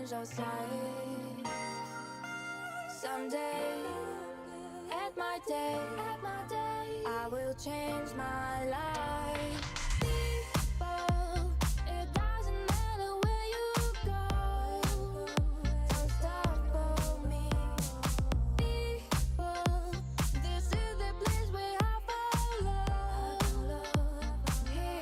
change your sight. Someday, at my day, I will change my life. People, it doesn't matter where you go, don't stop for me. People, this is the place where I follow. Here,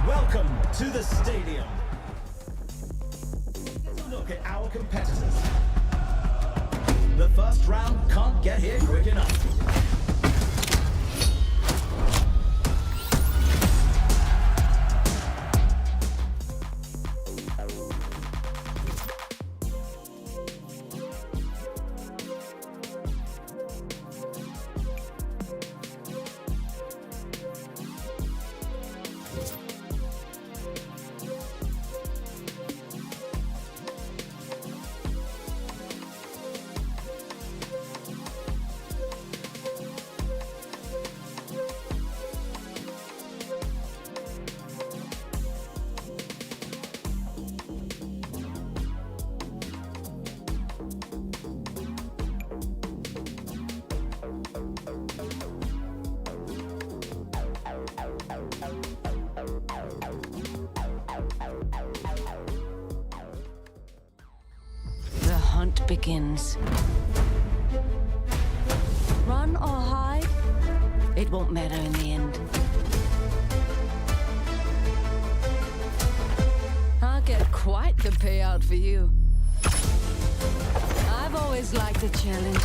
Welcome to the stadium. Look at our competitors. The first round can't get here quick enough. begins. Run or hide, it won't matter in the end. I'll get quite the payout for you. I've always liked a challenge.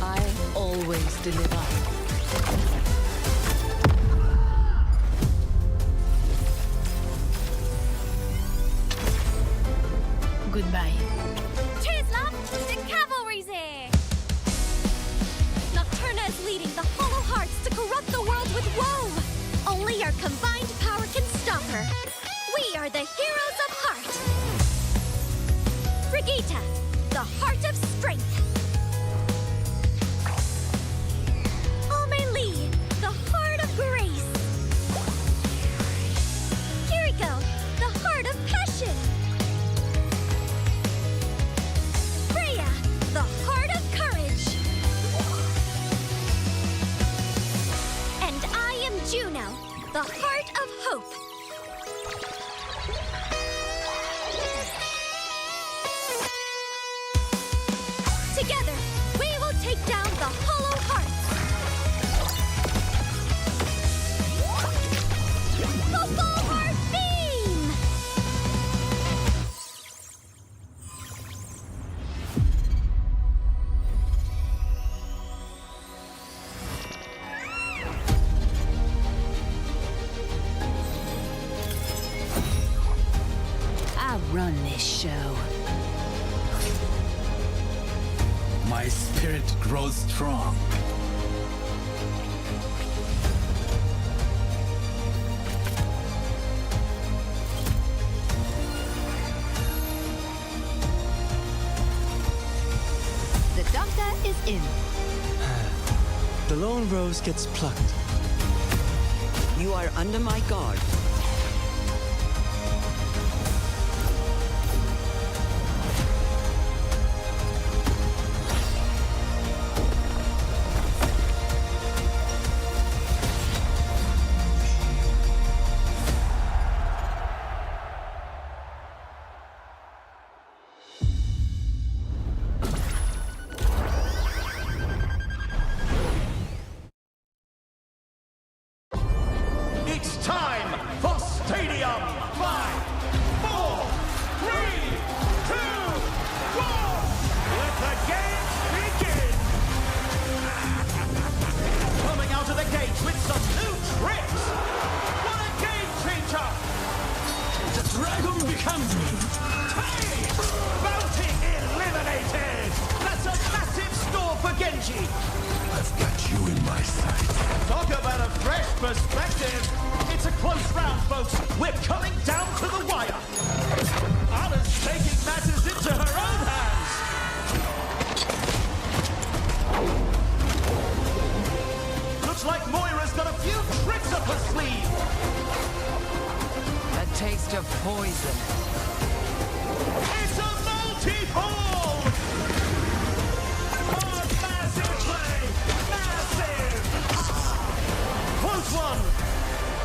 I always deliver. Goodbye. Cheers, love! The cavalry's here! Nocturna is leading the Hollow Hearts to corrupt the world with woe! Only our combined power can stop her. We are the heroes of heart! Brigitte, the heart of strength! Amelie, the heart of grace! Kiriko, the heart of passion! Freya, the heart of courage! And I am Juno, the heart of hope! Together, we will take down the Hollow Hearts! The Full Heart Beam! I run this show. My spirit grows strong. The doctor is in. The lone rose gets plucked. You are under my guard. It's time for Stadium 5, 4, 3, 2, 1. Let the games begin. Coming out of the gate with some new tricks. What a game changer. The dragon becomes me. Hey! Bounty eliminated. That's a massive score for Genji. I've got you in my sights. Talk about a fresh perspective. It's a close round, folks. We're coming down to the wire. Anna's taking matters into her own hands. Looks like Moira's got a few tricks up her sleeve. A taste of poison. It's a multi-ball! Oh, massive play! Massive! Close one!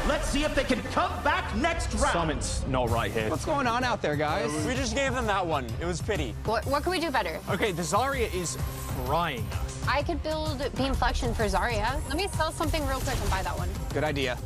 Let's see if they can come back next round. Summon's not right here. What's going on out there, guys? We just gave them that one. It was pity. What can we do better? Okay, the Zarya is frying us. I could build beam flexion for Zarya. Let me sell something real quick and buy that one. Good idea.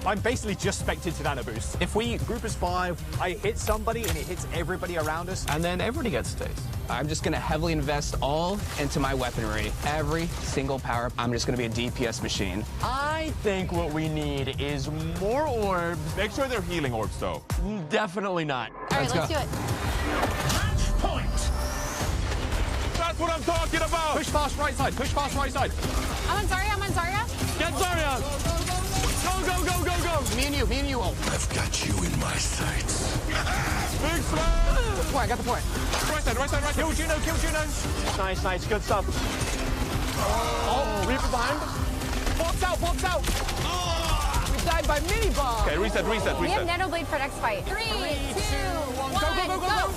I'm basically just spected to nano boost. If we group as 5, I hit somebody and it hits everybody around us, and then everybody gets a taste. I'm just gonna heavily invest all into my weaponry. Every single power, I'm just gonna be a DPS machine. I think what we need is more orbs. Make sure they're healing orbs, though. Definitely not. All right, let's do it. Match point! That's what I'm talking about! Push fast right side, push fast right side. I'm on Zarya, Get Zarya! Go, go, go, go, go! Me and you. Oh, I've got you in my sights. Big slam! I got the point. Right side, right side, right side. Kill Juno, kill Juno! Nice, nice, good stuff. Oh, Reaper behind. Pops out! We died by mini bomb. Okay, reset. We have Nanoblade for next fight. 3, 2, 1, Go!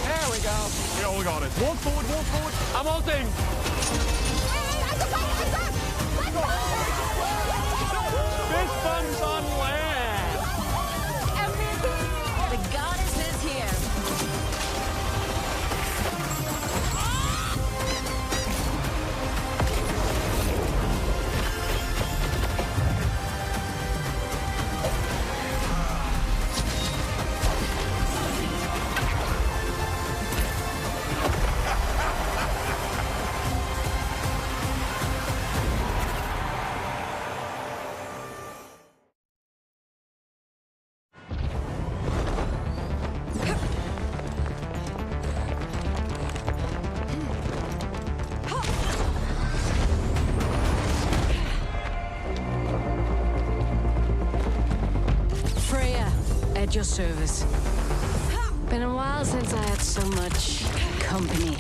There we go. Yeah, we got it. Walk forward! I'm ulting! Fist bumps on land! The goddess is here. at your service. Been a while since I had so much company.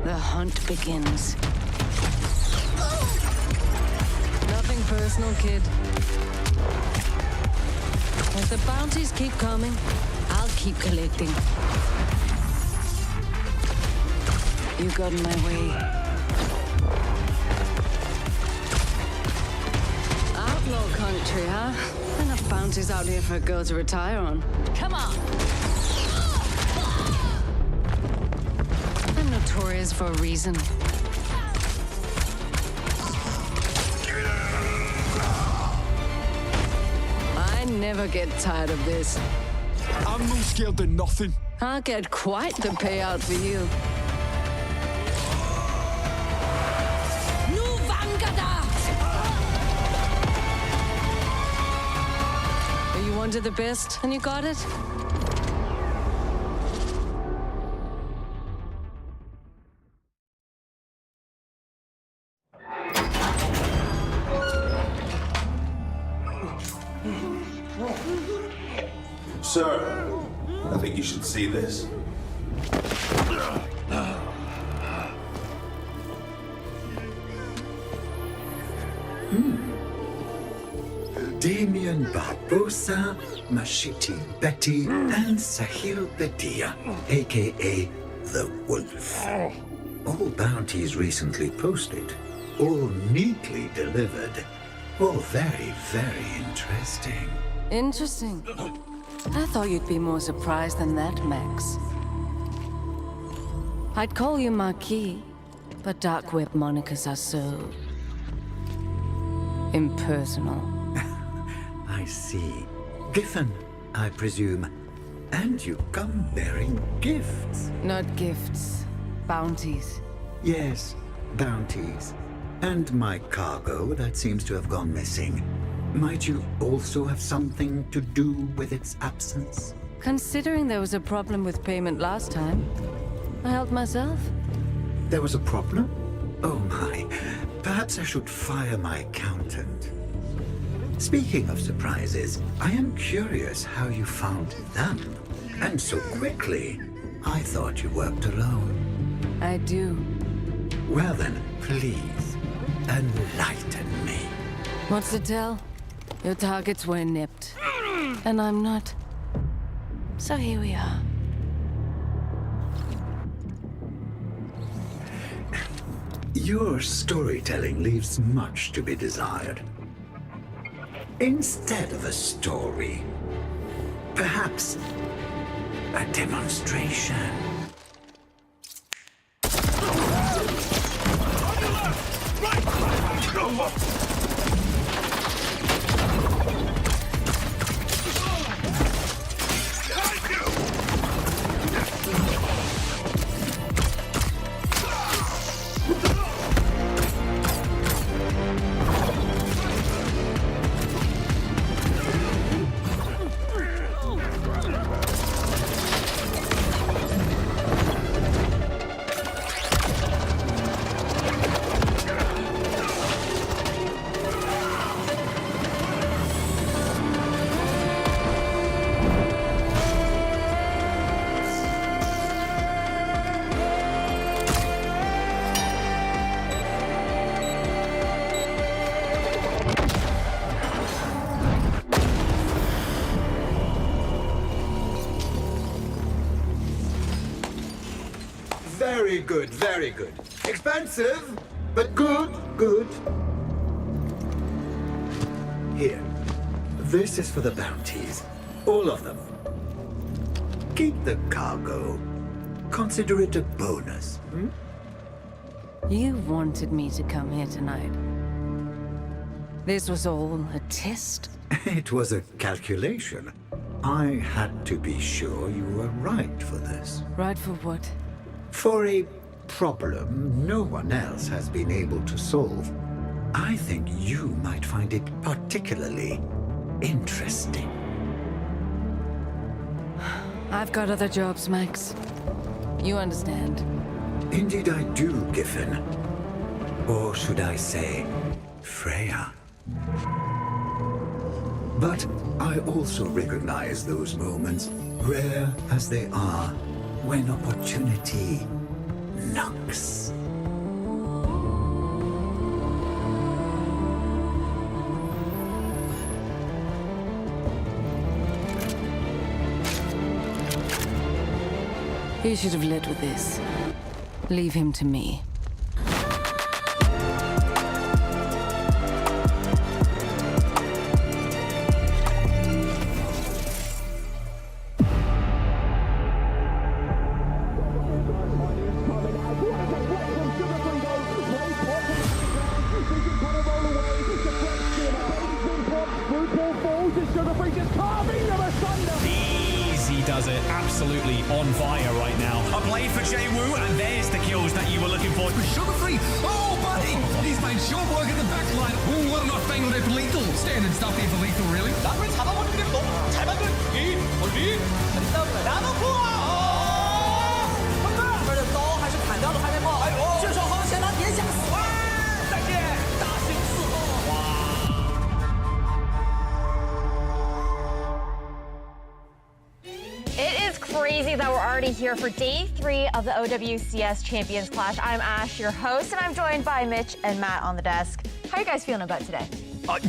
The hunt begins. Nothing personal, kid. As the bounties keep coming, I'll keep collecting. You got in my way. Outlaw country, huh? Enough bounties out here for a girl to retire on. Come on! I'm notorious for a reason. I never get tired of this. I'm no scared of nothing. I'll get quite the payout for you. You wanted the best, and you got it? Sir, I think you should see this. Damien Barbosa, Mashiti Betty, and Sahil Bedia, aka the Wolf. All bounties recently posted, all neatly delivered, all very, very interesting. Interesting. I thought you'd be more surprised than that, Max. I'd call you Marquis, but dark web monikers are so impersonal. I see. Giffen, I presume. And you come bearing gifts. Not gifts, bounties. Yes, bounties. And my cargo that seems to have gone missing. Might you also have something to do with its absence? Considering there was a problem with payment last time, I helped myself. There was a problem? Oh my. Perhaps I should fire my accountant. Speaking of surprises, I am curious how you found them. And so quickly. I thought you worked alone. I do. Well then, please, enlighten me. What's the tell? Your targets were nipped. And I'm not. So here we are. Your storytelling leaves much to be desired. Instead of a story, perhaps a demonstration. Very good, very good. Expensive, but good, good. Here, this is for the bounties. All of them. Keep the cargo. Consider it a bonus, hmm? You wanted me to come here tonight. This was all a test? It was a calculation. I had to be sure you were right for this. Right for what? For a problem no one else has been able to solve. I think you might find it particularly interesting. I've got other jobs, Max. You understand. Indeed I do, Giffen. Or should I say, Freya. But I also recognize those moments, rare as they are, when opportunity knocks. He should have led with this. Leave him to me. Easy does it. Absolutely on fire right now. A blade for Jay-Woo, and there's the kills that you were looking for. Sugar-free! Oh, buddy! He's made short work at the back line. Ooh, what a not fangled there for lethal. Standard stuff here for lethal, really. It is crazy that we're already here for day 3 of the OWCS Champions Clash. I'm Ash, your host, and I'm joined by Mitch and Matt on the desk. How are you guys feeling about today?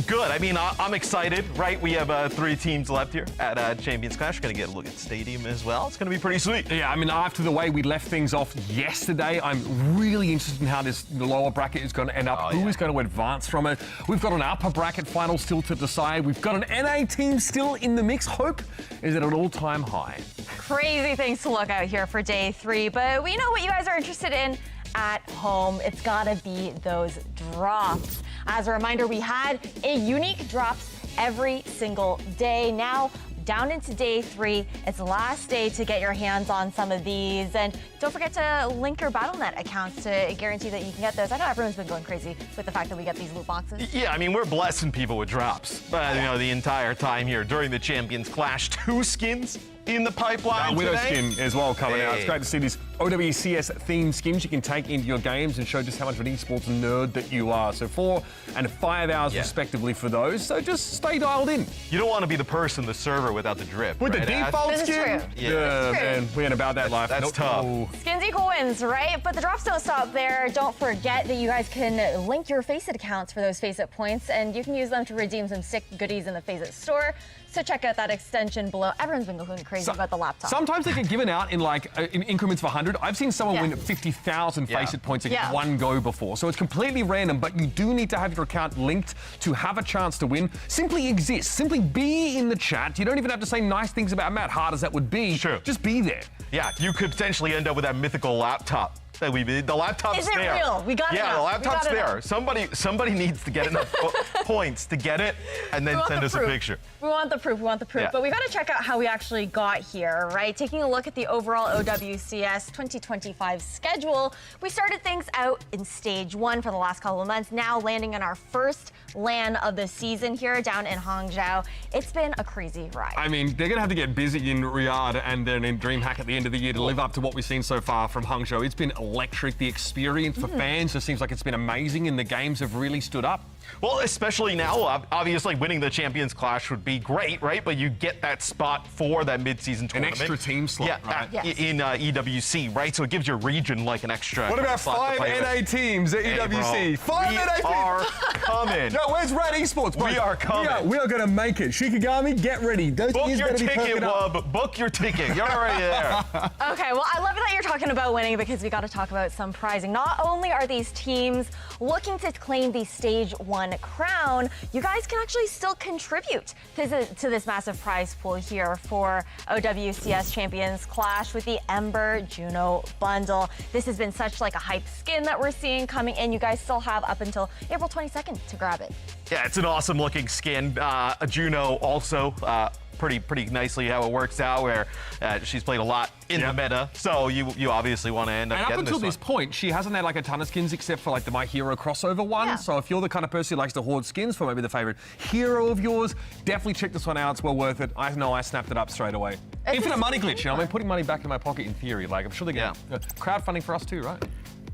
Good. I mean, I'm excited, right? We have 3 teams left here at Champions Clash. We're going to get a look at Stadium as well. It's going to be pretty sweet. Yeah, I mean, after the way we left things off yesterday, I'm really interested in how this lower bracket is going to end up, who is going to advance from it. We've got an upper bracket final still to decide. We've got an NA team still in the mix. Hope is at an all-time high. Crazy things to look out here for day 3, but we know what you guys are interested in at home. It's gotta be those drops. As a reminder, we had a unique drops every single day. Now, down into day 3, it's the last day to get your hands on some of these. And don't forget to link your Battle.net accounts to guarantee that you can get those. I know everyone's been going crazy with the fact that we get these loot boxes. Yeah, I mean, we're blessing people with drops. You know, the entire time here during the Champions Clash, 2 skins in the pipeline Widow today. skin as well coming out. It's great to see these OWCS themed skins you can take into your games and show just how much of an esports nerd that you are. So 4 and 5 hours respectively for those. So just stay dialed in. You don't want to be the person, the server without the drip. With right, the default This is skin? true. Yeah, man, we ain't about that life. That's tough. Oh. Skins equal wins, right? But the drops don't stop there. Don't forget that you guys can link your Faceit accounts for those Faceit points, and you can use them to redeem some sick goodies in the Faceit store. So check out that extension below. Everyone's been going crazy about the laptop. Sometimes they get given out in in increments of 100. I've seen someone win 50,000 Faceit points in one go before. So it's completely random, but you do need to have your account linked to have a chance to win. Simply exist. Simply be in the chat. You don't even have to say nice things about Matt, hard as that would be. Sure. Just be there. Yeah, you could potentially end up with that mythical laptop that we made. The laptop's Is it there. real? We got it. Yeah, the laptop's there. Somebody needs to get enough points to get it and then send us a picture. We want the proof. We want the proof. Yeah. But we got to check out how we actually got here, right? Taking a look at the overall OWCS 2025 schedule, we started things out in stage 1 for the last couple of months. Now landing in our first LAN of the season here down in Hangzhou. It's been a crazy ride. I mean, they're going to have to get busy in Riyadh and then in DreamHack at the end of the year to live up to what we've seen so far from Hangzhou. It's been electric. The experience for fans just seems like it's been amazing, and the games have really stood up. Well, especially now, obviously winning the Champions Clash would be great, right? But you get that spot for that mid-season tournament. An extra team slot, right? In EWC, right? So it gives your region like an extra. What about 5 NA teams at EWC? 5 NA teams! We are coming. No, where's Red Esports? We are coming. We are going to make it. Shikigami, get ready. Those Book teams your better be ticket, perking up. Wub. Book your ticket. You're already there. Okay, well, I love that you're talking about winning because we got to talk about some prizing. Not only are these teams looking to claim the Stage 1 crown, you guys can actually still contribute to this massive prize pool here for OWCS Champions Clash with the Ember Juno bundle. This has been such like a hype skin that we're seeing coming in. You guys still have up until April 22nd to grab it. Yeah, it's an awesome looking skin. A Juno also pretty nicely how it works out, where she's played a lot in the meta, so you obviously want to end up getting up until this this point, she hasn't had like a ton of skins except for like the My Hero crossover one. Yeah. So if you're the kind of person who likes to hoard skins for maybe the favorite hero of yours, definitely check this one out. It's well worth it. I know I snapped it up straight away. Infinite money glitch, you know, I've been putting money back in my pocket in theory. Like, I'm sure they get crowdfunding for us too, right?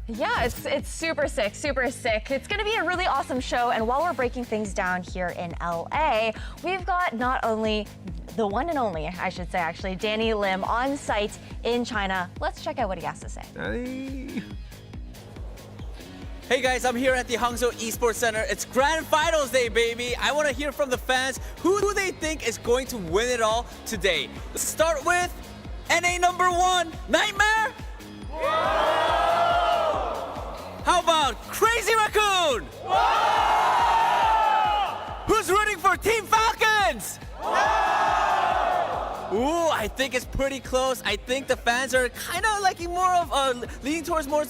Yeah, it's super sick, super sick. It's going to be a really awesome show. And while we're breaking things down here in LA, we've got not only the one and only, I should say, actually, Danny Lim on site in China. Let's check out what he has to say. Hey guys, I'm here at the Hangzhou Esports Center. It's Grand Finals Day, baby. I want to hear from the fans who do they think is going to win it all today. Let's start with NA number 1, Nightmare. How about Crazy Raccoon? Who's rooting for Team Falcons? Ooh, I think it's pretty close. I think the fans are kind of liking more of, leaning towards more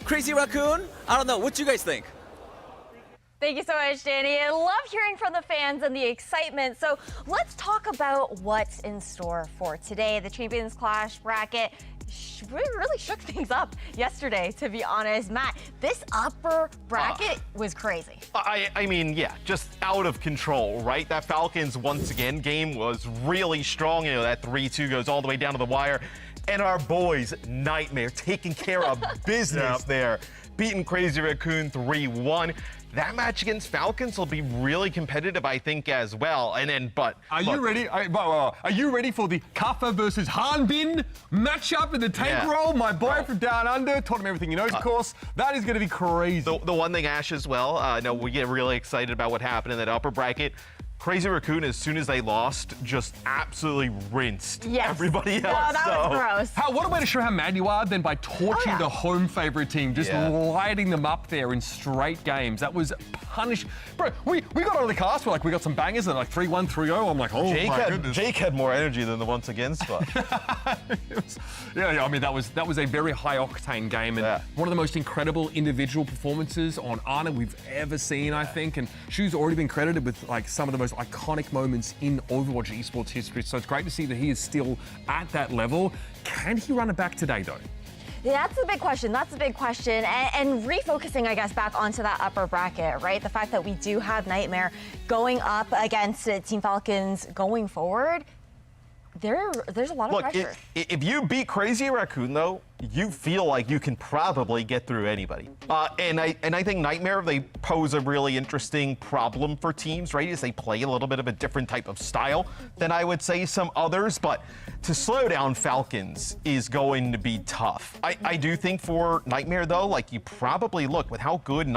Crazy Raccoon. I don't know. What do you guys think? Thank you so much, Danny. I love hearing from the fans and the excitement. So let's talk about what's in store for today. The Champions Clash bracket really shook things up yesterday, to be honest. Matt, this upper bracket was crazy. I mean, yeah, just out of control, right? That Falcons, once again, game was really strong. You know, that 3-2 goes all the way down to the wire. And our boys, Nightmare, taking care of business there, beating Crazy Raccoon 3-1. That match against Falcons will be really competitive, I think, as well. And then, but you ready? Are you ready for the Kaffa versus Hanbin matchup in the tank role? My boy from down under taught him everything he knows, of course. That is going to be crazy. The one thing, Ash, as well. No, we get really excited about what happened in that upper bracket. Crazy Raccoon, as soon as they lost, just absolutely rinsed everybody else. Oh, that was gross. What a way to show how mad you are then by torching the home favorite team, just lighting them up there in straight games. That was punish. Bro, we got on the cast, we got some bangers and like 3-1, 3-0. I'm like, oh my goodness. Jake had more energy than the once again spot. I mean, that was a very high octane game and one of the most incredible individual performances on Ana we've ever seen, I think. And Shu's already been credited with like some of the most iconic moments in Overwatch esports history. So it's great to see that he is still at that level. Can he run it back today, though? Yeah, that's the big question. That's the big question. And refocusing, I guess, back onto that upper bracket, right? The fact that we do have Nightmare going up against Team Falcons going forward, there's a lot of pressure. If you beat Crazy Raccoon, though, you feel like you can probably get through anybody. And I think Nightmare, they pose a really interesting problem for teams, right? As they play a little bit of a different type of style than I would say some others. But to slow down Falcons is going to be tough. I do think for Nightmare, though, like you probably look with how good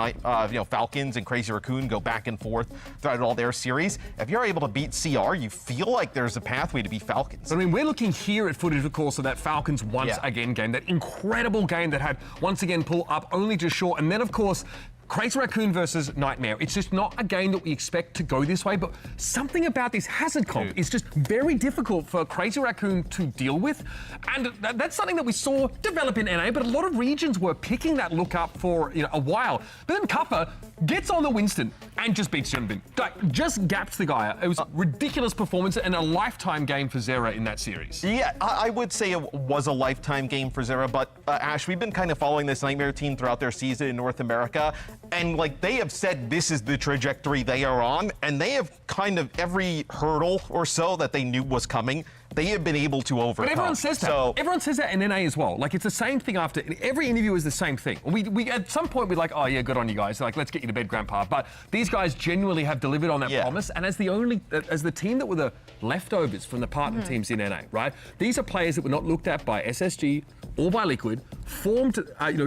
Falcons and Crazy Raccoon go back and forth throughout all their series. If you're able to beat CR, you feel like there's a pathway to beat Falcons. I mean, we're looking here at footage, of course, of that Falcons once again game, that incredible game that had once again pull up only just short. And then, of course, Crazy Raccoon versus Nightmare. It's just not a game that we expect to go this way, but something about this hazard comp is just very difficult for Crazy Raccoon to deal with. And that's something that we saw develop in NA, but a lot of regions were picking that look up for a while. But then Kaffa gets on the Winston and just beats Junbin. Just gaps the guy. It was a ridiculous performance and a lifetime game for Zera in that series. Yeah, I would say it was a lifetime game for Zera, but Ash, we've been kind of following this Nightmare team throughout their season in North America. And like they have said, this is the trajectory they are on, and they have kind of every hurdle or so that they knew was coming, they have been able to overcome. But everyone says that. Everyone says that in NA as well. Like it's the same thing after every interview is the same thing. We at some point we're like, oh yeah, good on you guys. Like let's get you to bed, Grandpa. But these guys genuinely have delivered on that promise. And as the team that were the leftovers from the partner teams in NA, right? These are players that were not looked at by SSG or by Liquid, formed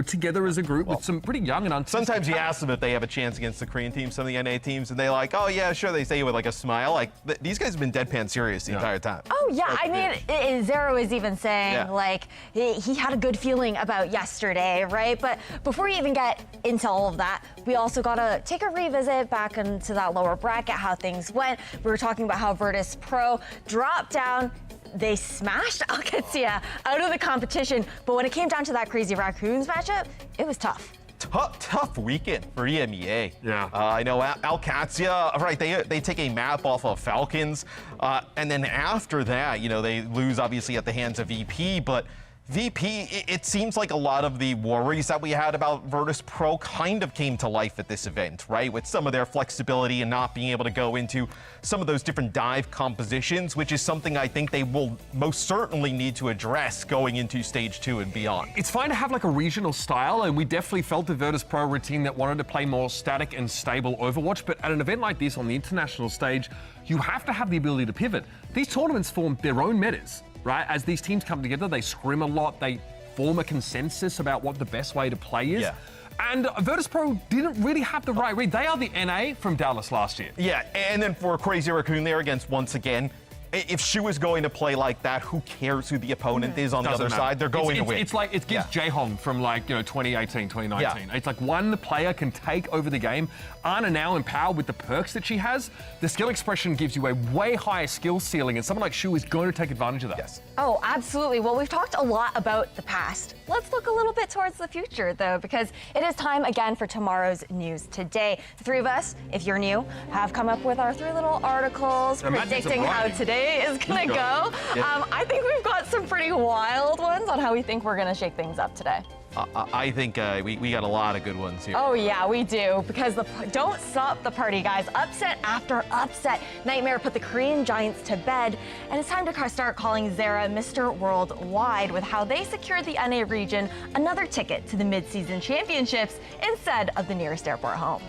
together as a group with some pretty young and untested. Sometimes you ask them if they have a chance against the Korean teams, some of the NA teams, and they're like, oh yeah, sure. They say it with like a smile. Like these guys have been deadpan serious the entire time. Oh yeah, I mean, Zero is even saying like he had a good feeling about yesterday, right? But before you even get into all of that, we also gotta take a revisit back into that lower bracket, how things went. We were talking about how Virtus Pro dropped down. They smashed OWCS out of the competition, but when it came down to that Crazy Raccoons matchup, it was tough. Tough weekend for EMEA. Yeah. I know OWCS, right, they take a map off of Falcons, and then after that, they lose obviously at the hands of EP, but VP, it seems like a lot of the worries that we had about Virtus Pro kind of came to life at this event, right? With some of their flexibility and not being able to go into some of those different dive compositions, which is something I think they will most certainly need to address going into stage 2 and beyond. It's fine to have like a regional style, and we definitely felt the Virtus Pro were a team that wanted to play more static and stable Overwatch, but at an event like this on the international stage, you have to have the ability to pivot. These tournaments form their own metas, right? As these teams come together, they scrim a lot, they form a consensus about what the best way to play is. Yeah. And Virtus Pro didn't really have the right read. They are the NA from Dallas last year. Yeah, and then for Crazy Raccoon there against, once again, if Shu is going to play like that, who cares who the opponent is on the other side? They're going to win. It's like, it gives Jaehong from 2018, 2019. It's like one player can take over the game. Ana now empowered with the perks that she has. The skill expression gives you a way higher skill ceiling, and someone like Shu is going to take advantage of that. Yes. Oh, absolutely. Well, we've talked a lot about the past. Let's look a little bit towards the future, though, because it is time again for tomorrow's news today. The three of us, if you're new, have come up with our 3 little articles predicting how today is going to go. Yeah. I think we've got some pretty wild ones on how we think we're going to shake things up today. I think we got a lot of good ones here. Oh yeah, we do, because don't stop the party, guys. Upset after upset. Nightmare put the Korean Giants to bed, and it's time to start calling Zera Mr. Worldwide with how they secured the NA region another ticket to the mid-season championships instead of the nearest airport home.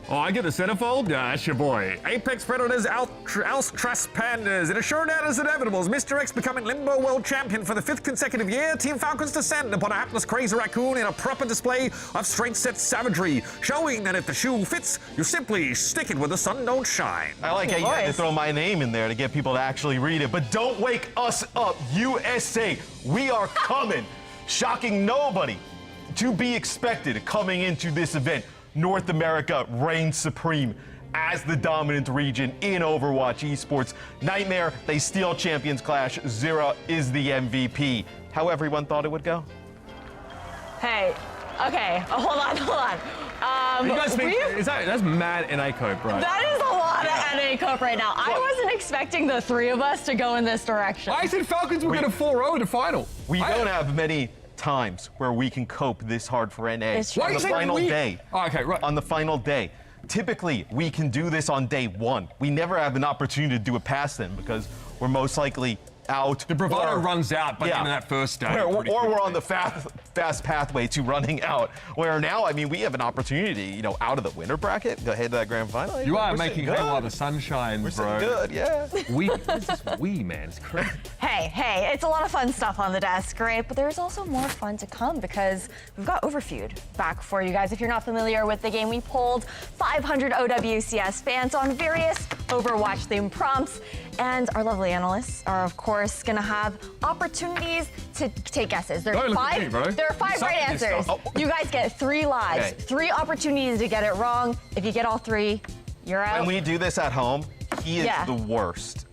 Oh, I get the centerfold? Yeah, that's your boy. Apex Predators outstress Pandas. In a showdown as inevitables, Mr. X becoming Limbo World Champion for the 5th consecutive year. Team Falcons descend upon a hapless Crazy Raccoon in a proper display of straight-set savagery, showing that if the shoe fits, you simply stick it where the sun don't shine. I like how you had to throw my name in there to get people to actually read it. But don't wake us up, USA. We are coming. Shocking nobody. To be expected coming into this event. North America reigns supreme as the dominant region in Overwatch Esports. Nightmare, they steal Champions Clash. Zera is the MVP. How everyone thought it would go? Hey, okay, hold on. You guys think, that's mad NA cope, right? That is a lot of NA cope right now. I wasn't expecting the 3 of us to go in this direction. I said Falcons were going to 4-0 in the final. We don't have many times where we can cope this hard for NA. It's true. On the final day. Oh, okay, right. On the final day. Typically, we can do this on day 1. We never have an opportunity to do it past them because we're most likely out. The bravado runs out by the end of that first day. Or we're on the fast pathway to running out. Where now, I mean, we have an opportunity, out of the winner bracket, go ahead to that grand final. You are making hay while the sun shines, bro. Good, yeah. This is man. It's crazy. Hey, it's a lot of fun stuff on the desk, right? But there's also more fun to come because we've got Overfeud back for you guys. If you're not familiar with the game, we polled 500 OWCS fans on various Overwatch-themed prompts, and our lovely analysts are, of course, going to have opportunities to take guesses. There are 5 right answers. You guys get 3 lives, 3 opportunities to get it wrong. If you get all 3, you're out. When we do this at home, he is the worst.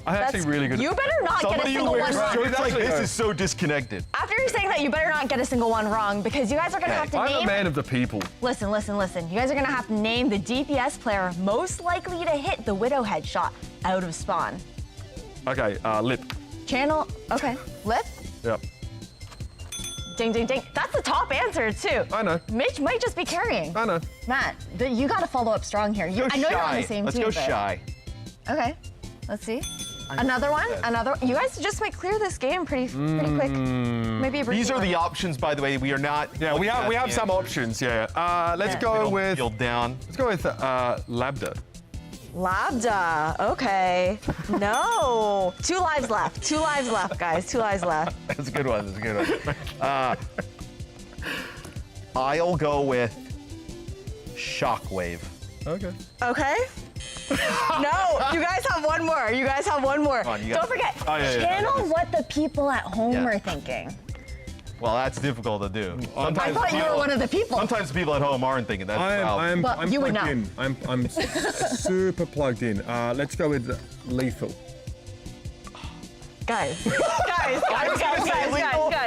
I'm actually really good. You better not get a single one wrong. It's like this is so disconnected. After you're saying that, you better not get a single one wrong because you guys are going to have to name. I'm a man of the people. Listen. You guys are going to have to name the DPS player most likely to hit the Widow headshot out of spawn. Okay, Lip. Channel. Okay, Lip. Yep. Ding, ding, ding. That's the top answer, too. I know. Mitch might just be carrying. I know. Matt, you got to follow up strong here. I know you're on the same team. Let's go Shy. Okay, let's see. Another one? You guys just might clear this game pretty quick. Maybe a These are the options, by the way. We are not. Yeah, we have some options. Yeah. Let's go with. Down. Let's go with Labda. Labda. Okay. No. 2 lives left. 2 lives left, guys. 2 lives left. That's a good one. I'll go with Shockwave. Okay. Okay. No, you guys have one more. Don't forget, channel what the people at home are thinking. Well, that's difficult to do. I thought you were one of the people. Sometimes people at home aren't thinking that. I'm you would plugged know. in. I'm super plugged in. Let's go with Lethal. Guys.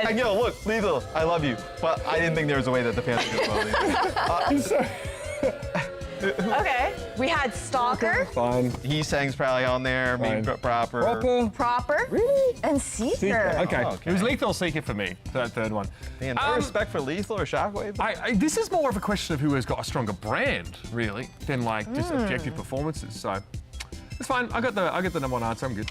And look, Lethal, I love you, but I didn't think there was a way that the fans could vote. Okay. We had Stalker. Fine. Heesang's probably on there. Maybe Proper. Proper. Really? And Seeker. Okay. It was Lethal Seeker for me, that third one. Man, no respect for Lethal or Shockwave. This is more of a question of who has got a stronger brand, really, than like just objective performances. So it's fine. I got the number one answer. I'm good.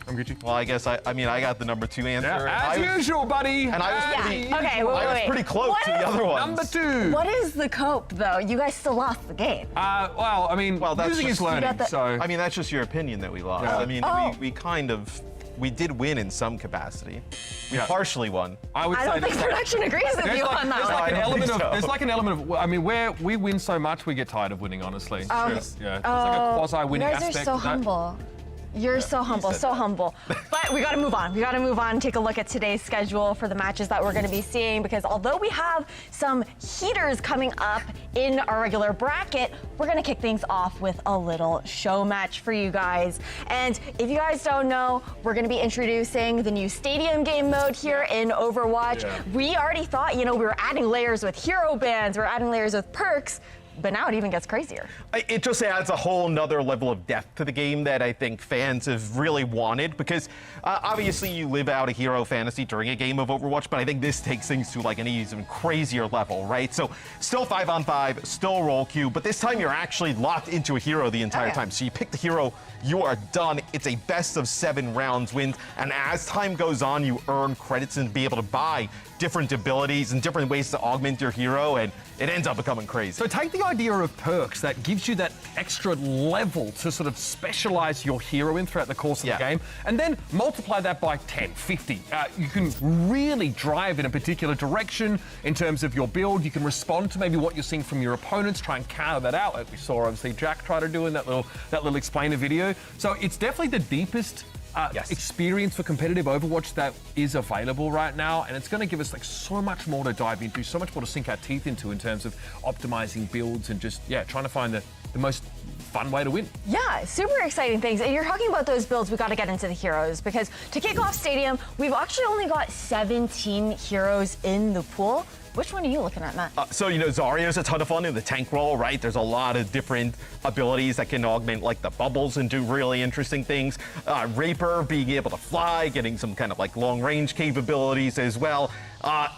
I'm Gucci. Well, I guess I got the number 2 answer. Yeah, as usual, buddy. And I was Okay, wait. pretty close to the other ones. Number 2. What is the cope, though? You guys still lost the game. Well, I mean, losing is learning, so... I mean, that's just your opinion that we lost. Yeah. I mean, we did win in some capacity. We partially won. I don't think production agrees with you on that one. There's like an element of, I mean, where we win so much, we get tired of winning, honestly. Oh. There's like a quasi-winning You aspect. guys are so humble. You're so humble, so humble. But we gotta move on. We gotta move on, take a look at today's schedule for the matches that we're gonna be seeing, because although we have some heaters coming up in our regular bracket, we're gonna kick things off with a little show match for you guys. And if you guys don't know, we're gonna be introducing the new stadium game mode here in Overwatch. Yeah. We already thought, we were adding layers with hero bands, we're adding layers with perks, but now it even gets crazier. It just adds a whole nother level of depth to the game that I think fans have really wanted, because obviously you live out a hero fantasy during a game of Overwatch, but I think this takes things to like an even crazier level, right? So still 5-on-5, still roll queue, but this time you're actually locked into a hero the entire time. So you pick the hero, you are done. It's a best of 7 rounds win, and as time goes on, you earn credits and be able to buy different abilities and different ways to augment your hero, and it ends up becoming crazy. So take the idea of perks that gives you that extra level to sort of specialize your hero in throughout the course of the game, and then multiply that by 10, 50. You can really drive in a particular direction in terms of your build. You can respond to maybe what you're seeing from your opponents, try and counter that out, like we saw obviously Jack try to do in that little explainer video. So it's definitely the deepest experience for competitive Overwatch that is available right now, and it's going to give us like so much more to dive into, so much more to sink our teeth into in terms of optimizing builds and just trying to find the most fun way to win. Yeah, super exciting things. And you're talking about those builds, we got to get into the heroes, because to kick off Stadium, we've actually only got 17 heroes in the pool. Which one are you looking at, Matt? So, Zarya's a ton of fun in the tank role, right? There's a lot of different abilities that can augment like the bubbles and do really interesting things. Raper being able to fly, getting some kind of like long range capabilities as well.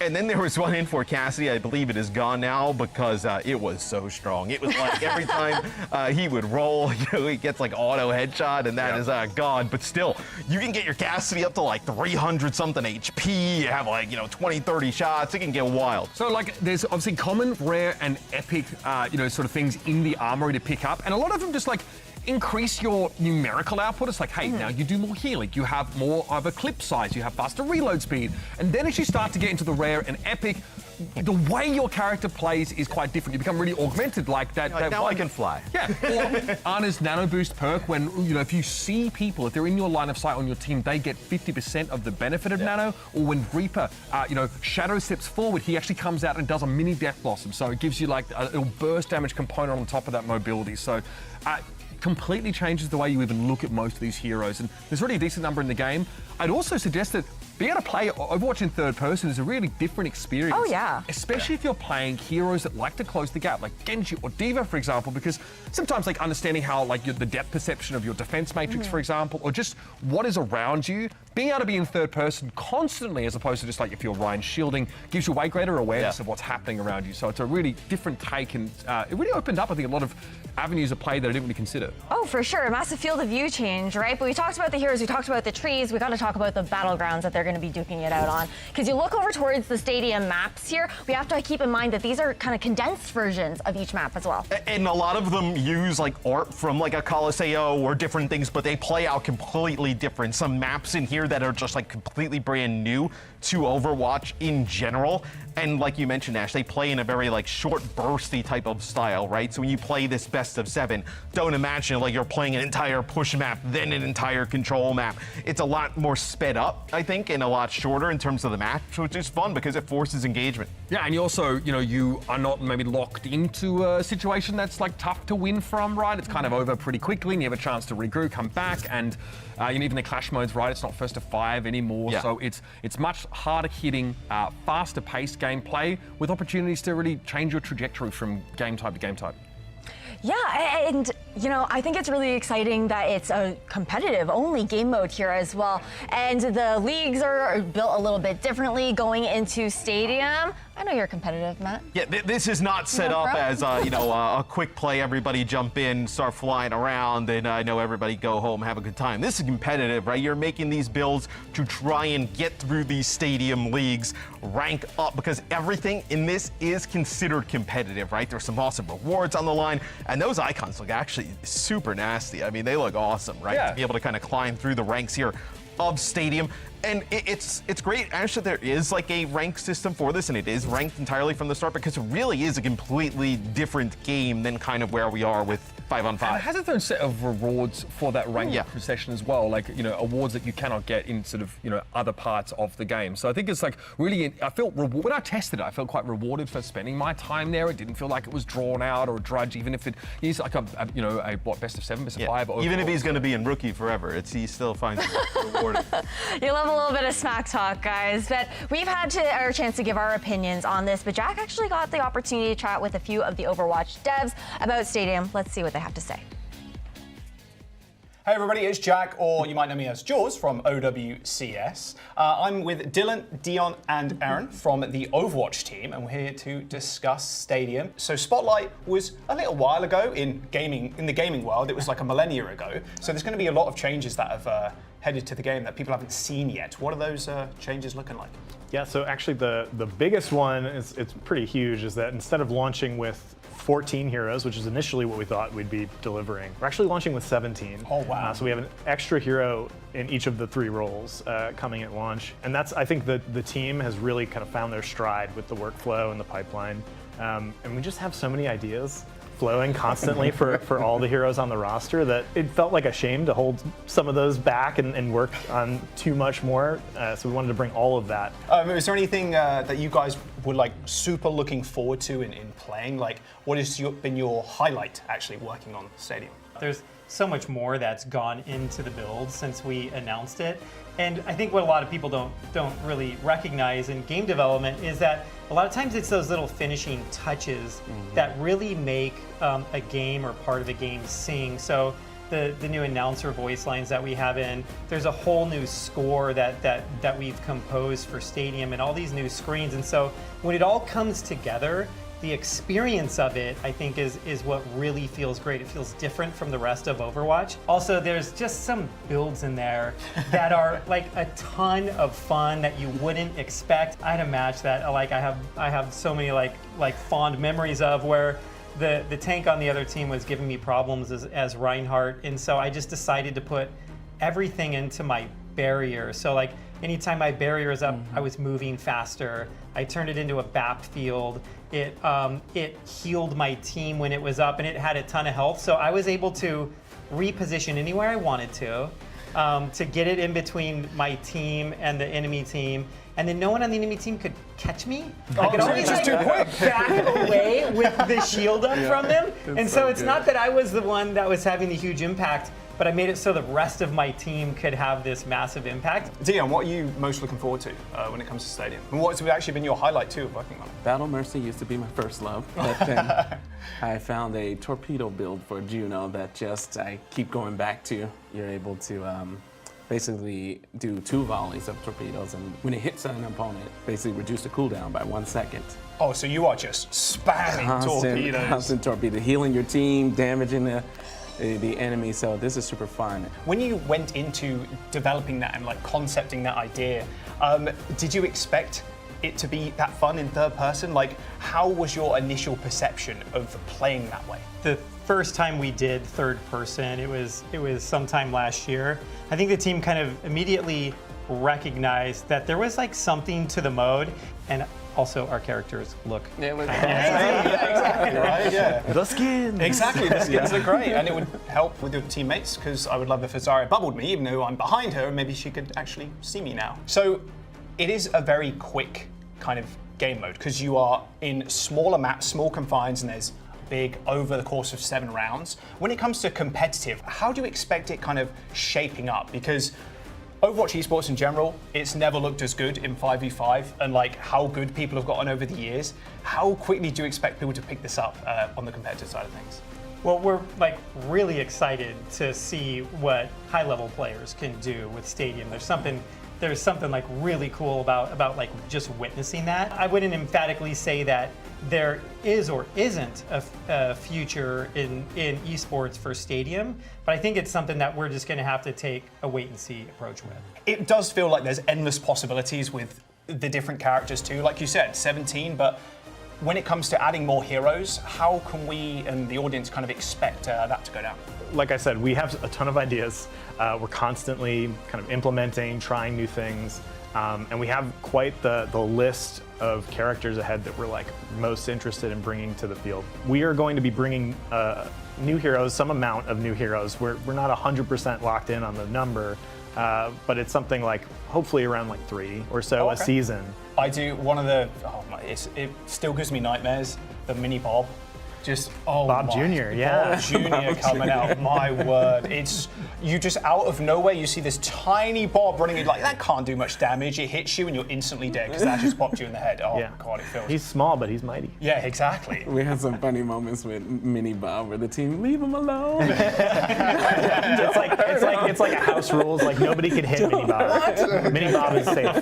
And then there was one in for Cassidy. I believe it is gone now because it was so strong. It was like every time he would roll, he gets like auto headshot, and that is gone. But still, you can get your Cassidy up to like 300 something HP. You have like 20, 30 shots. It can get wild. So like there's obviously common, rare, and epic, sort of things in the armory to pick up, and a lot of them just like increase your numerical output. It's like, hey, now you do more healing, you have more of a clip size, you have faster reload speed, and then as you start to get into the rare and epic, the way your character plays is quite different. You become really augmented, like that. Like, now I can fly. Yeah. Or Ana's Nano Boost perk, when if you see people, if they're in your line of sight on your team, they get 50% of the benefit of Nano. Or when Reaper, Shadow steps forward, he actually comes out and does a mini Death Blossom, so it gives you like a little burst damage component on top of that mobility. So. Completely changes the way you even look at most of these heroes, and there's already a decent number in the game. I'd also suggest that being able to play Overwatch in third person is a really different experience. Oh, yeah. Especially if you're playing heroes that like to close the gap, like Genji or D.Va, for example, because sometimes like understanding how like the depth perception of your defense matrix, for example, or just what is around you, being able to be in third person constantly, as opposed to just like if you're Ryan shielding, gives you way greater awareness of what's happening around you. So it's a really different take, and it really opened up, I think, a lot of avenues of play that I didn't really consider. Oh, for sure. Massive field of view change, right? But we talked about the heroes, we talked about the trees, we got to talk about the battlegrounds that they're going to be duking it out on. Because you look over towards the stadium maps here, we have to keep in mind that these are kind of condensed versions of each map as well. And a lot of them use like art from like a Colosseo or different things, but they play out completely different. Some maps in here that are just like completely brand new to Overwatch in general. And like you mentioned, Ash, they play in a very like short bursty type of style, right? So when you play this best of 7, don't imagine like you're playing an entire push map, then an entire control map. It's a lot more sped up, I think, and a lot shorter in terms of the match, which is fun because it forces engagement. Yeah, and you also, you are not maybe locked into a situation that's like tough to win from, right? It's kind of over pretty quickly, and you have a chance to regroup, come back, and even the clash modes, right? It's not first to 5 anymore, so it's much harder hitting, faster paced gameplay with opportunities to really change your trajectory from game type to game type. Yeah, and you know, I think it's really exciting that it's a competitive only game mode here as well. And the leagues are built a little bit differently going into Stadium. I know you're competitive, Matt. Yeah, this is not set up as a quick play, everybody jump in, start flying around, and I know everybody go home, have a good time. This is competitive, right? You're making these builds to try and get through these Stadium leagues, rank up, because everything in this is considered competitive, right? There's some awesome rewards on the line, and those icons look actually super nasty. I mean, they look awesome, right? Yeah. To be able to kind of climb through the ranks here of Stadium. And it's great. Actually, there is like a rank system for this, and it is ranked entirely from the start because it really is a completely different game than kind of where we are with 5-on-5. And it has its own set of rewards for that rank procession as well, like, you know, awards that you cannot get in sort of, you know, other parts of the game. So I think it's like really, I felt when I tested it, I felt quite rewarded for spending my time there. It didn't feel like it was drawn out or a drudge, even if it is like a best of 7, best of 5. Even if he's going to be in Rookie forever, he still finds it rewarding. You love a little bit of smack talk, guys, but we've had our chance to give our opinions on this, but Jack actually got the opportunity to chat with a few of the Overwatch devs about Stadium. Let's see what they have to say. Hey everybody, it's Jack, or you might know me as Jaws from OWCS. I'm with Dylan, Dion, and Aaron from the Overwatch team, and we're here to discuss Stadium. So Spotlight was a little while ago in the gaming world. It was like a millennia ago. So there's going to be a lot of changes that have headed to the game that people haven't seen yet. What are those changes looking like? Yeah, so actually the biggest one it's pretty huge, is that instead of launching with 14 heroes, which is initially what we thought we'd be delivering, we're actually launching with 17. Oh wow! So we have an extra hero in each of the 3 roles coming at launch, and that's, I think, the team has really kind of found their stride with the workflow and the pipeline, and we just have so many ideas flowing constantly for all the heroes on the roster that it felt like a shame to hold some of those back and work on too much more. So we wanted to bring all of that. Is there anything that you guys were like super looking forward to in playing? Like, what has been your highlight actually working on Stadium? There's so much more that's gone into the build since we announced it. And I think what a lot of people don't really recognize in game development is that a lot of times it's those little finishing touches that really make a game or part of a game sing. So the new announcer voice lines that we have in, there's a whole new score that we've composed for Stadium and all these new screens. And so when it all comes together, the experience of it, I think, is what really feels great. It feels different from the rest of Overwatch. Also, there's just some builds in there that are like a ton of fun that you wouldn't expect. I had a match that like I have so many like fond memories of, where the tank on the other team was giving me problems as Reinhardt, and so I just decided to put everything into my barrier. So like anytime my barrier is up, I was moving faster. I turned it into a BAP field. It healed my team when it was up, and it had a ton of health. So I was able to reposition anywhere I wanted to get it in between my team and the enemy team. And then no one on the enemy team could catch me. I could always just too quick. back away with the shield up from them. And so it's not that I was the one that was having the huge impact, but I made it so the rest of my team could have this massive impact. Dion, what are you most looking forward to when it comes to Stadium? And what's actually been your highlight too of working on it? Battle Mercy used to be my first love, but then I found a torpedo build for Juno that just I keep going back to. You're able to basically do 2 volleys of torpedoes, and when it hits an opponent, basically reduce the cooldown by 1 second. Oh, so you are just spamming torpedoes. Constant torpedo, healing your team, damaging the enemy, so this is super fun. When you went into developing that and like concepting that idea, did you expect it to be that fun in third person? Like, how was your initial perception of playing that way? The first time we did third person, it was sometime last year. I think the team kind of immediately recognized that there was like something to the mode, and also our characters look exactly right. Yeah, the skins. Exactly, the skins look great, and it would help with your teammates, because I would love if Azaria bubbled me, even though I'm behind her, and maybe she could actually see me now. So it is a very quick kind of game mode, because you are in smaller maps, small confines, and there's big over the course of 7 rounds. When it comes to competitive, how do you expect it kind of shaping up? Because Overwatch esports in general, it's never looked as good in 5v5, and like how good people have gotten over the years. How quickly do you expect people to pick this up on the competitive side of things? Well, we're like really excited to see what high-level players can do with Stadium. There's something like really cool about like just witnessing that. I wouldn't emphatically say that there is or isn't a future in esports for Stadium, but I think it's something that we're just going to have to take a wait-and-see approach with. It does feel like there's endless possibilities with the different characters too. Like you said, 17, but when it comes to adding more heroes, how can we and the audience kind of expect that to go down? Like I said, we have a ton of ideas. We're constantly kind of implementing, trying new things, and we have quite the list of characters ahead that we're like most interested in bringing to the field. We are going to be bringing new heroes, some amount of new heroes. We're not 100% locked in on the number, but it's something like hopefully around like 3 or so a season. I do one of the, it still gives me nightmares, the mini Bob. Just, Bob Jr., yeah. Bob Jr. coming out, my word. It's, you just out of nowhere, you see this tiny Bob running in, like, that can't do much damage. It hits you and you're instantly dead because that just popped you in the head. Oh, God, it feels. He's small, but he's mighty. Yeah, exactly. We had some funny moments with Mini Bob where the team, leave him alone. It's like a house rules, like nobody can hit Mini Bob. Mini Bob is safe.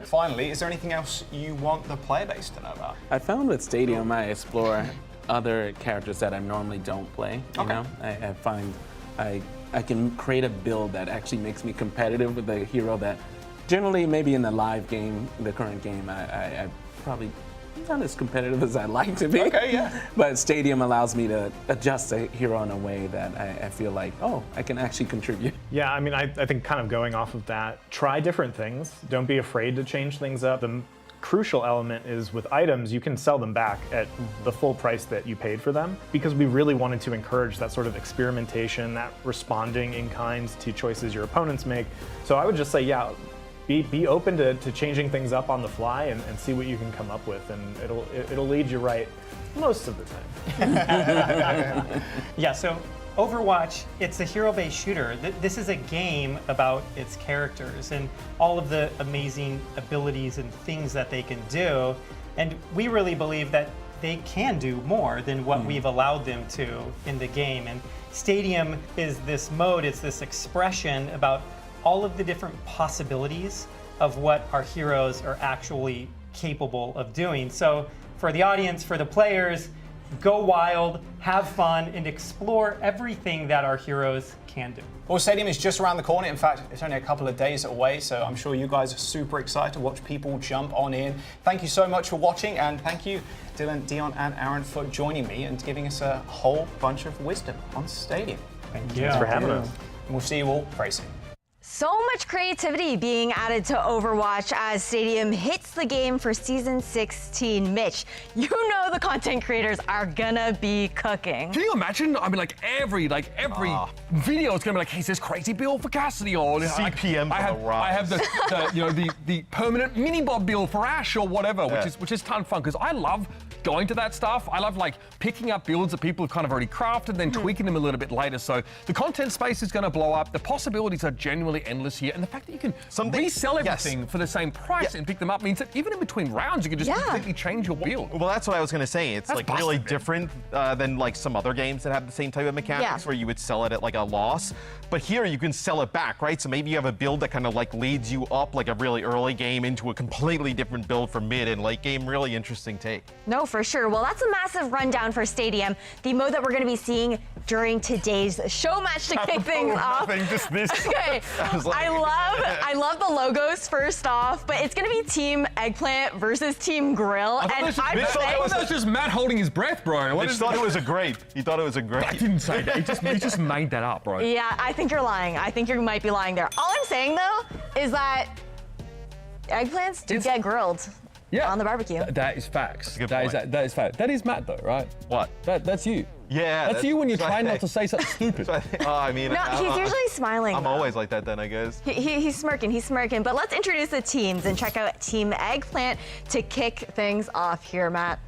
Finally, is there anything else you want the player base to know about? I found with Stadium, I explore other characters that I normally don't play. You know, I find I can create a build that actually makes me competitive with a hero that generally maybe in the live game, the current game, I probably not as competitive as I'd like to be. Okay, yeah. But Stadium allows me to adjust a hero in a way that I feel like, oh, I can actually contribute. Yeah, I mean, I think kind of going off of that, try different things. Don't be afraid to change things up. The crucial element is with items, you can sell them back at the full price that you paid for them, because we really wanted to encourage that sort of experimentation, that responding in kind to choices your opponents make. So I would just say, yeah, be open to changing things up on the fly and see what you can come up with, and it'll lead you right most of the time. Yeah, so Overwatch, it's a hero-based shooter. This is a game about its characters and all of the amazing abilities and things that they can do. And we really believe that they can do more than what we've allowed them to in the game. And Stadium is this mode, it's this expression about all of the different possibilities of what our heroes are actually capable of doing. So for the audience, for the players, go wild, have fun, and explore everything that our heroes can do. Well, Stadium is just around the corner. In fact, it's only a couple of days away, so I'm sure you guys are super excited to watch people jump on in. Thank you so much for watching, and thank you, Dylan, Dion, and Aaron, for joining me and giving us a whole bunch of wisdom on Stadium. Thank you. Thanks for having us. And we'll see you all very soon. So much creativity being added to Overwatch as Stadium hits the game for Season 16. Mitch, you know the content creators are gonna be cooking. Can you imagine? I mean, like every video is gonna be like, hey, this crazy build for Cassidy, or CPM I have the permanent mini Bob build for Ash or whatever, which is ton of fun because I love going to that stuff. I love like picking up builds that people have kind of already crafted, then tweaking them a little bit later. So the content space is going to blow up. The possibilities are genuinely endless here, and the fact that you can resell everything for the same price and pick them up means that even in between rounds you can just completely change your build. Well, that's what I was going to say. It's like really different than like some other games that have the same type of mechanics where you would sell it at like a loss. But here you can sell it back, right? So maybe you have a build that kind of like leads you up like a really early game into a completely different build for mid and late game. Really interesting take. No, for sure. Well, that's a massive rundown for Stadium. The mode that we're going to be seeing during today's show match to kick things off. Nothing, just this. Okay. I love the logos first off, but it's going to be Team Eggplant versus Team Grill. I thought that was just Matt holding his breath, bro. He thought it was a grape. He thought it was a grape. I didn't say that. He just made that up, bro. Yeah, I think you're lying. I think you might be lying there. All I'm saying, though, is that eggplants do get grilled on the barbecue. That is facts. That is fact. That is Matt, though, right? What? That's you. Yeah. That's you when you're trying not to say something stupid. I mean, no, he's usually smiling. I'm always like that then, I guess. He's smirking. But let's introduce the teams and check out Team Eggplant to kick things off here, Matt.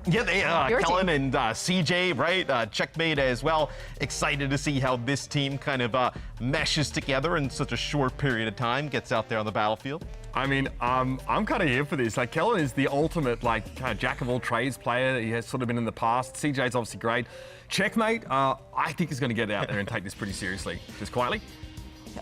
Yeah, they, Your Kellen team. and CJ, right? Checkmate as well. Excited to see how this team kind of meshes together in such a short period of time, gets out there on the battlefield. I mean, I'm kind of here for this. Like, Kellen is the ultimate, like, kind of jack of all trades player. He has sort of been in the past. CJ's obviously great. Checkmate, I think he's going to get out there and take this pretty seriously. Just quietly.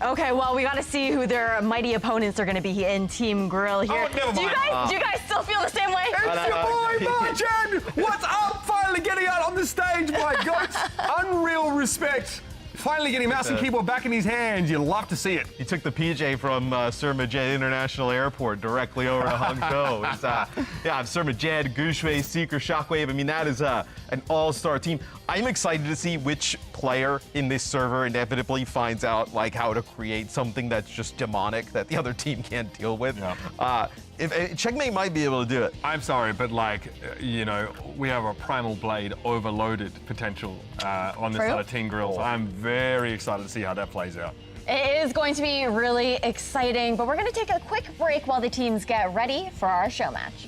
Okay, well, we got to see who their mighty opponents are going to be in Team Grill here. Oh, never do mind. you guys still feel the same way? It's your boy, Martin! What's up? Finally getting out on the stage, my goats. Unreal respect. Finally getting mouse and keyboard back in his hands. You love to see it. He took the PJ from Sir Majed International Airport directly over to Hangzhou. It's, Sir Majed, Gushwei, Seeker, Shockwave. I mean, that is an all-star team. I'm excited to see which player in this server inevitably finds out like how to create something that's just demonic that the other team can't deal with. Yeah. Checkmate might be able to do it. I'm sorry, but like, you know, we have a Primal Blade overloaded potential on this side of Team Grills. I'm very excited to see how that plays out. It is going to be really exciting, but we're going to take a quick break while the teams get ready for our show match.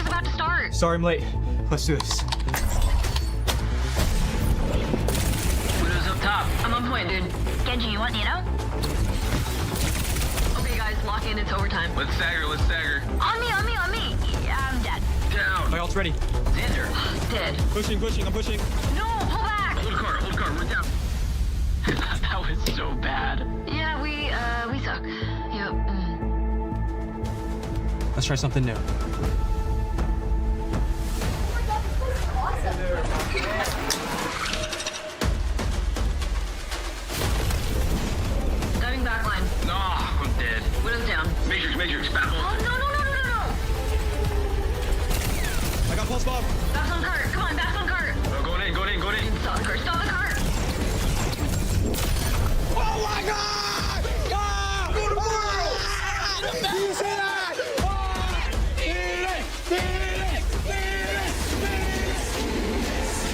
about to start. Sorry I'm late. Let's do this. Widow's up top. I'm on point, dude. Genji, you want Nino? Okay, guys, lock in. It's overtime. Let's stagger. On me. Yeah, I'm dead. Down. My ult's ready. Xander. Dead. Pushing. I'm pushing. No, pull back. Hold card. We're down. That was so bad. Yeah, we suck. Yep. Let's try something new. Diving back line. Nah, I'm dead. Widow's down. Matrix, battle. Oh, no. I got pulse bomb. Back on cart. Come on, back on cart. Going in. Stop the cart. Oh my God! Ah! Go to world! Do you see that?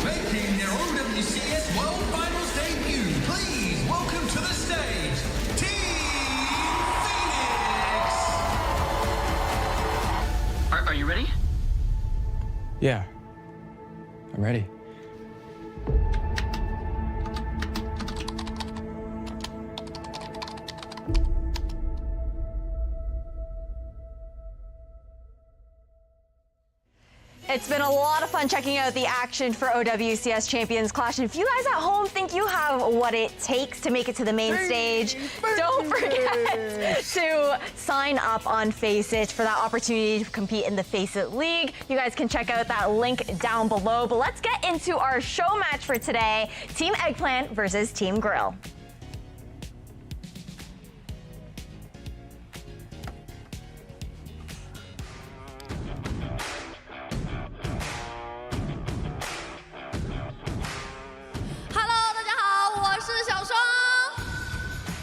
Making their OWCS World Finals debut, please welcome to the stage, Team Phoenix! Are you ready? Yeah. I'm ready. It's been a lot of fun checking out the action for OWCS Champions Clash. And if you guys at home think you have what it takes to make it to the main stage, don't forget to sign up on FACEIT for that opportunity to compete in the FACEIT League. You guys can check out that link down below. But let's get into our show match for today. Team Eggplant versus Team Grill.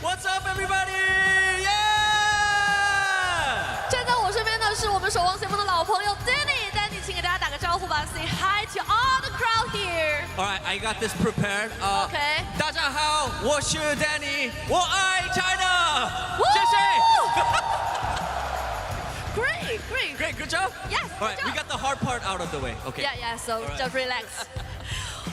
What's up, everybody? Yeah! 站在我身边的是我们守望先锋的老朋友 Danny， 请给大家打个招呼吧 ，Say hi to all the crowd here. All right, I got this prepared. Okay. 大家好，我是 Danny， 我爱 China。 Woo! 谢谢。 Great. Good job. Yes. All right, we got the hard part out of the way. Okay. Yeah. So All right. just relax.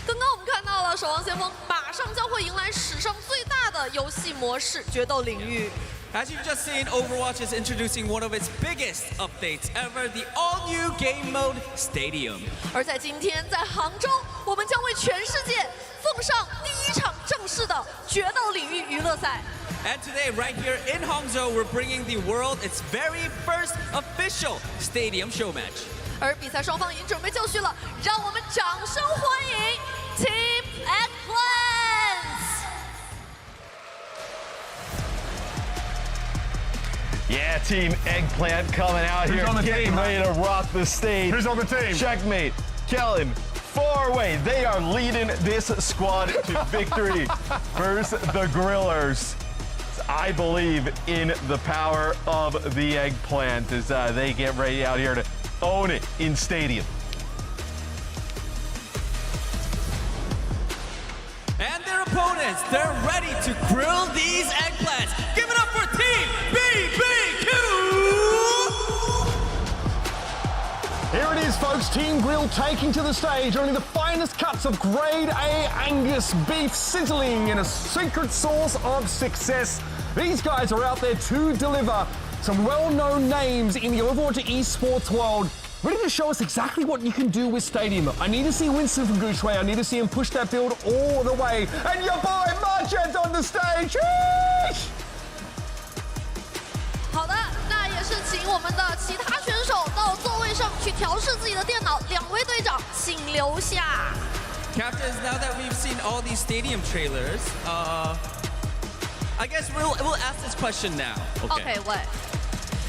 刚刚我们看到了守望先锋马上将会迎来史上最大的游戏模式——决斗领域。 As you've just seen, Overwatch is introducing one of its biggest updates ever, the all-new game mode Stadium. 而在今天，在杭州，我们将为全世界奉上第一场正式的决斗领域娱乐赛。 And today, right here in Hangzhou, we're bringing the world its very first official Stadium show match. 而比赛双方已经准备就绪了，让我们掌声欢迎 Team Eggplants！ Yeah, Team Eggplant coming out here, getting ready to rock the stage. Who's on the team? Checkmate, Kellen, far away. They are leading this squad to victory versus the Grillers. I believe in the power of the Eggplant as they get ready out here to own it in Stadium. And their opponents, they're ready to grill these Eggplants. Give it up for Team BBQ! Here it is, folks. Team Grill taking to the stage only the finest cuts of grade A Angus beef sizzling in a secret sauce of success. These guys are out there to deliver some well-known names in the Overwatch Esports world. Ready to show us exactly what you can do with Stadium. I need to see Winston from Goochway. I need to see him push that build all the way. And your boy Marchand on the stage. 好的，那也是请我们的其他选手到座位上去调试自己的电脑。两位队长，请留下。 Captains, now that we've seen all these Stadium trailers, I guess we'll ask this question now. Okay, what?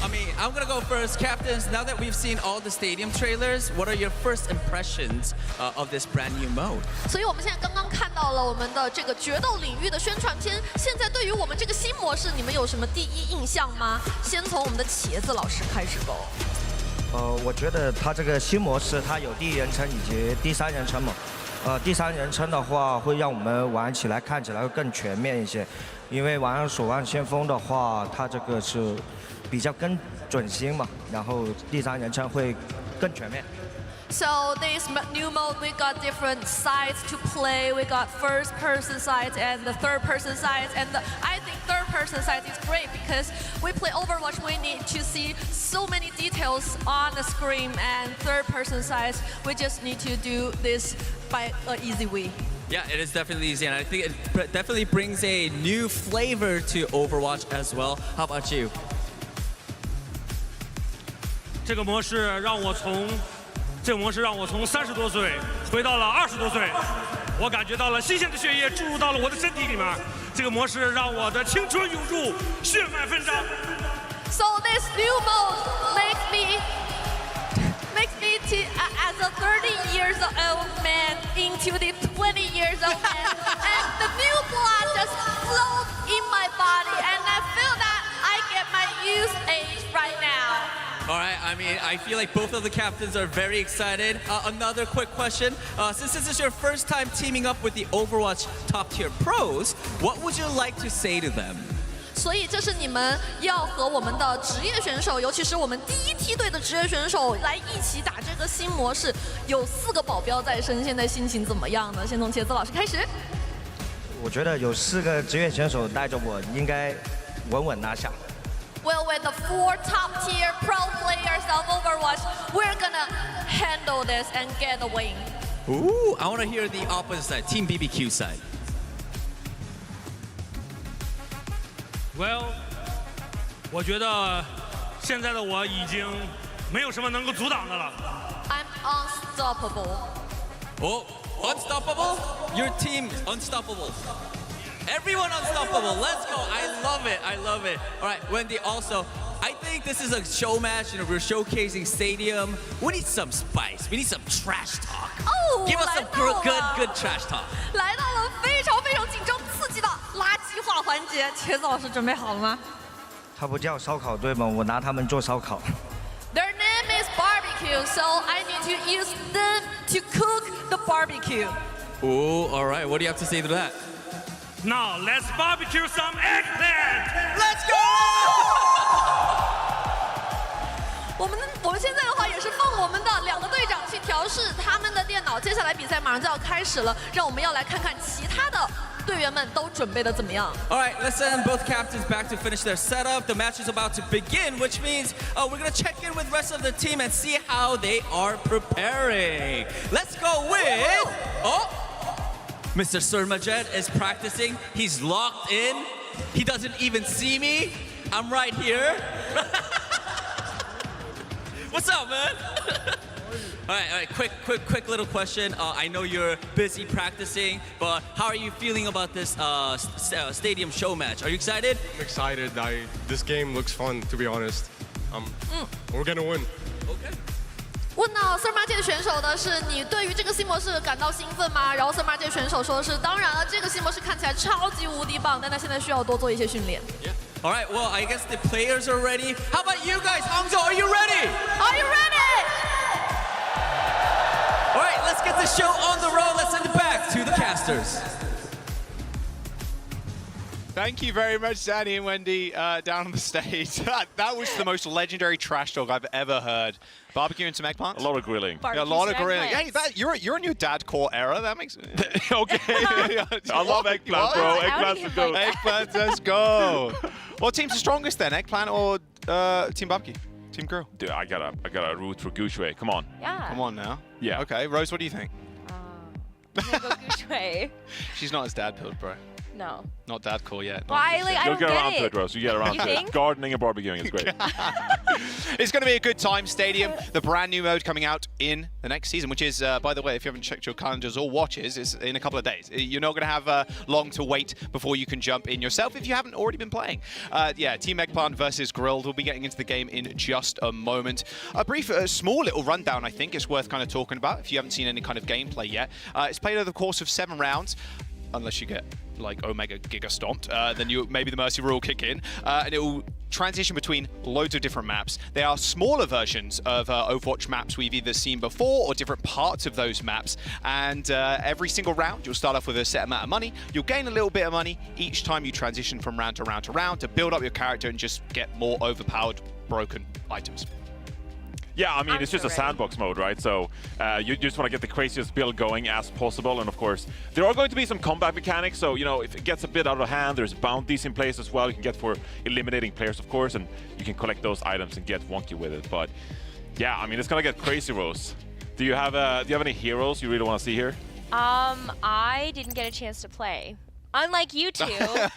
I mean, I'm gonna go first. Captains, now that we've seen all the Stadium trailers, what are your first impressions of this brand new mode? 所以我们现在刚刚看到了我们的这个决斗领域的宣传片。现在对于我们这个新模式，你们有什么第一印象吗？先从我们的茄子老师开始吧。我觉得它这个新模式，它有第一人称以及第三人称嘛。第三人称的话，会让我们玩起来看起来会更全面一些。因为玩守望先锋的话，它这个是比较跟准星嘛，然后第三人称会更全面。 So this new mode, we got different sides to play. We got first-person sides and the third-person sides. And I think third-person sides is great because we play Overwatch, we need to see so many details on the screen. And third-person sides, we just need to do this by an easy way. Yeah, it is definitely easy, and I think it definitely brings a new flavor to Overwatch as well. How about you? 这个模式让我从30多岁回到了20多岁，我感觉到了新鲜的血液注入到了我的身体里面。这个模式让我的青春涌入，血脉纷张。So this new mode makes me as a 30 years old man into the 20 years old man, and the new blood just flows in my body, and I feel that I get my youth age right now. All right, I mean, I feel like both of the captains are very excited. Another quick question. Since this is your first time teaming up with the Overwatch top-tier pros, what would you like to say to them? 所以这是你们要和我们的职业选手，尤其是我们第一梯队的职业选手来一起打这个新模式。有4个保镖在身，现在心情怎么样呢？先从茄子老师开始。我觉得有4个职业选手带着我，应该稳稳拿下。 Well, with the 4 top-tier pro players of Overwatch, we're gonna handle this and get the win. Ooh, I want to hear the opposite side, Team BBQ side. Well, 我觉得现在的我已经没有什么能够阻挡的了。I'm unstoppable. Oh, unstoppable? Your team unstoppable. Everyone unstoppable. Let's go. I love it. I love it. All right, Wendy, also, I think this is a show match. You know, we're showcasing Stadium. We need some spice. We need some trash talk. Oh, give us some good trash talk. 来到了非常非常紧张刺激的垃圾话环节，茄子老师准备好了吗？他不叫烧烤对吗？我拿他们做烧烤。 Their name is barbecue, so I need to use them to cook the barbecue. Ooh, all right. What do you have to say to that? Now let's barbecue some eggplant. Let's go! 我们现在的话也是放我们的2个队长去调试他们的电脑。接下来比赛马上就要开始了，让我们要来看看其他的队员们都准备的怎么样。All right, let's send both captains back to finish their setup. The match is about to begin, which means we're gonna check in with the rest of the team and see how they are preparing. Let's go with Mr. Surmajet is practicing. He's locked in. He doesn't even see me. I'm right here. What's up, man? All right, quick little question. I know you're busy practicing, but how are you feeling about this stadium show match? Are you excited? I'm excited. This game looks fun, to be honest. We're gonna win. Okay. 问到 Surmajet 的选手的是你对于这个新模式感到兴奋吗？然后 Surmajet 选手说是当然了，这个新模式看起来超级无敌棒，但他现在需要多做一些训练。Yeah. All right. Well, I guess the players are ready. How about you guys, Hangzhou? Are you ready? Are you ready? All right. Let's get the show on the road. Let's send it back to the casters. Thank you very much, Danny and Wendy, down on the stage. That was the most legendary trash talk I've ever heard. Barbecue and some eggplants? A lot of grilling. Yeah, a lot of grilling. Hey, you're in your dad core era. That makes okay. I love eggplants, bro. Eggplants, let's go. Eggplants, let's go. What team's the strongest then, eggplant or Team Barbecue? Team Grill? Dude, I gotta root for Gushue. Come on. Yeah. Come on now. Yeah. Okay, Rose, what do you think? I'm gonna go Gushue. She's not as dad pilled, bro. No. Not dad core yet. I You'll get around to it, Rose. You get around to think? it. Gardening and barbecuing is great. It's going to be a good time. Stadium, the brand new mode coming out in the next season, which is, by the way, if you haven't checked your calendars or watches, it's in a couple of days. You're not going to have long to wait before you can jump in yourself if you haven't already been playing. Yeah, Team Eggplant versus Grilled. We'll be getting into the game in just a moment. A brief, small little rundown, I think, is worth kind of talking about if you haven't seen any kind of gameplay yet. It's played over the course of 7 rounds. Unless you get like Omega Giga stomped, then maybe the Mercy Rule will kick in, and it will transition between loads of different maps. They are smaller versions of Overwatch maps we've either seen before or different parts of those maps. And every single round, you'll start off with a set amount of money. You'll gain a little bit of money each time you transition from round to round to round to build up your character and just get more overpowered, broken items. Yeah, I mean, it's just a sandbox mode, right? So you just want to get the craziest build going as possible. And of course, there are going to be some combat mechanics. So, you know, if it gets a bit out of hand, there's bounties in place as well you can get for eliminating players, of course. And you can collect those items and get wonky with it. But yeah, I mean, it's going to get crazy, Rose. Do you have any heroes you really want to see here? I didn't get a chance to play. Unlike you two.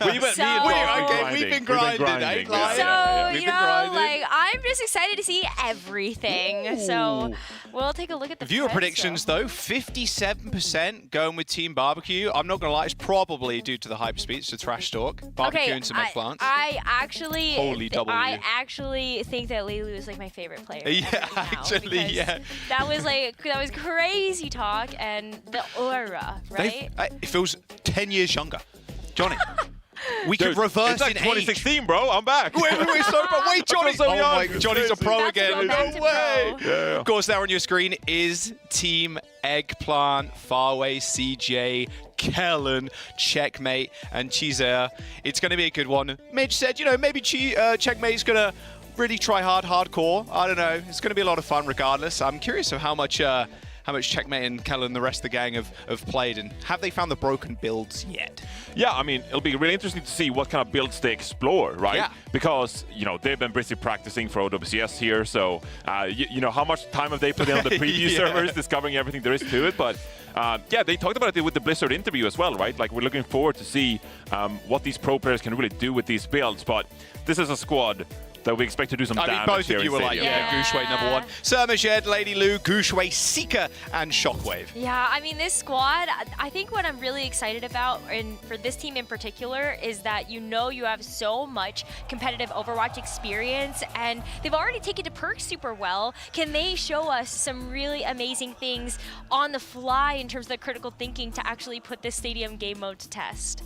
We've been grinding. So, you know, like, I'm just excited to see everything. Ooh. So, we'll take a look at the Viewer predictions, though. 57% going with Team Barbecue. I'm not going to lie, it's probably due to the hype speech, to Trash Talk. Barbecue and some eggplants. I actually... Holy W. I actually think that Leilu is, like, my favorite player. Yeah, actually, yeah. That was crazy talk and the aura, right? It feels 10 years younger. Johnny, we Dude, could reverse it's like in 2016, bro. I'm back. Wait, Johnny. So oh young. my, Johnny's a pro again. No way. Yeah. Of course, there on your screen is Team Eggplant, Farway, CJ, Kellen, Checkmate, and Chizer. It's going to be a good one. Midge said, you know, maybe Checkmate's going to really try hardcore. I don't know. It's going to be a lot of fun regardless. I'm curious of how much Checkmate and Kellen and the rest of the gang have played, and have they found the broken builds yet? Yeah, I mean, it'll be really interesting to see what kind of builds they explore, right? Yeah. Because, you know, they've been busy practicing for OWCS here, so, you know, how much time have they put in on the preview servers, discovering everything there is to it, but yeah, they talked about it with the Blizzard interview as well, right? Like, we're looking forward to see what these pro players can really do with these builds, but this is a squad that we expect to do some damage. Both here of you in were like, Stadium. Gooshway #1. Surmajed, Lady Lou, Gooshway, Seeker, and Shockwave. Yeah, I mean, this squad, I think what I'm really excited about, and for this team in particular, is that you know you have so much competitive Overwatch experience, and they've already taken to perks super well. Can they show us some really amazing things on the fly in terms of the critical thinking to actually put this Stadium game mode to test?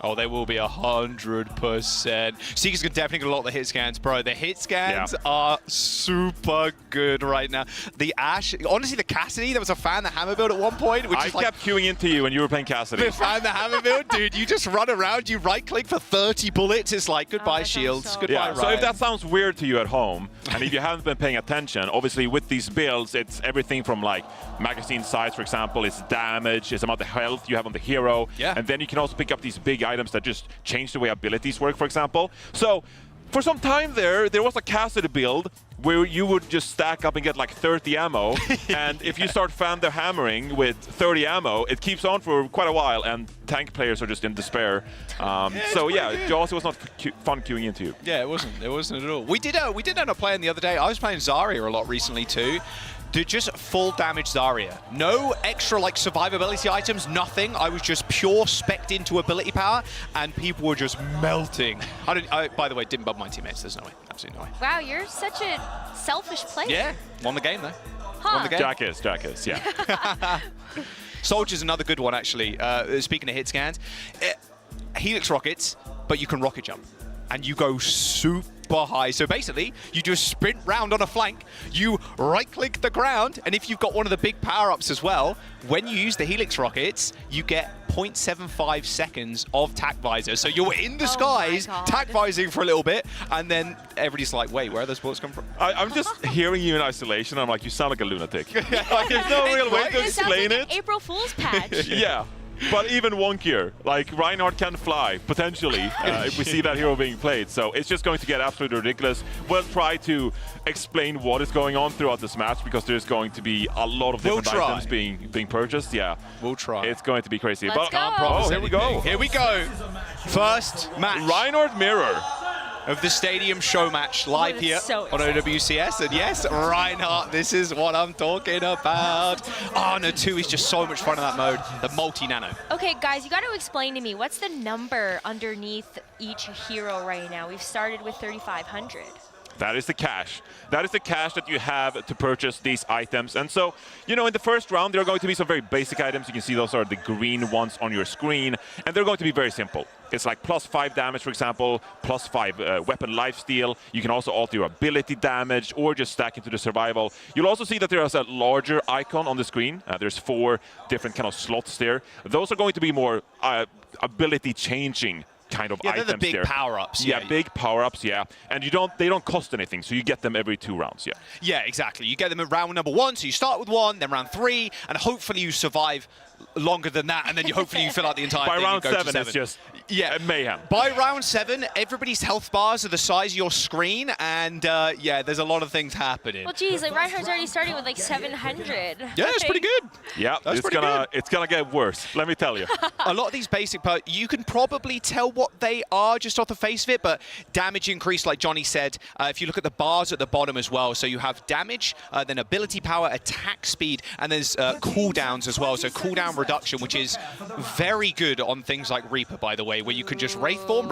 Oh, they will be 100%. Seeker's definitely got a lot of the hit scans, bro. The hit scans are super good right now. The Ashe, honestly, the Cassidy, there was a fan the hammer build at one point. Which I kept queuing into you when you were playing Cassidy. The fan the hammer build, dude, you just run around, you right-click for 30 bullets. It's like, goodbye shields, goodbye Ryan. So if that sounds weird to you at home, and if you haven't been paying attention, obviously with these builds, it's everything from like magazine size, for example, it's damage, it's about the health you have on the hero, and then you can also pick up these big items that just change the way abilities work, for example. So for some time there was a Cassidy build where you would just stack up and get like 30 ammo, and if you start fan the hammering with 30 ammo, it keeps on for quite a while, and tank players are just in despair. So yeah, it also was not fun queuing into you. Yeah, it wasn't at all. We did end up playing the other day. I was playing Zarya a lot recently too. Dude, just full damage Zarya. No extra like survivability items, nothing. I was just pure spec'd into ability power, and people were just melting. I by the way, didn't bug my teammates. There's no way, absolutely no way. Wow, you're such a selfish player. Yeah, won the game though. Huh. Won the game. Jack is, yeah. Soldier's another good one actually. Speaking of hit scans, Helix rockets, but you can rocket jump, and you go super high. So basically, you just sprint round on a flank, you right-click the ground, and if you've got one of the big power-ups as well, when you use the Helix rockets, you get 0.75 seconds of tac visor. So you're in the skies, tac vising for a little bit, and then everybody's like, wait, where are those bullets come from? I'm just hearing you in isolation. I'm like, you sound like a lunatic. Like, there's no real way to explain like it. An April Fool's patch. Yeah. But even wonkier, like Reinhardt can fly, potentially, if we see that hero being played. So it's just going to get absolutely ridiculous. We'll try to explain what is going on throughout this match, because there's going to be a lot of different items being purchased. Yeah, we'll try. It's going to be crazy. Let's go. Oh, here we go. Here we go. First match. Reinhardt Mirror. Of the Stadium show match live here on OWCS. And yes, Reinhardt, this is what I'm talking about. Oh, no, 2 is just so much fun in that mode. The multi-nano. Okay, guys, you got to explain to me, what's the number underneath each hero right now? We've started with 3,500. That is the cash. That is the cash that you have to purchase these items. And so, you know, in the first round, there are going to be some very basic items. You can see those are the green ones on your screen, and they're going to be very simple. It's like +5 damage, for example, +5 weapon lifesteal. You can also alter your ability damage or just stack into the survival. You'll also see that there is a larger icon on the screen. There's 4 different kind of slots there. Those are going to be more ability changing kind of they're items the big there. power-ups. Yeah, big power-ups, yeah. And they don't cost anything, so you get them every 2 rounds, yeah. Yeah, exactly. You get them at round number 1, so you start with 1, then round 3, and hopefully you survive longer than that, and then hopefully you fill out the entire By thing round and go 7, to it's just mayhem. By round 7, everybody's health bars are the size of your screen, and there's a lot of things happening. Well, geez, like Reinhardt's already starting with like 700. Yeah, it's pretty good. Yeah, it's gonna get worse, let me tell you. A lot of these basic parts, you can probably tell what they are just off the face of it, but damage increase, like Johnny said, if you look at the bars at the bottom as well, so you have damage, then ability power, attack speed, and there's cooldowns as well, so cooldown reduction, which is very good on things like Reaper, by the way, where you can just Wraith form,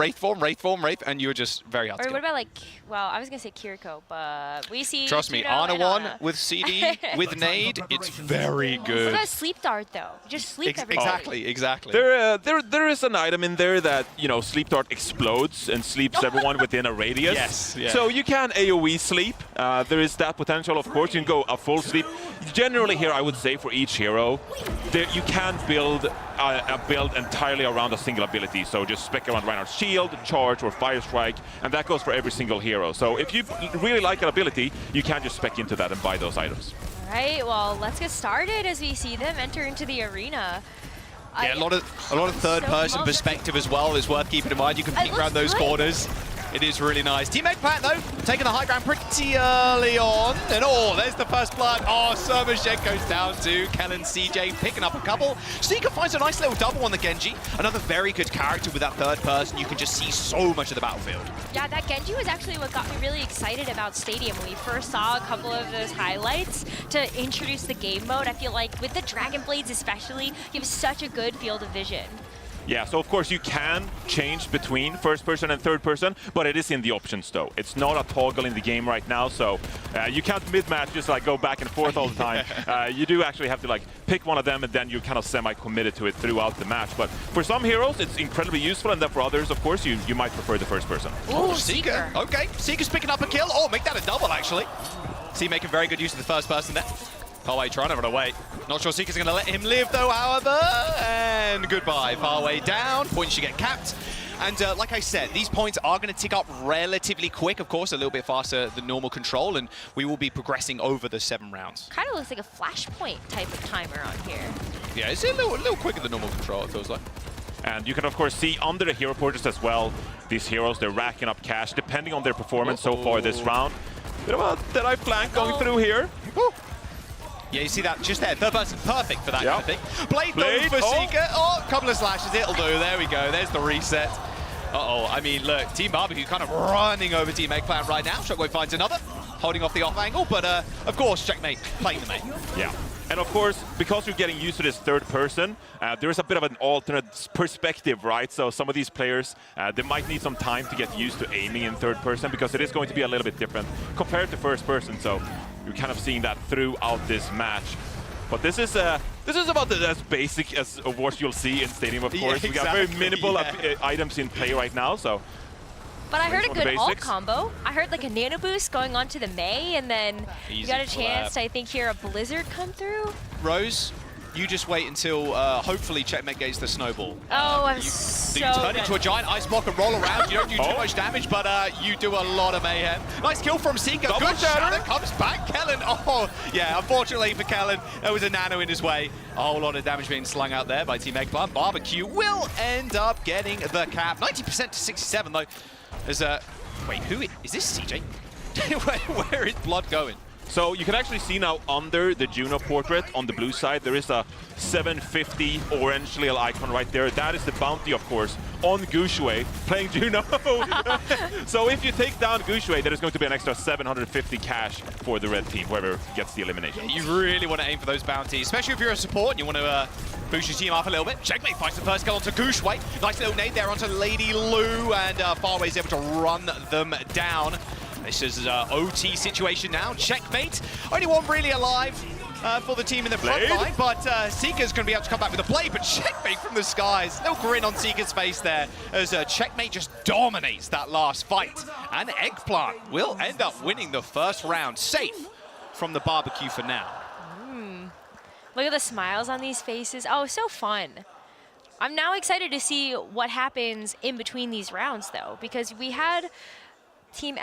and you're just very hard to Or kill. what about like, well, I was going to say Kiriko, but we see Trust me, Juno Ana and one Ana. with CD, with Nade, it's very What good. about Sleep Dart, though? Just sleep everybody. Exactly. There is an item in there that, Sleep Dart explodes and sleeps everyone within a radius. Yes, yeah. So you can AoE sleep. There is that potential, of course. You can go a full sleep. Generally here, I would say for each hero, you can build a build entirely around a single ability. So just spec around Reinhardt's Shield, Charge, or Fire Strike, and that goes for every single hero. So if you really like an ability, you can just spec into that and buy those items. All right, well, let's get started as we see them enter into the arena. Yeah, a lot of third-person perspective as well is worth keeping in mind. You can peek around those corners. It is really nice. Team Eggplant, though, taking the high ground pretty early on. And there's the first blood. Sermashen goes down to Kellen CJ, picking up a couple. Seeker finds a nice little double on the Genji. Another very good character with that third person. You can just see so much of the battlefield. Yeah, that Genji was actually what got me really excited about Stadium. When we first saw a couple of those highlights to introduce the game mode, I feel like with the Dragon Blades especially, you have such a good field of vision. Yeah, so of course you can change between first person and third person, but it is in the options though. It's not a toggle in the game right now, so you can't mid-match just like go back and forth all the time. You do actually have to like pick one of them and then you're kind of semi-committed to it throughout the match. But for some heroes, it's incredibly useful, and then for others, of course, you might prefer the first person. Oh, Seeker. Okay, Seeker's picking up a kill. Make that a double, actually. See, making very good use of the first person there. Farway trying to run away. Not sure Seeker's going to let him live, though, however. And goodbye. Farway down. Points should get capped. And like I said, these points are going to tick up relatively quick, of course, a little bit faster than normal control, and we will be progressing over the 7 rounds. Kind of looks like a flashpoint type of timer on here. Yeah, it's a little quicker than normal control, it feels like. And you can, of course, see under the hero portraits as well, these heroes, they're racking up cash, depending on their performance so far this round. Bit of a Deadeye flank going through here. Yeah, you see that just there. Third person, perfect for that kind of thing. Blade for Oh. Seeker. A couple of slashes. It'll do. There we go. There's the reset. I mean, look, Team Barbecue kind of running over Team Eggplant right now. Shockwave finds another, holding off the off angle, but of course, Checkmate playing the mate. Yeah. And of course, because you're getting used to this third person, there is a bit of an alternate perspective, right? So some of these players, they might need some time to get used to aiming in third person because it is going to be a little bit different compared to first person. So you're kind of seeing that throughout this match. But this is about as basic as what you'll see in Stadium, of course. Yeah, We got very minimal items in play right now, so. But I heard a good ult basics. combo. I heard like a nano boost going on to the Mei, and then you got a chance to, I think, hear a Blizzard come through. Rose, you just wait until hopefully Checkmate gets the snowball. Oh, I'm you so turn good. into a giant ice block and roll around. You don't do too much damage, but you do a lot of mayhem. Nice kill from Seeker. Double Good shatter. shatter comes back. Kellen. Yeah, unfortunately for Kellen, there was a nano in his way. A whole lot of damage being slung out there by Team Eggplant. Barbecue will end up getting the cap. 90% to 67, though. There's a... Wait, who is this, CJ? Where is blood going? So you can actually see now under the Juno portrait on the blue side, there is a 750 orange little icon right there. That is the bounty, of course, on Gushui playing Juno. So if you take down Gushui, there is going to be an extra 750 cash for the red team, whoever gets the elimination. You really want to aim for those bounties, especially if you're a support and you want to boost your team up a little bit. Checkmate finds the first kill onto Gushui. Nice little nade there onto Lady Lu, and Farway's able to run them down. This is an OT situation now. Checkmate. Only one really alive for the team in the front line, but Seeker's going to be able to come back with a blade, but Checkmate from the skies. Little grin on Seeker's face there as Checkmate just dominates that last fight. And Eggplant will end up winning the first round, safe from the barbecue for now. Look at the smiles on these faces. Oh, so fun. I'm now excited to see what happens in between these rounds, though, because we had Team Team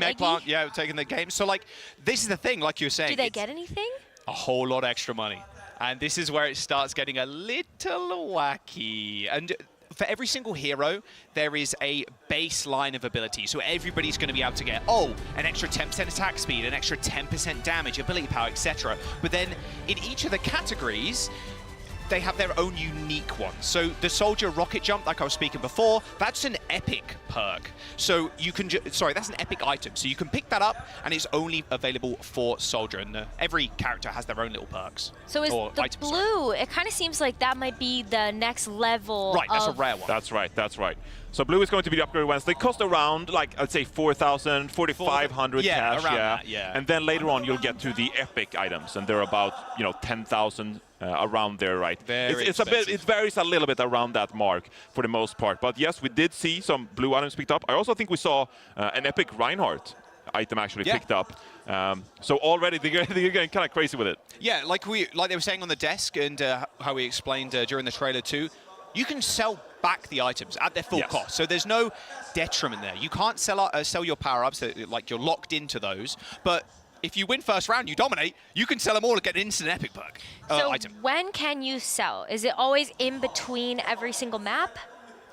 Eggplant, yeah, taking the game. So, like, this is the thing, like you were saying. Do they get anything? A whole lot extra money. And this is where it starts getting a little wacky. And for every single hero, there is a baseline of ability. So everybody's going to be able to get, an extra 10% attack speed, an extra 10% damage, ability power, etc. But then in each of the categories, they have their own unique ones. So the Soldier Rocket Jump, like I was speaking before, that's an epic perk. So you can, that's an epic item. So you can pick that up, and it's only available for Soldier. And every character has their own little perks. So is the blue, it kind of seems like that might be the next level. Right, that's a rare one. That's right, that's right. So blue is going to be the upgrade ones. They cost around, like, I'd say 4,000, 4,500 cash. Around that, yeah. And then later on, you'll get to the epic items, and they're about, 10,000 around there, right? It varies a little bit around that mark for the most part. But yes, we did see some blue items picked up. I also think we saw an epic Reinhardt item actually picked up. So already they're getting kind of crazy with it. Yeah, like they were saying on the desk, and how we explained during the trailer too, you can sell back the items at their full cost. So there's no detriment there. You can't sell your power-ups, like you're locked into those. But if you win first round, you dominate, you can sell them all and get an instant epic perk item. When can you sell? Is it always in between every single map?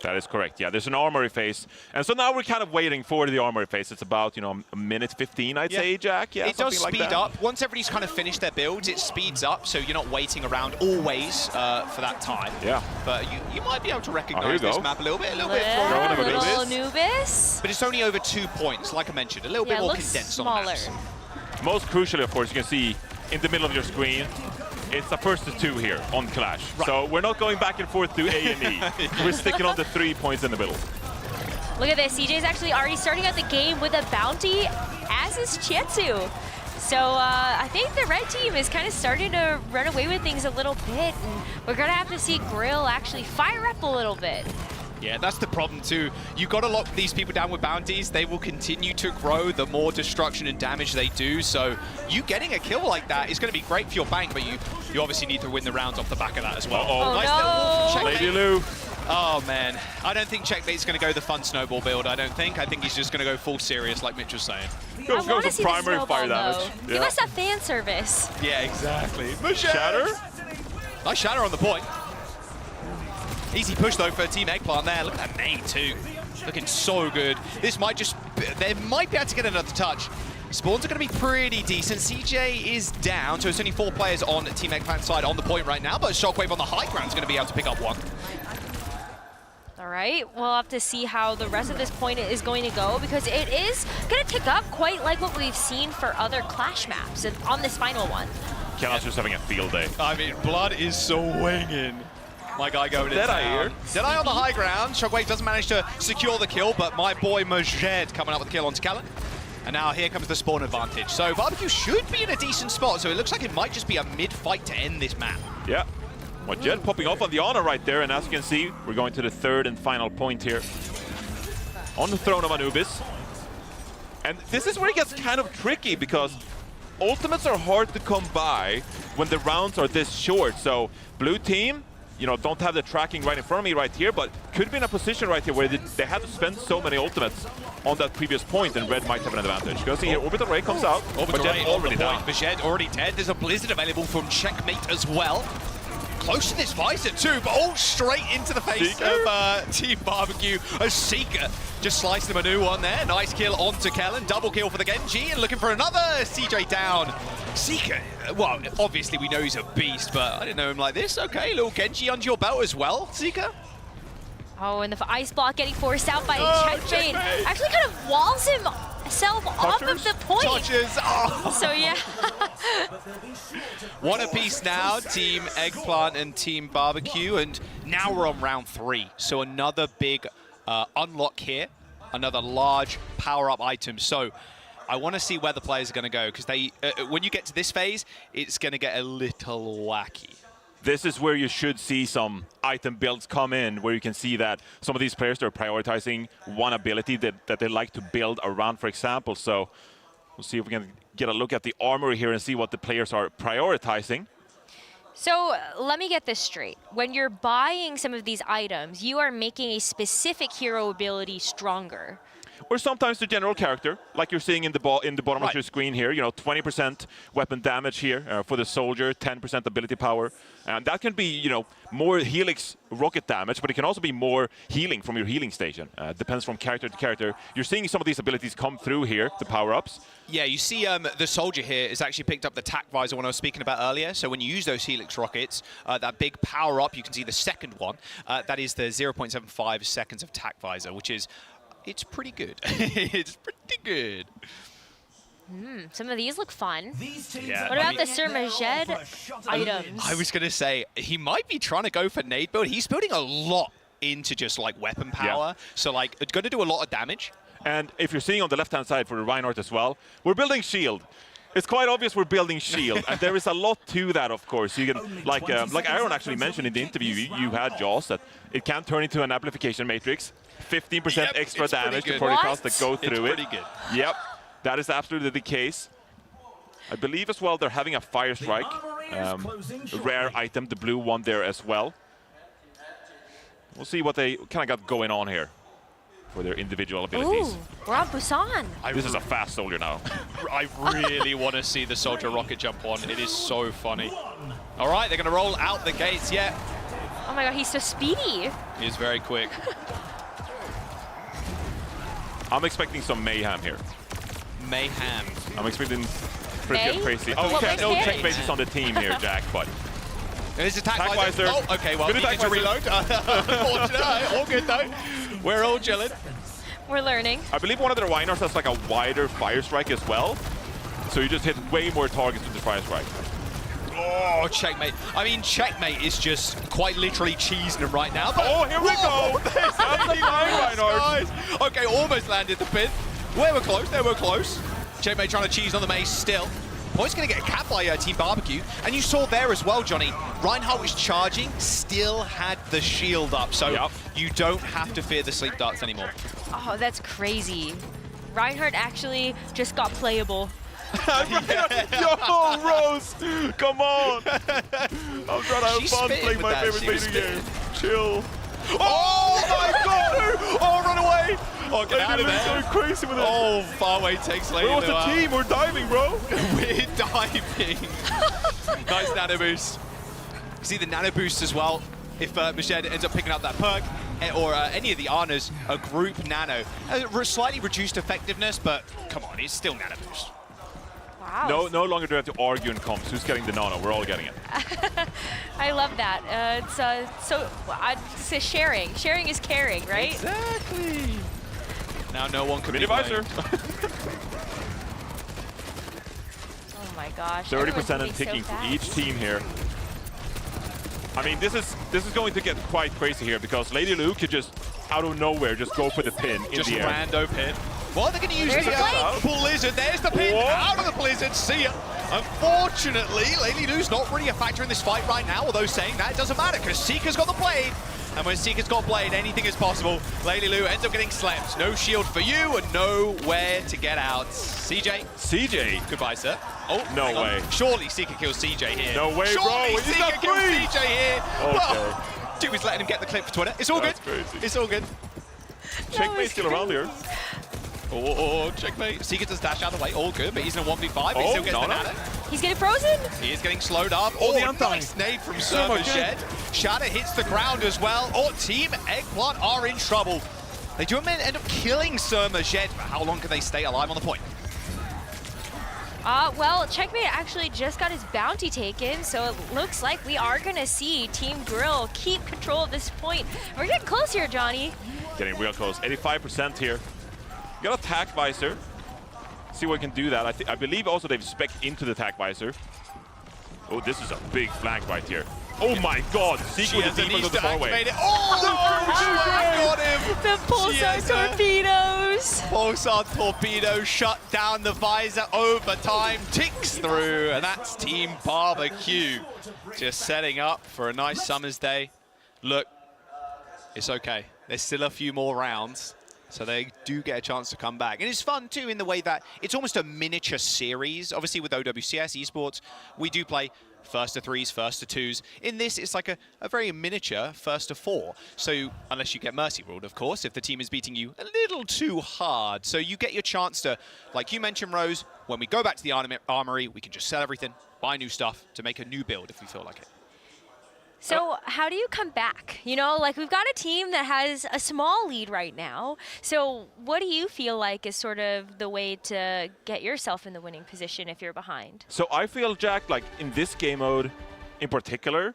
That is correct, yeah. There's an armory phase. And so now we're kind of waiting for the armory phase. It's about, a minute 15, I'd say, Jack. Yeah, it does speed up. Once everybody's kind of finished their builds, it speeds up, so you're not waiting around always for that time. Yeah. But you might be able to recognize this map a little bit. A little bit Anubis. But it's only over 2 points, like I mentioned. A little bit more condensed smaller. on the maps. Most crucially, of course, you can see in the middle of your screen, it's the first to 2 here on Clash. Right. So we're not going back and forth to A and E. We're sticking on the 3 points in the middle. Look at this. CJ's actually already starting out the game with a bounty, as is Chietsu. So I think the red team is kind of starting to run away with things a little bit, and we're going to have to see Grill actually fire up a little bit. Yeah, that's the problem too. You've got to lock these people down with bounties. They will continue to grow the more destruction and damage they do. So you getting a kill like that is going to be great for your bank, but you obviously need to win the rounds off the back of that as well. Nice little wolf from Checkmate. Lady Lou. Oh, man. I don't think Checkmate's going to go the fun snowball build, I don't think. I think he's just going to go full serious, like Mitch was saying. Go for primary fire damage. Yeah. Give us that fan service. Yeah, exactly. Shatter. Nice Shatter on the point. Easy push, though, for Team Eggplant there. Look at that nade, too. Looking so good. This might just... They might be able to get another touch. Spawns are going to be pretty decent. CJ is down, so it's only 4 players on Team Eggplant's side on the point right now, but Shockwave on the high ground is going to be able to pick up one. All right, we'll have to see how the rest of this point is going to go, because it is going to tick up quite like what we've seen for other Clash maps and on this final one. Kellen's just having a field day. I mean, blood is swinging. My guy going to town. Deadeye on the high ground. Shockwave doesn't manage to secure the kill, but my boy Majed coming up with the kill onto Kellen. And now here comes the spawn advantage. So Barbecue should be in a decent spot, so it looks like it might just be a mid-fight to end this map. Yeah. Majed popping off on the honor right there, and as you can see, we're going to the 3rd and final point here. On the throne of Anubis. And this is where it gets kind of tricky, because ultimates are hard to come by when the rounds are this short. So blue team, don't have the tracking right in front of me right here, but could be in a position right here where they had to spend so many ultimates on that previous point, and red might have an advantage. Go see here, Orbital Ray comes out. Orbital Ray already down. Majed already dead. There's a Blizzard available from Checkmate as well. Close to this Visor too, but all straight into the face of Team Barbecue. A Seeker just sliced him a new one there. Nice kill onto Kellen. Double kill for the Genji, and looking for another. CJ down. Seeker, well, obviously we know he's a beast, but I didn't know him like this. Okay, little Genji under your belt as well, Seeker. Oh, and the ice block getting forced out by Checkmate. Actually kind of walls himself off of the point. Touches. Oh. So, yeah. One apiece now, Team Eggplant and Team Barbecue, and now we're on round 3. So another big unlock here, another large power-up item. So I want to see where the players are going to go, because when you get to this phase, it's going to get a little wacky. This is where you should see some item builds come in, where you can see that some of these players are prioritizing one ability that they like to build around, for example. So we'll see if we can get a look at the armory here and see what the players are prioritizing. So let me get this straight. When you're buying some of these items, you are making a specific hero ability stronger. Or sometimes the general character, like you're seeing in the bottom of your screen here. 20% weapon damage here for the soldier, 10% ability power, and that can be more Helix rocket damage, but it can also be more healing from your healing station. Depends from character to character. You're seeing some of these abilities come through here, the power-ups. Yeah, you see the soldier here has actually picked up the tac visor one I was speaking about earlier. So when you use those Helix rockets, that big power-up, you can see the second one. That is the 0.75 seconds of tac visor, which is it's pretty good. It's pretty good. Some of these look fun. Yeah, what about the Sir Majed items? I was going to say, he might be trying to go for nade build. He's building a lot into just like weapon power. Yeah. So like, it's going to do a lot of damage. And if you're seeing on the left-hand side for the Reinhardt as well, we're building shield. It's quite obvious we're building shield, and there is a lot to that, of course. You can, like Aaron actually mentioned in the interview you had, Jaws, that it can turn into an amplification matrix. 15% extra damage to protocols that go through it. It's pretty good. Yep, that is absolutely the case. I believe as well they're having a fire strike, a rare item, the blue one there as well. We'll see what they kind of got going on here for their individual abilities. Ooh, we're on Busan. This is a fast soldier now. I really want to see the soldier rocket jump on. It is so funny. All right, they're going to roll out the gates. Yeah. Oh my god, he's so speedy. He is very quick. I'm expecting some mayhem here. Mayhem. I'm expecting pretty crazy. Oh, okay, no checkmate is on the team here, Jack, but... There's a tac visor. Oh, okay, well, he needs to reload. Unfortunately, all good though. We're all chilling. We're learning. I believe one of the Reinhardts has like a wider fire strike as well. So you just hit way more targets with the fire strike. Oh, checkmate. I mean, checkmate is just quite literally cheesing him right now. But oh, here we go. There's the Reinhardt. Okay, almost landed the pin. They were close. Checkmate trying to cheese on the mace still. Point's going to get capped by Team Barbecue. And you saw there as well, Johnny, Reinhardt was charging, still had the shield up. So you don't have to fear the sleep darts anymore. Oh, that's crazy. Reinhardt actually just got playable. Yo, Rose, come on. I'm trying to have fun playing my favorite video game. Chill. Oh my god! Oh, run away! Oh, get out of there. Going crazy with it. Oh, Farway takes Lady Lou out. What's the team? We're diving, bro. We're diving. Nice nano boost. See the nano boost as well. If Majed ends up picking up that perk, or any of the Arnas, a group nano. Slightly reduced effectiveness, but come on, it's still nano boost. Wow. No longer do we have to argue in comps. Who's getting the nano? We're all getting it. I love that. I'd say sharing. Sharing is caring, right? Exactly. Now no one can be visor. Oh my gosh. 30% in ticking for each team here. I mean, this is going to get quite crazy here because Lady Lu could just out of nowhere just go for the pin in the air. Just rando pin. Well, they're going to use the blizzard. There's the pin. Out of the blizzard. See ya. Unfortunately, Lady Lu's not really a factor in this fight right now, although saying that it doesn't matter because Seeker's got the blade. And when Seeker's got blade, anything is possible. Lady Lu ends up getting slept. No shield for you and nowhere to get out. CJ. Goodbye, sir. Oh, no way. Surely Seeker kills CJ here. No way, Surely bro. Seeker kills CJ here. Okay. Well, dude was letting him get the clip for Twitter. It's all good. Crazy. It's all good. Checkmate's still around here. Oh, checkmate. Seeker does dash out of the way. All good, but he's in a 1v5. But he still gets the nano. He's getting frozen. He is getting slowed up. Oh, the nice nade from Sir Majed. Shatter hits the ground as well. Oh, Team Eggplant are in trouble. They do end up killing Sir Majed, but how long can they stay alive on the point? Well, Checkmate actually just got his bounty taken, so it looks like we are going to see Team Grill keep control of this point. We're getting close here, Johnny. Getting real close. 85% here. Got a tac visor. See what we can do that. I believe also they've spec'd into the tac visor. Oh, this is a big flank right here. Oh my god, Seeker with the demons of the far-away. Oh, got him! The Pulsar torpedoes! Pulsar torpedo shut down the visor. Overtime ticks through, and that's Team Barbecue. Just setting up for a nice summer's day. Look, it's okay. There's still a few more rounds. So they do get a chance to come back. And it's fun, too, in the way that it's almost a miniature series. Obviously, with OWCS Esports, we do play first to 3s, first to 2s. In this, it's like a very miniature first to 4. So, unless you get mercy ruled, of course, if the team is beating you a little too hard. So you get your chance to, like you mentioned, Rose, when we go back to the armory, we can just sell everything, buy new stuff to make a new build if we feel like it. So how do you come back? You know, like we've got a team that has a small lead right now. So what do you feel like is sort of the way to get yourself in the winning position if you're behind? So I feel, Jack, like in this game mode in particular,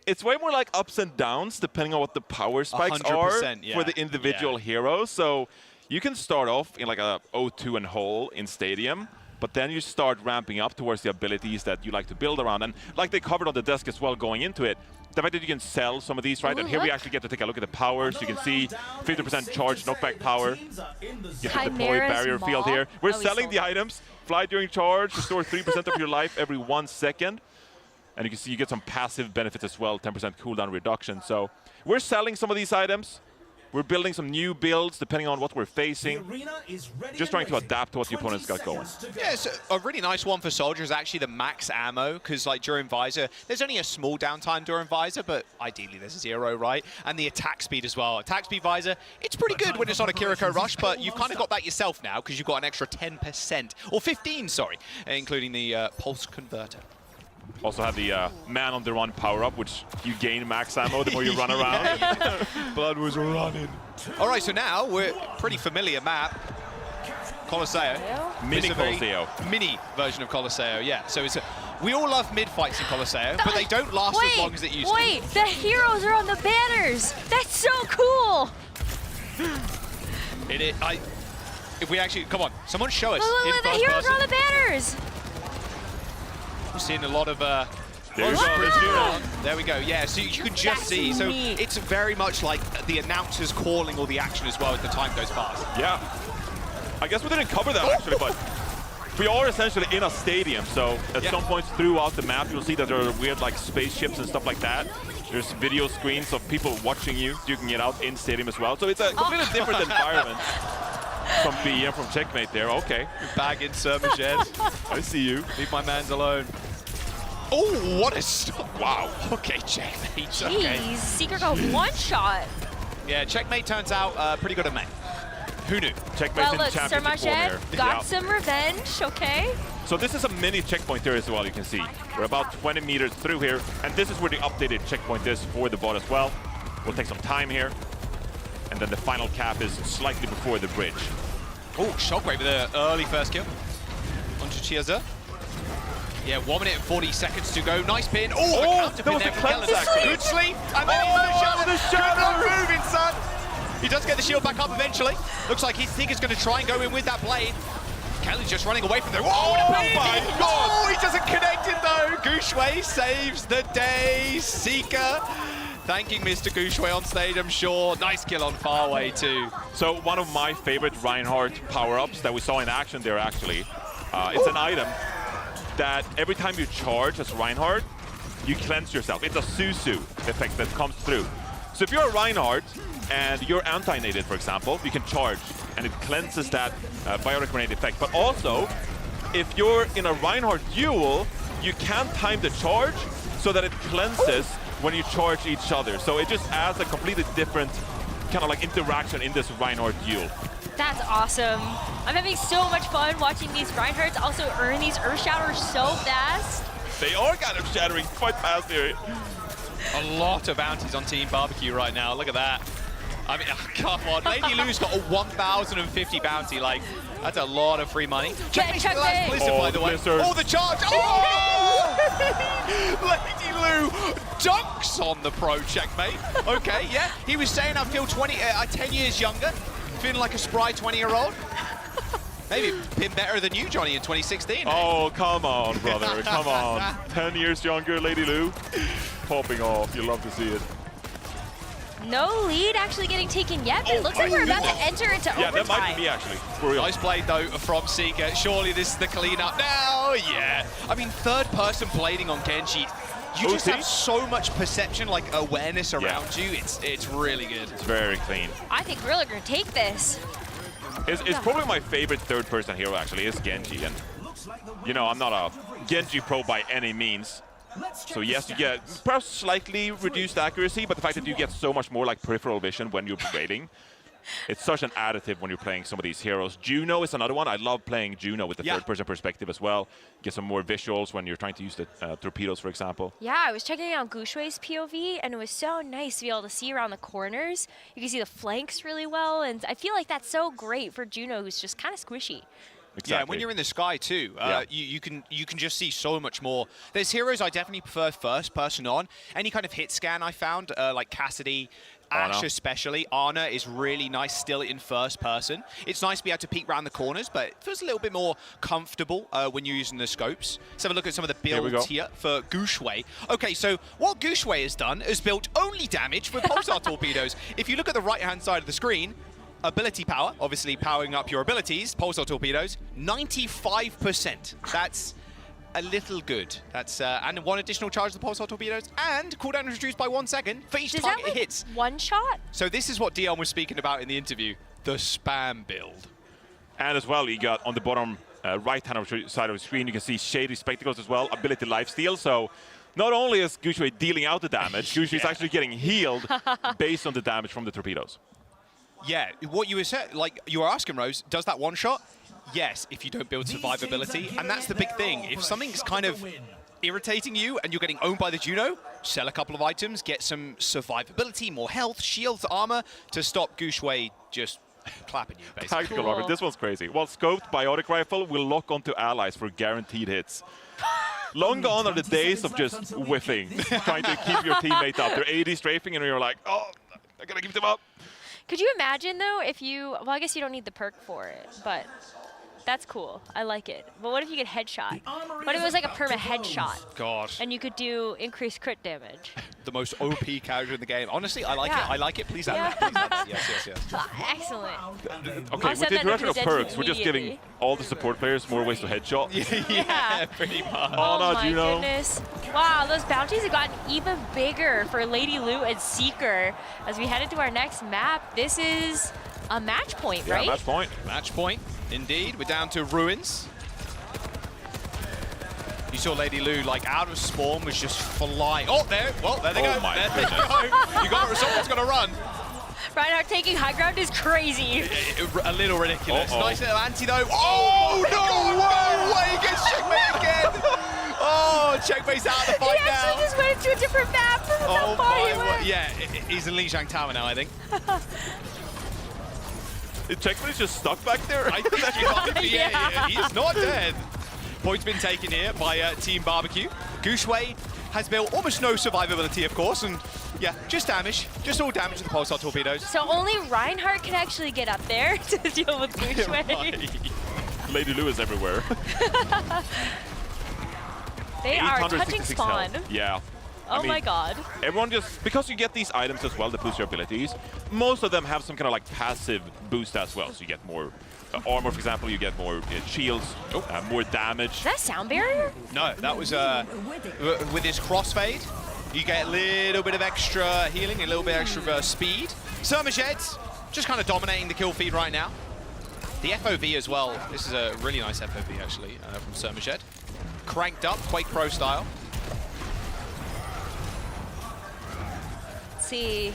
it's way more like ups and downs depending on what the power spikes are for the individual heroes. So you can start off in like a 0-2 and hole in Stadium, but then you start ramping up towards the abilities that you like to build around. And like they covered on the desk as well going into it, the fact that you can sell some of these, right? And here we actually get to take a look at the powers. You can see 50% charge knockback power. You have deploy barrier field here. We're selling the items. Fly during charge, restore 3% of your life every 1 second. And you can see you get some passive benefits as well, 10% cooldown reduction. So we're selling some of these items. We're building some new builds depending on what we're facing. Just trying to adapt to what the opponent's got going. Yeah, so a really nice one for Soldier is actually the max ammo, because like during Visor, there's only a small downtime during Visor, but ideally there's 0, right? And the attack speed as well. Attack speed Visor, it's pretty good when it's on a Kiriko Rush, but you've kind of got that yourself now because you've got an extra 10%, or 15, sorry, including the Pulse Converter. Also have the man on the run power up, which you gain max ammo the more you run around. Blood was running. All right, so now we're pretty familiar map. Colosseo. Mini Colosseo. Mini version of Colosseo, yeah. So it's we all love mid fights in Colosseo, but they don't last as long as it used to. Wait, the heroes are on the banners. That's so cool. If we actually, come on, someone show us. Look, the heroes are on the banners. We're seeing a lot of there we go. Yeah, so you can just see. So it's very much like the announcers calling all the action as well as the time goes past. Yeah. I guess we didn't cover that actually, but we are essentially in a stadium. So at some points throughout the map, you'll see that there are weird like spaceships and stuff like that. There's video screens of people watching you. You can get out in stadium as well. So it's a completely different environment. From B and from Checkmate there, okay. Bag in Sermaged. I see you. Leave my mans alone. Oh, what a stop. Wow. Okay, Checkmate. Jeez, okay. Secret got one shot. Yeah, Checkmate turns out pretty good at May. Who knew? Checkmate's in the championship form here. Got some revenge, okay. So this is a mini checkpoint here as well, you can see. We're about 20 meters through here, and this is where the updated checkpoint is for the bot as well. We'll take some time here. And then the final cap is slightly before the bridge. Oh, Shockwave with an early first kill onto Chiaza. Yeah, 1 minute and 40 seconds to go. Nice pin. Oh, that was a cleanse actually. Good sleep. And then the shadow. Good moving, son. He does get the shield back up eventually. Looks like Seeker's going to try and go in with that blade. Kelly's just running away from there. Oh my God! Oh, he doesn't connect it though. Gushue saves the day. Seeker. Thanking Mr. Gushue on stage, I'm sure. Nice kill on Farway too. So one of my favorite Reinhardt power-ups that we saw in action there actually. It's an item that every time you charge as Reinhardt, you cleanse yourself. It's a Susu effect that comes through. So if you're a Reinhardt and you're anti-nated, for example, you can charge and it cleanses that biotic grenade effect. But also, if you're in a Reinhardt duel, you can time the charge so that it cleanses when you charge each other. So it just adds a completely different kind of like interaction in this Reinhardt duel. That's awesome. I'm having so much fun watching these Reinhardts also earn these Earth Shatters so fast. They are kind of shattering quite fast here. A lot of bounties on Team Barbecue right now. Look at that. I mean, come on. Lady Lou's got a 1,050 bounty. Like, that's a lot of free money. Checkmate the last Blizzard, by the way. Oh, the charge. Oh! Lady Lou dunks on the pro Checkmate. Okay, yeah. He was saying I feel 10 years younger. Feeling like a spry 20-year-old. Maybe been better than you, Johnny, in 2016. Oh, come on, brother. Come on. 10 years younger, Lady Lou. Popping off. You love to see it. No lead actually getting taken yet, but it looks like we're about to enter into overtime. Yeah, that might be me, actually. For real. Nice play, though, from Seeker. Surely this is the cleanup now. Yeah. I mean, third-person blading on Genji. You just have so much perception, like awareness around you. It's really good. It's very clean. I think we're going to take this. It's probably my favorite third-person hero, actually, is Genji. And, you know, I'm not a Genji pro by any means. So yes, you get perhaps slightly reduced accuracy, but the fact that you get so much more like peripheral vision when you're raiding, it's such an additive when you're playing some of these heroes. Juno is another one. I love playing Juno with the third-person perspective as well. Get some more visuals when you're trying to use the torpedoes, for example. Yeah, I was checking out Gushui's POV, and it was so nice to be able to see around the corners. You can see the flanks really well, and I feel like that's so great for Juno, who's just kind of squishy. Exactly. Yeah, when you're in the sky too, you can just see so much more. There's heroes I definitely prefer first person on. Any kind of hit scan I found, like Cassidy, Ashe especially. Ana is really nice still in first person. It's nice to be able to peek around the corners, but it feels a little bit more comfortable when you're using the scopes. Let's have a look at some of the builds here for Gushui. Okay, so what Gushui has done is built only damage with pulsar torpedoes. If you look at the right-hand side of the screen, ability power, obviously powering up your abilities, pulsar torpedoes, 95%. That's a little good. That's and one additional charge of the pulsar torpedoes, and cooldown is reduced by 1 second for each target it hits. One shot? So this is what Dion was speaking about in the interview, the spam build. And as well, you got on the bottom right-hand side of the screen, you can see Shady Spectacles as well, ability lifesteal. So not only is Gushui dealing out the damage, Gushui is actually getting healed based on the damage from the torpedoes. Yeah, what you were saying, like you were asking, Rose, does that one shot? Yes, if you don't build survivability, and that's the big thing. If something's kind of irritating you and you're getting owned by the Juno, sell a couple of items, get some survivability, more health, shields, armor to stop Gushui just clapping you, basically. Tactical armor, this one's crazy. Well, scoped biotic rifle will lock onto allies for guaranteed hits. Long gone are the days of just whiffing, trying to keep your teammate up. They're 80 strafing and you're like, oh, I gotta keep them up. Could you imagine, though, if you... Well, I guess you don't need the perk for it, but that's cool. I like it. But what if you get headshot? What if it was like a perma headshot? God. And you could do increased crit damage? The most OP character in the game. Honestly, I like it. I like it. Please add that. Please add that. Yes. Excellent. Okay, with the introduction of perks, we're just giving all the support players more ways to headshot. Yeah, pretty much. Oh my goodness. Wow, those bounties have gotten even bigger for Lady Lu and Seeker. As we head into our next map, this is a match point, right? Yeah, match point. Match point, indeed. We're down to Ruins. You saw Lady Lu, like, out of spawn, was just flying. Oh, there. Well, there they go. There they go. You got it. Someone's going to run. Reinhardt taking high ground is crazy. A little ridiculous. Nice little anti, though. Oh, no way. He gets checkmate again. Oh, checkmate's out of the fight now. He actually just went into a different map. Oh, my. Yeah, he's in Lijiang Tower now, I think. Is checkmate just stuck back there? I think he might be. Yeah, he's not dead. Point's been taken here by Team Barbecue. Gushui has built almost no survivability, of course, and yeah, just damage. Just all damage with the pulsar torpedoes. So only Reinhardt can actually get up there to deal with Gushui. Lady Lu is everywhere. They are touching spawn. Health. Yeah. Oh, I mean, my God. Everyone just, because you get these items as well that boost your abilities, most of them have some kind of like passive boost as well. So you get more armor, for example, you get more shields, more damage. Is that sound barrier? No, that was with his crossfade. You get a little bit of extra healing, a little bit extra speed. Surmajet just kind of dominating the kill feed right now. The FOV as well. This is a really nice FOV actually from Surmajet. Cranked up, Quake Pro style. Let's see.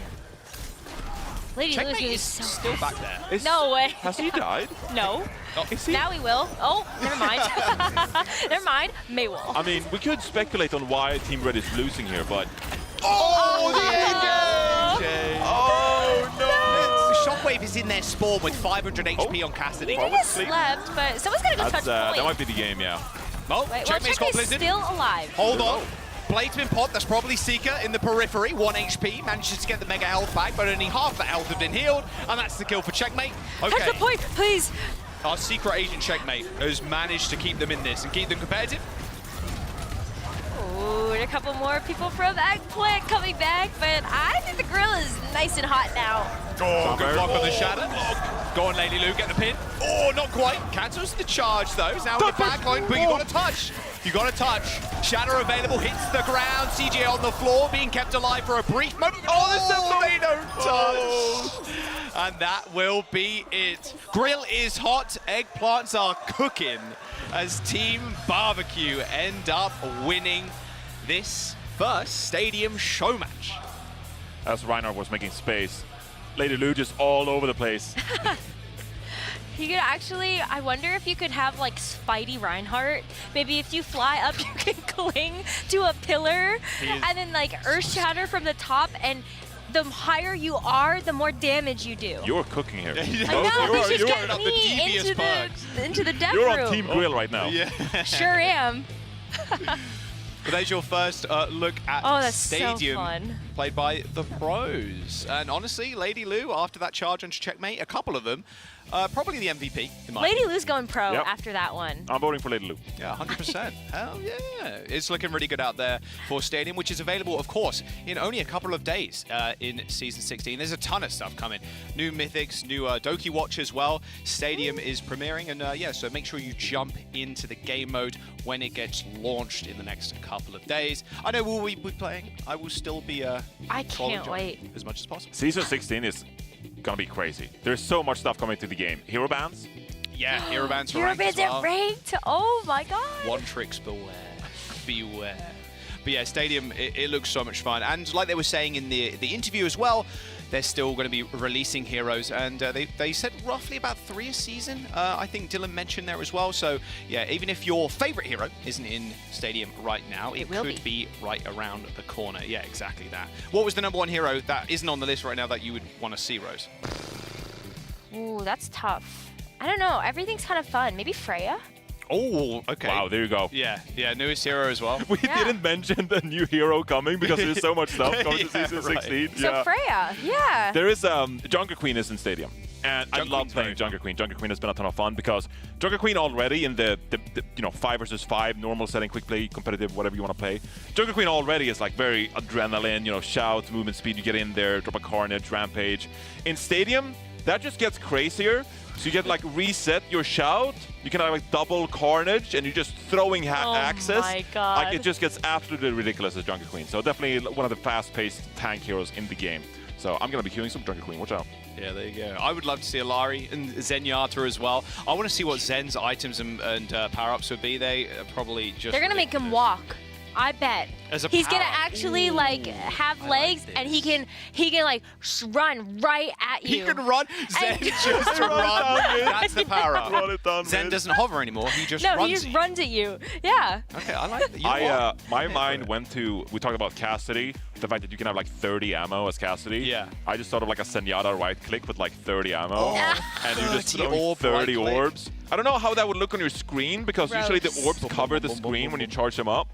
Lady Checkmate Lu is still back there. No way. Has he died? No. Now he will. Oh, never mind. Never mind. May will. I mean, we could speculate on why Team Red is losing here, but... Oh, the engage! Oh, no! Shockwave is in their spawn with 500 HP on Cassidy. He just slept, but someone's going to go touch point. That might be the game, yeah. Oh, Checkmate's got Blizzard. Still alive. Hold on. Blade's been popped. That's probably Seeker in the periphery. 1 HP. Manages to get the mega health back, but only half the health had been healed. And that's the kill for Checkmate. Okay. Touch the point, please. Our secret agent Checkmate has managed to keep them in this and keep them competitive. Ooh, and a couple more people from Eggplant coming back, but I think the grill is nice and hot now. Oh, good block on the Shatter. Go on, Lady Lu, get the pin. Oh, not quite. Cancels the charge, though. It's now in the backline, but you got to touch. You got to touch. Shatter available, hits the ground. CJ on the floor, being kept alive for a brief moment. Oh, the tomato touch. And that will be it. Grill is hot, eggplants are cooking as Team Barbecue end up winning this first stadium show match. As Reinhardt was making space, Lady Lu just all over the place. You could actually, I wonder if you could have like Spidey Reinhardt. Maybe if you fly up, you can cling to a pillar and then like Earth Shatter from the top, and the higher you are, the more damage you do. You're cooking here. I know, they should get me into the death You're room. on Team Grill right now. Yeah. Sure am. But there's your first look at that's Stadium, so fun. played by the pros. And honestly, Lady Lu, after that charge onto Checkmate, a couple of them, probably the MVP. In my Lady opinion. Lu's going pro after that one. I'm voting for Lady Lu. Yeah, 100%. Hell yeah. It's looking really good out there for Stadium, which is available, of course, in only a couple of days in Season 16. There's a ton of stuff coming. New Mythics, new Doki Watch as well. Stadium is premiering, and yeah, so make sure you jump into the game mode when it gets launched in the next couple of days. I know we'll be playing. I will still be I can't wait. as much as possible. Season 16 is gonna be crazy. There's so much stuff coming to the game. Hero bans? Yeah, hero bans for Hero ranked as bans well. at ranked? Oh my god. One tricks beware. Beware. But yeah, Stadium, it looks so much fun. And like they were saying in the interview as well, they're still going to be releasing heroes. And they said roughly about 3 a season. I think Dylan mentioned there as well. So yeah, even if your favorite hero isn't in Stadium right now, it could be right around the corner. Yeah, exactly that. What was the #1 hero that isn't on the list right now that you would want to see, Rose? Ooh, that's tough. I don't know. Everything's kind of fun. Maybe Freya? Oh, okay. Wow, there you go. Yeah, newest hero as well. We didn't mention the new hero coming because there's so much stuff coming to Season 16. So Freya, yeah. There is Junker Queen is in Stadium. And I love playing Junker Queen. Junker Queen has been a ton of fun because Junker Queen already in the 5 versus 5 normal setting, quick play, competitive, whatever you want to play. Junker Queen already is like very adrenaline, shout, movement speed, you get in there, drop a carnage, rampage. In Stadium, that just gets crazier. So you get like reset your shout, you can have like double carnage, and you're just throwing access. Oh my god. Like it just gets absolutely ridiculous as Junker Queen. So definitely one of the fast-paced tank heroes in the game. So I'm gonna be queuing some Junker Queen, watch out. Yeah, there you go. I would love to see Alari and Zenyatta as well. I want to see what Zen's items and power-ups would be. They probably just... They're gonna make him walk. I bet. He's gonna actually like have legs, and he can like run right at you. He can run. Zen just run. That's the power up. Zen doesn't hover anymore. He just runs. No, he just runs at you. Yeah. Okay, I like that. My mind went to, we talked about Cassidy, the fact that you can have like 30 ammo as Cassidy. Yeah. I just thought of like a Zenyatta right click with like 30 ammo. And you're just 30 throwing 30 right orbs. I don't know how that would look on your screen because usually the orbs cover the screen when you charge them up.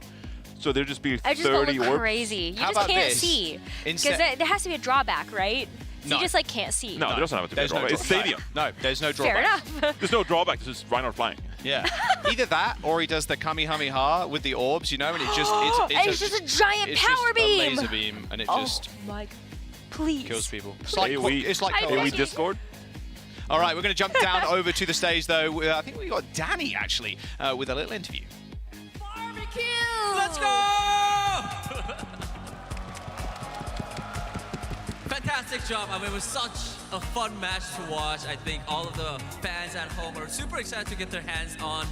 So there'll just be 30 I just look orbs. crazy. You just can't see. Because there has to be a drawback, right? So you just like can't see. No, there doesn't have to be a drawback. It's Stadium. No, there's no drawback. Fair enough. There's no drawback. This is Reinhardt flying. Yeah. Either that or he does the Kamehameha with the orbs, and it just... it's just a giant power beam. It's just a laser beam, and it just... Oh my... Please. Kills people. It's like Hey, we Discord? All right, we're going to jump down over to the stage, though. I think we got Danny, actually, with a little interview. Let's go! Fantastic job. I mean, it was such a fun match to watch. I think all of the fans at home are super excited to get their hands on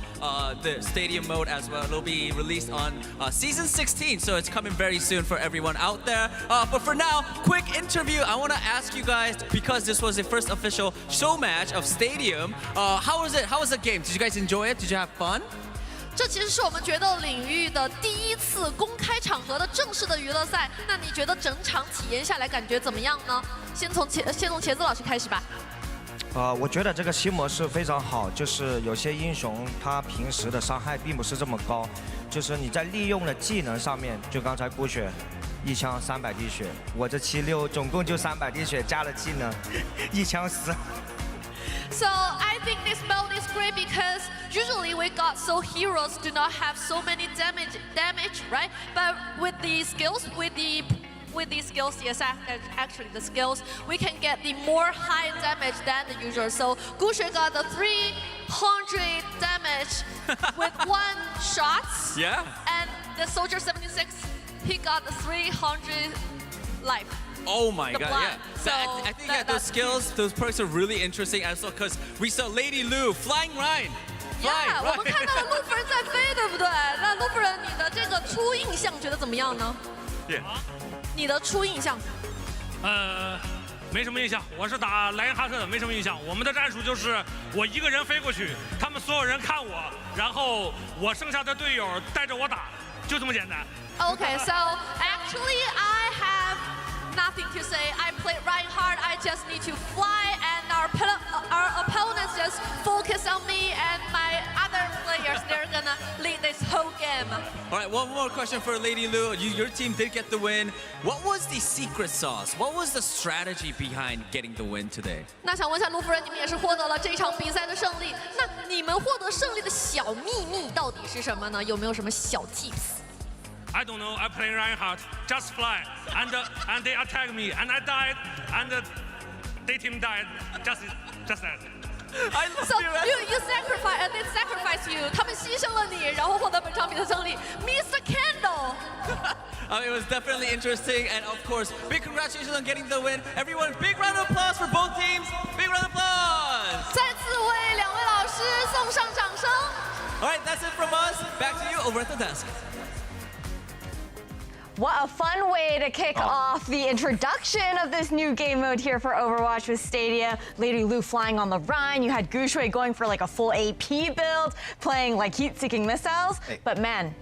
the Stadium mode as well. It'll be released on Season 16, so it's coming very soon for everyone out there. But for now, quick interview. I want to ask you guys, because this was the first official show match of Stadium, how was it? How was the game? Did you guys enjoy it? Did you have fun? 这其实是我们决斗领域的第一次公开场合的正式的娱乐赛。那你觉得整场体验下来感觉怎么样呢？先从茄子老师开始吧。我觉得这个新模式非常好，就是有些英雄他平时的伤害并不是这么高，就是你在利用的技能上面，就刚才孤雪一枪300滴血，我这76总共就300滴血加了技能，一枪死。 So I think this mode is great because usually we got so heroes do not have so many damage, right? But with the skills, with the skills, yes, actually the skills, we can get the more high damage than the usual. So Gushe got the 300 damage with 1 shot. Yeah. And the Soldier 76, he got the 300 life. Oh my The god, blood. yeah. So I think yeah, those skills, those perks are really interesting. I saw because we saw Lady Lu flying Ryan. Yeah，我们看到了陆夫人在飞，对不对？那陆夫人，你的这个初印象觉得怎么样呢？ Yeah. 你的初印象？没什么印象，我是打莱因哈特的，没什么印象。我们的战术就是我一个人飞过去，他们所有人看我，然后我剩下的队友带着我打，就这么简单。Okay, so actually I have nothing to say. I played Reinhardt. I just need to fly, and our opponents just focus on me, and my other players, they're gonna lead this whole game. All right, one more question for Lady Lu. Your team did get the win. What was the secret sauce? What was the strategy behind getting the win today? 那想问一下陆夫人，你们也是获得了这场比赛的胜利。那你们获得胜利的小秘密到底是什么呢？有没有什么小 tips？I don't know. I play Reinhardt, just fly, and they attack me, and I died, and their team died. Just that. I love so you sacrifice, and they sacrifice you. 他们牺牲了你，然后获得本场比赛胜利。Mr. Candle. It was definitely interesting, and of course, big congratulations on getting the win. Everyone, big round of applause for both teams. Big round of applause. 再次为两位老师送上掌声。All right, that's it from us. Back to you over at the desk. What a fun way to kick off the introduction of this new game mode here for Overwatch with Stadia. Lady Lu flying on the run. You had Gushui going for like a full AP build, playing like heat-seeking missiles. Hey. But man,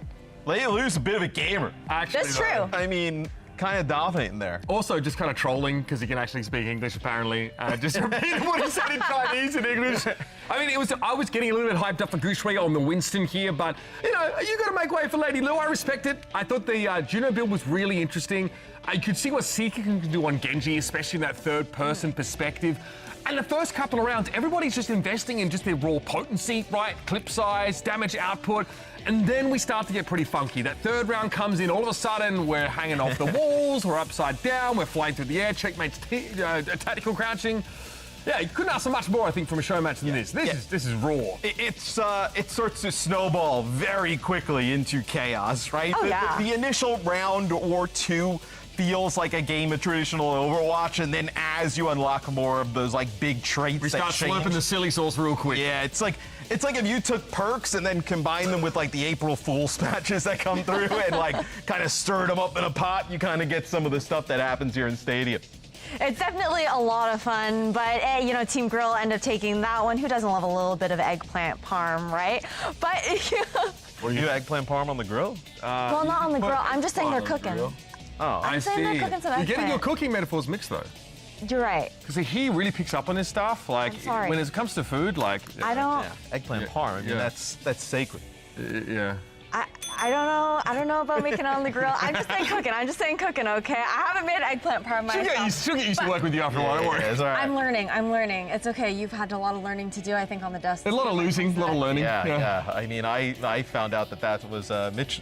Lady Lu's a bit of a gamer. Actually, that's true. I mean, kind of dominating there. Also, just kind of trolling because he can actually speak English apparently. Just repeating what he said in Chinese and English. I mean, I was getting a little bit hyped up for Gushui on the Winston here, but you know, you got to make way for Lady Lu. I respect it. I thought the Juno build was really interesting. I could see what Seeker can do on Genji, especially in that third-person perspective. And the first couple of rounds, everybody's just investing in just their raw potency, right? Clip size, damage output. And then we start to get pretty funky. That third round comes in, all of a sudden we're hanging off the walls, we're upside down, we're flying through the air, checkmates tactical crouching. Yeah, you couldn't ask for much more, I think, from a show match than this. This is raw. It starts to snowball very quickly into chaos, right? Oh, the initial round or two feels like a game of traditional Overwatch, and then as you unlock more of those like big traits, we start slurping the silly sauce real quick. Yeah, it's like if you took perks and then combined them with like the April Fool's patches that come through and like kind of stirred them up in a pot, you kind of get some of the stuff that happens here in Stadium. It's definitely a lot of fun, but you know, Team Grill ended up taking that one. Who doesn't love a little bit of eggplant parm, right? But were you eggplant parm on the grill? Well, not on the grill. I'm just saying they're cooking. Oh, I'm saying they're cooking some eggplant. You're getting your cooking metaphors mixed though. You're right. Because he really picks up on this stuff. Like when it comes to food, like I don't. Eggplant parm. I mean, that's sacred. Yeah. I don't know. I don't know about making it on the grill. I'm just saying cooking. Okay. I haven't made eggplant parm myself. She'll get used to work with you after a while. Don't worry. It's all right. I'm learning. It's okay. You've had a lot of learning to do, I think, on the desk. A lot of losing, a lot of learning. Yeah. I mean, I found out that was Mitch.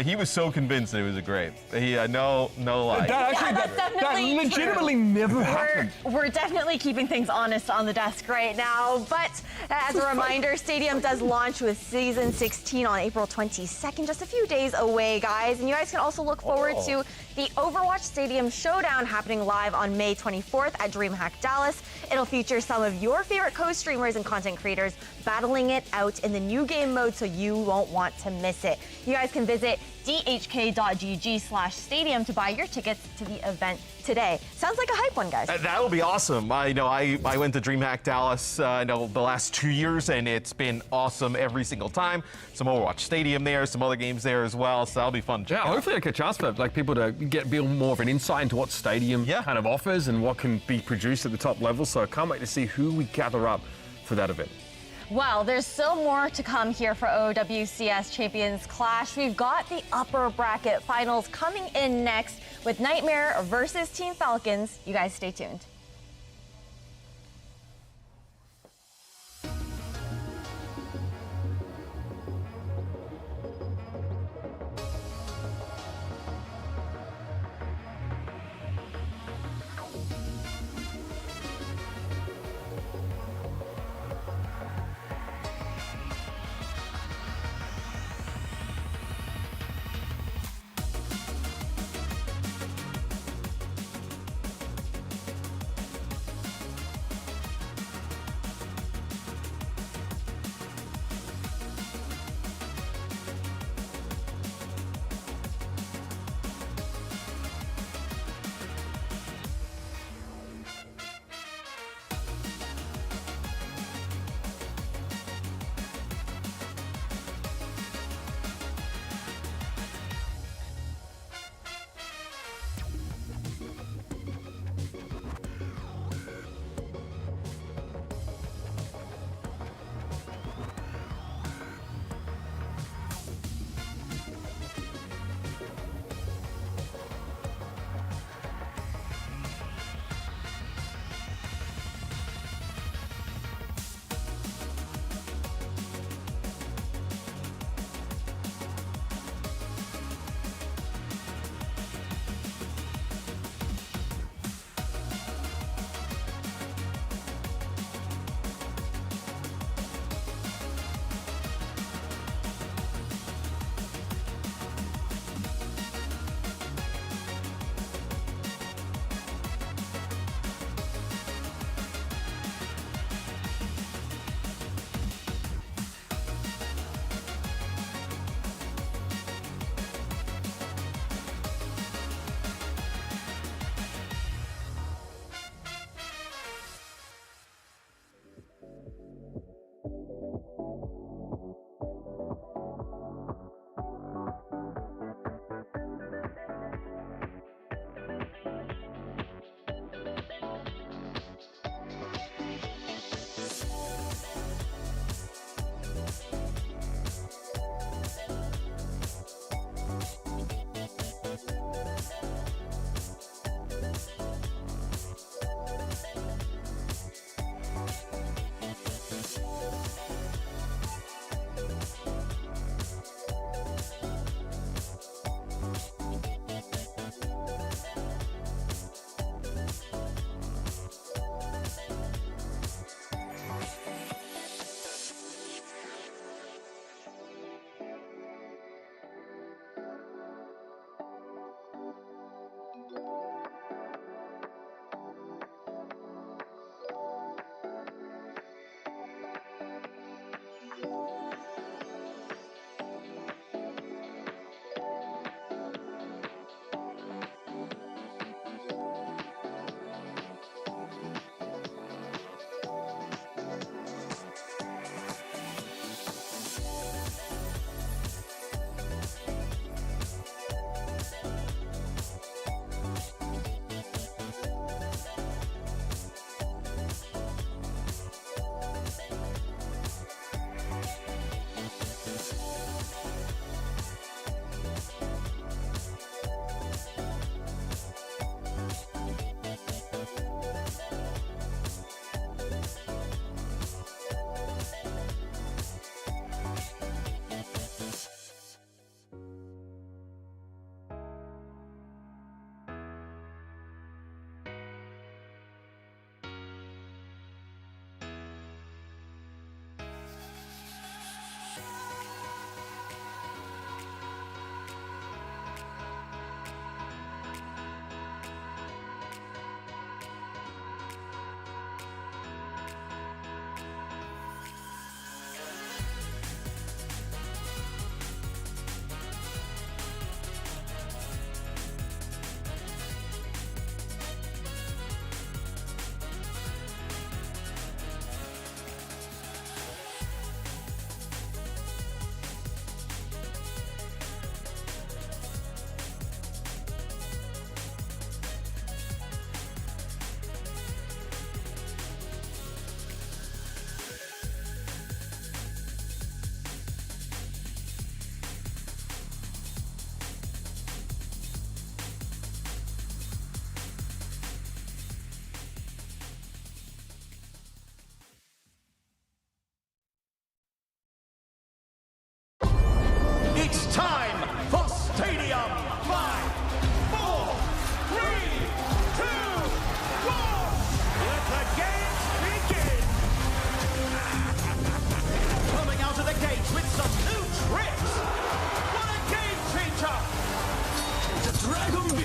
He was so convinced that it was a grape. He no lie. That legitimately never happened. We're definitely keeping things honest on the desk right now. But as a reminder, Stadium does launch with Season 16 on April 22nd, just a few days away, guys. And you guys can also look forward to the Overwatch Stadium Showdown happening live on May 24th at DreamHack Dallas. It'll feature some of your favorite co-streamers and content creators battling it out in the new game mode, so you won't want to miss it. You guys can visit dhk.gg/stadium to buy your tickets to the event today. Sounds like a hype one, guys. That'll be awesome. I went to DreamHack Dallas the last 2 years, and it's been awesome every single time. Some Overwatch Stadium there, some other games there as well, so that'll be fun. Yeah, hopefully I get a chance for like people to build more of an insight into what Stadium kind of offers and what can be produced at the top level. So I can't wait to see who we gather up for that event. Well, there's still more to come here for OWCS Champions Clash. We've got the upper bracket finals coming in next with Nightmare versus Team Falcons. You guys stay tuned.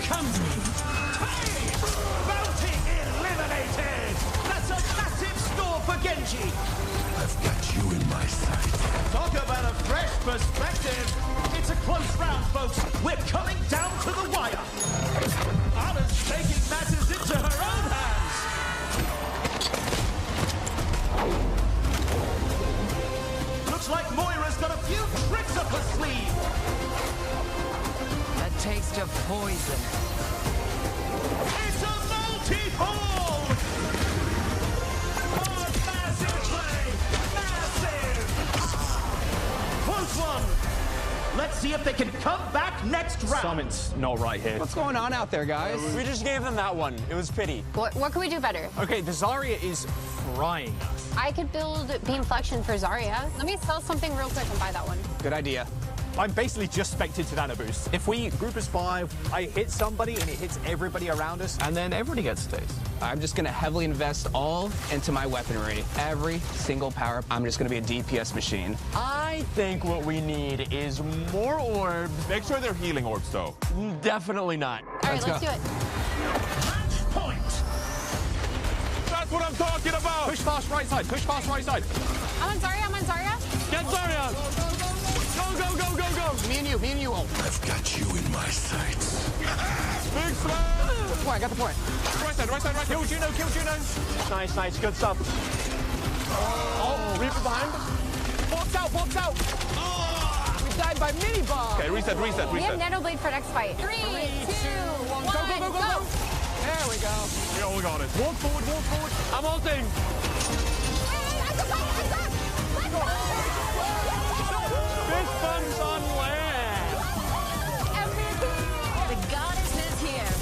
becomes me. Hey! Bounty eliminated! That's a massive score for Genji. I've got you in my sights. Talk about a fresh perspective. It's a close round, folks. We're coming down to the wire. Anna's taking matters into her own hands. Looks like Moira's got a few tricks up her sleeve. A taste of poison. It's a multi-ball! Oh, massive play! Massive! Close one! Let's see if they can come back next round. Something's not right here. What's going on out there, guys? We just gave them that one. It was pity. What can we do better? Okay, the Zarya is frying us. I could build beam flexion for Zarya. Let me sell something real quick and buy that one. Good idea. I'm basically just spected to Nano Boost. If we group as 5, I hit somebody and it hits everybody around us, and then everybody gets a taste. I'm just going to heavily invest all into my weaponry. Every single power, I'm just going to be a DPS machine. I think what we need is more orbs. Make sure they're healing orbs, though. Definitely not. All right, let's do it. Match point! That's what I'm talking about! Push fast right side, push fast right side. I'm on Zarya, I'm on Zarya. Get Zarya! Go, go, go, go, go! Me and you. Oh. I've got you in my sights. Big slam! Come on, I got the point. Right side, right side, right side. Kill Juno. Nice, good stuff. Oh, Reaper behind. Pops out! We died by mini bomb. Okay, reset. We have Nano Blade for next fight. 3, 2, 1, Go! There we go. Yeah, we got it. Walk forward. I'm ulting. Fist bumps on land. The goddess is here.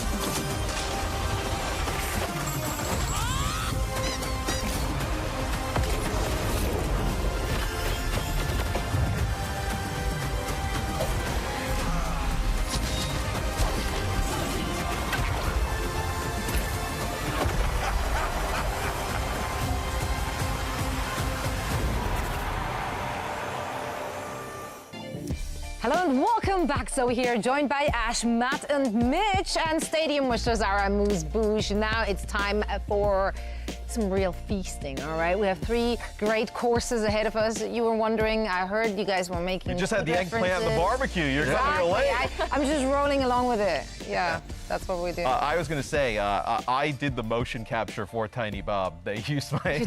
Hello and welcome back. Zoe here, joined by Ash, Matt, and Mitch, and Stadium with Zara Moose Bouge. Now it's time for some real feasting, all right? We have 3 great courses ahead of us. You were wondering, I heard you guys were making. You just had the eggplant and the barbecue. You're coming away. I'm just rolling along with it. Yeah, that's what we do. I was going to say, I did the motion capture for Tiny Bob. They used my,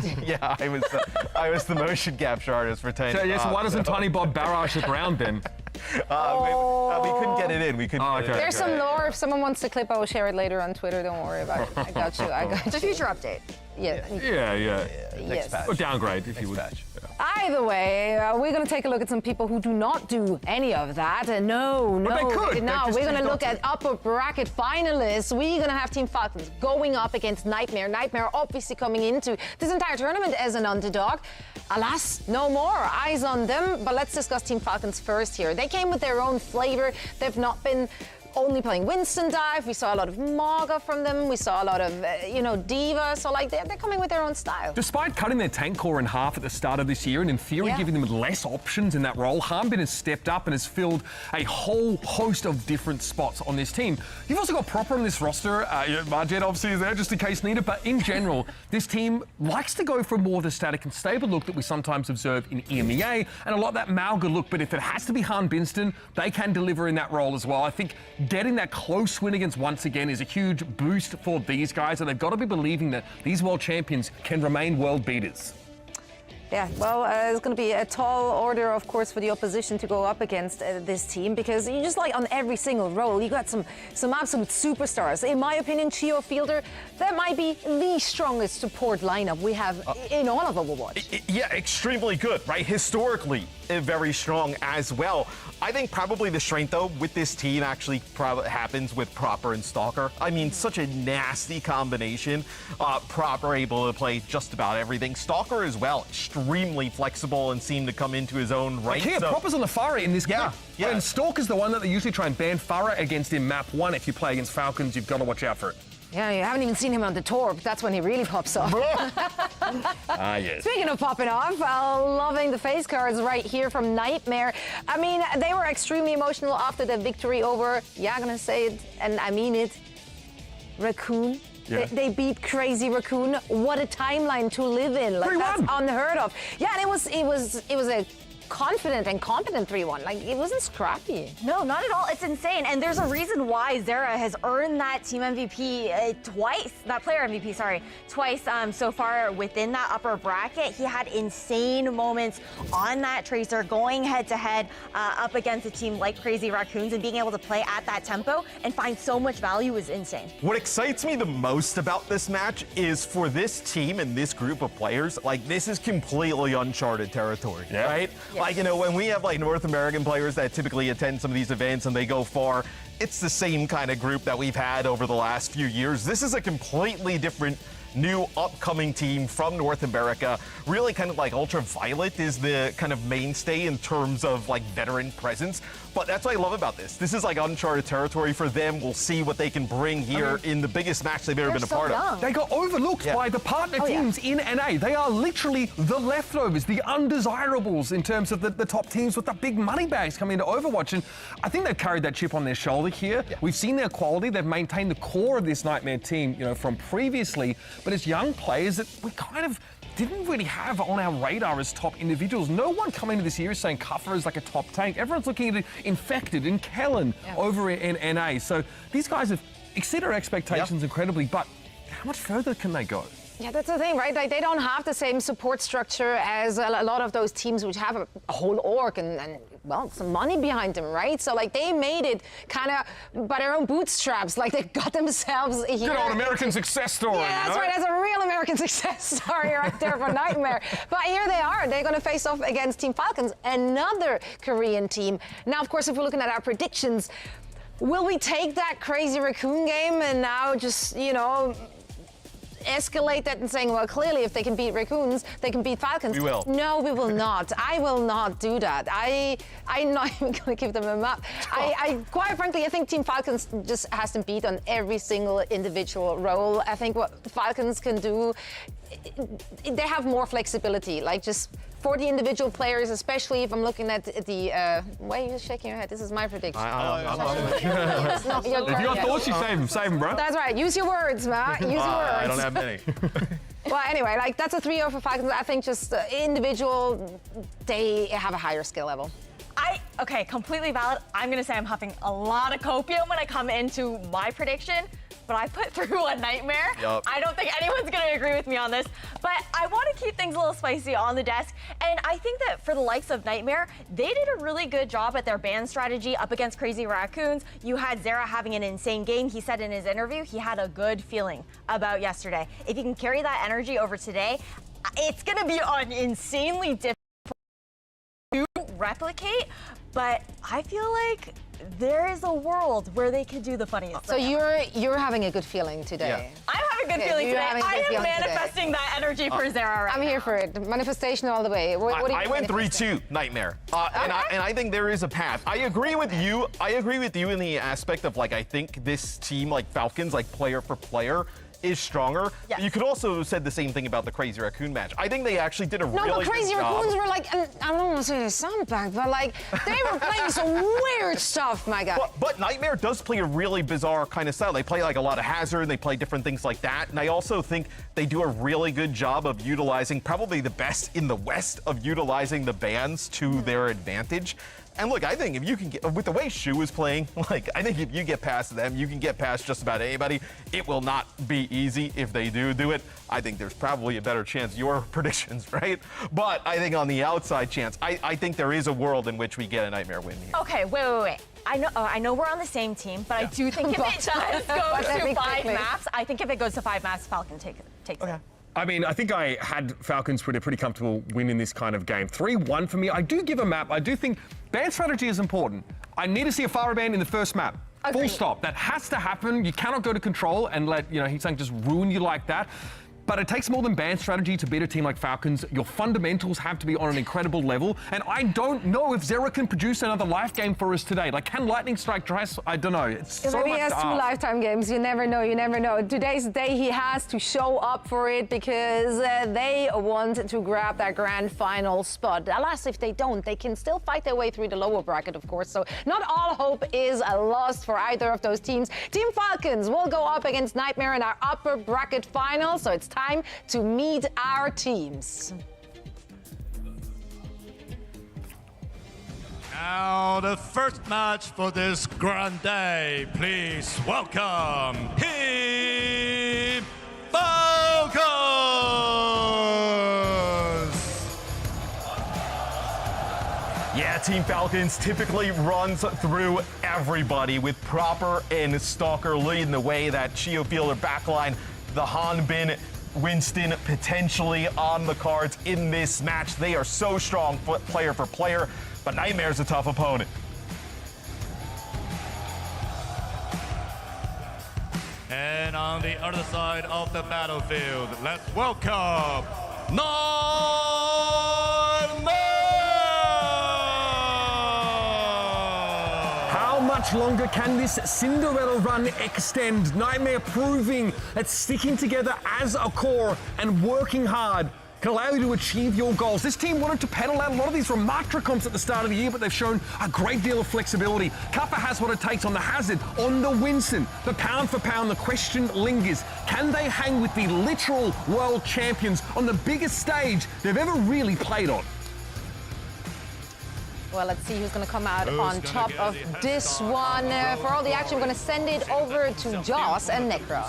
I was the motion capture artist for Tiny Bob. So why doesn't Tiny Bob barrage it round then? We couldn't get it in. We couldn't. Get it in. There's some lore. If someone wants the clip, I will share it later on Twitter. Don't worry about it. I got you. It's a future update. Yeah. Next patch. Or downgrade, if you would. Either way, we're going to take a look at some people who do not do any of that. No, they could. No, we're going to look at upper bracket finalists. We're going to have Team Falcons going up against Nightmare. Nightmare obviously coming into this entire tournament as an underdog. Alas, no more eyes on them. But let's discuss Team Falcons first here. They came with their own flavor. They've not been only playing Winston Dive. We saw a lot of Maga from them. We saw a lot of, Diva. So, they're coming with their own style. Despite cutting their tank core in half at the start of this year and in theory giving them less options in that role, Harbin has stepped up and has filled a whole host of different spots on this team. You've also got Proper on this roster. Marjet obviously is there just in case needed, but in general, this team likes to go for more of the static and stable look that we sometimes observe in EMEA and a lot of that Mauga look, but if it has to be Han Binston, they can deliver in that role as well. I think getting that close win against once again is a huge boost for these guys, and they've got to be believing that these world champions can remain world beaters. Yeah, well, it's going to be a tall order, of course, for the opposition to go up against this team, because you just on every single role, you got some absolute superstars. In my opinion, Chio Fielder, that might be the strongest support lineup we have in all of Overwatch. Yeah, extremely good, right? Historically, very strong as well. I think probably the strength, though, with this team actually probably happens with Proper and Stalker. I mean, such a nasty combination. Proper able to play just about everything. Stalker as well, extremely flexible and seemed to come into his own right. Yeah, Proper's on the Pharah in this clip. Yeah. And Stalker's the one that they usually try and ban Pharah against in map 1. If you play against Falcons, you've got to watch out for it. Yeah, you haven't even seen him on the tour, but that's when he really pops off. Yes. Speaking of popping off, loving the face cards right here from Nightmare. I mean, they were extremely emotional after the victory over, I'm gonna say it, and I mean it, Raccoon. Yeah. They beat Crazy Raccoon. What a timeline to live in. Like, that's unheard of. Yeah, and it was a confident and competent 3-1. Like, it wasn't scrappy. No, not at all. It's insane. And there's a reason why Zera has earned that team MVP twice, that player MVP, sorry, twice so far within that upper bracket. He had insane moments on that Tracer, going head-to-head up against a team like Crazy Raccoons, and being able to play at that tempo and find so much value is insane. What excites me the most about this match is for this team and this group of players, like, this is completely uncharted territory, right? Yes. Like, you know, when we have like North American players that typically attend some of these events and they go far, it's the same kind of group that we've had over the last few years. This is a completely different new upcoming team from North America. Really kind of like Ultraviolet is the kind of mainstay in terms of like veteran presence. But that's what I love about this. This is like uncharted territory for them. We'll see what they can bring here in the biggest match they've ever been a part of. They got overlooked by the partner teams in NA. They are literally the leftovers, the undesirables in terms of the top teams with the big money bags coming into Overwatch. And I think they've carried that chip on their shoulder here. We've seen their quality. They've maintained the core of this Nightmare team, you know, from previously. But it's young players that we kind of didn't really have on our radar as top individuals. No one coming into this year is saying Kuffer is like a top tank. Everyone's looking at Infected and Kellen over in NA. So these guys have exceeded our expectations incredibly, but how much further can they go? Yeah, that's the thing, right? Like, they don't have the same support structure as a lot of those teams which have a whole org and well, some money behind them, right? So, like, they made it kind of by their own bootstraps. Like, they got themselves here. Good old American success story. Yeah, that's right. That's a real American success story right there for Nightmare. But here they are. They're going to face off against Team Falcons, another Korean team. Now, of course, if we're looking at our predictions, will we take that Crazy Raccoon game and now just, you know, escalate that and saying, well, clearly if they can beat Raccoons, they can beat Falcons? We will. No, we will not. I will not do that. I'm not even going to give them a map. I quite frankly, I think Team Falcons just has to beat on every single individual role. I think what Falcons can do, they have more flexibility, like just for the individual players, especially if I'm looking at the why are you shaking your head? This is my prediction. If you got thoughts, you save them, bro. That's right. Use your words, Matt. Use your words. I don't have many. Well, anyway, like, that's a 3-0 for Falcons. I think just individual, they have a higher skill level. Okay, completely valid. I'm gonna say I'm huffing a lot of copium when I come into my prediction, but I put through a Nightmare. Yep. I don't think anyone's gonna agree with me on this, but I want to keep things a little spicy on the desk, and I think that for the likes of Nightmare, they did a really good job at their ban strategy up against Crazy Raccoons. You had Zera having an insane game. He said in his interview he had a good feeling about yesterday. If you can carry that energy over today, it's gonna be an insanely difficult to replicate, but I feel like there is a world where they could do the funniest. So you're having a good feeling today. Yeah. I'm having a good feeling today. I am manifesting that energy for Zera right I'm here for it. Manifestation all the way. What do you I went 3-2 Nightmare, and I think there is a path. I agree with you. I agree with you in the aspect of, like, I think this team, like Falcons, like player for player, is stronger. Yes. You could also have said the same thing about the Crazy Raccoon match. I think they actually did a really good job. No, but Crazy Raccoons were like, I don't want to say the sound back, but like, they were playing some weird stuff, my guy. But Nightmare does play a really bizarre kind of style. They play like a lot of Hazard, and they play different things like that. And I also think they do a really good job of utilizing, probably the best in the West, of utilizing the bans to their advantage. And look, I think if you can get, with the way Shu is playing, like, I think if you get past them, you can get past just about anybody. It will not be easy if they do it. I think there's probably a better chance, your predictions, right? But I think on the outside chance, I think there is a world in which we get a Nightmare win here. Okay, wait. I know we're on the same team, but I do think if it does go to 5 maps, I think if it goes to 5 maps, Falcon takes it. I mean, I think I had Falcons with a pretty comfortable win in this kind of game. 3-1 for me. I do give a map. I do think ban strategy is important. I need to see a Farah ban in the first map. Full stop. That has to happen. You cannot go to control and let, you know, he's saying just ruin you like that. but it takes more than band strategy to beat a team like Falcons. Your fundamentals have to be on an incredible level, and I don't know if Zera can produce another life game for us today. Like, can Lightning Strike twice? I don't know. It's so maybe much he has to two ask. lifetime games. You never know. You never know. Today's the day he has to show up for it because they want to grab that grand final spot. Alas, if they don't, they can still fight their way through the lower bracket, of course. So not all hope is lost for either of those teams. Team Falcons will go up against Nightmare in our upper bracket final. So it's time to meet our teams. Now the first match for this grand day, please welcome Team Falcons! Yeah, Team Falcons typically runs through everybody with Proper and Stalker leading the way. That Chio Fielder backline, the Hanbin, Winston potentially on the cards in this match. They are so strong player for player, but Nightmare's a tough opponent. And on the other side of the battlefield, let's welcome Nightmare! How much longer can this Cinderella run extend? Nightmare proving that sticking together as a core and working hard can allow you to achieve your goals. This team wanted to pedal out a lot of these Ramatra comps at the start of the year, but they've shown a great deal of flexibility. Kappa has what it takes on the Hazard, on the Winston. But pound for pound, the question lingers. Can they hang with the literal world champions on the biggest stage they've ever really played on? Well, let's see who's going to come out on top of this one. For all the action, we're going to send it over to Joss and Necro.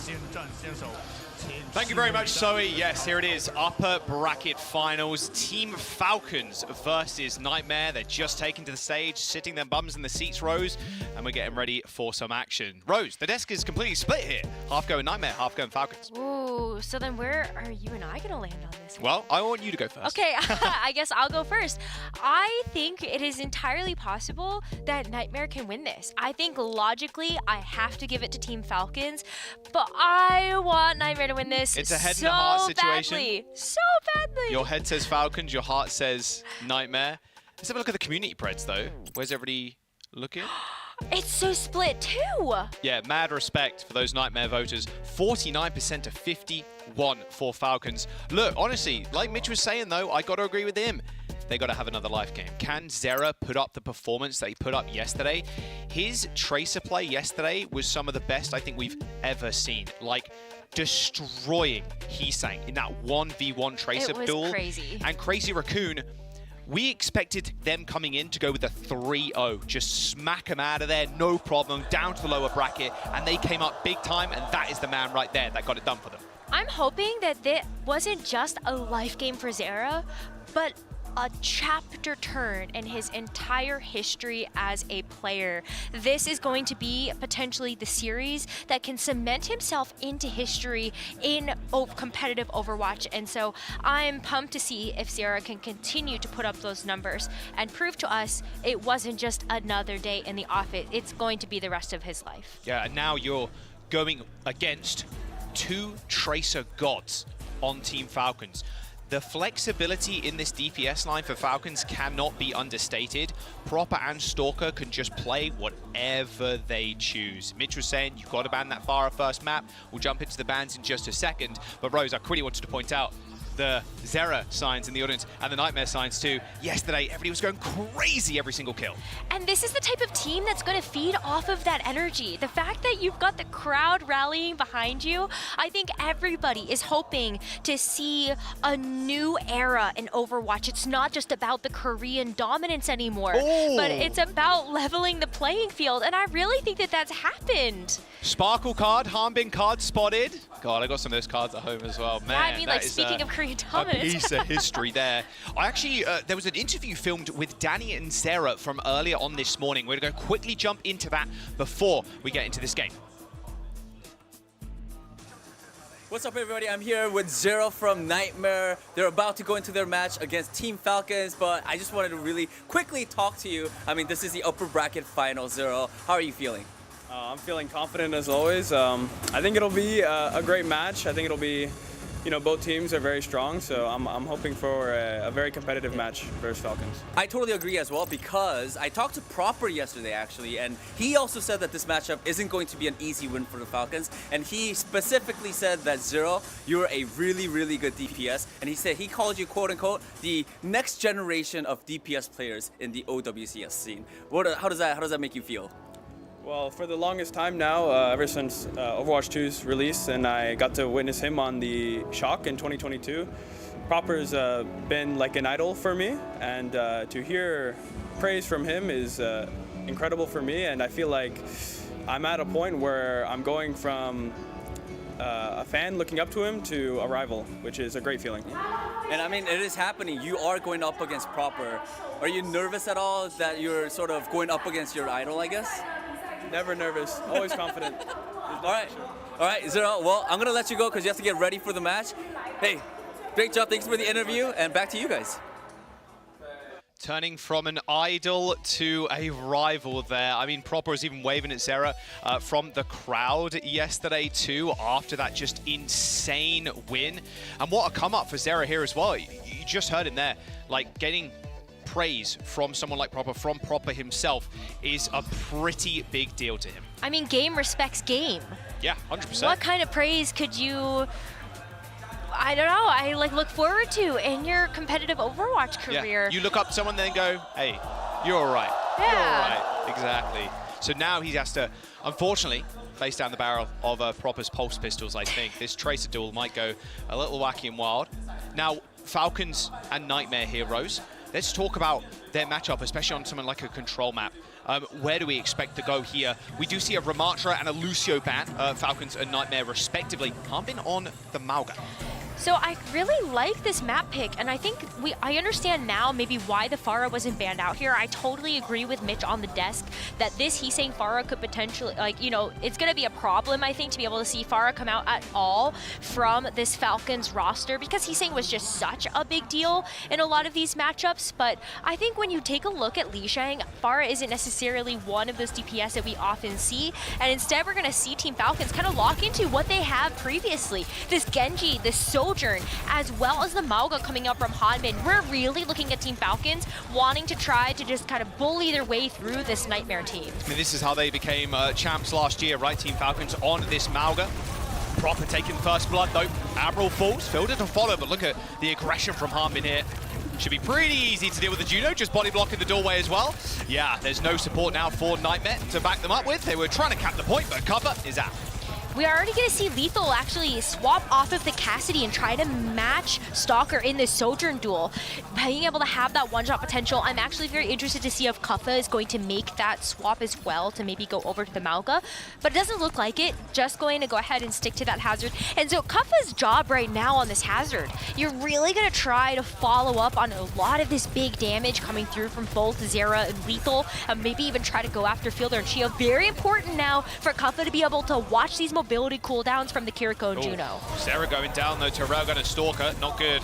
Thank you very much, Zoe. Yes, here it is. Upper bracket finals. Team Falcons versus Nightmare. They're just taken to the stage, sitting their bums in the seats, Rose, and we're getting ready for some action. Rose, the desk is completely split here. Half going Nightmare, half going Falcons. Ooh, so then where are you and I going to land on this? Well, I want you to go first. Okay, I guess I'll go first. I think it is entirely possible that Nightmare can win this. I think logically I have to give it to Team Falcons, but I want Nightmare to win this. It's a head and a heart situation. So badly. Your head says Falcons, your heart says Nightmare. Let's have a look at the community preds, though. Where's everybody looking? It's so split, too. Yeah, mad respect for those Nightmare voters. 49% to 51 for Falcons. Look, honestly, like Mitch was saying, though, I got to agree with him. They got to have another life game. Can Zera put up the performance that he put up yesterday? His Tracer play yesterday was some of the best I think we've ever seen. Like, destroying Heesang in that 1v1 Tracer duel. It was crazy. And Crazy Raccoon, we expected them coming in to go with a 3-0. Just smack them out of there, no problem, down to the lower bracket, and they came up big time, and that is the man right there that got it done for them. I'm hoping that this wasn't just a life game for Zera, but a chapter turn in his entire history as a player. This is going to be potentially the series that can cement himself into history in competitive Overwatch. And so I'm pumped to see if Zera can continue to put up those numbers and prove to us it wasn't just another day in the office. It's going to be the rest of his life. Yeah, and now you're going against two Tracer gods on Team Falcons. The flexibility in this DPS line for Falcons cannot be understated. Proper and Stalker can just play whatever they choose. Mitch was saying you've got to ban that Pharah first map. We'll jump into the bans in just a second. But Rose, I quickly wanted to point out the Zera signs in the audience and the Nightmare signs too. Yesterday, everybody was going crazy every single kill. And this is the type of team that's going to feed off of that energy. The fact that you've got the crowd rallying behind you, I think everybody is hoping to see a new era in Overwatch. It's not just about the Korean dominance anymore, but it's about leveling the playing field. And I really think that that's happened. Sparkle card, Hanbin card spotted. God, I got some of those cards at home as well. Man, I mean, like, speaking of Korean dominance. A piece of history there. I actually, there was an interview filmed with Danny and Sarah from earlier on this morning. We're going to quickly jump into that before we get into this game. What's up, everybody? I'm here with Zero from Nightmare. They're about to go into their match against Team Falcons, but I just wanted to really quickly talk to you. I mean, this is the upper bracket final, Zero. How are you feeling? I'm feeling confident as always. I think it'll be a great match. I think it'll be both teams are very strong, so I'm hoping for a very competitive match versus Falcons. I totally agree as well, because I talked to Proper yesterday actually, and he also said that this matchup isn't going to be an easy win for the Falcons, and he specifically said that Zero, you're a really, really good DPS, and he said he called you quote unquote the next generation of DPS players in the OWCS scene. How does that make you feel? Well, for the longest time now, ever since Overwatch 2's release, and I got to witness him on the Shock in 2022, Proper's been like an idol for me, and to hear praise from him is incredible for me, and I feel like I'm at a point where I'm going from a fan looking up to him to a rival, which is a great feeling. And I mean, it is happening. You are going up against Proper. Are you nervous at all that you're sort of going up against your idol, I guess? Never nervous, always confident. All right, Zero. Well, I'm gonna let you go because you have to get ready for the match. Hey, great job. Thanks for the interview, and back to you guys. Turning from an idol to a rival there. I mean, Proper was even waving at Zera from the crowd yesterday too, after that just insane win. And what a come up for Zera here as well. You just heard him there, like getting praise from someone like Proper, from Proper himself, is a pretty big deal to him. I mean, game respects game. Yeah, 100%. What kind of praise could you, I don't know, I look forward to in your competitive Overwatch career? Yeah. You look up to someone then go, hey, you're all right. Yeah. You're all right. Exactly. So now he has to, unfortunately, face down the barrel of Proper's pulse pistols, I think. This Tracer duel might go a little wacky and wild. Now, Falcons and Nightmare heroes. Let's talk about their matchup, especially on something like a control map. Where do we expect to go here? We do see a Ramatra and a Lucio ban, Falcons and Nightmare respectively. Can't been on the Mauga. So I really like this map pick, and I think I understand now maybe why the Pharah wasn't banned out here. I totally agree with Mitch on the desk that he's saying Pharah could potentially, it's going to be a problem, I think, to be able to see Pharah come out at all from this Falcons roster, because he's saying was just such a big deal in a lot of these matchups. But I think when you take a look at Li Shang, Pharah isn't necessarily one of those DPS that we often see, and instead we're going to see Team Falcons kind of lock into what they have previously. This Genji, this Sojourn, as well as the Mauga coming up from Hanbin. We're really looking at Team Falcons wanting to try to just kind of bully their way through this Nightmare team. I mean, this is how they became champs last year, right? Team Falcons on this Mauga. Proper taking first blood though. Admiral falls, Filter to follow, but look at the aggression from Hanbin here. Should be pretty easy to deal with the Juno, just body blocking the doorway as well. Yeah, there's no support now for Nightmare to back them up with. They were trying to cap the point, but cover is out. We are already going to see Lethal actually swap off of the Cassidy and try to match Stalker in this Sojourn duel. Being able to have that one-shot potential, I'm actually very interested to see if Kuffa is going to make that swap as well to maybe go over to the Mauga. But it doesn't look like it. Just going to go ahead and stick to that Hazard. And so Kuffa's job right now on this Hazard, you're really going to try to follow up on a lot of this big damage coming through from both Zera and Lethal, and maybe even try to go after Fielder and Chio. Very important now for Kuffa to be able to watch these mobility cooldowns from the Kiriko and Juno. Zera going down though, Terrell going to Stalker, not good.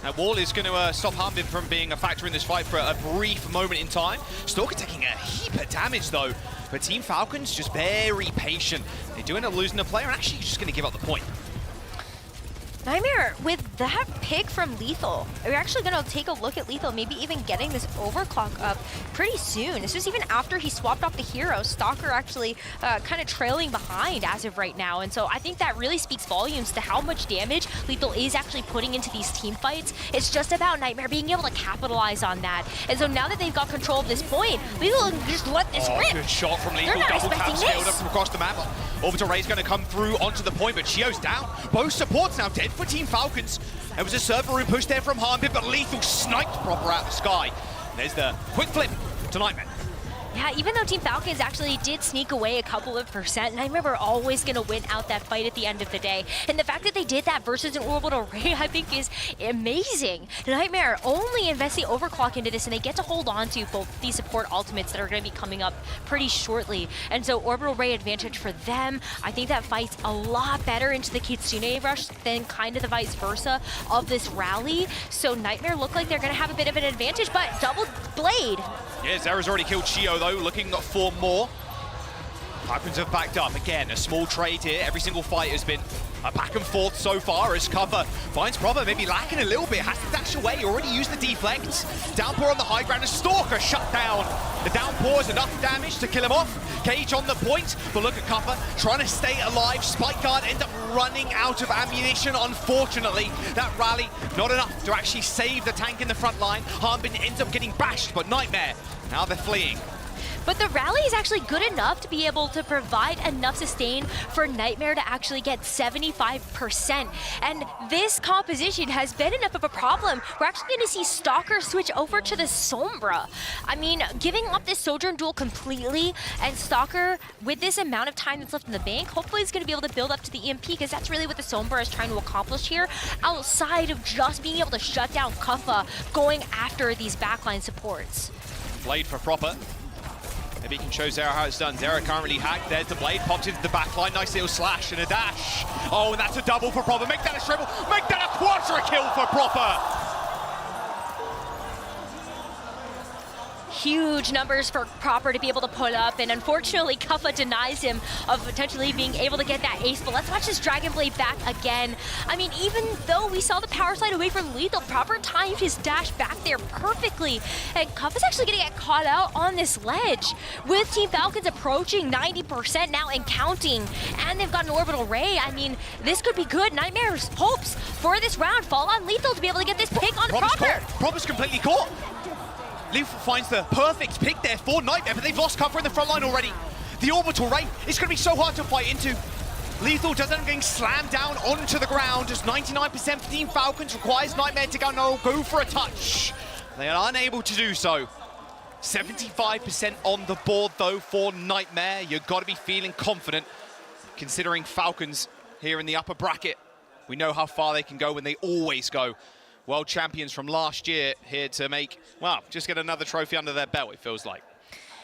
Now Wall is going to stop Hanbin from being a factor in this fight for a brief moment in time. Stalker taking a heap of damage though, but Team Falcons just very patient. They do end up losing a player and actually just going to give up the point. Nightmare, with that pick from Lethal, we're actually going to take a look at Lethal, maybe even getting this overclock up pretty soon. This was even after he swapped off the hero. Stalker actually kind of trailing behind as of right now. And so I think that really speaks volumes to how much damage Lethal is actually putting into these team fights. It's just about Nightmare being able to capitalize on that. And so now that they've got control of this point, Lethal can just let this rip. Good shot from Lethal, double tap scaled up from across the map. Orbital Ray's going to come through onto the point, but Chio's down. Both supports now dead for Team Falcons. There was a server room push there from Hanbin, but Lethal sniped Proper out of the sky. There's the quick flip to Nightmare. Yeah, even though Team Falcons actually did sneak away a couple of percent, Nightmare were always going to win out that fight at the end of the day. And the fact that they did that versus an Orbital Ray, I think is amazing. Nightmare only invest the overclock into this, and they get to hold on to both these support ultimates that are going to be coming up pretty shortly. And so Orbital Ray advantage for them. I think that fights a lot better into the Kitsune rush than kind of the vice versa of this rally. So Nightmare look like they're going to have a bit of an advantage, but double blade. Yeah, Zera's already killed Chio though, looking for more. Falcons have backed up again. A small trade here. Every single fight has been A back and forth so far as Cover finds Proper maybe lacking a little bit, has to dash away, already used the deflects. Downpour on the high ground, a Stalker shut down. The downpour is enough damage to kill him off. Cage on the point, but look at Cover trying to stay alive. Spike Guard end up running out of ammunition, unfortunately. That rally, not enough to actually save the tank in the front line. Harbin ends up getting bashed, but Nightmare, now they're fleeing. But the rally is actually good enough to be able to provide enough sustain for Nightmare to actually get 75%. And this composition has been enough of a problem. We're actually going to see Stalker switch over to the Sombra. I mean, giving up this Sojourn duel completely, and Stalker, with this amount of time that's left in the bank, hopefully is going to be able to build up to the EMP, because that's really what the Sombra is trying to accomplish here, outside of just being able to shut down Kuffa going after these backline supports. Blade for Proper. Maybe he can show Zera how it's done. Zera currently hacked. There's the Blade, popped into the backline. Nice little slash and a dash. Oh, and that's a double for Proper. Make that a triple. Make that a quadra kill for Proper. Huge numbers for Proper to be able to put up, and unfortunately Kuffa denies him of potentially being able to get that ace. But let's watch this Dragon Blade back again. I mean, even though we saw the power slide away from Lethal, Proper timed his dash back there perfectly, and Kuffa's actually gonna get caught out on this ledge with Team Falcons approaching 90% now and counting, and they've got an orbital ray. I mean, this could be good. Nightmare's hopes for this round fall on Lethal to be able to get this pick on Proper. Proper's completely caught. Lethal finds the perfect pick there for Nightmare, but they've lost cover in the front line already. The orbital ray is going to be so hard to fight into. Lethal does end up getting slammed down onto the ground. Just 99% for Team Falcons requires Nightmare to go for a touch. They are unable to do so. 75% on the board though for Nightmare. You've got to be feeling confident considering Falcons here in the upper bracket. We know how far they can go when they always go. World champions from last year here to make, well, just get another trophy under their belt, it feels like.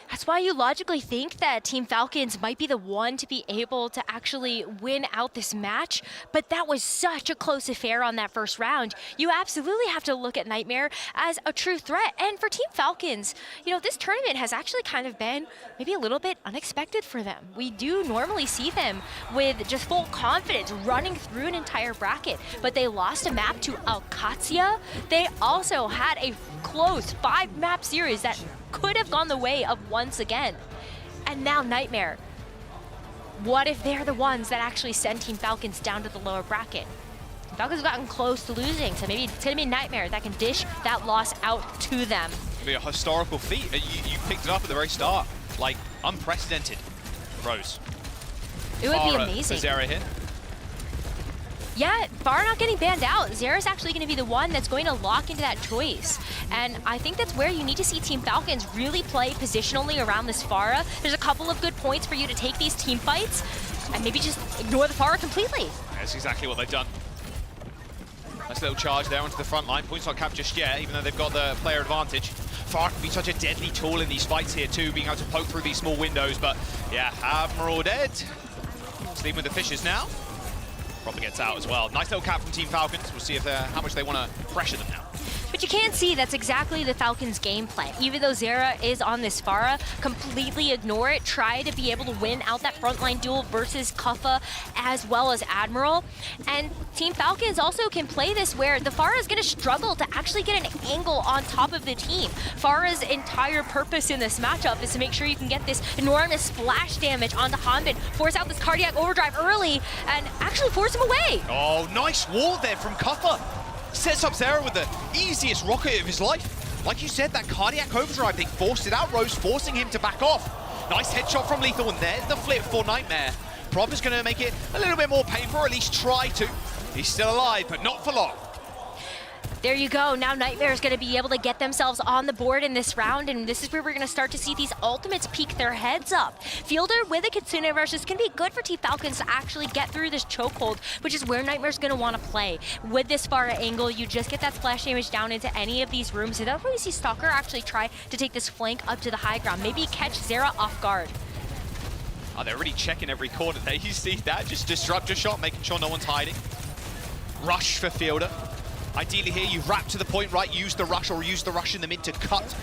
That's why you logically think that Team Falcons might be the one to be able to actually win out this match, but that was such a close affair on that first round. You absolutely have to look at Nightmare as a true threat. And for Team Falcons, you know, this tournament has actually kind of been maybe a little bit unexpected for them. We do normally see them with just full confidence running through an entire bracket, but they lost a map to OWCS. They also had a close 5-map series that could have gone the way of once again. And now Nightmare. What if they're the ones that actually send Team Falcons down to the lower bracket? Falcons have gotten close to losing, so maybe it's gonna be Nightmare that can dish that loss out to them. It'll be a historical feat. You picked it up at the very start. Like, unprecedented. Rose. It would be amazing. Zera here. Yeah, Farah not getting banned out. Zera's actually going to be the one that's going to lock into that choice. And I think that's where you need to see Team Falcons really play positionally around this Farah. There's a couple of good points for you to take these team fights and maybe just ignore the Farah completely. That's exactly what they've done. Nice little charge there onto the front line. Points not capped just yet, even though they've got the player advantage. Farah can be such a deadly tool in these fights here too, being able to poke through these small windows. But yeah, Admiral dead. Sleeping with the fishes now. Proper gets out as well. Nice little cap from Team Falcons. We'll see if how much they want to pressure them now. But you can see that's exactly the Falcons' game plan. Even though Zera is on this Farah, completely ignore it. Try to be able to win out that frontline duel versus Kuffa as well as Admiral. And Team Falcons also can play this where the Farah is going to struggle to actually get an angle on top of the team. Farah's entire purpose in this matchup is to make sure you can get this enormous splash damage onto Hanbin, force out this cardiac overdrive early, and actually force him away. Oh, nice wall there from Kuffa. Sets up Zera with the easiest rocket of his life. Like you said, that cardiac overdrive thing forced it out. Rose forcing him to back off. Nice headshot from Lethal, and there's the flip for Nightmare. Proper's going to make it a little bit more painful, or at least try to. He's still alive, but not for long. There you go. Now Nightmare is going to be able to get themselves on the board in this round, and this is where we're going to start to see these ultimates peek their heads up. Fielder with a Kitsune Rush is going to be good for Team Falcons to actually get through this chokehold, which is where Nightmare's going to want to play. With this Farah angle, you just get that splash damage down into any of these rooms, and that's where you see Stalker actually try to take this flank up to the high ground. Maybe catch Zera off guard. Oh, they're really checking every corner there. You see that? Just disruptor shot, making sure no one's hiding. Rush for Fielder. Ideally here, you wrap to the point, right? Use the rush or use the rush in the mid to cut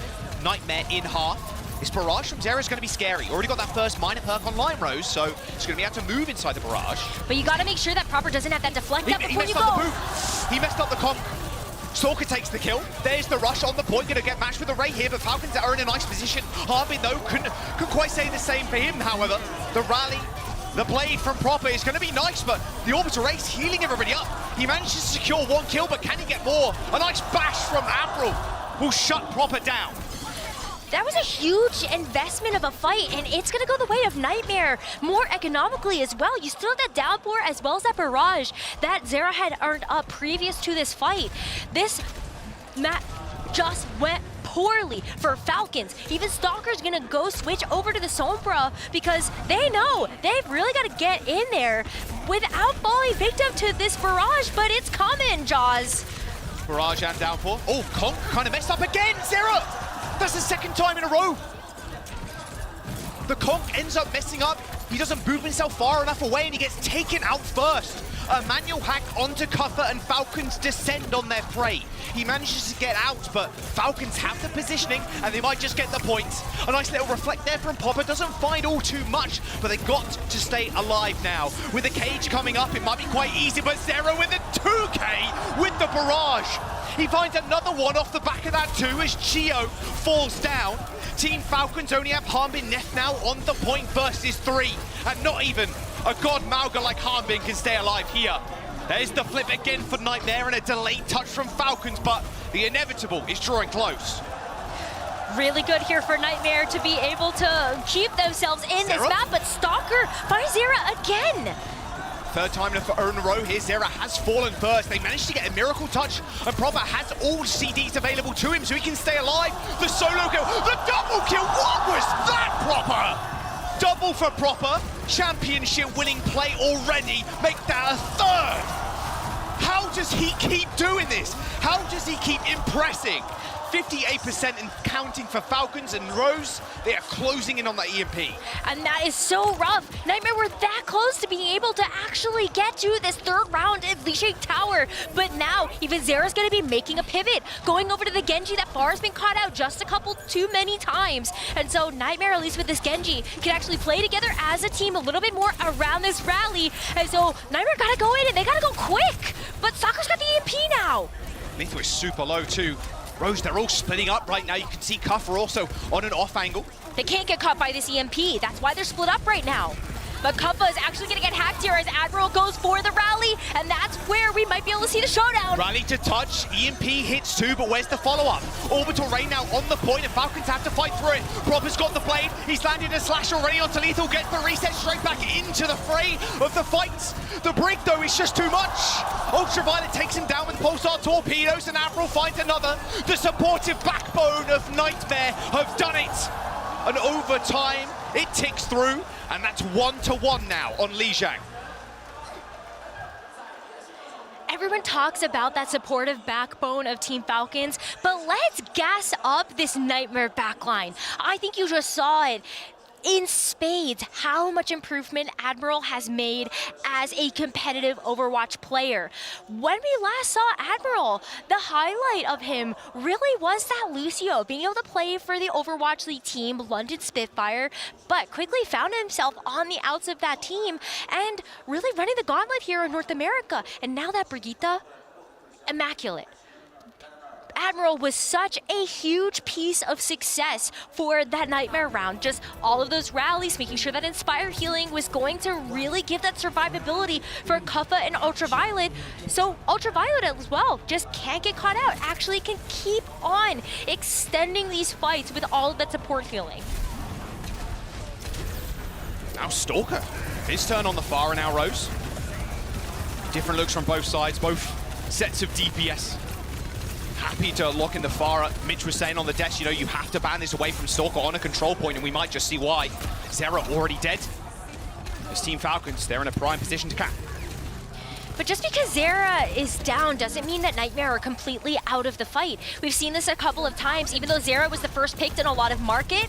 Nightmare in half. This barrage from Zera is going to be scary. Already got that first minor perk on Lime Rose, so he's going to be able to move inside the barrage. But you got to make sure that Proper doesn't have that deflect up before you go. He messed up the conk. Stalker takes the kill. There's the rush on the point. Going to get matched with the Ray here, but Falcons are in a nice position. Harbin, though, couldn't quite say the same for him, however. The rally, the blade from Proper is going to be nice, but the Orbital Race healing everybody up. He manages to secure 1 kill, but can he get more? A nice bash from Admiral will shut Proper down. That was a huge investment of a fight, and it's going to go the way of Nightmare more economically as well. You still have that downpour as well as that barrage that Zera had earned up previous to this fight. This map just went poorly for Falcons. Even Stalker's going to go switch over to the Sombra because they know they've really got to get in there without falling victim to this barrage, but it's coming, Jaws. Barrage and downpour. Oh, Conk kind of messed up again, Zera! That's the 2nd time in a row. The Conk ends up messing up. He doesn't move himself far enough away and he gets taken out first. A manual hack onto Cuffer and Falcons descend on their prey. He manages to get out, but Falcons have the positioning and they might just get the point. A nice little reflect there from Popper. Doesn't find all too much, but they got to stay alive now. With the cage coming up, it might be quite easy, but Zera with a 2K with the barrage. He finds another one off the back of that too as Chio falls down. Team Falcons only have Harbin left now on the point versus 3. And not even a god Mauga like Harbin can stay alive here. There's the flip again for Nightmare and a delayed touch from Falcons, but the inevitable is drawing close. Really good here for Nightmare to be able to keep themselves in this map, but Stalker finds Zera again. 3rd time in a row here, Zera has fallen first. They managed to get a miracle touch, and Proper has all CDs available to him, so he can stay alive. The solo kill, the double kill, what was that, Proper? Double for Proper, championship winning play already, make that a 3rd. How does he keep doing this? How does he keep impressing? 58% and counting for Falcons and Rose. They are closing in on that EMP. And that is so rough. Nightmare were that close to being able to actually get to this 3rd round of Leashing Tower. But now, even Zera's going to be making a pivot, going over to the Genji. That bar has been caught out just a couple too many times. And so Nightmare, at least with this Genji, can actually play together as a team a little bit more around this rally. And so Nightmare got to go in and they got to go quick. But Stalker's got the EMP now. Nitho is super low too. Rose, they're all splitting up right now. You can see Cuffer also on an off angle. They can't get caught by this EMP. That's why they're split up right now. But Cuffa is actually going to get hacked here as Admiral goes for the rally, and that's where we might be able to see the showdown. Rally to touch, EMP hits 2, but where's the follow-up? Orbital Rain now on the point, and Falcons have to fight through it. Proper's got the blade, he's landed a slash already onto Lethal, gets the reset straight back into the fray of the fights. The break, though, is just too much. Ultraviolet takes him down with pulsar torpedoes, and Admiral finds another. The supportive backbone of Nightmare have done it. And over time, it ticks through, and that's 1-1 now on Lijiang. Everyone talks about that supportive backbone of Team Falcons, but let's gas up this Nightmare backline. I think you just saw it in spades how much improvement Admiral has made as a competitive Overwatch player. When we last saw Admiral, the highlight of him really was that Lucio being able to play for the Overwatch League team, London Spitfire, but quickly found himself on the outs of that team and really running the gauntlet here in North America. And now that Brigitte, immaculate. Admiral was such a huge piece of success for that Nightmare round. Just all of those rallies, making sure that Inspire Healing was going to really give that survivability for Cuffa and Ultraviolet. So Ultraviolet as well just can't get caught out. Actually can keep on extending these fights with all of that support healing. Now Stalker, his turn on the far and now Rose. Different looks from both sides, both sets of DPS. Happy to lock in the Pharah. Mitch was saying on the desk, you know, you have to ban this away from Stalker on a control point, and we might just see why. Zera already dead. This Team Falcons, they're in a prime position to cap. But just because Zera is down doesn't mean that Nightmare are completely out of the fight. We've seen this a couple of times. Even though Zera was the first picked in a lot of market,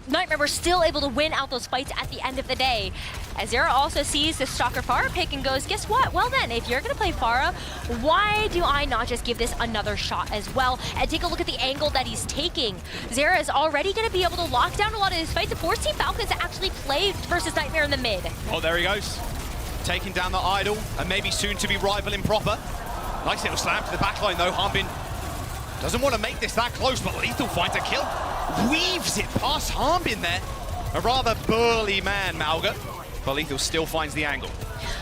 Nightmare were still able to win out those fights at the end of the day. As Zera also sees the Stalker Pharah pick and goes, guess what? Well then, if you're gonna play Pharah, why do I not just give this another shot as well? And take a look at the angle that he's taking. Zera is already gonna be able to lock down a lot of his fights and force Team Falcons to actually play versus Nightmare in the mid. Oh, there he goes. Taking down the idol and maybe soon to be rivaling Proper. Nice little slam to the backline though. Harbin doesn't want to make this that close, but Lethal finds a kill. Weaves it past Harbin there. A rather burly man, Malga. But Lethal still finds the angle.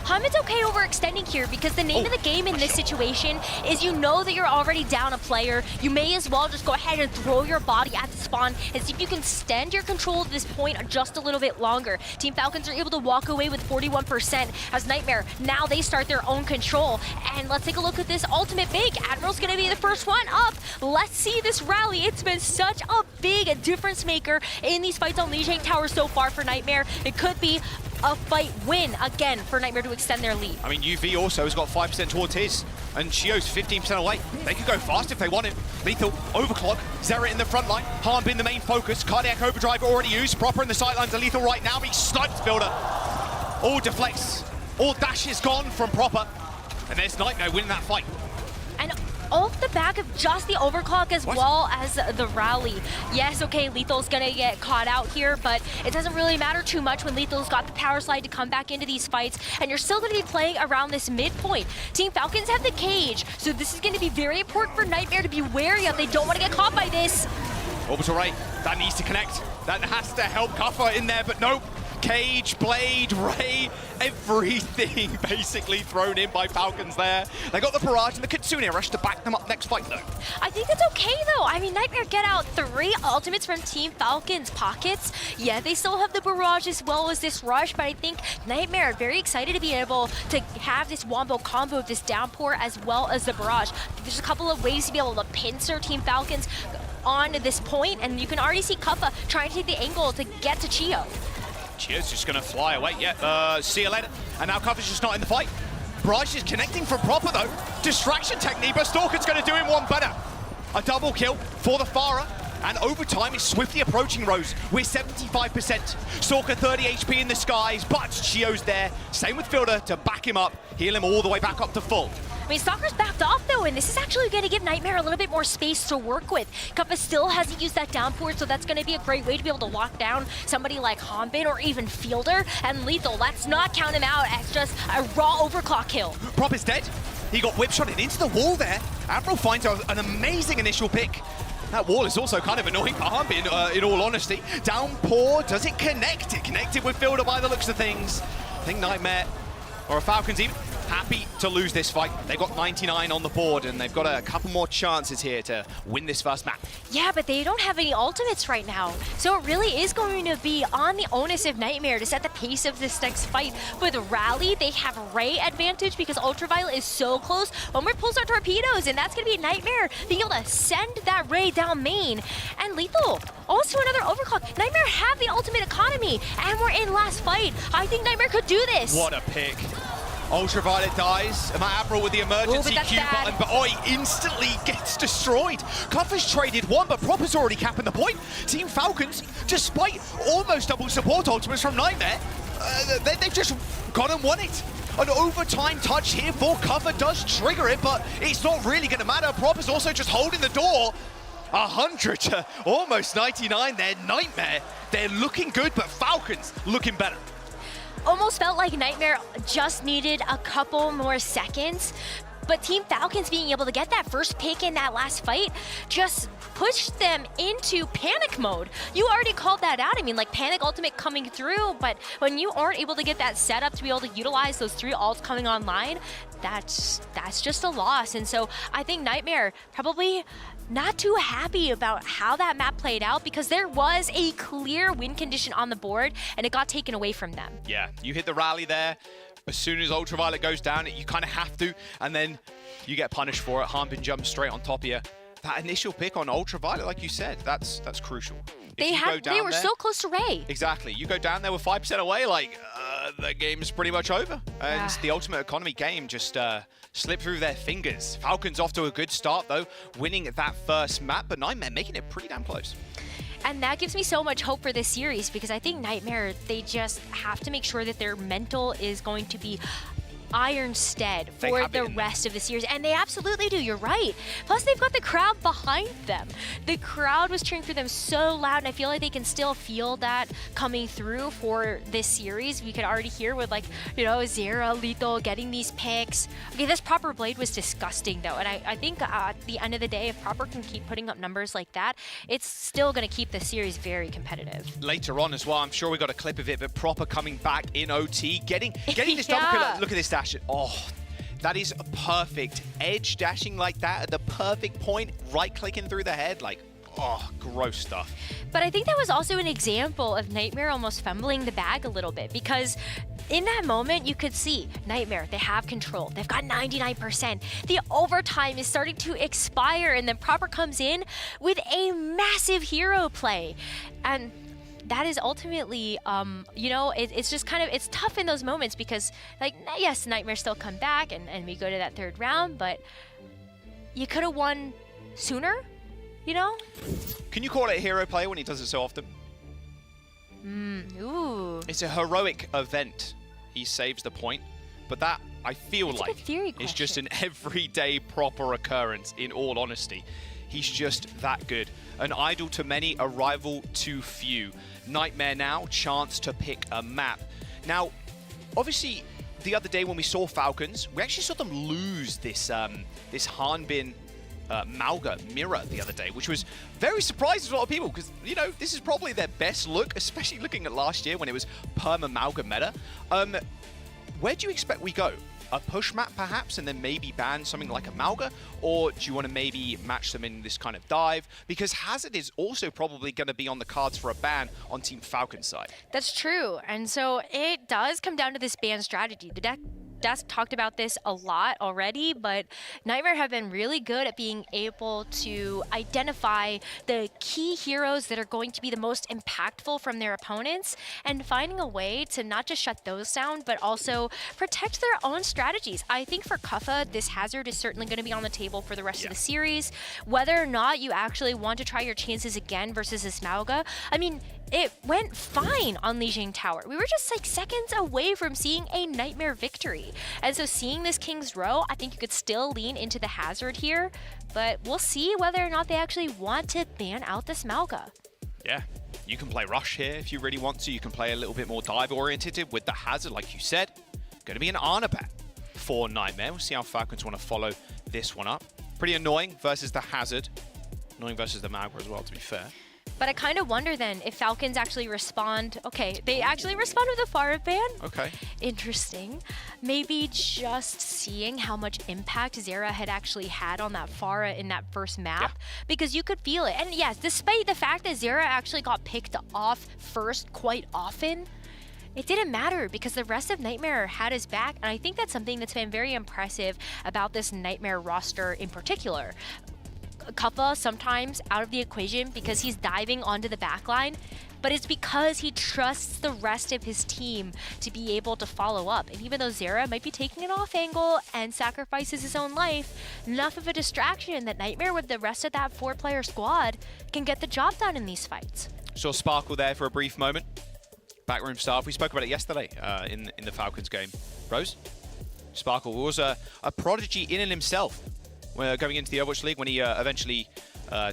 Harbin's okay overextending here because the name of the game in this situation is you know that you're already down a player. You may as well just go ahead and throw your body at the spawn and see if you can extend your control at this point just a little bit longer. Team Falcons are able to walk away with 41% as Nightmare, now they start their own control. And let's take a look at this ultimate big. Admiral's gonna be the first one up. Let's see this rally. It's been such a big difference maker in these fights on Lijiang Tower so far for Nightmare. It could be a fight win again for Nightmare to extend their lead. I mean, UV also has got 5% towards his, and Chio's 15% away. They could go fast if they wanted. Lethal, overclock, Zera in the front line, Harbin the main focus, Cardiac Overdrive already used, Proper in the sidelines of Lethal right now, but he snipes Builder. All deflects, all dash is gone from Proper, and there's Nightmare winning that fight. And off the back of just the overclock as well as the rally. Yes, okay, Lethal's gonna get caught out here, but it doesn't really matter too much when Lethal's got the power slide to come back into these fights, and you're still gonna be playing around this midpoint. Team Falcons have the cage, so this is gonna be very important for Nightmare to be wary of. They don't want to get caught by this. Orbital Ray, that needs to connect. That has to help Kuffer in there, but nope. Cage, Blade, Ray, everything basically thrown in by Falcons there. They got the barrage and the Kitsune rush to back them up next fight though. I think that's okay though. I mean, Nightmare get out 3 ultimates from Team Falcons pockets. Yeah, they still have the barrage as well as this rush, but I think Nightmare are very excited to be able to have this wombo combo of this downpour as well as the barrage. There's a couple of ways to be able to pincer Team Falcons on this point, and you can already see Kuffa trying to take the angle to get to Chio. Chio's just gonna fly away. Yeah, see you later. And now Kuffa's just not in the fight. Barrage is connecting from Proper though. Distraction technique, but Stalker's gonna do him one better. A double kill for the Pharah. And overtime is swiftly approaching Rose with 75%. Stalker 30 HP in the skies, but Chio's there. Same with Fielder to back him up, heal him all the way back up to full. I mean, Stalker's backed off though, and this is actually going to give Nightmare a little bit more space to work with. Kuffa still hasn't used that downpour, so that's going to be a great way to be able to lock down somebody like Harbin or even Fielder. And Lethal, let's not count him out as just a raw overclock kill. Prop is dead. He got whip-shotted into the wall there. Admiral finds an amazing initial pick. That wall is also kind of annoying for Harbin, in all honesty. Downpour, does it connect? It connected with Fielder by the looks of things. I think Nightmare, or Falcons even, happy to lose this fight. They've got 99 on the board, and they've got a couple more chances here to win this first map. Yeah, but they don't have any ultimates right now. So it really is going to be on the onus of Nightmare to set the pace of this next fight. With Rally, they have Ray advantage because Ultraviolet is so close. Omer pulls out torpedoes, and that's going to be Nightmare being able to send that Ray down main. And Lethal, also another overclock. Nightmare have the ultimate economy, and we're in last fight. I think Nightmare could do this. What a pick. Ultraviolet dies, and that Admiral with the emergency Q button, but he instantly gets destroyed. Kuffa's traded one, but Proper's already capping the point. Team Falcons, despite almost double support ultimates from Nightmare, they've just got and won it. An overtime touch here for Kuffa does trigger it, but it's not really going to matter. Proper's also just holding the door. 100 to almost 99 there. Nightmare, they're looking good, but Falcons looking better. Almost felt like Nightmare just needed a couple more seconds, but Team Falcons being able to get that first pick in that last fight just pushed them into panic mode. You already called that out. I mean, like, panic ultimate coming through, but when you aren't able to get that set up to be able to utilize those 3 ults coming online, that's just a loss. And so I think Nightmare probably not too happy about how that map played out because there was a clear win condition on the board and it got taken away from them. Yeah, you hit the rally there. As soon as Ultraviolet goes down, you kind of have to, and then you get punished for it. Harbin jumps straight on top of you. That initial pick on Ultraviolet, like you said, that's crucial. They were so close to Ray. Exactly. You go down there with 5% away, like, the game's pretty much over. And the ultimate economy game just slipped through their fingers. Falcons off to a good start, though, winning that first map, but Nightmare making it pretty damn close. And that gives me so much hope for this series because I think Nightmare, they just have to make sure that their mental is going to be iron stead for the rest of the series. And they absolutely do, you're right. Plus, they've got the crowd behind them. The crowd was cheering for them so loud, and I feel like they can still feel that coming through for this series. We could already hear with, like, you know, Zera, Lethal getting these picks. Okay, this Proper Blade was disgusting, though, and I think at the end of the day, if Proper can keep putting up numbers like that, it's still going to keep the series very competitive. Later on as well, I'm sure we got a clip of it, but Proper coming back in OT, getting this double kill. Look at this dash. Oh, that is perfect. Edge dashing like that at the perfect point, right-clicking through the head, like, oh, gross stuff. But I think that was also an example of Nightmare almost fumbling the bag a little bit because in that moment, you could see Nightmare, they have control. They've got 99%. The overtime is starting to expire, and then Proper comes in with a massive hero play. And that is ultimately, you know, it's just kind of, it's tough in those moments because, like, yes, Nightmare still come back and we go to that third round, but you could have won sooner, you know? Can you call it a hero play when he does it so often? Ooh. It's a heroic event. He saves the point, but that, I feel like, is just an everyday Proper occurrence, in all honesty. He's just that good. An idol to many, a rival to few. Nightmare now, chance to pick a map. Now, obviously, the other day when we saw Falcons, we actually saw them lose this this Hanbin Mauga mirror the other day, which was very surprising to a lot of people because, you know, this is probably their best look, especially looking at last year when it was Perma Mauga meta. Where do you expect we go? A push map perhaps, and then maybe ban something like a Mauga? Or do you want to maybe match them in this kind of dive? Because Hazard is also probably going to be on the cards for a ban on Team Falcon's side. That's true. And so it does come down to this ban strategy. The Desk talked about this a lot already, but Nightmare have been really good at being able to identify the key heroes that are going to be the most impactful from their opponents and finding a way to not just shut those down, but also protect their own strategies. I think for Kuffa, this Hazard is certainly going to be on the table for the rest of the series. Whether or not you actually want to try your chances again versus this Mauga, I mean, it went fine on Lijiang Tower. We were just like seconds away from seeing a Nightmare victory. And so seeing this King's Row, I think you could still lean into the Hazard here, but we'll see whether or not they actually want to ban out this Mauga. Yeah, you can play Rush here if you really want to. You can play a little bit more dive-oriented with the Hazard, like you said. Going to be an Ana ban for Nightmare. We'll see how Falcons want to follow this one up. Pretty annoying versus the Hazard. Annoying versus the Mauga as well, to be fair. But I kind of wonder then if Falcons actually respond. Okay, they actually respond with a Pharah ban. Okay. Interesting. Maybe just seeing how much impact Zera had actually had on that Pharah in that first map. Because you could feel it. And yes, despite the fact that Zera actually got picked off first quite often, it didn't matter because the rest of Nightmare had his back. And I think that's something that's been very impressive about this Nightmare roster in particular. Kuffa sometimes out of the equation because he's diving onto the backline, but it's because he trusts the rest of his team to be able to follow up. And even though Zera might be taking an off angle and sacrifices his own life, enough of a distraction that Nightmare with the rest of that 4-player squad can get the job done in these fights. Saw Sparkle there for a brief moment. Backroom staff. We spoke about it yesterday in the Falcons game. Rose? Sparkle was a prodigy in and himself. Going into the Overwatch League, when he eventually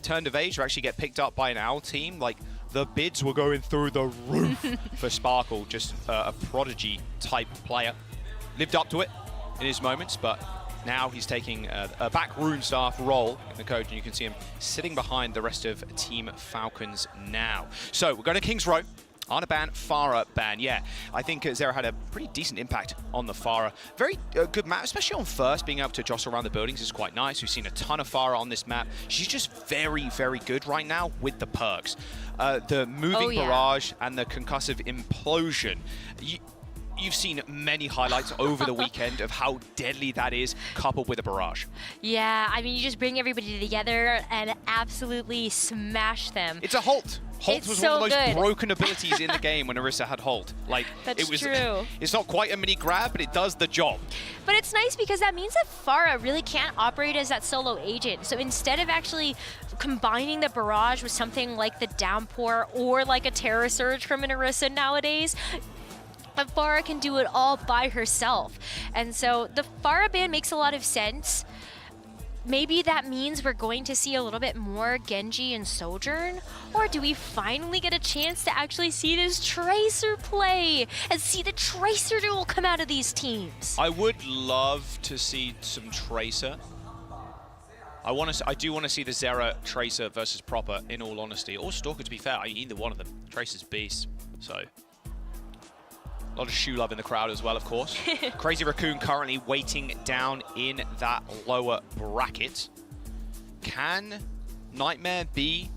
turned of age to actually get picked up by an OWL team, like the bids were going through the roof for Sparkle. Just a prodigy type player. Lived up to it in his moments, but now he's taking a backroom staff role in the coach, and you can see him sitting behind the rest of Team Falcons now. So we're going to King's Row. Ana ban, Pharah ban. Yeah, I think Zera had a pretty decent impact on the Pharah. Very good map, especially on first. Being able to jostle around the buildings is quite nice. We've seen a ton of Pharah on this map. She's just very, very good right now with the perks. The moving barrage and the concussive implosion. you've seen many highlights over the weekend of how deadly that is, coupled with a barrage. Yeah, I mean, you just bring everybody together and absolutely smash them. It's a Halt. Halt was so one of the most good. broken abilities in the game when Orisa had Halt. Like, That's it was. true. It's not quite a mini grab, but it does the job. But it's nice because that means that Pharah really can't operate as that solo agent. So instead of actually combining the barrage with something like the downpour or like a Terra Surge from an Orisa nowadays, Pharah can do it all by herself. And so the Pharah ban makes a lot of sense. Maybe that means we're going to see a little bit more Genji and Sojourn? Or do we finally get a chance to actually see this Tracer play and see the Tracer duel come out of these teams? I would love to see some Tracer. I do want to see the Zera Tracer versus Proper, in all honesty. Or Stalker, to be fair. Either one of them. Tracer's beast, so... A lot of shoe love in the crowd as well, of course. Crazy Raccoon currently waiting down in that lower bracket. Can Nightmare be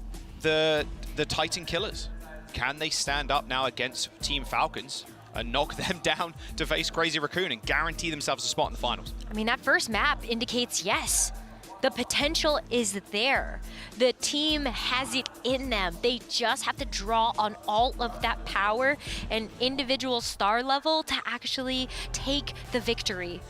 the Titan killers? Can they stand up now against Team Falcons and knock them down to face Crazy Raccoon and guarantee themselves a spot in the finals? I mean, that first map indicates yes. The potential is there. The team has it in them. They just have to draw on all of that power and individual star level to actually take the victory.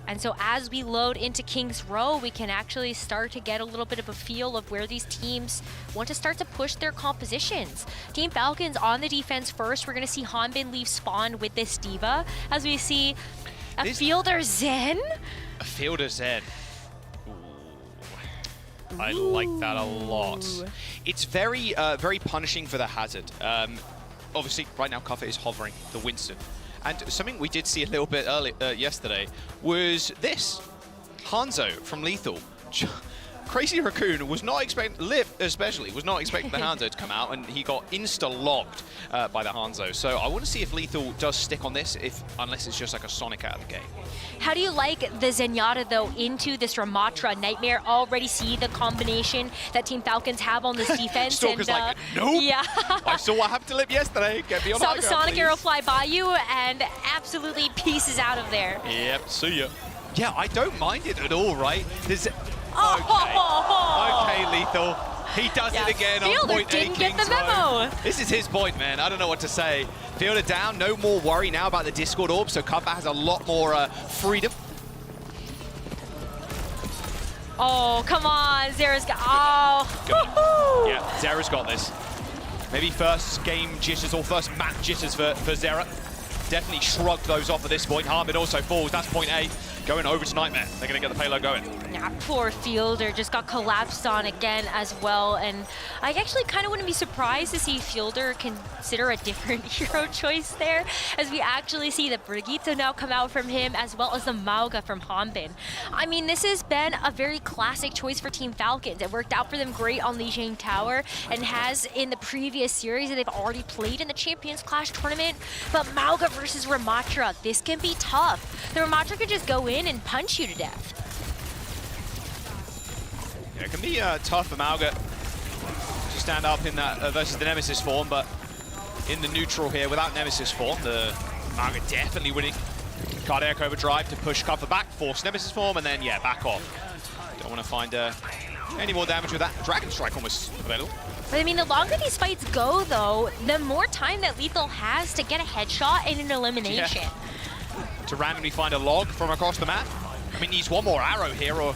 And so as we load into King's Row, we can actually start to get a little bit of a feel of where these teams want to start to push their compositions. Team Falcons on the defense first. We're going to see Hanbin leave spawn with this D.Va as we see a Fielder Zen. A Fielder Zen. I like that a lot. It's very, very punishing for the Hazard. Obviously, right now, Kuffa is hovering the Winston. And something we did see a little bit early, yesterday was this. Hangzhou from Lethal. Crazy Raccoon was not expecting, Liv especially, was not expecting the Hangzhou to come out, and he got insta-logged by the Hangzhou. So I want to see if Lethal does stick on this, unless it's just like a Sonic out of the game. How do you like the Zenyatta, though, into this Ramatra Nightmare? Already see the combination that Team Falcons have on this defense. Stalker's and, like, nope. Yeah. I saw what happened to Liv yesterday. Get me on Saw high the ground, Sonic please. Arrow fly by you and absolutely pieces out of there. Yep, see ya. Yeah, I don't mind it at all, right? There's... Oh. Okay, Lethal. He does it again on Fielder point didn't A, get the King's Row. memo. This is his point, man. I don't know what to say. Fielder down, no more worry now about the Discord orb, so Kuffa has a lot more freedom. Oh, come on. Zera's got... Oh. Yeah, Zera's got this. Maybe first game jitters or first map jitters for Zera. Definitely shrugged those off at this point. Harmon also falls. That's point A. Going over to Nightmare. They're going to get the payload going. Yeah, poor Fielder just got collapsed on again as well. And I actually kind of wouldn't be surprised to see Fielder consider a different hero choice there, as we actually see the Brigitte now come out from him, as well as the Mauga from Hanbin. I mean, this has been a very classic choice for Team Falcons. It worked out for them great on Lijiang Tower and has in the previous series that they've already played in the Champions Clash tournament. But Mauga versus Ramatra, this can be tough. The Ramatra could just go in and punch you to death. Yeah, it can be tough for Mauga to stand up in that versus the Nemesis form, but in the neutral here without Nemesis form, the Mauga definitely winning. Cardiac overdrive to push Kuffa back, force Nemesis form, and then, yeah, back off. Don't want to find any more damage with that. Dragon Strike almost available. But I mean, the longer these fights go, though, the more time that Lethal has to get a headshot and an elimination. Yeah. To randomly find a log from across the map. I mean, needs one more arrow here or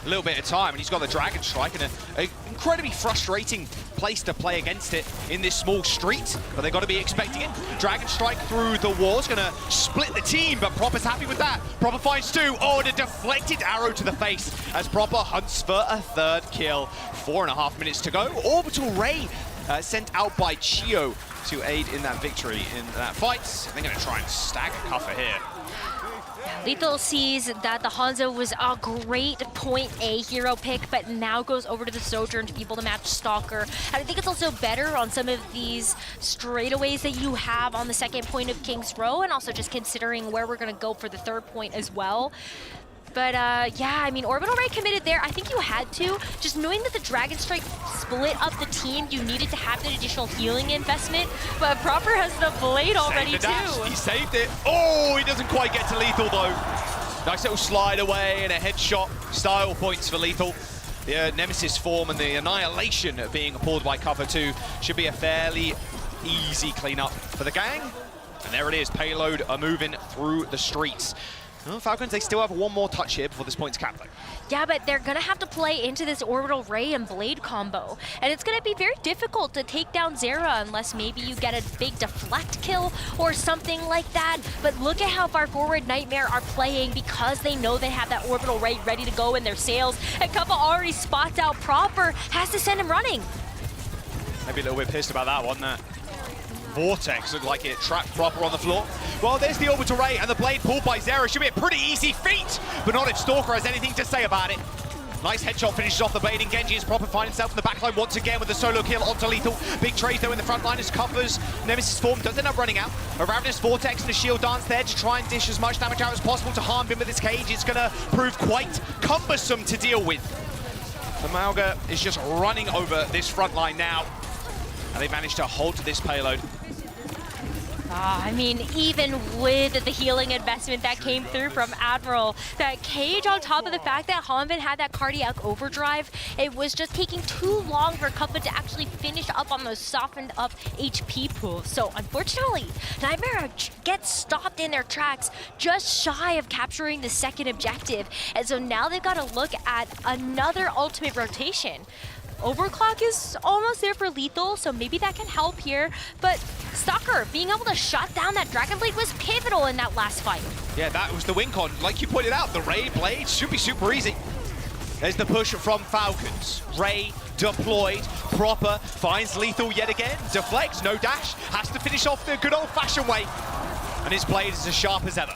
a little bit of time, and he's got the Dragon Strike and an incredibly frustrating place to play against it in this small street, but they've got to be expecting it. Dragon Strike through the walls, gonna split the team, but Proper's happy with that. Proper finds two. Oh, and a deflected arrow to the face as Proper hunts for a third kill. 4.5 minutes to go. Orbital Ray sent out by Chio to aid in that victory in that fight. They're gonna try and stagger Kuffa here. Lethal sees that the Hangzhou was a great point A hero pick, but now goes over to the Sojourn to be able to match Stalker. And I think it's also better on some of these straightaways that you have on the second point of King's Row, and also just considering where we're going to go for the third point as well. But yeah, I mean, Orbital Ray committed there. I think you had to. Just knowing that the Dragon Strike split up the team, you needed to have an additional healing investment. But Proper has the Blade already too. He saved it. Oh, he doesn't quite get to Lethal though. Nice little slide away and a headshot. Style points for Lethal. The Nemesis form and the annihilation being pulled by cover 2 should be a fairly easy cleanup for the gang. And there it is, Payload are moving through the streets. Well, Falcons, they still have one more touch here before this point's capped. Yeah, but they're going to have to play into this Orbital Ray and Blade combo. And it's going to be very difficult to take down Zera unless maybe you get a big deflect kill or something like that. But look at how far forward Nightmare are playing because they know they have that Orbital Ray ready to go in their sails. And Kappa already spots out Proper, has to send him running. Maybe a little bit pissed about that one, that Vortex looked like it trapped Proper on the floor. Well, there's the Orbital Ray and the Blade pulled by Zera. Should be a pretty easy feat, but not if Stalker has anything to say about it. Nice headshot finishes off the Blade, and Genji is Proper find himself in the backline once again with a solo kill onto Lethal. Big trade though in the front line as covers. Nemesis form does end up running out. A Ravenous Vortex and a shield dance there to try and dish as much damage out as possible to harm him with this cage. It's gonna prove quite cumbersome to deal with. The Mauga is just running over this front line now, and they managed to hold this payload. I mean, even with the healing investment that came through from Admiral, that cage on top of the fact that Hanbin had that cardiac overdrive, it was just taking too long for Kappa to actually finish up on those softened up HP pools. So unfortunately, Nightmare gets stopped in their tracks just shy of capturing the second objective. And so now they've got to look at another ultimate rotation. Overclock is almost there for Lethal, so maybe that can help here. But Stalker being able to shut down that Dragon Blade was pivotal in that last fight. Yeah, that was the win con. Like you pointed out, the Ray Blade should be super easy. There's the push from Falcons. Ray deployed, Proper finds Lethal yet again. Deflects, no dash, has to finish off the good old-fashioned way. And his blade is as sharp as ever.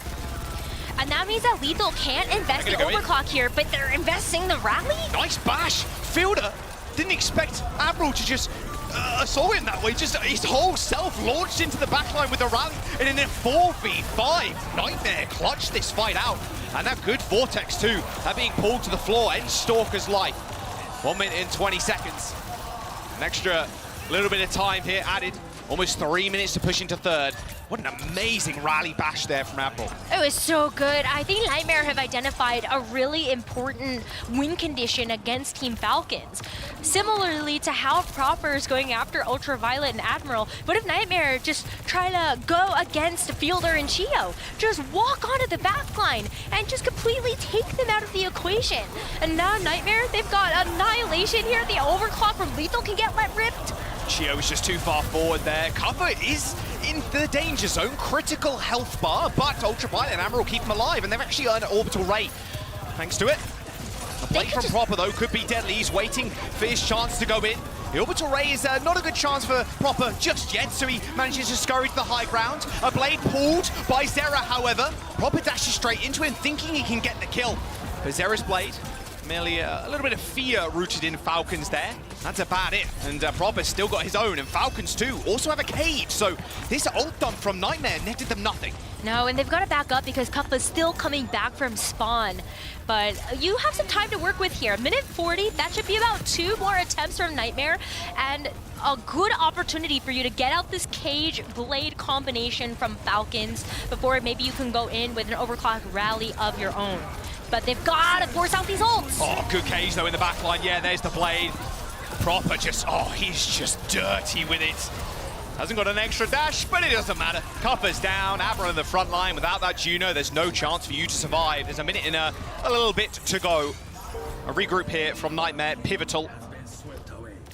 And that means that Lethal can't invest the overclock here, but they're investing the rally? Nice bash. Fielder didn't expect Admiral to just assault him that way. Just his whole self launched into the backline with a rally, and in a 4v5, Nightmare clutched this fight out. And that good Vortex too, that being pulled to the floor ends Stalker's life. 1 minute and 20 seconds. An extra little bit of time here added. Almost 3 minutes to push into third. What an amazing rally bash there from Admiral. It was so good. I think Nightmare have identified a really important win condition against Team Falcons. Similarly to how Proper is going after Ultraviolet and Admiral, what if Nightmare just try to go against Fielder and Chio? Just walk onto the backline and just completely take them out of the equation. And now Nightmare, they've got Annihilation here. The overclock from Lethal can get let ripped. Chio is just too far forward there. Cover is in the danger zone. Critical health bar, but Ultraviolet and Admiral keep him alive, and they've actually earned an Orbital Ray thanks to it. The play from Proper, though, could be deadly. He's waiting for his chance to go in. The Orbital Ray is not a good chance for Proper just yet, so he manages to scurry to the high ground. A blade pulled by Zera, however. Proper dashes straight into him, thinking he can get the kill. But Zera's blade, merely a little bit of fear rooted in Falcons there. That's about it. And Proper's still got his own, and Falcons too also have a cage. So this ult dump from Nightmare netted them nothing. No, and they've got to back up because Kappa's still coming back from spawn. But you have some time to work with here. Minute 40, that should be about 2 more attempts from Nightmare, and a good opportunity for you to get out this cage blade combination from Falcons before maybe you can go in with an overclock rally of your own. But they've got to force out these ults. Oh, good cage though in the back line. Yeah, there's the blade. Proper just, oh, he's just dirty with it. Hasn't got an extra dash, but it doesn't matter. Copper's down, Admiral in the front line. Without that Juno, there's no chance for you to survive. There's a minute and a little bit to go. A regroup here from Nightmare, pivotal.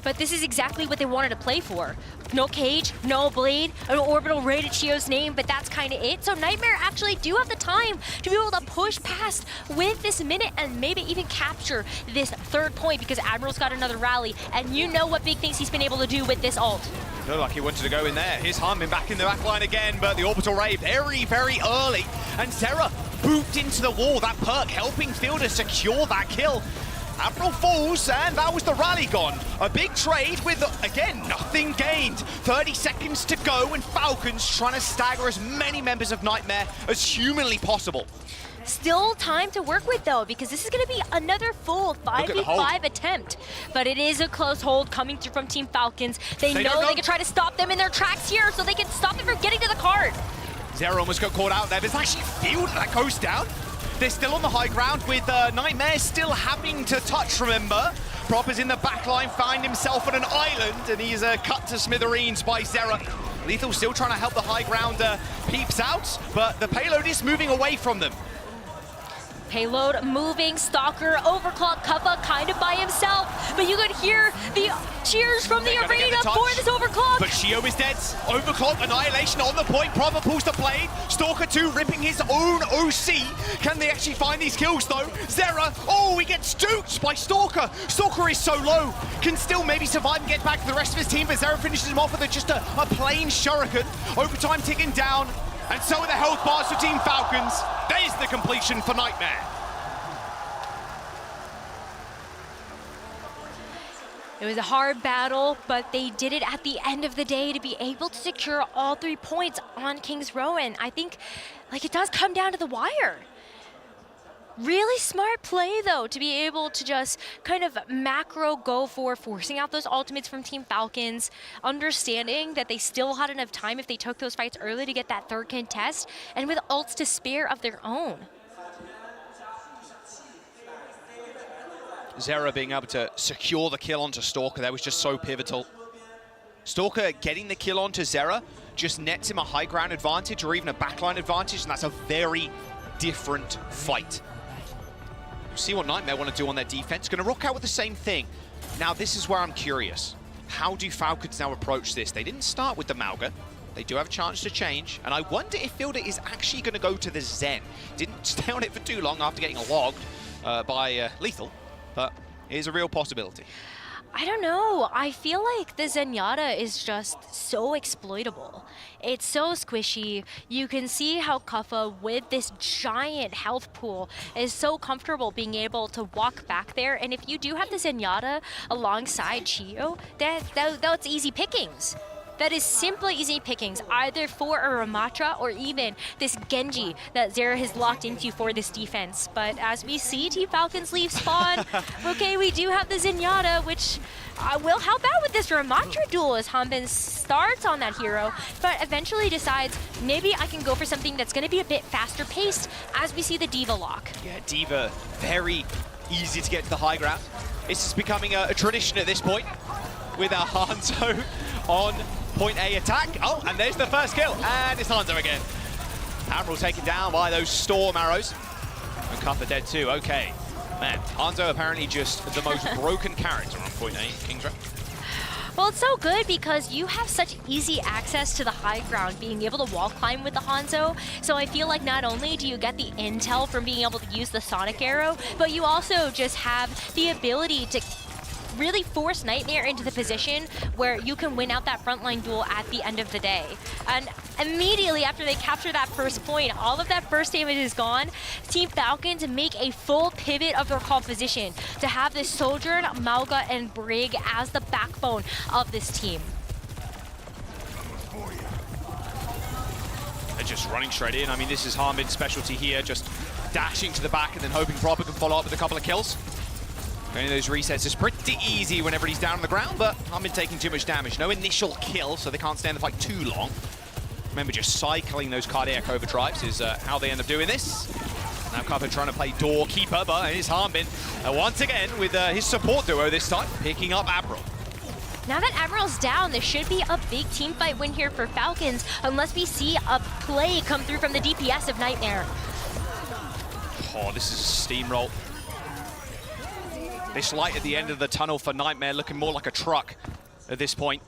But this is exactly what they wanted to play for. No cage, no blade, an Orbital Ray to Chio's name, but that's kind of it. So Nightmare actually do have the time to be able to push past with this minute and maybe even capture this third point because Admiral's got another rally, and you know what big things he's been able to do with this ult. Looked like he wanted to go in there. Here's Hanbin back in the back line again, but the Orbital Ray very, very early. And Zera booped into the wall. That perk helping Fielder secure that kill. Admiral falls, and that was the rally gone. A big trade with, again, nothing gained. 30 seconds to go, and Falcons trying to stagger as many members of Nightmare as humanly possible. Still time to work with though, because this is going to be another full 5v5 attempt. But it is a close hold coming through from Team Falcons. They know they can try to stop them in their tracks here, so they can stop them from getting to the card. Zero almost got caught out there, but it's actually Field that goes down. They're still on the high ground with Nightmare still having to touch, remember. Proper's in the back line, find himself on an island, and he's cut to smithereens by Zera. Lethal still trying to help the high ground peeps out, but the payload is moving away from them. Payload moving, Stalker, overclock Kappa kind of by himself, but you could hear the cheers from the arena for this overclock. But Shio is dead. Overclock, Annihilation on the point. Proper pulls the blade. Stalker 2 ripping his own OC. Can they actually find these kills though? Zera, oh, he gets duped by Stalker. Stalker is so low. Can still maybe survive and get back to the rest of his team, but Zera finishes him off with just a plain shuriken. Overtime ticking down. And so are the health bars for Team Falcons. There's the completion for Nightmare. It was a hard battle, but they did it at the end of the day to be able to secure all 3 points on King's Row. And I think it does come down to the wire. Really smart play, though, to be able to just kind of macro go for forcing out those ultimates from Team Falcons, understanding that they still had enough time if they took those fights early to get that 3rd contest, and with ults to spare of their own. Zera being able to secure the kill onto Stalker, that was just so pivotal. Stalker getting the kill onto Zera just nets him a high ground advantage or even a backline advantage, and that's a very different fight. See what Nightmare want to do on their defense. Going to rock out with the same thing. Now, this is where I'm curious. How do Falcons now approach this? They didn't start with the Mauga. They do have a chance to change. And I wonder if Fielder is actually going to go to the Zen. Didn't stay on it for too long after getting logged by Lethal. But it is a real possibility. I don't know. I feel like the Zenyatta is just so exploitable. It's so squishy. You can see how Kuffa, with this giant health pool, is so comfortable being able to walk back there. And if you do have the Zenyatta alongside Chio, that's easy pickings. That is simply easy pickings, either for a Ramatra or even this Genji that Zera has locked into for this defense. But as we see Team Falcons leave spawn, okay, we do have the Zenyatta, which will help out with this Ramatra duel as Hanbin starts on that hero, but eventually decides, maybe I can go for something that's going to be a bit faster paced as we see the D.Va lock. Yeah, D.Va, very easy to get to the high ground. It's just becoming a tradition at this point with our Hangzhou on point A attack. Oh, and there's the first kill. And it's Hangzhou again. Admiral taken down by those storm arrows. And Kuffa dead too. Okay. Man, Hangzhou apparently just the most broken character on point A, King's Row. Well, it's so good because you have such easy access to the high ground, being able to wall climb with the Hangzhou. So I feel like not only do you get the intel from being able to use the Sonic Arrow, but you also just have the ability to really force Nightmare into the position where you can win out that frontline duel at the end of the day. And immediately after they capture that first point, all of that first damage is gone. Team Falcons make a full pivot of their composition to have this Sojourn, Mauga, and Brig as the backbone of this team. They're just running straight in. I mean, this is Hanbin's specialty here, just dashing to the back and then hoping Proper can follow up with a couple of kills. Any of those resets is pretty easy whenever he's down on the ground, but Hanbin taking too much damage. No initial kill, so they can't stay in the fight too long. Remember, just cycling those cardiac overdrives is how they end up doing this. Now Kuffa trying to play doorkeeper, but it is Hanbin once again with his support duo this time, picking up Admiral. Now that Admiral's down, there should be a big team fight win here for Falcons, unless we see a play come through from the DPS of Nightmare. Oh, this is a steamroll. This light at the end of the tunnel for Nightmare looking more like a truck at this point.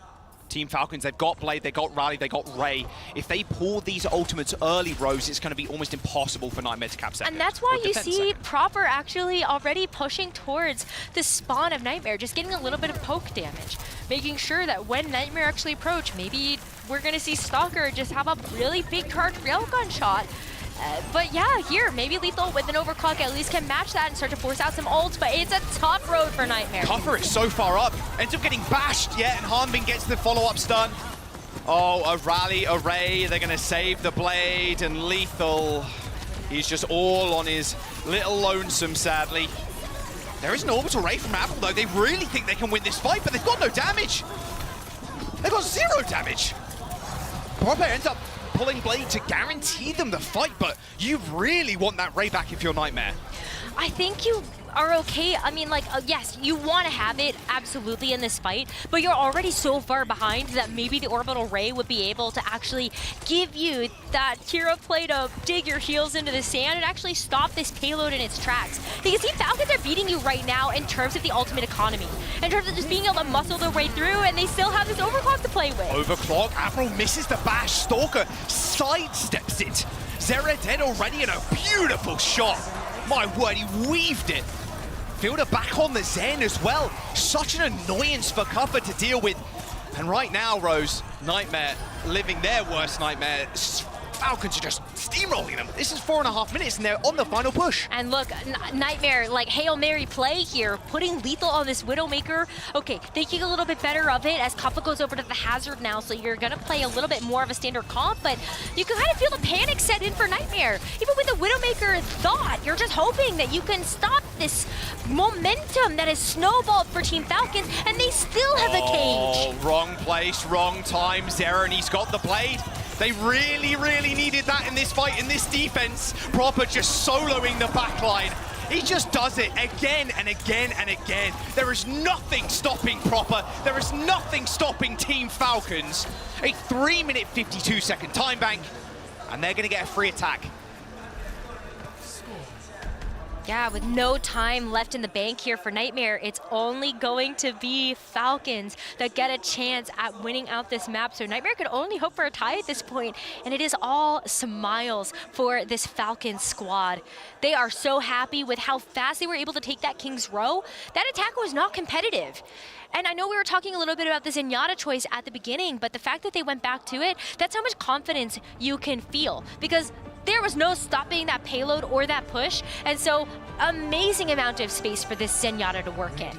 Team Falcons, they've got Blade, they got Rally, they got Ray. If they pull these ultimates early, Rose, it's going to be almost impossible for Nightmare to cap second. And that's why you see Proper actually already pushing towards the spawn of Nightmare, just getting a little bit of poke damage, making sure that when Nightmare actually approach, maybe we're going to see Stalker just have a really big charged railgun shot. But yeah, here, maybe Lethal with an overclock at least can match that and start to force out some ults, but it's a tough road for Nightmare. Kuffa is so far up, ends up getting bashed, yeah, and Hanbin gets the follow-up stun. Oh, a Rally, a Ray, they're going to save the Blade, and Lethal He's just all on his little lonesome, sadly. There is an orbital ray from Apple, though. They really think they can win this fight, but they've got no damage. They've got 0 damage. Proper ends up pulling Blade to guarantee them the fight, but you really want that ray back if you're Nightmare. I think you are okay. I mean, like, yes, you want to have it absolutely in this fight, but you're already so far behind that maybe the orbital ray would be able to actually give you that hero play to dig your heels into the sand and actually stop this payload in its tracks. Because Team Falcons are beating you right now in terms of the ultimate economy, in terms of just being able to muscle their way through, and they still have this overclock to play with. Overclock, Avril misses the bash, Stalker sidesteps it. Zera dead already and a beautiful shot. My word, he weaved it. Fielder back on the Zen as well. Such an annoyance for Cuffer to deal with. And right now, Rose, Nightmare living their worst nightmare. Falcons are just steamrolling them. This is 4.5 minutes and they're on the final push. And look, Nightmare, like Hail Mary play here, putting lethal on this Widowmaker. Okay, thinking a little bit better of it as Kappa goes over to the Hazard now, so you're gonna play a little bit more of a standard comp, but you can kind of feel the panic set in for Nightmare. Even with the Widowmaker thought, you're just hoping that you can stop this momentum that is snowballed for Team Falcons, and they still have a cage. Wrong place, wrong time, Zera, and he's got the blade. They really, really needed that in this fight, in this defense. Proper just soloing the backline. He just does it again and again and again. There is nothing stopping Proper. There is nothing stopping Team Falcons. A 3-minute 52-second time bank, and they're gonna get a free attack. Yeah, with no time left in the bank here for Nightmare, it's only going to be Falcons that get a chance at winning out this map. So Nightmare could only hope for a tie at this point, and it is all smiles for this Falcons squad. They are so happy with how fast they were able to take that King's Row. That attack was not competitive. And I know we were talking a little bit about the Zenyatta choice at the beginning, but the fact that they went back to it, that's how much confidence you can feel. Because there was no stopping that payload or that push, and so amazing amount of space for this Zenyatta to work in.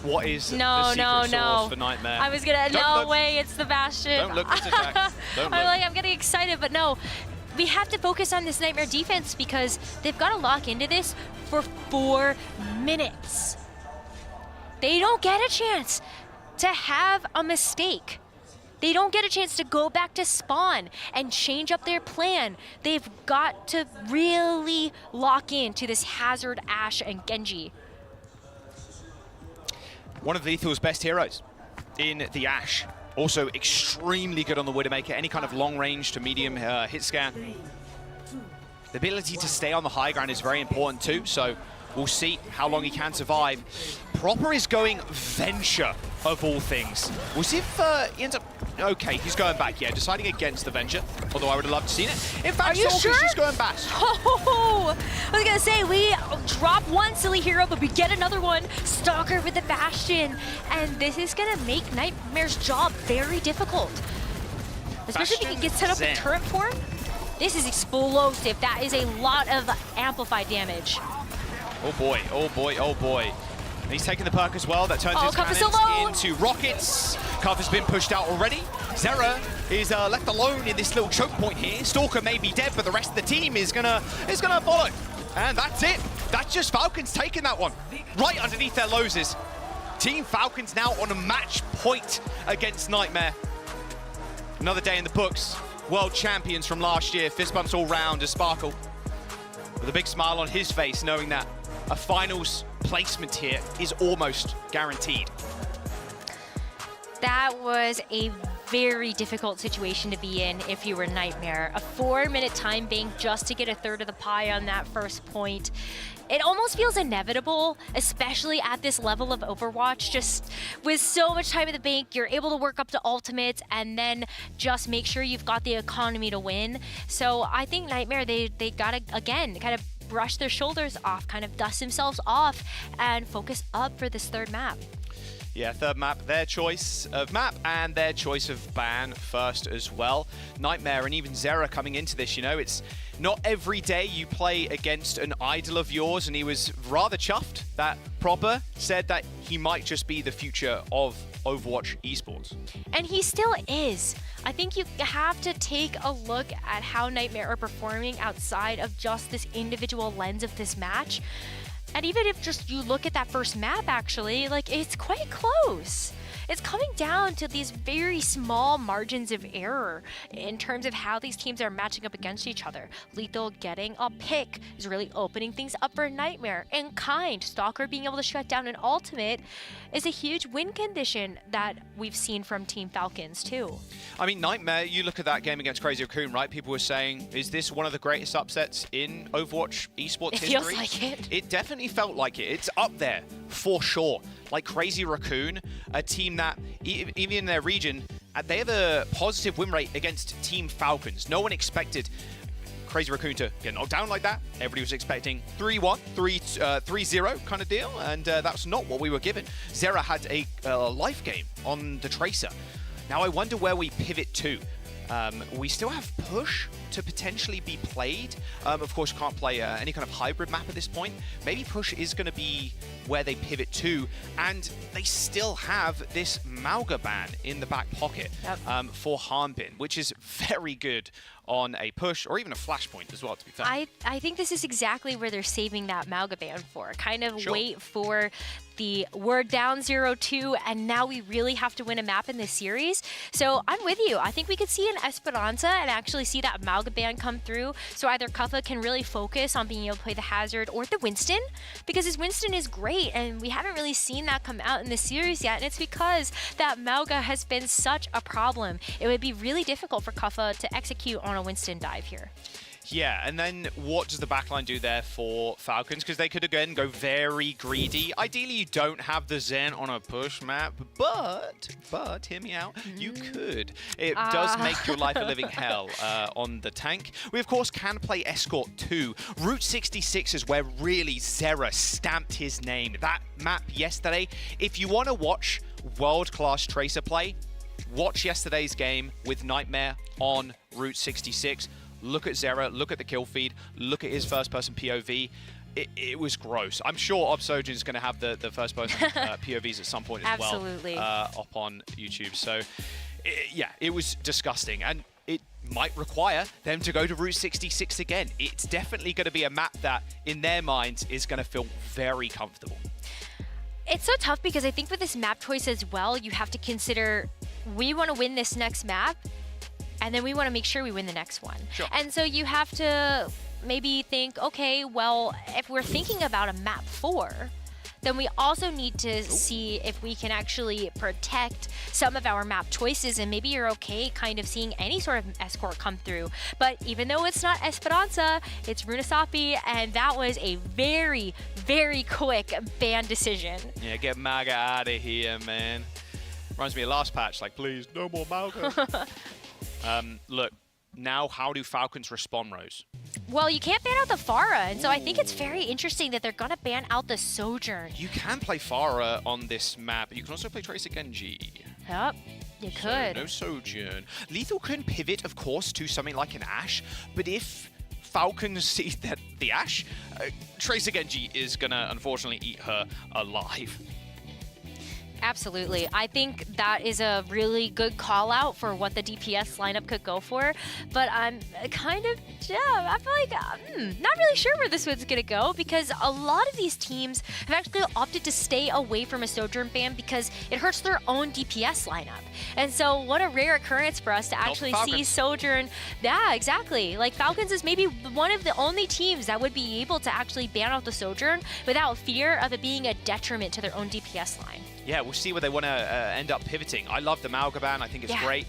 What is the secret sauce for Nightmare? I was gonna, no way, it's the Bastion. Don't look at Jack. Don't look. I'm getting excited, but no. We have to focus on this Nightmare defense because they've got to lock into this for 4 minutes. They don't get a chance to have a mistake. They don't get a chance to go back to spawn and change up their plan. They've got to really lock into this Hazard, Ashe, and Genji. One of Lethal's best heroes in the Ashe. Also extremely good on the Widowmaker, any kind of long range to medium hit scan. The ability to stay on the high ground is very important too, so we'll see how long he can survive. Proper is going Venture, of all things. We'll see if he ends up... Okay, he's going back, yeah, deciding against the Venture, although I would have loved to see it. In fact, Stalker's just going back. Oh, I was gonna say, we drop one silly hero, but we get another one. Stalker with the Bastion, and this is gonna make Nightmare's job very difficult. Especially if he can get set up in turret form. This is explosive. That is a lot of amplified damage. Oh boy, oh boy, oh boy. And he's taking the perk as well. That turns his cannons into rockets. Cuff has been pushed out already. Zera is left alone in this little choke point here. Stalker may be dead, but the rest of the team is gonna follow. And that's it. That's just Falcons taking that one. Right underneath their noses. Team Falcons now on a match point against Nightmare. Another day in the books. World champions from last year. Fist bumps all round as Sparkle, with a big smile on his face, knowing that a finals placement here is almost guaranteed. That was a very difficult situation to be in if you were Nightmare. A 4-minute time bank just to get a third of the pie on that first point. It almost feels inevitable, especially at this level of Overwatch. Just with so much time in the bank, you're able to work up to ultimates and then just make sure you've got the economy to win. So I think Nightmare, they gotta, again, kind of brush their shoulders off, kind of dust themselves off and focus up for this third map. Yeah, third map, their choice of map and their choice of ban first as well. Nightmare and even Zera coming into this, you know, it's not every day you play against an idol of yours, and he was rather chuffed that Proper said that he might just be the future of Overwatch Esports. And he still is. I think you have to take a look at how Nightmare are performing outside of just this individual lens of this match. And even if just you look at that first map, actually, like, it's quite close. It's coming down to these very small margins of error in terms of how these teams are matching up against each other. Lethal getting a pick is really opening things up for Nightmare. And Kind, Stalker being able to shut down an ultimate is a huge win condition that we've seen from Team Falcons too. I mean, Nightmare, you look at that game against Crazy Raccoon, right? People were saying, is this one of the greatest upsets in Overwatch Esports history? It feels like it. It definitely felt like it. It's up there for sure. Like Crazy Raccoon, a team that, even in their region, they have a positive win rate against Team Falcons. No one expected Crazy Raccoon to get knocked down like that. Everybody was expecting 3-1, 3-0 kind of deal, and that's not what we were given. Zera had a life game on the Tracer. Now I wonder where we pivot to. We still have Push to potentially be played. Of course, you can't play any kind of hybrid map at this point. Maybe Push is going to be where they pivot to, and they still have this Mauga ban in the back pocket for Harbin, which is very good on a push or even a flashpoint as well, to be fair. I think this is exactly where they're saving that Mauga ban for. Kind of wait for the we're down 0-2 and now we really have to win a map in this series. So I'm with you. I think we could see an Esperanza and actually see that Mauga ban come through. So either Kuffa can really focus on being able to play the Hazard or the Winston, because his Winston is great and we haven't really seen that come out in this series yet. And it's because that Mauga has been such a problem. It would be really difficult for Kuffa to execute on a Winston dive here. Yeah, and then what does the backline do there for Falcons? Because they could, again, go very greedy. Ideally, you don't have the Zen on a push map, but hear me out, you could. It does make your life a living hell on the tank. We, of course, can play Escort 2. Route 66 is where really Zera stamped his name. That map yesterday, if you want to watch world-class Tracer play, watch yesterday's game with Nightmare on Route 66. Look at Zera, look at the kill feed, look at his first-person POV. It was gross. I'm sure OWCS is going to have the first-person POVs at some point as well. Absolutely. Up on YouTube. So, yeah, it was disgusting. And it might require them to go to Route 66 again. It's definitely going to be a map that, in their minds, is going to feel very comfortable. It's so tough because I think with this map choice as well, you have to consider we want to win this next map, and then we want to make sure we win the next one. Sure. And so you have to maybe think, okay, well, if we're thinking about a map 4, then we also need to see if we can actually protect some of our map choices, and maybe you're okay kind of seeing any sort of escort come through. But even though it's not Esperanza, it's Runasapi, and that was a very, very quick ban decision. Yeah, get Mauga out of here, man. Reminds me of last patch, like, please, no more Mauga. Look, now how do Falcons respond, Rose? Well, you can't ban out the Pharah, and so I think it's very interesting that they're going to ban out the Sojourn. You can play Pharah on this map. You can also play Tracer Genji. Yep, you could. So, no Sojourn. Lethal can pivot, of course, to something like an Ashe, but if Falcons see that the Ashe, Tracer Genji is going to, unfortunately, eat her alive. Absolutely. I think that is a really good call out for what the DPS lineup could go for. But I'm kind of, I feel like not really sure where this one's going to go, because a lot of these teams have actually opted to stay away from a Sojourn ban because it hurts their own DPS lineup. And so what a rare occurrence for us to actually see Sojourn. Yeah, exactly. Like, Falcons is maybe one of the only teams that would be able to actually ban out the Sojourn without fear of it being a detriment to their own DPS line. Yeah, we'll see where they want to end up pivoting. I love the Mauga ban. I think it's great.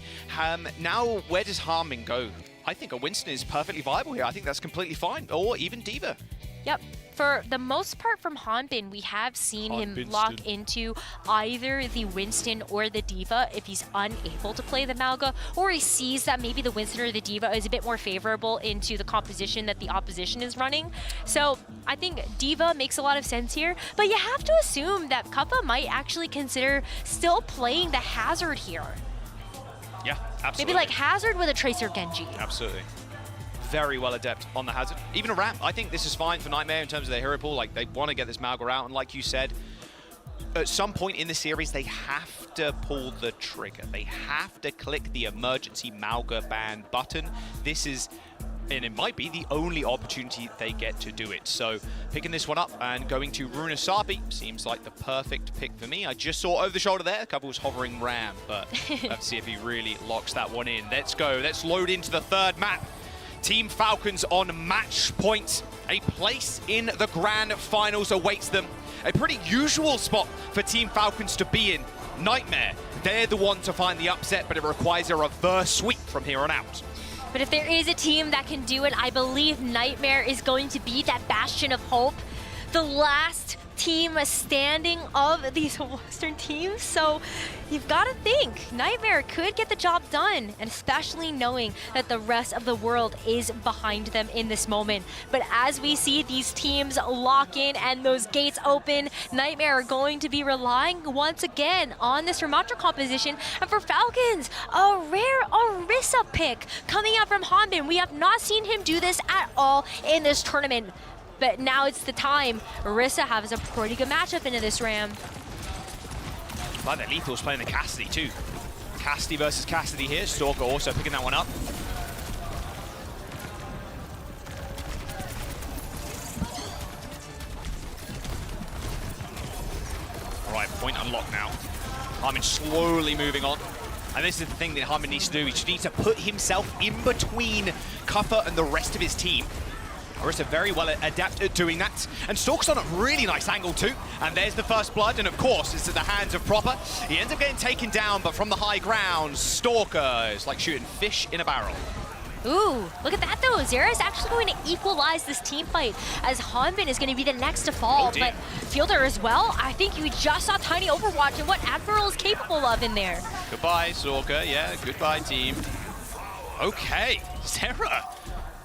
Now, where does Harbin go? I think a Winston is perfectly viable here. I think that's completely fine. Or even D.Va. Yep. For the most part from Hanbin, we have seen him lock into either the Winston or the D.Va if he's unable to play the Malga, or he sees that maybe the Winston or the D.Va is a bit more favorable into the composition that the opposition is running. So I think D.Va makes a lot of sense here, but you have to assume that Kappa might actually consider still playing the Hazard here. Yeah, absolutely. Maybe like Hazard with a Tracer Genji. Absolutely. Very well adept on the Hazard. Even a ramp. I think this is fine for Nightmare in terms of their hero pool. Like, they want to get this Malga out, and like you said, at some point in the series, they have to pull the trigger. They have to click the emergency Malga ban button. This is, and it might be the only opportunity they get to do it. So picking this one up and going to Runasabi seems like the perfect pick for me. I just saw over the shoulder there, a couple was hovering Ram, but let's see if he really locks that one in. Let's go. Let's load into the third map. Team Falcons on match point. A place in the grand finals awaits them. A pretty usual spot for Team Falcons to be in. Nightmare, they're the one to find the upset, but it requires a reverse sweep from here on out. But if there is a team that can do it, I believe Nightmare is going to be that bastion of hope. The last team standing of these Western teams. So you've got to think Nightmare could get the job done, and especially knowing that the rest of the world is behind them in this moment. But as we see these teams lock in and those gates open, Nightmare are going to be relying once again on this Ramatra composition. And for Falcons, a rare Orisa pick coming out from Hanbin. We have not seen him do this at all in this tournament. But now it's the time. Orisa has a pretty good matchup into this Ram. But that Lethal's playing the Cassidy too. Cassidy versus Cassidy here. Stalker also picking that one up. All right, point unlocked now. Harmon slowly moving on. And this is the thing that Harmon needs to do. He just needs to put himself in between Kuffer and the rest of his team. Orisa very well adept at doing that. And Stalker's on a really nice angle too. And there's the first blood, and of course, it's at the hands of Proper. He ends up getting taken down, but from the high ground, Stalker is like shooting fish in a barrel. Ooh, look at that though. Zera is actually going to equalize this team fight, as Hanbin is going to be the next to fall. But Fielder as well, I think you just saw Tiny Overwatch and what Admiral is capable of in there. Goodbye, Stalker. Yeah, goodbye, team. Okay, Zera.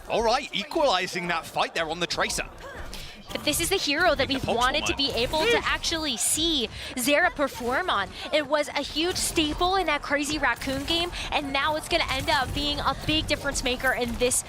All right, equalizing that fight there on the Tracer. But this is the hero that we've wanted to be able to actually see Zera perform on. It was a huge staple in that Crazy Raccoon game, and now it's going to end up being a big difference maker in this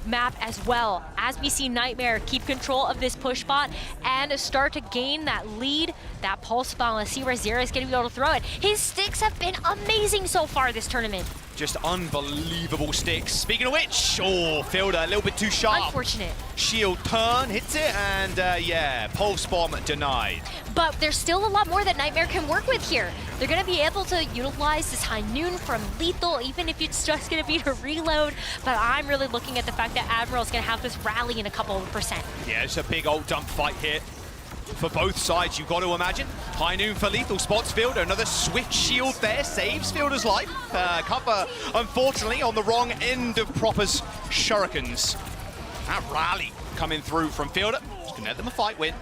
map as well, as we see Nightmare keep control of this push bot and start to gain that lead, that pulse ball. Let's see where Zera is going to be able to throw it. His sticks have been amazing so far this tournament. Just unbelievable sticks. Speaking of which, oh, Fielder a little bit too sharp. Unfortunate. Shield turn, hits it, and yeah, pulse bomb denied. But there's still a lot more that Nightmare can work with here. They're going to be able to utilize this High Noon from Lethal, even if it's just going to be to reload. But I'm really looking at the fact that Admiral's going to have this rally in a couple of %. Yeah, it's a big old dump fight here. For both sides, you've got to imagine. High Noon for Lethal, spots Fielder. Another swift shield there, saves Fielder's life. Cuppa, unfortunately, on the wrong end of Proper's shurikens. That rally coming through from Fielder. Just gonna let them a fight win.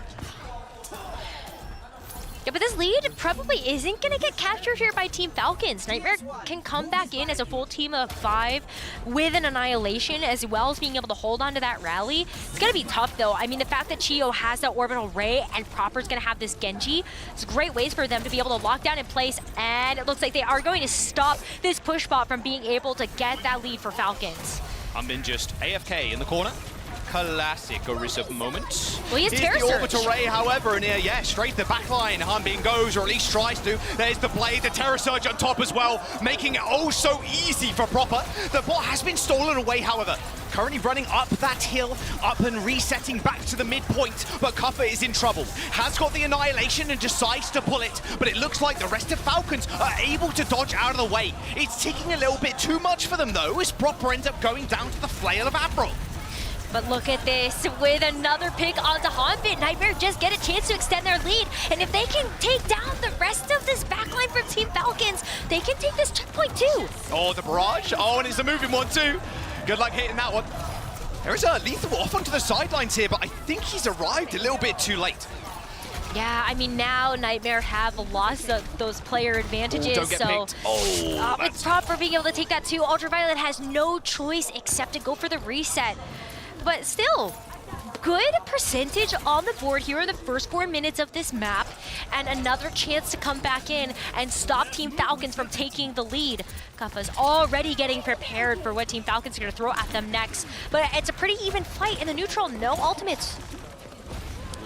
Yeah, but this lead probably isn't going to get captured here by Team Falcons. Nightmare can come back in as a full team of 5 with an Annihilation, as well as being able to hold on to that rally. It's going to be tough, though. I mean, the fact that Chio has that Orbital Ray and Proper's going to have this Genji, it's great ways for them to be able to lock down in place, and it looks like they are going to stop this push bot from being able to get that lead for Falcons. Hanbin just AFK in the corner. Classic Orisa moment. Well, he has Terror Here's the Surge. Orbital Ray, however, and yeah, straight to the back line. Hanbin goes, or at least tries to. There's the Blade, the Terror Surge on top as well, making it oh so easy for Proper. The bot has been stolen away, however. Currently running up that hill, up and resetting back to the midpoint, but Kuffa is in trouble. Has got the Annihilation and decides to pull it, but it looks like the rest of Falcons are able to dodge out of the way. It's taking a little bit too much for them, though, as Proper ends up going down to the flail of Admiral. But look at this, with another pick onto Hanbin, Nightmare just get a chance to extend their lead. And if they can take down the rest of this backline from Team Falcons, they can take this checkpoint too. Oh, the barrage. Oh, and it's a moving one too. Good luck hitting that one. There is a Lethal off onto the sidelines here, but I think he's arrived a little bit too late. Yeah, I mean, now Nightmare have lost those player advantages, don't get so picked. Oh, it's Proper being able to take that too. Ultraviolet has no choice except to go for the reset. But still, good percentage on the board here in the first 4 minutes of this map, and another chance to come back in and stop Team Falcons from taking the lead. Kuffa's already getting prepared for what Team Falcons are going to throw at them next, but it's a pretty even fight in the neutral. No ultimates.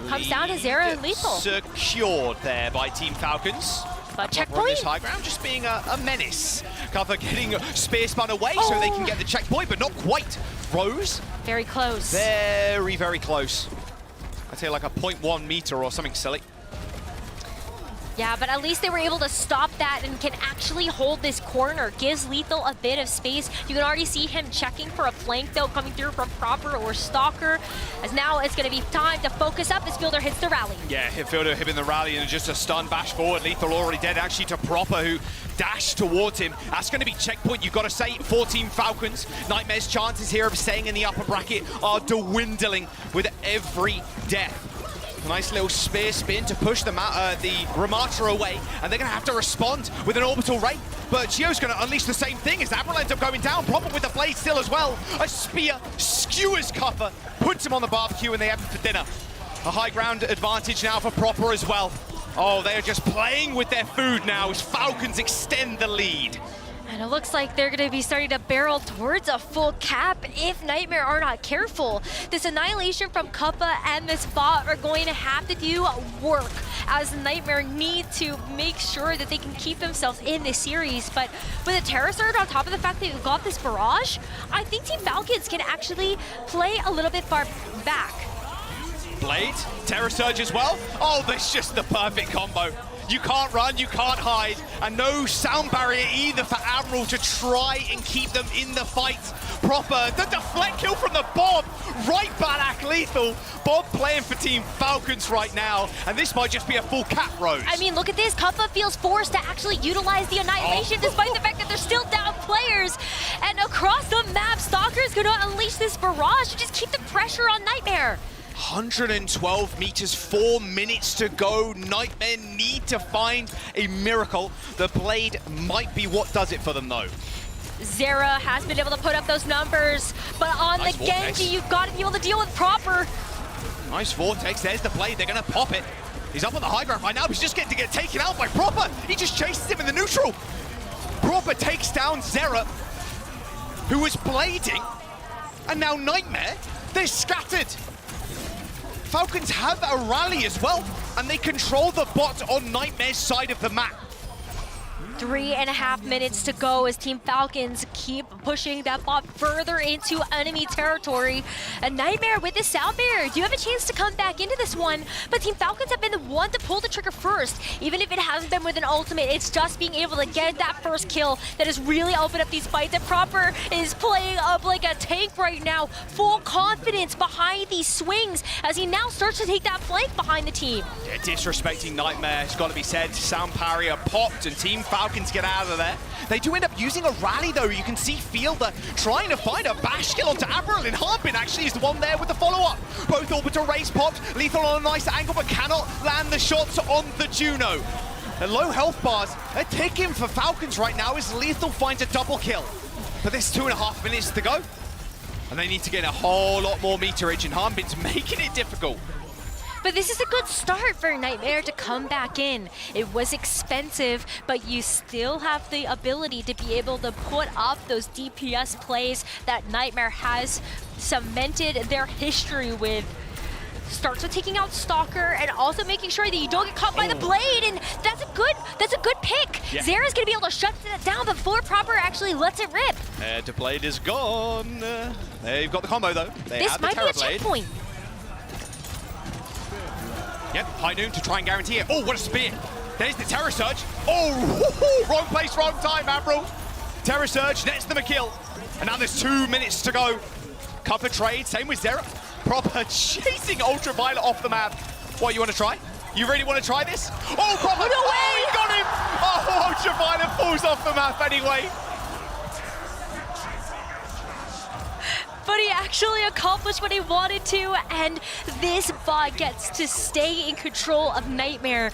Comes down to Zera and Lethal. Secured there by Team Falcons. But checkpoint on this high ground, just being a menace. Kuffa getting spear spun away so they can get the checkpoint, but not quite. Rose. Very close. Very, very close. I'd say like a 0.1 meter or something silly. Yeah, but at least they were able to stop that and can actually hold this corner. Gives Lethal a bit of space. You can already see him checking for a flank, though, coming through from Proper or Stalker. As now it's going to be time to focus up as Fielder hits the rally. Yeah, Fielder hitting the rally and just a stun bash forward. Lethal already dead, actually, to Proper, who dashed towards him. That's going to be checkpoint, you've got to say, for Team Falcons. Nightmare's chances here of staying in the upper bracket are dwindling with every death. Nice little spear spin to push the Ramatra away, and they're going to have to respond with an orbital ray. But Gio's going to unleash the same thing as Admiral ends up going down. Proper with the blade still as well. A spear skewers Kuffa, puts him on the barbecue, and they have him for dinner. A high ground advantage now for Proper as well. Oh, they are just playing with their food now as Falcons extend the lead. And it looks like they're going to be starting to barrel towards a full cap if Nightmare are not careful. This annihilation from Kuffa and this bot are going to have to do work, as Nightmare need to make sure that they can keep themselves in this series. But with a Terror Surge on top of the fact that you've got this barrage, I think Team Falcons can actually play a little bit far back. Blade, Terror Surge as well. Oh, that's just the perfect combo. You can't run, you can't hide, and no sound barrier either for Admiral to try and keep them in the fight. Proper, the deflect kill from the Bob, right back Lethal. Bob playing for Team Falcons right now, and this might just be a full cap, Rose. I mean, look at this, Kuffa feels forced to actually utilize the Annihilation despite the fact that they're still down players. And across the map, Stalker's gonna unleash this barrage to just keep the pressure on Nightmare. 112 meters, 4 minutes to go. Nightmare need to find a miracle. The blade might be what does it for them, though. Zera has been able to put up those numbers, but on nice the vortex. Genji, you've got to be able to deal with Proper. Nice vortex, there's the blade, they're gonna pop it. He's up on the high ground right now, he's just getting to get taken out by Proper. He just chases him in the neutral. Proper takes down Zera, who was blading, and now Nightmare, they're scattered. Falcons have a rally as well, and they control the bot on Nightmare's side of the map. 3.5 minutes to go as Team Falcons keep pushing that bot further into enemy territory. A Nightmare with this sound barrier. Do you have a chance to come back into this one? But Team Falcons have been the one to pull the trigger first. Even if it hasn't been with an ultimate, it's just being able to get that first kill that has really opened up these fights. And Proper is playing up like a tank right now. Full confidence behind these swings as he now starts to take that flank behind the team. Yeah, disrespecting Nightmare, it's got to be said. Sound barrier popped and Team Falcons get out of there. They do end up using a rally though. You can see Fielder trying to find a bash kill onto Admiral, and Harbin actually is the one there with the follow-up. Both orbital rays popped. Lethal on a nice angle but cannot land the shots on the Juno. The low health bars are ticking for Falcons right now as Lethal finds a double kill. But there's 2.5 minutes to go. And they need to get a whole lot more meterage, and Harbin's making it difficult. But this is a good start for Nightmare to come back in. It was expensive, but you still have the ability to be able to put up those DPS plays that Nightmare has cemented their history with. Starts with taking out Stalker and also making sure that you don't get caught by the blade, and that's a good pick. Yeah. Zera's gonna be able to shut that down before Proper actually lets it rip. The blade is gone. They've got the combo though. They This have the might be Terror a Blade. checkpoint. Yep, High Noon to try and guarantee it. Oh, what a spear. There's the Terror Surge. Oh, wrong place, wrong time, Admiral. Terror Surge nets them a kill. And now there's 2 minutes to go. Kuffa trade, same with Zera. Proper chasing Ultraviolet off the map. What, you want to try? You really want to try this? Oh, Proper, no way! He got him! Oh, Ultraviolet falls off the map anyway. but he actually accomplished what he wanted to, and this bot gets to stay in control of Nightmare.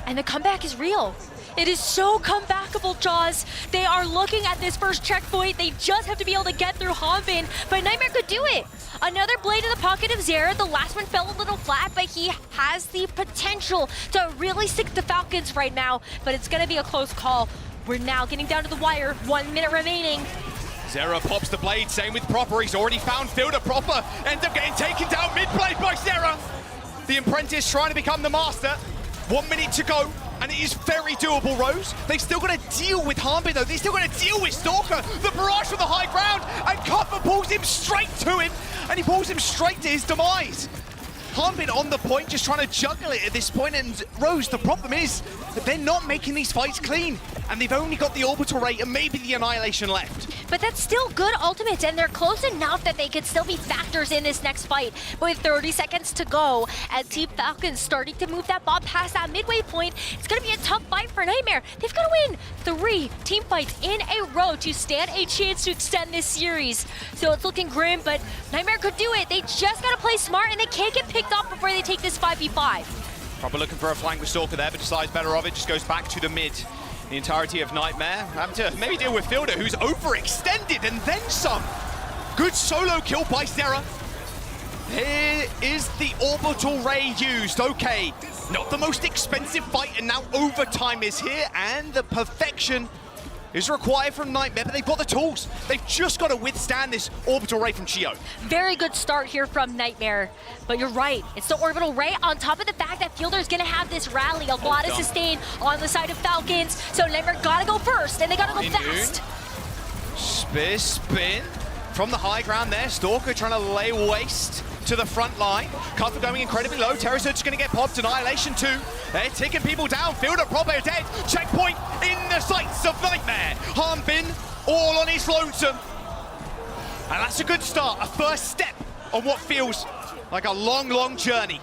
And the comeback is real. It is so comebackable, Jaws. They are looking at this first checkpoint. They just have to be able to get through Hanbin, but Nightmare could do it. Another blade in the pocket of Zera. The last one fell a little flat, but he has the potential to really stick the Falcons right now, but it's gonna be a close call. We're now getting down to the wire, 1 minute remaining. Zera pops the blade, same with Proper. He's already found Fielder. Proper ends up getting taken down mid-blade by Zera. The apprentice trying to become the master. 1 minute to go, and it is very doable, Rose. They've still got to deal with Hanbin, though. They've still got to deal with Stalker. The barrage from the high ground, and Copper pulls him straight to him, and he pulls him straight to his demise. Hanbin on the point, just trying to juggle it at this point, and Rose, the problem is that they're not making these fights clean, and they've only got the orbital rate and maybe the annihilation left. But that's still good ultimates, and they're close enough that they could still be factors in this next fight. But with 30 seconds to go, and Team Falcons starting to move that ball past that midway point, it's going to be a tough fight for Nightmare. They've got to win 3 team fights in a row to stand a chance to extend this series. So it's looking grim, but Nightmare could do it. They just got to play smart, and they can't get picked off before they take this 5v5. Probably looking for a flank with Stalker there, but decides better of it, just goes back to the mid. The entirety of Nightmare, having to maybe deal with Fielder, who's overextended and then some. Good solo kill by Zera. Here is the orbital ray used. Okay, not the most expensive fight, and now overtime is here, and the perfection is required from Nightmare, but they've got the tools. They've just got to withstand this orbital ray from Chio. Very good start here from Nightmare, but you're right. It's the orbital ray on top of the fact that Fielder's gonna have this rally. A lot of sustain on the side of Falcons, so Nightmare gotta go first, and they gotta go fast. Spear spin from the high ground there. Stalker trying to lay waste to the front line. Cutter going incredibly low. Terrasurge's going to get popped. Annihilation 2. They're taking people down. Fielder Proper dead. Checkpoint in the sights of Nightmare. Hanbin all on his lonesome. And that's a good start. A first step on what feels like a long, long journey.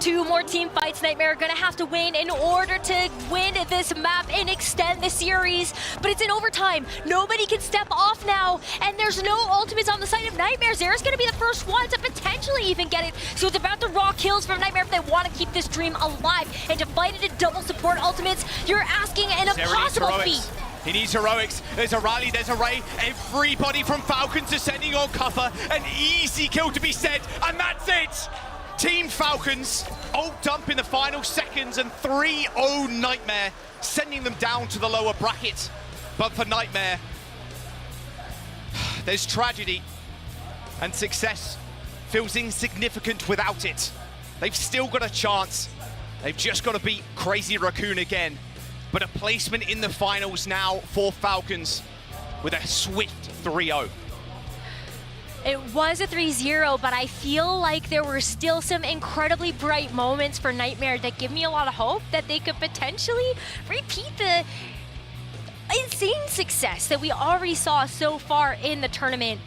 2 more team fights Nightmare are gonna have to win in order to win this map and extend the series. But it's in overtime. Nobody can step off now, and there's no ultimates on the side of Nightmare. Zera's gonna be the first one to potentially even get it. So it's about the raw kills from Nightmare if they want to keep this dream alive. And to fight it in double support ultimates, you're asking an impossible feat. He needs heroics. There's a rally, there's a ray. Everybody from Falcons descending on Cuffer. An easy kill to be said, and that's it. Team Falcons ult dump in the final seconds, and 3-0 Nightmare, sending them down to the lower bracket. But for Nightmare, there's tragedy, and success feels insignificant without it. They've still got a chance. They've just got to beat Crazy Raccoon again. But a placement in the finals now for Falcons with a swift 3-0. It was a 3-0, but I feel like there were still some incredibly bright moments for Nightmare that give me a lot of hope that they could potentially repeat the insane success that we already saw so far in the tournament.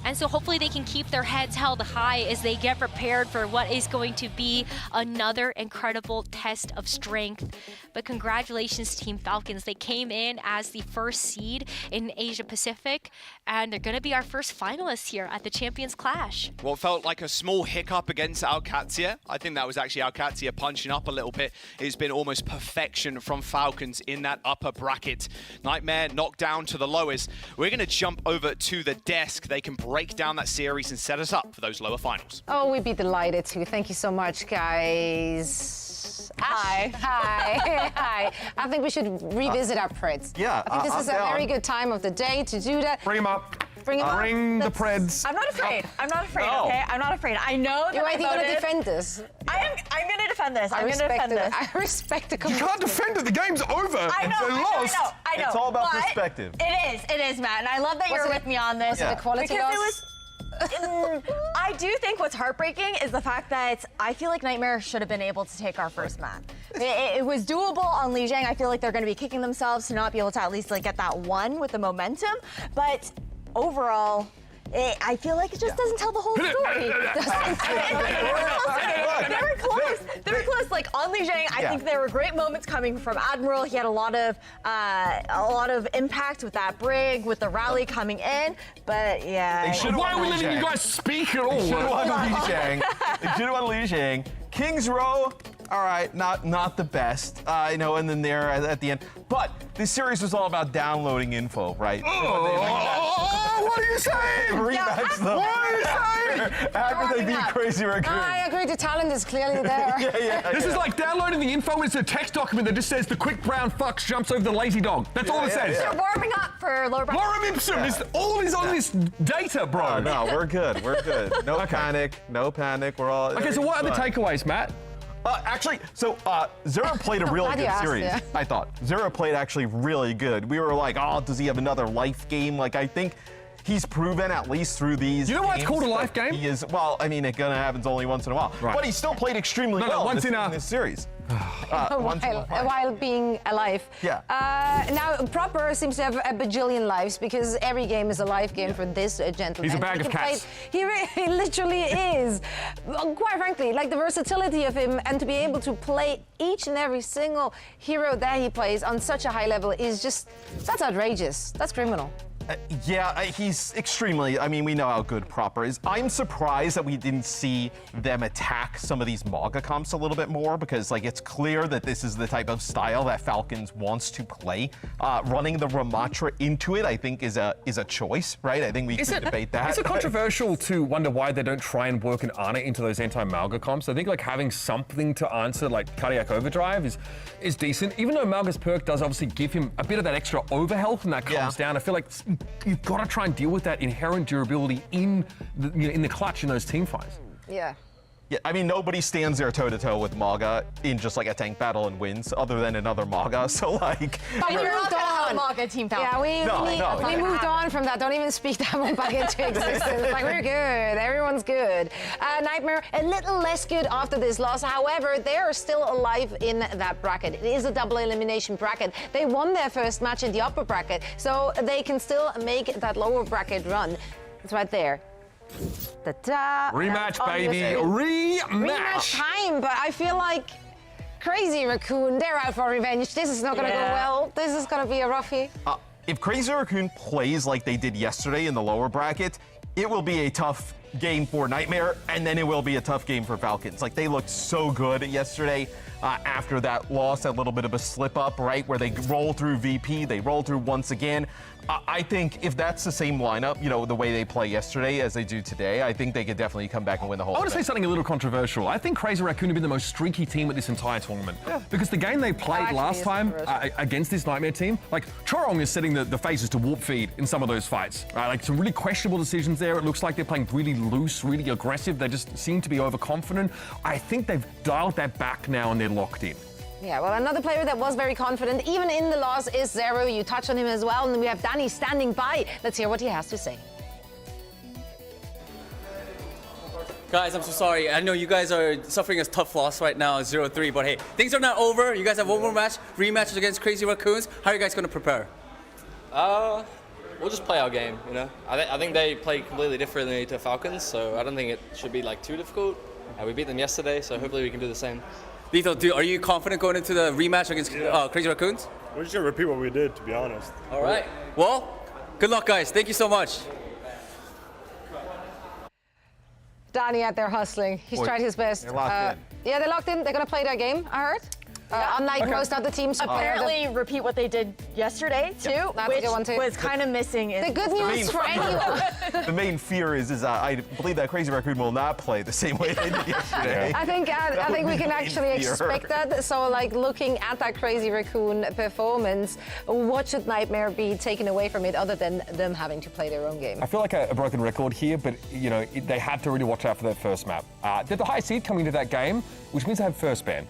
And so hopefully they can keep their heads held high as they get prepared for what is going to be another incredible test of strength. But congratulations, Team Falcons. They came in as the first seed in Asia Pacific, and they're going to be our first finalists here at the Champions Clash. What felt like a small hiccup against OWCS, I think that was actually OWCS punching up a little bit. It's been almost perfection from Falcons in that upper bracket. Nightmare knocked down to the lowest. We're going to jump over to the desk. They can break down that series and set us up for those lower finals. Oh, we'd be delighted to. Thank you so much, guys. Hi. Hi. Hi. I think we should revisit our Preds. Yeah. I think this is a very good time of the day to do that. Bring them up. Bring them up. Bring the Preds. I'm not afraid. I'm not afraid, okay? I'm not afraid. I know that You're going to defend this. I'm going to defend this. I'm going to defend this. I respect the You can't defend it. The game's over. I know, They lost. I know. It's all about but perspective. It is, Matt. And I love that you're with me on this. Was it a quality because loss? I do think what's heartbreaking is the fact that I feel like Nightmare should have been able to take our first map. It was doable on Lijiang. I feel like they're going to be kicking themselves to not be able to at least like get that one with the momentum. But overall, I feel like it just doesn't tell the whole story. They were close. They were close. Like on Li Jiang, I think there were great moments coming from Admiral. He had a lot of impact with that brig, with the rally coming in. But yeah. Why are we letting you guys speak at all? They should have won Li Jiang. They should have won Li Jiang. King's Row, all right, not the best, and then there at the end. But this series was all about downloading info, right? What are you saying? Rematch them. What are you saying? After they beat Crazy Raccoon. I agree, the talent is clearly there. This is like downloading the info. It's a text document that just says the quick brown fox jumps over the lazy dog. That's all it says. They're warming up for lower bracket. Lorem ipsum. All is on this data, bro. No, we're good. We're good. No panic. No panic. We're all. Okay, so what are the takeaways, Matt? Actually, Zero played a really good series, I thought. Zero played actually really good. We were like, oh, does he have another life game? Like, I think he's proven, at least through these. You know why it's called a life game? He is, well, I mean, it gonna happens only once in a while. Right. But he still played extremely well once in this series. While being alive. Yeah. Now, Proper seems to have a bajillion lives because every game is a life game for this gentleman. He's a bag of cats. He literally is. Quite frankly, like the versatility of him and to be able to play each and every single hero that he plays on such a high level is just, that's outrageous. That's criminal. He's extremely, I mean, we know how good Proper is. I'm surprised that we didn't see them attack some of these Mauga comps a little bit more because, like, it's clear that this is the type of style that Falcons wants to play. Running the Ramatra into it, I think, is a choice, right? I think we can debate that. Is it controversial to wonder why they don't try and work an Ana into those anti-Mauga comps? I think, like, having something to answer, like Cardiac Overdrive, is decent. Even though Mauga's perk does obviously give him a bit of that extra overhealth and that comes down, I feel like you've got to try and deal with that inherent durability in the clutch in those team fights. Yeah. Yeah, I mean, nobody stands there toe-to-toe with Mauga in just like a tank battle and wins, other than another Mauga. So, like... But we moved on. Mauga team Falcon. Yeah, we moved on from that. Don't even speak that one back into existence. Like, we're good. Everyone's good. Nightmare, a little less good after this loss. However, they are still alive in that bracket. It is a double elimination bracket. They won their first match in the upper bracket, so they can still make that lower bracket run. It's right there. Ta-da. Rematch, baby. Rematch Time, but I feel like Crazy Raccoon, they're out for revenge. This is not going to go well. This is going to be a roughie. If Crazy Raccoon plays like they did yesterday in the lower bracket, it will be a tough game for Nightmare, and then it will be a tough game for Falcons. Like, they looked so good yesterday after that loss, a little bit of a slip-up, right, where they roll through VP, they roll through once again. I think if that's the same lineup, the way they play yesterday as they do today, I think they could definitely come back and win the whole I want to say event. something a little controversial. I think Crazy Raccoon have been the most streaky team at this entire tournament. Yeah. Because the game they played last time against this Nightmare team, like, Chorong is setting the phases to warp feed in some of those fights. Right? Like, some really questionable decisions there. It looks like they're playing really loose, really aggressive. They just seem to be overconfident. I think they've dialed that back now and they're locked in. Yeah, well, another player that was very confident, even in the loss, is Zero. You touched on him as well. And we have Danny standing by. Let's hear what he has to say. Guys, I'm so sorry. I know you guys are suffering a tough loss right now, 0-3, but hey, things are not over. You guys have one more match, rematches against Crazy Raccoons. How are you guys going to prepare? We'll just play our game, I think they play completely differently to Falcons, so I don't think it should be like too difficult. We beat them yesterday, so hopefully we can do the same. Lethal, are you confident going into the rematch against Crazy Raccoons? We're just going to repeat what we did, to be honest. All right. Well, good luck, guys. Thank you so much. Danny out there hustling. He's tried his best. They're locked in. Yeah, they're locked in. They're going to play their game, I heard. Unlike most other teams. Apparently repeat what they did yesterday, too, which was kind of missing. The good news for anyone. The main fear is I believe that Crazy Raccoon will not play the same way they did yesterday. I think we can actually expect that. So, like, looking at that Crazy Raccoon performance, what should Nightmare be taken away from it other than them having to play their own game? I feel like a broken record here, but, they had to really watch out for that first map. They're the high seed coming into that game, which means they have first ban.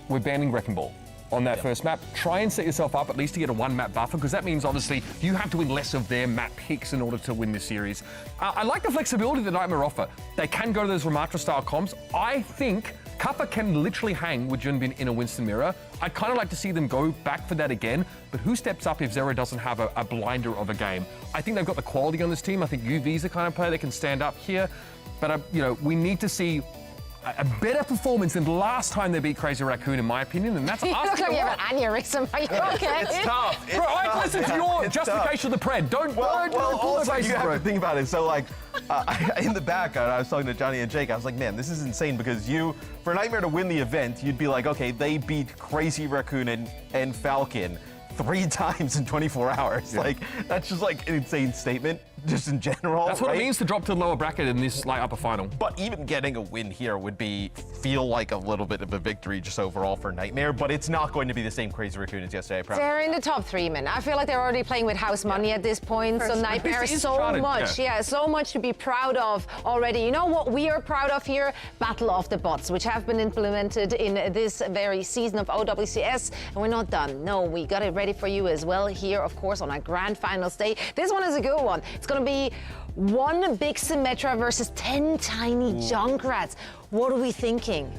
We're banning Wrecking Ball on that first map. Try and set yourself up at least to get a one-map buffer, because that means, obviously, you have to win less of their map picks in order to win this series. I like the flexibility that Nightmare offer. They can go to those Ramatra-style comps. I think Kappa can literally hang with Junbin in a Winston mirror. I'd kind of like to see them go back for that again, but who steps up if Zero doesn't have a blinder of a game? I think they've got the quality on this team. I think UV's the kind of player that can stand up here, but, we need to see a better performance than the last time they beat Crazy Raccoon, in my opinion, and that's You look like you have an aneurysm. Are you okay? It's tough. It's Bro, I tough. listen to your justification of the pred. Don't Well, pull the also, faces, you have bro. to think about it. So, like, in the back, I was talking to Johnny and Jake. I was like, man, this is insane because for Nightmare to win the event, you'd be like, okay, they beat Crazy Raccoon and Falcon 3 times in 24 hours. Yeah. Like, that's just like an insane statement, just in general. That's what right? it means to drop to the lower bracket in this like upper final. But even getting a win here would feel like a little bit of a victory just overall for Nightmare, but it's not going to be the same Crazy Raccoon as yesterday, I promise. They're in the top 3, man. I feel like they're already playing with house money at this point. So Nightmare This is so charted, much, so much to be proud of already. You know what we are proud of here? Battle of the Bots, which have been implemented in this very season of OWCS. And we're not done. No, we got it ready for you as well here, of course, on our grand finals day. This one is a good one. It's going to be 1 big Symmetra versus 10 tiny Junkrats. What are we thinking?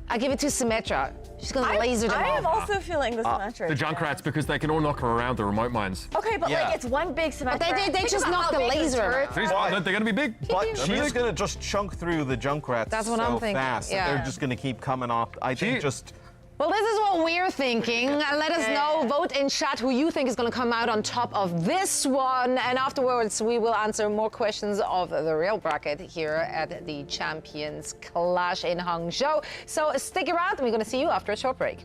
I give it to Symmetra. She's going to laser them I am off. also feeling the Symmetra. The Junkrats, because they can all knock her around the remote mines. Okay, but like it's 1 big Symmetra. But they just knock the laser. They're going to be big. But she's going to just chunk through the Junkrats That's what so I'm thinking, fast that they're just going to keep coming off. I think just... Well, this is what we're thinking. Let us know, vote in chat who you think is going to come out on top of this one. And afterwards, we will answer more questions of the real bracket here at the Champions Clash in Hangzhou. So stick around, and we're going to see you after a short break.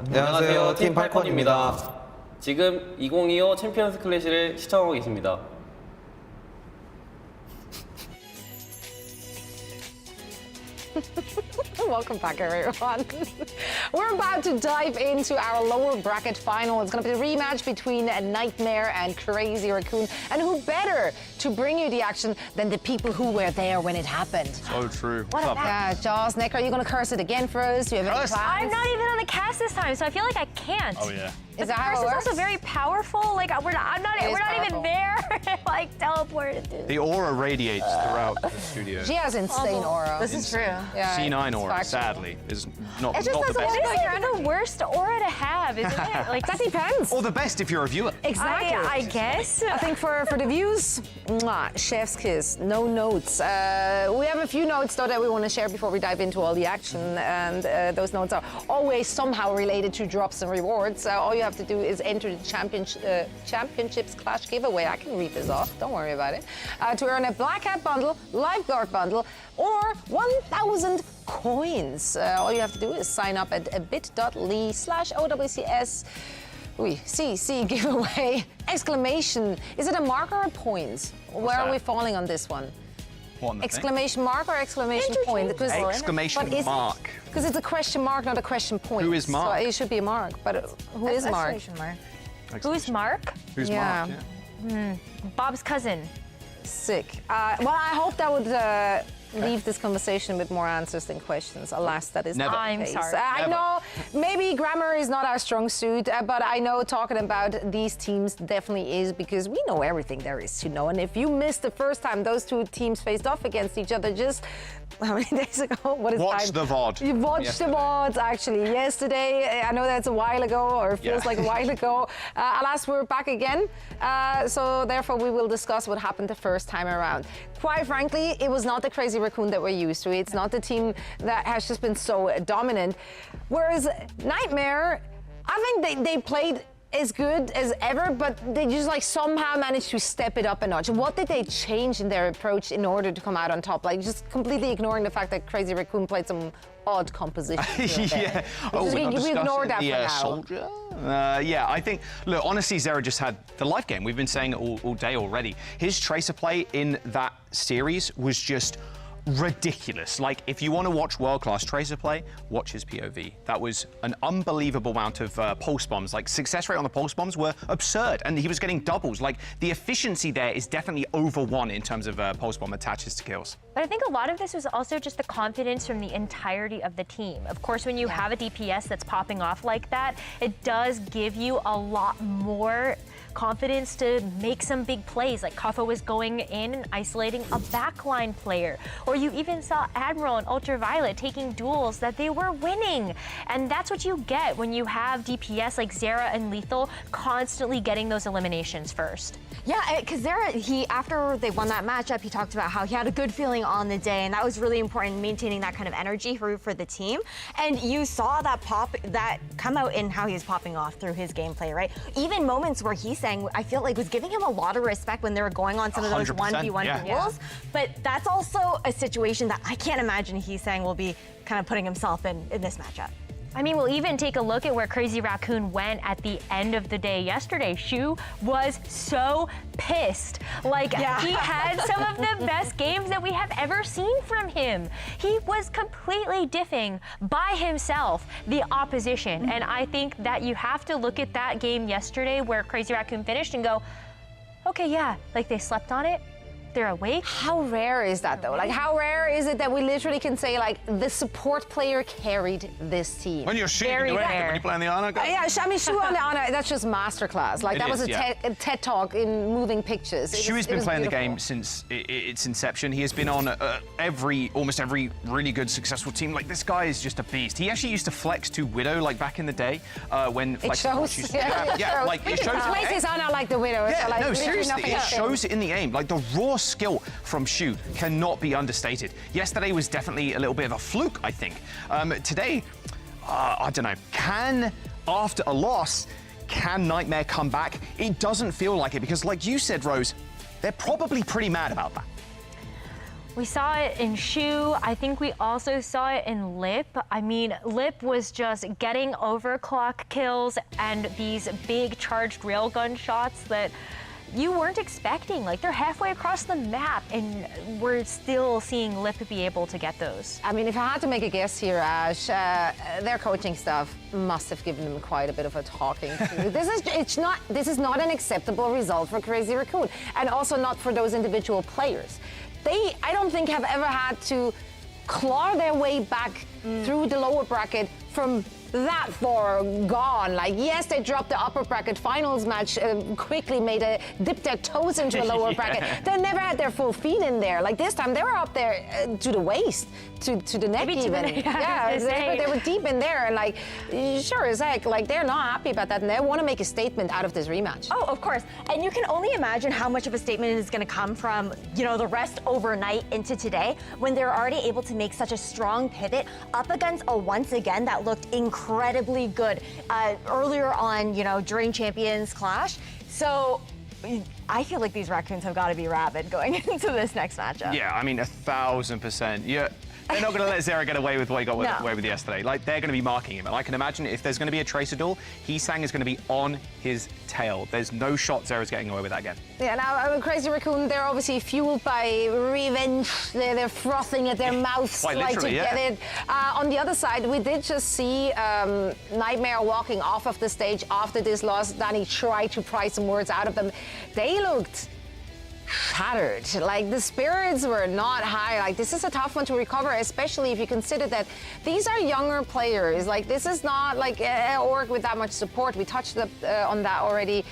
안녕하세요. 팀 팔콘입니다. 지금 2025 챔피언스 클래시를 시청하고 계십니다. Welcome back, everyone. We're about to dive into our lower bracket final. It's going to be a rematch between Nightmare and Crazy Raccoon. And who better to bring you the action than the people who were there when it happened? So true. What up? Yeah, Jaws, Nick, are you going to curse it again for us? Do you have any plans? I'm not even on the cast this time, so I feel like I can't. Oh, yeah. Is that how it Curse works? is also very powerful. Like we're not even there. Like teleported. The aura radiates throughout the studio. She has insane aura. This is true. Yeah, C9 it's aura, factual. sadly, is not, It just not the doesn't best. look like You're the worst aura to have, isn't it? Like that depends. Or the best if you're a viewer. Exactly. I guess. I think for the views, chef's kiss, no notes. We have a few notes though that we want to share before we dive into all the action, and those notes are always somehow related to drops and rewards. All you have to do is enter the Championships Clash giveaway. I can read this off, don't worry about it. To earn a Black Hat bundle, Lifeguard bundle, or 1,000 coins. All you have to do is sign up at bit.ly/OWCS. CC giveaway, exclamation. Is it a mark or a point? Where are we falling on this one? Exclamation mark or exclamation point? Exclamation mark. Because it's a question mark, not a question point. Who is Mark? So it should be a mark, but who is Mark? Exclamation mark. Who's Mark? Who's Yeah. Mark? Yeah. Bob's cousin. Sick. Well, I hope that would leave this conversation with more answers than questions. Alas, that is Never. not the I'm case. sorry. I know maybe grammar is not our strong suit, but I know talking about these teams definitely is, because we know everything there is to know. And if you missed the first time those two teams faced off against each other just how many days ago? What is Watch time? the VOD. You watched the VODs, actually. Yesterday, I know that's a while ago, or it feels like a while ago. Alas, we're back again. So therefore, we will discuss what happened the first time around. Quite frankly, it was not the Crazy Raccoon that we're used to. It's not the team that has just been so dominant. Whereas Nightmare, I think they played as good as ever, but they just like somehow managed to step it up a notch. What did they change in their approach in order to come out on top? Like just completely ignoring the fact that Crazy Raccoon played some odd composition. Yeah. Oh, we ignored that for now. Soldier? Yeah, I think, look, honestly, Zera just had the life game. We've been saying it all day already. His Tracer play in that series was just ridiculous. Like, if you want to watch world-class Tracer play, watch his POV. That was an unbelievable amount of pulse bombs. Like, success rate on the pulse bombs were absurd, and he was getting doubles. Like, the efficiency there is definitely over 1 in terms of pulse bomb attaches to kills. But I think a lot of this was also just the confidence from the entirety of the team. Of course, when you have a DPS that's popping off like that, it does give you a lot more confidence to make some big plays. Like Kafo was going in and isolating a backline player. Or you even saw Admiral and Ultraviolet taking duels that they were winning. And that's what you get when you have DPS like Zera and Lethal constantly getting those eliminations first. Yeah, because Zera, after they won that matchup, he talked about how he had a good feeling on the day, and that was really important, maintaining that kind of energy for the team. And you saw that come out in how he was popping off through his gameplay, right? Even moments where he's saying, I feel like was giving him a lot of respect when they were going on some of those 1v1 duels. But that's also a situation that I can't imagine he's saying will be kind of putting himself in this matchup. I mean, we'll even take a look at where Crazy Raccoon went at the end of the day yesterday. Shu was so pissed. Like, he had some of the best games that we have ever seen from him. He was completely diffing by himself the opposition. And I think that you have to look at that game yesterday where Crazy Raccoon finished and go, okay, yeah, like they slept on it. They're awake. How rare is that though? Like, how rare is it that we literally can say like the support player carried this team? When you're shooting, when you play on the Ana. Yeah, I mean, Shu on the Ana, that's just masterclass. Like, that was a TED talk in moving pictures. Shu has been playing the game since its inception. He has been on almost every really good, successful team. Like, this guy is just a beast. He actually used to flex to Widow, like back in the day when it shows. Like it shows. It makes his Ana like the Widow. Yeah, so, like, no, seriously, it shows it in the aim. Like, the raw skill from Shu cannot be understated. Yesterday was definitely a little bit of a fluke, I think. Today, I don't know. After a loss, can Nightmare come back? It doesn't feel like it because, like you said, Rose, they're probably pretty mad about that. We saw it in Shu. I think we also saw it in Lip. I mean, Lip was just getting overclock kills and these big charged railgun shots that you weren't expecting. Like, they're halfway across the map, and we're still seeing Lip be able to get those. I mean, if I had to make a guess here, Ash, their coaching staff must have given them quite a bit of a talking to. This is not an acceptable result for Crazy Raccoon, and also not for those individual players. I don't think have ever had to claw their way back through the lower bracket from that far gone. Like, yes, they dropped the upper bracket finals match, quickly dipped their toes into the lower bracket. They never had their full feet in there. Like, this time they were up there to the waist, to the neck even. They were deep in there, and like, sure as heck, like, they're not happy about that, and they want to make a statement out of this rematch. Oh, of course. And you can only imagine how much of a statement is going to come from, you know, the rest overnight into today, when they're already able to make such a strong pivot up against a once again that looked incredibly good earlier on, you know, during Champions Clash. So I feel like these Raccoons have got to be rabid going into this next matchup. Yeah, I mean, 1,000%. Yeah. They're not going to let Zera get away with what he got away with yesterday. Like, they're going to be marking him. And I can imagine if there's going to be a Tracer duel, Heesang is going to be on his tail. There's no shot Zera's getting away with that again. Yeah, now Crazy Raccoon, they're obviously fueled by revenge. They're frothing at their mouths like to get it. On the other side, we did just see Nightmare walking off of the stage after this loss. Danny tried to pry some words out of them. They looked shattered. Like, the spirits were not high. Like, this is a tough one to recover, especially if you consider that these are younger players. Like, this is not like an org with that much support. We touched on that already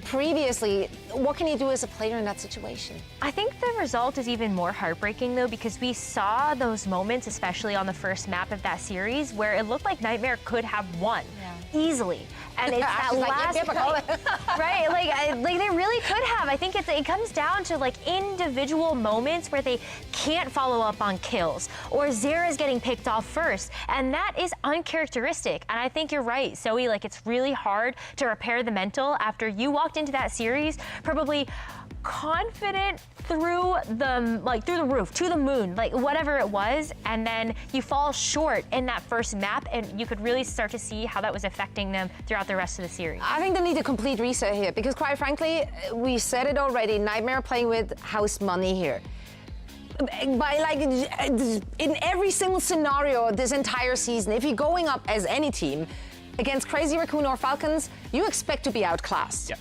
previously. What can you do as a player in that situation? I think the result is even more heartbreaking, though, because we saw those moments, especially on the first map of that series, where it looked like Nightmare could have won easily. And it's that last right? Like they really could have. I think it comes down to like individual moments where they can't follow up on kills, or Zera's getting picked off first, and that is uncharacteristic. And I think you're right, Zoe. Like, it's really hard to repair the mental after you walked into that series probably confident through the roof, to the moon, like whatever it was, and then you fall short in that first map, and you could really start to see how that was affecting them throughout the rest of the series. I think they need a complete reset here, because quite frankly, we said it already, Nightmare playing with house money here. By like, in every single scenario this entire season, if you're going up as any team against Crazy Raccoon or Falcons, you expect to be outclassed. Yep.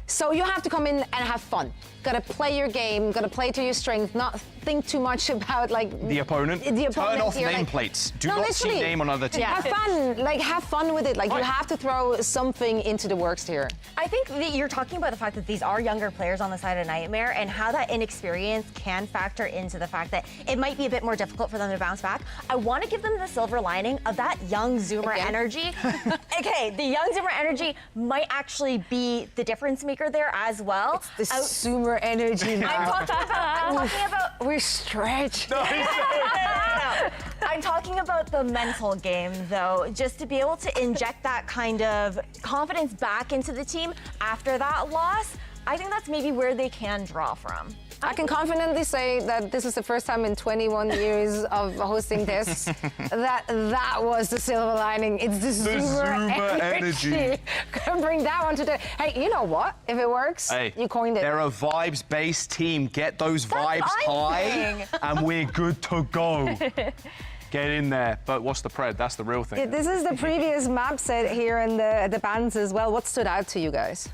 So you have to come in and have fun. Gotta play your game, gotta play to your strength, not think too much about like the opponent. Turn off nameplates. Do not see name on other teams. Have fun. Like, have fun with it. Like, you have to throw something into the works here. I think that you're talking about the fact that these are younger players on the side of Nightmare, and how that inexperience can factor into the fact that it might be a bit more difficult for them to bounce back. I want to give them the silver lining of that young Zoomer energy. Okay, the young Zoomer energy might actually be the difference maker there as well. It's the Zoomer energy now. I'm talking about we're stretched. No. I'm talking about the mental game, though, just to be able to inject that kind of confidence back into the team after that loss. I think that's maybe where they can draw from. I can confidently say that this is the first time in 21 years of hosting this that was the silver lining. It's the Zoomer energy. Can bring that one to the. Hey, you know what? If it works, you coined it. They're a vibes-based team. Get those vibes high, and we're good to go. Get in there. But what's the pred? That's the real thing. Yeah, this is the previous map set here in the bands as well. What stood out to you guys?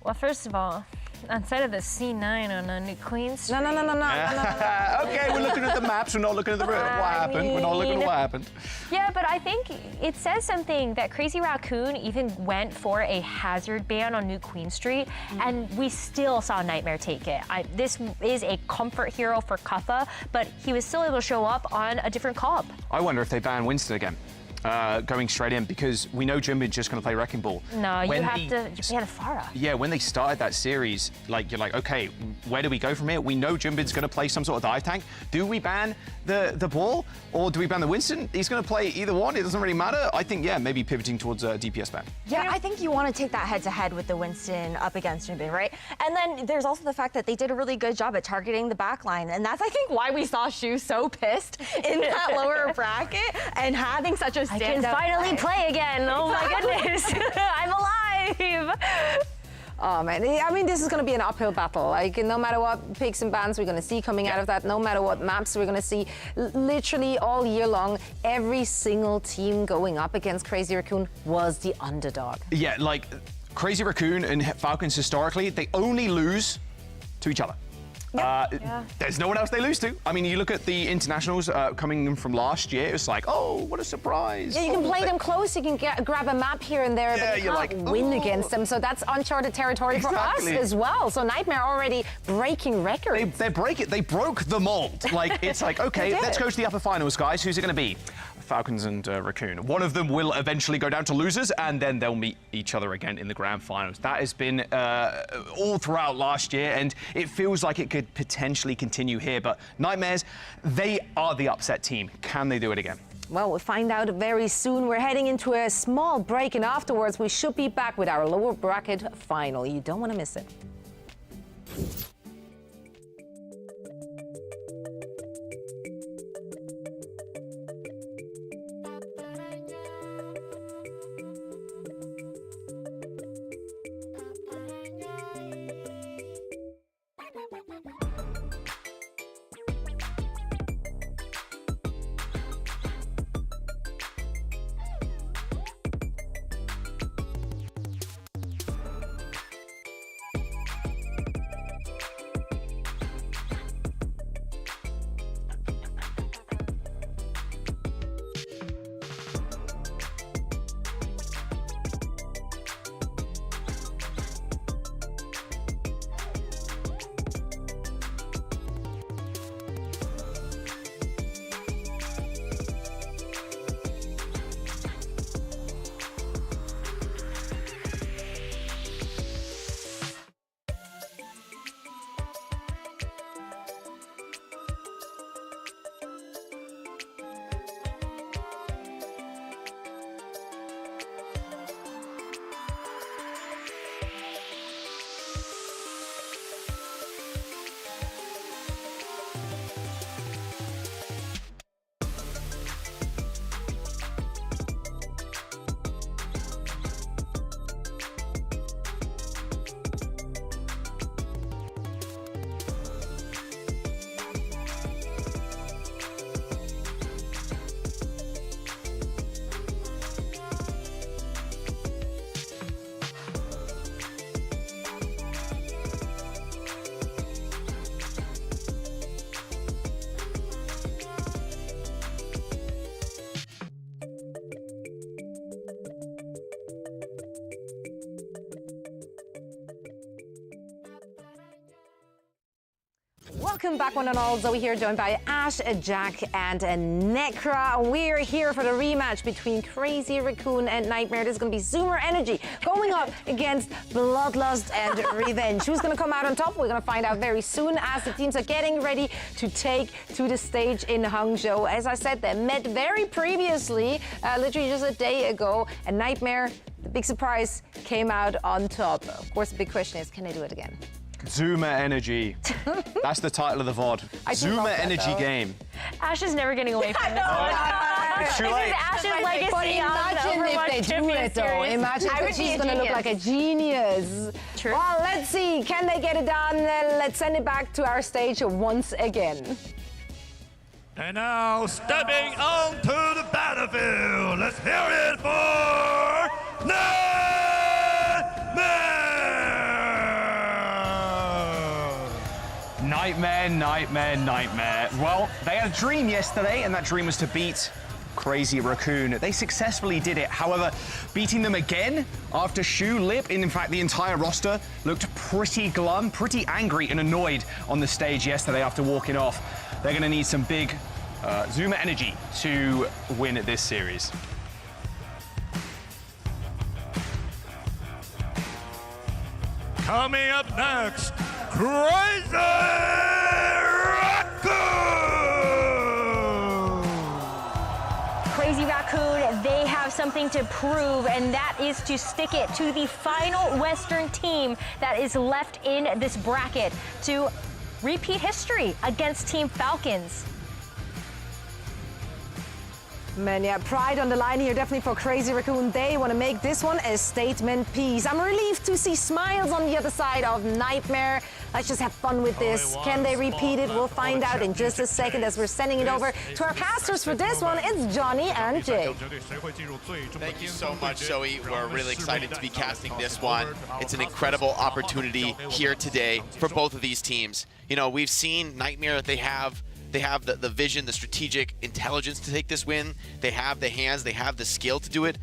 Well, first of all, instead of the C9 on a New Queen Street. No. Okay, we're looking at the maps. We're not looking at the what happened. We're not looking at what happened. Yeah, but I think it says something that Crazy Raccoon even went for a hazard ban on New Queen Street, and we still saw Nightmare take it. This is a comfort hero for Kuffa, but he was still able to show up on a different comp. I wonder if they ban Winston again. going straight in because we know Jimin's just going to play Wrecking Ball. No, you have to play the Pharah. Yeah, when they started that series, like you're like, okay, where do we go from here? We know Jimin's going to play some sort of dive tank. Do we ban the ball or do we ban the Winston? He's going to play either one. It doesn't really matter. I think, yeah, maybe pivoting towards a DPS ban. Yeah, I think you want to take that head-to-head with the Winston up against Jimin, right? And then there's also the fact that they did a really good job at targeting the backline, and that's, I think, why we saw Shu so pissed in that lower bracket and having such a standout. I can finally play again. Oh my goodness, I'm alive. Oh man, I mean, this is going to be an uphill battle. Like, no matter what picks and bans we're going to see coming out of that, no matter what maps we're going to see, literally all year long, every single team going up against Crazy Raccoon was the underdog. Yeah, like Crazy Raccoon and Falcons historically, they only lose to each other. There's no one else they lose to. I mean, you look at the internationals coming in from last year, it's like, oh, what a surprise. Yeah, you can play them close, you can grab a map here and there, but you can't win against them. So that's uncharted territory for us as well. So Nightmare already breaking records. They broke the mold. Like, it's like, okay, let's go to the upper finals, guys. Who's it going to be? Falcons and Raccoon. One of them will eventually go down to losers, and then they'll meet each other again in the grand finals. That has been all throughout last year, and it feels like it could potentially continue here. But Nightmares, they are the upset team. Can they do it again? Well, we'll find out very soon. We're heading into a small break, and afterwards we should be back with our lower bracket final. You don't want to miss it. Welcome back, one and all. Zoe here, joined by Ash, Jack, and Necra. We're here for the rematch between Crazy Raccoon and Nightmare. This is going to be Zoomer Energy going up against Bloodlust and Revenge. Who's going to come out on top? We're going to find out very soon as the teams are getting ready to take to the stage in Hangzhou. As I said, they met very previously, literally just a day ago, and Nightmare, the big surprise, came out on top. Of course, the big question is, can they do it again? Zoomer Energy. That's the title of the VOD. Zoomer Energy game. Ash is never getting away from this one. It's too late. Ash's legacy. But imagine if they do it, though. Imagine if she's going to look like a genius. True. Well, let's see. Can they get it done? Let's send it back to our stage once again. And now, stepping onto the battlefield, let's hear it for Nightmare. Well, they had a dream yesterday, and that dream was to beat Crazy Raccoon. They successfully did it. However, beating them again after Shu, Lip, and in fact the entire roster looked pretty glum, pretty angry and annoyed on the stage yesterday after walking off. They're going to need some big Zoomer energy to win this series. Coming up next, Crazy Raccoon! Crazy Raccoon, they have something to prove, and that is to stick it to the final Western team that is left in this bracket to repeat history against Team Falcons. Man, yeah, pride on the line here, definitely for Crazy Raccoon. They want to make this one a statement piece. I'm relieved to see smiles on the other side of Nightmare. Let's just have fun with this. Can they repeat it? We'll find out in just a second as we're sending it over to our casters for this one. It's Johnny and Jake. Thank you so much, Zoe. We're really excited to be casting this one. It's an incredible opportunity here today for both of these teams. You know, we've seen Nightmare, they have the vision, the strategic intelligence to take this win. They have the hands, they have the skill to do it.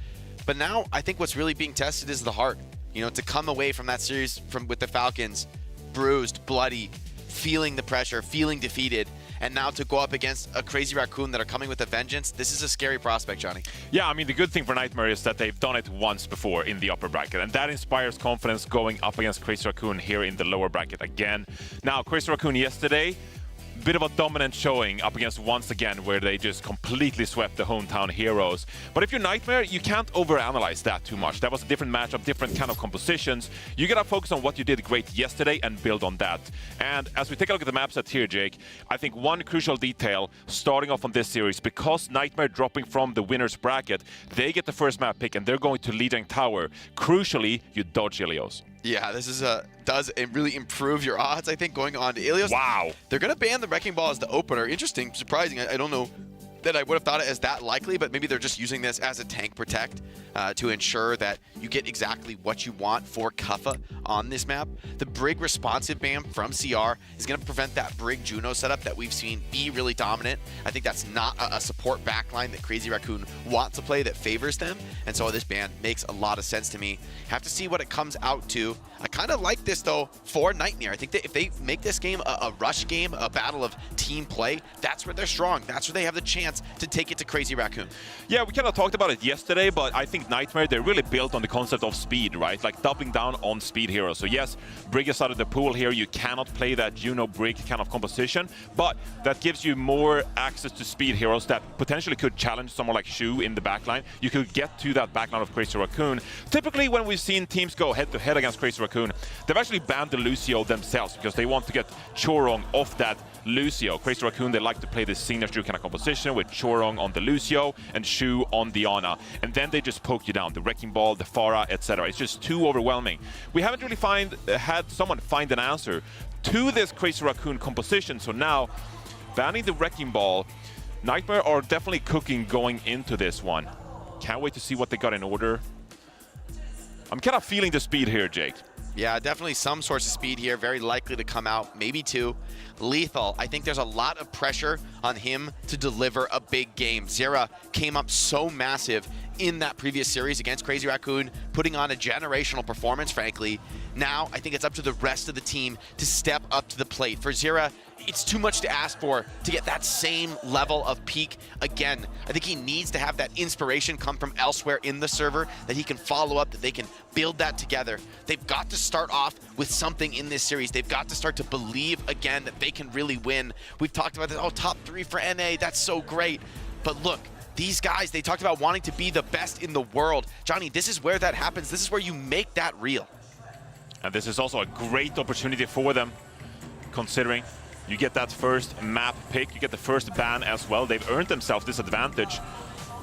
But now I think what's really being tested is the heart. You know, to come away from that series with the Falcons, bruised, bloody, feeling the pressure, feeling defeated, and now to go up against a Crazy Raccoon that are coming with a vengeance, this is a scary prospect, Johnny. Yeah, I mean, the good thing for Nightmare is that they've done it once before in the upper bracket, and that inspires confidence going up against Crazy Raccoon here in the lower bracket again. Now, Crazy Raccoon yesterday, bit of a dominant showing up against once again where they just completely swept the hometown heroes. But if you're Nightmare, you can't overanalyze that too much. That was a different matchup, different kind of compositions. You gotta focus on what you did great yesterday and build on that. And as we take a look at the map set here, Jake, I think one crucial detail starting off on this series, because Nightmare dropping from the winner's bracket, they get the first map pick and they're going to Leading Tower. Crucially, you dodge Ilios. Yeah, this is does really improve your odds, I think, going on to Ilios. Wow. They're going to ban the Wrecking Ball as the opener. Interesting, surprising. I don't know that I would have thought it as that likely, but maybe they're just using this as a tank protect to ensure that you get exactly what you want for Kuffa on this map. The Brig responsive ban from CR is going to prevent that Brig Juno setup that we've seen be really dominant. I think that's not a support backline that Crazy Raccoon want to play that favors them, and so this ban makes a lot of sense to me. Have to see what it comes out to. I kind of like this, though, for Nightmare. I think that if they make this game a rush game, a battle of team play, that's where they're strong. That's where they have the chance to take it to Crazy Raccoon. Yeah, we kind of talked about it yesterday, but I think Nightmare, they're really built on the concept of speed, right? Like doubling down on speed heroes. So yes, Brig is out of the pool here. You cannot play that Juno Brig kind of composition, but that gives you more access to speed heroes that potentially could challenge someone like Shu in the backline. You could get to that backline of Crazy Raccoon. Typically, when we've seen teams go head-to-head against Crazy Raccoon, they've actually banned the Lucio themselves because they want to get Chorong off that Lucio. Crazy Raccoon, they like to play this signature kind of composition with Chorong on the Lucio and Shu on the Ana. And then they just poke you down, the Wrecking Ball, the Pharah, etc. It's just too overwhelming. We haven't really had someone find an answer to this Crazy Raccoon composition. So now, banning the Wrecking Ball, Nightmare are definitely cooking going into this one. Can't wait to see what they got in order. I'm kind of feeling the speed here, Jake. Yeah, definitely some source of speed here, very likely to come out, maybe two. Lethal, I think there's a lot of pressure on him to deliver a big game. Zera came up so massive in that previous series against Crazy Raccoon, putting on a generational performance, frankly. Now, I think it's up to the rest of the team to step up to the plate. For Zera, it's too much to ask for to get that same level of peak again. I think he needs to have that inspiration come from elsewhere in the server that he can follow up, that they can build that together. They've got to start off with something in this series. They've got to start to believe again that they can really win. We've talked about this, oh, top 3 for NA, that's so great. But look, these guys, they talked about wanting to be the best in the world. Johnny, this is where that happens. This is where you make that real. And this is also a great opportunity for them, considering you get that first map pick, you get the first ban as well. They've earned themselves this advantage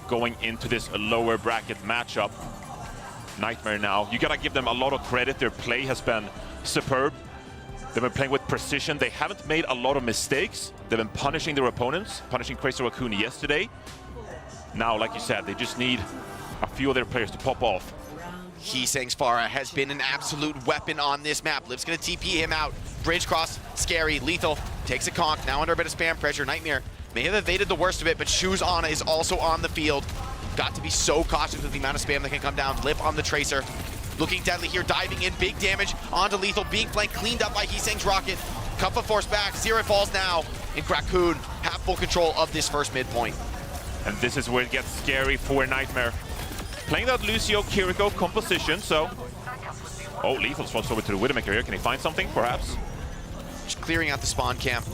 going into this lower bracket matchup. Nightmare now, you gotta give them a lot of credit. Their play has been superb. They've been playing with precision. They haven't made a lot of mistakes. They've been punishing their opponents, punishing Crazy Raccoon yesterday. Now, like you said, they just need a few of their players to pop off. Heesang's Pharah has been an absolute weapon on this map. Liv's gonna TP him out. Bridge cross, scary, Lethal takes a conk, now under a bit of spam pressure. Nightmare may have evaded the worst of it, but Shu's Ana is also on the field. Got to be so cautious with the amount of spam that can come down. Lip on the Tracer. Looking deadly here, diving in, big damage onto Lethal, being flanked, cleaned up by Heesang's rocket. Kuffa forced back, Zero falls now, and Raccoon have full control of this first midpoint. And this is where it gets scary for Nightmare. Playing that Lucio Kiriko composition, so Oh, Lethal swats over to the Widowmaker here. Can he find something, perhaps? Just clearing out the spawn camp,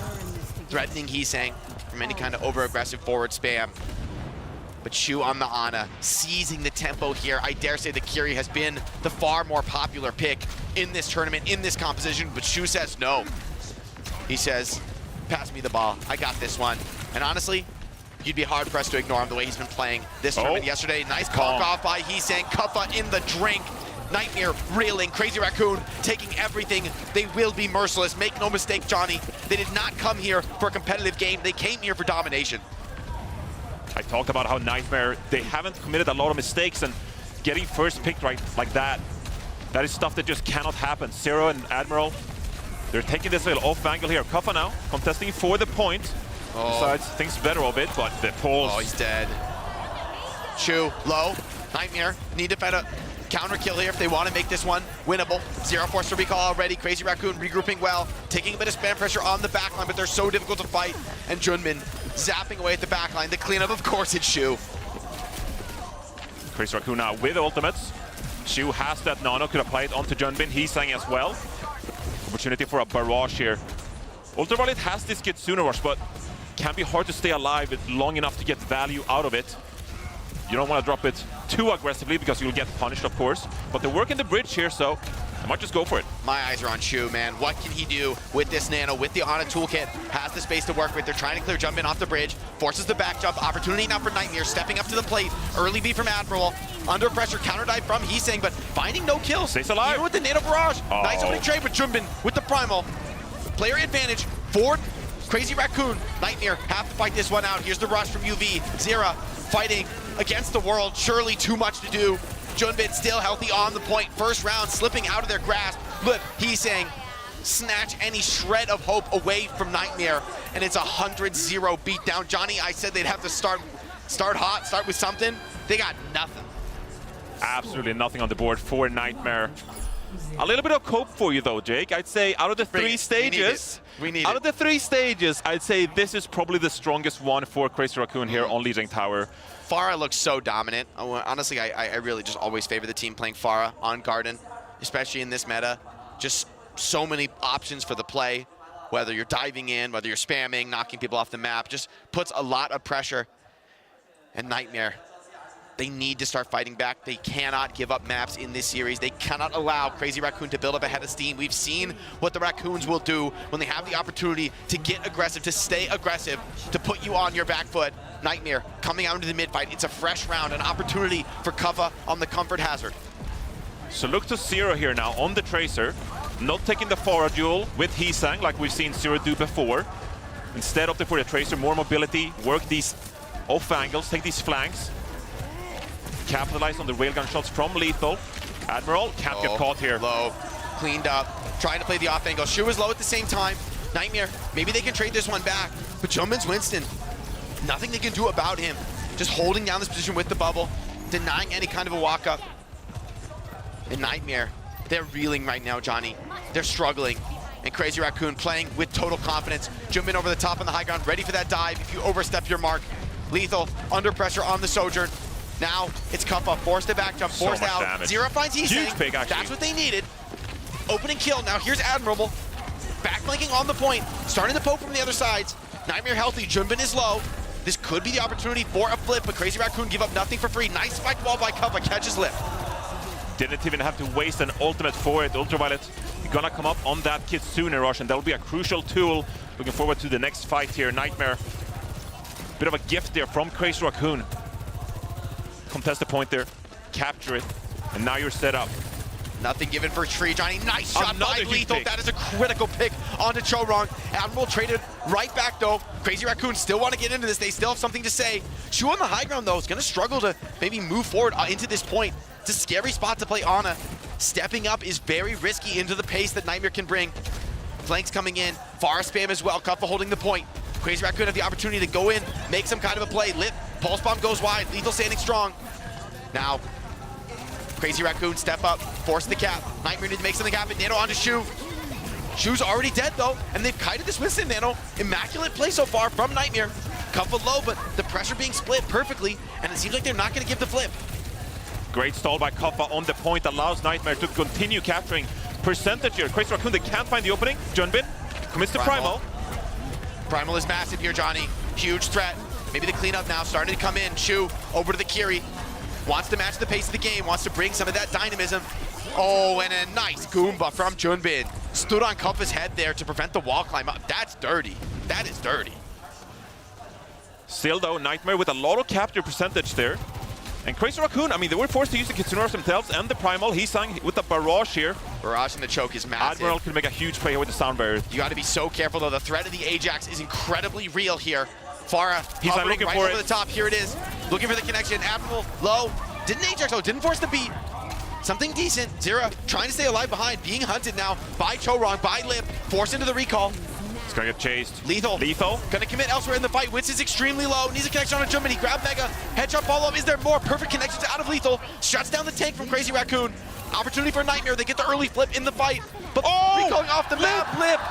threatening Hee-Sang from any kind of over-aggressive forward spam. But Shu on the Ana, seizing the tempo here. I dare say that Kiri has been the far more popular pick in this tournament, in this composition, but Shu says no. He says, pass me the ball, I got this one. And honestly, you'd be hard-pressed to ignore him the way he's been playing this tournament yesterday. Nice conk off by Hee-Sang, Kuffa in the drink. Nightmare reeling, Crazy Raccoon taking everything. They will be merciless. Make no mistake, Johnny. They did not come here for a competitive game. They came here for domination. I talked about how Nightmare, they haven't committed a lot of mistakes, and getting first picked right like that is stuff that just cannot happen. Zero and Admiral, they're taking this little off angle here. Kuffa now, contesting for the point. Decides things better a bit, but the pulls. Oh, he's dead. Shu, low. Nightmare, need to find a counter kill here if they want to make this one winnable. Zero force to recall already. Crazy Raccoon regrouping well, taking a bit of spam pressure on the backline, but they're so difficult to fight. And Junmin zapping away at the backline. The cleanup, of course, it's Shu. Crazy Raccoon now with ultimates. Shu has that nano, could apply it onto Junmin. Hee-Sang as well. Opportunity for a barrage here. Ultraviolet has this Kitsune Rush, but can be hard to stay alive long enough to get value out of it. You don't want to drop it too aggressively because you'll get punished, of course. But they're working the bridge here, so I might just go for it. My eyes are on Shu, man. What can he do with this nano, with the Ana toolkit? Has the space to work with. They're trying to clear jump in off the bridge. Forces the back jump. Opportunity now for Nightmare. Stepping up to the plate. Early B from Admiral. Under pressure. Counter dive from Hee-Sang, but finding no kills. Stays alive. Even with the nano barrage. Nice opening trade with Junbin with the primal. Player advantage for Crazy Raccoon. Nightmare have to fight this one out. Here's the rush from UV. Zera fighting against the world. Surely too much to do. Junbin still healthy on the point. First round slipping out of their grasp. Look, Hee-Sang snatch any shred of hope away from Nightmare, and it's a 100-0 beatdown. Johnny, I said they'd have to start hot, start with something. They got nothing. Absolutely nothing on the board for Nightmare. A little bit of cope for you though, Jake. I'd say out of the three stages, out of the three stages, I'd say this is probably the strongest one for Crazy Raccoon here on Leading Tower. Pharah looks so dominant. Honestly, I really just always favor the team playing Pharah on Garden, especially in this meta. Just so many options for the play, whether you're diving in, whether you're spamming, knocking people off the map, just puts a lot of pressure. And Nightmare, they need to start fighting back. They cannot give up maps in this series. They cannot allow Crazy Raccoon to build up a head of steam. We've seen what the Raccoons will do when they have the opportunity to get aggressive, to stay aggressive, to put you on your back foot. Nightmare coming out into the mid-fight. It's a fresh round, an opportunity for Kuffa on the comfort hazard. So look to Zero here now on the Tracer. Not taking the Pharah duel with Hee-Sang like we've seen Zero do before. Instead opting for the Tracer, more mobility, work these off angles, take these flanks. Capitalize on the railgun shots from Lethal. Admiral can't get caught here. Low, cleaned up, trying to play the off angle. Shu is low at the same time. Nightmare, maybe they can trade this one back. But Jumpman's Winston, nothing they can do about him. Just holding down this position with the bubble, denying any kind of a walk-up. And Nightmare, they're reeling right now, Johnny. They're struggling. And Crazy Raccoon playing with total confidence. Jumpman over the top on the high ground, ready for that dive if you overstep your mark. Lethal, under pressure on the Sojourn. Now it's Kuffa, forced to back jump, forced out. Damage. Zero finds Hee-Sang. Huge pick, actually. That's what they needed. Opening kill. Now here's Admirable. Backflanking on the point, starting to poke from the other sides. Nightmare healthy, Junbin is low. This could be the opportunity for a flip, but Crazy Raccoon give up nothing for free. Nice spiked wall by Kuffa, catches lip. Didn't even have to waste an ultimate for it. Ultraviolet gonna come up on that Kitsune Rush, and that'll be a crucial tool. Looking forward to the next fight here. Nightmare, bit of a gift there from Crazy Raccoon. Contest the point there, capture it, and now you're set up. Nothing given for Tree, Johnny. Nice shot by Lethal. That is a critical pick onto Chorong. Admiral traded right back though. Crazy Raccoon still want to get into this. They still have something to say. Shu on the high ground though is going to struggle to maybe move forward into this point. It's a scary spot to play Ana. Stepping up is very risky into the pace that Nightmare can bring. Flanks coming in. Pharah spam as well. Kuffa holding the point. Crazy Raccoon have the opportunity to go in, make some kind of a play. Lit, Pulse Bomb goes wide. Lethal standing strong. Now, Crazy Raccoon step up, force the cap. Nightmare need to make something happen. Nano onto Shu. Shu's already dead though, and they've kited this Winston Nano. Immaculate play so far from Nightmare. Kuffa low, but the pressure being split perfectly, and it seems like they're not going to give the flip. Great stall by Koffa on the point, allows Nightmare to continue capturing percentage here. Crazy Raccoon, they can't find the opening. Junbin commits to Primal. Primal is massive here, Johnny. Huge threat. Maybe the cleanup now starting to come in. Shu over to the Kiri. Wants to match the pace of the game, wants to bring some of that dynamism. Oh, and a nice Goomba from Junbin. Stood on Koffa's head there to prevent the wall climb up. That's dirty. That is dirty. Still though, Nightmare with a lot of capture percentage there. And Crazy Raccoon, I mean, they were forced to use the Kitsune themselves and the Primal. He sang with the Barrage here. Barrage and the choke is massive. Admiral could make a huge play here with the sound barrier. You got to be so careful though. The threat of the Ajax is incredibly real here. Pharah, he's hovering looking right for over it. the top. Here it is. Looking for the connection. Admiral low. Didn't Ajax though. Didn't force the beat. Something decent. Zera trying to stay alive behind. Being hunted now by Chorong, by Lip. Forced into the recall. He's gonna get chased. Lethal. Gonna commit elsewhere in the fight. Wits is extremely low. Needs a connection on a jump, and he grabbed Mega. Headshot follow-up. Is there more? Perfect connections out of Lethal. Shuts down the tank from Crazy Raccoon. Opportunity for Nightmare. They get the early flip in the fight. But recalling off the map. Lip.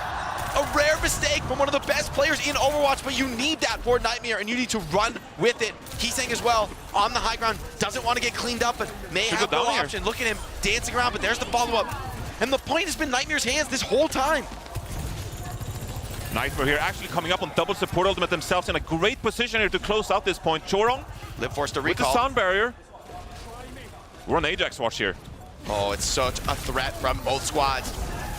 A rare mistake from one of the best players in Overwatch, but you need that for Nightmare, and you need to run with it. Heesang as well, on the high ground, doesn't want to get cleaned up, but may have no option. Look at him dancing around, but there's the follow-up. And the point has been Nightmare's hands this whole time. Nightmare here actually coming up on double support ultimate themselves in a great position here to close out this point. Chorong, Lip forced to recall. With the sound barrier. We're on Ajax watch here. Oh, it's such a threat from both squads.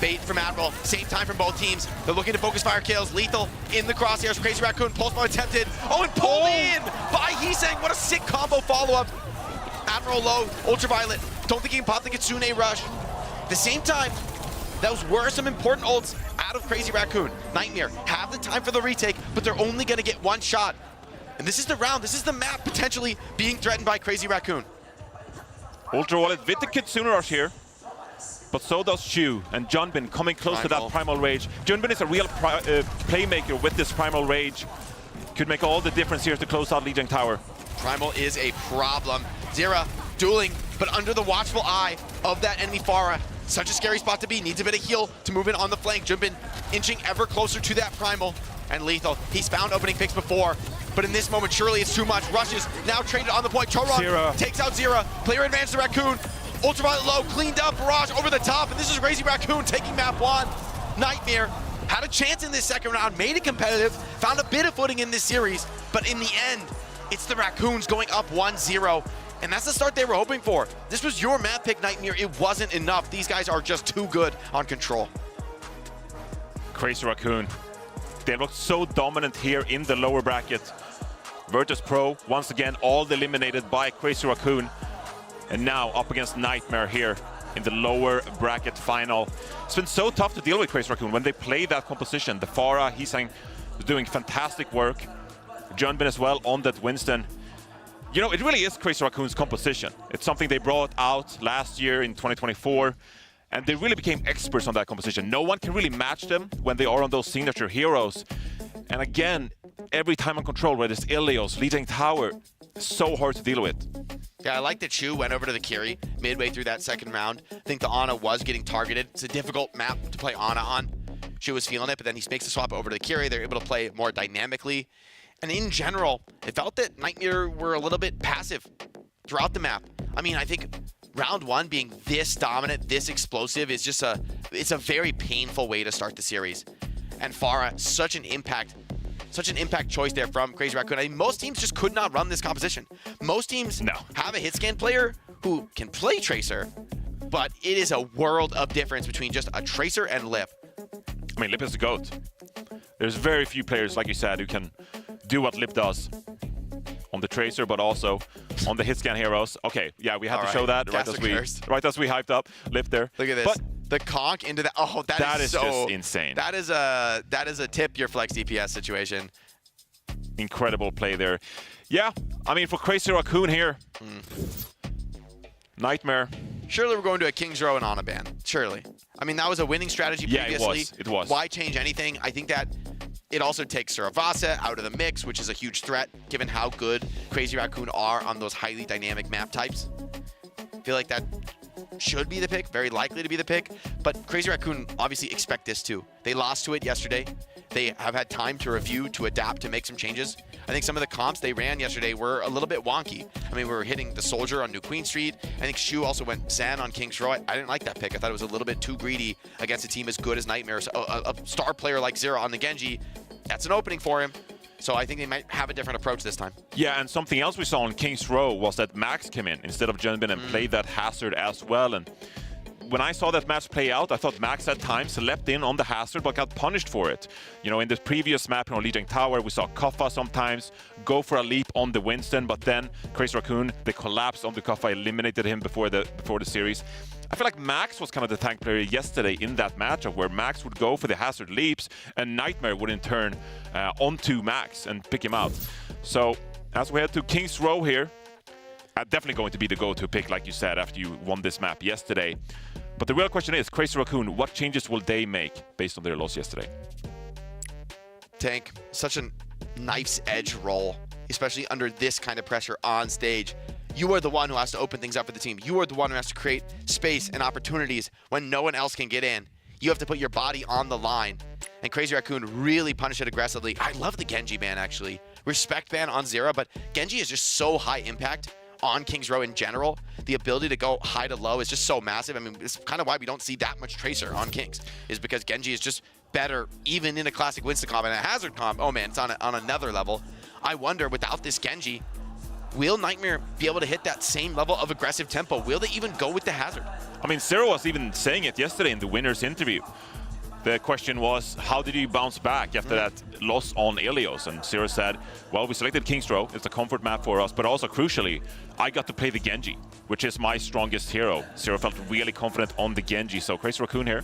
Bait from Admiral, same time from both teams. They're looking to focus fire kills. Lethal in the crosshairs. Crazy Raccoon, pulse bomb attempted. Oh, and pulled in by Heesang. What a sick combo follow-up. Admiral low, Ultraviolet. Don't think he can pop the Kitsune rush. At the same time, those were some important ults out of Crazy Raccoon. Nightmare have the time for the retake, but they're only gonna get one shot. And this is the round, this is the map potentially being threatened by Crazy Raccoon. Ultraviolet with the Kitsune rush here. But so does Shu and Junbin coming close to that Primal Rage. Junbin is a real playmaker with this Primal Rage. Could make all the difference here to close out Lijiang Tower. Primal is a problem. Zera dueling, but under the watchful eye of that enemy Pharah. Such a scary spot to be. Needs a bit of heal to move in on the flank. Junbin inching ever closer to that Primal. And Lethal, he's found opening picks before. But in this moment, surely it's too much. Rushes, now traded on the point. Chorong takes out Zera. Player advance to Raccoon. Ultraviolet low, cleaned up, Barrage over the top, and this is Crazy Raccoon taking map one. Nightmare had a chance in this second round, made it competitive, found a bit of footing in this series, but in the end, it's the Raccoons going up 1-0, and that's the start they were hoping for. This was your map pick, Nightmare. It wasn't enough. These guys are just too good on control. Crazy Raccoon. They looked so dominant here in the lower bracket. Virtus Pro, once again, all eliminated by Crazy Raccoon. And now up against Nightmare here in the lower bracket final. It's been so tough to deal with Crazy Raccoon when they play that composition. The Pharah, Heesang was doing fantastic work. Junbin as well on that Winston. You know, it really is Crazy Raccoon's composition. It's something they brought out last year in 2024. And they really became experts on that composition. No one can really match them when they are on those signature heroes. And again, every time on control, whether it's Ilios, Lijiang Tower, so hard to deal with. Yeah, I like that Shu went over to the Kiri midway through that second round. I think the Ana was getting targeted. It's a difficult map to play Ana on. Shu was feeling it, but then he makes the swap over to the Kiri. They're able to play more dynamically. And in general, it felt that Nightmare were a little bit passive throughout the map. I mean, I think round one being this dominant, this explosive is just it's a very painful way to start the series. And Pharah, such an impact choice there from Crazy Raccoon. I mean, most teams just could not run this composition. Most teams have a hit scan player who can play Tracer, but it is a world of difference between just a Tracer and Lip. I mean, Lip is the GOAT. There's very few players, like you said, who can do what Lip does on the Tracer, but also on the hit scan heroes. Okay, yeah, we had to show that right as we hyped up Lip there. Look at this. But the conk into that. Oh, that is so just insane. That is a tip your flex DPS situation. Incredible play there. Yeah, I mean, for Crazy Raccoon here, Nightmare. Surely we're going to a King's Row and Ana ban. Surely. I mean, that was a winning strategy previously. Yeah, it was. Why change anything? I think that it also takes Suravasa out of the mix, which is a huge threat given how good Crazy Raccoon are on those highly dynamic map types. I feel like that should be the pick, very likely to be the pick, but Crazy Raccoon obviously expect this too. They lost to it yesterday. they have had time to review, to adapt, to make some changes. I think some of the comps they ran yesterday were a little bit wonky. I mean, we were hitting the Soldier on New Queen Street. I think Shu also went San on King's Row. I didn't like that pick. I thought it was a little bit too greedy against a team as good as Nightmare. A star player like Zero on the Genji, that's an opening for him. So I think they might have a different approach this time. Yeah, and something else we saw on King's Row was that Max came in instead of Junbin and played that Hazard as well. And when I saw that match play out, I thought Max at times leapt in on the Hazard but got punished for it. You know, in the previous map on Lijiang Tower, we saw Koffa sometimes go for a leap on the Winston, but then Crazy Raccoon, the collapse on the Koffa eliminated him before the series. I feel like Max was kind of the tank player yesterday in that matchup, where Max would go for the Hazard leaps and Nightmare would in turn onto Max and pick him out. So as we head to King's Row here, definitely going to be the go-to pick, like you said, after you won this map yesterday. But the real question is, Crazy Raccoon, what changes will they make based on their loss yesterday? Tank, such a knife's edge role, especially under this kind of pressure on stage. You are the one who has to open things up for the team. You are the one who has to create space and opportunities when no one else can get in. You have to put your body on the line. And Crazy Raccoon really punished it aggressively. I love the Genji ban, actually. Respect ban on Zera, but Genji is just so high impact on King's Row in general. The ability to go high to low is just so massive. I mean, it's kind of why we don't see that much Tracer on Kings, is because Genji is just better, even in a classic Winston comp and a Hazard comp. Oh man, it's on another level. I wonder, without this Genji, will Nightmare be able to hit that same level of aggressive tempo? Will they even go with the Hazard? I mean, Zero was even saying it yesterday in the winner's interview. The question was, how did you bounce back after that loss on Ilios? And Zero said, well, we selected King's Row. It's a comfort map for us, but also crucially, I got to play the Genji, which is my strongest hero. Zero felt really confident on the Genji. So Crazy Raccoon here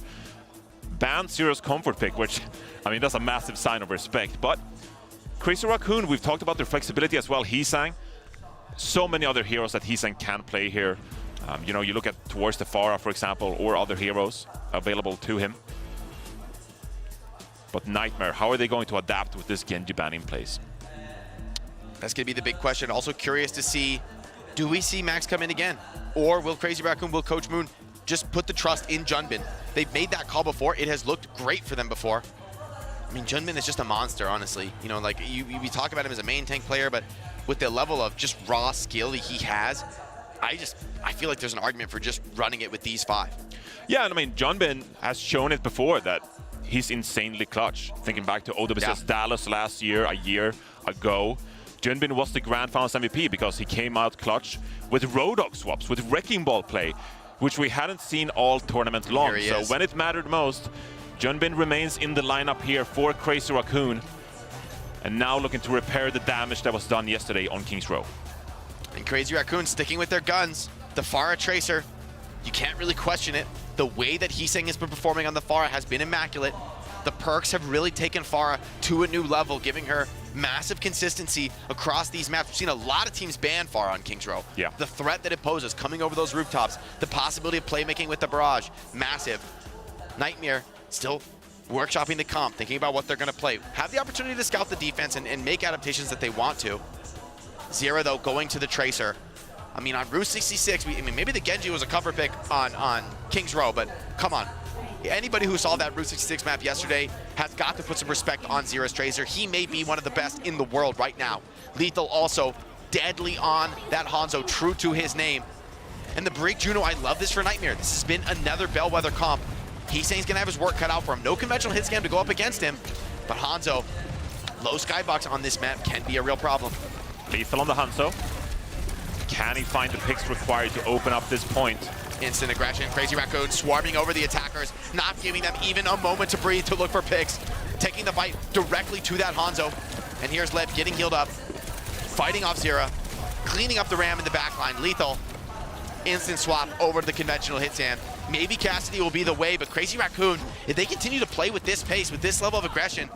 banned Zero's comfort pick, which, I mean, that's a massive sign of respect. But Crazy Raccoon, we've talked about their flexibility as well. Heesang, so many other heroes that Heesang can play here. You know, you look at towards the Pharah, for example, or other heroes available to him. But Nightmare, how are they going to adapt with this Genji ban in place? That's going to be the big question. Also curious to see, do we see Max come in again? Or will Crazy Raccoon, will Coach Moon just put the trust in Junbin? They've made that call before. It has looked great for them before. I mean, Junbin is just a monster, honestly. You know, like, we talk about him as a main tank player, but with the level of just raw skill that he has, I feel like there's an argument for just running it with these 5. Yeah, and I mean, Junbin has shown it before that he's insanely clutch. Thinking back to OWCS Dallas last year, a year ago, Junbin was the Grand Finals MVP because he came out clutch with Rodok swaps, with Wrecking Ball play, which we hadn't seen all tournament long. So when it mattered most, Junbin remains in the lineup here for Crazy Raccoon, and now looking to repair the damage that was done yesterday on King's Row. And Crazy Raccoon sticking with their guns. The Pharah Tracer, you can't really question it. The way that Heesang has been performing on the Pharah has been immaculate. The perks have really taken Pharah to a new level, giving her massive consistency across these maps. We've seen a lot of teams ban Pharah on King's Row. Yeah. The threat that it poses coming over those rooftops, the possibility of playmaking with the barrage, massive. Nightmare still workshopping the comp, thinking about what they're going to play. Have the opportunity to scout the defense and make adaptations that they want to. Zera, though, going to the Tracer. I mean, on Route 66, I mean, maybe the Genji was a cover pick on King's Row, but come on. Anybody who saw that Route 66 map yesterday has got to put some respect on Zera's Tracer. He may be one of the best in the world right now. Lethal also deadly on that Hangzhou, true to his name. And the Brig Juno, I love this for Nightmare. This has been another bellwether comp. He's saying he's going to have his work cut out for him. No conventional hit scam to go up against him. But Hangzhou, low skybox on this map can be a real problem. Lethal on the Hangzhou. Can he find the picks required to open up this point? Instant aggression. Crazy Raccoon swarming over the attackers, not giving them even a moment to breathe to look for picks. Taking the fight directly to that Hangzhou. And here's Lev getting healed up, fighting off Zera, cleaning up the Ram in the backline. Lethal, instant swap over to the conventional hit stand. Maybe Cassidy will be the way, but Crazy Raccoon, if they continue to play with this pace, with this level of aggression,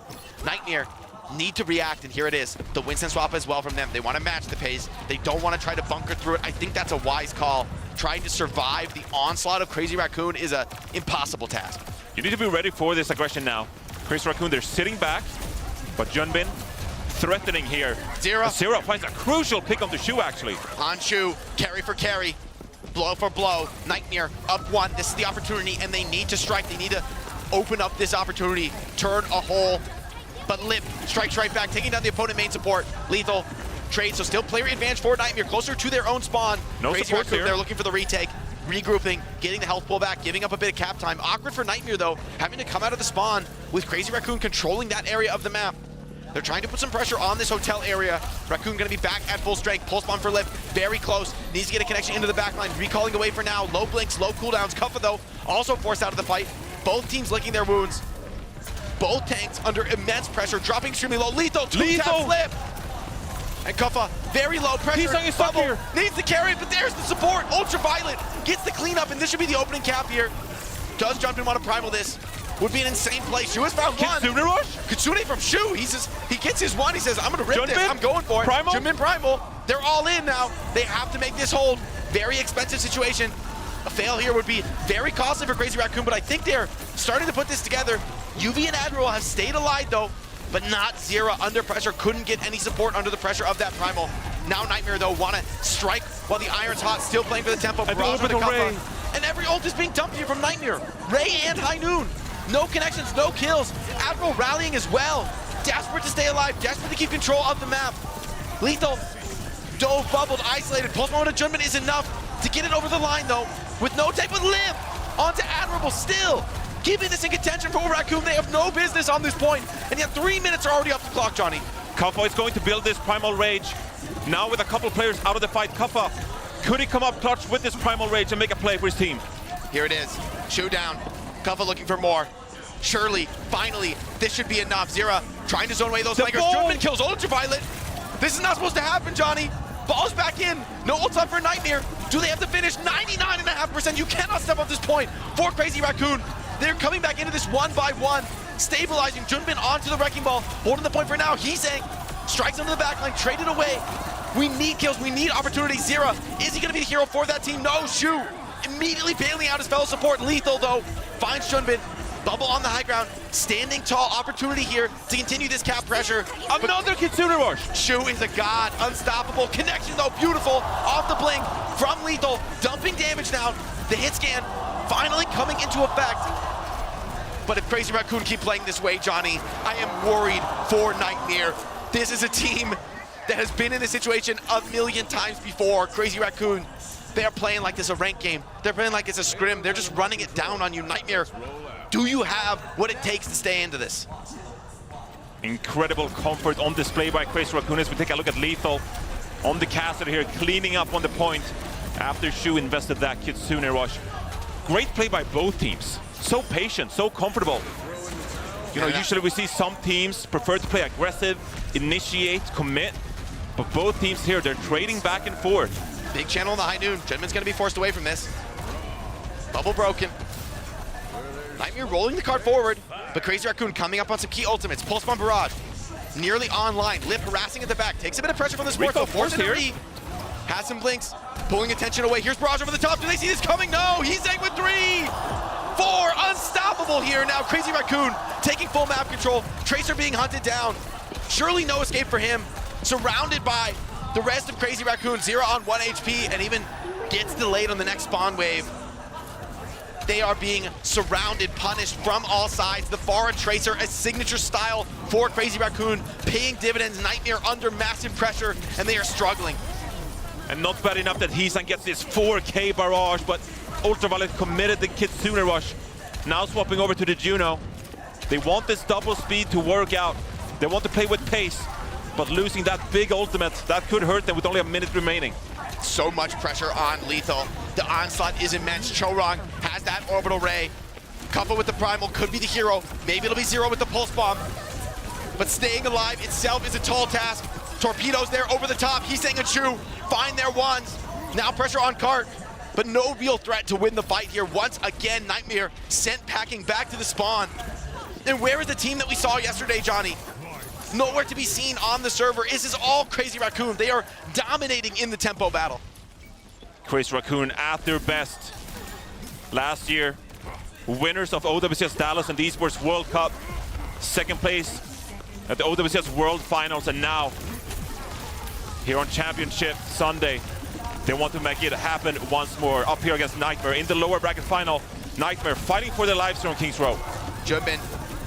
Nightmare need to react, and here it is. The Winston swap as well from them. They want to match the pace. They don't want to try to bunker through it. I think that's a wise call. Trying to survive the onslaught of Crazy Raccoon is an impossible task. You need to be ready for this aggression now. Crazy Raccoon, they're sitting back, but Junbin threatening here. Zero finds a crucial pick on the Shu, actually. On Shu, carry for carry, blow for blow. Nightmare up 1. This is the opportunity, and they need to strike. They need to open up this opportunity, turn a hole But Lip strikes right back, taking down the opponent main support. Lethal trade, so still player advantage for Nightmare, closer to their own spawn. No Crazy support Raccoon, here. they're looking for the retake, regrouping, getting the health pullback, giving up a bit of cap time. Awkward for Nightmare though, having to come out of the spawn with Crazy Raccoon controlling that area of the map. They're trying to put some pressure on this hotel area. Raccoon gonna be back at full strength. Pulse bomb for Lip, very close. Needs to get a connection into the backline. Recalling away for now. Low blinks, low cooldowns. Kuffa though, also forced out of the fight. Both teams licking their wounds. Both tanks under immense pressure, dropping extremely low. Lethal, two-tap Flip. And Kuffa, very low pressure. He's on his stuck here. Needs to carry it, but there's the support. Ultraviolet gets the cleanup, and this should be the opening cap here. Does Jump in want to primal this? Would be an insane play. Shu has found one. Kitsune Rush? Kitsune from Shu. He gets his one. He says, I'm going to rip Junbin? this. I'm going for it. Primal? Junbin Primal. They're all in now. They have to make this hold. Very expensive situation. A fail here would be very costly for Crazy Raccoon, but I think they're starting to put this together. UV and Admiral have stayed alive though, but not Zera under pressure. Couldn't get any support under the pressure of that Primal. Now Nightmare though want to strike while the iron's hot, still playing for the tempo. Barrage with the Kuffa. And every ult is being dumped here from Nightmare. Ray and High Noon. No connections, no kills. Admiral rallying as well. Desperate to stay alive, desperate to keep control of the map. Lethal, dove, bubbled, isolated. Pulse moment of Junbin is enough to get it over the line though. With no take, with Liv onto Admirable still. Keeping this in contention for Raccoon. They have no business on this point, and yet 3 minutes are already up the clock, Johnny. Kuffa is going to build this Primal Rage. Now with a couple players out of the fight, Kuffa, could he come up clutch with this Primal Rage and make a play for his team? Here it is, Shu down. Kuffa looking for more. Surely, finally, this should be enough. Zera trying to zone away those flankers. Junbin kills Ultraviolet. This is not supposed to happen, Johnny. Ball's back in. No ult up for Nightmare. Do they have to finish? 99.5%. You cannot step up this point for Crazy Raccoon. They're coming back into this one by one, stabilizing Junbin onto the Wrecking Ball, holding the point for now. Heesang strikes into the backline, traded away. We need kills, we need opportunities. Zera, is he gonna be the hero for that team? No, Shu immediately bailing out his fellow support. Lethal though, finds Junbin. Bubble on the high ground, standing tall, opportunity here to continue this cap pressure. Another Kitsune Rush. Shu is a god, unstoppable. Connection though, beautiful, off the blink from Lethal, dumping damage now. The hit scan finally coming into effect. But if Crazy Raccoon keep playing this way, Johnny, I am worried for Nightmare. This is a team that has been in this situation a million times before. Crazy Raccoon, they are playing like this a ranked game. They're playing like it's a scrim. They're just running it down on you. Nightmare, do you have what it takes to stay into this? Incredible comfort on display by Crazy Raccoon as we take a look at Lethal on the caster here, cleaning up on the point after Shu invested that Kitsune Rush. Great play by both teams. So patient, so comfortable. You know, usually we see some teams prefer to play aggressive, initiate, commit, but both teams here, they're trading back and forth. Big channel in the High Noon. Junbin's gonna be forced away from this. Bubble broken. Nightmare rolling the card forward, but Crazy Raccoon coming up on some key ultimates. Pulse Bomb Barrage, nearly online. Lip harassing at the back, takes a bit of pressure from the sport, though. Forcing a re. Has some blinks, pulling attention away. Here's Barrage over the top. Do they see this coming? No, he's in with 3, 4, unstoppable here. Now Crazy Raccoon taking full map control. Tracer being hunted down. Surely no escape for him. Surrounded by the rest of Crazy Raccoon. Zera on 1 HP and even gets delayed on the next spawn wave. They are being surrounded, punished from all sides. The Pharah Tracer, a signature style for Crazy Raccoon, paying dividends. Nightmare under massive pressure, and they are struggling. And not bad enough that Heesan gets this 4K barrage, but Ultraviolet committed the Kitsune Rush. Now swapping over to the Juno. They want this double speed to work out. They want to play with pace, but losing that big ultimate, that could hurt them with only a minute remaining. So much pressure on Lethal. The onslaught is immense. Chorong has that orbital ray. Kuffa with the primal could be the hero. Maybe it'll be Zero with the pulse bomb. But staying alive itself is a tall task. Torpedoes there over the top. Heesang and Shu find their ones. Now pressure on Cart, but no real threat to win the fight here. Once again, Nightmare sent packing back to the spawn. And where is the team that we saw yesterday, Johnny? Nowhere to be seen on the server. This is all Crazy Raccoon. They are dominating in the tempo battle. Crazy Raccoon at their best. Last year, winners of OWCS Dallas and the Esports World Cup. Second place at the OWCS World Finals, and now here on Championship Sunday, they want to make it happen once more. Up here against Nightmare in the lower bracket final. Nightmare fighting for their lives here on Kings Row. Junbin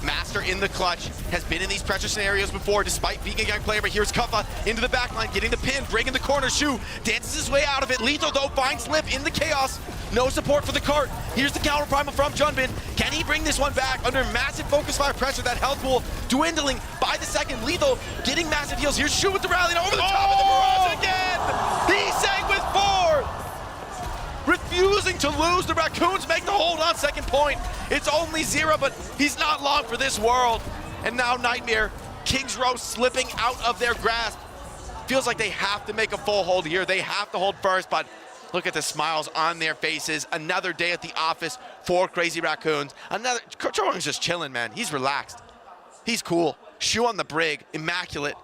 Master in the clutch, has been in these pressure scenarios before despite being a young player, but here's Kuffa into the backline, getting the pin, breaking the corner. Shu dances his way out of it. Lethal though finds Lip in the chaos. No support for the cart. Here's the counter primal from Junbin. Can he bring this one back under massive focus fire pressure? That health pool dwindling by the second. Lethal getting massive heals. Here's Shu with the rally and over the top of the barrage again. He sang with 4. Refusing to lose. The Raccoons make the hold on second point. It's only Zera, but he's not long for this world. And now Nightmare, King's Row slipping out of their grasp. Feels like they have to make a full hold here. They have to hold first, but look at the smiles on their faces. Another day at the office for Crazy Raccoons. Chorong's just chilling, man. He's relaxed. He's cool. Shu on the brig, immaculate.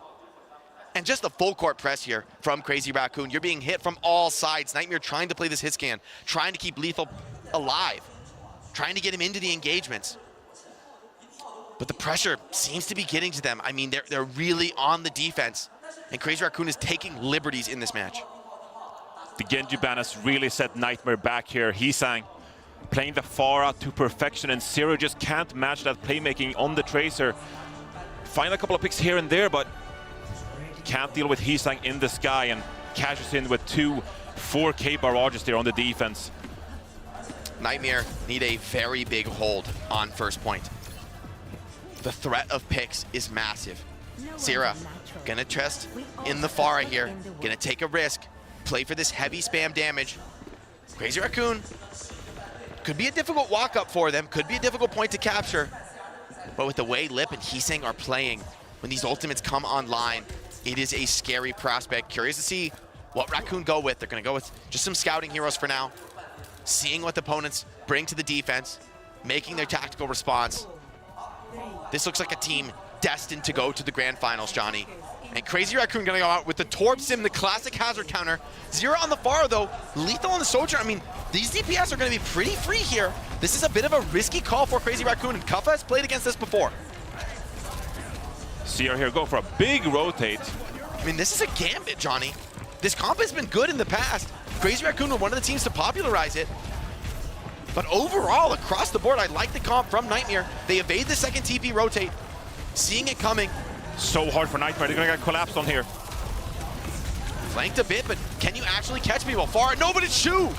And just the full court press here from Crazy Raccoon. You're being hit from all sides. Nightmare trying to play this hit scan, trying to keep Lethal alive, trying to get him into the engagements. But the pressure seems to be getting to them. I mean, they're really on the defense. And Crazy Raccoon is taking liberties in this match. The Genji ban has really set Nightmare back here. Hisang playing the far out to perfection, and Zero just can't match that playmaking on the Tracer. Find a couple of picks here and there, but can't deal with Hisang in the sky, and cashes in with 2 4K barrages there on the defense. Nightmare need a very big hold on first point. The threat of picks is massive. Zera gonna trust in the Pharah here, gonna take a risk, play for this heavy spam damage. Crazy Raccoon could be a difficult walk up for them, could be a difficult point to capture. But with the way Lip and Hisang are playing, when these ultimates come online, it is a scary prospect. Curious to see what Raccoon go with. They're gonna go with just some scouting heroes for now, seeing what the opponents bring to the defense, making their tactical response. This looks like a team destined to go to the grand finals, Johnny. And Crazy Raccoon gonna go out with the Torp Sim, the classic hazard counter. Zera on the far though, Lethal on the Soldier. I mean, these DPS are gonna be pretty free here. This is a bit of a risky call for Crazy Raccoon, and Kuffa has played against this before. Zera here go for a big rotate. I mean, this is a gambit, Johnny. This comp has been good in the past. Crazy Raccoon were one of the teams to popularize it. But overall, across the board, I like the comp from Nightmare. They evade the second TP rotate, seeing it coming. So hard for Nightmare, they're gonna get collapsed on here. Flanked a bit, but can you actually catch people? Far, no, but it's Shu.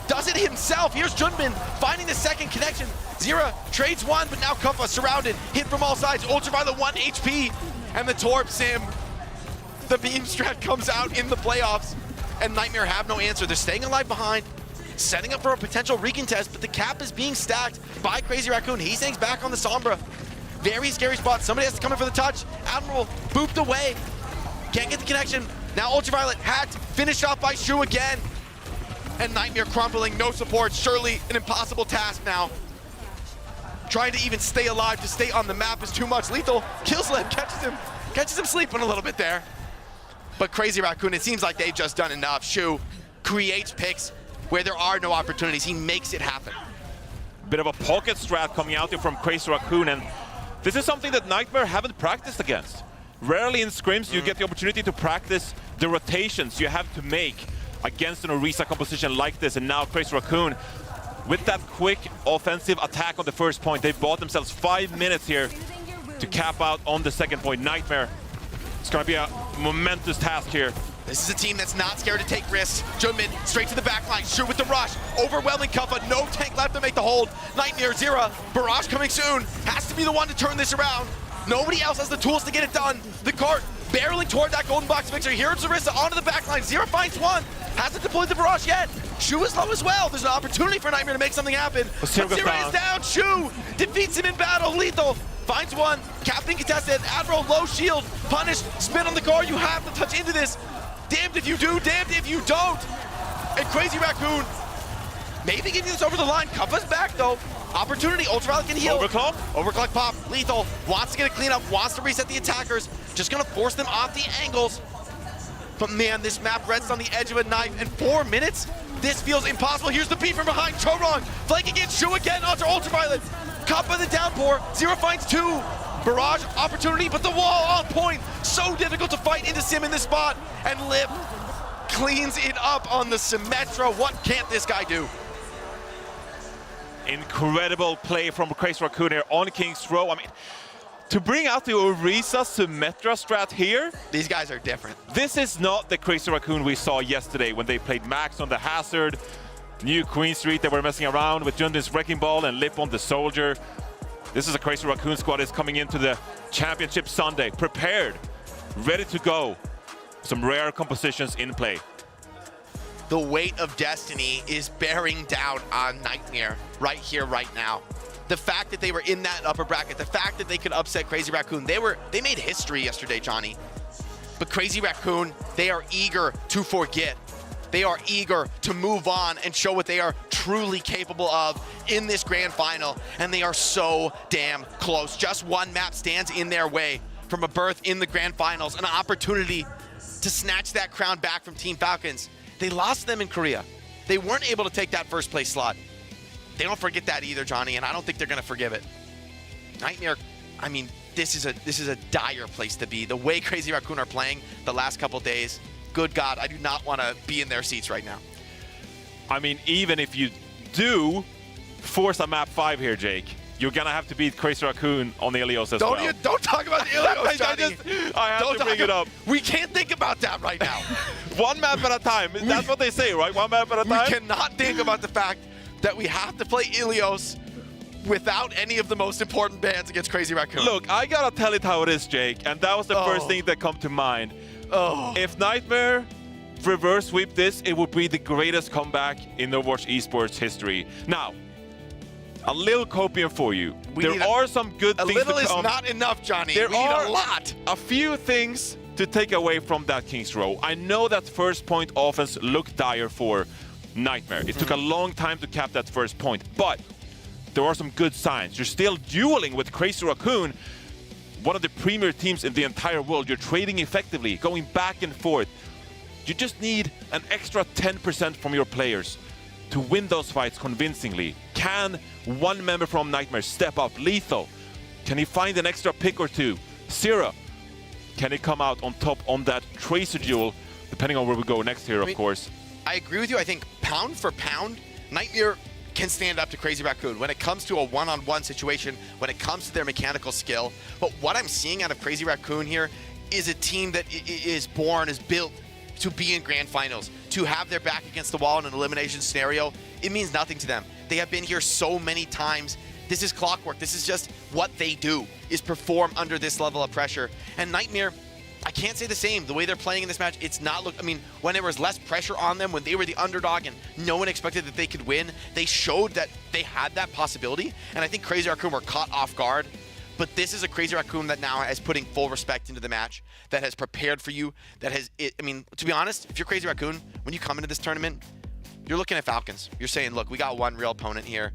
Does it himself. Here's Junbin finding the second connection. Zera trades one, but now Kuffa surrounded, hit from all sides. Ultraviolet 1 HP, and the Torp Sim. The beam strat comes out in the playoffs, and Nightmare have no answer. They're staying alive behind, setting up for a potential recontest, but the cap is being stacked by Crazy Raccoon. He hangs back on the Sombra. Very scary spot. Somebody has to come in for the touch. Admiral booped away. Can't get the connection. Now Ultraviolet hacked, finished off by Shu again. And Nightmare crumbling, no support. Surely an impossible task now. Trying to even stay alive, to stay on the map is too much. Lethal kills Lip, catches him sleeping a little bit there. But Crazy Raccoon, it seems like they've just done enough. Shu creates picks where there are no opportunities. He makes it happen. Bit of a pocket strat coming out here from Crazy Raccoon, and this is something that Nightmare haven't practiced against. Rarely in scrims you get the opportunity to practice the rotations you have to make against an Orisa composition like this, and now Crazy Raccoon, with that quick offensive attack on the first point, they've bought themselves 5 minutes here to cap out on the second point. Nightmare, it's gonna be a momentous task here. This is a team that's not scared to take risks. Junbin straight to the back line, Shu with the rush, overwhelming Kuffa, no tank left to make the hold. Nightmare, Zera, barrage coming soon, has to be the one to turn this around. Nobody else has the tools to get it done. The cart barreling toward that golden box victory. Here it's Orisa onto the back line. Zera finds one, hasn't deployed the barrage yet. Shu is low as well. There's an opportunity for Nightmare to make something happen. But Zera is down, Shu defeats him in battle. Lethal finds one, Captain contested, Admiral low shield, punished, spin on the guard. You have to touch into this. Damned if you do, damned if you don't. And Crazy Raccoon maybe getting this over the line. Kuffa's back though. Opportunity, Ultraviolet can heal. Overclock? Overclock pop, Lethal wants to get a cleanup, wants to reset the attackers. Just gonna force them off the angles. But man, this map rests on the edge of a knife. In 4 minutes, this feels impossible. Here's the beat from behind, Chorong flanking in, Shu again onto Ultraviolet. Caught by the downpour, Zera finds two. Barrage opportunity, but the wall on point. So difficult to fight into Sim in this spot. And Lip cleans it up on the Symmetra. What can't this guy do? Incredible play from Crazy Raccoon here on King's Row. I mean, to bring out the Orisa Symmetra strat here. These guys are different. This is not the Crazy Raccoon we saw yesterday when they played Max on the Hazard, New Queen Street. They were messing around with Jundin's Wrecking Ball and Lip on the Soldier. This is a Crazy Raccoon squad is coming into the Championship Sunday, prepared, ready to go. Some rare compositions in play. The weight of destiny is bearing down on Nightmare right here, right now. The fact that they were in that upper bracket, the fact that they could upset Crazy Raccoon, they made history yesterday, Johnny. But Crazy Raccoon, they are eager to forget. They are eager to move on and show what they are truly capable of in this grand final, and they are so damn close. Just one map stands in their way from a berth in the grand finals, an opportunity to snatch that crown back from Team Falcons. They lost them in Korea. They weren't able to take that first place slot. They don't forget that either, Johnny, and I don't think they're gonna forgive it. Nightmare, I mean, this is a dire place to be. The way Crazy Raccoon are playing the last couple days, good God, I do not want to be in their seats right now. I mean, even if you do force a map 5 here, Jake, you're gonna have to beat Crazy Raccoon on the Ilios as well. Don't talk about the Ilios, Johnny. I have to bring it up. We can't think about that right now. One map at a time. That's what they say, right? One map at a time? We cannot think about the fact that we have to play Ilios without any of the most important bans against Crazy Raccoon. Look, I gotta tell it how it is, Jake, and that was the first thing that come to mind. If Nightmare reverse sweep this, it would be the greatest comeback in Overwatch Esports history. Now, a little copium for you. There are some good things to come. A little is not enough, Johnny. There we need are a lot. A few things to take away from that King's Row. I know that first point offense looked dire for Nightmare. It took a long time to cap that first point, but there are some good signs. You're still dueling with Crazy Raccoon, one of the premier teams in the entire world. You're trading effectively, going back and forth. You just need an extra 10% from your players to win those fights convincingly. Can one member from Nightmare step up? Lethal, can he find an extra pick or two? Zera, can he come out on top on that Tracer duel, depending on where we go next here, of course. I agree with you. I think pound for pound, Nightmare can stand up to Crazy Raccoon when it comes to a one-on-one situation, when it comes to their mechanical skill. But what I'm seeing out of Crazy Raccoon here is a team that is built to be in grand finals, to have their back against the wall in an elimination scenario. It means nothing to them. They have been here so many times. This is clockwork. This is just what they do, is perform under this level of pressure. And Nightmare, I can't say the same. The way they're playing in this match, it's not I mean, when there was less pressure on them, when they were the underdog and no one expected that they could win, they showed that they had that possibility. And I think Crazy Raccoon were caught off guard. But this is a Crazy Raccoon that now is putting full respect into the match, that has prepared for you, that has, I mean, to be honest, if you're Crazy Raccoon, when you come into this tournament, you're looking at Falcons. You're saying, look, we got one real opponent here.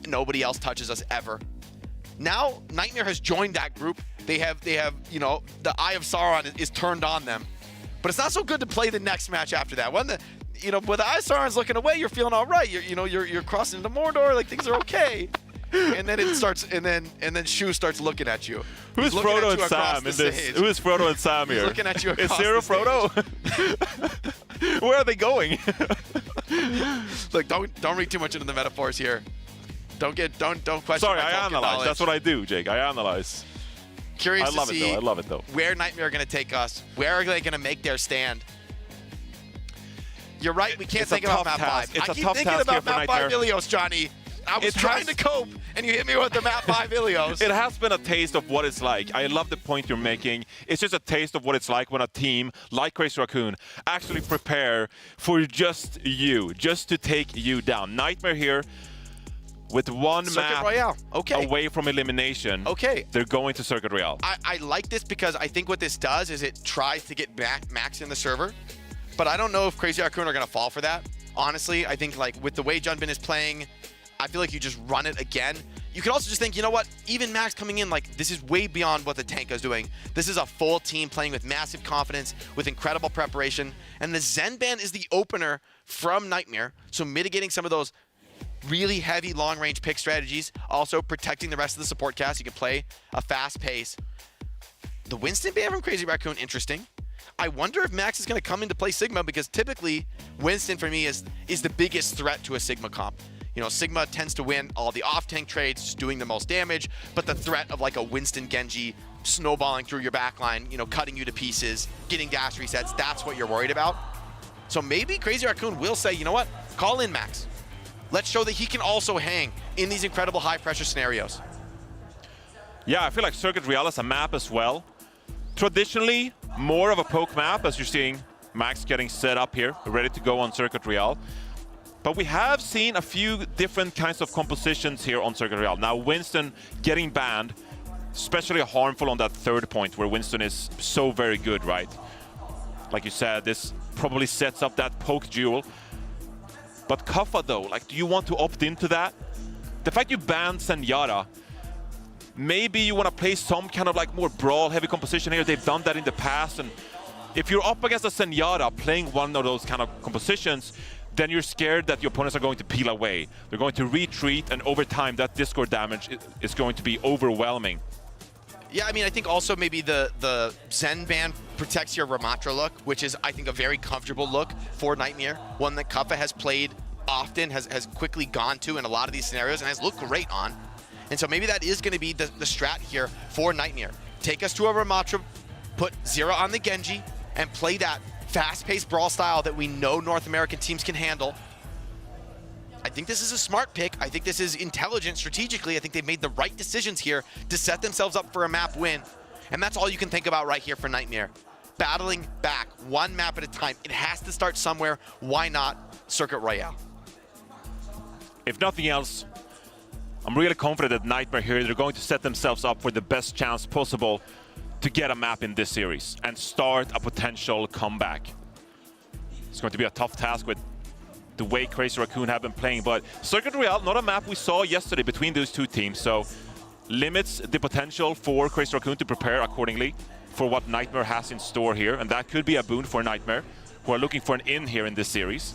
Nobody else touches us ever. Now, Nightmare has joined that group. They have, you know, the Eye of Sauron is turned on them. But it's not so good to play the next match after that. When the, you know, with the Eye of Sauron's looking away, you're feeling all right. You're crossing into Mordor, like things are okay. And then it starts, and then Shu starts looking at you. Who's Frodo and Sam in this? Who is Frodo and Sam here? He's looking at you across Is Zero Frodo? Where are they going? Look, don't read too much into the metaphors here. Don't question. Sorry, my I analyze. knowledge. That's what I do, Jake. I analyze. Curious I love to see it though. I love it though. Where Nightmare are going to take us? Where are they going to make their stand? You're right. We can't think about map 5. It's I a keep tough thinking task here about for map 5 Nightmare. Ilios, Johnny. I was trying to cope, and you hit me with the map 5 Ilios. It has been a taste of what it's like. I love the point you're making. It's just a taste of what it's like when a team like Crazy Raccoon actually prepare for just you, just to take you down. Nightmare here with one Circuit map Royale. Okay. away from elimination. Okay. They're going to Circuit Royale. I like this because I think what this does is it tries to get Max in the server, but I don't know if Crazy Raccoon are going to fall for that. Honestly, I think like with the way Junbin is playing, I feel like you just run it again. You can also just think, you know what? Even Max coming in, like, this is way beyond what the tank is doing. This is a full team playing with massive confidence, with incredible preparation. And the Zen ban is the opener from Nightmare, so mitigating some of those really heavy long-range pick strategies, also protecting the rest of the support cast. You can play a fast pace. The Winston ban from Crazy Raccoon, interesting. I wonder if Max is going to come into play Sigma, because typically Winston for me is the biggest threat to a Sigma comp. You know, Sigma tends to win all the off-tank trades, just doing the most damage, but the threat of like a Winston Genji snowballing through your backline, you know, cutting you to pieces, getting dash resets, that's what you're worried about. So maybe Crazy Raccoon will say, you know what, call in Max. Let's show that he can also hang in these incredible high-pressure scenarios. Yeah, I feel like Circuit Real is a map as well. Traditionally, more of a poke map, as you're seeing Max getting set up here, ready to go on Circuit Real. But we have seen a few different kinds of compositions here on Circuit Real. Now, Winston getting banned, especially harmful on that third point where Winston is so very good, right? Like you said, this probably sets up that poke duel. But Kaffa though, like, do you want to opt into that? The fact you banned Zenyatta, maybe you want to play some kind of like more brawl-heavy composition here. They've done that in the past, and if you're up against a Zenyatta playing one of those kind of compositions, then you're scared that your opponents are going to peel away. They're going to retreat, and over time, that Discord damage is going to be overwhelming. Yeah, I mean, I think also maybe the Zen ban protects your Ramatra look, which is, I think, a very comfortable look for Nightmare. One that Kaffa has played often, has quickly gone to in a lot of these scenarios, and has looked great on. And so maybe that is going to be the strat here for Nightmare. Take us to a Ramatra, put Zero on the Genji, and play that fast-paced brawl style that we know North American teams can handle. I think this is a smart pick. I think this is intelligent strategically. I think they've made the right decisions here to set themselves up for a map win. And that's all you can think about right here for Nightmare. Battling back, one map at a time. It has to start somewhere. Why not Circuit Royale? If nothing else, I'm really confident that Nightmare here, they're going to set themselves up for the best chance possible to get a map in this series and start a potential comeback. It's going to be a tough task with the way Crazy Raccoon have been playing, but Circuit Royale, not a map we saw yesterday between those two teams, so limits the potential for Crazy Raccoon to prepare accordingly for what Nightmare has in store here, and that could be a boon for Nightmare, who are looking for an in here in this series.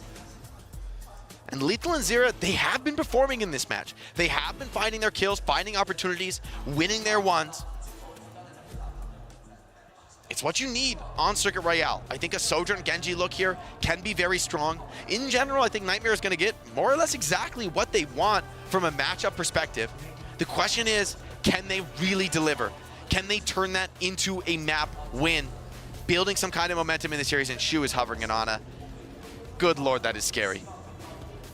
And Lethal and Zera, they have been performing in this match. They have been finding their kills, finding opportunities, winning their ones. It's what you need on Circuit Royale. I think a Sojourn Genji look here can be very strong. In general, I think Nightmare is going to get more or less exactly what they want from a matchup perspective. The question is, can they really deliver? Can they turn that into a map win? Building some kind of momentum in the series, and Shu is hovering in Ana. Good Lord, that is scary.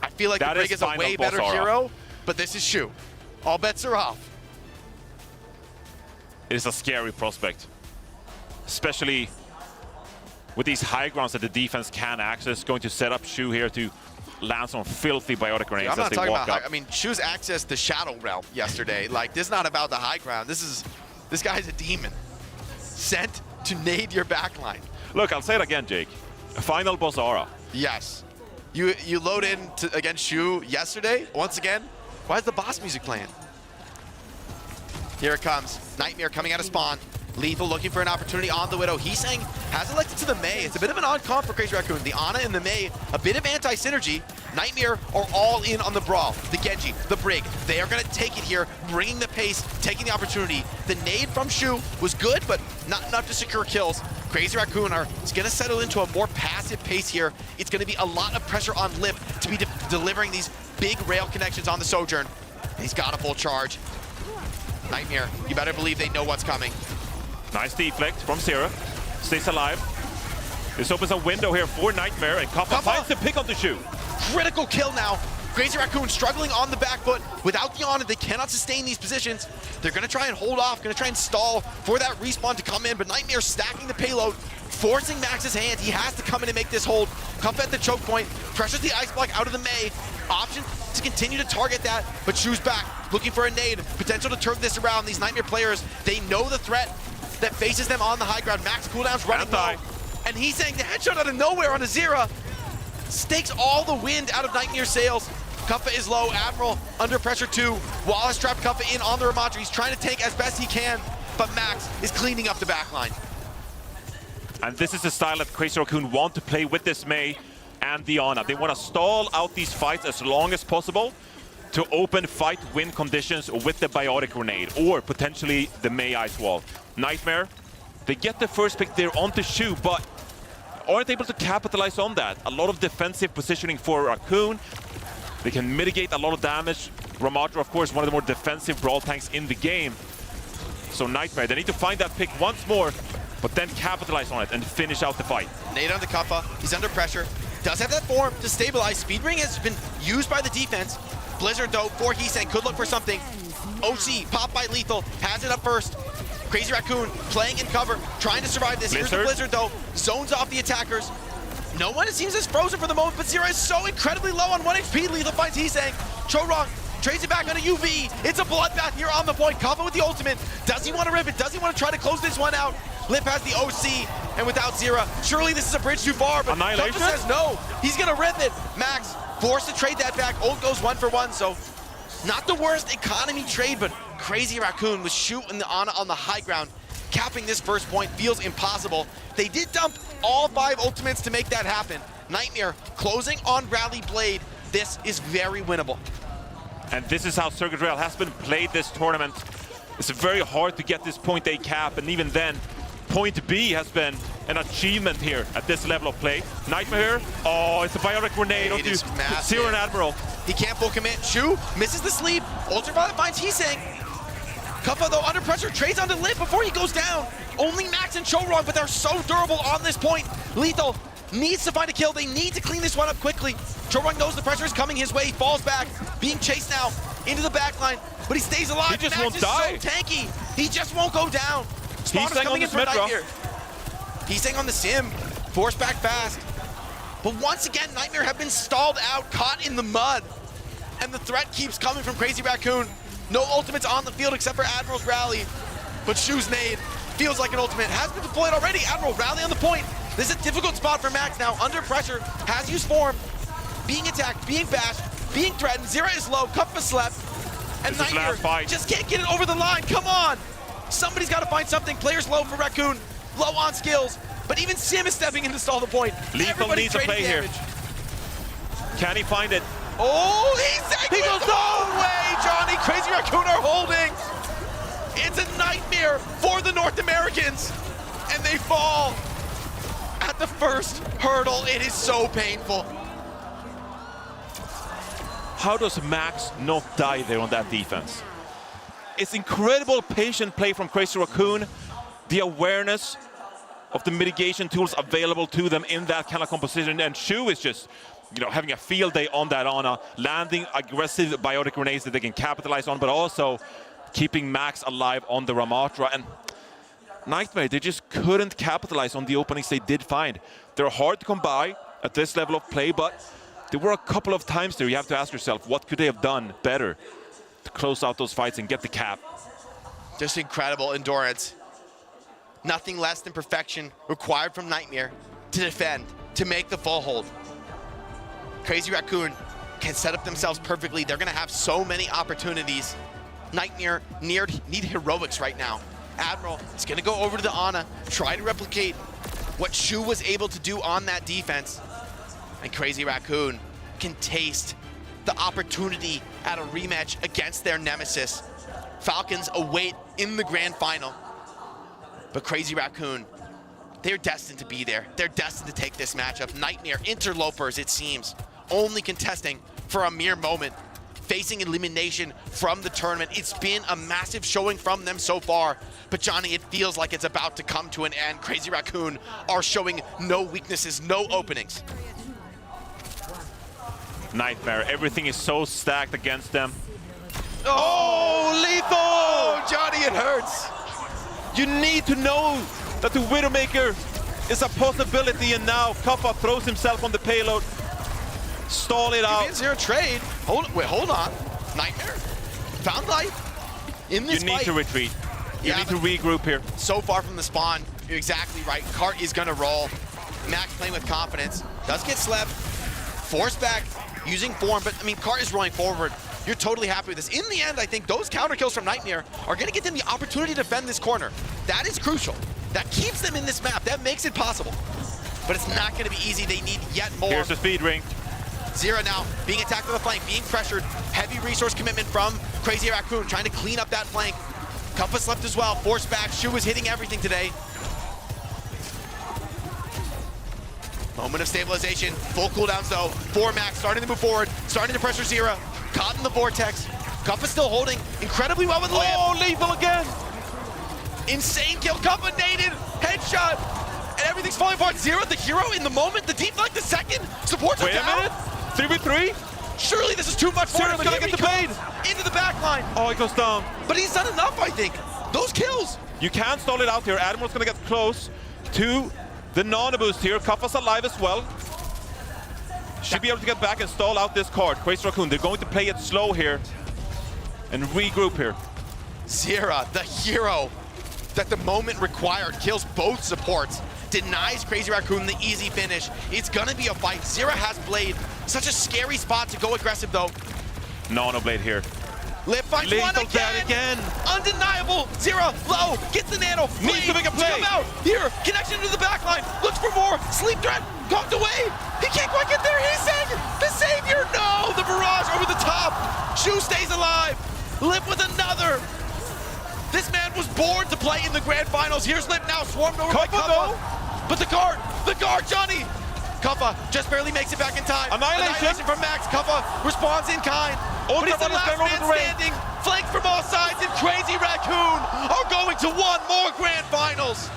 I feel like the Brig is a way better hero, but this is Shu. All bets are off. It is a scary prospect, especially with these high grounds that the defense can access. Going to set up Shu here to land some filthy biotic grenades. I'm not talking about up. I mean, Shu's accessed the Shadow Realm yesterday. Like, this is not about the high ground. This guy's a demon. Sent to nade your backline. Look, I'll say it again, Jake. Final boss aura. Yes. You load in against Shu yesterday, once again. Why is the boss music playing? Here it comes. Nightmare coming out of spawn. Lethal looking for an opportunity on the Widow. He's saying, has elected to the Mei. It's a bit of an odd comp for Crazy Raccoon. The Ana and the Mei, a bit of anti-synergy. Nightmare are all in on the Brawl. The Genji, the Brig, they are going to take it here, bringing the pace, taking the opportunity. The nade from Shu was good, but not enough to secure kills. Crazy Raccoon is going to settle into a more passive pace here. It's going to be a lot of pressure on Lip to be delivering these big rail connections on the Sojourn. He's got a full charge. Nightmare, you better believe they know what's coming. Nice deflect from Zera. Stays alive. This opens a window here for Nightmare, and Kaffa finds the pick on the Shu. Critical kill now. Crazy Raccoon struggling on the back foot. Without the Ana, they cannot sustain these positions. They're going to try and hold off, going to try and stall for that respawn to come in, but Nightmare stacking the payload, forcing Max's hand. He has to come in and make this hold. Kaffa at the choke point, pressures the ice block out of the Mei. Option to continue to target that, but Shu's back, looking for a nade. Potential to turn this around. These Nightmare players, they know the threat that faces them on the high ground. Max cooldown's running low, and he's saying the headshot out of nowhere on Azira stakes all the wind out of Nightmare's sails. Kaffa is low, Admiral under pressure too. Wallace trapped Kaffa in on the Ramatra. He's trying to tank as best he can, but Max is cleaning up the backline. And this is the style that Crazy Raccoon want to play with this Mei and the Ana. They want to stall out these fights as long as possible to open fight win conditions with the biotic grenade or potentially the Mei ice wall. Nightmare, they get the first pick there onto Shu, but aren't able to capitalize on that. A lot of defensive positioning for Raccoon. They can mitigate a lot of damage. Ramatra, of course, one of the more defensive brawl tanks in the game. So Nightmare, they need to find that pick once more, but then capitalize on it and finish out the fight. Nade on the Kappa, he's under pressure. Does have that form to stabilize. Speed Ring has been used by the defense. Blizzard, though, for Heesang, could look for something. OC, popped by Lethal, has it up first. Crazy Raccoon playing in cover, trying to survive this. Here's the Blizzard, though, zones off the attackers. No one, it seems, is frozen for the moment, but Zira is so incredibly low on 1 HP. Lethal finds Heesang. Chorong trades it back on a UV. It's a bloodbath here on the point. Kava with the ultimate. Does he want to rip it? Does he want to try to close this one out? Lip has the OC, and without Zira, surely this is a bridge too far, but Kava says no. He's going to rip it. Max forced to trade that back. Ult goes 1 for 1, so not the worst economy trade, but Crazy Raccoon was shooting the Ana on the high ground. Capping this first point feels impossible. They did dump all 5 ultimates to make that happen. Nightmare closing on Bradley Blade. This is very winnable. And this is how Circuit Rail has been played this tournament. It's very hard to get this point A cap, and even then, point B has been an achievement here at this level of play. Nightmare, oh, it's a biotic grenade onto Zero and Admiral. He can't full commit. Shu misses the sleep. Ultraviolet finds Heesang. Kuppa, though, under pressure, trades onto Lip before he goes down. Only Max and Chorong, but they're so durable on this point. Lethal needs to find a kill. They need to clean this one up quickly. Chorong knows the pressure is coming his way. He falls back, being chased now into the backline, but he stays alive. He just Max won't is die. so tanky. He just won't go down. Spawn's coming in for Nightmare. Heesang on the sim, forced back fast. But once again, Nightmare have been stalled out, caught in the mud. And the threat keeps coming from Crazy Raccoon. No ultimates on the field except for Admiral's rally. But Shu's nade feels like an ultimate. Has been deployed already. Admiral rally on the point. This is a difficult spot for Max now. Under pressure, has used form. Being attacked, being bashed, being threatened. Zira is low, Kuppa slept. And Nightmare just can't get it over the line. Come on. Somebody's got to find something. Players low for Raccoon. Low on skills. But even Sim is stepping in to stall the point. Lethal needs to play here. Can he find it? Oh, he goes, no way, Johnny. Crazy Raccoon are holding. It's a nightmare for the North Americans. And they fall at the first hurdle. It is so painful. How does Max not die there on that defense? It's incredible patient play from Crazy Raccoon. The awareness of the mitigation tools available to them in that kind of composition. And Shu is just, you know, having a field day on that Ana, landing aggressive biotic grenades that they can capitalize on, but also keeping Max alive on the Ramatra. And Nightmare, they just couldn't capitalize on the openings they did find. They're hard to come by at this level of play, but there were a couple of times there you have to ask yourself, what could they have done better to close out those fights and get the cap? Just incredible endurance. Nothing less than perfection required from Nightmare to defend, to make the full hold. Crazy Raccoon can set up themselves perfectly. They're going to have so many opportunities. Nightmare need heroics right now. Admiral is going to go over to the Ana, try to replicate what Shu was able to do on that defense. And Crazy Raccoon can taste the opportunity at a rematch against their nemesis. Falcons await in the grand final. But Crazy Raccoon, they're destined to be there. They're destined to take this matchup. Nightmare, interlopers, it seems, only contesting for a mere moment, facing elimination from the tournament. It's been a massive showing from them so far. But Johnny, it feels like it's about to come to an end. Crazy Raccoon are showing no weaknesses, no openings. Nightmare, everything is so stacked against them. Oh, lethal! Oh, Johnny, it hurts. You need to know that the Widowmaker is a possibility, and now Kappa throws himself on the payload. Stall it out. Zero trade. Hold on. Nightmare found life in this fight. You need to retreat. You need to regroup here. So far from the spawn, you're exactly right. Cart is gonna roll. Max playing with confidence. Does get slept. Forced back, using form, but I mean, Cart is rolling forward. You're totally happy with this. In the end, I think those counter kills from Nightmare are going to get them the opportunity to defend this corner. That is crucial. That keeps them in this map. That makes it possible. But it's not going to be easy. They need yet more. Here's the speed ring. Zira now being attacked on the flank, being pressured. Heavy resource commitment from Crazy Raccoon, trying to clean up that flank. Compass left as well. Forced back. Shu is hitting everything today. Moment of stabilization, full cooldowns though. 4 max, starting to move forward, starting to pressure Zira. Caught in the vortex. Cuffa still holding incredibly well with Lamp. Oh, lethal again! Insane kill, Cuffa naded, headshot, and everything's falling apart. Zira, the hero in the moment, the team flank, the second, supports are down. Wait a minute, 3v3? Surely this is too much for him. Zira's gonna get the bait! Into the back line. Oh, he goes down. But he's done enough, I think. Those kills. You can't stall it out here. Admiral's gonna get close to the nano boost here. Cuffa's alive as well. Should be able to get back and stall out this card. Crazy Raccoon, they're going to play it slow here and regroup here. Zira, the hero that the moment required, kills both supports, denies Crazy Raccoon the easy finish. It's gonna be a fight. Zira has Blade. Such a scary spot to go aggressive though. Nano Blade here. Lip finds Lethal one again. Undeniable. Zira low, gets the nano. Needs to make a play. Come out here. Connection to the back line. Looks for more. Sleep threat. Cocked away. He can't quite get there. He's saved. The savior. No. The barrage over the top. Shu stays alive. Lip with another. This man was born to play in the grand finals. Here's Lip now swarmed over by Cuffa. But the guard, Johnny. Cuffa just barely makes it back in time. Annihilation from Max. Cuffa responds in kind. But he's the last man standing. Flanked from all sides, and Crazy Raccoon are going to one more grand finals.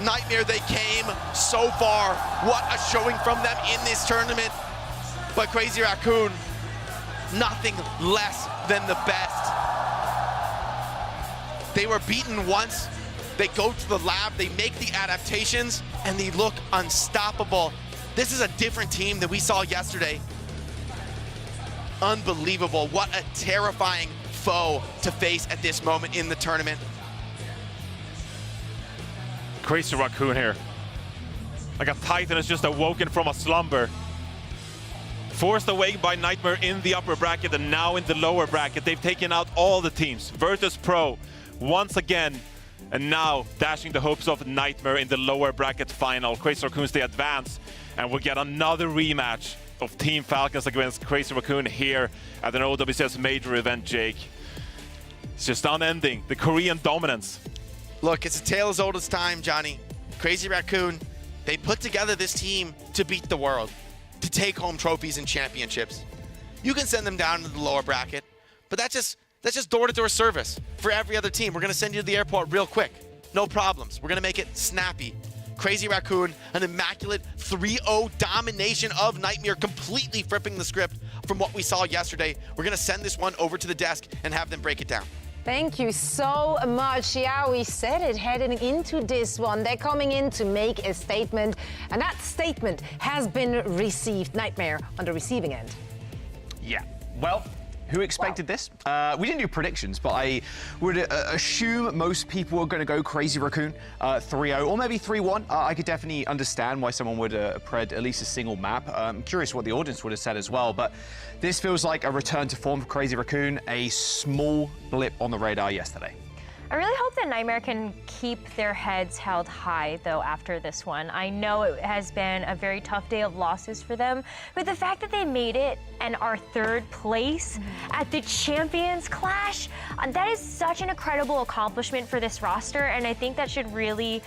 Nightmare, they came so far. What a showing from them in this tournament. But Crazy Raccoon, nothing less than the best. They were beaten once. They go to the lab, they make the adaptations, and they look unstoppable. This is a different team than we saw yesterday. Unbelievable. What a terrifying foe to face at this moment in the tournament. Crazy Raccoon here. Like a Titan has just awoken from a slumber. Forced awake by Nightmare in the upper bracket and now in the lower bracket. They've taken out all the teams. Virtus Pro once again. And now dashing the hopes of Nightmare in the lower bracket final. Crazy Raccoons, they advance. And we'll get another rematch of Team Falcons against Crazy Raccoon here at an OWCS major event, Jake. It's just unending. The Korean dominance. Look, it's a tale as old as time, Johnny. Crazy Raccoon, they put together this team to beat the world, to take home trophies and championships. You can send them down to the lower bracket, but that's just door-to-door service for every other team. We're gonna send you to the airport real quick. No problems. We're gonna make it snappy. Crazy Raccoon, an immaculate 3-0 domination of Nightmare, completely flipping the script from what we saw yesterday. We're gonna send this one over to the desk and have them break it down. Thank you so much. Yeah, we said it heading into this one. They're coming in to make a statement, and that statement has been received. Nightmare on the receiving end. Yeah, well, who expected this? We didn't do predictions, but I would assume most people are going to go Crazy Raccoon 3-0 or maybe 3-1. I could definitely understand why someone would pred at least a single map. I'm curious what the audience would have said as well, but this feels like a return to form for Crazy Raccoon, a small blip on the radar yesterday. I really hope that Nightmare can keep their heads held high, though, after this one. I know it has been a very tough day of losses for them, but the fact that they made it and are third place at the Champions Clash, that is such an incredible accomplishment for this roster, and I think that should really,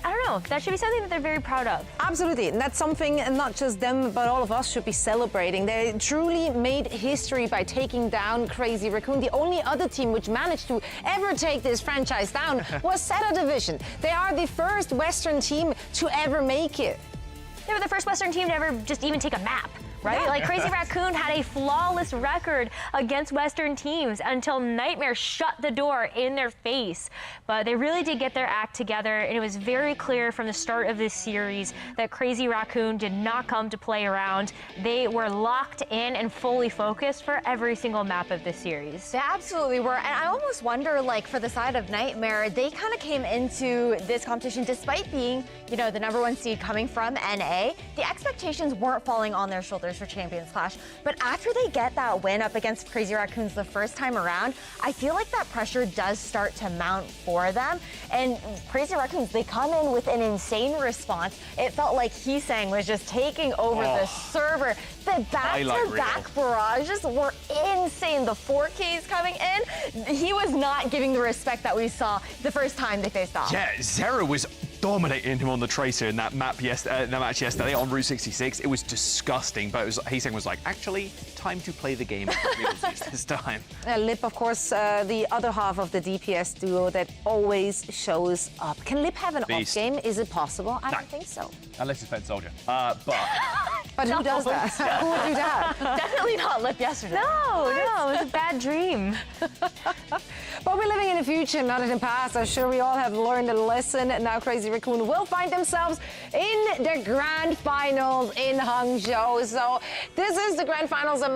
I don't know, that should be something that they're very proud of. Absolutely, and that's something not just them, but all of us should be celebrating. They truly made history by taking down Crazy Raccoon. The only other team which managed to ever take this franchise down was Zeta Division. They are the first Western team to ever make it. They were the first Western team to ever just even take a map. Right? Like Crazy Raccoon had a flawless record against Western teams until Nightmare shut the door in their face. But they really did get their act together, and it was very clear from the start of this series that Crazy Raccoon did not come to play around. They were locked in and fully focused for every single map of this series. They absolutely were, and I almost wonder, like, for the side of Nightmare, they kind of came into this competition despite being, you know, the #1 seed coming from NA. The expectations weren't falling on their shoulders for Champions Clash, but after they get that win up against Crazy Raccoons the first time around, I feel like that pressure does start to mount for them. And Crazy Raccoons, they come in with an insane response. It felt like Heesang was just taking over the server. The the back-to-back barrages were insane. The 4Ks coming in, he was not giving the respect that we saw the first time they faced off. Yeah, Zera was dominating him on the Tracer in that match yesterday on Route 66. It was disgusting, but Hsing was like, actually, time to play the game this time. Lip, of course, the other half of the DPS duo that always shows up. Can Lip have an off game? Is it possible? I don't think so. Unless it's Fed Soldier. But who does that? Who would do that? Definitely not Lip yesterday. No, it was a bad dream. But we're living in the future, not in the past. I'm sure we all have learned a lesson. Now Crazy Raccoon will find themselves in the grand finals in Hangzhou. So this is the grand finals that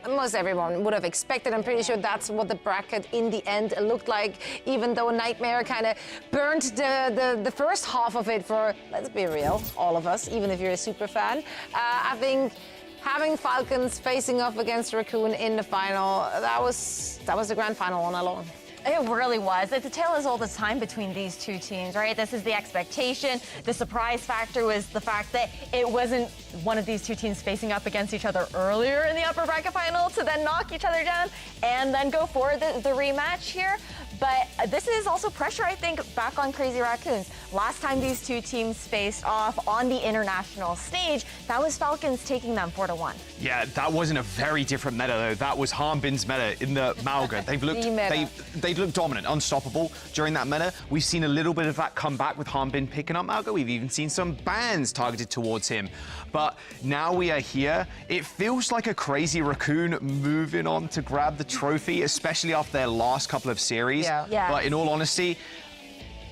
most everyone would have expected. I'm pretty sure that's what the bracket in the end looked like, even though Nightmare kind of burnt the first half of it for, let's be real, all of us, even if you're a super fan. I think having Falcons facing off against Raccoon in the final, that was the grand final on alone. It really was. It's a tale as old as time between these two teams, right? This is the expectation. The surprise factor was the fact that it wasn't one of these two teams facing up against each other earlier in the upper bracket final to then knock each other down and then go for the rematch here. But this is also pressure, I think, back on Crazy Raccoons. Last time these two teams faced off on the international stage, that was Falcons taking them 4-1. yeah, that wasn't a very different meta though. That was Harbin's meta in the Malga. They've looked dominant, unstoppable during that meta. We've seen a little bit of that come back with Harbin picking up Malga. We've even seen some bans targeted towards him. But now we are here. It feels like a Crazy Raccoon moving on to grab the trophy, especially after their last couple of series. Yeah. But in all honesty,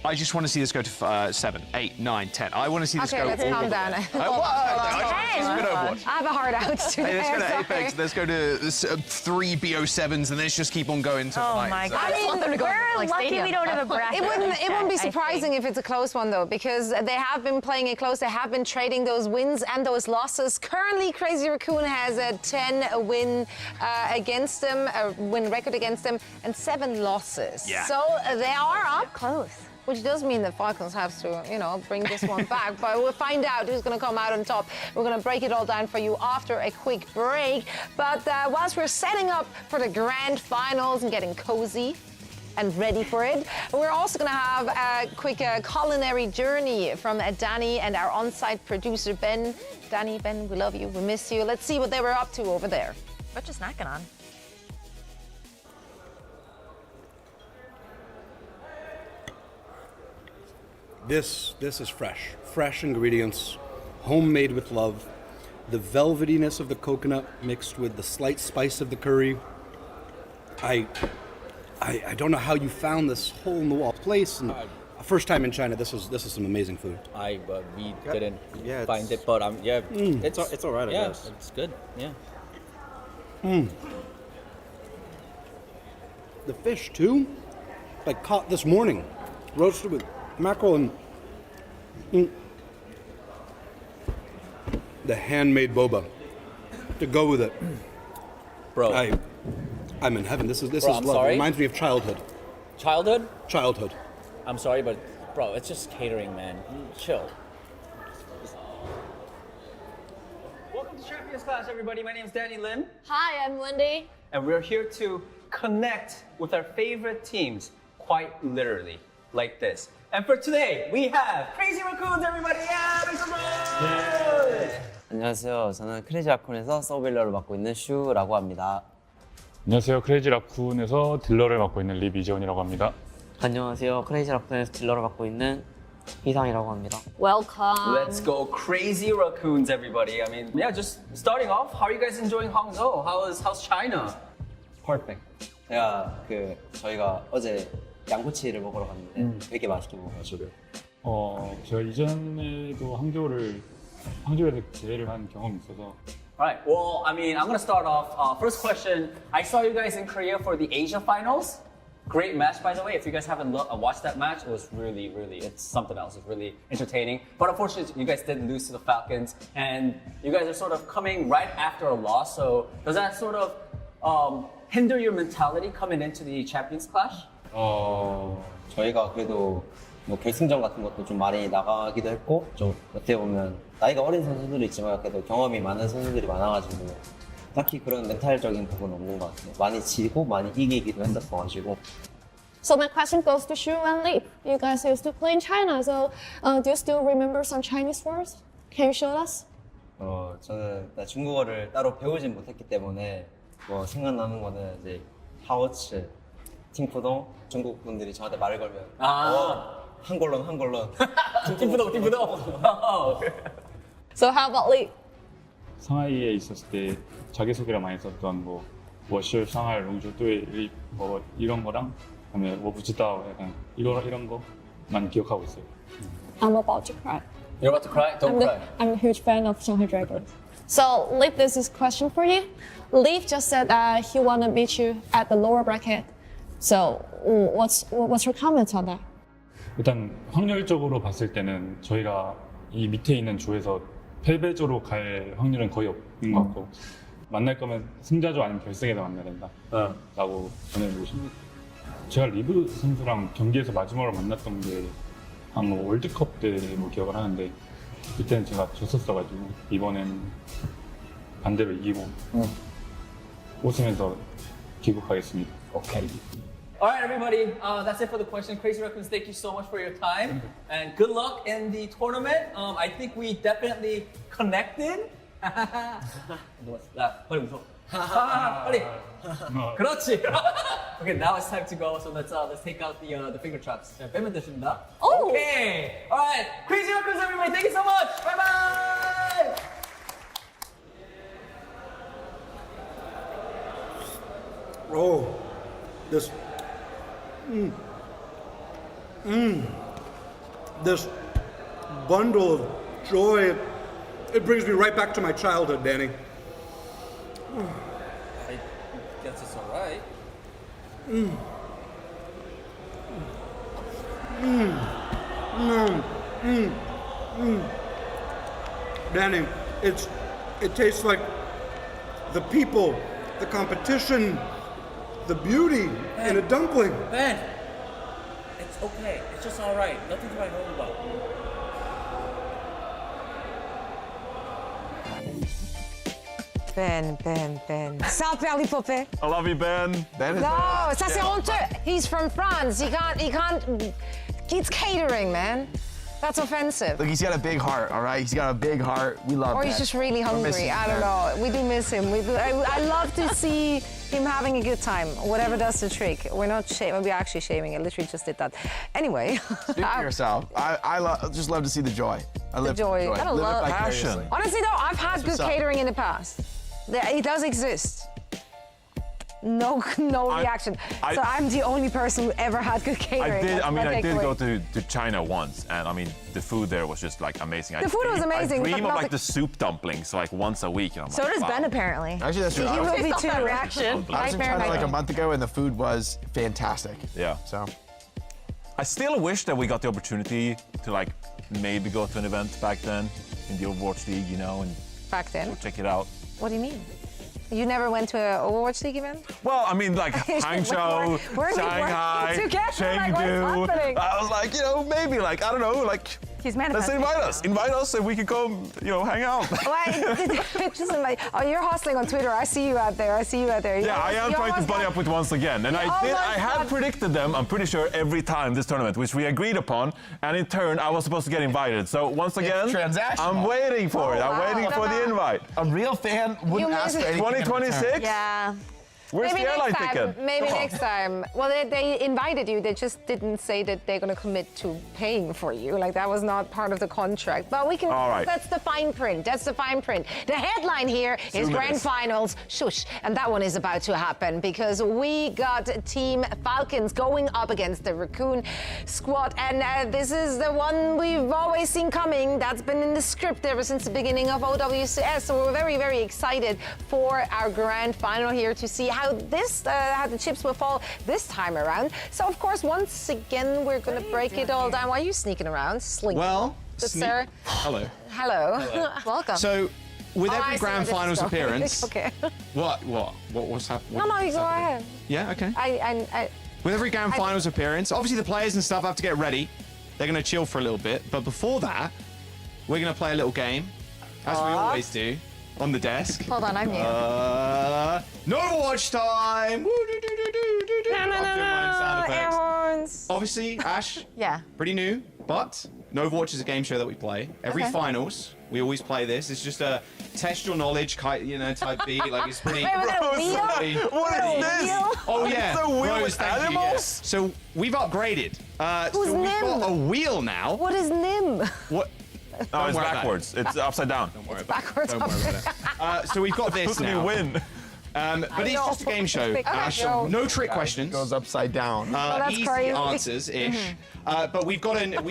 I just want to see this go to 7, 8, 9, 10. I want to see this go. Okay, let's calm down. I have a heart out today. Hey, let's go to Apex. Let's go to 3 BO7s, and then let's just keep on going to Oh my God! We're lucky we don't have a bracket. It wouldn't be surprising if it's a close one though, because they have been playing it close. They have been trading those wins and those losses. Currently, Crazy Raccoon has a 10 win against them, a win record against them, and 7 losses. Yeah. So they are up close. Which does mean the Falcons have to, bring this one back. But we'll find out who's going to come out on top. We're going to break it all down for you after a quick break. But whilst we're setting up for the grand finals and getting cozy and ready for it, we're also going to have a quick culinary journey from Danny and our on-site producer, Ben. Danny, Ben, we love you. We miss you. Let's see what they were up to over there. What you snacking on? This is fresh ingredients, homemade with love. The velvetiness of the coconut mixed with the slight spice of the curry. I don't know how you found this hole in the wall place. And first time in China, this is some amazing food. We didn't find it, but it's all right. I guess it's good. Yeah. The fish too, like caught this morning, roasted with mackerel and the handmade boba to go with it. Bro, I'm in heaven. This is I'm love. sorry? It reminds me of childhood. Childhood? Childhood. I'm sorry, but bro, it's just catering, man. Chill. Welcome to Champions Class, everybody. My name is Danny Lim, Hi, I'm Wendy. and we're here to connect with our favorite teams, quite literally, like this. And for today, we have Crazy Raccoons, everybody! Yeah, make some noise! 안녕하세요. 저는 크레이지 라쿤에서 서빌러를 맡고 있는 슈라고 합니다. 안녕하세요. 크레이지 라쿤에서 딜러를 맡고 있는 리비지온이라고 합니다. 안녕하세요. 크레이지 라쿤에서 딜러를 맡고 있는 희상이라고 합니다. Welcome. Let's go Crazy Raccoons, everybody. I mean, yeah, just starting off, how are you guys enjoying Hangzhou? How's China? Perfect. 저희가 어제 양꼬치를 먹으러 갔는데 되게 맛있게 먹어가지고. 제가 이전에도 항저우에서 제외를 한 경험이 있어서. Alright, well, I mean, I'm gonna start off. First question, I saw you guys in Korea for the Asia Finals. Great match, by the way. If you guys haven't watched that match, it was really, it's something else. It's really entertaining. But unfortunately, you guys did lose to the Falcons, and you guys are sort of coming right after a loss. So does that sort of hinder your mentality coming into the Champions Clash? 저희가 그래도 뭐 결승전 같은 것도 좀 많이 나가기도 했고 좀 어떻게 보면 나이가 어린 선수들이 있지만 그래도 경험이 많은 선수들이 많아가지고 딱히 그런 멘탈적인 부분은 없는 것 같아요. 많이 지고 많이 이기기도 했었어가지고. So my question goes to Shu and Li. You guys used to play in China, so do you still remember some Chinese words? Can you show us? 저는 일단 중국어를 따로 배우진 못했기 때문에 뭐 생각나는 거는 이제 하오츠, 팅푸동 중국 분들이 저한테 말을 걸면 한걸론 팅푸동. So how about Li? 상하이에 있었을 때 자기소개를 많이 썼던 뭐 워슈 상하이 롱주 뚜이 뭐 이런 거랑 그다음에 뭐 부지다오 약간 이런 거만 기억하고 있어요. I'm about to cry. You're about to cry? Don't cry. I'm a huge fan of Shanghai Dragons. So, Leaf, this is a question for you. Leaf just said he want to meet you at the lower bracket. So, what's your comment on that? 일단 확률적으로 봤을 때는 저희가 이 밑에 있는 조에서 패배조로 갈 확률은 거의 없는 것 같고 만날 거면 승자조 아니면 결승에서 만나야 된다 라고 전해드리고 싶습니다. 제가 리브 선수랑 경기에서 마지막으로 만났던 게 한 뭐 월드컵 때로 기억을 하는데 그때는 제가 졌었어가지고 이번엔 반대로 이기고 웃으면서 귀국하겠습니다. Okay. All right, everybody. That's it for the question. Crazy Raccoons, thank you so much for your time and good luck in the tournament. I think we definitely connected. 빨리 웃어. 빨리. 그렇지. Okay, now it's time to go. So let's take out the finger traps. 자, 빼면 되십니다. Okay. All right, Crazy Raccoons, everybody. Thank you so much. Bye bye. Oh, this. This bundle of joy, it brings me right back to my childhood, Danny. I guess it's all right. Danny, it tastes like the people, the competition, the beauty in a dumpling. Ben, it's okay. It's just all right. Nothing to write home about. Ben. South Valley Poupée. I love you, Ben. Ben is No, ça c'est honteux. He's from France. He can't. It's catering, man. That's offensive. Look, he's got a big heart, all right? He's got a big heart. We love Or Ben. he's just really hungry. I don't know. We do miss him. I love to see him having a good time. Whatever does the trick. We're not shaming. We're actually shaming. I literally just did that. Anyway. Speak for yourself. I just love to see the joy. I live joy. for joy. I Live it love vicariously. Honestly, though, I've had That's good what's up. catering in the past. It does exist. No reaction. So I'm the only person who ever had good catering. I did go to China once, and I mean, the food there was just like amazing. The food was amazing, I but dream of not like the soup dumplings like once a week. And I'm So like, does wow. Ben apparently. Actually, that's true. He will be too. Reaction. I was in China like a month ago, and the food was fantastic. Yeah. So. I still wish that we got the opportunity to like maybe go to an event back then in the Overwatch League, you know, and Back then? go check it out. What do you mean? You never went to an Overwatch League event? Well, I mean, like Hangzhou, Shanghai, Chengdu. I was like, maybe, like, I don't know, like, He's let's manifesting. invite us so we can come, hang out. You're hustling on Twitter. I see you out there. Yeah, I am trying to buddy up with once again. And I had predicted them, I'm pretty sure, every time this tournament, which we agreed upon. And in turn, I was supposed to get invited. So once again, I'm waiting for it. I'm waiting for the invite. A real fan wouldn't ask for anything. 2026? Yeah. Where's Maybe the airline next time. ticket? Maybe Come on. next time. Well, they invited you. They just didn't say that they're going to commit to paying for you. Like, that was not part of the contract. But we can. All right. That's the fine print. The headline here is Grand Finals. Shush. And that one is about to happen because we got Team Falcons going up against the Raccoon squad. And this is the one we've always seen coming. That's been in the script ever since the beginning of OWCS. So we're very, very excited for our Grand Final here to see how the chips will fall this time around. So of course, once again, we're going to break it all down. Why are you sneaking around? Slinking. Well, Good sir. Hello. Welcome. So, with Oh, I every see Grand where this is Finals going. appearance. Okay. What's happening? No, you go ahead. Yeah, okay. I With every Grand I- Finals appearance, obviously the players and stuff have to get ready. They're going to chill for a little bit. But before that, we're going to play a little game, as we always do, on the desk. Hold on, I'm new. No Overwatch time! Air horns. Obviously, Ash, Yeah. pretty new, but No Overwatch is a game show that we play. Every Okay. finals, we always play this. It's just a test your knowledge, type beat. Like it's pretty. Wait, was it a wheel? What is this? Oh yeah. It's a wheel Rose, with thank you, animals? yes. So we've upgraded. Who's so we've Nim? got a wheel now. What is Nim? What? No, it's worry about backwards. It's upside down. Don't worry Backwards. Don't worry about it. So we've got this Supposed to be now. win. But it's just a game show. Okay, go. No trick questions. Goes upside down. that's Easy crazy. answers-ish. But we've updated.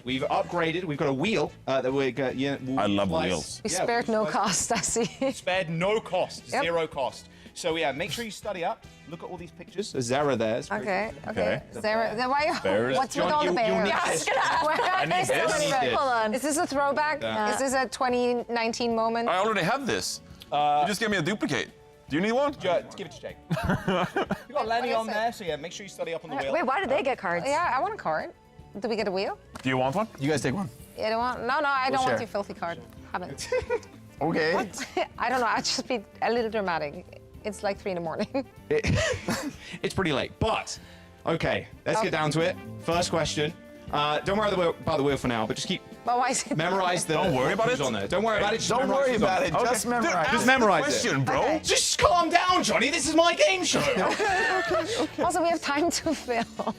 We've upgraded. We've got a wheel that we're I love wheels. We spared no cost, I see. Spared no cost, Yep. 0 cost. So yeah, make sure you study up. Look at all these pictures. There's Zara there. It's pretty- Okay. Okay. Sarah, then why? Bears. What's John, with all the you'll bears? need Yeah, I was this. gonna- Where are need there so this. many Need bears? this. Hold on. Is this a throwback? Yeah. Is this a 2019 moment? I already have this. You just gave me a duplicate. Do you need one? Give it to Jake. You got Lenny on there, so yeah, make sure you study up on the wheel. Wait, why did they get cards? Yeah, I want a card. Do we get a wheel? Do you want one? You guys take one. I don't want. No, I don't want share. your filthy card. Have it. Okay. I don't know. I'd just be a little dramatic. It's like 3 in the morning. It's pretty late, but okay, let's get down to it. First question. Don't worry about the wheel for now, but just keep But why is it? memorize the. Don't worry about who's it. on there. Don't worry about it. Just Don't memorize worry who's on about there. it. Just memorize. Just memorize question, it. bro. Okay. Just calm down, Johnny. This is my game show. Also, we have time to fill.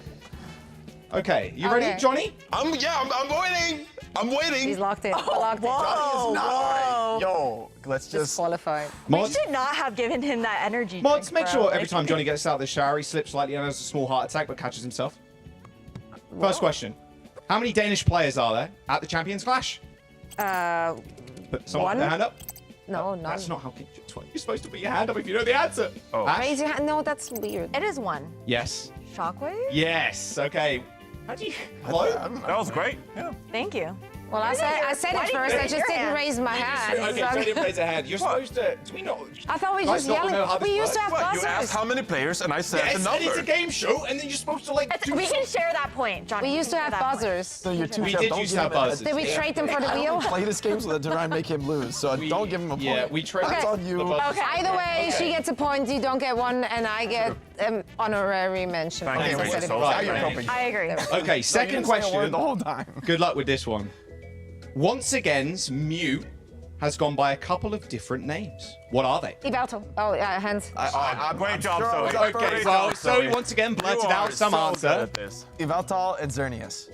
Okay, you Okay. ready, Johnny? I'm waiting. I'm waiting. He's locked in. Locked in. Yo, let's just. Disqualified. We Mods, should not have given him that energy. Mods, drink, make bro. sure every Like- time Johnny gets out of the shower, he slips slightly and has a small heart attack, but catches himself. First question. How many Danish players are there at the Champions Clash? Put someone put their hand up. No, no. That's not how you're supposed to put your hand up if you know the answer. Oh. Ash? Raise your hand. No, that's weird. It is one. Yes. Shockwave? Yes. Okay. How do you? Hello? That was great. Yeah. Thank you. Well, I said Why it didn't first. you I raise just your didn't hand? raise my hand. Okay, so I didn't raise a hand. You're supposed to. Do we not? I thought we Guys just not know how yelling. this We used to works. have What, you asked buzzers. how many players, and I said Yes, the and it's a number. game show, and then you're supposed to like do. We can share that point, Johnny. We used to have buzzers. So you're too We tough. did Don't used to give have him a- buzzers. Did we trade them for the I wheel? don't play this game so that to try and make him lose. So don't give him a point. Yeah, we tried. That's on you. Okay. Either way, Okay. she gets a point. You don't get one, and I get honorary mention. Thank points you. instead of So each now other. you're helping. I agree. Okay, You second didn't say a word question. the whole time. Good luck with this one. Once again's Mew has gone by a couple of different names. What are they? Ibalto. Oh, yeah, hands. Great job, sure Zoe. we got Okay, Great well, job, Zoe once again blurted out some answer. Ivaltal and Xerneas.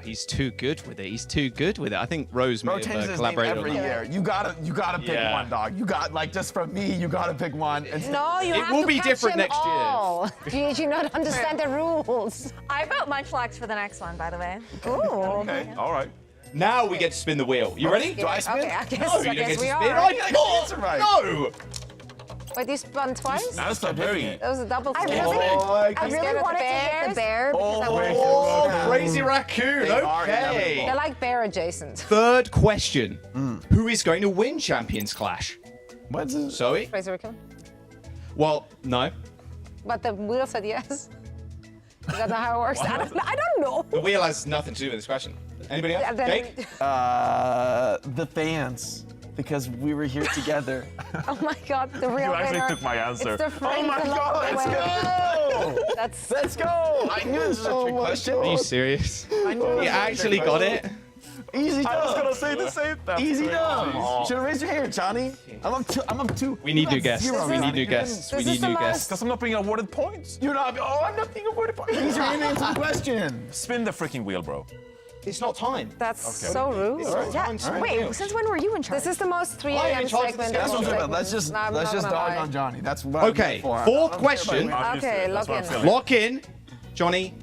He's too good with it. He's too good with it. I think Rose may Bro have changes his name collaborated every on that. year. You gotta pick Yeah. one, dog. You got like just from me. You gotta pick one. No, you It have will to be catch different them next year. all. Do you not understand the rules? I vote Munchlax for the next one, by the way. Ooh. Okay, all right. Now we get to spin the wheel. You ready? Do I spin? Okay, I guess, No, I you don't guess get to we spin. are. Oh, That's right. no! Wait, you spun twice? That's a very. That was a double I spin. really, Oh, I scared really of the wanted to hit bears? the bear because I wanted to. Oh, crazy raccoon. They are Okay. They're like bear adjacent. Third question. Who is going to win Champions Clash? What's this? Zoe? Crazy raccoon. Well, no. But the wheel said yes. Is that not how it works? I don't know. The wheel has nothing to do with this question. Anybody else? Yeah, then- Jake? The fans, because we were here together. Oh my God, the real You actually winner. took my answer. It's the Frank Oh my God, let's go! go! That's Let's go! I knew this was a trick question. Are you serious? I knew You actually got it? Easy I was dub. gonna say the same thing. Easy dub. Should have raised your hand, Johnny. I'm up two. We need You new got guests. zero, We need Johnny. new guests. We This need is the new most- guests. Because I'm not being awarded points. You're not. Oh, I'm not being awarded points. Raise your hand and answer the question. Spin the freaking wheel, bro. It's not time. That's so rude. It's not time. Yeah, wait, since when were you in charge? This is the most 3 Why are you a.m. in charge of this segment. guy? That's what I'm talking about. Let's just gonna dog lie. on Johnny. That's what I'm Okay, here for. fourth I don't care about question. you. I'm used to Okay, it. That's lock what I'm in. feeling. Lock in. Johnny,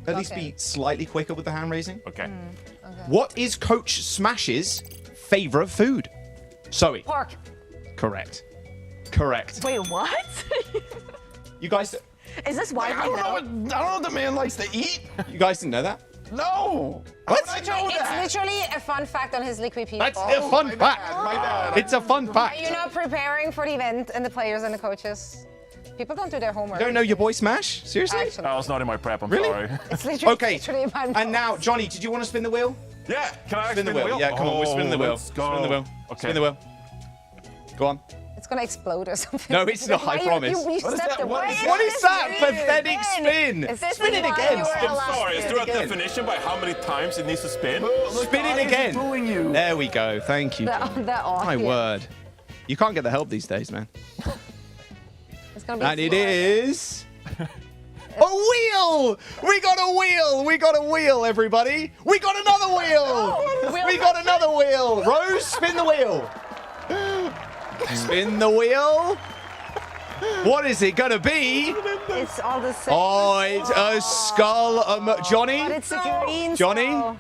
at least Okay. be slightly quicker with the hand raising. Okay. What is Coach Smash's favorite food? Zoe. Pork. Correct. Correct. Wait, what? You guys, Is this why I don't know what the man likes to eat. you guys didn't know that? No. What? How would I know It's that? literally a fun fact on his liquid people. That's a fun fact. My bad. It's a fun Are fact. you not preparing for the event and the players and the coaches? People don't do their homework. You don't know your boy Smash? Seriously? Actually. Oh, it's not in my prep, I'm Really? sorry. It's literally, Okay, literally in my notes. and now, Johnny, did you want to spin the wheel? Yeah, can I Spin the wheel? Yeah, come on, we're spinning the wheel. Let's go. Spin the wheel. Okay. Spin the wheel. Go on. It's gonna explode or something. No, it's not, I promise. You stepped away. What is that pathetic spin? Is this Spin it the one again. you were I'm allowed sorry, to is do? there a definition by how many times it needs to spin? Spin it again. There we go. Thank you. Johnny. My word. You can't get the help these days, man. It's gonna be And it slow. is a wheel! We got a wheel! We got a wheel, everybody! We got another wheel! We got another wheel! Rose, spin the wheel! Spin the wheel! What is it gonna be? It's all the same. Oh, it's a skull. Johnny? But it's a green Johnny? skull.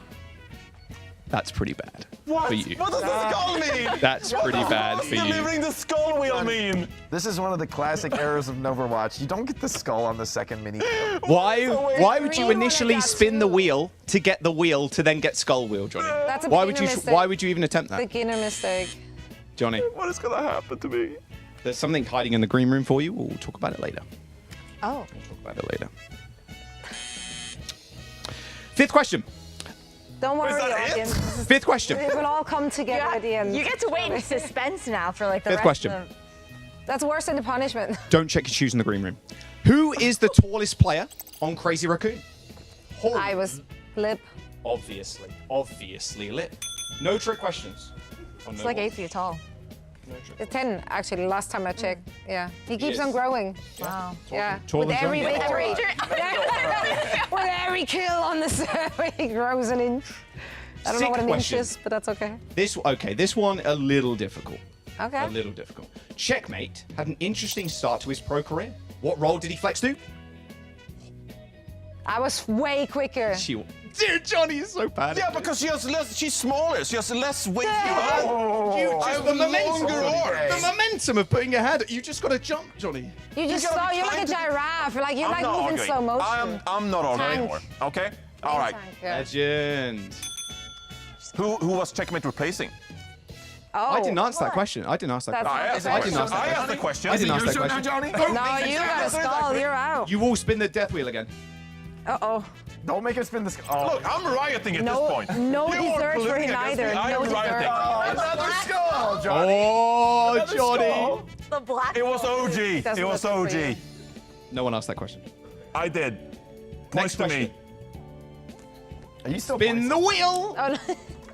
That's pretty bad What? for you. What does the skull mean? That's pretty bad for you. Delivering the skull wheel mean? This is one of the classic errors of Overwatch. You don't get the skull on the second mini. Why would you initially spin the wheel to get the wheel to then get skull wheel, Johnny? That's a Why would beginner you? mistake. Why would you even attempt that, Beginner mistake. Johnny? What is gonna happen to me? There's something hiding in the green room for you. We'll talk about it later. Oh. Talk about it later. Fifth question. Don't worry, audience. Fifth question. It will all come together at the end. You get to wait in suspense now for like the Fifth rest question. of... That's worse than the punishment. Don't check your shoes in the green room. Who is the tallest player on Crazy Raccoon? I was Lip. Obviously Lip. No trick questions. It's like 8 feet tall. 10, actually, last time I checked. Yeah. He keeps is. on growing. Wow. Yeah. Taller With than every Johnny. victory. With every kill on the server, he grows an inch. I don't know what an inch question. is, but that's okay. This one a little difficult. Okay. A little difficult. Checkmate had an interesting start to his pro career. What role did he flex to? I was way quicker. Dude, Johnny is so bad. Yeah, because she's smaller. She has less weight. The momentum of putting your head. You just got to jump, Johnny. You're like a giraffe. Like you're like moving slow motion. I'm not arguing Tank. anymore. Okay. All right. Yeah. Legend. Who was Checkmate replacing? Oh. I didn't answer that question. I didn't ask that question. I asked the question. I didn't ask that question. No, you got a skull. You're out. You will spin the death wheel again. Uh-oh. Don't make him spin the skull. Oh. Look, I'm rioting at this point. No You are dessert for polluting him against me. either. I No am rioting. dessert. Another skull, Johnny. Oh, Another Johnny. skull. The black. It was OG. Doesn't It was look good for OG. No one asked that question. I did. Next Points to question. me. Are you still Spin the wheel. Oh, no.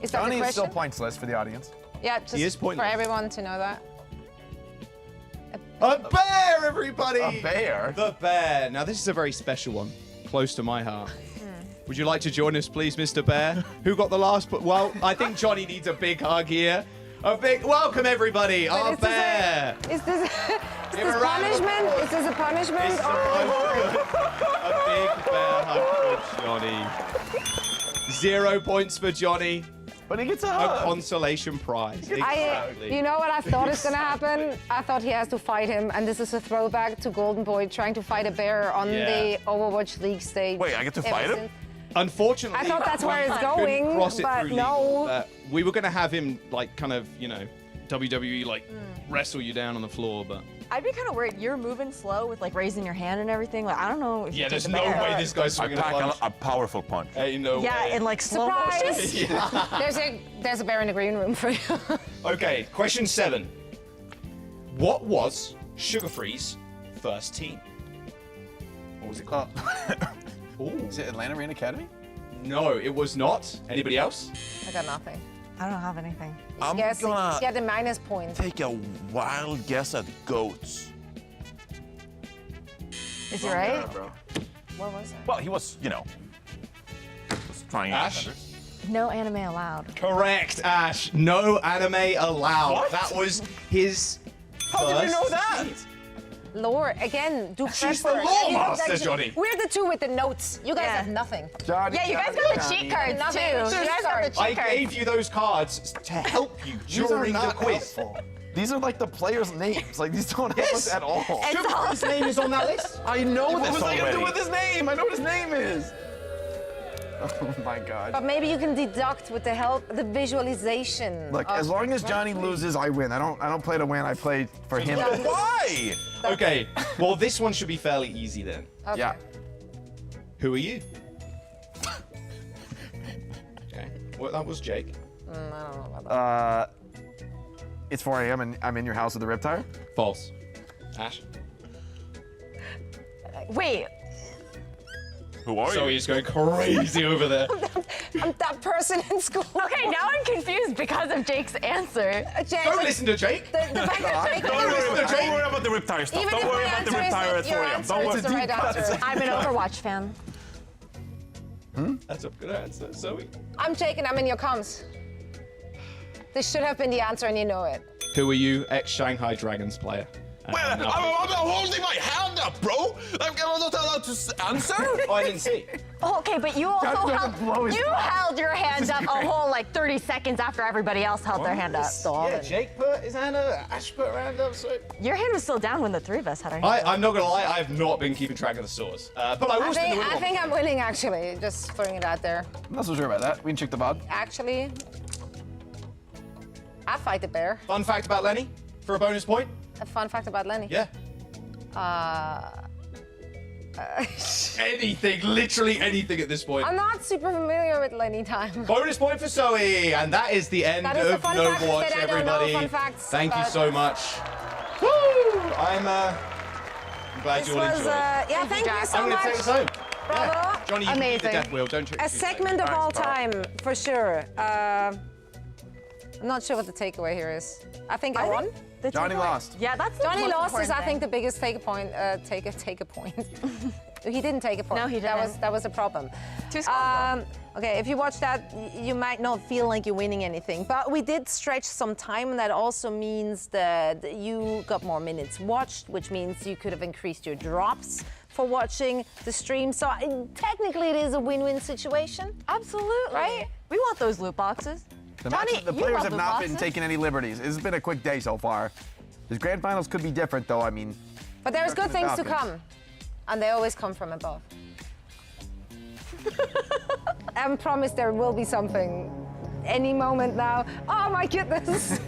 Is that Johnny the is still question? pointless for the audience. Yeah, He is just for pointless. everyone to know that. A bear, everybody. A bear? The bear. Now, this is a very special one, close to my heart. Would you like to join us, please, Mr. Bear? Who got the last? Well, I think Johnny needs a big hug here. A big welcome, everybody. Our bear. Is this Give a round of punishment? applause. Is this a punishment? This is a big bear hug for Johnny. 0 points for Johnny. But he gets a A hug. consolation prize. Exactly. You know what I thought is going to happen? I thought he has to fight him, and this is a throwback to Golden Boy trying to fight a bear on the Overwatch League stage. Wait, I get to fight him? Unfortunately, I thought that's where it's couldn't going, cross it but through no. legal. We were going to have him, like, kind of, you know, WWE, like, wrestle you down on the floor, but... I'd be kind of worried. You're moving slow with like raising your hand and everything. Like I don't know. If you Yeah, take there's the no bear. way this guy's I swinging a pack punch. a powerful punch. Ain't no Yeah, way. in like slow motion. Surprise! There's a bear in the green room for you. Okay, question 7. What was Sugar Free's first team? What was it called? Is it Atlanta Marine Academy? No, it was not. Anybody else? I got nothing. I don't have anything. I'm Yes, gonna get the minus point. take a wild guess at goats. Is he right? What was it? Well, he was, you know, was trying Ash? out. No anime allowed. Correct, Ash. No anime allowed. What? That was his How did you know first that? team. Lore, again, do She's prep the work. law You know, master, that's- Johnny. We're the two with the notes. You guys Yeah. have nothing. Johnny, Yeah, you guys got the cheat cards Nothing. too. You guys got the cheat I cards. gave you those cards to help you These are during the not quiz. helpful. These are like the players' names. Like these don't help us at all. It's all- His name is on that list. I know What this. was I gonna do with his name? I know what his name is. Oh my God. But maybe you can deduct with the help, the visualization. Look, of as long as Johnny referee. loses, I win. I don't play to win. I play for him. Why? Okay, well, this one should be fairly easy then. Okay. Yeah. Who are you? Okay. Well, that was Jake. I don't know about that. It's 4 a.m. and I'm in your house with a rip tire? False. Ash? Wait. Who are So you? he's going crazy over there. I'm that person in school. Okay, now I'm confused because of Jake's answer. Jake, Don't listen to Jake. The fact that Jake Don't worry about the rip tire stuff. Even Don't if worry my about the answer rip is tire that at 4 your a.m. answer Don't is worry. the right answer. I'm an Overwatch fan. That's a good answer, Zoe. I'm Jake and I'm in your comms. This should have been the answer and you know it. Who are you? Ex-Shanghai Dragons player. I'm holding my hand up, bro. I'm not allowed to answer. Oh, I didn't see. Okay, but you also held your hand up a whole like 30 seconds after everybody else held their hand up. Yeah, Jake put his hand up, Ash put her hand up, so... Your hand was still down when the three of us had our hands up. I'm not gonna lie, I've not been keeping track of the scores. But I will spin the wheel. I think I'm winning actually, just throwing it out there. I'm not so sure about that. We can check the VOD. Actually, I fight the bear. Fun fact about Lenny, for a bonus point. A fun fact about Lenny. Yeah. Anything, literally anything at this point. I'm not super familiar with Lenny time. Bonus point for Zoe, and that is the end That is a of fun No fact Watch, that I don't know everybody. fun facts Thank you about. so much. Woo! I'm glad you all enjoyed. Yeah, thank you so I'm much. gonna take us home. Bravo. Yeah. Johnny, you can lead the Amazing. death wheel. Don't trick A me. segment of all time, for sure. I'm not sure what the takeaway here is. I think I won. Johnny lost. Yeah, that's the Johnny most lost is, important I think, thing. the biggest take a point. Take a point. He didn't take a point. No, he didn't. That was a problem. Two scores. Okay, if you watch that, you might not feel like you're winning anything, but we did stretch some time, and that also means that you got more minutes watched, which means you could have increased your drops for watching the stream. So technically, it is a win-win situation. Absolutely. Right? We want those loot boxes. The Johnny, the you players love have loot not been boxes. taking any liberties. It's been a quick day so far. This grand finals could be different, though. I mean, But there's good things to Falcons. come, and they always come from above. I promise there will be something any moment now. Oh my goodness!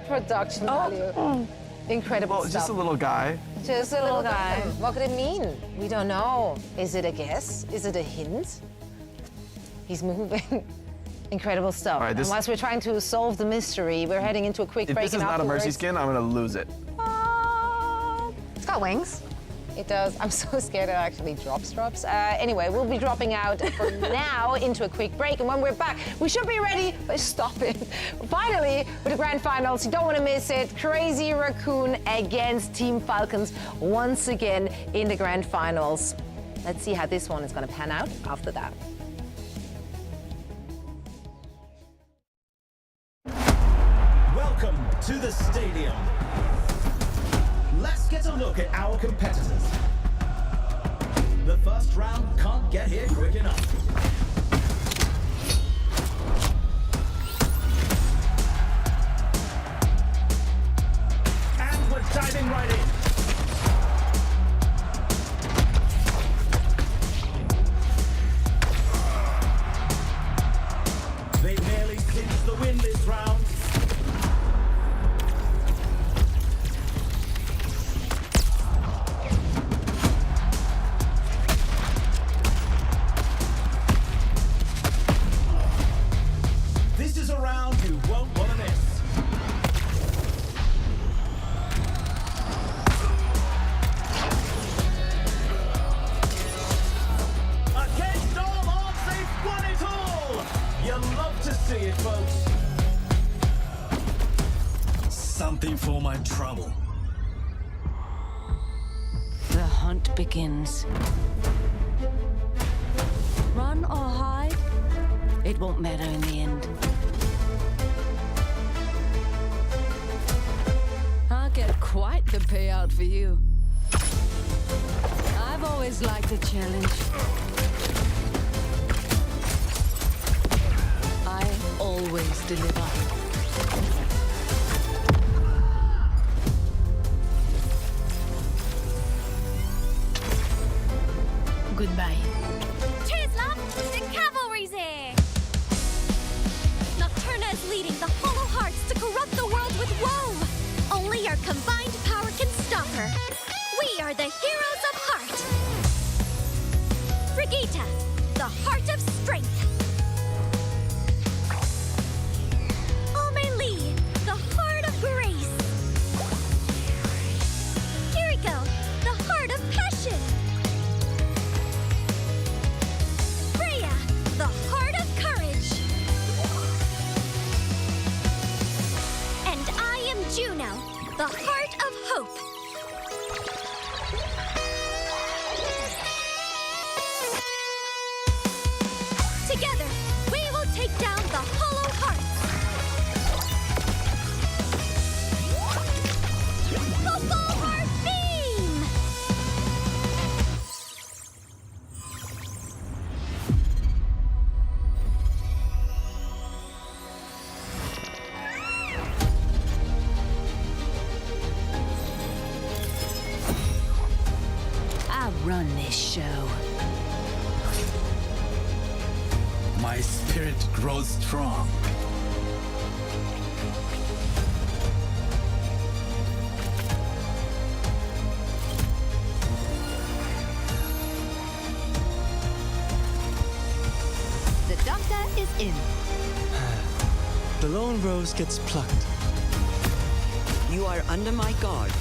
Production value. Incredible well, stuff. just a little guy. Just a little guy. What could it mean? We don't know. Is it a guess? Is it a hint? He's moving. Incredible stuff. All right, and whilst we're trying to solve the mystery, we're heading into a quick If break. this is and not a mercy afterwards- skin, I'm gonna lose it. It's got wings. It does. I'm so scared it actually drops. Anyway, we'll be dropping out for now into a quick break. And when we're back, we should be ready. But stop it. Finally, with the grand finals, you don't want to miss it. Crazy Raccoon against Team Falcons once again in the grand finals. Let's see how this one is going to pan out after that. Welcome to the stadium. Let's get a look at our competitors. The first round can't get here quick enough. And we're diving right in. They nearly clinched the win this round. This is a round you won't want to miss. Against all odds, they've won it all! You love to see it, folks. Something for my trouble. The hunt begins. Run or hide, it won't matter in the end. I'll get quite the payout for you. I've always liked a challenge. I always deliver. Goodbye. take down the Hollow Hearts. Revolver Beam! I run this show. My spirit grows strong. The doctor is in. The lone rose gets plucked. You are under my guard.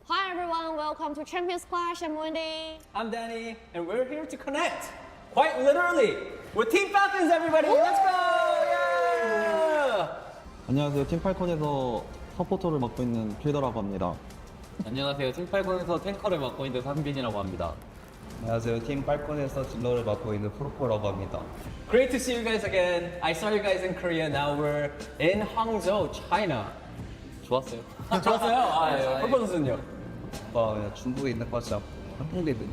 Hi everyone, welcome to Champions Clash. I'm Wendy. I'm Danny, and we're here to connect, quite literally, with Team Falcons, everybody. Let's go! Yeah! 안녕하세요. 팀팔콘에서 서포터를 맡고 있는 필더라고 합니다. 안녕하세요. 팀팔콘에서 탱커를 맡고 있는 상빈이라고 합니다. 안녕하세요. 팀팔콘에서 딜러를 맡고 있는 프로포라고 합니다. Great to see you guys again. I saw you guys in Korea. Now we're in Hangzhou, China. 좋았어요. 좋았어요? 아, 예. 프로포 선수는요? 그냥 중국에 있는 거 진짜 한국애들이.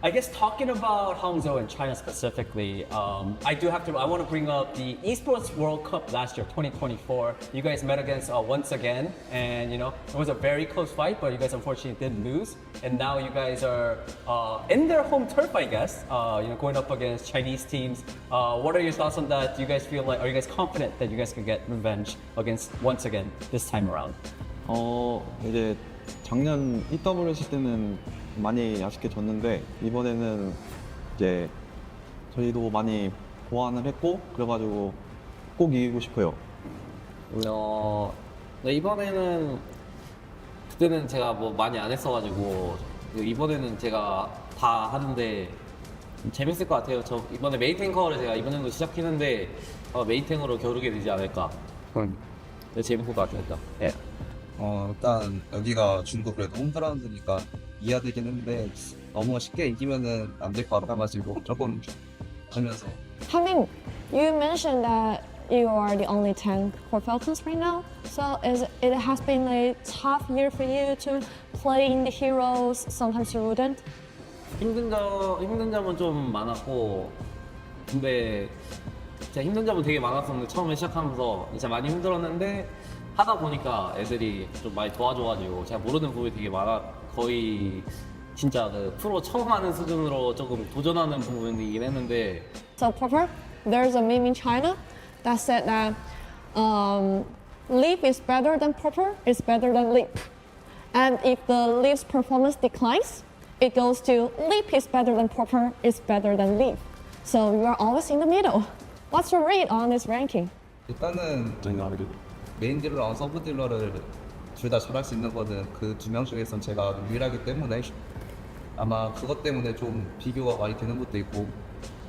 I guess talking about Hangzhou and China specifically, I want to bring up the Esports World Cup last year, 2024. You guys met against once again, and you know it was a very close fight, but you guys unfortunately did lose. And now you guys are in their home turf, I guess. Going up against Chinese teams. What are your thoughts on that? Do you guys feel like, are you guys confident that you guys can get revenge against once again this time around? 이제 작년 EWC 때는 많이 아쉽게 졌는데 이번에는 이제 저희도 많이 보완을 했고 그래가지고 꼭 이기고 싶어요. 네, 이번에는 그때는 제가 뭐 많이 안 했어가지고 이번에는 제가 다 하는데 재밌을 것 같아요. 저 이번에 메인 탱커를 제가 이번 연도 시작했는데 메인 탱으로 겨루게 되지 않을까. 네, 재밌을 것 같아요. 일단. 예. 일단 여기가 중국 그래도 홈그라운드니까 이해가 되긴 했는데 너무 쉽게 이기면은 안 될 것 같아가지고 조금 하면서. Hangmin, you mentioned that you are the only tank for Falcons right now. So it has been a tough year for you to play in the heroes. Sometimes you wouldn't. 힘든 점은 좀 많았고 근데 진짜 힘든 점은 되게 많았었는데 처음에 시작하면서 진짜 많이 힘들었는데 하다 보니까 애들이 좀 많이 도와줘가지고 제가 모르는 부분이 되게 많아 거의 진짜 그 프로 처음 하는 수준으로 조금 도전하는 부분이긴 했는데. So Purple, there's a meme in China that said that Leaf is better than Purple is better than Leaf, and if the Leaf's performance declines, it goes to Leaf is better than Purple is better than Leaf. So you are always in the middle. What's your read on this ranking? 일단은 메인 딜러랑 서브 딜러를 둘 다 잘할 수 있는 거는 그 두 명 중에선 제가 유일하기 때문에 아마 그것 때문에 좀 비교가 많이 되는 것도 있고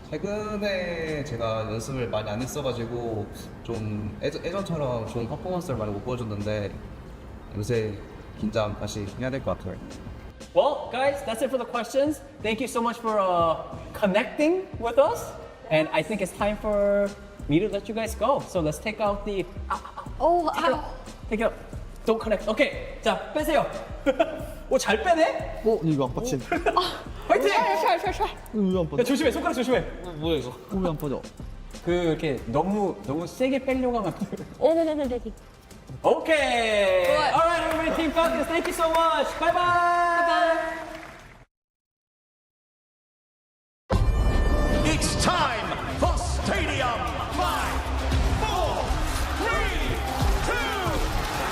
최근에 제가 연습을 많이 안 했어가지고 좀 예전처럼 좋은 퍼포먼스를 많이 못 보여줬는데 요새 긴장 다시 해야 될 것 같아요. Well, guys, that's it for the questions. Thank you so much for connecting with us. And I think it's time for me to let you guys go. So let's take out the. Take it out. Don't connect. Okay. 자, 빼세요. 오, 잘 빼네? 이거 안 빠진. 화이팅! try. 이거 안 빠져. 야, 조심해. 손가락 조심해. 뭐야 이거? 왜안 빠져? 그 이렇게 너무 세게 빼려고 하면 안 돼. 네네네네. Okay. All right, everybody, Team Falcons, thank you so much. Bye bye. It's time for Stadium 5, 4, 3, 2,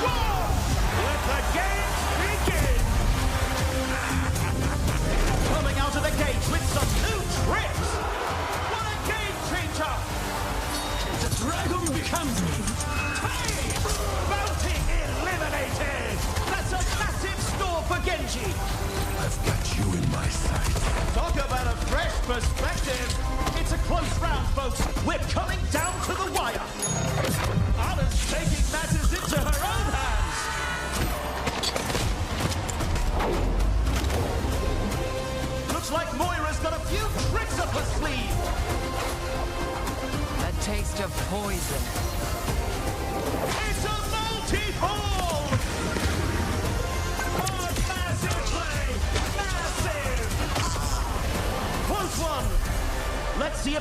1. Let the games begin. Coming out of the gates with some new tricks. What a game changer. The dragon becomes me. Hey! Bounty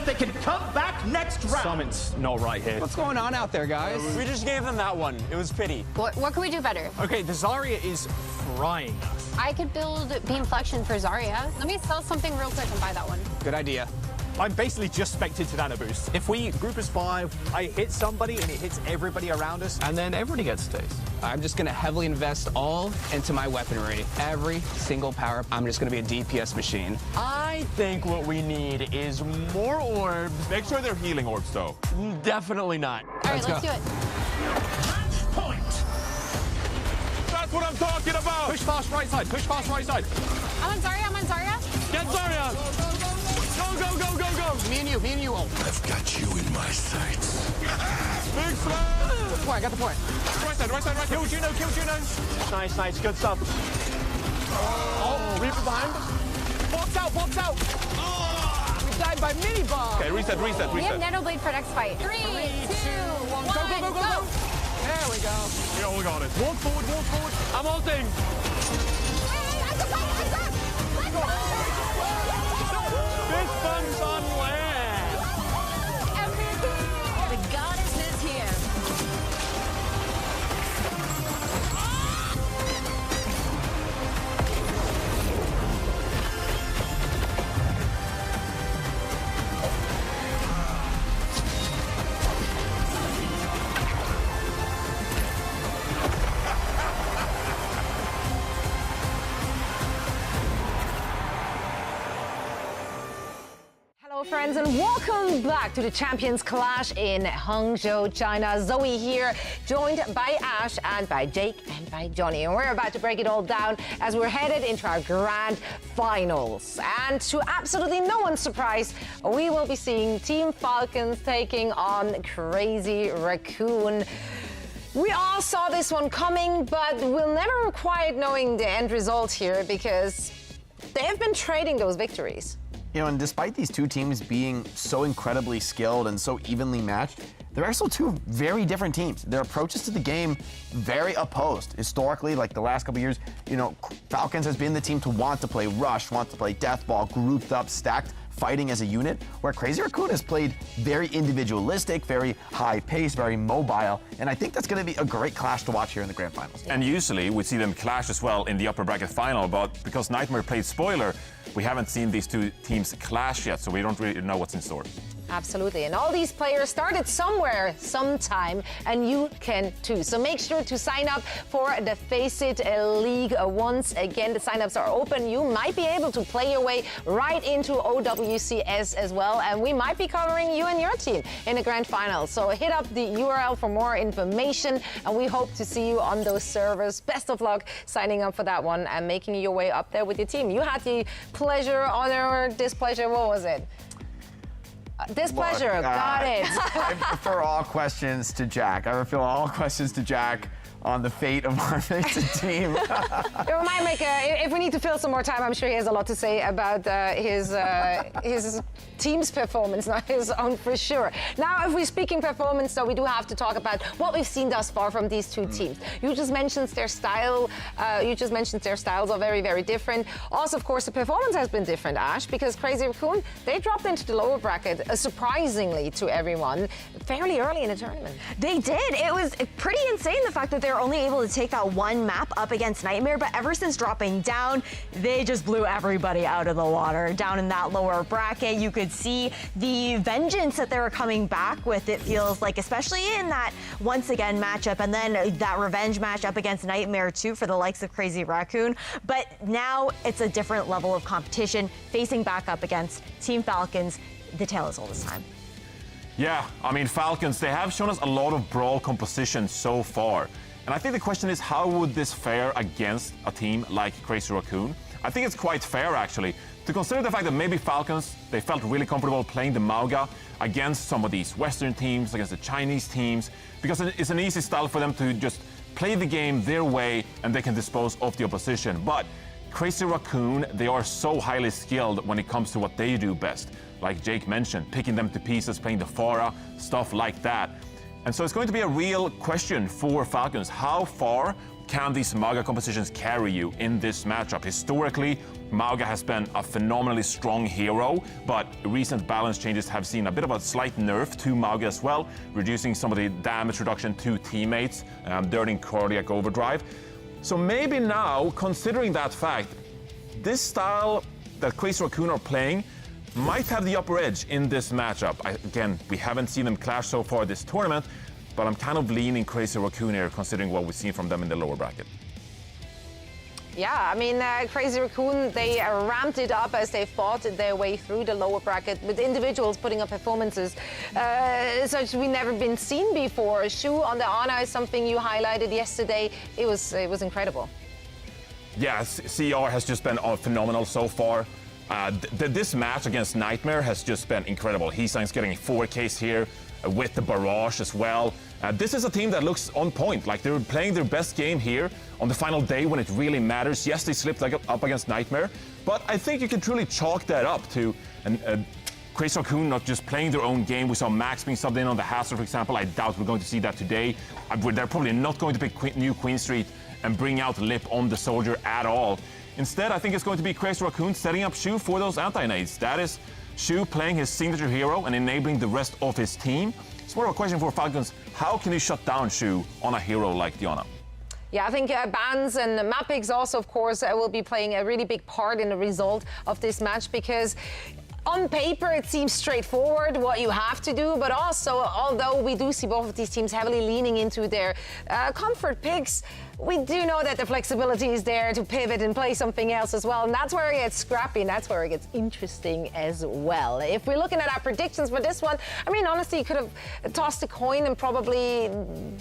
if they can come back next round. Something's not right here. What's going on out there, guys? We just gave them that one. It was pity. What can we do better? Okay, the Zarya is frying us. I could build beam flexion for Zarya. Let me sell something real quick and buy that one. Good idea. I'm basically just spected to nano boost. If we group as 5, I hit somebody and it hits everybody around us. And then everybody gets a taste. I'm just going to heavily invest all into my weaponry. Every single power-up, I'm just going to be a DPS machine. I think what we need is more orbs. Make sure they're healing orbs, though. Definitely not. All right, let's do it. Point. That's what I'm talking about. Push fast right side. Push fast right side. I'm on Zarya. Get Zarya. Go. Me and you. Oh. I've got you in my sights. Big slam. I got the point. Right side. Kill Juno. Nice. Good stuff. Oh, Reaper behind. Box out. Oh, we died by mini bomb. Okay, reset. We have Nanoblade for next fight. 3, 2, 1, go. There we go. We all got it. Walk forward. I'm ulting. Fist bumps on land. The goddess is here. Friends, and welcome back to the Champions Clash in Hangzhou, China. Zoe here, joined by Ash and by Jake and by Johnny. And we're about to break it all down as we're headed into our grand finals. And to absolutely no one's surprise, we will be seeing Team Falcons taking on Crazy Raccoon. We all saw this one coming, but we'll never quite knowing the end result here because they've been trading those victories. You know, and despite these two teams being so incredibly skilled and so evenly matched, they're also two very different teams. Their approaches to the game, very opposed. Historically, like the last couple years, you know, Falcons has been the team to want to play rush, want to play deathball, grouped up, stacked, fighting as a unit, where Crazy Raccoon has played very individualistic, very high pace, very mobile, and I think that's going to be a great clash to watch here in the grand finals. And usually we see them clash as well in the upper bracket final, but because Nightmare played spoiler, we haven't seen these two teams clash yet, so we don't really know what's in store. Absolutely, and all these players started somewhere, sometime, and you can too. So make sure to sign up for the Face It League. Once again, the signups are open. You might be able to play your way right into OWCS as well, and we might be covering you and your team in the grand final. So hit up the URL for more information, and we hope to see you on those servers. Best of luck signing up for that one and making your way up there with your team. You had the pleasure, honor, displeasure, what was it? Displeasure, got it. I refer all questions to Jack. I refer all questions to Jack on the fate of our Face-It team. We might make if we need to fill some more time, I'm sure he has a lot to say about his team's performance, not his own for sure. Now, if we're speaking performance, though, we do have to talk about what we've seen thus far from these two teams. You just mentioned their style. Their styles are very, very different. Also, of course, the performance has been different, Ash, because Crazy Raccoon, they dropped into the lower bracket, surprisingly to everyone, fairly early in the tournament. They did. It was pretty insane, the fact that they're only able to take that one map up against Nightmare, but ever since dropping down, they just blew everybody out of the water. Down in that lower bracket, you could see the vengeance that they were coming back with, it feels like, especially in that once again matchup, and then that revenge match up against Nightmare too for the likes of Crazy Raccoon. But now it's a different level of competition, facing back up against Team Falcons. The tale is old this time. Yeah, I mean, Falcons, they have shown us a lot of brawl composition so far. And I think the question is, how would this fare against a team like Crazy Raccoon? I think it's quite fair, actually, to consider the fact that maybe Falcons, they felt really comfortable playing the Mauga against some of these Western teams, against the Chinese teams, because it's an easy style for them to just play the game their way and they can dispose of the opposition. But Crazy Raccoon, they are so highly skilled when it comes to what they do best. Like Jake mentioned, picking them to pieces, playing the Pharah, stuff like that. And so it's going to be a real question for Falcons. How far can these Mauga compositions carry you in this matchup? Historically, Mauga has been a phenomenally strong hero, but recent balance changes have seen a bit of a slight nerf to Mauga as well, reducing some of the damage reduction to teammates during cardiac overdrive. So maybe now, considering that fact, this style that Crazy Raccoon are playing might have the upper edge in this matchup. Again, we haven't seen them clash so far this tournament, but I'm kind of leaning Crazy Raccoon here, considering what we've seen from them in the lower bracket. Yeah, I mean, Crazy Raccoon, they ramped it up as they fought their way through the lower bracket with individuals putting up performances such we've never been seen before. Shu on the Ana is something you highlighted yesterday. It was incredible. Yeah, CR has just been phenomenal so far. This match against Nightmare has just been incredible. Heesang's getting 4Ks here with the barrage as well. This is a team that looks on point. Like, they're playing their best game here on the final day when it really matters. Yes, they slipped up against Nightmare, but I think you can truly chalk that up to Crazy Raccoon not just playing their own game. We saw Max being subbed in on the Hazard, for example. I doubt we're going to see that today. They're probably not going to pick new Queen Street and bring out Lip on the Soldier at all. Instead, I think it's going to be Crazy Raccoon setting up Shu for those anti-nades. That is Shu playing his signature hero and enabling the rest of his team. It's more of a question for Falcons. How can you shut down Shu on a hero like Diana? Yeah, I think bans and map picks also, of course, will be playing a really big part in the result of this match, because on paper, it seems straightforward what you have to do, but also, although we do see both of these teams heavily leaning into their comfort picks, we do know that the flexibility is there to pivot and play something else as well. And that's where it gets scrappy, and that's where it gets interesting as well. If we're looking at our predictions for this one, I mean, honestly, you could have tossed a coin and probably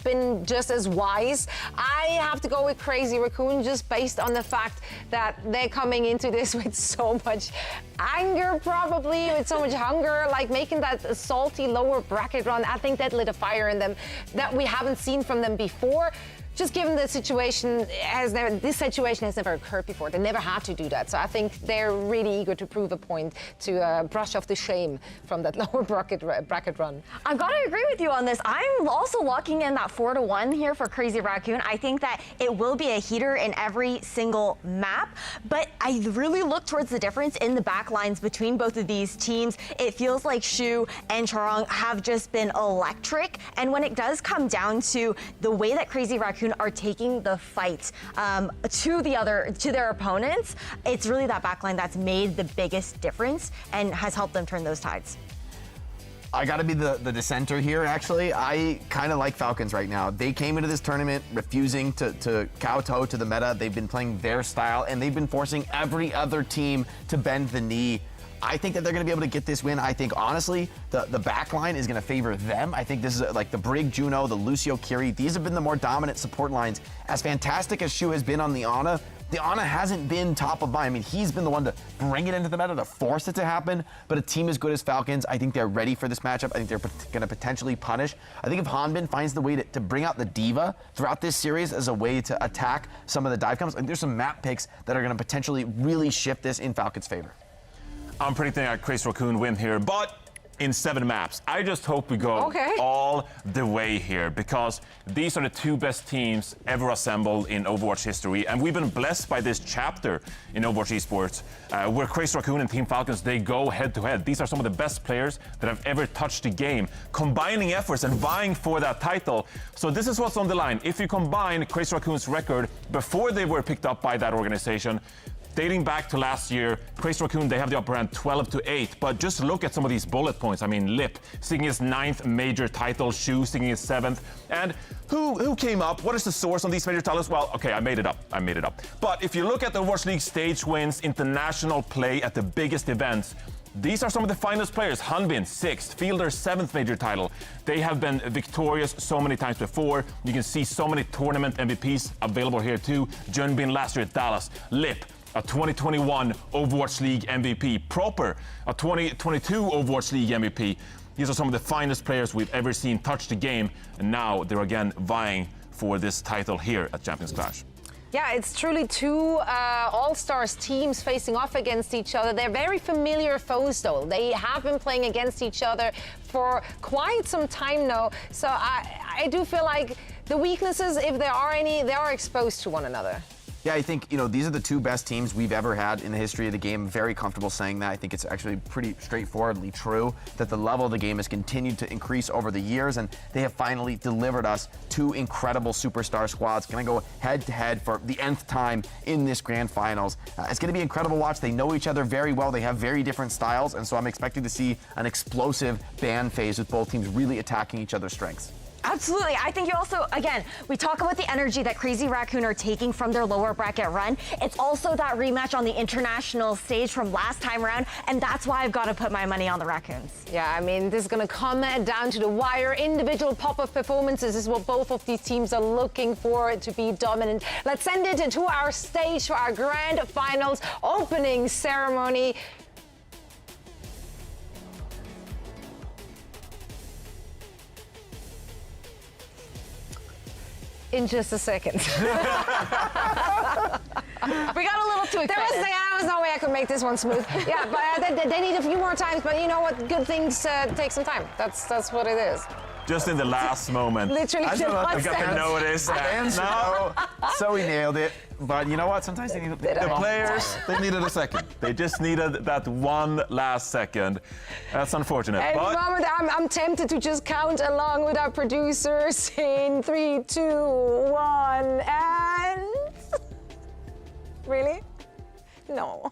been just as wise. I have to go with Crazy Raccoon just based on the fact that they're coming into this with so much anger, probably, with so much hunger, like making that salty lower bracket run. I think that lit a fire in them that we haven't seen from them before. Just given the situation, this situation has never occurred before. They never had to do that. So I think they're really eager to prove a point, to brush off the shame from that lower bracket run. I've got to agree with you on this. I'm also locking in that 4-1 here for Crazy Raccoon. I think that it will be a heater in every single map, but I really look towards the difference in the back lines between both of these teams. It feels like Shu and Charong have just been electric, and when it does come down to the way that Crazy Raccoon are taking the fight to their opponents, it's really that backline that's made the biggest difference and has helped them turn those tides. I gotta be the dissenter here, actually. I kind of like Falcons right now. They came into this tournament refusing to kowtow to the meta. They've been playing their style, and they've been forcing every other team to bend the knee. I think that they're going to be able to get this win. I think, honestly, the back line is going to favor them. I think this is like the Brig Juno, the Lucio Kiri. These have been the more dominant support lines. As fantastic as Shu has been on the Ana hasn't been top of mind. I mean, he's been the one to bring it into the meta, to force it to happen. But a team as good as Falcons, I think they're ready for this matchup. I think they're going to potentially punish. I think if Hanbin finds the way to bring out the Diva throughout this series as a way to attack some of the dive combos, I think there's some map picks that are going to potentially really shift this in Falcons' favor. I'm predicting a Crazy Raccoon win here, but in 7 maps. I just hope we go all the way here, because these are the 2 best teams ever assembled in Overwatch history, and we've been blessed by this chapter in Overwatch Esports, where Crazy Raccoon and Team Falcons, they go head-to-head. These are some of the best players that have ever touched the game, combining efforts and vying for that title. So this is what's on the line. If you combine Crazy Raccoon's record before they were picked up by that organization, dating back to last year, Crazy Raccoon, they have the upper hand 12-8, but just look at some of these bullet points. I mean, Lip seeking his 9th major title, Shu seeking his 7th, and who came up? What is the source on these major titles? Well, okay, I made it up. But if you look at the Overwatch League stage wins, international play at the biggest events, these are some of the finest players. Hanbin, 6th, Fielder, 7th major title. They have been victorious so many times before. You can see so many tournament MVPs available here too. Junbin last year at Dallas. Lip, a 2021 Overwatch League MVP. Proper, a 2022 Overwatch League MVP. These are some of the finest players we've ever seen touch the game, and now they're again vying for this title here at Champions Clash. Yeah, it's truly two all-stars teams facing off against each other. They're very familiar foes, though. They have been playing against each other for quite some time now. So I do feel like the weaknesses, if there are any, they are exposed to one another. Yeah, I think, these are the two best teams we've ever had in the history of the game. Very comfortable saying that. I think it's actually pretty straightforwardly true that the level of the game has continued to increase over the years, and they have finally delivered us two incredible superstar squads. Going to go head-to-head for the nth time in this grand finals. It's going to be incredible to watch. They know each other very well. They have very different styles, and so I'm expecting to see an explosive ban phase with both teams really attacking each other's strengths. Absolutely. I think you also, again, we talk about the energy that Crazy Raccoon are taking from their lower bracket run. It's also that rematch on the international stage from last time around, and that's why I've got to put my money on the Raccoons. Yeah, I mean, this is going to come down to the wire. Individual pop-up performances is what both of these teams are looking for to be dominant. Let's send it to our stage for our grand finals opening ceremony. In just a second. We got a little too excited. There was no way I could make this one smooth. Yeah, but they need a few more times. But you know what? Good things take some time. That's what it is. Just in the last moment. Literally, I got to notice. So he nailed it. But you know what? Sometimes they need the players, they needed a second. They just needed that one last second. That's unfortunate. At the moment, I'm tempted to just count along with our producers in 3, 2, 1, and... Really? No.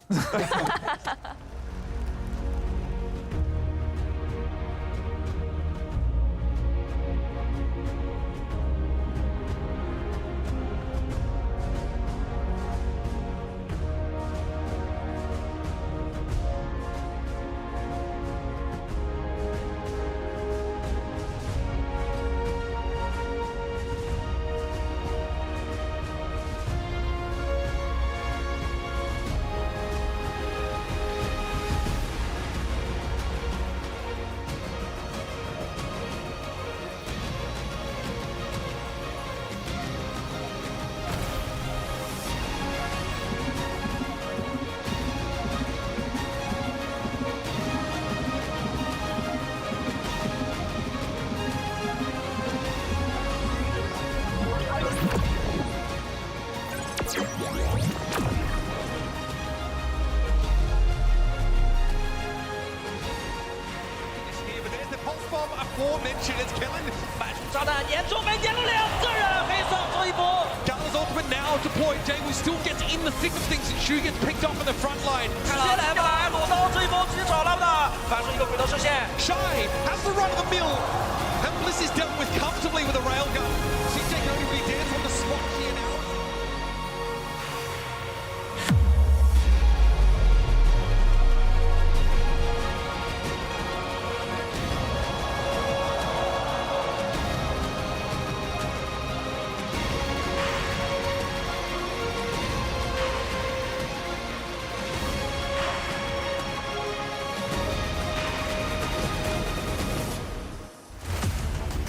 It's killing. 炸弹严重被点了2个人，黑色做一波。Gala's ultimate now deployed. Jay still gets in the thick of things, and Shu gets picked up in the front line. 直接来吧，裸刀这一波直接找到了，发出一个回头射线。Shy has the run of the mill, and Bliss is dealt with comfortably with a railgun. CJ can only really dance on the spot here now.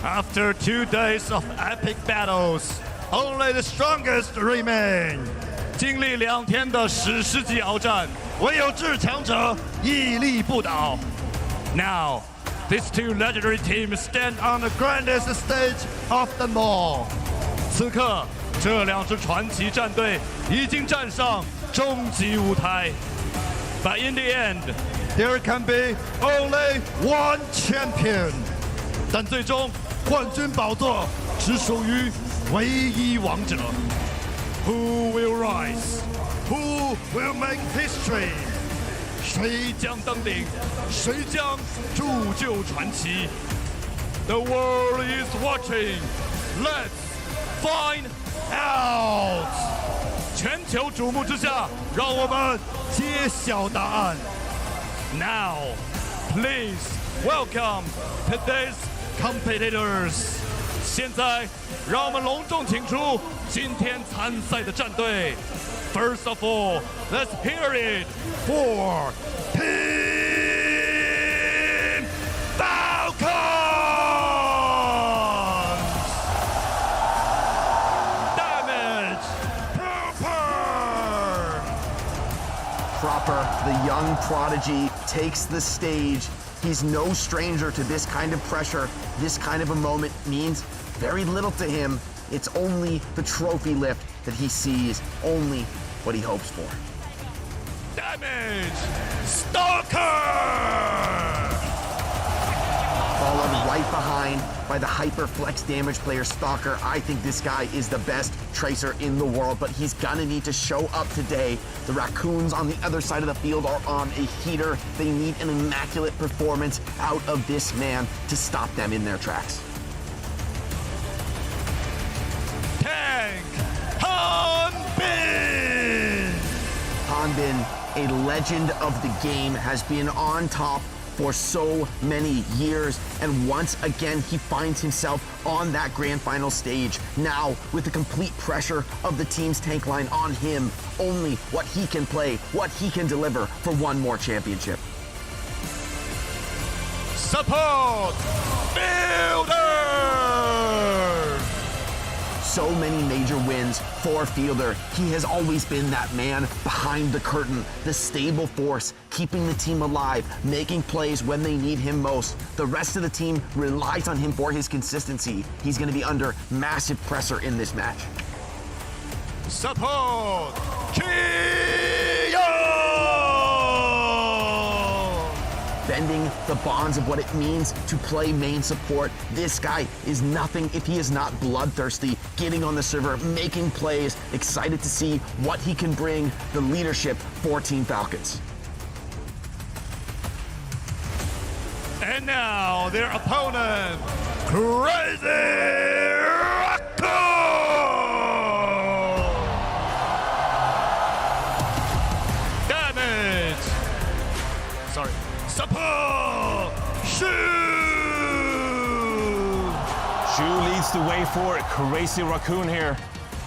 After 2 days of epic battles, only the strongest remain. 经历2天的史诗级鏖战，唯有至强者屹立不倒。Now, these two legendary teams stand on the grandest stage of them all. 此刻，这2支传奇战队已经站上终极舞台。But in the end, there can be only one champion. 但最终，冠军宝座只属于唯一王者。Who will rise? Who will make history? 谁将登顶？谁将铸就传奇 ？The world is watching. Let's find out. 全球瞩目之下，让我们揭晓答案。Now, please welcome today's competitors. 现在，让我们隆重请出今天参赛的战队。First of all, let's hear it for Team Falcons. Damage, proper. The young prodigy takes the stage. He's no stranger to this kind of pressure. This kind of a moment means very little to him. It's only the trophy lift that he sees, only what he hopes for. Damage! Stalker! Followed right behind by the hyper flex damage player Stalker. I think this guy is the best Tracer in the world, but he's gonna need to show up today. The Raccoons on the other side of the field are on a heater. They need an immaculate performance out of this man to stop them in their tracks. Tank Hanbin! Hanbin, a legend of the game, has been on top for so many years, and once again he finds himself on that grand final stage. Now, with the complete pressure of the team's tank line on him, only what he can play, what he can deliver for one more championship. Support! Fielder! So many major wins for Fielder. He has always been that man behind the curtain, the stable force, keeping the team alive, making plays when they need him most. The rest of the team relies on him for his consistency. He's going to be under massive pressure in this match. Support! Kiyo! Bending the bonds of what it means to play main support. This guy is nothing if he is not bloodthirsty, getting on the server, making plays, excited to see what he can bring the leadership for Team Falcons. And now their opponent, Crazy Raccoon! Damage! Sorry. Support! Shoot! Shu leads the way for Crazy Raccoon here.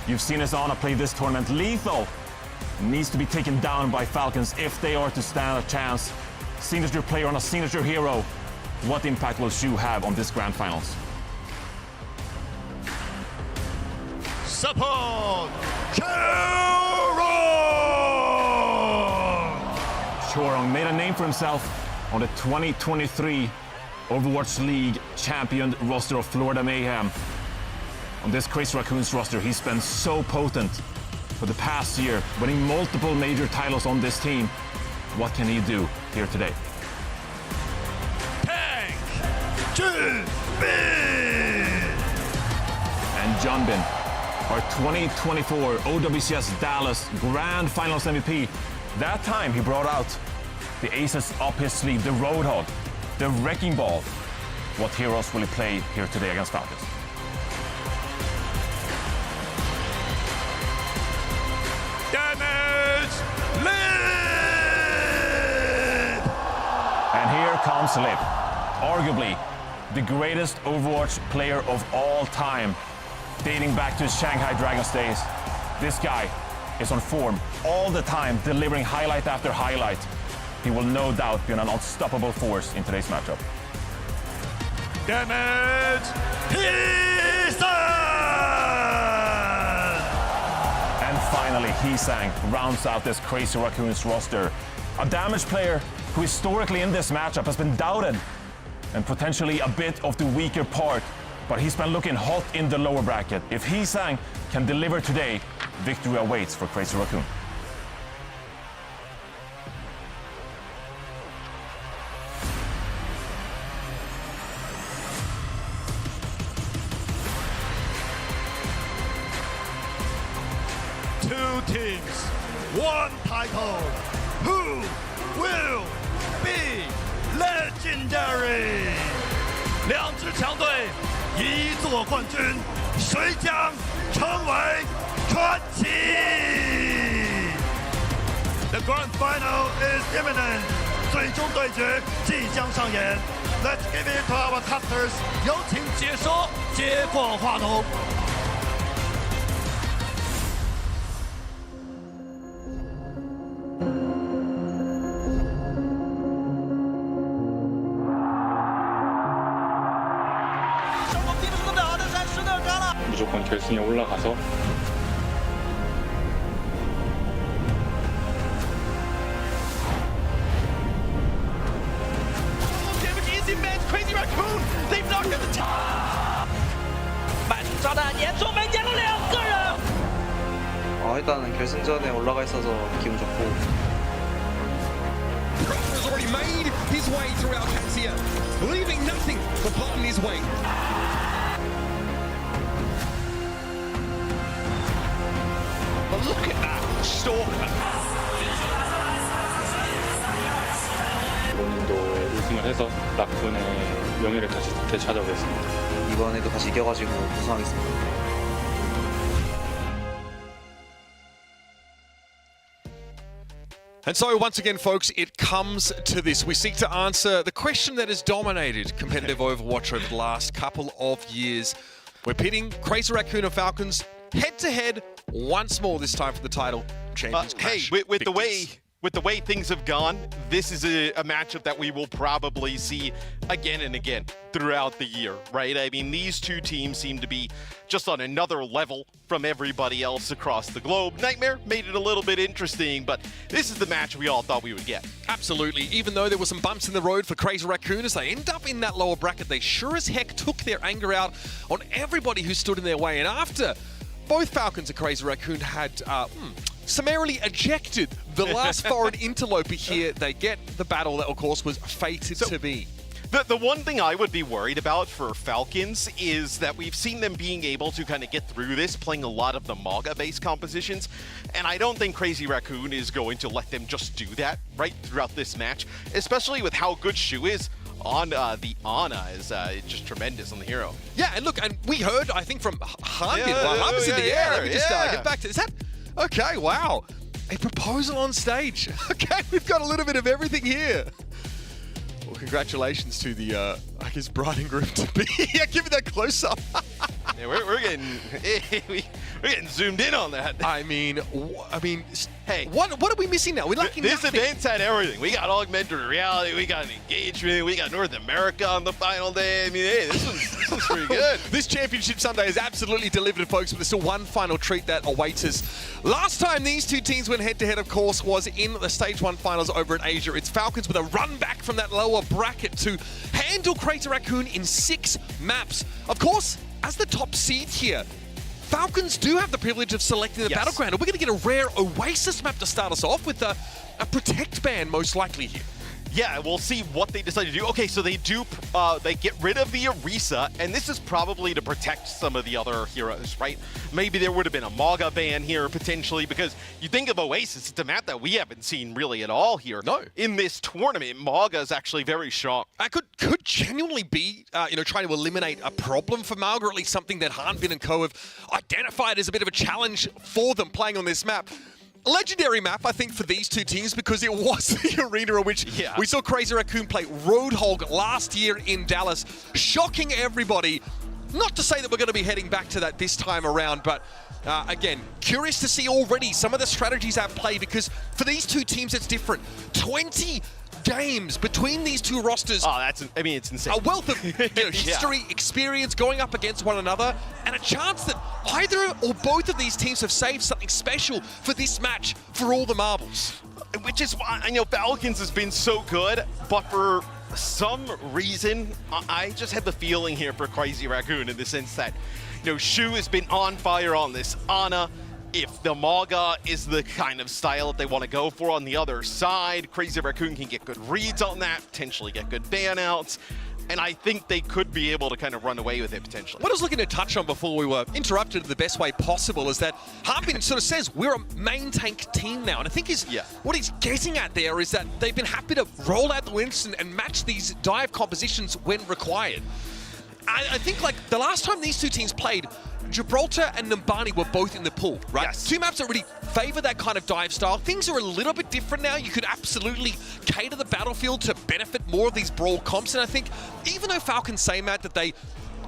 You've seen his Ana play this tournament lethal. Needs to be taken down by Falcons if they are to stand a chance. Signature player on a signature hero. What impact will Shu have on this grand finals? Support! Chorong made a name for himself on the 2023 Overwatch League championed roster of Florida Mayhem. On this Crazy Raccoons roster, he's been so potent for the past year, winning multiple major titles on this team. What can he do here today? Tank Junbin! And Junbin, our 2024 OWCS Dallas Grand Finals MVP. That time he brought out the aces up his sleeve, the Roadhog, the Wrecking Ball. What heroes will he play here today against Falcons? Damage! Lip! And here comes Lip, arguably the greatest Overwatch player of all time, dating back to his Shanghai Dragons days. This guy is on form all the time, delivering highlight after highlight. He will no doubt be an unstoppable force in today's matchup. Damage! And finally, Heesang rounds out this Crazy Raccoons roster. A damage player who historically in this matchup has been doubted and potentially a bit of the weaker part, but he's been looking hot in the lower bracket. If Heesang can deliver today, victory awaits for Crazy Raccoon. Two teams, one title. Who will be legendary? 两支强队，一座冠军，谁将成为传奇 ？The grand final is imminent. 最终对决即将上演。Let's give it to our casters. 有请解说接过话筒。무조건 결승에 올라가서 일단은 결승전에 올라가 있어서 기분 좋고. Has already made his way through Alcancia, leaving nothing but blood in his wake. But look at that stalker. 본인도 우승을 해서 라쿤의 명예를 다시 되찾아오겠습니다. 이번에도 다시 이겨가지고 우승하겠습니다. And so, once again, folks, it comes to this. We seek to answer the question that has dominated competitive Overwatch over the last couple of years. We're pitting Crazy Raccoon and Falcons head-to-head once more, this time for the title. Champions Clash. Hey, with the way things have gone, this is a matchup that we will probably see again and again throughout the year, right? I mean, these two teams seem to be just on another level from everybody else across the globe. Nightmare made it a little bit interesting, but this is the match we all thought we would get. Absolutely. Even though there were some bumps in the road for Crazy Raccoon as they end up in that lower bracket, they sure as heck took their anger out on everybody who stood in their way. And after both Falcons and Crazy Raccoon had summarily ejected the last foreign interloper here, they get the battle that, of course, was fated to be. The one thing I would be worried about for Falcons is that we've seen them being able to kind of get through this, playing a lot of the Maga-based compositions, and I don't think Crazy Raccoon is going to let them just do that, right, throughout this match, especially with how good Shu is on the Ana is just tremendous on the hero. Yeah, and look, and we heard, I think, from Harbin, while I was in the air. Let me just get back to, is that, okay, wow. A proposal on stage. Okay, we've got a little bit of everything here. Well, congratulations to the, I guess, bride and groom to be. Yeah, give me that close-up. Yeah, we're getting zoomed in on that. I mean, hey, what are we missing now? We're lacking this nothing. Event's had everything. We got augmented reality, we got an engagement, we got North America on the final day. I mean, hey, this one's pretty good. This Championship Sunday is absolutely delivered, folks, but there's still one final treat that awaits us. Last time these two teams went head-to-head, of course, was in the Stage 1 finals over in Asia. It's Falcons with a run back from that lower bracket to handle Crazy Raccoon in 6 maps. Of course, as the top seed here, Falcons do have the privilege of selecting the battleground. And we're going to get a rare Oasis map to start us off with a Protect ban, most likely here. Yeah, we'll see what they decide to do. Okay, so they get rid of the Orisa, and this is probably to protect some of the other heroes, right? Maybe there would have been a Maga ban here, potentially, because you think of Oasis, it's a map that we haven't seen really at all here. No. In this tournament, Maga is actually very strong. I could genuinely be, trying to eliminate a problem for Maga, or at least something that Hanbin and co have identified as a bit of a challenge for them playing on this map. A legendary map, I think, for these two teams because it was the arena in which we saw Crazy Raccoon play Roadhog last year in Dallas, shocking everybody. Not to say that we're going to be heading back to that this time around, but again, curious to see already some of the strategies at play because for these two teams, it's different. 20 games between these two rosters. Oh, it's insane. A wealth of history, experience going up against one another, and a chance that either or both of these teams have saved something special for this match for all the marbles. Which is why, Falcons has been so good, but for some reason, I just have the feeling here for Crazy Raccoon in the sense that, Shu has been on fire on this Ana. If the Maga is the kind of style that they want to go for on the other side, Crazy Raccoon can get good reads on that, potentially get good ban outs, and I think they could be able to kind of run away with it potentially. What I was looking to touch on before we were interrupted in the best way possible is that Harbin sort of says we're a main tank team now, and I think what he's getting at there is that they've been happy to roll out the Winston and match these dive compositions when required. I think like the last time these two teams played, Gibraltar and Numbani were both in the pool, right? Yes. Two maps that really favor that kind of dive style. Things are a little bit different now. You could absolutely cater the battlefield to benefit more of these brawl comps. And I think even though Falcons say, Matt, that they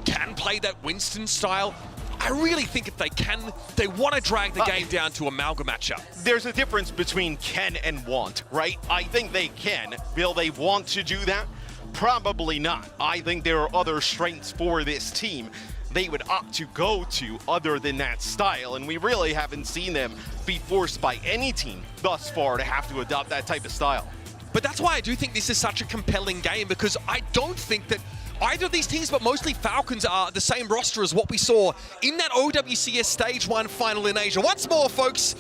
can play that Winston style, I really think if they can, they want to drag the game down to a Malga matchup. There's a difference between can and want, right? I think they can. Will they want to do that? Probably not. I think there are other strengths for this team they would opt to go to other than that style, and we really haven't seen them be forced by any team thus far to have to adopt that type of style. But that's why I do think this is such a compelling game, because I don't think that either of these teams, but mostly Falcons are the same roster as what we saw in that OWCS Stage 1 final in Asia. Once more, folks.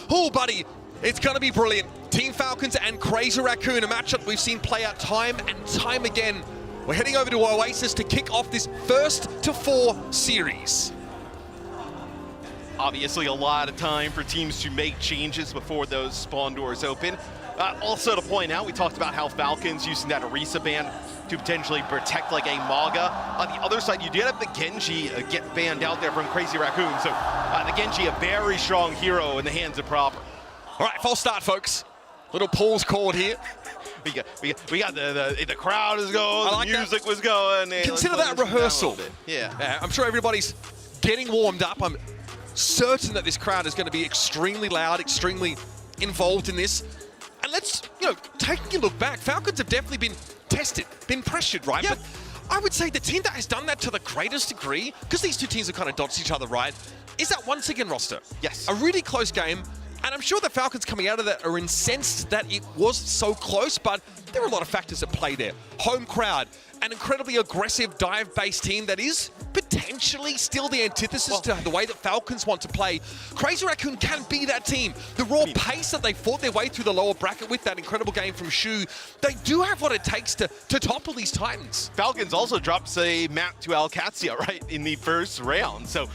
Oh, buddy, it's going to be brilliant. Team Falcons and Crazy Raccoon, a matchup we've seen play out time and time again. We're heading over to Oasis to kick off this first to 4 series. Obviously, a lot of time for teams to make changes before those spawn doors open. Also to point out, we talked about how Falcons using that Orisa ban to potentially protect like a Maga. On the other side, you did have the Genji get banned out there from Crazy Raccoon. So the Genji, a very strong hero in the hands of Proper. All right, false start, folks. Little pause called here. We got the crowd is going, like the music was going. Hey, consider that rehearsal. Yeah. I'm sure everybody's getting warmed up. I'm certain that this crowd is going to be extremely loud, extremely involved in this. And let's, taking a look back, Falcons have definitely been tested, been pressured, right? But I would say the team that has done that to the greatest degree, because these two teams have kind of dodged each other, right, is that once again roster. Yes. A really close game. And I'm sure the Falcons coming out of that are incensed that it was so close, but there are a lot of factors at play there. Home crowd, an incredibly aggressive dive-based team that is potentially still the antithesis to the way that Falcons want to play. Crazy Raccoon can be that team. The raw pace that they fought their way through the lower bracket with, that incredible game from Shu, they do have what it takes to topple these Titans. Falcons also dropped a map to Alcatia, right, in the first round. So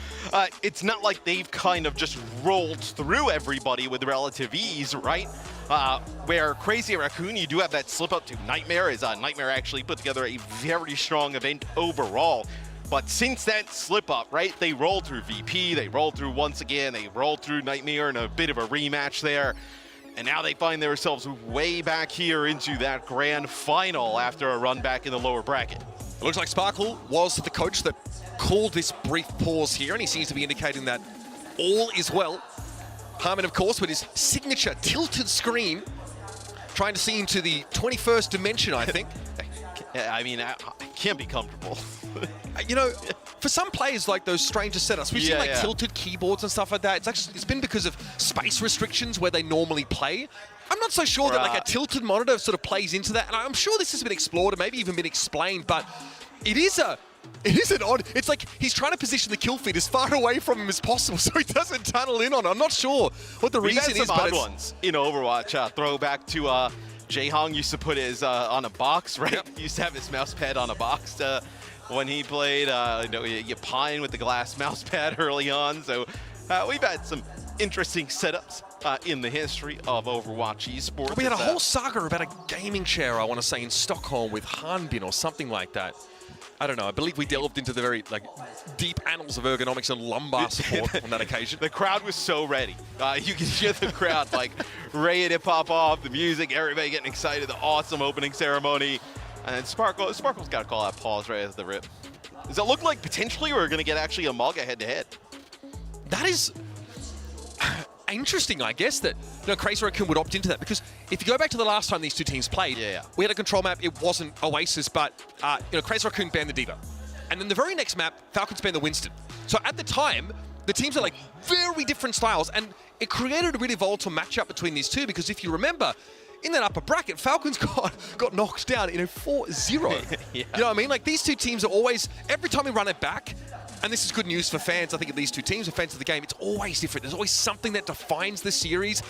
it's not like they've kind of just rolled through everybody with relative ease, right? Where Crazy Raccoon, you do have that slip up to Nightmare, as Nightmare actually put together a very strong event overall. But since that slip up, right, they rolled through VP, they rolled through once again, they rolled through Nightmare in a bit of a rematch there. And now they find themselves way back here into that grand final after a run back in the lower bracket. It looks like Sparkle was the coach that called this brief pause here, and he seems to be indicating that all is well. Harmon, of course, with his signature tilted screen, trying to see into the 21st dimension, I think. I mean, I can't be comfortable. For some players like those stranger setups, we've seen tilted keyboards and stuff like that. It's been because of space restrictions where they normally play. I'm not so sure that like a tilted monitor sort of plays into that, and I'm sure this has been explored and maybe even been explained, but it is an odd. It's like he's trying to position the kill feed as far away from him as possible so he doesn't tunnel in on it. I'm not sure what the reason is, but odd ones in Overwatch. Throwback to Jae-Hong used to put his on a box, right? Yep. He used to have his mouse pad on a box when he played. You pine with the glass mouse pad early on. So we've had some interesting setups in the history of Overwatch Esports. We had a whole saga about a gaming chair, I want to say, in Stockholm with Hanbin or something like that. I don't know. I believe we delved into the very deep annals of ergonomics and lumbar support on that occasion. The crowd was so ready. You can hear the crowd ready to pop off. The music, everybody getting excited. The awesome opening ceremony, and then Sparkle's got to call that pause right at the rip. Does it look like potentially we're going to get actually a Maga head-to-head? That is interesting, I guess, that Crazy Raccoon would opt into that, because if you go back to the last time these two teams played, we had a control map. It wasn't Oasis, but Crazy Raccoon banned the Diva, and then the very next map, Falcons banned the Winston. So at the time, the teams are very different styles, and it created a really volatile matchup between these two, because if you remember, in that upper bracket, Falcons got knocked down in a 4-0. You know what I mean? These two teams are always, every time we run it back, and this is good news for fans, I think, of these two teams, and fans of the game, it's always different. There's always something that defines the series.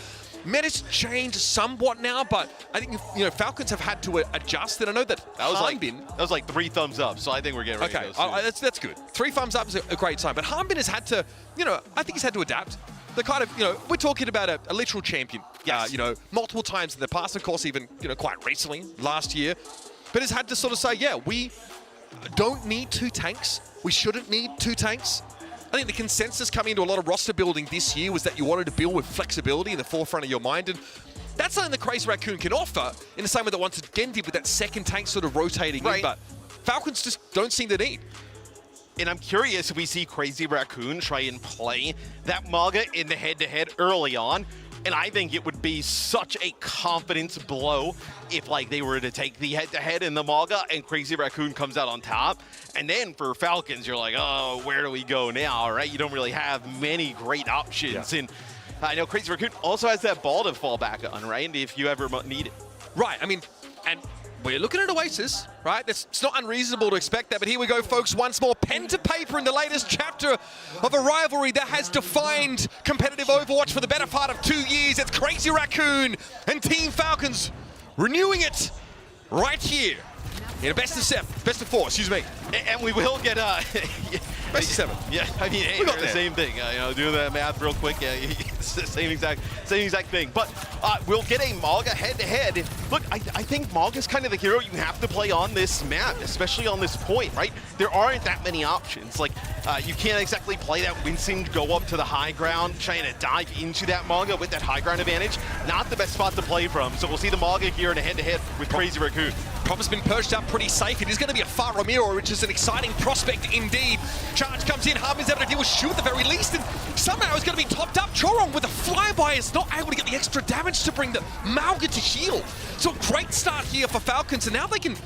Meta's changed somewhat now, but I think Falcons have had to adjust. And I know that was like 3 thumbs up, so I think we're getting ready to go soon. That's good. 3 thumbs up is a great sign. But Hanbin has had to, I think he's had to adapt. The kind of, we're talking about a literal champion. Yes. Multiple times in the past, of course, even quite recently, last year, but has had to sort of say, we don't need 2 tanks. We shouldn't need 2 tanks. I think the consensus coming into a lot of roster building this year was that you wanted to build with flexibility in the forefront of your mind, and that's something that Crazy Raccoon can offer in the same way that once again did with that second tank sort of rotating in, but Falcons just don't seem the need. And I'm curious if we see Crazy Raccoon try and play that Maga in the head-to-head early on. And I think it would be such a confidence blow if they were to take the head-to-head in the Maga and Crazy Raccoon comes out on top. And then for Falcons, you're like, oh, where do we go now, right? You don't really have many great options. And I know Crazy Raccoon also has that ball to fall back on, right? If you ever need it. Right, I mean, and We're looking at OWCS, right? It's not unreasonable to expect that, but here we go, folks, once more. Pen to paper in the latest chapter of a rivalry that has defined competitive Overwatch for the better part of 2 years. It's Crazy Raccoon and Team Falcons renewing it right here in a best of 4, excuse me. And we will get best of 7. Yeah, I mean, hey, we got the same thing. Doing that math real quick, yeah, it's the same exact thing. But we'll get a Malga head-to-head. Look, I think Malga's kind of the hero you have to play on this map, especially on this point, right? There aren't that many options. Like, you can't exactly play that Winston, go up to the high ground, trying to dive into that Malga with that high ground advantage. Not the best spot to play from. So we'll see the Malga here in a head-to-head with Crazy Raccoon. Prop's been perched up pretty safe. It is going to be a far Ramiro, which is an exciting prospect indeed. Charge comes in, Harbin's able to deal with Shu at the very least, and somehow it's going to be topped up. Chorong with a flyby is not able to get the extra damage to bring the Malga to heal. So a great start here for Falcons, and now they can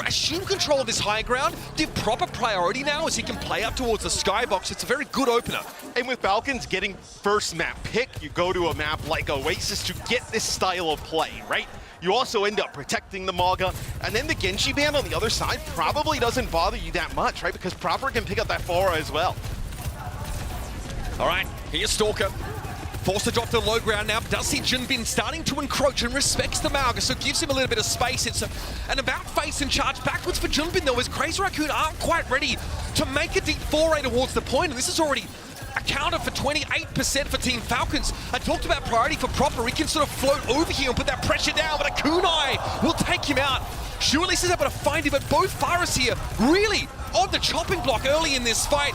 assume control of this high ground, give proper priority now as he can play up towards the skybox. It's a very good opener. And with Falcons getting first map pick, you go to a map like OWCS to get this style of play, right? You also end up protecting the Malga, and then the Genji ban on the other side probably doesn't bother you that much, right? Because Proper can pick up that Pharah as well. All right, here's Stalker. Forced to drop to the low ground now, does see Junbin starting to encroach and respects the Malga, so gives him a little bit of space. It's an about-face and charge backwards for Junbin, though, as Crazy Raccoon aren't quite ready to make a deep foray towards the point, and this is already accounted for 28% for Team Falcons. I talked about priority for Proper. He can sort of float over here and put that pressure down, but a kunai will take him out. Shu at least is able to find him, but both Pharahs here really on the chopping block early in this fight.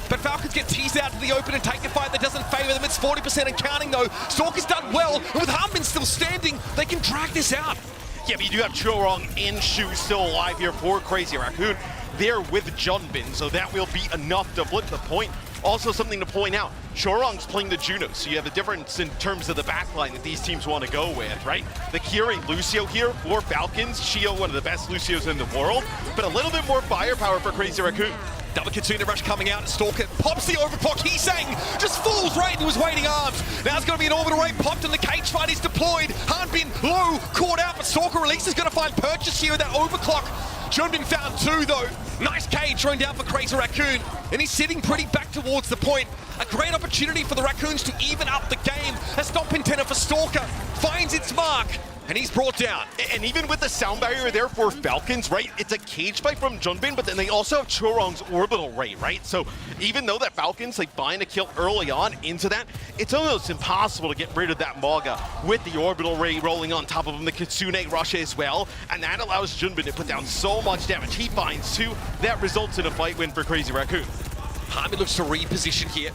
But Falcons get teased out to the open and take a fight that doesn't favor them. It's 40% and counting, though. Stalker's done well, and with Harbin still standing, they can drag this out. Yeah, but you do have Chorong and Shu still alive here for Crazy Raccoon. They're with Junbin, so that will be enough to flip the point. Also, something to point out, Chorong's playing the Juno, so you have a difference in terms of the backline that these teams want to go with, right? The Kiri Lucio here for Falcons. Chio, one of the best Lucios in the world, but a little bit more firepower for Crazy Raccoon. Double Kitsune Rush coming out, and Stalker pops the overclock. Heesang just falls right into his waiting arms. Now it's going to be an orbital ray popped, and the cage fight is deployed. Hanbin low, caught out, but Stalker release is going to find purchase here with that overclock. Junbin found 2 though. Nice cage thrown down for Crazy Raccoon, and he's sitting pretty back towards the point. A great opportunity for the Raccoons to even up the game. A stomp antenna for Stalker finds its mark, and he's brought down. And even with the sound barrier there for Falcons, right, it's a cage fight from Junbin, but then they also have Chorong's orbital ray, right? So even though that Falcons, like, find a kill early on into that, it's almost impossible to get rid of that Malga with the orbital ray rolling on top of him, the Kitsune rush as well, and that allows Junbin to put down so much damage. He finds 2. That results in a fight win for Crazy Raccoon. Harmon looks to reposition here,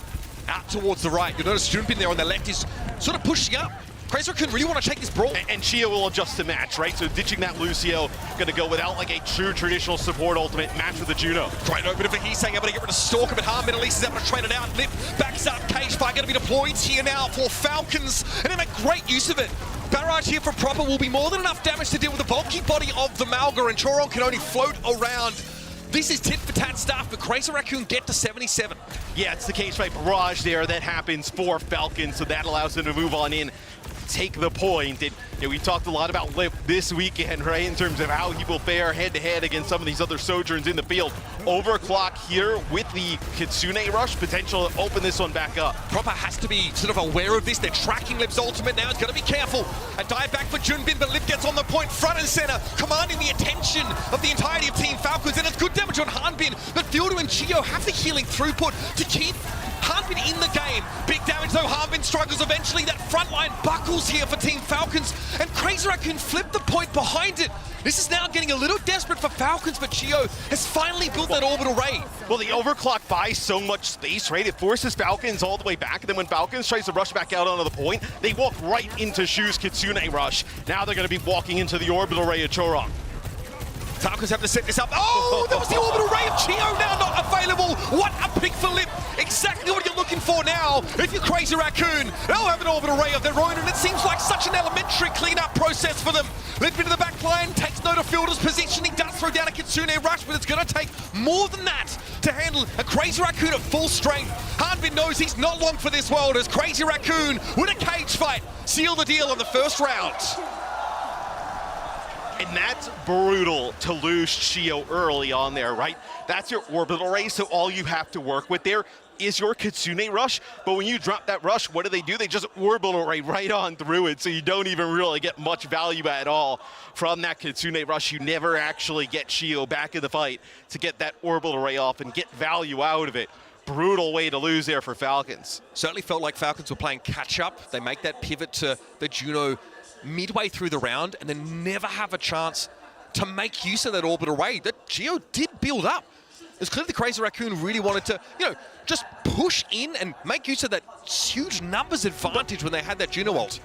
out towards the right. You'll notice Junbin there on the left is sort of pushing up. Crazy Raccoon really want to take this brawl. And Chia will adjust to match, right? So ditching that Lucio, going to go without like a true traditional support ultimate match with the Juno. Great open for Heesang, able to get rid of Stalker, but Harmon at least is able to train it out. Lip backs up, cage fight going to be deployed here now for Falcons, and they make great use of it. Barrage here for Proper will be more than enough damage to deal with the bulky body of the Malga, and Chorong can only float around. This is tit for tat stuff, but Crazy Raccoon get to 77. Yeah, it's the cage fight barrage there that happens for Falcons, so that allows them to move on in, take the point. And we talked a lot about Lip this weekend, right, in terms of how he will fare head-to-head against some of these other Sojourns in the field. Overclock here with the Kitsune rush, potential to open this one back up. Proper has to be sort of aware of this. They're tracking Lip's ultimate now. He's got to be careful. A dive back for Junbin, but Lip gets on the point, front and center, commanding the attention of the entirety of Team Falcons, and it's good damage on Hanbin, but Fielder and Chio have the healing throughput to keep Hanbin in the game. Big damage though, Hanbin struggles eventually. That front line buckles here for Team Falcons, and Crazy Raccoon flipped the point behind it. This is now getting a little desperate for Falcons, but Chio has finally built that orbital ray. Well, the overclock buys so much space, right? It forces Falcons all the way back, and then when Falcons tries to rush back out onto the point, they walk right into Shu's Kitsune rush. Now they're going to be walking into the orbital ray of Chorong. Falcons have to set this up. Oh, that was the orbital ray of Chio now not available. What a pick for Lip. Exactly what you're looking for now. If you're Crazy Raccoon, they'll have an orbital ray of their own, and it seems like such an elementary cleanup process for them. Lip into the back line, takes note of Fielder's positioning, does throw down a Kitsune rush, but it's going to take more than that to handle a Crazy Raccoon at full strength. Hanbin knows he's not long for this world as Crazy Raccoon win a cage fight, seal the deal on the first round. And that's brutal to lose Chio early on there, right? That's your orbital ray, so all you have to work with there is your Kitsune rush. But when you drop that rush, what do? They just orbital ray right on through it, so you don't even really get much value at all from that Kitsune rush. You never actually get Chio back in the fight to get that orbital ray off and get value out of it. Brutal way to lose there for Falcons. Certainly felt like Falcons were playing catch-up. They make that pivot to the Juno midway through the round and then never have a chance to make use of that orbital ray. That Geo did build up. It's clear the Crazy Raccoon really wanted to, just push in and make use of that huge numbers advantage when they had that Juno ult.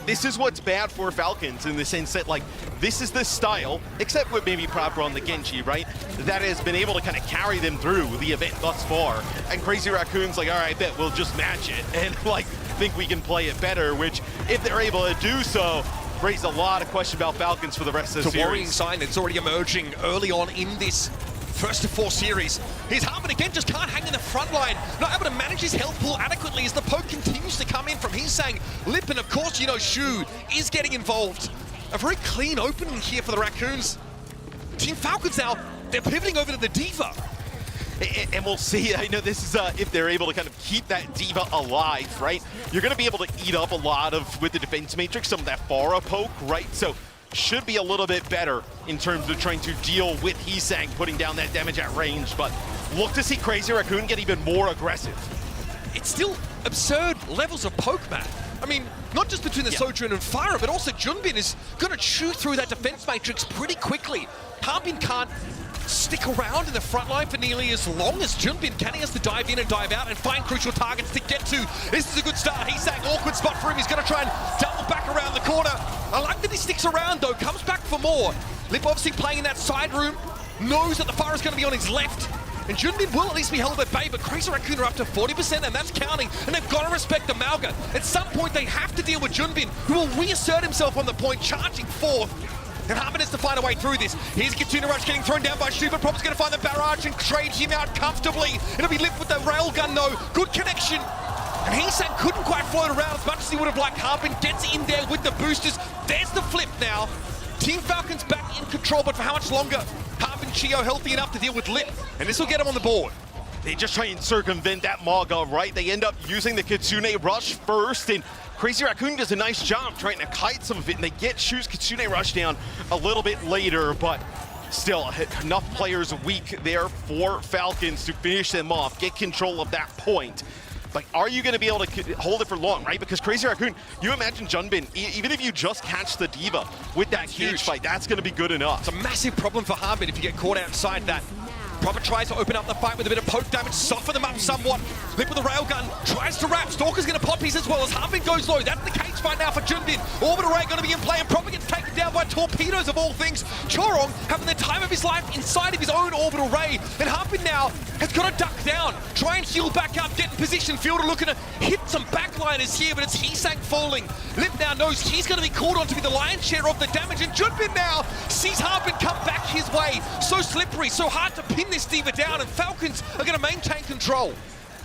This is what's bad for Falcons in the sense that, this is the style, except with maybe proper on the Genji, right? That has been able to kind of carry them through the event thus far. And Crazy Raccoon's like, all right, bet we'll just match it and, think we can play it better, which, if they're able to do so, raise a lot of question about Falcons for the rest of the series. It's a worrying sign that's already emerging early on in this first of 4 series. Here's Harmon again, just can't hang in the front line. Not able to manage his health pool adequately as the poke continues to come in from Hee-Sang, Lip, and of course, Shu is getting involved. A very clean opening here for the Raccoons. Team Falcons now, they're pivoting over to the D.Va. And we'll see, I know this is if they're able to kind of keep that D.Va alive, right? You're going to be able to eat up a lot of, with the defense matrix, some of that Pharah poke, right? So should be a little bit better in terms of trying to deal with Hee-Sang putting down that damage at range, but look to see Crazy Raccoon get even more aggressive. It's still absurd levels of poke, man. I mean, not just between the Sojourn and Pharah, but also Junbin is going to chew through that defense matrix pretty quickly. Harbin can't stick around in the front line for nearly as long as Junbin can. He has to dive in and dive out and find crucial targets to get to. This is a good start. Hee-Sang, awkward spot for him. He's going to try and double back around the corner. I like that he sticks around, though. Comes back for more. Lip obviously playing in that side room. Knows that the Pharah is going to be on his left. And Junbin will at least be held at bay, but Crazy Raccoon are up to 40%, and that's counting. And they've got to respect the Mauga. At some point, they have to deal with Junbin, who will reassert himself on the point, charging forth. And Harmon has to find a way through this. Here's Kitsune Rush getting thrown down by Shu, but Prob's going to find the barrage and trade him out comfortably. It'll be Lip with the railgun, though. Good connection. And Hee-Sang couldn't quite float around as much as he would have liked. Harbin gets in there with the boosters. There's the flip now. Team Falcons back in control, but for how much longer? Harbin Chio healthy enough to deal with Lip, and this will get him on the board. They just try and circumvent that Mauga, right? They end up using the Kitsune Rush first, and Crazy Raccoon does a nice job trying to kite some of it, and they get Shu's Kitsune Rush down a little bit later, but still enough players weak there for Falcons to finish them off, get control of that point. Like, are you going to be able to hold it for long, right? Because Crazy Raccoon, you imagine Junbin, even if you just catch the D.Va with that cage fight, that's going to be good enough. It's a massive problem for Harbin if you get caught outside that. Proper tries to open up the fight with a bit of poke damage, soften them up somewhat. Lip with the railgun, tries to wrap. Stalker's going to pop his as well as Harbin goes low. That's the cage fight now for Junbin. Orbital Ray going to be in play, and Proper gets taken down by torpedoes of all things. Chorong having the time of his life inside of his own Orbital Ray. And Harbin now has got to duck down, try and heal back up, get in position. Fielder looking to hit some backliners here, but it's Hee-Sang falling. Lip now knows he's going to be called on to be the lion's share of the damage, and Junbin now sees Harbin come back his way. So slippery, so hard to pin this D.Va down, and Falcons are going to maintain control.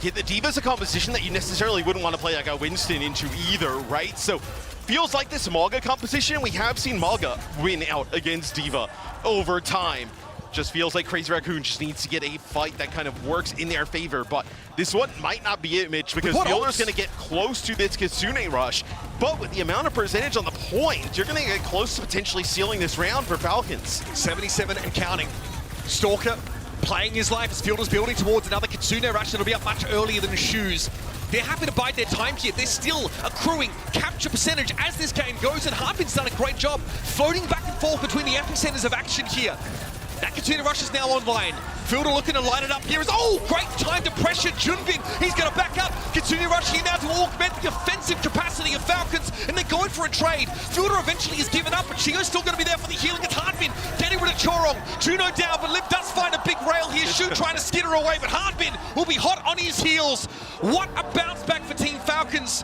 Yeah, the D.Va's a composition that you necessarily wouldn't want to play like a Winston into either, right? So feels like this Mauga composition, we have seen Mauga win out against D.Va over time. Just feels like Crazy Raccoon just needs to get a fight that kind of works in their favor, but this one might not be it, Mitch, because Fielder's going to get close to this Kitsune Rush, but with the amount of percentage on the point, you're going to get close to potentially sealing this round for Falcons. 77 and counting. Stalker playing his life as Fielder's building towards another Kitsune Rush that'll be up much earlier than Shu's. They're happy to bide their time here. They're still accruing capture percentage as this game goes, and Harbin's done a great job floating back and forth between the epicenters of action here. That Kitsune Rush is now online. Fielder looking to line it up here. Great time to pressure Junbin. He's going to back up. Kitsune Rush here now to augment the offensive capacity of Falcons, and they're going for a trade. Fielder eventually has given up, but Chio's still going to be there for the healing. It's Harbin getting rid of Chorong. Juno down, but Lip does find a big rail here. Shu trying to skitter away, but Harbin will be hot on his heels. What a bounce back for Team Falcons.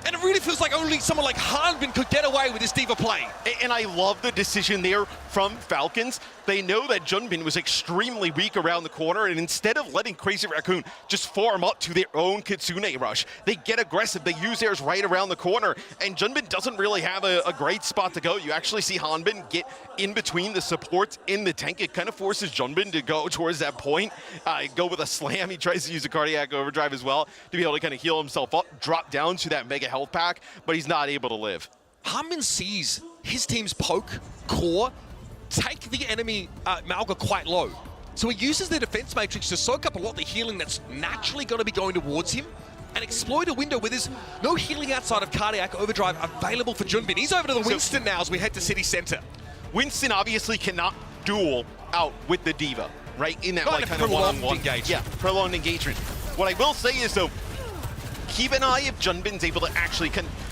And it really feels like only someone like Hanbin could get away with this D.Va play. And I love the decision there from Falcons. They know that Junbin was extremely weak around the corner, and instead of letting Crazy Raccoon just farm up to their own Kitsune rush, they get aggressive. They use theirs right around the corner, and Junbin doesn't really have a great spot to go. You actually see Hanbin get in between the supports in the tank. It kind of forces Junbin to go towards that point, go with a slam. He tries to use a cardiac overdrive as well to be able to kind of heal himself up, drop down to that mega health pack, but he's not able to live. Hanbin sees his team's poke, core, take the enemy Malga quite low. So he uses the defense matrix to soak up a lot of the healing that's naturally going to be going towards him and exploit a window where there's no healing outside of cardiac overdrive available for Junbin. He's over to the Winston now as we head to City Center. Winston obviously cannot duel out with the D.Va, right? In that like kind of one-on-one engagement. Yeah, prolonged engagement. What I will say is though, keep an eye if Junbin's able to actually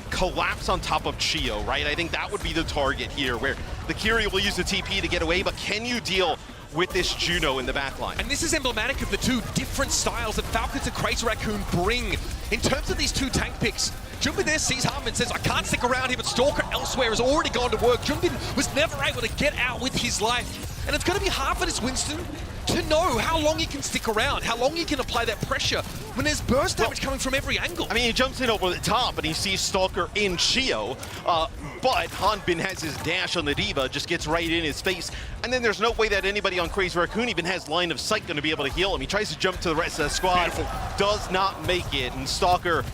collapse on top of Chio, right? I think that would be the target here, where the Kyrie will use the TP to get away, but can you deal with this Juno in the backline? And this is emblematic of the two different styles that Falcons and Crazy Raccoon bring. In terms of these two tank picks, Junbin there sees Hanbin and says, I can't stick around here, but Stalker elsewhere has already gone to work. Junbin was never able to get out with his life. And it's going to be hard for this Winston to know how long he can stick around, how long he can apply that pressure when there's burst damage coming from every angle. I mean, he jumps in over the top and he sees Stalker in Chio, but Hanbin has his dash on the D.Va, just gets right in his face, and then there's no way that anybody on Crazy Raccoon even has line of sight going to be able to heal him. He tries to jump to the rest of the squad, does not make it, and Stalker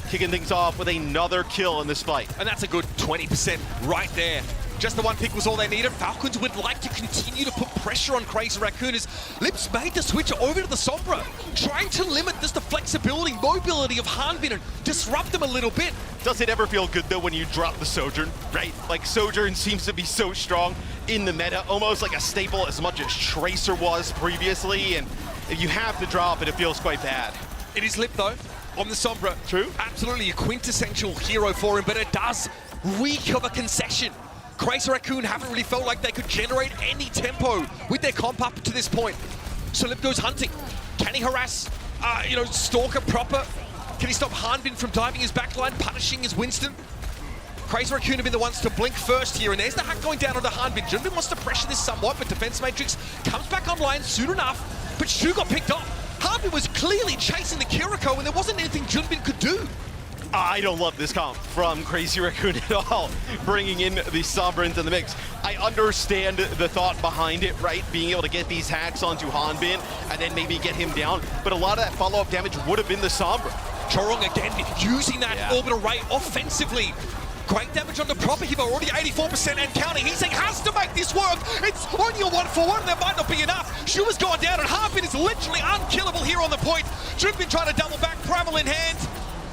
kicking things off with another kill in this fight. And that's a good 20% right there. Just the one pick was all they needed. Falcons would like to continue to put pressure on Crazy Raccoon as Lips made the switch over to the Sombra, trying to limit just the flexibility, mobility of Hanbin and disrupt them a little bit. Does it ever feel good though when you drop the Sojourn, right? Like Sojourn seems to be so strong in the meta, almost like a staple as much as Tracer was previously, and if you have to drop it, it feels quite bad. It is Lip though, on the Sombra. True. Absolutely a quintessential hero for him, but it does reek of a concession. Crazy Raccoon haven't really felt like they could generate any tempo with their comp up to this point. So Lip goes hunting. Can he harass, Stalker proper? Can he stop Hanbin from diving his backline, punishing his Winston? Crazy Raccoon have been the ones to blink first here, and there's the hack going down onto Hanbin. Junbin wants to pressure this somewhat, but Defense Matrix comes back online soon enough, but Shu got picked off. Hanbin was clearly chasing the Kiriko, and there wasn't anything Junbin could do. I don't love this comp from Crazy Raccoon at all, bringing in the Sombra into the mix. I understand the thought behind it, right? Being able to get these hacks onto Hanbin and then maybe get him down, but a lot of that follow-up damage would have been the Sombra. Chorong again using that orbital ray offensively. Great damage on the proper Hivo, already 84% and counting. He's saying has to make this work. It's only a 1-for-1, there might not be enough. Shu has gone down and Hanbin is literally unkillable here on the point. Junbin trying to double back, Primal in hand.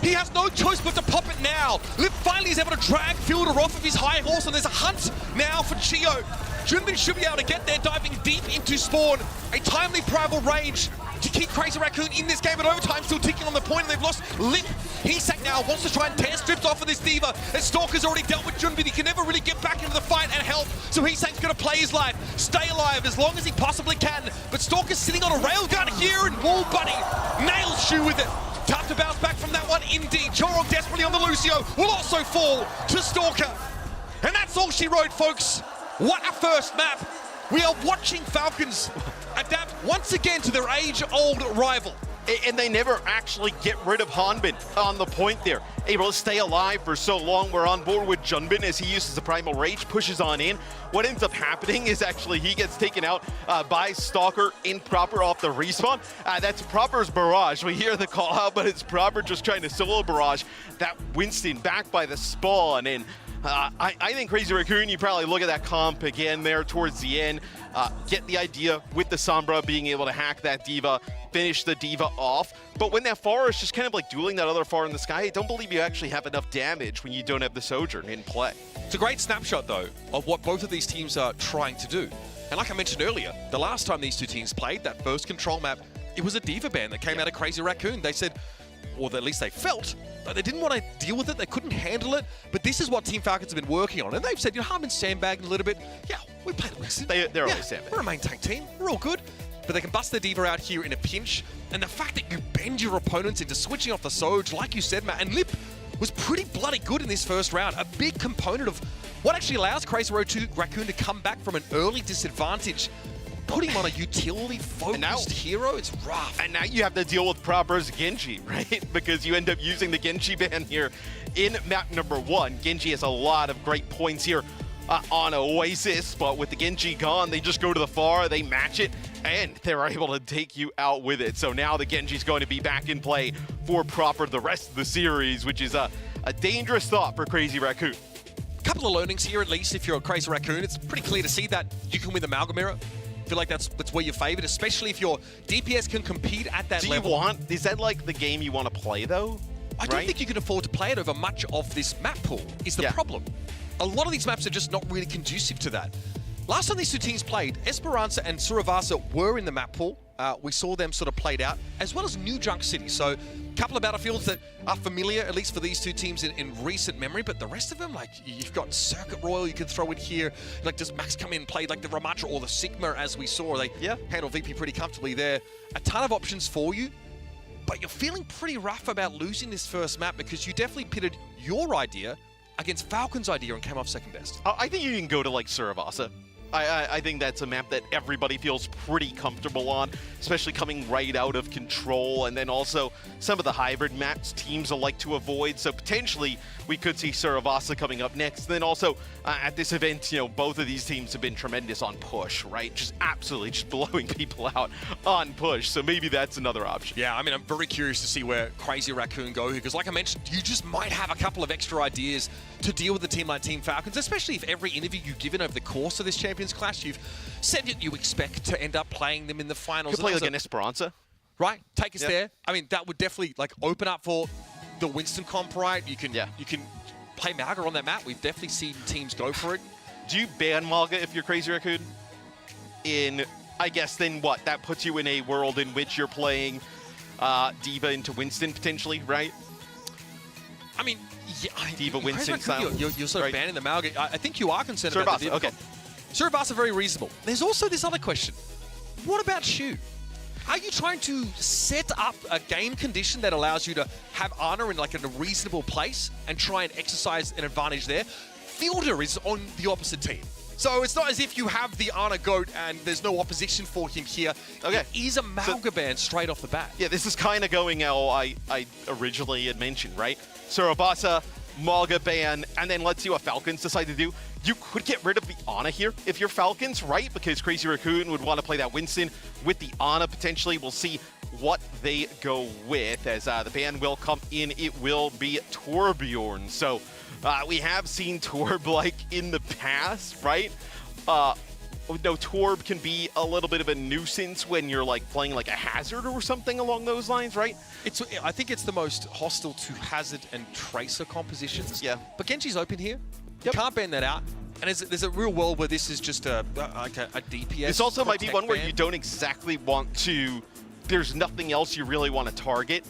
He has no choice but to pop it now. Lip finally is able to drag Fielder off of his high horse, and there's a hunt now for Chio. Junbin should be able to get there, diving deep into spawn. A timely primal range to keep Crazy Raccoon in this game, but overtime still ticking on the point, and they've lost Lip. Hesak now wants to try and tear strips off of this D.Va, as Stalker's already dealt with Junbin. He can never really get back into the fight and help, so Hesak's gonna play his life, stay alive as long as he possibly can. But Stalker's sitting on a railgun here, and Wall Buddy nails Shu with it. Tough to bounce back from that one, indeed. Chorong desperately on the Lucio will also fall to Stalker. And that's all she wrote, folks. What a first map. We are watching Falcons adapt once again to their age-old rival. And they never actually get rid of Hanbin on the point there. Able to stay alive for so long. We're on board with Junbin as he uses the Primal Rage, pushes on in. What ends up happening is actually he gets taken out by Stalker in Proper off the respawn. That's Proper's Barrage. We hear the call out, but it's Proper just trying to solo Barrage that Winston back by the spawn. And I think Crazy Raccoon, you probably look at that comp again there towards the end. Get the idea with the Sombra being able to hack that D.Va, finish the D.Va off. But when that Far is just kind of like dueling that other Far in the sky, I don't believe you actually have enough damage when you don't have the Sojourn in play. It's a great snapshot, though, of what both of these teams are trying to do. And like I mentioned earlier, the last time these two teams played that first control map, it was a D.Va ban that came out of Crazy Raccoon. They said, or at least they felt, that they didn't want to deal with it, they couldn't handle it, but this is what Team Falcons have been working on. And they've said, Hanbin's sandbagging a little bit. Yeah, we played Winston. They're always sandbagging. We're a main tank team, we're all good. But they can bust the D.Va out here in a pinch. And the fact that you bend your opponents into switching off the Soj, like you said, Matt, and Lip was pretty bloody good in this first round. A big component of what actually allows Crazy Raccoon to come back from an early disadvantage. Putting him on a utility-focused hero, it's rough. And now you have to deal with Proper's Genji, right? Because you end up using the Genji ban here in map number 1. Genji has a lot of great points here on Oasis, but with the Genji gone, they just go to the far, they match it, and they're able to take you out with it. So now the Genji's going to be back in play for Proper the rest of the series, which is a dangerous thought for Crazy Raccoon. Couple of learnings here, at least, if you're a Crazy Raccoon. It's pretty clear to see that you can win the Amalgam Mirror. I feel like that's where you're favored, especially if your DPS can compete at that level. Is that like the game you want to play though? I don't think you can afford to play it over much of this map pool, is the problem. A lot of these maps are just not really conducive to that. Last time these two teams played, Esperanza and Suravasa were in the map pool. We saw them sort of played out, as well as New Junk City. So a couple of battlefields that are familiar, at least for these two teams in recent memory, but the rest of them, like you've got Circuit Royal you could throw in here. Like does Max come in and play like the Ramatra or the Sigma as we saw? They handle VP pretty comfortably there. A ton of options for you, but you're feeling pretty rough about losing this first map because you definitely pitted your idea against Falcon's idea and came off second best. I think you can go to like Suravasa. I think that's a map that everybody feels pretty comfortable on, especially coming right out of Control, and then also some of the hybrid maps teams will like to avoid, so potentially we could see Suravasa coming up next. Then also at this event, you know, both of these teams have been tremendous on push, right? Just absolutely just blowing people out on push, so maybe that's another option. Yeah, I mean, I'm very curious to see where Crazy Raccoon go, because like I mentioned, you just might have a couple of extra ideas to deal with a team like Team Falcons, especially if every interview you've given over the course of this Champions Clash, you've said that you expect to end up playing them in the finals. Could play like an Esperanza. Right, take us there. I mean, that would definitely like open up for the Winston comp, right? You can play Malga on that map. We've definitely seen teams go for it. Do you ban Malga if you're Crazy Raccoon? I guess then what? That puts you in a world in which you're playing Diva into Winston potentially, right? I mean, yeah, Diva, Winston style. You're sort of banning the Malga. I think you are concerned about the Diva. Okay. Suravasa very reasonable. There's also this other question. What about Shu? Are you trying to set up a game condition that allows you to have Ana in like a reasonable place and try and exercise an advantage there? Fielder is on the opposite team. So it's not as if you have the Ana GOAT and there's no opposition for him here. Okay. He's a Malga ban straight off the bat. Yeah, this is kind of going how I originally had mentioned, right? Suravasa, Malga ban, and then let's see what Falcons decide to do. You could get rid of the Ana here if you're Falcons, right? Because Crazy Raccoon would want to play that Winston with the Ana potentially. We'll see what they go with as the ban will come in. It will be Torbjorn. So we have seen Torb like in the past, right? No, Torb can be a little bit of a nuisance when you're like playing like a Hazard or something along those lines, right? I think it's the most hostile to Hazard and Tracer compositions. Yeah. But Genji's open here. You can't ban that out. And there's a real world where this is just a DPS. This also might be one where you don't exactly want to, there's nothing else you really want to target,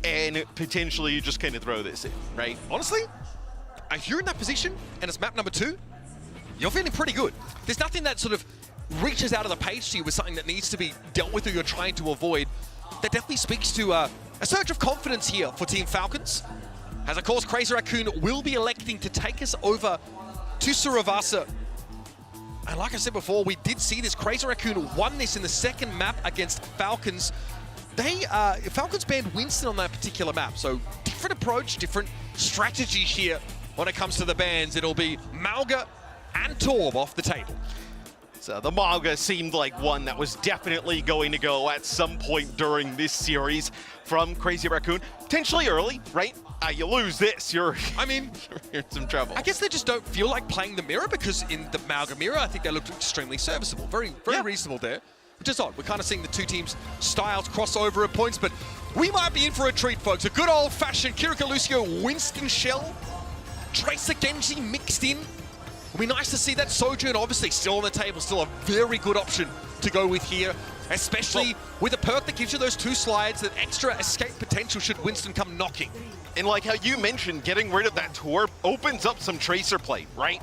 and potentially you just kind of throw this in, right? Honestly, if you're in that position and it's map number 2, you're feeling pretty good. There's nothing that sort of reaches out of the page to you with something that needs to be dealt with or you're trying to avoid. That definitely speaks to a surge of confidence here for Team Falcons. As of course, Crazy Raccoon will be electing to take us over to Suravasa. And like I said before, we did see this. Crazy Raccoon won this in the second map against Falcons. Falcons banned Winston on that particular map. So different approach, different strategy here when it comes to the bans. It'll be Malga and Torb off the table. So the Malga seemed like one that was definitely going to go at some point during this series from Crazy Raccoon. Potentially early, right? You lose this, you're in some trouble. I guess they just don't feel like playing the mirror, because in the Malga mirror, I think they looked extremely serviceable. Very reasonable there. Which is odd. We're kind of seeing the two teams' styles cross over at points, but we might be in for a treat, folks. A good old-fashioned Kiriko Lucio Winston Shell. Tracer Genji mixed in. It'll be nice to see that. Sojourn obviously still on the table, still a very good option to go with here, especially with a perk that gives you those 2 slides, that extra escape potential should Winston come knocking. And like how you mentioned, getting rid of that Torb opens up some Tracer play, right?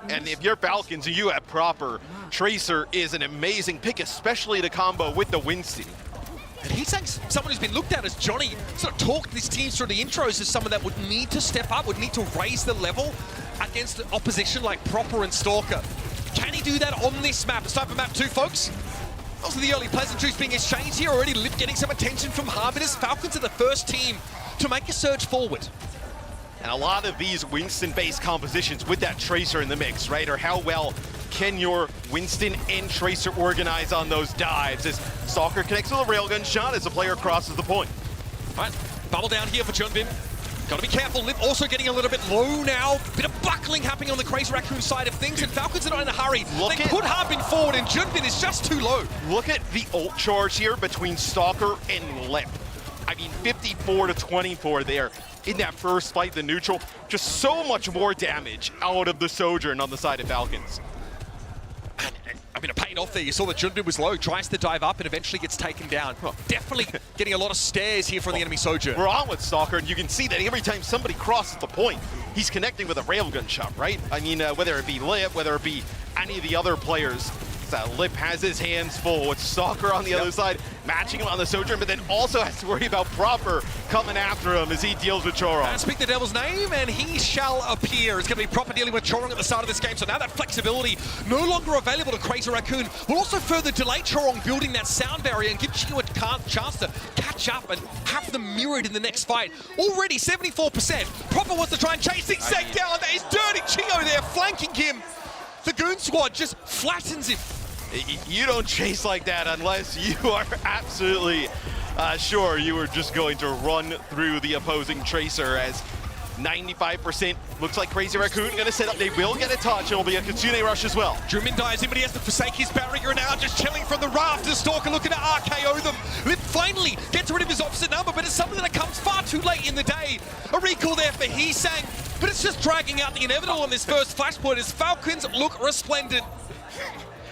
And if you're Falcons and you have Proper, Tracer is an amazing pick, especially to combo with the Winston. And he's saying someone who's been looked at as Johnny, sort of talked this team through the intros as someone that would need to step up, would need to raise the level against opposition like Proper and Stalker. Can he do that on this map? It's time for map 2, folks. Those are the early pleasantries being exchanged here already. Lip getting some attention from Harbin as Falcons are the first team to make a surge forward. And a lot of these Winston-based compositions with that Tracer in the mix, right? Or how well can your Winston and Tracer organize on those dives as Stalker connects with a railgun shot as the player crosses the point. All right, bubble down here for Junbin. Got to be careful. Lip also getting a little bit low now. Bit of buckling happening on the Crazy Raccoon side of things, and Falcons are not in a hurry. They put Harbin forward, and Junbin is just too low. Look at the ult charge here between Stalker and Lip. I mean, 54 to 24 there in that first fight, the neutral. Just so much more damage out of the Sojourn on the side of Falcons. I mean, it paid off there. You saw that Junbin was low, tries to dive up, and eventually gets taken down. Definitely getting a lot of stares here from the enemy Sojourn. We're on with Stalker, and you can see that every time somebody crosses the point, he's connecting with a railgun shot, right? I mean, whether it be Lip, whether it be any of the other players. Lip has his hands full with Stalker on the other side, matching him on the Sojourn, but then also has to worry about Proper coming after him as he deals with Chorong. And speak the devil's name, and he shall appear. It's going to be Proper dealing with Chorong at the start of this game, so now that flexibility no longer available to Crazy Raccoon will also further delay Chorong building that sound barrier and give Chio a chance to catch up and have them mirrored in the next fight. Already 74%. Proper wants to try and chase things down. That is dirty Chio there, flanking him. The Goon Squad just flattens him. You don't chase like that unless you are absolutely sure you are just going to run through the opposing Tracer, as 95% looks like Crazy Raccoon going to set up. They will get a touch. It'll be a Kitsune rush as well. Jumin dives in, but he has to forsake his barrier now, just chilling from the rafters. Stalker looking to RKO them. Lip finally gets rid of his opposite number, but it's something that comes far too late in the day. A recall there for Heesang, but it's just dragging out the inevitable on this first flashpoint as Falcons look resplendent.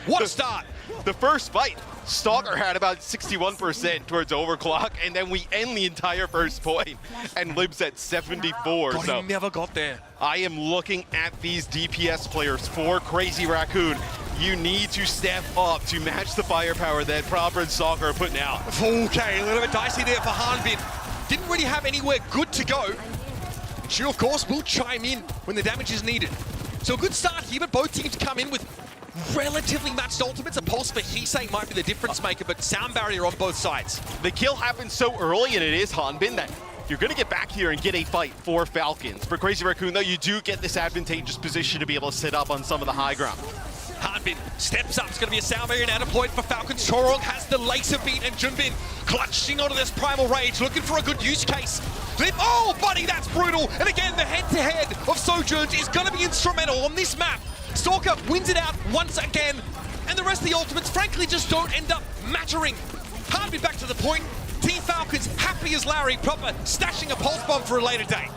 What a start! The first fight, Stalker had about 61% towards overclock, and then we end the entire first point, and Lib's at 74. God, so he never got there. I am looking at these DPS players for Crazy Raccoon. You need to step up to match the firepower that Proper and Stalker are putting out. Okay, a little bit dicey there for Hanbin. Didn't really have anywhere good to go. She, of course, will chime in when the damage is needed. So a good start here, but both teams come in with relatively matched ultimates. A pulse for Heesang might be the difference maker, but sound barrier on both sides. The kill happened so early, and it is Hanbin, that you're going to get back here and get a fight for Falcons. For Crazy Raccoon, though, you do get this advantageous position to be able to sit up on some of the high ground. Hanbin steps up. It's going to be a sound barrier now deployed for Falcons. Chorong has the laser beat, and Junbin clutching onto this primal rage, looking for a good use case. Lip, oh, buddy, that's brutal. And again, the head-to-head of Sojourns is going to be instrumental on this map. Stalker wins it out once again, and the rest of the ultimates, frankly, just don't end up mattering. Hanbin back to the point. Team Falcons happy as Larry, Proper stashing a pulse bomb for a later day.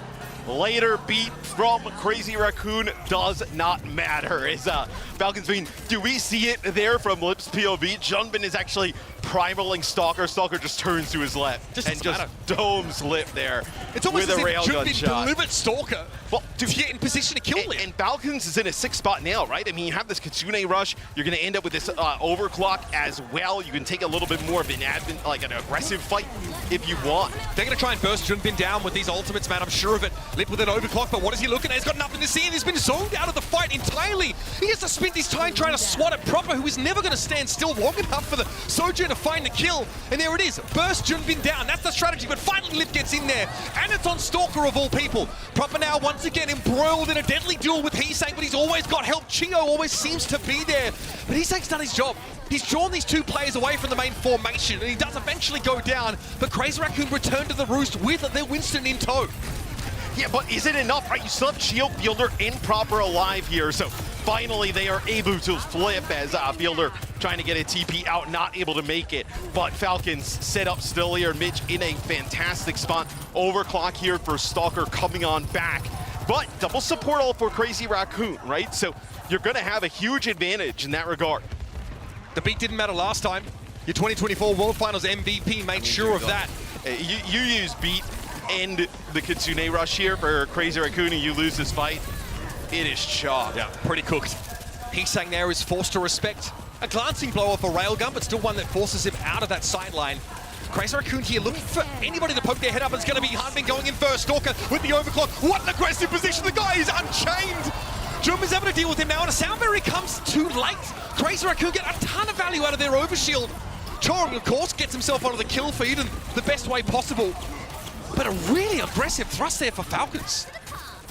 Later beat from Crazy Raccoon does not matter. Is Falcons being, do we see it there from Lip's POV? Junbin is actually primaling Stalker. Stalker just turns to his left and just domes Lip there. It's almost with as a if railgun Junbin shot. delivered Stalker to get in position to kill Lip. And Falcons is in a 6th spot now, right? I mean, you have this Kitsune rush. You're going to end up with this overclock as well. You can take a little bit more of an aggressive fight if you want. They're going to try and burst Junbin down with these ultimates, man. I'm sure of it. Lip with an overclock, but what is he looking at? He's got nothing to see, and he's been zoned out of the fight entirely. He has to spend his time trying to swat at Proper, who is never going to stand still long enough for the Sojourn to find the kill. And there it is. Burst Junbin down. That's the strategy, but finally Lip gets in there, and it's on Stalker of all people. Proper now once again embroiled in a deadly duel with Heesang, but he's always got help. Chio always seems to be there, but Heesang's done his job. He's drawn these two players away from the main formation, and he does eventually go down, but Crazy Raccoon returned to the roost with their Winston in tow. Yeah, but is it enough, right? You still have Shield, Fielder, and Proper alive here, so finally they are able to flip as Fielder trying to get a TP out, not able to make it. But Falcons set up still here. Mitch in a fantastic spot. Overclock here for Stalker coming on back. But double support all for Crazy Raccoon, right? So you're going to have a huge advantage in that regard. The beat didn't matter last time. Your 2024 World Finals MVP made sure of that. You use beat and the Kitsune rush here for Crazy Raccoon, and you lose this fight. It is chalk. Yeah, pretty cooked. Heesang there is forced to respect a glancing blow off a railgun, but still one that forces him out of that sideline. Crazy Raccoon here looking for anybody to poke their head up. It's going to be Hanbin going in first. Stalker with the overclock. What an aggressive position. The guy is unchained. Junbin's having to deal with him now, and a sound barrier comes too late. Crazy Raccoon get a ton of value out of their overshield. Chorong, of course, gets himself onto the kill feed in the best way possible. But a really aggressive thrust there for Falcons.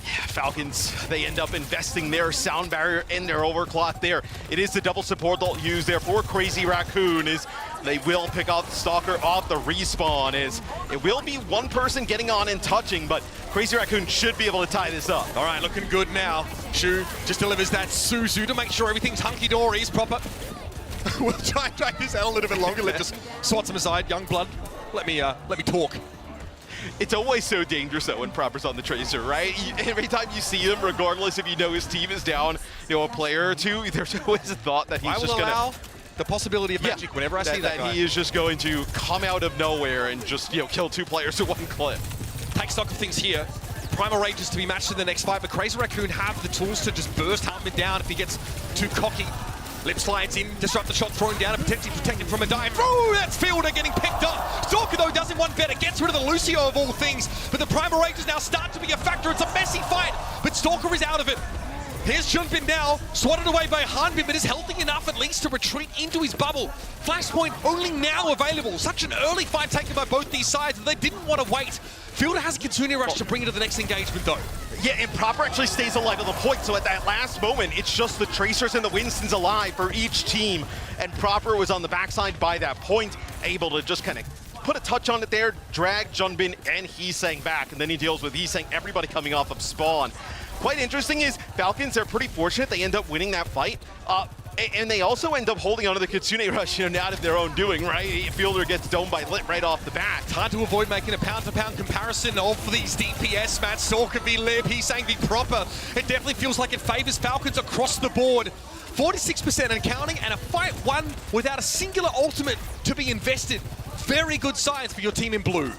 Yeah, Falcons, they end up investing their sound barrier and their overclock there. It is the double support they'll use there for Crazy Raccoon. Is they will pick out the Stalker off the respawn. Is it will be one person getting on and touching, but Crazy Raccoon should be able to tie this up. All right, looking good now. Shu just delivers that Suzu to make sure everything's hunky-dory. He's proper. We'll try and drag this out a little bit longer. Let's just swat him aside. Young blood, let me talk. It's always so dangerous though when Proper's on the Tracer, right? Every time you see him, regardless if you know his team is down, a player or two, there's always a thought that he's just gonna the possibility of magic whenever I see that guy. He is just going to come out of nowhere and just kill two players with one clip. Take stock of things here. Primal Rage is to be matched in the next fight, but Crazy Raccoon have the tools to just burst Hartman down if he gets too cocky. Lip slides in, disrupt the shot, throwing down, and potentially protected from a dive. Ooh, that's Fielder getting picked up. Stalker, though, does him one better. Gets rid of the Lucio of all things. But the Primal Rages now start to be a factor. It's a messy fight, but Stalker is out of it. Here's Junbin now, swatted away by Hanbin, but is healthy enough at least to retreat into his bubble. Flashpoint only now available. Such an early fight taken by both these sides that they didn't want to wait. Fielder has a Kitsune Rush to bring it to the next engagement, though. Yeah, and Proper actually stays alive on the point, so at that last moment, it's just the Tracers and the Winstons alive for each team, and Proper was on the backside by that point, able to just kind of put a touch on it there, drag Junbin and Heesang back, and then he deals with Heesang, everybody coming off of spawn. Quite interesting is Falcons are pretty fortunate they end up winning that fight. And they also end up holding onto the Kitsune Rush, not of their own doing, right? Fielder gets domed by Lit right off the bat. Hard to avoid making a pound-for-pound comparison of these DPS match. Stalker v Lib, Heesang v Proper. It definitely feels like it favors Falcons across the board. 46% and counting, and a fight won without a singular ultimate to be invested. Very good signs for your team in blue.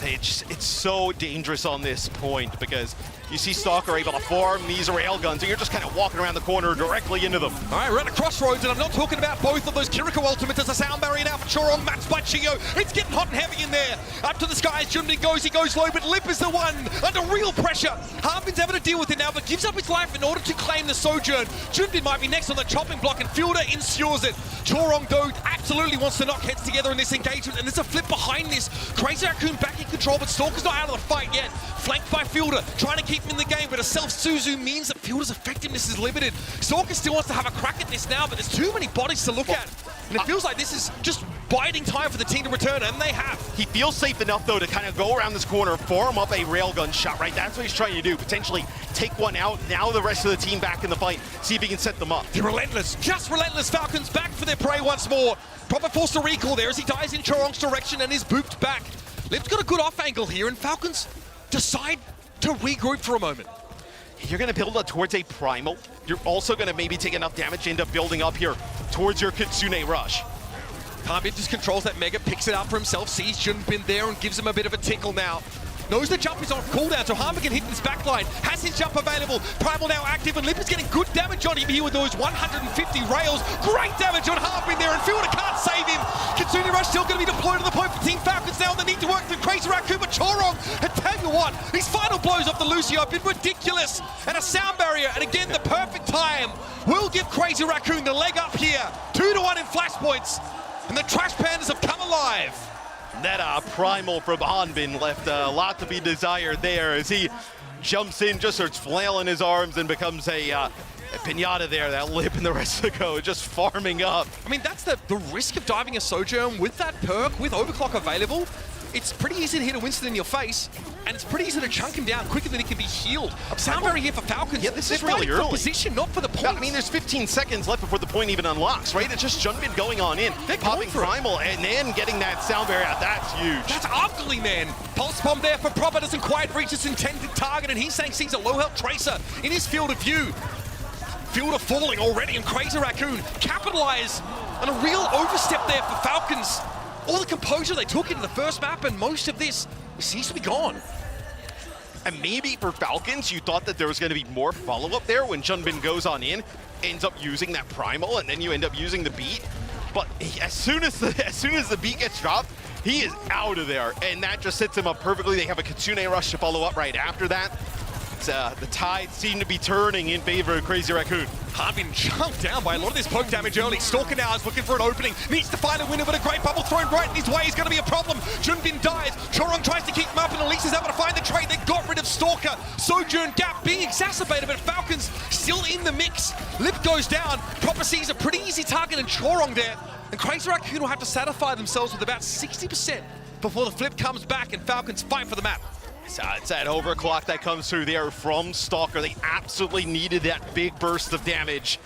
It's so dangerous on this point because you see Stalker able to farm these railguns, and you're just kind of walking around the corner directly into them. All right, we're at a crossroads, and I'm not talking about both of those Kiriko ultimates. There's a sound barrier now for Chorong, matched by Chiyo. It's getting hot and heavy in there. Up to the skies, Junbin goes, he goes low, but Lip is the one under real pressure. Harbin's having to deal with it now, but gives up his life in order to claim the Sojourn. Junbin might be next on the chopping block, and Fielder ensures it. Chorong, though, absolutely wants to knock heads together in this engagement, and there's a flip behind this. Crazy Raccoon back in control, but Stalker's not out of the fight yet. Flanked by Fielder, trying to keep him in the game, but a self-Suzu means that Fielder's effectiveness is limited. Stalker still wants to have a crack at this now, but there's too many bodies to look at. And it feels like this is just biding time for the team to return, and they have. He feels safe enough, though, to kind of go around this corner, form up a railgun shot, right? That's what he's trying to do, potentially take one out. Now the rest of the team back in the fight, see if he can set them up. They're relentless, just relentless. Falcons back for their prey once more. Proper forced to recall there as he dies in Chorong's direction and is booped back. Lip's got a good off angle here, and Falcons decide to regroup for a moment. You're going to build up towards a Primal. You're also going to maybe take enough damage to end up building up here towards your Kitsune Rush. Hanbin just controls that Mega, picks it up for himself, sees Junbin there and gives him a bit of a tickle now. Knows the jump is on cooldown, so Hanbin can hit this backline. Has his jump available. Primal now active, and Lip is getting good damage on him here with those 150 rails. Great damage on Hanbin there, and Fielder can't save him. Kitsune Rush still going to be deployed to the point for Team Falcons now, and they need to work through Crazy Raccoon, but Chorong, I tell you what, these final blows off the Lucio have been ridiculous. And a sound barrier, and again, the perfect time will give Crazy Raccoon the leg up here. 2-1 in flash points, and the Trash Pandas have come alive. That Primal from Hanbin left a lot to be desired there as he jumps in, just starts flailing his arms and becomes a pinata there. That Lip and the rest of the go just farming up. I mean, that's the risk of diving a Sojourn with that perk, with overclock available. It's pretty easy to hit a Winston in your face, and it's pretty easy to chunk him down quicker than he can be healed. Sound barrier here for Falcons. Yeah, this is really early. For position, not for the point. I mean, there's 15 seconds left before the point even unlocks, right? It's just Junbin going on in, popping Primal, and then getting that sound barrier out. That's huge. That's ugly, man. Pulse bomb there for Proper doesn't quite reach its intended target, and Heesang sees a low health Tracer in his field of view. Fielder falling already, and Crazy Raccoon capitalize on a real overstep there for Falcons. All the composure they took into the first map, and most of this seems to be gone. And maybe for Falcons, you thought that there was going to be more follow-up there when Junbin goes on in, ends up using that Primal, and then you end up using the beat. but as soon as the beat gets dropped, he is out of there, and that just sets him up perfectly. They have a Kitsune rush to follow up right after that. The tide seemed to be turning in favor of Crazy Raccoon. Harbin jumped down by a lot of this poke damage early. Stalker now is looking for an opening. Needs to find a winner, but a great bubble thrown right in his way is going to be a problem. Junbin dies. Chorong tries to keep him up, and Elise is able to find the trade. They got rid of Stalker. Sojourn gap being exacerbated, but Falcons still in the mix. Lip goes down. Proper sees a pretty easy target, and Chorong there. And Crazy Raccoon will have to satisfy themselves with about 60% before the flip comes back and Falcons fight for the map. So it's that overclock that comes through there from Stalker. They absolutely needed that big burst of damage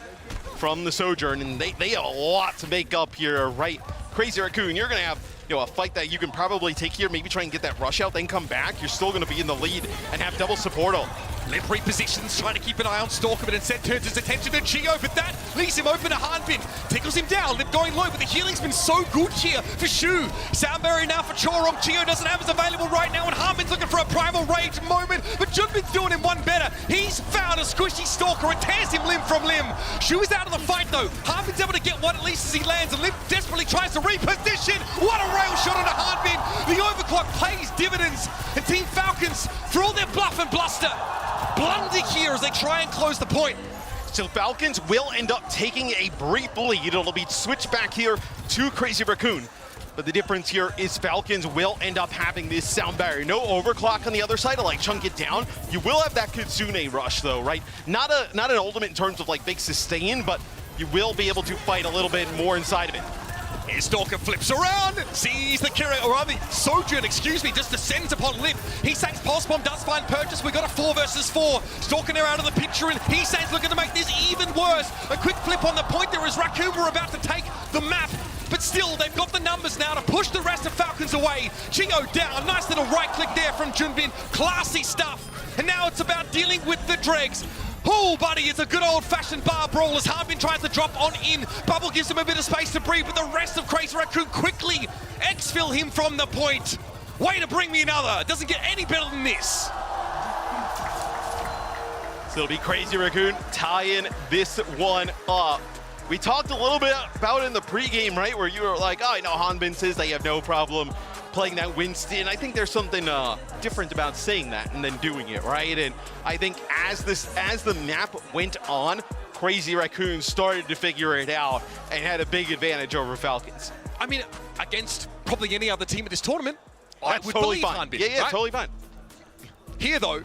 from the Sojourn, and they have a lot to make up here, right? Crazy Raccoon, you're gonna have a fight that you can probably take here, maybe try and get that rush out, then come back. You're still gonna be in the lead and have double support on. Lip repositions, trying to keep an eye on Stalker, but instead turns his attention to Geo, but that leaves him open to Hanbin. Tickles him down, Lip going low, but the healing's been so good here for Shu. Sound barrier now for Chorong. Geo doesn't have his available right now, and Hanbin's looking for a primal rage moment, but Junbin's doing him one better. He's found a squishy Stalker and tears him limb from limb. Shu is out of the fight though. Hanbin's able to get one at least as he lands, and Lip desperately tries to reposition. What a rail shot onto Hanbin. The overclock pays dividends, and Team Falcons, for all their bluff and bluster, blunder here as they try and close the point. So Falcons will end up taking a brief lead. It'll be switched back here to Crazy Raccoon. But the difference here is Falcons will end up having this sound barrier. No overclock on the other side to like chunk it down. You will have that Kitsune rush though, right? Not an ultimate in terms of like big sustain, but you will be able to fight a little bit more inside of it. His Stalker flips around, sees the Kira, or rather, Sojourn, just descends upon Lip. He-Sang's Pulse Bomb does find purchase. We got a 4 versus 4. Stalker now out of the picture, and He-Sang's looking to make this even worse. A quick flip on the point there as Raccoon were about to take the map. But still, they've got the numbers now to push the rest of Falcons away. Geo down, nice little right click there from Junbin. Classy stuff. And now it's about dealing with the dregs. Oh, buddy, it's a good old-fashioned bar brawl as Harbin tries to drop on in. Bubble gives him a bit of space to breathe, but the rest of Crazy Raccoon quickly exfil him from the point. Way to bring me another. It doesn't get any better than this. So it'll be Crazy Raccoon tying this one up. We talked a little bit about it in the pregame, right, where you were like, oh, I know Hanbin says they have no problem playing that Winston. I think there's something different about saying that and then doing it, right? And I think as the map went on, Crazy Raccoon started to figure it out and had a big advantage over Falcons. I mean, against probably any other team at this tournament, that's I would totally believe fine. Hanbin, Yeah, right? totally fine. Here, though,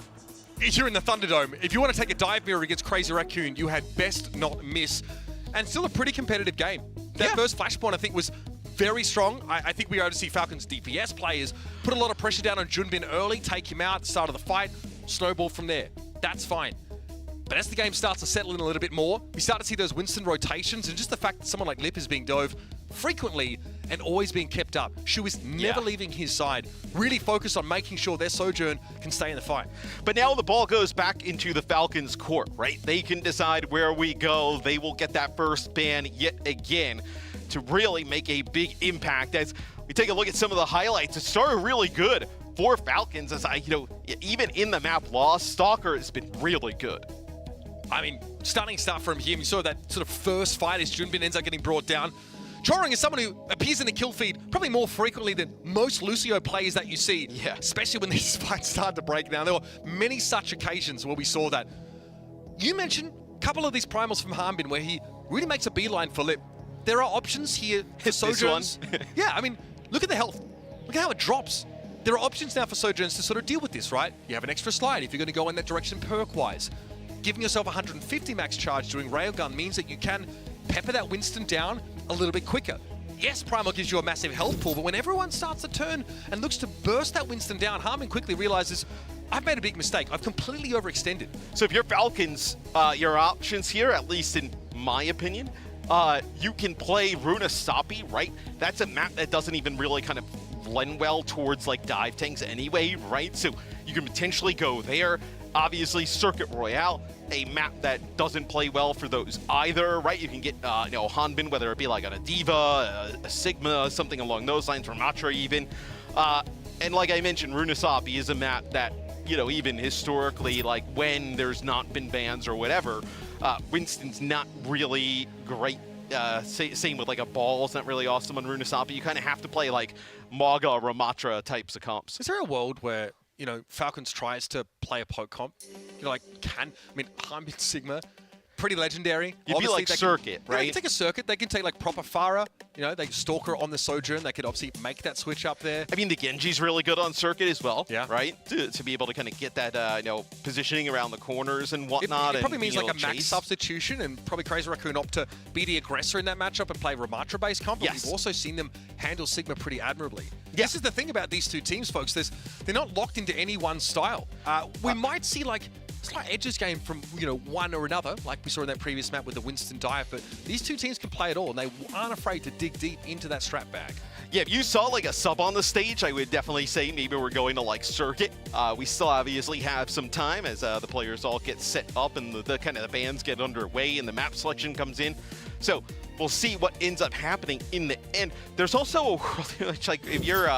if you're in the Thunderdome, if you want to take a dive mirror against Crazy Raccoon, you had best not miss. And still a pretty competitive game. That first Flashpoint, I think, was very strong. I think we are to see Falcons DPS players put a lot of pressure down on Junbin early, take him out, start of the fight, snowball from there. That's fine. But as the game starts to settle in a little bit more, we start to see those Winston rotations, and just the fact that someone like Lip is being dove frequently and always being kept up. Shu is never leaving his side, really focused on making sure their Sojourn can stay in the fight. But now the ball goes back into the Falcons' court, right? They can decide where we go. They will get that first ban yet again to really make a big impact. As we take a look at some of the highlights, it started really good for Falcons as even in the map loss, Stalker has been really good. I mean, stunning stuff from him. You saw that sort of first fight as Junbin ends up getting brought down. Chorong is someone who appears in the kill feed probably more frequently than most Lucio players that you see, especially when these fights start to break down. There were many such occasions where we saw that. You mentioned a couple of these primals from Hanbin where he really makes a beeline for Lip. There are options here for Sojourns. Yeah, I mean, look at the health. Look at how it drops. There are options now for Sojourns to sort of deal with this, right? You have an extra slide if you're going to go in that direction perk-wise. Giving yourself 150 max charge doing Railgun means that you can pepper that Winston down a little bit quicker. Yes, Primal gives you a massive health pool, but when everyone starts to turn and looks to burst that Winston down, Harmon quickly realizes, I've made a big mistake. I've completely overextended. So if you're Falcons, your options here, at least in my opinion, you can play Runa Sapi, right? That's a map that doesn't even really kind of lend well towards like dive tanks anyway, right? So you can potentially go there. Obviously, Circuit Royale, a map that doesn't play well for those either, right? You can get, Hanbin, whether it be like on a Diva, a Sigma, something along those lines, or Matra even. And like I mentioned, Runasapi is a map that, even historically, like when there's not been bans or whatever, Winston's not really great Same with like a ball. It's not really awesome on Runasapi. You kind of have to play like Maga or Ramatra types of comps. Is there a world where, you know, Falcons tries to play a poke comp? You know, like, Harbin Sigma, pretty legendary. You'd be like Circuit, right? They can take a Circuit. They can take like proper Pharah. You know, they Stalker on the Sojourn. They could obviously make that switch up there. I mean, the Genji's really good on Circuit as well, yeah. Right? To be able to kind of get that, you know, positioning around the corners and whatnot. It probably means like a chase. max substitution, and probably Crazy Raccoon opt to be the aggressor in that matchup and play Ramatra-based comp. But we've also seen them handle Sigma pretty admirably. This is the thing about these two teams, folks. They're not locked into any one style. We might see like slight edges game from, you know, one or another, like we saw in that previous map with the Winston Dive, but these two teams can play it all, and they aren't afraid to dig deep into that strap bag. Yeah, if you saw like a sub on the stage, I would definitely say maybe we're going to like Circuit. We still obviously have some time as the players all get set up and the kind of the bands get underway and the map selection comes in. So we'll see what ends up happening in the end. There's also like if you're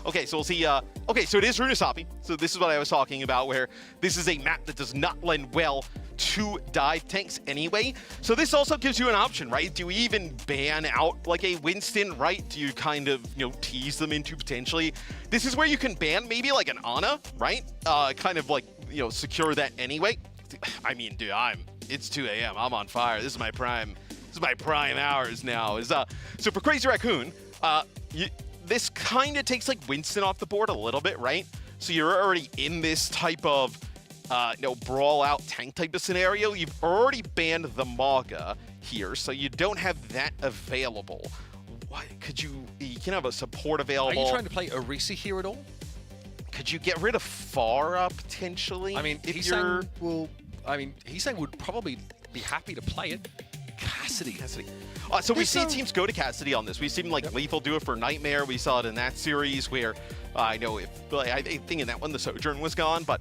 okay, so we'll see. Okay, so it is Runasapi. So this is what I was talking about, where this is a map that does not lend well to dive tanks anyway. So this also gives you an option, right? Do you even ban out like a Winston, right? Do you kind of, you know, tease them into potentially? This is where you can ban maybe like an Ana, right? Kind of like, you know, secure that anyway. I mean, dude, it's 2 a.m. I'm on fire. This is my prime. This is my prime hours now. So for Crazy Raccoon, this kind of takes like Winston off the board a little bit, right? So you're already in this type of you know, brawl out tank type of scenario. You've already banned the Maga here, so you don't have that available. What could you can have a support available. Are you trying to play Orisa here at all? Could you get rid of Pharah potentially? I mean, Heesang would probably be happy to play it. Cassidy. So we've seen teams go to Cassidy on this. We've seen like Lethal do it for Nightmare. We saw it in that series where I know I think in that one the Sojourn was gone, but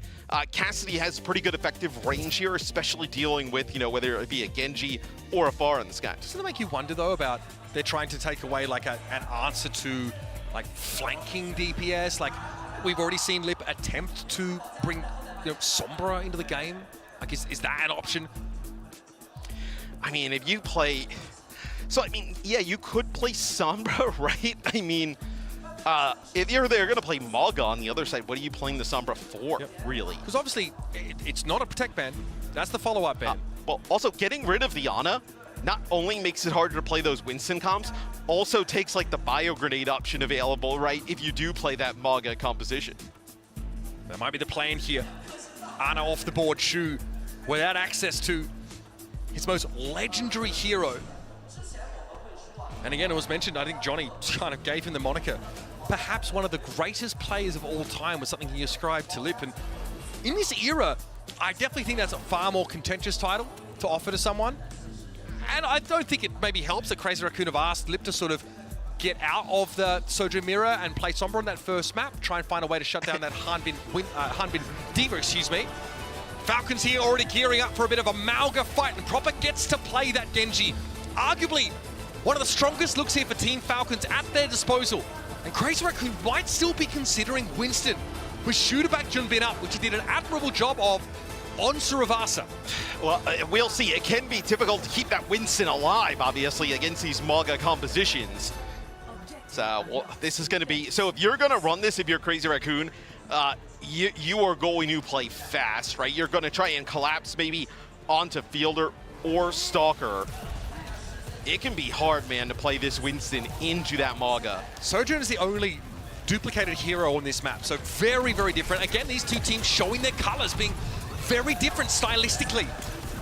Cassidy has pretty good effective range here, especially dealing with, you know, whether it be a Genji or a Pharah in the sky. Doesn't it make you wonder though about they're trying to take away like an answer to like flanking DPS? Like we've already seen Lip attempt to bring, you know, Sombra into the game. Like is that an option? I mean, if you play... So, I mean, yeah, you could play Sombra, right? I mean, if they're going to play Maga on the other side, what are you playing the Sombra for, really? Because obviously, it's not a Protect ban. That's the follow-up ban. Well, also, getting rid of the Ana not only makes it harder to play those Winston comps, also takes, like, the Bio Grenade option available, right, if you do play that Maga composition. That might be the plan here. Ana off the board, Shu, without access to his most legendary hero. And again, it was mentioned, I think Johnny kind of gave him the moniker. Perhaps one of the greatest players of all time was something he ascribed to Lip. And in this era, I definitely think that's a far more contentious title to offer to someone. And I don't think it maybe helps that Crazy Raccoon have asked Lip to sort of get out of the Sojourn Mirror and play Sombra on that first map, try and find a way to shut down that Hanbin Diva, excuse me. Falcons here already gearing up for a bit of a Mauga fight, and Proper gets to play that Genji. Arguably, one of the strongest looks here for Team Falcons at their disposal. And Crazy Raccoon might still be considering Winston with shooter back Junbin up, which he did an admirable job of on Suravasa. Well, we'll see. It can be difficult to keep that Winston alive, obviously, against these Maga compositions. So, well, this is going to be... So if you're going to run this, if you're Crazy Raccoon, you are going to play fast, right? You're going to try and collapse maybe onto Fielder or Stalker. It can be hard, man, to play this Winston into that Maga. Sojourn is the only duplicated hero on this map, so very, very different. Again, these two teams showing their colors, being very different stylistically.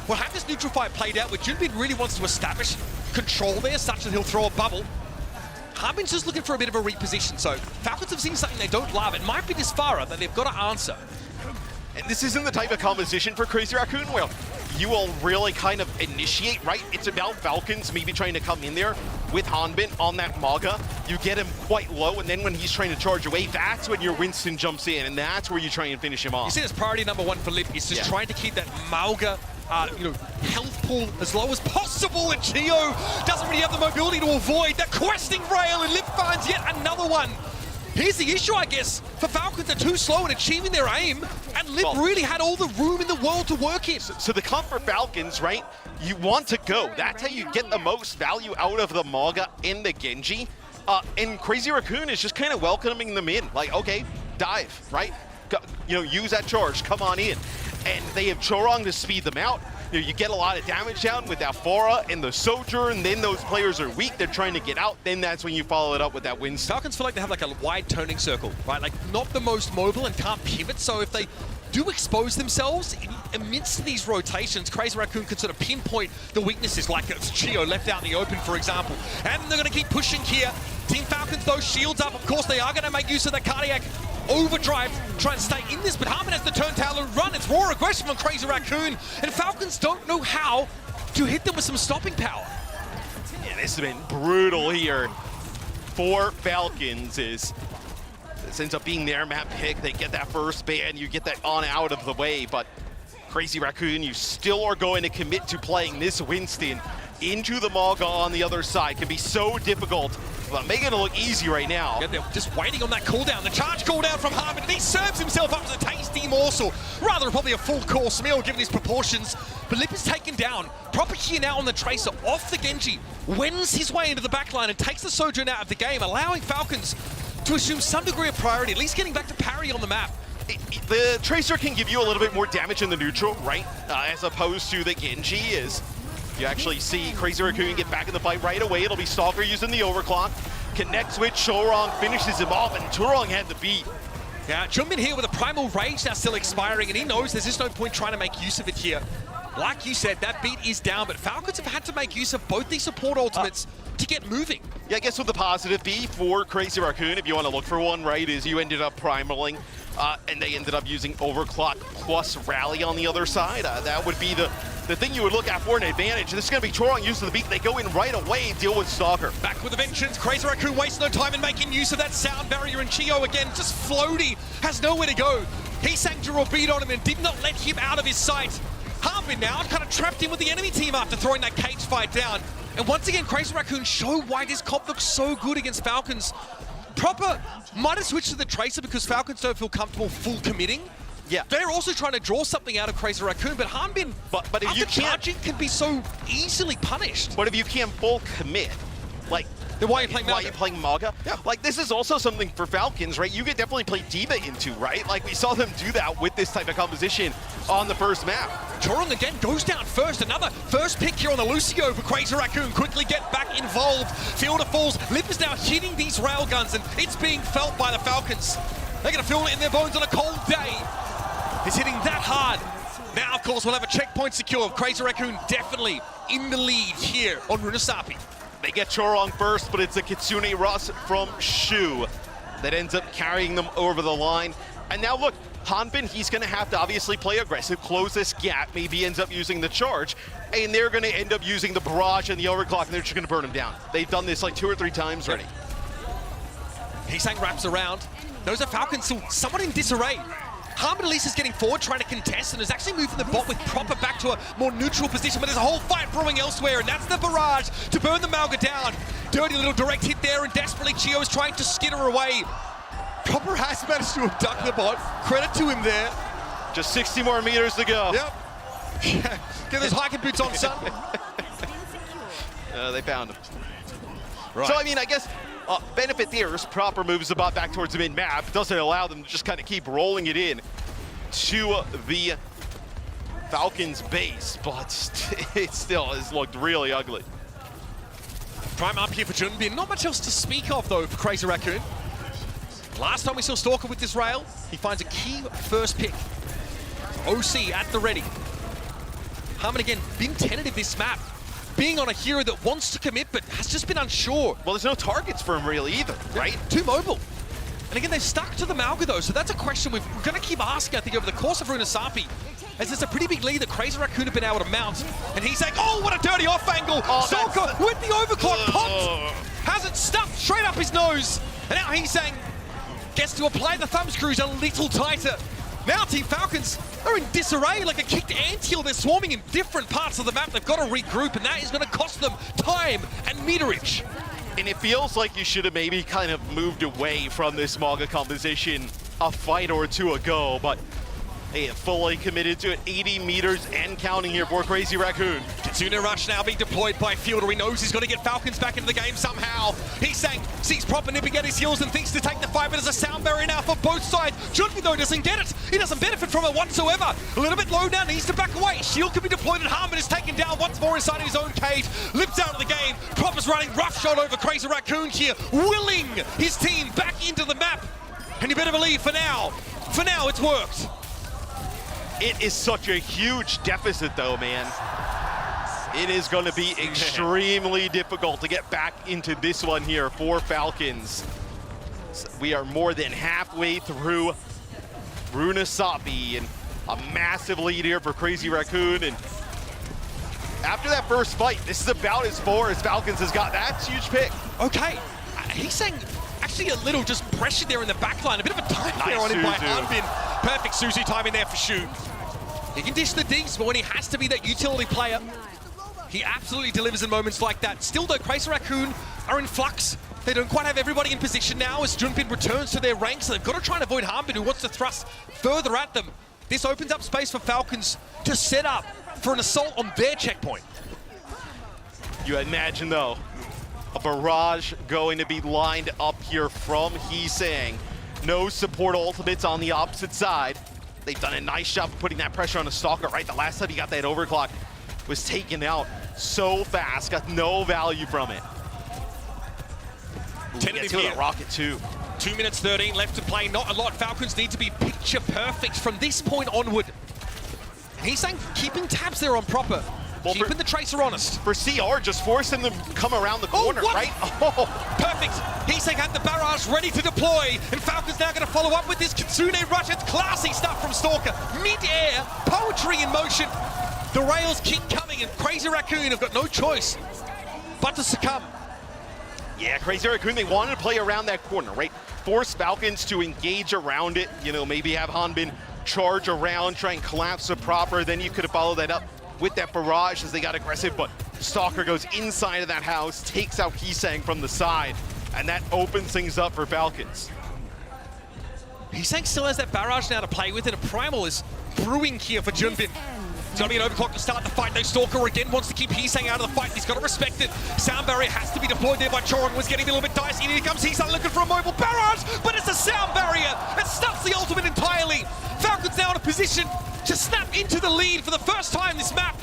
We'll have this neutral fight played out where Junbin really wants to establish control there, such that he'll throw a bubble. Harbin's just looking for a bit of a reposition, so Falcons have seen something they don't love. It might be this Pharah that they've got to answer. And this isn't the type of composition for Crazy Raccoon where you will really kind of initiate, right? It's about Falcons maybe trying to come in there with Hanbin on that Maga. You get him quite low, and then when he's trying to charge away, that's when your Winston jumps in, and that's where you try and finish him off. You see, that's priority number one for Lip, is just trying to keep that Mauga health pool as low as possible, and Gio doesn't really have the mobility to avoid that questing rail, and Lip finds yet another one. Here's the issue, I guess, for Falcons. They're too slow in achieving their aim, and Lip really had all the room in the world to work in. So the comp for Falcons, right? You want to go. That's how you get the most value out of the Mauga and the Genji. And Crazy Raccoon is just kind of welcoming them in. Like, okay, dive, right? Go, use that charge, come on in. And they have Chorong to speed them out. You get a lot of damage down with that Fora and the Sojourn, then those players are weak, they're trying to get out, then that's when you follow it up with that Wind. Falcons feel like they have like a wide turning circle, right? Like not the most mobile and can't pivot, so if they do expose themselves amidst these rotations, Crazy Raccoon can sort of pinpoint the weaknesses, like it's Chio left out in the open, for example. And they're gonna keep pushing here. Team Falcons, though, shields up. Of course, they are gonna make use of the cardiac overdrive, try and stay in this, but Harmon has the turntail and run. It's raw aggression from Crazy Raccoon, and Falcons don't know how to hit them with some stopping power. Yeah, this has been brutal here for Falcons. This ends up being their map pick. They get that first ban, you get that on out of the way, but Crazy Raccoon, you still are going to commit to playing this Winston into the Mauga on the other side. Can be so difficult, but making it look easy right now. Yeah, they're just waiting on that cooldown. The charge cooldown from Harmon, and he serves himself up as a tasty morsel. Rather probably a full course meal given his proportions. But Lip is taken down. Proper here now on the Tracer off the Genji. Wends his way into the backline and takes the Sojourn out of the game, allowing Falcons to assume some degree of priority, at least getting back to parry on the map. The Tracer can give you a little bit more damage in the neutral, right? As opposed to the Genji is. You actually see Crazy Raccoon get back in the fight right away. It'll be Stalker using the overclock. Connects with Chorong, finishes him off, and Chorong had the beat. Yeah, Junmin here with a Primal Rage now still expiring, and he knows there's just no point trying to make use of it here. Like you said, that beat is down, but Falcons have had to make use of both these support ultimates to get moving. Yeah, I guess what the positive be for Crazy Raccoon, if you want to look for one, right, is you ended up primaling, and they ended up using Overclock plus Rally on the other side. That would be the thing you would look at for an advantage. This is going to be Chorong used to the beat. They go in right away and deal with Stalker. Back with the vengeance. Crazy Raccoon wastes no time in making use of that sound barrier, and Chio again just floaty, has nowhere to go. He sank to a beat on him and did not let him out of his sight. Harmon now kind of trapped in with the enemy team after throwing that cage fight down. And once again, Crazy Raccoon show why this comp looks so good against Falcons. Proper might have switched to the Tracer because Falcons don't feel comfortable full committing. Yeah. They're also trying to draw something out of Crazy Raccoon, but Harmon, but if you charging, can be so easily punished. But if you can't full commit, like, then why are you playing Mauga? Why are you playing Mauga? Yeah. Like, this is also something for Falcons, right? You could definitely play D.Va into, right? Like, we saw them do that with this type of composition on the first map. Chorong again goes down first. Another first pick here on the Lucio for Crazy Raccoon. Quickly get back involved. Field of Falls. Lip is now hitting these railguns, and it's being felt by the Falcons. They're going to feel it in their bones on a cold day. It's hitting that hard. Now, of course, we'll have a checkpoint secure. Crazy Raccoon definitely in the lead here on Runasapi. They get Chorong first, but it's a Kitsune Rust from Shu that ends up carrying them over the line. And now look, Hanbin, he's going to have to obviously play aggressive, close this gap, maybe ends up using the charge, and they're going to end up using the barrage and the overclock, and they're just going to burn him down. They've done this like 2 or 3 times already. Heesang wraps around. Those are Falcons still somewhat in disarray. Harmon at least is getting forward, trying to contest, and is actually moving the bot with Proper back to a more neutral position, but there's a whole fight brewing elsewhere, and that's the barrage to burn the Mauga down. Dirty little direct hit there, and desperately Chio is trying to skitter away. Proper has managed to abduct the bot. Credit to him there. Just 60 more meters to go. Yep. Get those hiking boots on, son. They found him. Right. So, I mean, I guess benefit there is Proper moves the bot back towards the mid-map. Doesn't allow them to just kind of keep rolling it in to the Falcons base, but it still has looked really ugly. Prime up here for Junbin. Not much else to speak of, though, for Crazy Raccoon. Last time we saw Stalker with this rail, he finds a key first pick. OC at the ready. Harmon again, been tentative this map. Being on a hero that wants to commit, but has just been unsure. Well, there's no targets for him really either, right? Too mobile. And again, they've stuck to the Mauga though, so that's a question we're going to keep asking, I think, over the course of Runasapi. As there's a pretty big lead that Crazy Raccoon have been able to mount. And he's saying, oh, what a dirty off angle. Stalker with the overclock popped. Has it stuffed straight up his nose. And now he's saying, gets to apply the thumb screws a little tighter. Now Team Falcons are in disarray, like a kicked anthill. They're swarming in different parts of the map. They've got to regroup, and that is going to cost them time and meterage. And it feels like you should have maybe kind of moved away from this Mauga composition a fight or two ago, but they have fully committed to it. 80 meters and counting here for Crazy Raccoon. Kitsune Rush now being deployed by Fielder. He knows he's got to get Falcons back into the game somehow. Heesang sees proper nipping at his heels and thinks to take the fight, but there's a sound barrier now for both sides. Junpei though doesn't get it. He doesn't benefit from it whatsoever. A little bit low now, needs to back away. Shield can be deployed and Harmon is taken down once more inside his own cage. Lips out of the game. Proper's running rough shot over Crazy Raccoon here, willing his team back into the map. And you better believe for now it's worked. It is such a huge deficit though, man. It is going to be extremely difficult to get back into this one here for Falcons. So we are more than halfway through Runasapi, and a massive lead here for Crazy Raccoon. And after that first fight, this is about as far as Falcons has got. That's a huge pick. Okay, he's saying actually a little just pressure there in the backline. A bit of a time there on him by Hanbin. Perfect Suzu timing there for Shu. He can dish the Ds, but when he has to be that utility player, he absolutely delivers in moments like that. Still though, Crazy Raccoon are in flux. They don't quite have everybody in position now as Junpei returns to their ranks, so they've got to try and avoid Hanbin, who wants to thrust further at them. This opens up space for Falcons to set up for an assault on their checkpoint. You imagine though, a barrage going to be lined up here from Heesang. No support ultimates on the opposite side. They've done a nice job of putting that pressure on the Stalker, right? The last time he got that overclock was taken out so fast, got no value from it. Tentative here. here. Rocket too. 2 minutes 13 left to play, not a lot. Falcons need to be picture perfect from this point onward. He's saying keeping tabs there on proper. Well, keeping the Tracer honest. For CR, just force him to come around the corner, right? Oh, perfect. Heesang had the barrage ready to deploy, and Falcon's now going to follow up with this Kitsune Rush. It's classy stuff from Stalker. Mid-air, poetry in motion. The rails keep coming, and Crazy Raccoon have got no choice but to succumb. Yeah, Crazy Raccoon, they wanted to play around that corner, right? Force Falcons to engage around it, you know, maybe have Hanbin charge around, try and collapse the proper, then you could have followed that up with that barrage as they got aggressive, but Stalker goes inside of that house, takes out Heesang from the side, and that opens things up for Falcons. Heesang still has that barrage now to play with, and a Primal is brewing here for Junpei. It's going to be an overclock to start the fight, though. Stalker again wants to keep Heesang out of the fight. He's got to respect it. Sound barrier has to be deployed there by Chorong. Was getting a little bit dicey, and here comes Heesang looking for a mobile barrage, but it's a sound barrier that stops the ultimate entirely. Falcons now in a position to snap into the lead for the first time this map.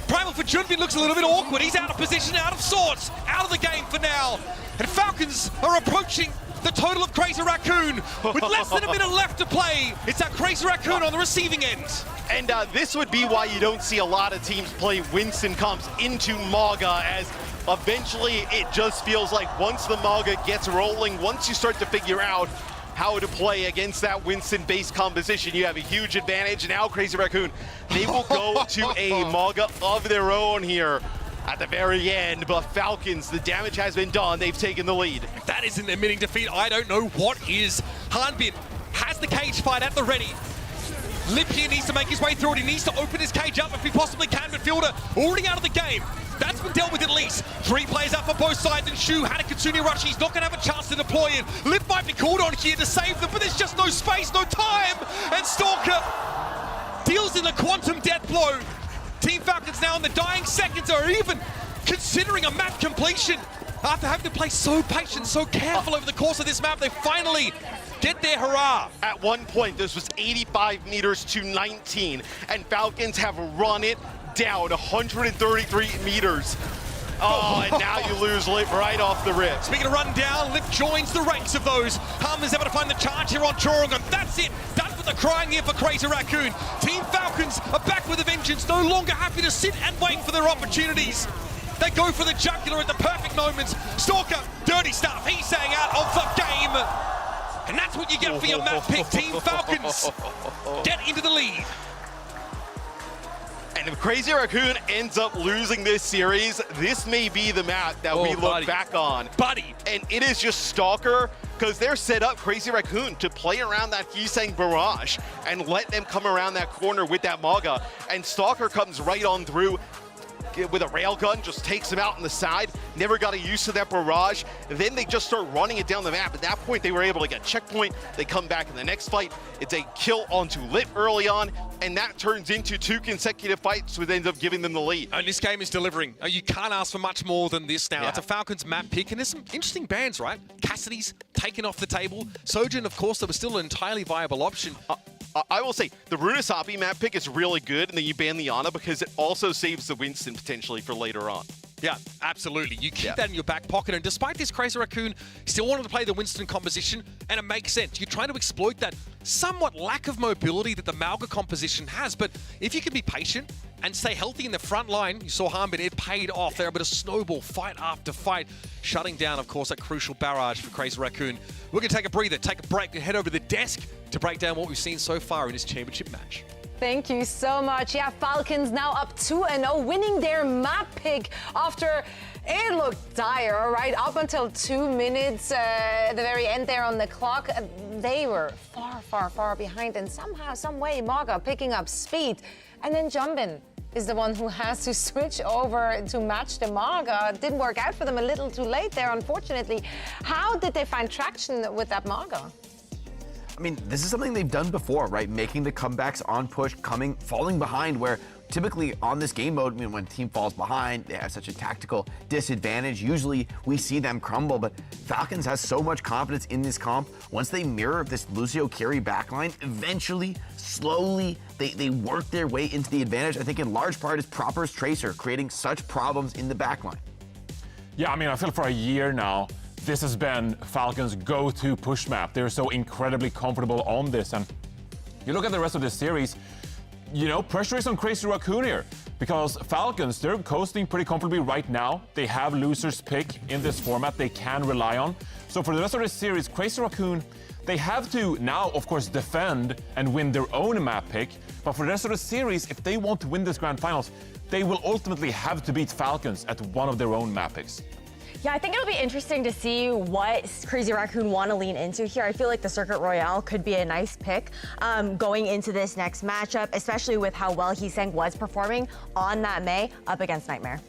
Primal for Junpei looks a little bit awkward. He's out of position, out of sorts, out of the game for now. And Falcons are approaching the total of Crazy Raccoon with less than a minute left to play. It's that Crazy Raccoon on the receiving end. And this would be why you don't see a lot of teams play Winston comps into Mauga, as eventually it just feels like once the Mauga gets rolling, once you start to figure out how to play against that Winston-based composition, you have a huge advantage. And now Crazy Raccoon, they will go to a Mauga of their own here at the very end, but Falcons, the damage has been done. They've taken the lead. If that isn't admitting defeat, I don't know what is. Hanbin has the cage fight at the ready. Lip here needs to make his way through it. He needs to open his cage up if he possibly can, but Fielder already out of the game. That's been dealt with at least. 3 players out for both sides, and Shu had a Kitsune Rush. He's not going to have a chance to deploy it. Lip might be called on here to save them, but there's just no space, no time. And Stalker deals in a quantum death blow. Team Falcons now in the dying seconds are even considering a map completion. After having to play so patient, so careful over the course of this map, they finally get their hurrah. At one point, this was 85 meters to 19, and Falcons have run it down 133 meters. Oh, and now you lose Lip right off the rip. Speaking of run down, Lip joins the ranks of those. Harmon's able to find the charge here on Chorong, and that's it. Done with the crying here for Crazy Raccoon. Team Falcons are back with a vengeance, no longer happy to sit and wait for their opportunities. They go for the jugular at the perfect moments. Stalker, dirty stuff. He's saying out of the game. And that's what you get for your map pick. Team Falcons get into the lead. And if Crazy Raccoon ends up losing this series, this may be the map that we look back on. And it is just Stalker, because they're set up, Crazy Raccoon, to play around that Heesang barrage and let them come around that corner with that Mauga. And Stalker comes right on through with a railgun, just takes him out on the side. never got used to that barrage. Then they just start running it down the map. At that point, they were able to get checkpoint. They come back in the next fight. It's a kill onto Lip early on, and that turns into 2 consecutive fights, which ends up giving them the lead. And this game is delivering. You can't ask for much more than this now. It's a Falcons map pick, and there's some interesting bans, right? Cassidy's taken off the table. Sojin, of course, that was still an entirely viable option. I will say, the Runasapi map pick is really good, and then you ban the Ana because it also saves the Winston potentially for later on. Yeah, absolutely. You keep that in your back pocket, and despite this, Crazy Raccoon still wanted to play the Winston composition, and it makes sense. You're trying to exploit that somewhat lack of mobility that the Mauga composition has, but if you can be patient and stay healthy in the front line, you saw Hanbin, it paid off. They're able to snowball fight after fight, shutting down, of course, that crucial barrage for Crazy Raccoon. We're going to take a breather, take a break, and head over to the desk to break down what we've seen so far in this championship match. Thank you so much. Yeah, Falcons now up 2-0, winning their map pick after it looked dire, right? Up until 2 minutes at the very end there on the clock. They were far behind, and somehow, some way, Mauga picking up speed. And then Jumbin is the one who has to switch over to match the Mauga. It didn't work out for them, a little too late there, unfortunately. How did they find traction with that Mauga? I mean, this is something they've done before, right? Making the comebacks on push, falling behind, where typically on this game mode, I mean, when a team falls behind, they have such a tactical disadvantage. Usually we see them crumble, but Falcons has so much confidence in this comp. Once they mirror this Lucio carry backline, eventually, slowly, they work their way into the advantage. I think in large part is Proper's Tracer creating such problems in the backline. Yeah, I mean, I feel for a year now, this has been Falcons' go-to push map. They're so incredibly comfortable on this. And you look at the rest of this series, you know, pressure is on Crazy Raccoon here because Falcons, they're coasting pretty comfortably right now. They have losers pick in this format they can rely on. So for the rest of this series, Crazy Raccoon, they have to now, of course, defend and win their own map pick. But for the rest of the series, if they want to win this grand finals, they will ultimately have to beat Falcons at one of their own map picks. Yeah, I think it'll be interesting to see what Crazy Raccoon want to lean into here. I feel like the Circuit Royale could be a nice pick going into this next matchup, especially with how well Heesang was performing on that Mei up against Nightmare.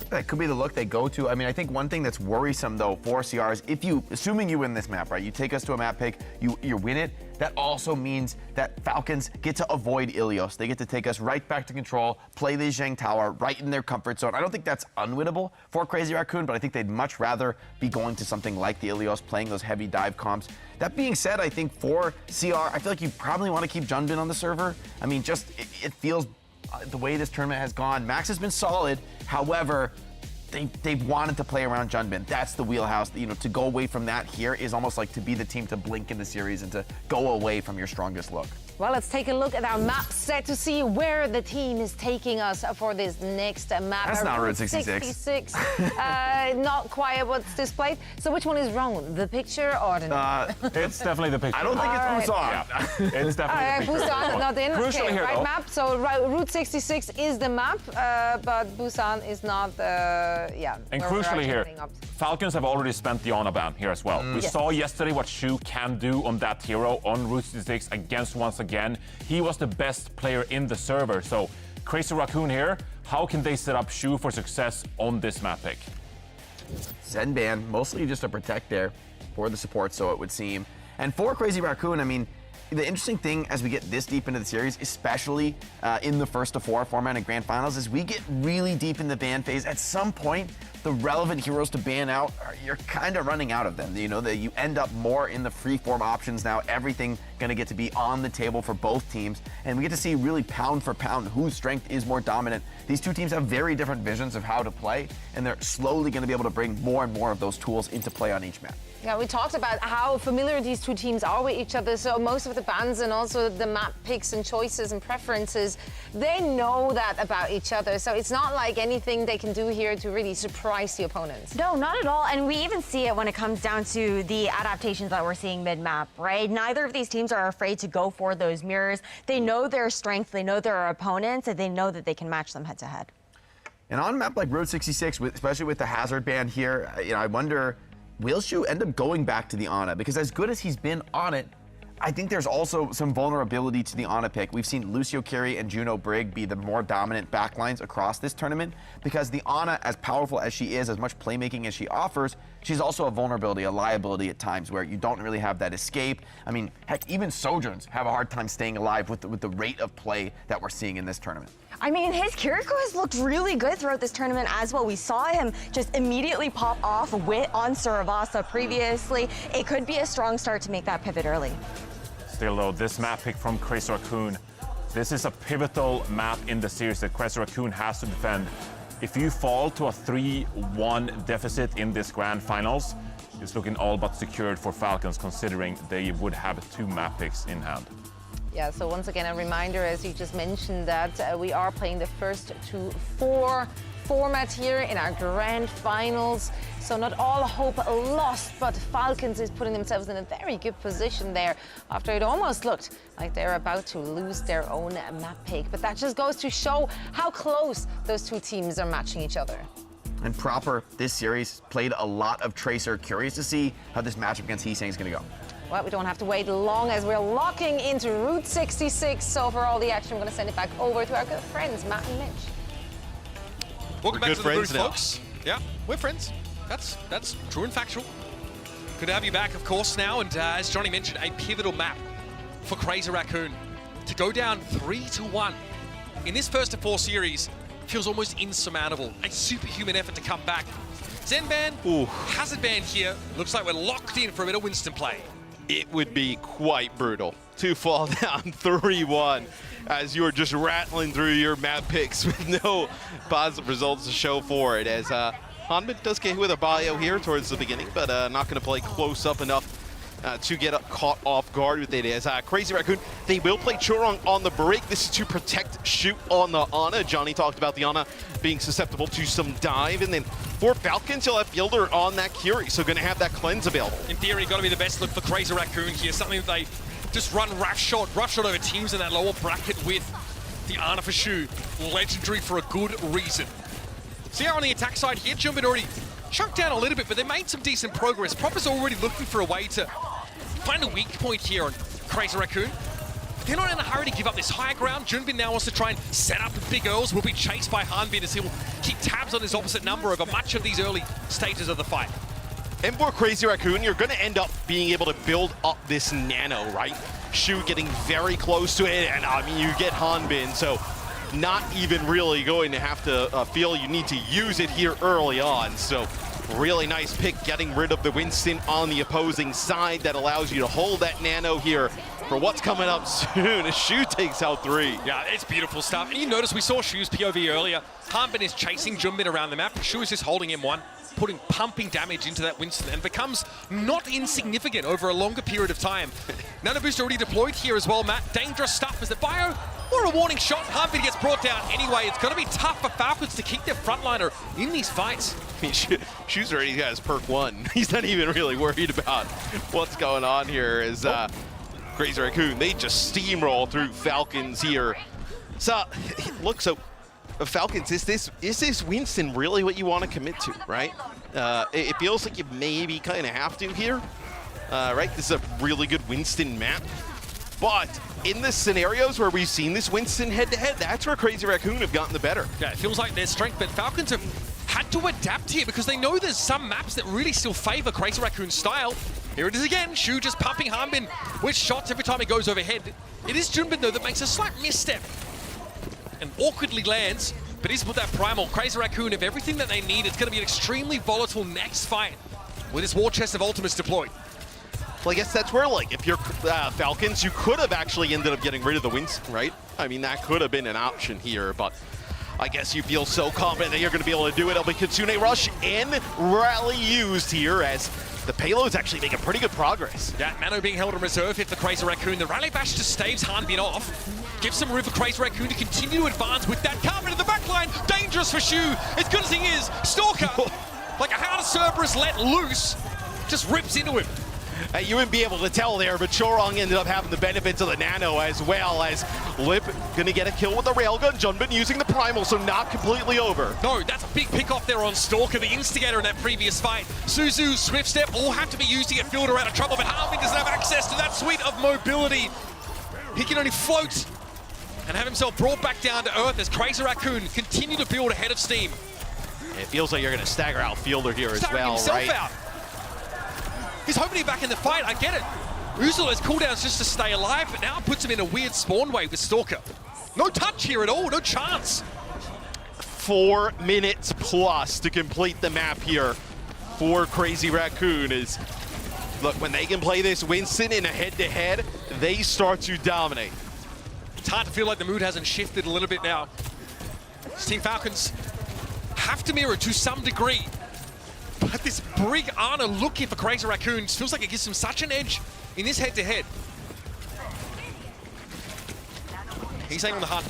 That could be the look they go to. I mean, I think one thing that's worrisome, though, for CR is if you, assuming you win this map, right, you take us to a map pick, you win it, that also means that Falcons get to avoid Ilios. They get to take us right back to control, play the Zhang Tower right in their comfort zone. I don't think that's unwinnable for Crazy Raccoon, but I think they'd much rather be going to something like the Ilios, playing those heavy dive comps. That being said, I think for CR, I feel like you probably want to keep Junbin on the server. I mean, just it feels the way this tournament has gone. Max has been solid. However, they've wanted to play around Junbin. That's the wheelhouse. You know, to go away from that here is almost like to be the team to blink in the series and to go away from your strongest look. Well, let's take a look at our map set to see where the team is taking us for this next map. That's not Route 66. Not quite what's displayed. So which one is wrong, the picture or the It's definitely the picture. I don't think it's Busan. Yeah. It's definitely the picture. Busan not in. Crucially okay, here, right though. map. So Route 66 is the map, but Busan is not. And where we're crucially actually here, heading up. Falcons have already spent the Ana ban here as well. We Yes. saw yesterday what Shu can do on that hero on Route 66 against once again. He was the best player in the server. So Crazy Raccoon here, how can they set up Shu for success on this map pick? Zen ban, mostly just a protect there for the support, so it would seem. And for Crazy Raccoon, I mean, the interesting thing as we get this deep into the series, especially in the first to four format and grand finals, is we get really deep in the ban phase. At some point, the relevant heroes to ban out, you're kind of running out of them. You know, that you end up more in the free form options now. Everything going to get to be on the table for both teams, and we get to see really pound for pound whose strength is more dominant. These two teams have very different visions of how to play, and they're slowly going to be able to bring more and more of those tools into play on each map. Yeah, we talked about how familiar these two teams are with each other. So most of the bans and also the map picks and choices and preferences, they know that about each other. So it's not like anything they can do here to really surprise the opponents. No, not at all. And we even see it when it comes down to the adaptations that we're seeing mid-map, right? Neither of these teams are afraid to go for those mirrors. They know their strength, they know their opponents, and they know that they can match them head-to-head. And on a map like Route 66, especially with the hazard ban here, you know, I wonder, will Shu end up going back to the Ana? Because as good as he's been on it, I think there's also some vulnerability to the Ana pick. We've seen Lucio Curie and Juno Brig be the more dominant backlines across this tournament because the Ana, as powerful as she is, as much playmaking as she offers, she's also a vulnerability, a liability at times where you don't really have that escape. I mean, heck, even Sojourns have a hard time staying alive with the rate of play that we're seeing in this tournament. I mean, his Kiriko has looked really good throughout this tournament as well. We saw him just immediately pop off on Suravasa previously. It could be a strong start to make that pivot early. Still though, this map pick from Crazy Raccoon, this is a pivotal map in the series that Crazy Raccoon has to defend. If you fall to a 3-1 deficit in this grand finals, it's looking all but secured for Falcons considering they would have 2 map picks in hand. Yeah, so once again, a reminder, as you just mentioned, that we are playing the first to 4 format here in our grand finals. So not all hope lost, but Falcons is putting themselves in a very good position there after it almost looked like they're about to lose their own map pick. But that just goes to show how close those 2 teams are matching each other. And Proper, this series, played a lot of Tracer. Curious to see how this matchup against Heesang is going to go. Well, we don't have to wait long as we're locking into Route 66. So for all the action, I'm going to send it back over to our good friends, Matt and Mitch. Welcome back to the booth, folks. Yeah, we're friends. That's true and factual. Good to have you back, of course, now. And as Johnny mentioned, a pivotal map for Crazy Raccoon to go down 3-1 in this first of 4 series feels almost insurmountable. A superhuman effort to come back. Zenban, Hazard Band here. Looks like we're locked in for a bit of Winston play. It would be quite brutal to fall down 3-1 as you're just rattling through your map picks with no positive results to show for it. As Hanbin does get hit with a bio here towards the beginning, but not going to play close up enough to get caught off guard with it. As Crazy Raccoon, they will play Chorong on the break. This is to protect Shoot on the Ana. Johnny talked about the Ana being susceptible to some dive, and then for Falcons, you'll have Fielder on that Curie, so going to have that cleanse available. In theory, got to be the best look for Crazy Raccoon here. Something that they just run roughshod over teams in that lower bracket with the Ana for Shu. Legendary for a good reason. See how on the attack side here, Jumbin already chunked down a little bit, but they made some decent progress. Proper's already looking for a way to find a weak point here on Crazy Raccoon. They're not in a hurry to give up this higher ground. Junbin now wants to try and set up the big Earls. Will be chased by Hanbin as he will keep tabs on his opposite number over much of these early stages of the fight. And for Crazy Raccoon, you're going to end up being able to build up this nano, right? Shu getting very close to it, and I mean, you get Hanbin, so not even really going to have to feel you need to use it here early on. So really nice pick, getting rid of the Winston on the opposing side. That allows you to hold that nano here for what's coming up soon as Shu takes out 3. Yeah, it's beautiful stuff. And you notice we saw Shu's POV earlier. Hanbin is chasing Junbin around the map. Shu is just holding him one, pumping damage into that Winston, and becomes not insignificant over a longer period of time. Nano Boost already deployed here as well, Matt. Dangerous stuff as the bio or a warning shot. Hanbin gets brought down anyway. It's going to be tough for Falcons to keep their frontliner in these fights. I mean, Shu's already has perk 1. He's not even really worried about what's going on here as Crazy Raccoon, they just steamroll through Falcons here. So, look, so Falcons, is this Winston really what you want to commit to, right? It feels like you maybe kind of have to here, right? This is a really good Winston map. But in the scenarios where we've seen this Winston head-to-head, that's where Crazy Raccoon have gotten the better. Yeah, it feels like their strength, but Falcons have had to adapt here because they know there's some maps that really still favor Crazy Raccoon's style. Here it is again, Shu just pumping Hanbin with shots every time he goes overhead. It is Junbin, though, that makes a slight misstep and awkwardly lands, but he's with that primal. Crazy Raccoon have everything that they need. It's going to be an extremely volatile next fight with his war chest of ultimates deployed. Well, I guess that's where, like, if you're Falcons, you could have actually ended up getting rid of the Winston, right? I mean, that could have been an option here, but I guess you feel so confident that you're going to be able to do it. It'll be Kitsune Rush and Rally used here as the payload's actually making pretty good progress. Yeah, Mano being held in reserve here for Crazy Raccoon. The Rally Bash just staves Hanbin off. Gives some room for Crazy Raccoon to continue to advance with that carpet in the backline. Dangerous for Shu. As good as he is, Stalker, like a Heart of Cerberus let loose, just rips into him. You wouldn't be able to tell there, but Chorong ended up having the benefits of the nano as well as Lip gonna get a kill with the railgun. Junbin using the primal, so not completely over. No, that's a big pick off there on Stalker, the instigator in that previous fight. Suzu, Swift Step all have to be used to get Fielder out of trouble, but Harvin doesn't have access to that suite of mobility. He can only float and have himself brought back down to earth as Crazy Raccoon continue to build ahead of steam. It feels like you're gonna stagger out Fielder here as Staggering well, himself right? out. He's hoping to be back in the fight, I get it. Uzulo's cooldowns just to stay alive, but now puts him in a weird spawn wave with Stalker. No touch here at all, no chance. 4 minutes plus to complete the map here for Crazy Raccoon. Is look, when they can play this Winston in a head-to-head, they start to dominate. It's hard to feel like the mood hasn't shifted a little bit now. Team Falcons have to mirror to some degree, but this Brig Ana looking for Crazy Raccoon feels like it gives him such an edge in this head-to-head. He's on the hunt.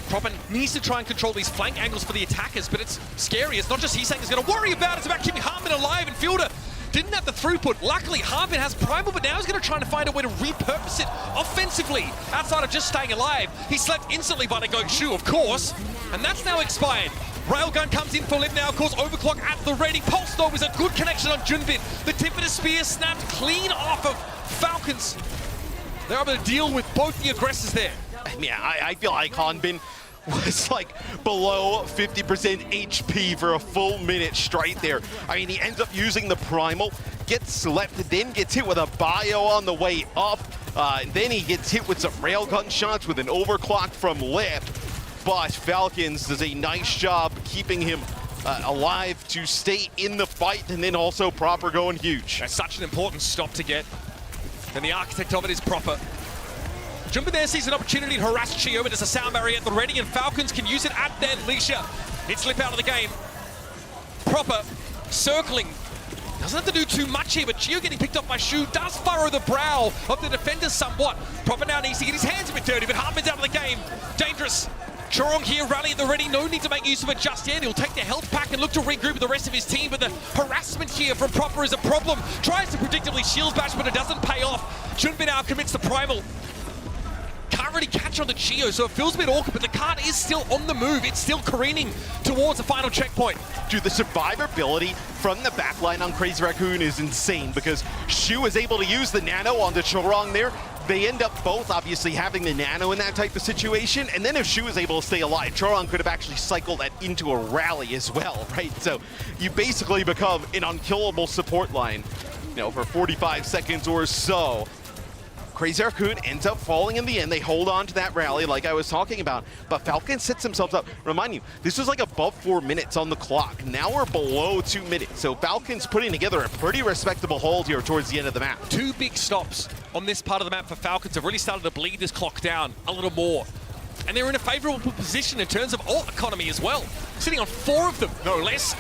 Proppen needs to try and control these flank angles for the attackers, but it's scary. It's not just Heesang is going to worry about, it's about keeping Harmon alive, and Fielder didn't have the throughput. Luckily, Harmon has Primal, but now he's going to try to find a way to repurpose it offensively outside of just staying alive. He slept instantly by the Goat Shoe, of course, and that's now expired. Railgun comes in for Lip now, of course, Overclock at the ready. Pulse, though, is a good connection on Junbin. The tip of the spear snapped clean off of Falcons. They're able to deal with both the aggressors there. Yeah, I feel like Hanbin was like below 50% HP for a full minute straight there. I mean, he ends up using the primal, gets slept, then gets hit with a bio on the way up. Then he gets hit with some railgun shots with an overclock from Lip. But Falcons does a nice job keeping him alive to stay in the fight, and then also Proper going huge. That's such an important stop to get. And the architect of it is Proper. Junbin there sees an opportunity to harass Chio, but there's a sound barrier at the ready, and Falcons can use it at their leisure. It's Lip out of the game. Proper circling. Doesn't have to do too much here, but Chio getting picked up by Shu does furrow the brow of the defenders somewhat. Proper now needs to get his hands a bit dirty, but Hartman's out of the game. Dangerous. Chorong here, rally at the ready, no need to make use of it just yet. He'll take the health pack and look to regroup with the rest of his team, but the harassment here from Proper is a problem. Tries to predictably shield bash, but it doesn't pay off. Junbin now commits the primal. Can't really catch on the Chio, so it feels a bit awkward, but the cart is still on the move. It's still careening towards the final checkpoint. Dude, the survivability from the backline on Crazy Raccoon is insane because Shu is able to use the nano onto Chorong there. They end up both obviously having the nano in that type of situation, and then if Shu is able to stay alive, Chorong could have actually cycled that into a rally as well, right? So you basically become an unkillable support line, you know, for 45 seconds or so. Crazy Raccoon ends up falling in the end. They hold on to that rally like I was talking about, but Falcon sets themselves up. Remind you, this was like above 4 minutes on the clock. Now we're below 2 minutes, so Falcon's putting together a pretty respectable hold here towards the end of the map. 2 big stops on this part of the map for Falcons have really started to bleed this clock down a little more. And they're in a favorable position in terms of ult economy as well. Sitting on 4 of them, no less.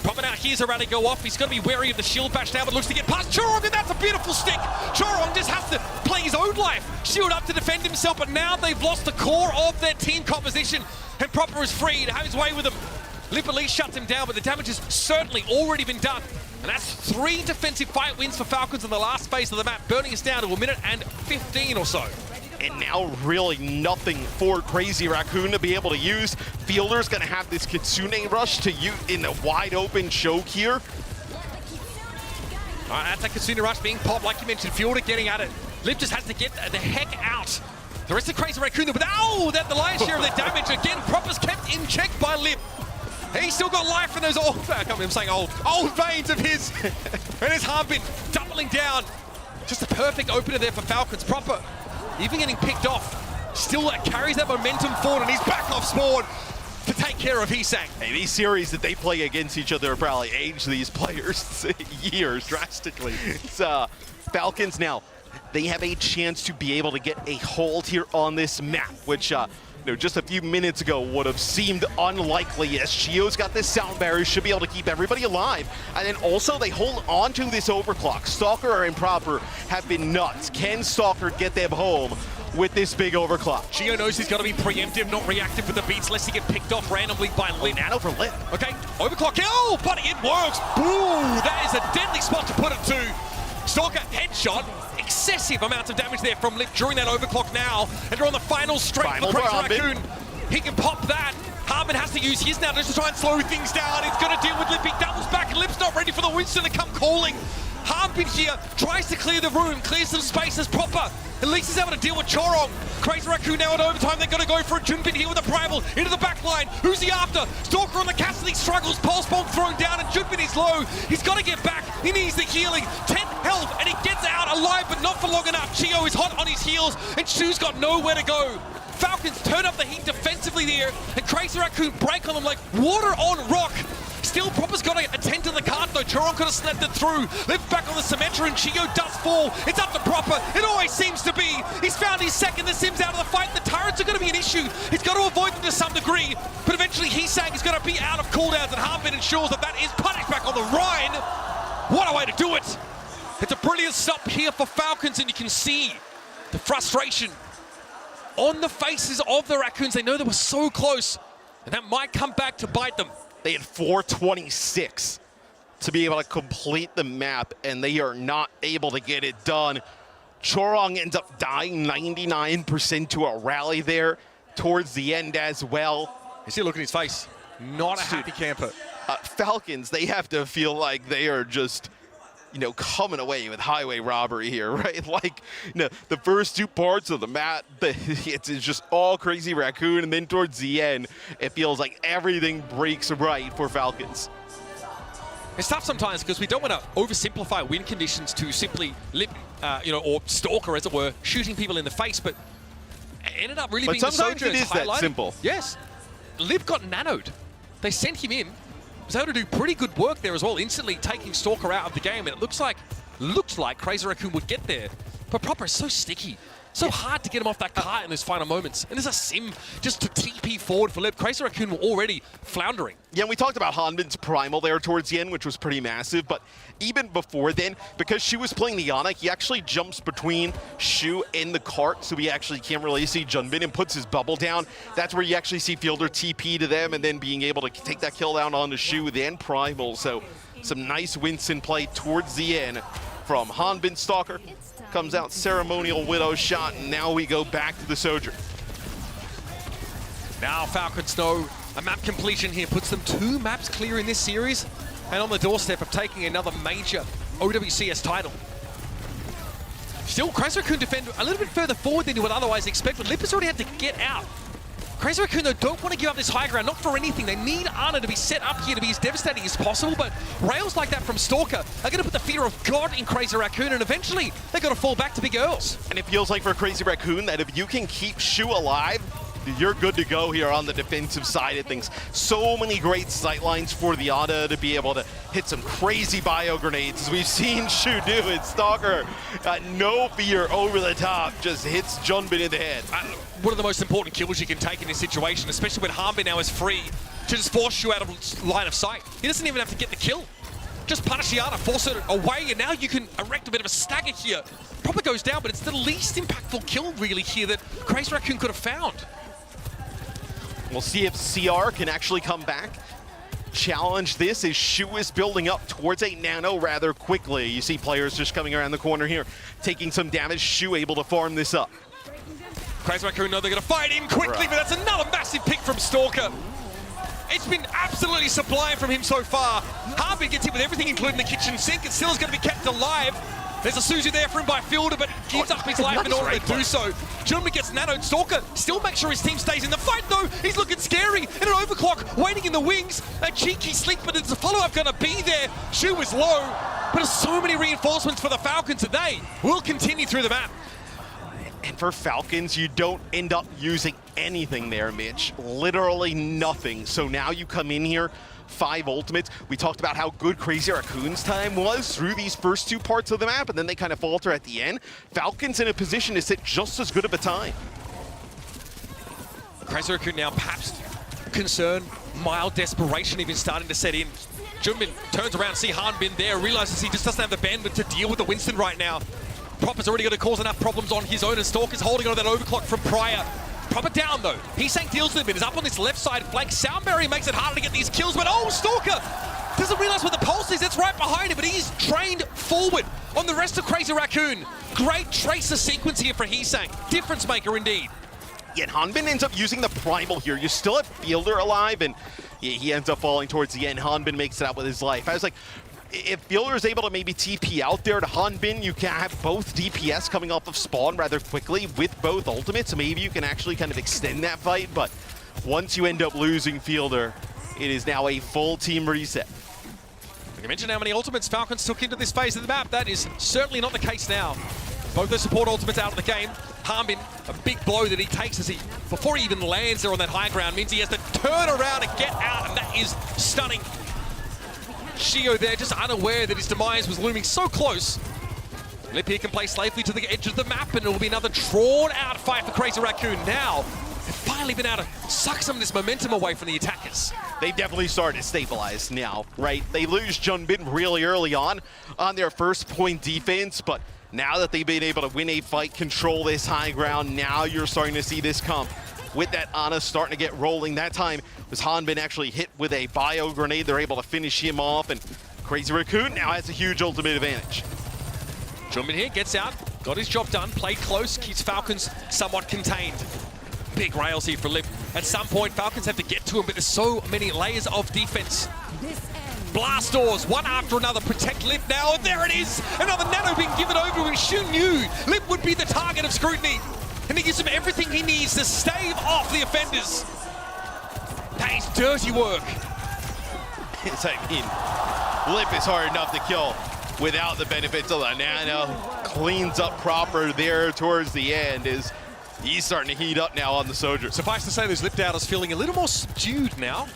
Proper now here's a rally go off. He's going to be wary of the shield bash now, but looks to get past Chorong, and that's a beautiful stick. Chorong just has to play his own life. Shield up to defend himself, but now they've lost the core of their team composition, and Proper is free to have his way with him. Lip at least shuts him down, but the damage has certainly already been done. And that's 3 defensive fight wins for Falcons in the last phase of the map, burning us down to 1 minute and 15 or so. And now really nothing for Crazy Raccoon to be able to use. Fielder's gonna have this Kitsune rush to use in a wide open choke here. All right, that's a Kitsune rush being popped, like you mentioned. Fielder getting at it. Lip just has to get the heck out. The rest of Crazy Raccoon, but that the lion's share of the damage. Again, Proper's kept in check by Lip. He's still got life in those old veins of his. And his Harbin doubling down. Just a perfect opener there for Falcons. Proper, even getting picked off, still carries that momentum forward, and he's back off spawn to take care of Heesang. Hey, these series that they play against each other probably age these players years drastically. It's Falcons now, they have a chance to be able to get a hold here on this map, which just a few minutes ago would have seemed unlikely, as Chio's got this sound barrier, should be able to keep everybody alive. And then also they hold on to this overclock. Stalker and Proper have been nuts. Can Stalker get them home with this big overclock? Chio knows he's got to be preemptive, not reactive with the beats, lest he get picked off randomly by Lip. Nano for Lip. Okay, overclock. Oh, but it works. Boom! That is a deadly spot to put it to. Stalker headshot. excessive amounts of damage there from Lip during that overclock now. And they're on the final straight for Crazy Raccoon. He can pop that. Harmon has to use his now just to try and slow things down. He's going to deal with Lip. He doubles back, and Lip's not ready for the Winston to come calling. Harmon here tries to clear the room, clears some spaces proper. At least he's able to deal with Chorong. Crazy Raccoon now at overtime. They're going to go for a Junbin here with a Primal into the back line. Who's he after? Stalker on the castle. He struggles. Pulse Bomb thrown down, and Junbin is low. He's got to get back. He needs the healing. 10 health, and he gets out alive, but not for long enough. Chio is hot on his heels, and Shu's got nowhere to go. Falcons turn up the heat defensively there, and Crazy Raccoon break on them like water on rock. Still, Proper's got to attend to the cart though. Chorong could have snapped it through. Lifts back on the Symmetra, and Chio does fall. It's up to Proper. It always seems to be. He's found his second. The Sims out of the fight. The turrets are going to be an issue. He's got to avoid them to some degree, but eventually he's saying he's going to be out of cooldowns, and Harmon ensures that that is punished back on the Rhine. What a way to do it. It's a brilliant stop here for Falcons, and you can see the frustration on the faces of the Raccoons. They know they were so close, and that might come back to bite them. They had 426 to be able to complete the map, and they are not able to get it done. Chorong ends up dying 99% to a rally there towards the end as well. You see a look at his face. Not a happy camper. Falcons, they have to feel like they are just, you know, coming away with highway robbery here, right? Like, you know, the first two parts of the map, it's just all Crazy Raccoon, and then towards the end, it feels like everything breaks right for Falcons. It's tough sometimes because we don't want to oversimplify win conditions to simply Lip, you know, or Stalker, as it were, shooting people in the face, but it ended up really being the sometimes it is that simple. Yes. Lip got nanoed. They sent him in. Was able to do pretty good work there as well, instantly taking Stalker out of the game, and it looks like Crazy Raccoon would get there. But Proper is so sticky. So hard to get him off that cart in those final moments. And there's a sim just to TP forward for Lip. Crazy Raccoon were already floundering. Yeah, and we talked about Hanbin's Primal there towards the end, which was pretty massive, but even before then, because Shu was playing the Ana, he actually jumps between Shu and the cart, so we actually can't really see Junbin, and puts his bubble down. That's where you actually see Fielder TP to them, and then being able to take that kill down onto Shu, then Primal. So some nice Winston play towards the end from Hanbin. Stalker comes out, ceremonial Widow shot, and now we go back to the Sojourn. Now Falcons know a map completion here puts them 2 maps clear in this series, and on the doorstep of taking another major OWCS title. Still, Crazy Raccoon defend a little bit further forward than you would otherwise expect, but Lip has already had to get out. Crazy Raccoon, though, don't want to give up this high ground, not for anything. They need Ana to be set up here to be as devastating as possible, but rails like that from Stalker are going to put the fear of God in Crazy Raccoon, and eventually they're going to fall back to Big Earls. And it feels like for Crazy Raccoon that if you can keep Shu alive, you're good to go here on the defensive side of things. So many great sightlines for the Ana to be able to hit some crazy bio grenades, as we've seen Shu do it. Stalker, no fear, over the top, just hits Junbin in the head. One of the most important kills you can take in this situation, especially when Hanbin now is free to just force Shu out of line of sight. He doesn't even have to get the kill. Just punish the Ana, force it away, and now you can erect a bit of a stagger here. Proper goes down, but it's the least impactful kill really here that Crazy Raccoon could have found. We'll see if CR can actually come back, challenge this, as Shu is building up towards a nano rather quickly. You see players just coming around the corner here, taking some damage. Shu able to farm this up. Crazy Raccoon know they're going to fight in quickly, but that's another massive pick from Stalker. It's been absolutely sublime from him so far. Harvey gets hit with everything, including the kitchen sink. It still is going to be kept alive. There's a Suzu there for him by Fielder, but gives up his life in order to do so. Junbin gets nanoed. Stalker still makes sure his team stays in the fight, though. He's looking scary. And an overclock waiting in the wings. A cheeky sleep, but it's a follow-up going to be there. Shu is low, but there's so many reinforcements for the Falcons today. We'll continue through the map. And for Falcons, you don't end up using anything there, Mitch. Literally nothing. So now you come in here, 5 ultimates. We talked about how good Crazy Raccoon's time was through these first 2 parts of the map, and then they kind of falter at the end. Falcons in a position to sit just as good of a time. Crazy Raccoon now perhaps concern, mild desperation even starting to set in. Junbin turns around, see Hanbin there, realizes he just doesn't have the bandwidth to deal with the Winston right now. Proper's already going to cause enough problems on his own, and Stalker's holding on to that overclock from Pryor. Proper down though. He's saying deals with him, but is up on this left side flank. Soundberry makes it harder to get these kills, but oh, Stalker Doesn't realize what the pulse is. It's right behind him, but he's trained forward on the rest of Crazy Raccoon. Great tracer sequence here for Heesang. Difference maker indeed. Yeah, and Hanbin ends up using the primal here. You still have Fielder alive, and yeah, he ends up falling towards the end. Hanbin makes it out with his life. I was like, if Fielder is able to maybe TP out there to Hanbin, you can have both DPS coming off of spawn rather quickly with both ultimates, so maybe you can actually kind of extend that fight, but once you end up losing Fielder, it is now a full team reset. You mentioned how many ultimates Falcons took into this phase of the map. That is certainly not the case now. Both the support ultimates out of the game. Hanbin, a big blow that he takes as before he even lands there on that high ground, means he has to turn around and get out, and that is stunning. Shio there, just unaware that his demise was looming so close. Lip here can play safely to the edge of the map, and it will be another drawn-out fight for Crazy Raccoon. Now, they've finally been able to suck some of this momentum away from the attackers. They've definitely started to stabilize now, right? They lose Junbin really early on their first point defense, but now that they've been able to win a fight, control this high ground, now you're starting to see this comp. With that Ana starting to get rolling. That time was Hanbin actually hit with a bio grenade. They're able to finish him off, and Crazy Raccoon now has a huge ultimate advantage. Junbin here gets out, got his job done, played close, keeps Falcons somewhat contained. Big rails here for Lip. At some point, Falcons have to get to him, but there's so many layers of defense. Blast doors, one after another, protect Lip now, and there it is! Another nano being given over to him. Shu knew Lip would be the target of scrutiny, and he gives him everything he needs to stave off the offenders. That is dirty work. I mean, Lip is hard enough to kill without the benefits of the nano. Cleans up proper there towards the end as he's starting to heat up now on the soldier. Suffice to say, those Lip doubters feeling a little more subdued now.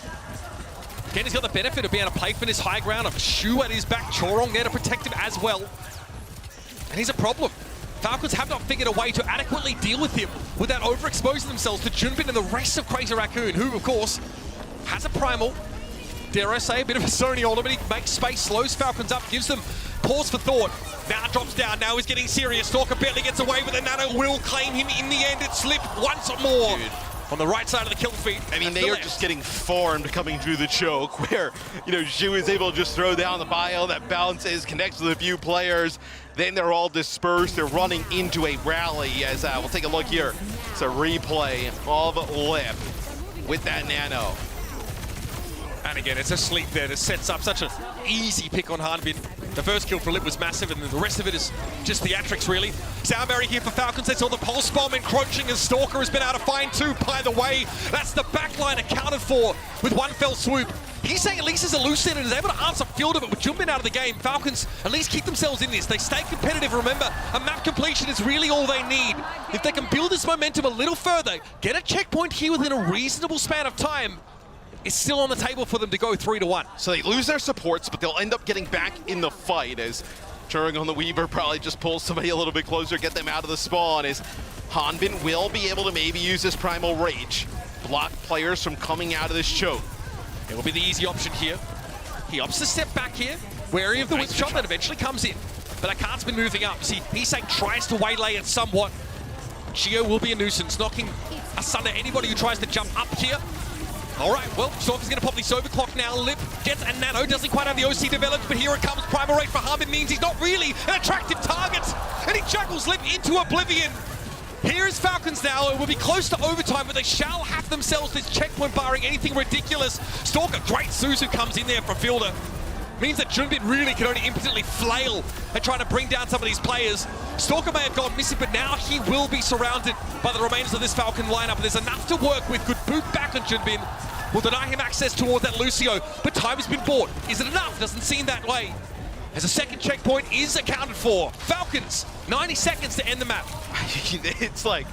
Again, he's got the benefit of being able to play for this high ground, of Shu at his back, Chorong there to protect him as well. And he's a problem. Falcons have not figured a way to adequately deal with him without overexposing themselves to Junbin and the rest of Crazy Raccoon, who, of course, has a primal. Dare I say, a bit of a Sony ultimate. He makes space, slows Falcons up, gives them pause for thought. Now drops down, now he's getting serious. Stalker barely gets away with it. Nano will claim him in the end. It's Slip once more. Dude. On the right side of the kill feed. I mean, they are just getting formed coming through the choke where, you know, Zhu is able to just throw down the bio that bounces, connects with a few players. Then they're all dispersed. They're running into a rally as we'll take a look here. It's a replay of Lip with that nano. And again, it's a sleep there that sets up such an easy pick on Hanbin. The first kill for Lip was massive, and the rest of it is just theatrics, really. Sound barrier here for Falcons. They saw the pulse bomb encroaching as Stalker has been able to find two. By the way, that's the backline accounted for with one fell swoop. He's saying at least is elusive and is able to answer field of it with Junbin out of the game. Falcons at least keep themselves in this. They stay competitive. Remember, a map completion is really all they need. If they can build this momentum a little further, get a checkpoint here within a reasonable span of time, it's still on the table for them to go 3-1. So they lose their supports, but they'll end up getting back in the fight as Turing on the Weaver probably just pulls somebody a little bit closer, get them out of the spawn, as Hanbin will be able to maybe use his Primal Rage, block players from coming out of this choke. It will be the easy option here. He opts to step back here, wary of the whip shot that eventually comes in. But Akat's been moving up. See, Heesang tries to waylay it somewhat. Gio will be a nuisance, knocking asunder anybody who tries to jump up here. All right, well, Stalker's going to pop this overclock now. Lip gets a nano, doesn't quite have the OC developed, but here it comes. Primal Rate for Hanbin means he's not really an attractive target, and he juggles Lip into oblivion. Here is Falcons now. It will be close to overtime, but they shall have themselves this checkpoint barring anything ridiculous. Stalker, great Suzu comes in there for Fielder. Means that Junbin really can only impotently flail at trying to bring down some of these players. Stalker may have gone missing, but now he will be surrounded by the remains of this Falcon lineup. There's enough to work with. Good boot back on Junbin. Will deny him access toward that Lucio, but time has been bought. Is it enough? Doesn't seem that way. As a second checkpoint is accounted for. Falcons, 90 seconds to end the map. It's like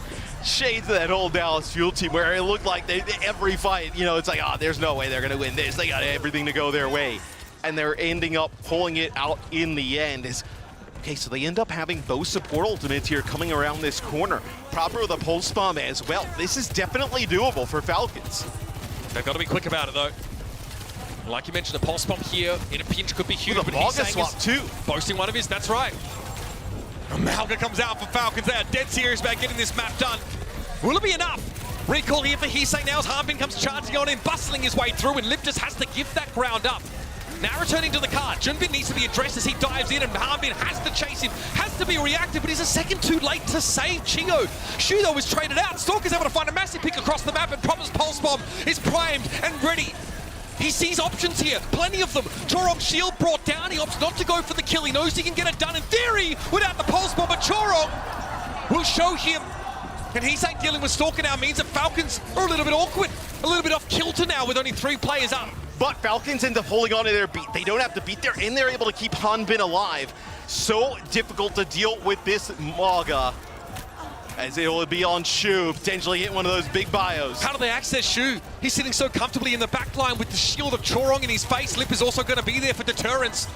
shades of that old Dallas Fuel team where it looked like every fight, you know, it's like, oh, there's no way they're going to win this. They got everything to go their way. And they're ending up pulling it out in the end. Okay, so they end up having both support ultimates here coming around this corner. Proper with a pulse bomb as well. This is definitely doable for Falcons. They've got to be quick about it, though. Like you mentioned, the pulse bomb here in a pinch could be huge. With a Malga swap, too. Boasting one of his, that's right. Malga comes out for Falcons. They are dead serious about getting this map done. Will it be enough? Recall here for Heesang now as Hanbin comes charging on him, bustling his way through, and Lip just has to give that ground up. Now returning to the card, Junbin needs to be addressed as he dives in, and Harbin has to chase him, has to be reactive, but he's a second too late to save Chio. Shu, though, is traded out. Stalker's able to find a massive pick across the map, and Proper's Pulse Bomb is primed and ready. He sees options here, plenty of them. Chorong's shield brought down, he opts not to go for the kill. He knows he can get it done in theory without the Pulse Bomb, but Chorong will show him. And he's like dealing with Stalker now means that Falcons are a little bit awkward, a little bit off kilter now with only 3 players up. But Falcons end up holding on to their beat. They don't have to beat, they're able to keep Hanbin alive. So difficult to deal with this Maga, as it will be on Shu, potentially hit one of those big bios. How do they access Shu? He's sitting so comfortably in the back line with the shield of Chorong in his face. Lip is also going to be there for deterrence.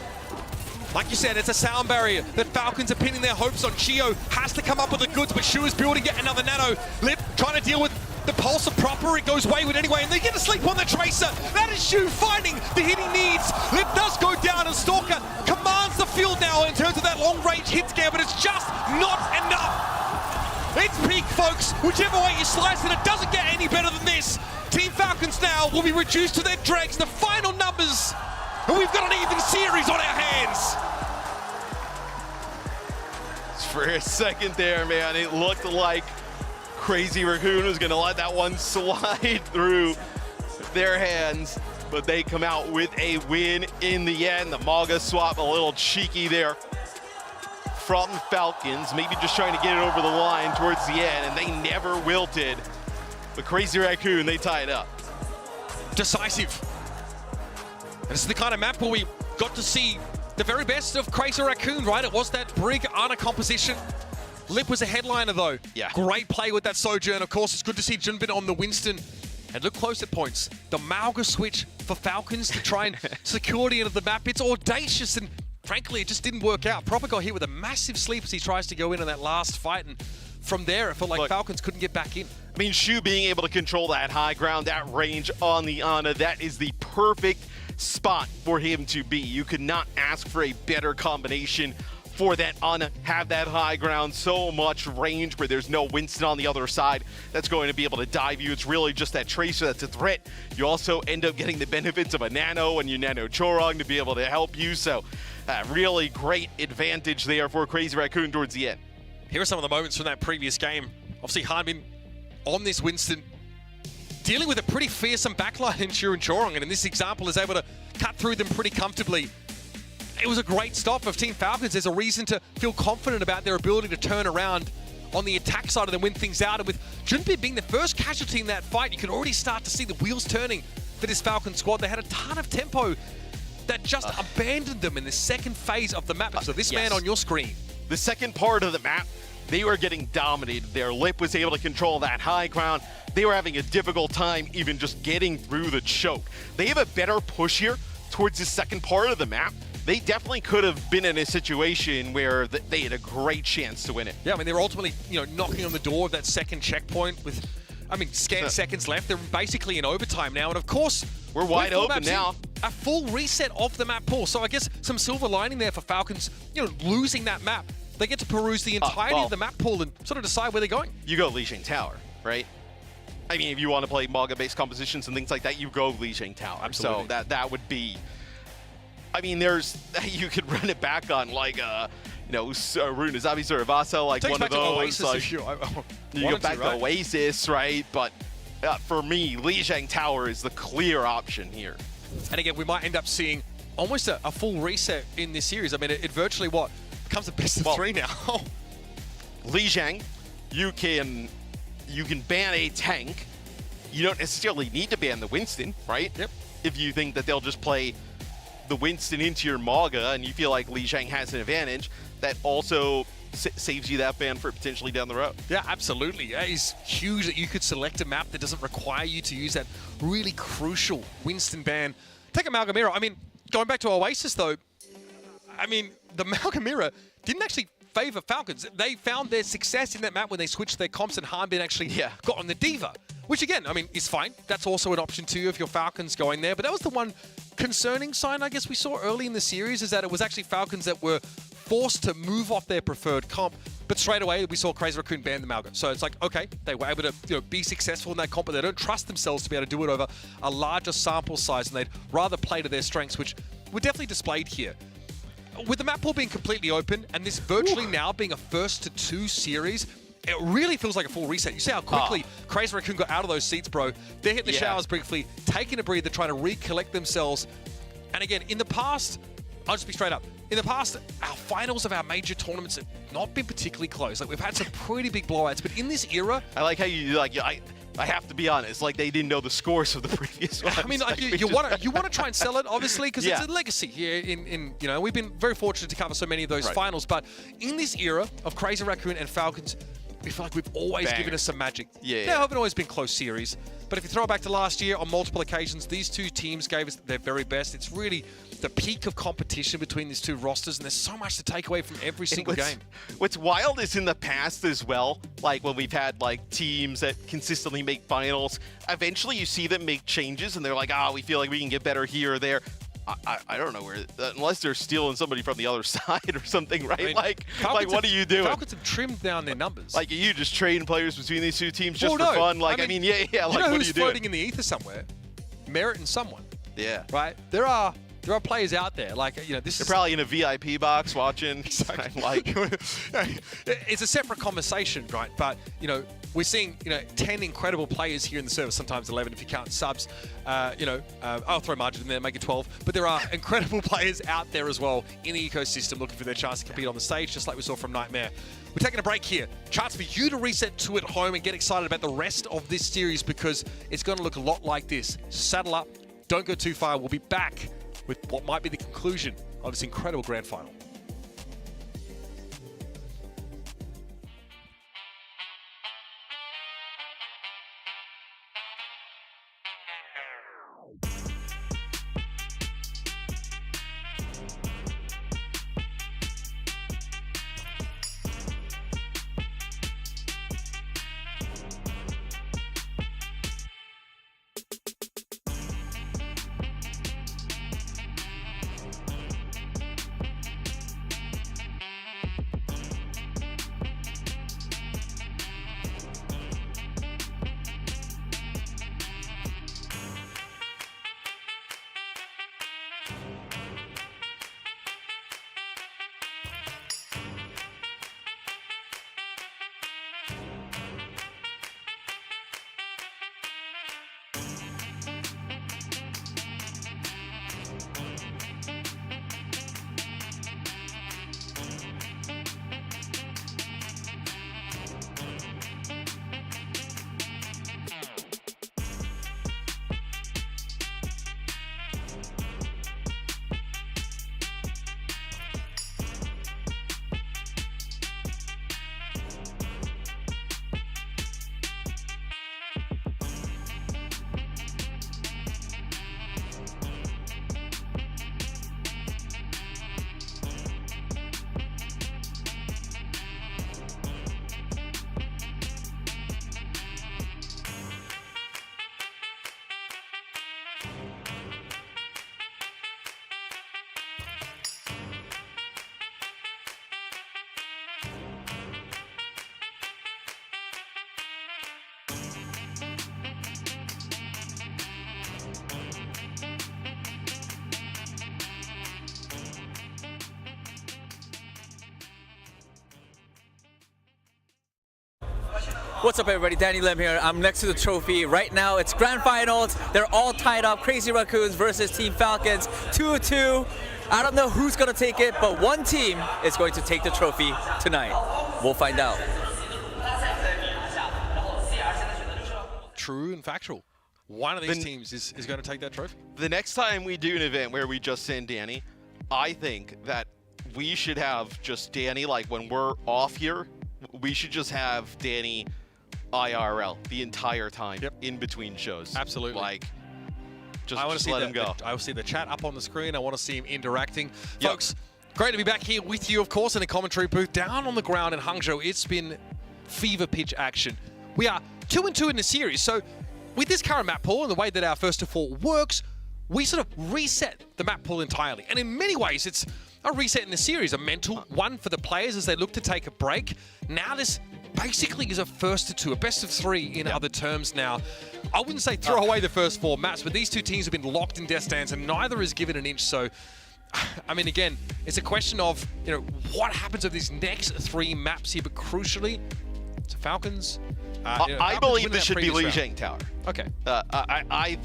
Like you said, it's a sound barrier that Falcons are pinning their hopes on. Chio has to come up with the goods, but Shu is building yet another nano. Lip trying to deal with the pulse of Proper. It goes wayward anyway, and they get to sleep on the Tracer. That is Shu finding the hit he needs. Lip does go down, and Stalker commands the field now in terms of that long-range hit scare, but it's just not enough. It's peak, folks. Whichever way you slice it, it doesn't get any better than this. Team Falcons now will be reduced to their dregs. The final numbers, and we've got an even series on our hands. For a second there, man, it looked like Crazy Raccoon was going to let that one slide through their hands, but they come out with a win in the end. The Maga swap a little cheeky there from Falcons, maybe just trying to get it over the line towards the end, and they never wilted. But Crazy Raccoon, they tie it up. Decisive. And this is the kind of map where we got to see the very best of Crazy Raccoon, right? It was that Brig Ana composition. Lip was a headliner, though. Yeah. Great play with that Sojourn. Of course, it's good to see Junbin on the Winston. And look close at points. The Mauga switch for Falcons to try and secure the end of the map. It's audacious, and frankly, it just didn't work out. Proper got hit with a massive sleep as he tries to go in on that last fight, and from there, it felt like Falcons couldn't get back in. I mean, Shu being able to control that high ground, that range on the Ana, that is the perfect spot for him to be. You could not ask for a better combination for that Ana. Have that high ground, so much range where there's no Winston on the other side that's going to be able to dive you. It's really just that Tracer that's a threat. You also end up getting the benefits of a Nano and your Nano Chorong to be able to help you. So really great advantage there for Crazy Raccoon towards the end. Here are some of the moments from that previous game. Obviously, Hanbin on this Winston, dealing with a pretty fearsome backline in Shu and Chorong, and in this example is able to cut through them pretty comfortably. It was a great stop of Team Falcons. There's a reason to feel confident about their ability to turn around on the attack side and then win things out. And with Junbin being the first casualty in that fight, you can already start to see the wheels turning for this Falcon squad. They had a ton of tempo that just abandoned them in the second phase of the map. So this man on your screen. The second part of the map, they were getting dominated. Their Lip was able to control that high ground. They were having a difficult time even just getting through the choke. They have a better push here towards the second part of the map. They definitely could have been in a situation where they had a great chance to win it. Yeah, I mean, they were ultimately, knocking on the door of that second checkpoint with, scant seconds left. They're basically in overtime now. And of course, we're wide open now. A full reset of the map pool. So I guess some silver lining there for Falcons, losing that map. They get to peruse the entirety of the map pool and sort of decide where they're going. You go Lijiang Tower, right? I mean, if you want to play Maga-based compositions and things like that, you go Lijiang Tower. Absolutely. So that would be... I mean, you could run it back on like Rune Azabi Surabasa, like one of those. Oasis like, you go back to Oasis, right? But for me, Lijiang Tower is the clear option here. And again, we might end up seeing almost a full reset in this series. I mean, it virtually becomes a best of 3 now. Lijiang, you can ban a tank. You don't necessarily need to ban the Winston, right? Yep. If you think that they'll just play the Winston into your Maga and you feel like Lijiang has an advantage, that also saves you that ban for potentially down the road. Yeah, absolutely. It is huge that you could select a map that doesn't require you to use that really crucial Winston ban. Take Amalgamira. I mean, going back to Oasis though, I mean, the Amalgamira didn't actually favor Falcons. They found their success in that map when they switched their comps and Hanbin actually got on the Diva, which again, I mean, is fine. That's also an option too if your Falcons going there. But that was the one concerning sign I guess we saw early in the series, is that it was actually Falcons that were forced to move off their preferred comp. But straight away, we saw Crazy Raccoon ban the Malga. So it's like, okay, they were able to be successful in that comp, but they don't trust themselves to be able to do it over a larger sample size, and they'd rather play to their strengths, which were definitely displayed here. With the map pool being completely open and this virtually now being a first to 2 series, it really feels like a full reset. You see how quickly Crazy Raccoon got out of those seats, bro. They're hitting the showers briefly, taking a breather, trying to recollect themselves. And again, in the past, I'll just be straight up. In the past, our finals of our major tournaments have not been particularly close. Like, we've had some pretty big blowouts, but in this era... I like how you, like, I have to be honest, like, they didn't know the scores of the previous ones. I mean, like, you want to try and sell it, obviously, because it's a legacy here in, you know, we've been very fortunate to cover so many of those finals, but in this era of Crazy Raccoon and Falcons, we feel like we've always given us some magic. There haven't always been close series, but if you throw it back to last year, on multiple occasions, these two teams gave us their very best. It's really the peak of competition between these two rosters, and there's so much to take away from every single game. What's wild is in the past as well, like when we've had like teams that consistently make finals, eventually you see them make changes, and they're like, we feel like we can get better here or there. I don't know where, unless they're stealing somebody from the other side or something, right? I mean, like what are you doing? Falcons have trimmed down their numbers. Like, you just trading players between these two teams just for fun? Like, I mean, like, you know what are who's you doing? floating in the ether somewhere? Merit and someone. Yeah. Right? There are players out there, like, you know, They're probably in a VIP box watching. Like, it's a separate conversation, right? But, you know, we're seeing, you know, 10 incredible players here in the server, sometimes 11 if you count subs. You know, I'll throw margin in there, make it 12. But there are incredible players out there as well in the ecosystem looking for their chance to compete on the stage, just like we saw from Nightmare. We're taking a break here. Chance for you to reset to at home and get excited about the rest of this series, because it's going to look a lot like this. Saddle up, don't go too far. We'll be back with what might be the conclusion of this incredible grand final. What's up, everybody? Danny Lim here. I'm next to the trophy. Right now, it's grand finals. They're all tied up. Crazy Raccoons versus Team Falcons. 2-2. I don't know who's going to take it, but one team is going to take the trophy tonight. We'll find out. True and factual. One of these teams is going to take that trophy. The next time we do an event where we just send Danny, I think that we should have just Danny, like when we're off here, we should just have Danny IRL the entire time in between shows. Absolutely. Like, I want to see let him go. I will see the chat up on the screen. I want to see him interacting. Folks, great to be back here with you, of course, in a commentary booth down on the ground in Hangzhou. It's been fever pitch action. We are 2-2 in the series. So with this current map pool and the way that our first to four works, we sort of reset the map pool entirely. And in many ways, it's a reset in the series, a mental one for the players as they look to take a break. Now this basically is a first to two, a best of three in other terms now. I wouldn't say throw away the first 4 maps, but these two teams have been locked in death stands and neither has given an inch. So, I mean, again, it's a question of, what happens with these next 3 maps here, but crucially, to Falcons. I believe this should be Lijiang Tower. Okay. I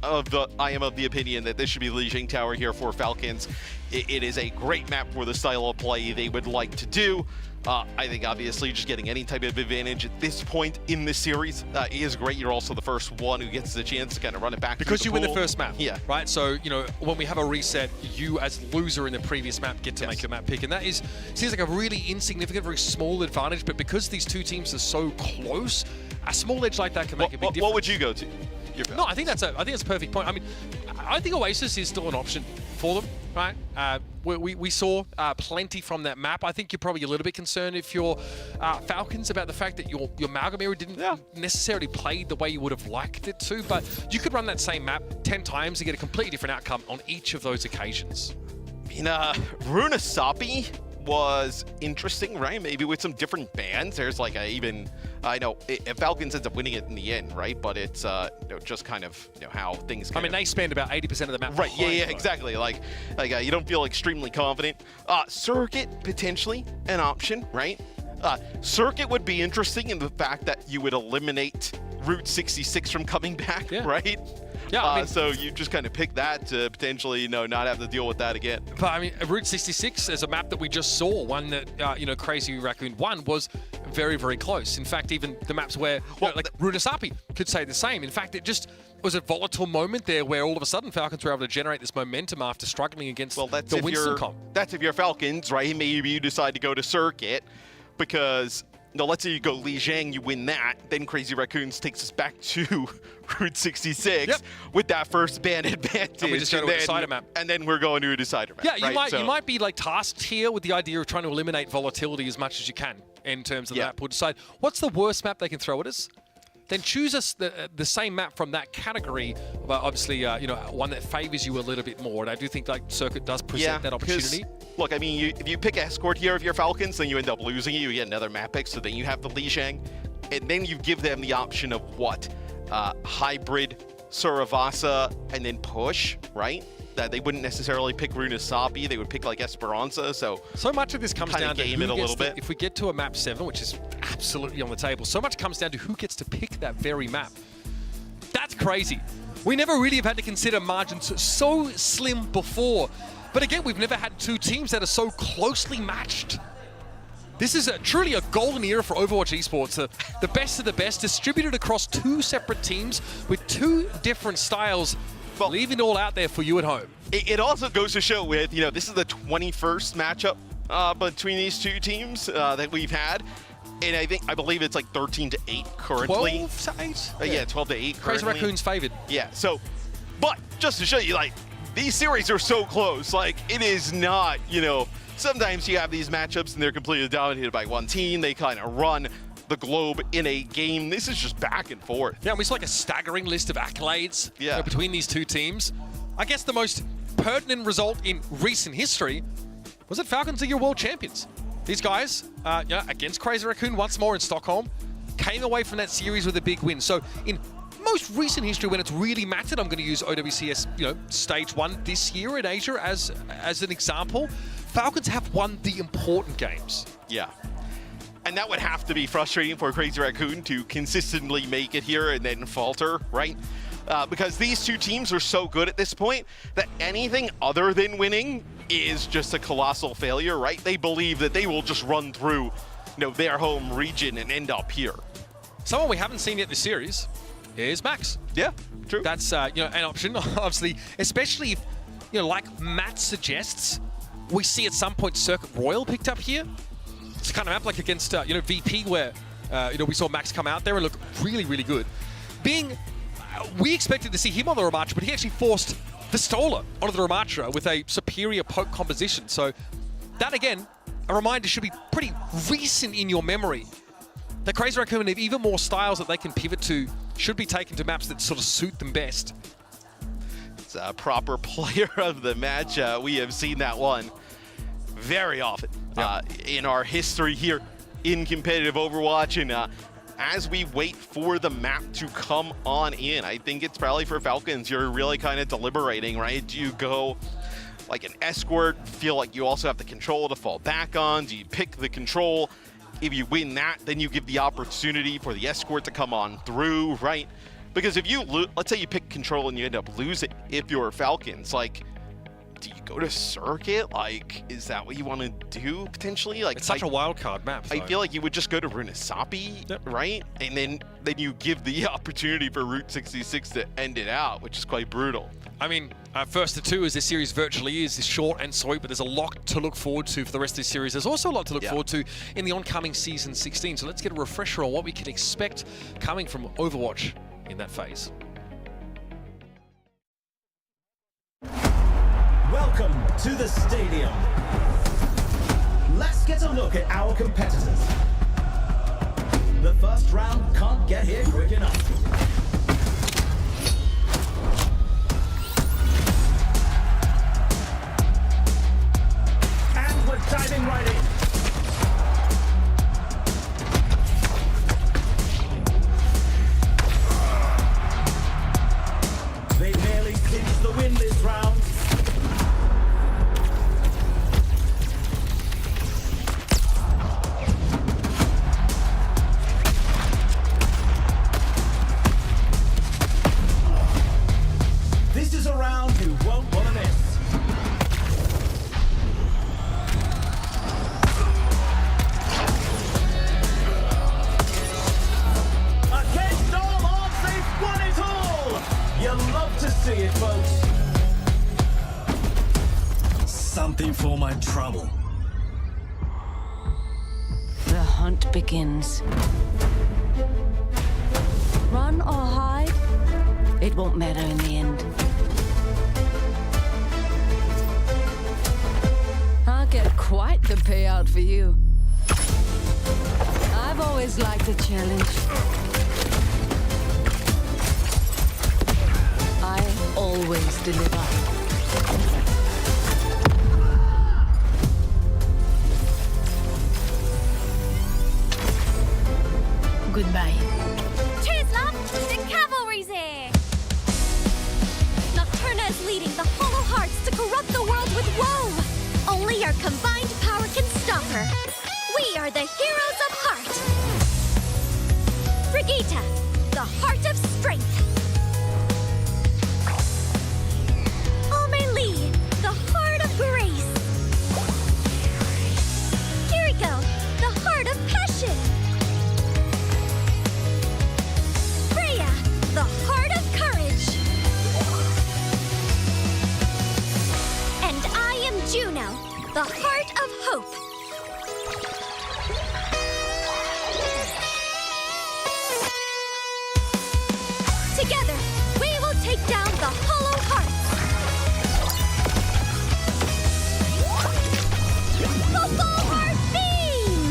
am of the opinion that this should be Lijiang Tower here for Falcons. It is a great map for the style of play they would like to do. I think obviously just getting any type of advantage at this point in the series is great. You're also the first one who gets the chance to kind of run it back because you win the first map. Yeah. Right. So when we have a reset, you as loser in the previous map get to make your map pick, and that seems like a really insignificant, very small advantage. But because these two teams are so close, a small edge like that can make a big difference. What would you go to? No, I think that's a perfect point. I mean, I think Oasis is still an option for them, right? We saw plenty from that map. I think you're probably a little bit concerned if you're Falcons about the fact that your Amalgam era didn't necessarily play the way you would have liked it to, but you could run that same map 10 times and get a completely different outcome on each of those occasions. I mean, Runasapi was interesting, right? Maybe with some different bans. There's like I know Falcons ends up winning it in the end, right? But it's just kind of how things. I mean, they spend about 80% of the map. Right? Yeah, exactly. Like you don't feel extremely confident. Circuit potentially an option, right? Circuit would be interesting in the fact that you would eliminate Route 66 from coming back, right? Yeah, I mean, so you just kind of pick that to potentially, not have to deal with that again. But I mean, Route 66 is a map that we just saw. One that Crazy Raccoon won was very, very close. In fact, even the maps where like Runasapi could say the same. In fact, it just was a volatile moment there where all of a sudden Falcons were able to generate this momentum after struggling against the Winston comp. That's if you're Falcons, right? Maybe you decide to go to Circuit because. No, let's say you go Lijiang, you win that, then Crazy Raccoons takes us back to Route 66 with that first ban advantage. And we just go to a decider map. And then we're going to a decider map. Yeah, you might be like tasked here with the idea of trying to eliminate volatility as much as you can in terms of the map pool. Decide what's the worst map they can throw at us. Then choose us the same map from that category, but obviously, one that favors you a little bit more. And I do think like Circuit does present that opportunity. Look, I mean, if you pick Escort here if you're Falcons, then you end up losing it. You get another map pick, so then you have the Lijiang. And then you give them the option of what? Hybrid, Suravasa, and then push, right? That they wouldn't necessarily pick Runasapi. They would pick like Esperanza. So much of this comes down to game it a little bit. If we get to a map 7, which is absolutely on the table, so much comes down to who gets to pick that very map. That's crazy. We never really have had to consider margins so slim before. But again, we've never had two teams that are so closely matched. This is truly a golden era for Overwatch Esports. The best of the best distributed across 2 separate teams with 2 different styles. Well, leaving it all out there for you at home. It also goes to show with, this is the 21st matchup between these 2 teams that we've had. And I believe it's like 13-8 currently. 12-8? Yeah, 12-8 currently. Crazy Raccoon's favored. Yeah, so, but just to show you, like, these series are so close. Like, it is not, sometimes you have these matchups and they're completely dominated by one team. They kind of run the globe in a game. This is just back and forth. Yeah, we saw like a staggering list of accolades between these 2 teams. I guess the most pertinent result in recent history was that Falcons are your world champions. These guys, against Crazy Raccoon once more in Stockholm, came away from that series with a big win. So in most recent history, when it's really mattered, I'm going to use OWCS, stage 1 this year in Asia as an example. Falcons have won the important games. Yeah. And that would have to be frustrating for Crazy Raccoon to consistently make it here and then falter, right? Because these 2 teams are so good at this point that anything other than winning is just a colossal failure, right? They believe that they will just run through, their home region and end up here. Someone we haven't seen yet this series is Max. Yeah, true. That's, an option, obviously, especially if, like Matt suggests, we see at some point Circuit Royal picked up here. It's kind of map like against, VP where, we saw Max come out there and look really, really good. We expected to see him on the Ramatra, but he actually forced Vistola onto the Ramatra with a superior poke composition. So that, again, a reminder should be pretty recent in your memory. The Crazy Raccoon have even more styles that they can pivot to, should be taken to maps that sort of suit them best. It's a proper player of the match. We have seen that one very often in our history here. in competitive Overwatch, and as we wait for the map to come on in, I think it's probably for Falcons, you're really kind of deliberating, right? Do you go like an escort, feel like you also have the control to fall back on? Do you pick the control? If you win that, then you give the opportunity for the escort to come on through, right? Because if you let's say you pick control and you end up losing, if you're Falcons, like, do you go to circuit? Like, is that what you want to do potentially? Like, it's such a wild card map. I feel like you would just go to Runasapi, right? And then you give the opportunity for Route 66 to end it out, which is quite brutal. I mean, first to two, as this series virtually is short and sweet, but there's a lot to look forward to for the rest of this series. There's also a lot to look forward to in the oncoming Season 16. So let's get a refresher on what we can expect coming from Overwatch in that phase. Welcome to the stadium. Let's get a look at our competitors. The first round can't get here quick enough. And we're diving right in. They barely cinched the win this round. This is a round you won't want to miss. Against all odds, they've won it all! You love to see it, folks. Something for my trouble. The hunt begins. Run or hide, it won't matter in the end. I'll get quite the payout for you. I've always liked a challenge. I always deliver. Goodbye. Cheers, love! The cavalry's here! Nocturna is leading the Hollow Hearts to corrupt the world with woe! Only our combined power can stop her. We are the heroes of heart! Brigitte, the heart of strength! Amélie, the heart of grace! Kiriko, the heart of passion! Freya, the heart of courage! And I am Juno, the heart of hope! Together, we will take down the Hollow Hearts! Football Heart Beam!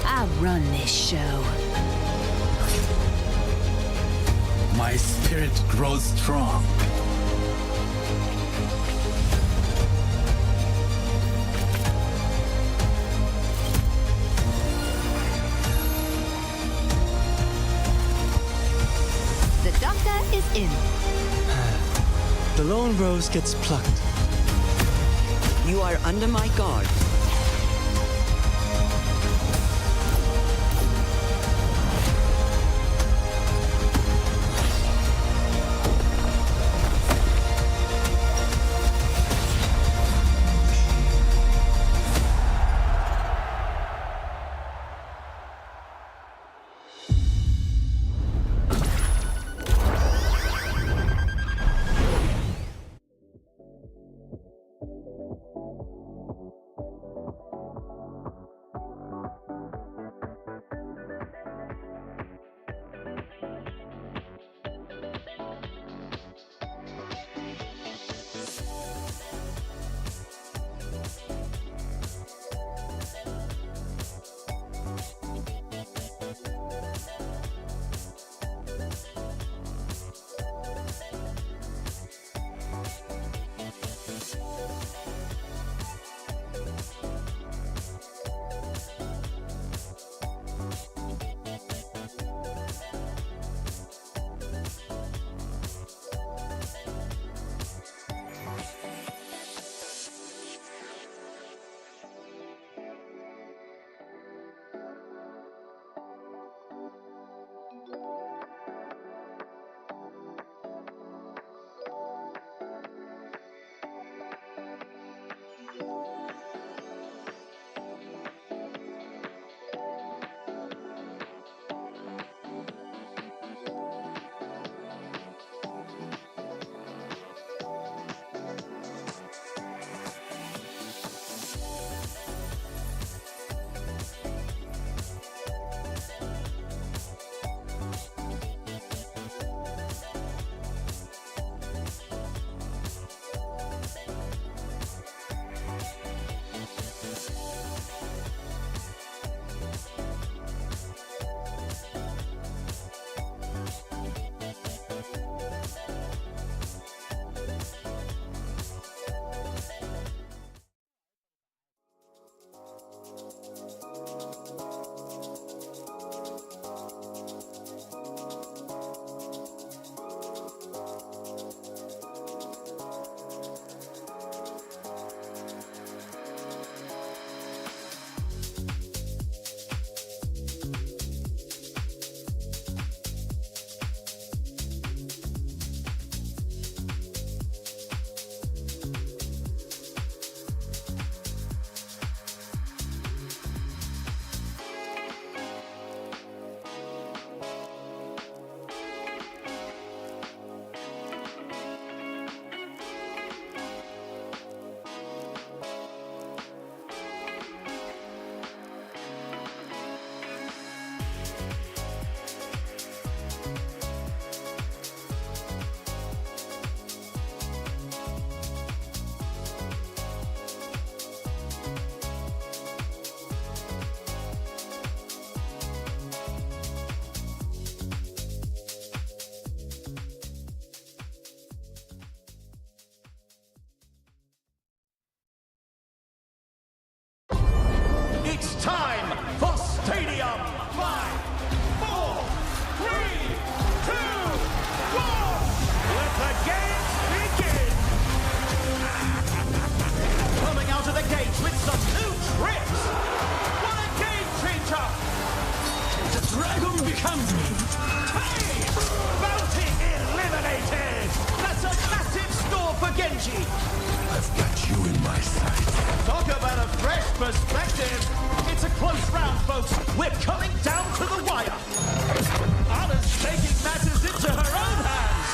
I run this show. My spirit grows strong. The doctor is in. The lone rose gets plucked. You are under my guard. Genji. I've got you in my sights. Talk about a fresh perspective. It's a close round, folks. We're coming down to the wire. Anna's taking matters into her own hands.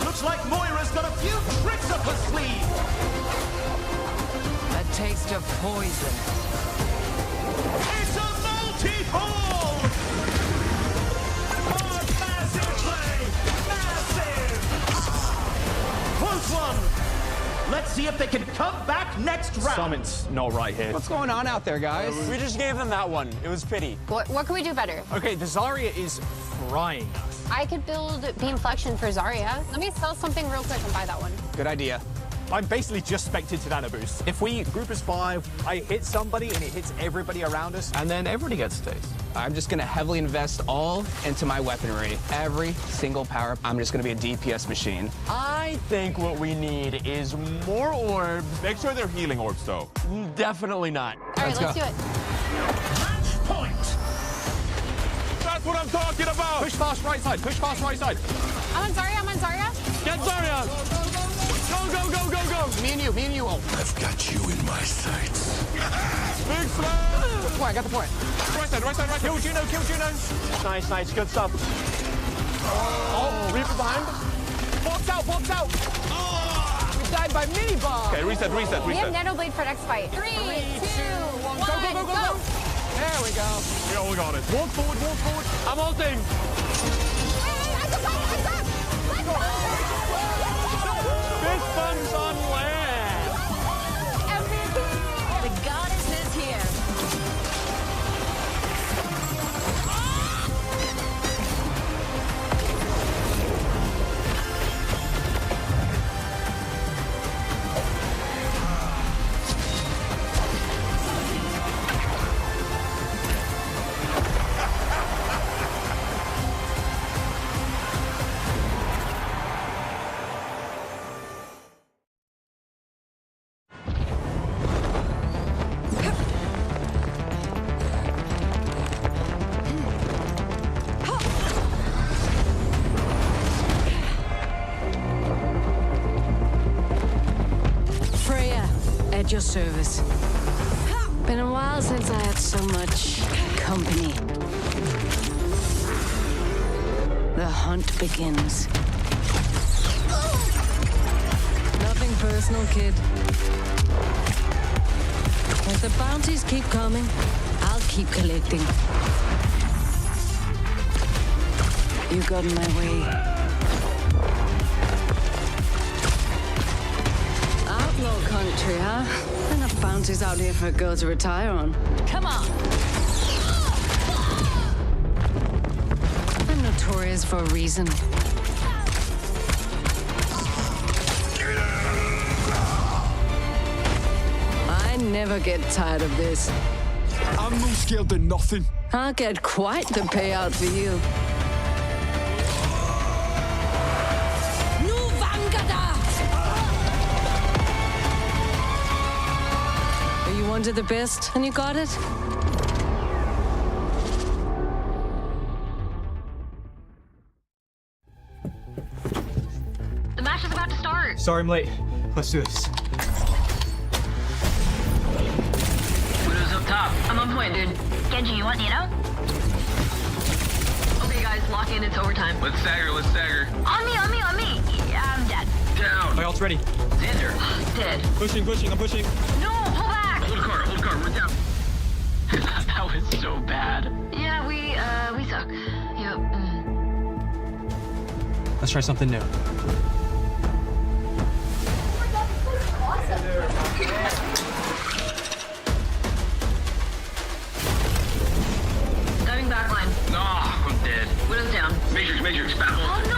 Looks like Moira's got a few tricks up her sleeve. A taste of poison. It's a multi-pull! Oh, massive play! Massive! Close one! Let's see if they can come back next round. Something's not right here. What's going on out there, guys? We just gave them that one. It was pity. What can we do better? Okay, the Zarya is frying us. I could build beam flexion for Zarya. Let me sell something real quick and buy that one. Good idea. I'm basically just spected to Nano Boost. If we group as 5, I hit somebody and it hits everybody around us, and then everybody gets a taste. I'm just going to heavily invest all into my weaponry. Every single power-up, I'm just going to be a DPS machine. I think what we need is more orbs. Make sure they're healing orbs, though. Definitely not. All right, let's do it. Match point! That's what I'm talking about! Push fast right side, push fast right side. I'm on Zarya, I'm on Zarya. Get Zarya! Go, go, go, go, go! Me and you. Oh. I've got you in my sights. Big slam! I got the point. Right side. Kill Juno. Nice, good stuff. Oh, Reaper behind. Box out. We died by mini bomb. Okay, reset. We have Nanoblade for next fight. 3, 2, 1, Go. There we go. We all got it. Walk forward. I'm ulting. Fist bumps on land. The goddess is here. At your service. Been a while since I had so much company. The hunt begins. Nothing personal, kid. If the bounties keep coming, I'll keep collecting. You got in my way. Outlaw country, huh? Enough bounties out here for a girl to retire on. Come on! I'm notorious for a reason. I never get tired of this. I'm no scared of nothing. I'll get quite the payout for you. You wanted the best, and you got it? The match is about to start. Sorry I'm late. Let's do this. Widow's up top. I'm on point, dude. Genji, you want Nino? Okay, guys, lock in. It's overtime. Let's stagger. On me. Yeah, I'm dead. Down. My ult's ready. Xander. Dead. Pushing, I'm pushing. No, pull back. Hold card, we're down. That was so bad. Yeah, we suck. Yep. Let's try something new. Diving back line. Nah, I'm dead. Widow's down. Matrix, battle. Oh, no.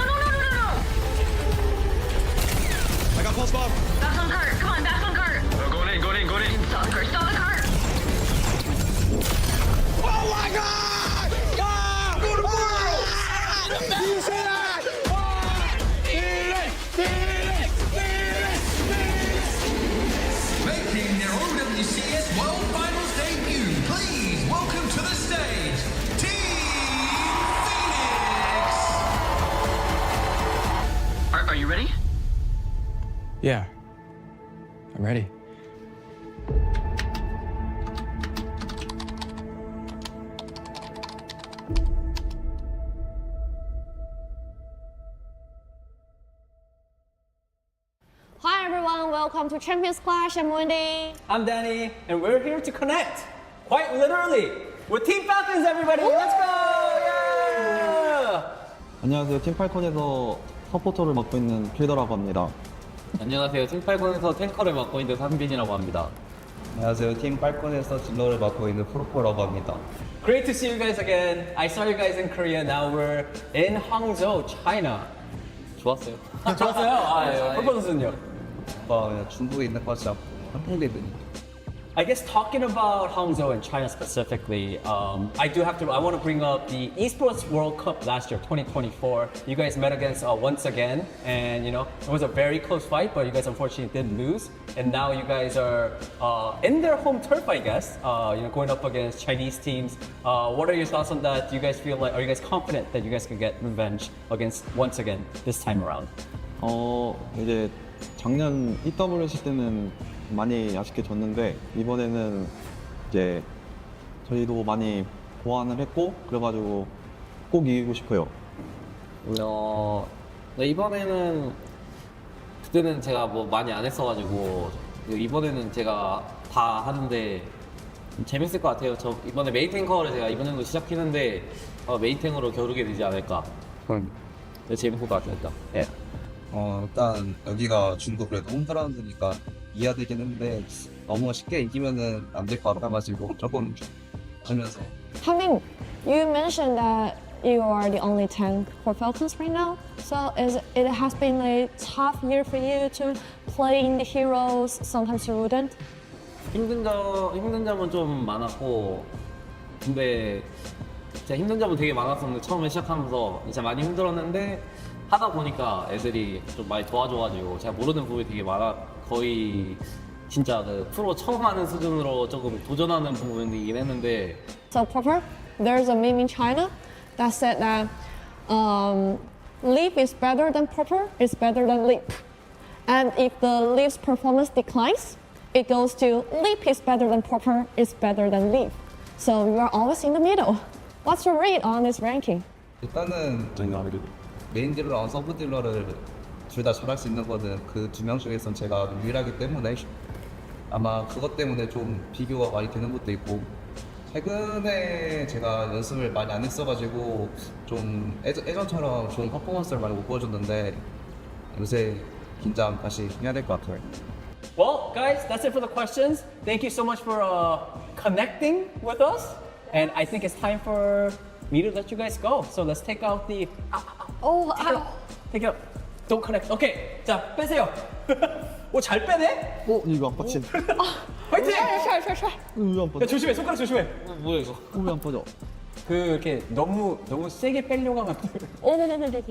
I got pulse bomb. Back on cart. Come on, back on cart. Going in. Stop the cart. Oh my God! Ah! Go to world! Did you see that? Making their OWCS World Finals debut, please welcome to the stage, Team Phoenix! you ready? Yeah, I'm ready. Hi everyone, welcome to Champions Clash. I'm Wendy. I'm Danny, and we're here to connect, quite literally, with Team Falcons, everybody. Let's go! Yeah! 안녕하세요. 팀팔콘에서 서포터를 맡고 있는 필더라고 합니다. 안녕하세요. 팀팔콘에서 탱커를 맡고 있는 상빈이라고 합니다. 안녕하세요. 팀팔콘에서 딜러를 맡고 있는 프로포라고 합니다. Great to see you guys again. I saw you guys in Korea. Now we're in Hangzhou, China. 좋았어요. 좋았어요? 아, 예. 퍼포먼스는요? 그냥 중국에 있는 거 진짜 한풍대더니. I guess talking about Hangzhou and China specifically, I want to bring up the Esports World Cup last year, 2024. You guys met against once again, and you know, it was a very close fight, but you guys unfortunately did lose. And now you guys are in their home turf, I guess, you know, going up against Chinese teams. What are your thoughts on that? Do you guys feel like, are you guys confident that you guys can get revenge against once again this time around? 이제 작년 EWC 때는 많이 아쉽게 졌는데 이번에는 이제 저희도 많이 보완을 했고 그래가지고 꼭 이기고 싶어요. 네, 이번에는 그때는 제가 뭐 많이 안 했어가지고 이번에는 제가 다 하는데 재밌을 것 같아요. 저 이번에 메인 탱커를 제가 이번에도 시작했는데 메인 탱으로 겨루게 되지 않을까. 네, 재밌을 것 같아요. 일단. 예. 일단 여기가 중국 그래도 홈그라운드니까 이해되긴 했는데 너무 쉽게 이기면은 안 될 것 같아가지고 조금 하면서. Hangmin, you mentioned that you are the only tank for Falcons right now. So it has been a tough year for you to play in the heroes. Sometimes you wouldn't. 힘든 점은 좀 많았고 근데 진짜 힘든 점은 되게 많았었는데 처음에 시작하면서 진짜 많이 힘들었는데 하다 보니까 애들이 좀 많이 도와줘가지고 제가 모르는 부분이 되게 많아 거의 진짜 그 프로 처음 하는 수준으로 조금 도전하는 부분이긴 했는데. So Popper, there's a meme in China that said that Leaf is better than Popper is better than Leaf, and if the Leaf's performance declines, it goes to Leaf is better than Popper is better than Leaf. So you are always in the middle. What's your read on this ranking? 일단은 메인 딜러랑 서브 딜러를 둘 다 잘할 수 있는 거는 그 두 명 중에선 제가 유일하기 때문에 아마 그것 때문에 좀 비교가 많이 되는 것도 있고 최근에 제가 연습을 많이 안 했어가지고 좀 예전처럼 좋은 퍼포먼스를 많이 못 보여줬는데 요새 긴장 다시 해야 될 것 같아요. Well, guys, that's it for the questions. Thank you so much for connecting with us. And I think it's time for me to let you guys go. So let's take out the... Take it out. Don't connect. Okay. 자, 빼세요. 오, 잘 빼네? 이거 안 빠진. 화이팅! Try. 이거 안 빠져. 야, 조심해. 손가락 조심해. 뭐야 이거? 왜 안 빠져? 그 이렇게 너무 세게 빼려고 하면 네네네네.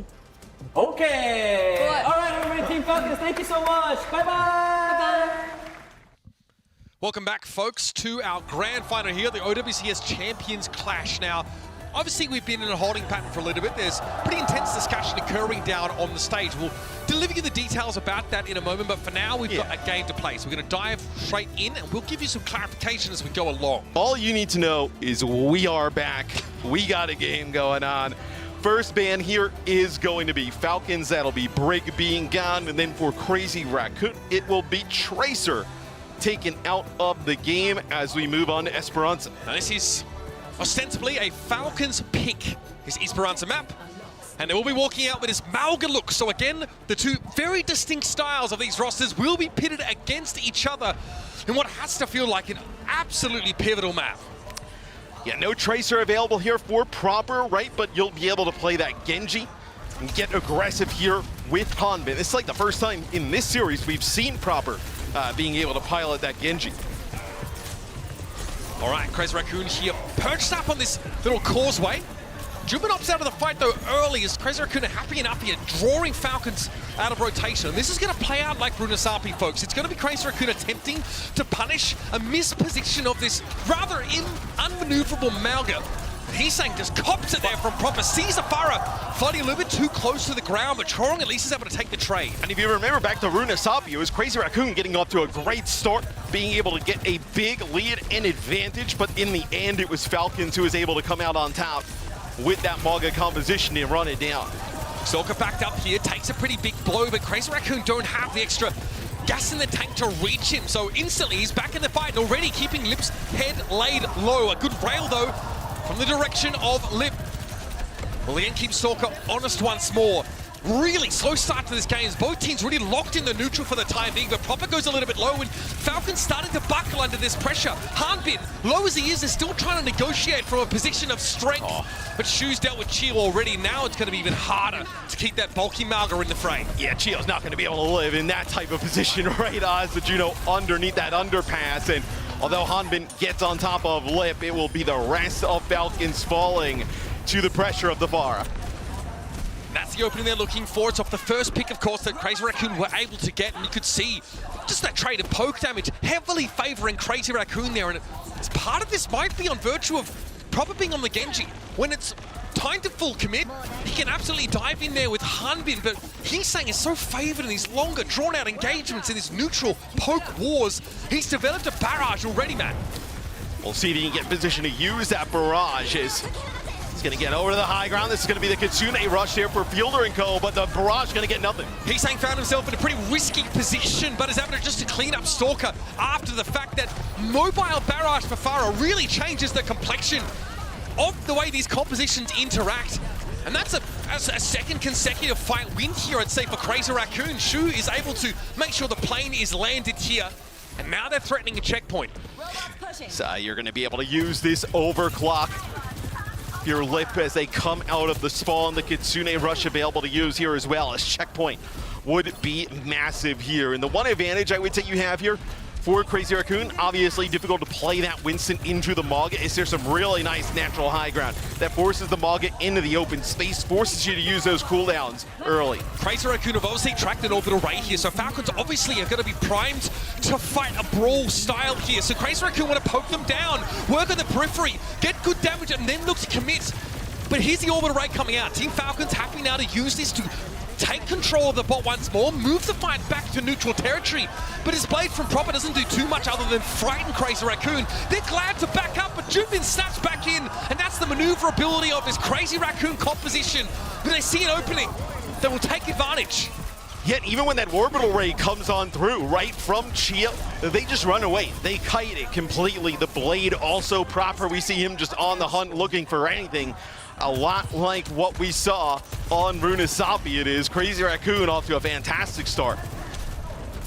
Okay. All right, everybody, Team Falcons, thank you so much. Bye-bye. Welcome back, folks, to our grand final here, the OWCS Champions Clash. Now, obviously, we've been in a holding pattern for a little bit. There's pretty intense discussion occurring down on the stage. We'll deliver you the details about that in a moment, but for now, we've got a game to play. So we're going to dive straight in, and we'll give you some clarification as we go along. All you need to know is we are back. We got a game going on. First ban here is going to be Falcons. That'll be Brig being gone, and then for Crazy Raccoon, it will be Tracer taken out of the game as we move on to Esperanza. Now, this is ostensibly a Falcons pick, his Esperanza map, and they will be walking out with his Malga look. So again, the two very distinct styles of these rosters will be pitted against each other in what has to feel like an absolutely pivotal map. Yeah, no Tracer available here for Proper, right? But you'll be able to play that Genji and get aggressive here with Hanbin. It's like the first time in this series we've seen Proper being able to pilot that Genji. All right, Crazy Raccoon here, perched up on this little causeway. Jubin opts out of the fight though early as Crazy Raccoon are happy enough here, drawing Falcons out of rotation. And this is going to play out like Runasapi, folks. It's going to be Crazy Raccoon attempting to punish a misposition of this rather unmaneuverable Malga. Heesang just cops it there from Proper. Sees Afara fighting a little bit too close to the ground, but Chorong at least is able to take the trade. And if you remember back to Runa Sapi, it was Crazy Raccoon getting off to a great start, being able to get a big lead and advantage, but in the end it was Falcons who was able to come out on top with that Mauga composition and run it down. Stalker backed up here, takes a pretty big blow, but Crazy Raccoon don't have the extra gas in the tank to reach him, so instantly he's back in the fight and already keeping Lip's head laid low. A good rail though from the direction of Lip. Will again keep Stalker honest once more. Really slow start to this game. Both teams really locked in the neutral for the time being, but Proper goes a little bit low and Falcon's starting to buckle under this pressure. Hanbin, low as he is still trying to negotiate from a position of strength. But Shu's dealt with Chio already. Now it's going to be even harder to keep that bulky Mauga in the frame. Yeah, Chio's not going to be able to live in that type of position right as the Juno underneath that underpass. And although Hanbin gets on top of Lip, it will be the rest of Falcons falling to the pressure of the Vara. That's the opening they're looking for. It's off the first pick, of course, that Crazy Raccoon were able to get, and you could see just that trade of poke damage heavily favoring Crazy Raccoon there, and it's part of this might be on virtue of Proper being on the Genji. When it's time to full commit, he can absolutely dive in there with Hanbin, but Heesang is so favored in these longer, drawn-out engagements in these neutral poke wars. He's developed a barrage already, man. We'll see if he can get in position to use that barrage. He's going to get over to the high ground. This is going to be the Kitsune rush here for Fielder and co, but the barrage is going to get nothing. Heesang found himself in a pretty risky position, but is able to just to clean up Stalker after the fact that mobile barrage for Farah really changes the complexion of the way these compositions interact. And that's a second consecutive fight win here, I'd say, for Crazy Raccoon. Shu is able to make sure the plane is landed here, and now they're threatening a checkpoint. So you're going to be able to use this overclock your Lip as they come out of the spawn. The Kitsune rush available to use here as well, as checkpoint would be massive here. And the one advantage I would say you have here for Crazy Raccoon, obviously difficult to play that Winston into the Mauga, is there's some really nice natural high ground that forces the Mauga into the open space, forces you to use those cooldowns early. Crazy Raccoon have obviously tracked an orbital ray here, so Falcons obviously are going to be primed to fight a brawl style here. So Crazy Raccoon want to poke them down, work on the periphery, get good damage, and then look to commit. But here's the orbital ray coming out. Team Falcons happy now to use this to take control of the bot once more, move the fight back to neutral territory. But his blade from Proper doesn't do too much other than frighten Crazy Raccoon. They're glad to back up, but Junbin snaps back in, and that's the maneuverability of this Crazy Raccoon composition. But they see an opening, they will take advantage. Yet even when that orbital ray comes on through, right from Chia, they just run away. They kite it completely. The blade also Proper. We see him just on the hunt looking for anything. A lot like what we saw on Runasapi. It is Crazy Raccoon off to a fantastic start.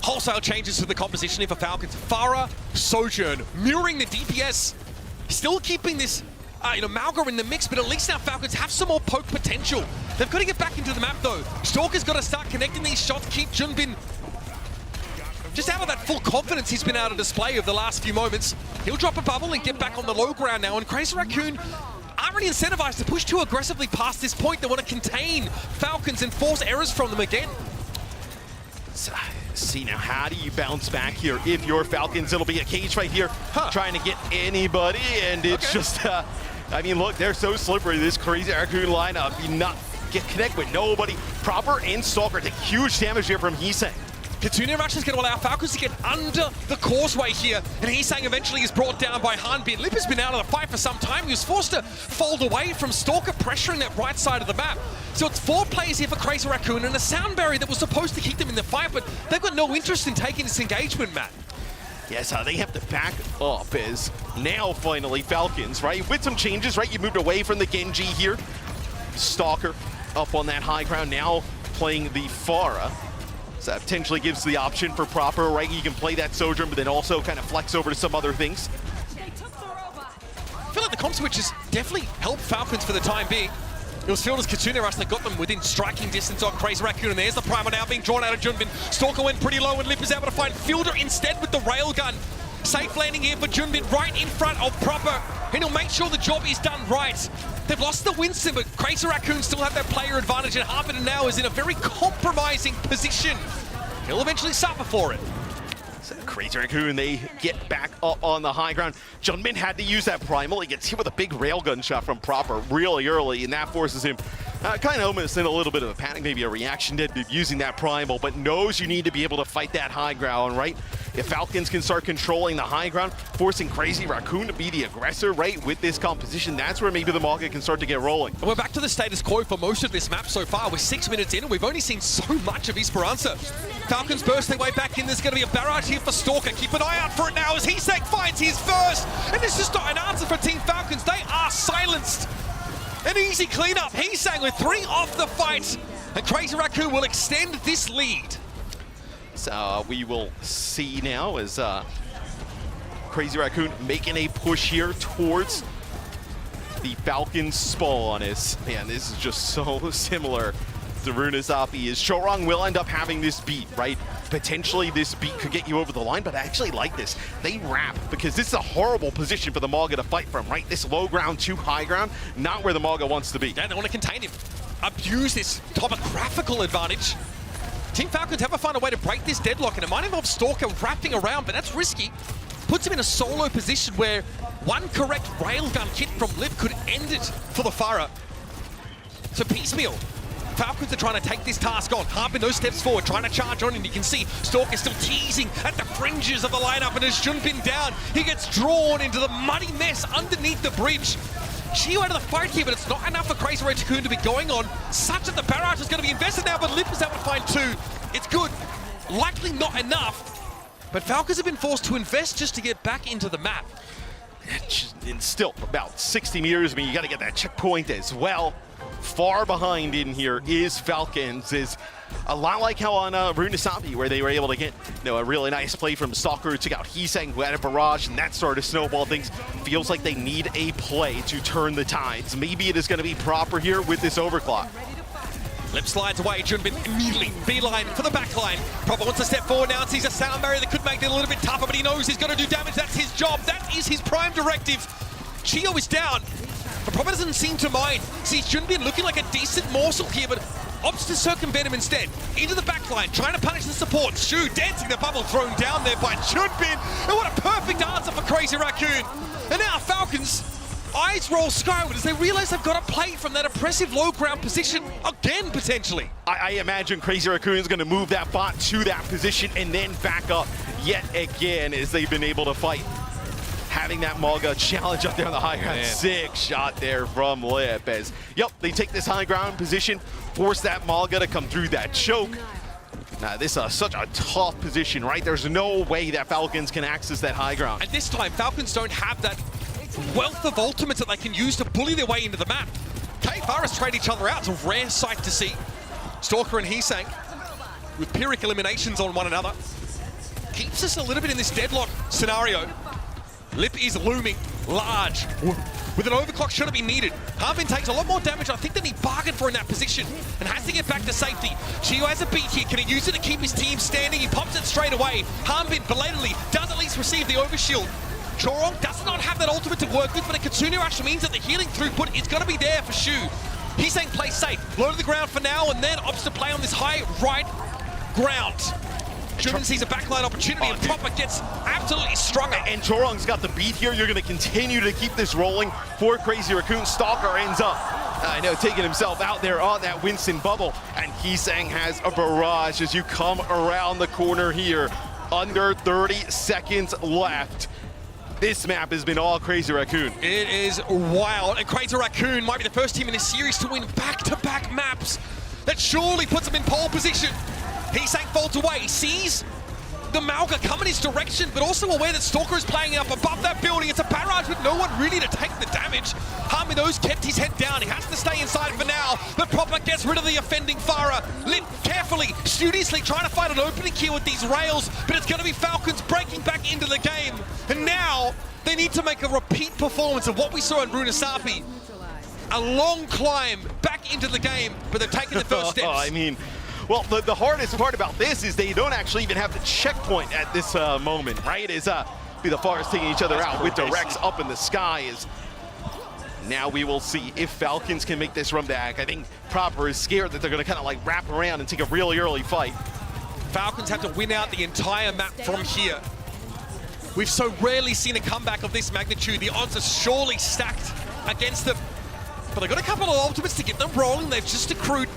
Wholesale changes to the composition for Falcons. Farah, Sojourn, mirroring the DPS. Still keeping this Mauga in the mix, but at least now Falcons have some more poke potential. They've got to get back into the map though. Stalker's got to start connecting these shots, keep Junbin just out of that full confidence he's been able to display over the last few moments. He'll drop a bubble and get back on the low ground now, and Crazy Raccoon aren't really incentivized to push too aggressively past this point. They want to contain Falcons and force errors from them again. So, see now, how do you bounce back here? If you're Falcons, it'll be a cage fight here, trying to get anybody, and it's just, I mean, look, they're so slippery, this Crazy Raccoon lineup. You not get connect with nobody. Proper and Stalker take huge damage here from Heesang. Kitsune Rush is going to allow Falcons to get under the causeway here, and Heesang eventually is brought down by Hanbin. Lip has been out of the fight for some time. He was forced to fold away from Stalker, pressuring that right side of the map. So it's 4 players here for Crazy Raccoon and a sound barrier that was supposed to keep them in the fight, but they've got no interest in taking this engagement, Matt. Yes, they have to back up as now finally Falcons, right? With some changes, right? You moved away from the Genji here. Stalker up on that high ground, now playing the Farah. So that potentially gives the option for Proper, right? You can play that Sojourn, but then also kind of flex over to some other things. I feel like the comp switches definitely helped Falcons for the time being. It was Fielder's Kitsune Rush that got them within striking distance of Crazy Raccoon, and there's the primer now being drawn out of Junbin. Stalker went pretty low, and Lip is able to find Fielder instead with the railgun. Safe landing here for Junbin right in front of Proper, and he'll make sure the job is done right. They've lost the Winston, but Crazy Raccoon still have that player advantage, and Harvard now is in a very compromising position. He'll eventually suffer for it. So Crazy Raccoon, they get back up on the high ground. Junmin had to use that primal. He gets hit with a big railgun shot from Proper really early, and that forces him kind of almost in a little bit of a panic, maybe a reaction to using that primal, but knows you need to be able to fight that high ground, right? If Falcons can start controlling the high ground, forcing Crazy Raccoon to be the aggressor, right, with this composition, that's where maybe the Mauga can start to get rolling. And we're back to the status quo for most of this map so far. We're 6 minutes in and we've only seen so much of Esperanza. Falcons burst their way back in. There's going to be a barrage here for Stalker. Keep an eye out for it now as Hesek finds his first. And this is not an answer for Team Falcons. They are silenced. An easy cleanup. Hesek with 3 off the fight. And Crazy Raccoon will extend this lead. So we will see now as Crazy Raccoon making a push here towards the Falcons spawn. Man, this is just so similar to Runasapi. As Chorong will end up having this beat, right? Potentially this beat could get you over the line, but I actually like this. They wrap because this is a horrible position for the Mauga to fight from, right? This low ground to high ground, not where the Mauga wants to be. Yeah, they want to contain him. Abuse this topographical advantage. Team Falcons have to find a way to break this deadlock, and it might involve Stalker wrapping around, but that's risky. Puts him in a solo position where one correct railgun hit from Lip could end it for the Farah. So piecemeal. Falcons are trying to take this task on. Harbin those steps forward, trying to charge on, and you can see Stalker still teasing at the fringes of the lineup, and as Junbin down, he gets drawn into the muddy mess underneath the bridge. Chio out of the fight here, but it's not enough for Crazy Raccoon to be going on. Such that the barrage is going to be invested now, but Lip is able to find 2. It's good. Likely not enough, but Falcons have been forced to invest just to get back into the map. And still about 60 meters. I mean, you got to get that checkpoint as well. Far behind in here is Falcons. Is a lot like how on Runasapi, where they were able to get a really nice play from Stalker, who took out Heseng, who had a barrage, and that started to snowball things. Feels like they need a play to turn the tides. Maybe it is going to be Proper here with this overclock. Lip slides away, Junbin immediately beeline for the back line. Proper wants to step forward now and sees a sound barrier that could make it a little bit tougher, but he knows he's going to do damage. That's his job. That is his prime directive. Chio is down, but Proper doesn't seem to mind. Sees Junbin looking like a decent morsel here, but opts to circumvent him instead. Into the back line, trying to punish the support. Shu dancing the bubble thrown down there by Junbin. And what a perfect answer for Crazy Raccoon. And now Falcons, eyes roll skyward as they realize they've got to play from that oppressive low ground position again, potentially. I imagine Crazy Raccoon is going to move that bot to that position and then back up yet again as they've been able to fight. Having that Mauga challenge up there on the high ground. Sick shot there from Lip as, they take this high ground position, force that Mauga to come through that choke. Now, this is such a tough position, right? There's no way that Falcons can access that high ground. And this time, Falcons don't have that wealth of ultimates that they can use to bully their way into the map. KFaras trade each other out. It's a rare sight to see. Stalker and Hesang with Pyrrhic eliminations on one another. Keeps us a little bit in this deadlock scenario. Lip is looming large with an overclock should it be needed. Harbin takes a lot more damage, I think, than he bargained for in that position and has to get back to safety. Chio has a beat here. Can he use it to keep his team standing? He pops it straight away. Harbin belatedly does at least receive the overshield. Chorong does not have that ultimate to work with, but a Kitsune Rush means that the healing throughput is going to be there for Shu. He's saying play safe, low to the ground for now, and then opts to play on this high right ground. Junbin sees a backline opportunity and Proper gets absolutely strung up. And Chorong's got the beat here. You're going to continue to keep this rolling for Crazy Raccoon. Stalker ends up, taking himself out there on that Winston bubble. And Hesang has a barrage as you come around the corner here. Under 30 seconds left. This map has been all Crazy Raccoon. It is wild, and Crazy Raccoon might be the first team in this series to win back-to-back maps. That surely puts them in pole position. Hesang folds away, sees the Mauga come in his direction, but also aware that Stalker is playing up above that building. It's a barrage with no one really to take the damage. Harminos kept his head down. He has to stay inside for now, but Proper gets rid of the offending Farah. Lip carefully, studiously trying to find an opening here with these rails, but it's going to be Falcons breaking back into the game. And now they need to make a repeat performance of what we saw in Runasapi. A long climb back into the game, but they've taken the first steps. Well, the hardest part about this is they don't actually even have the checkpoint at this moment, right? Is be the Forest taking each other out with directs up in the sky. Now we will see if Falcons can make this run back. I think Proper is scared that they're going to kind of like wrap around and take a really early fight. Falcons have to win out the entire map from here. We've so rarely seen a comeback of this magnitude. The odds are surely stacked against them. But they've got a couple of ultimates to get them rolling. They've just accrued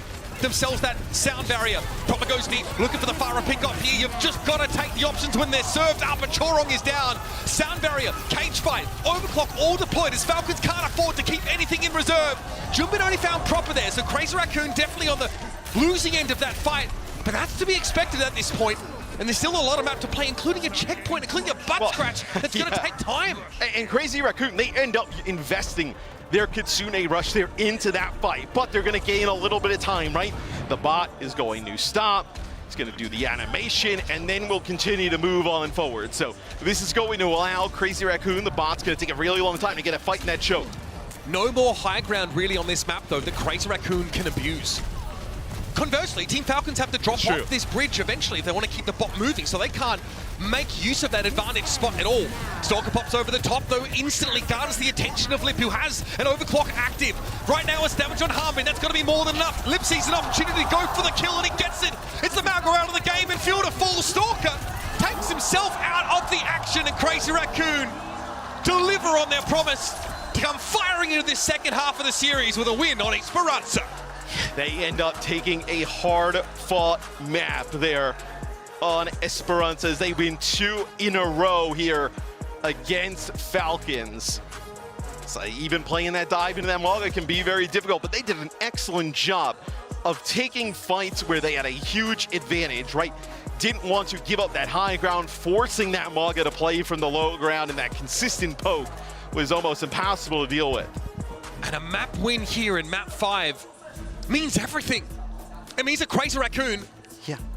themselves that sound barrier. Proper goes deep, looking for the fire pick off here. You've just got to take the options when they're served up. But Chorong is down. Sound barrier, cage fight, overclock all deployed as Falcons can't afford to keep anything in reserve. Junbin only found Proper there, so Crazy Raccoon definitely on the losing end of that fight. But that's to be expected at this point. And there's still a lot of map to play, including a checkpoint, including a butt scratch. That's going to take time. And Crazy Raccoon, they end up investing their Kitsune Rush there into that fight, but they're going to gain a little bit of time, right? The bot is going to stop. It's going to do the animation, and then we'll continue to move on forward. So this is going to allow Crazy Raccoon, the bot's going to take a really long time to get a fight in that choke. No more high ground really on this map, though, that Crazy Raccoon can abuse. Conversely, Team Falcons have to drop off this bridge eventually if they want to keep the bot moving, so they can't make use of that advantage spot at all. Stalker pops over the top, though, instantly garners the attention of Lip, who has an overclock active. Right now, it's damage on Harmon. That's going to be more than enough. Lip sees an opportunity to go for the kill, and he gets it. It's the Malgo out of the game, and Field to fall. Stalker takes himself out of the action, and Crazy Raccoon deliver on their promise to come firing into this second half of the series with a win on Esperanza. They end up taking a hard-fought map there on Esperanza as they win 2 in a row here against Falcons. So even playing that dive into that Maga can be very difficult, but they did an excellent job of taking fights where they had a huge advantage, right? Didn't want to give up that high ground, forcing that Maga to play from the low ground, and that consistent poke was almost impossible to deal with. And a map win here in map 5 means everything. It means that Crazy Raccoon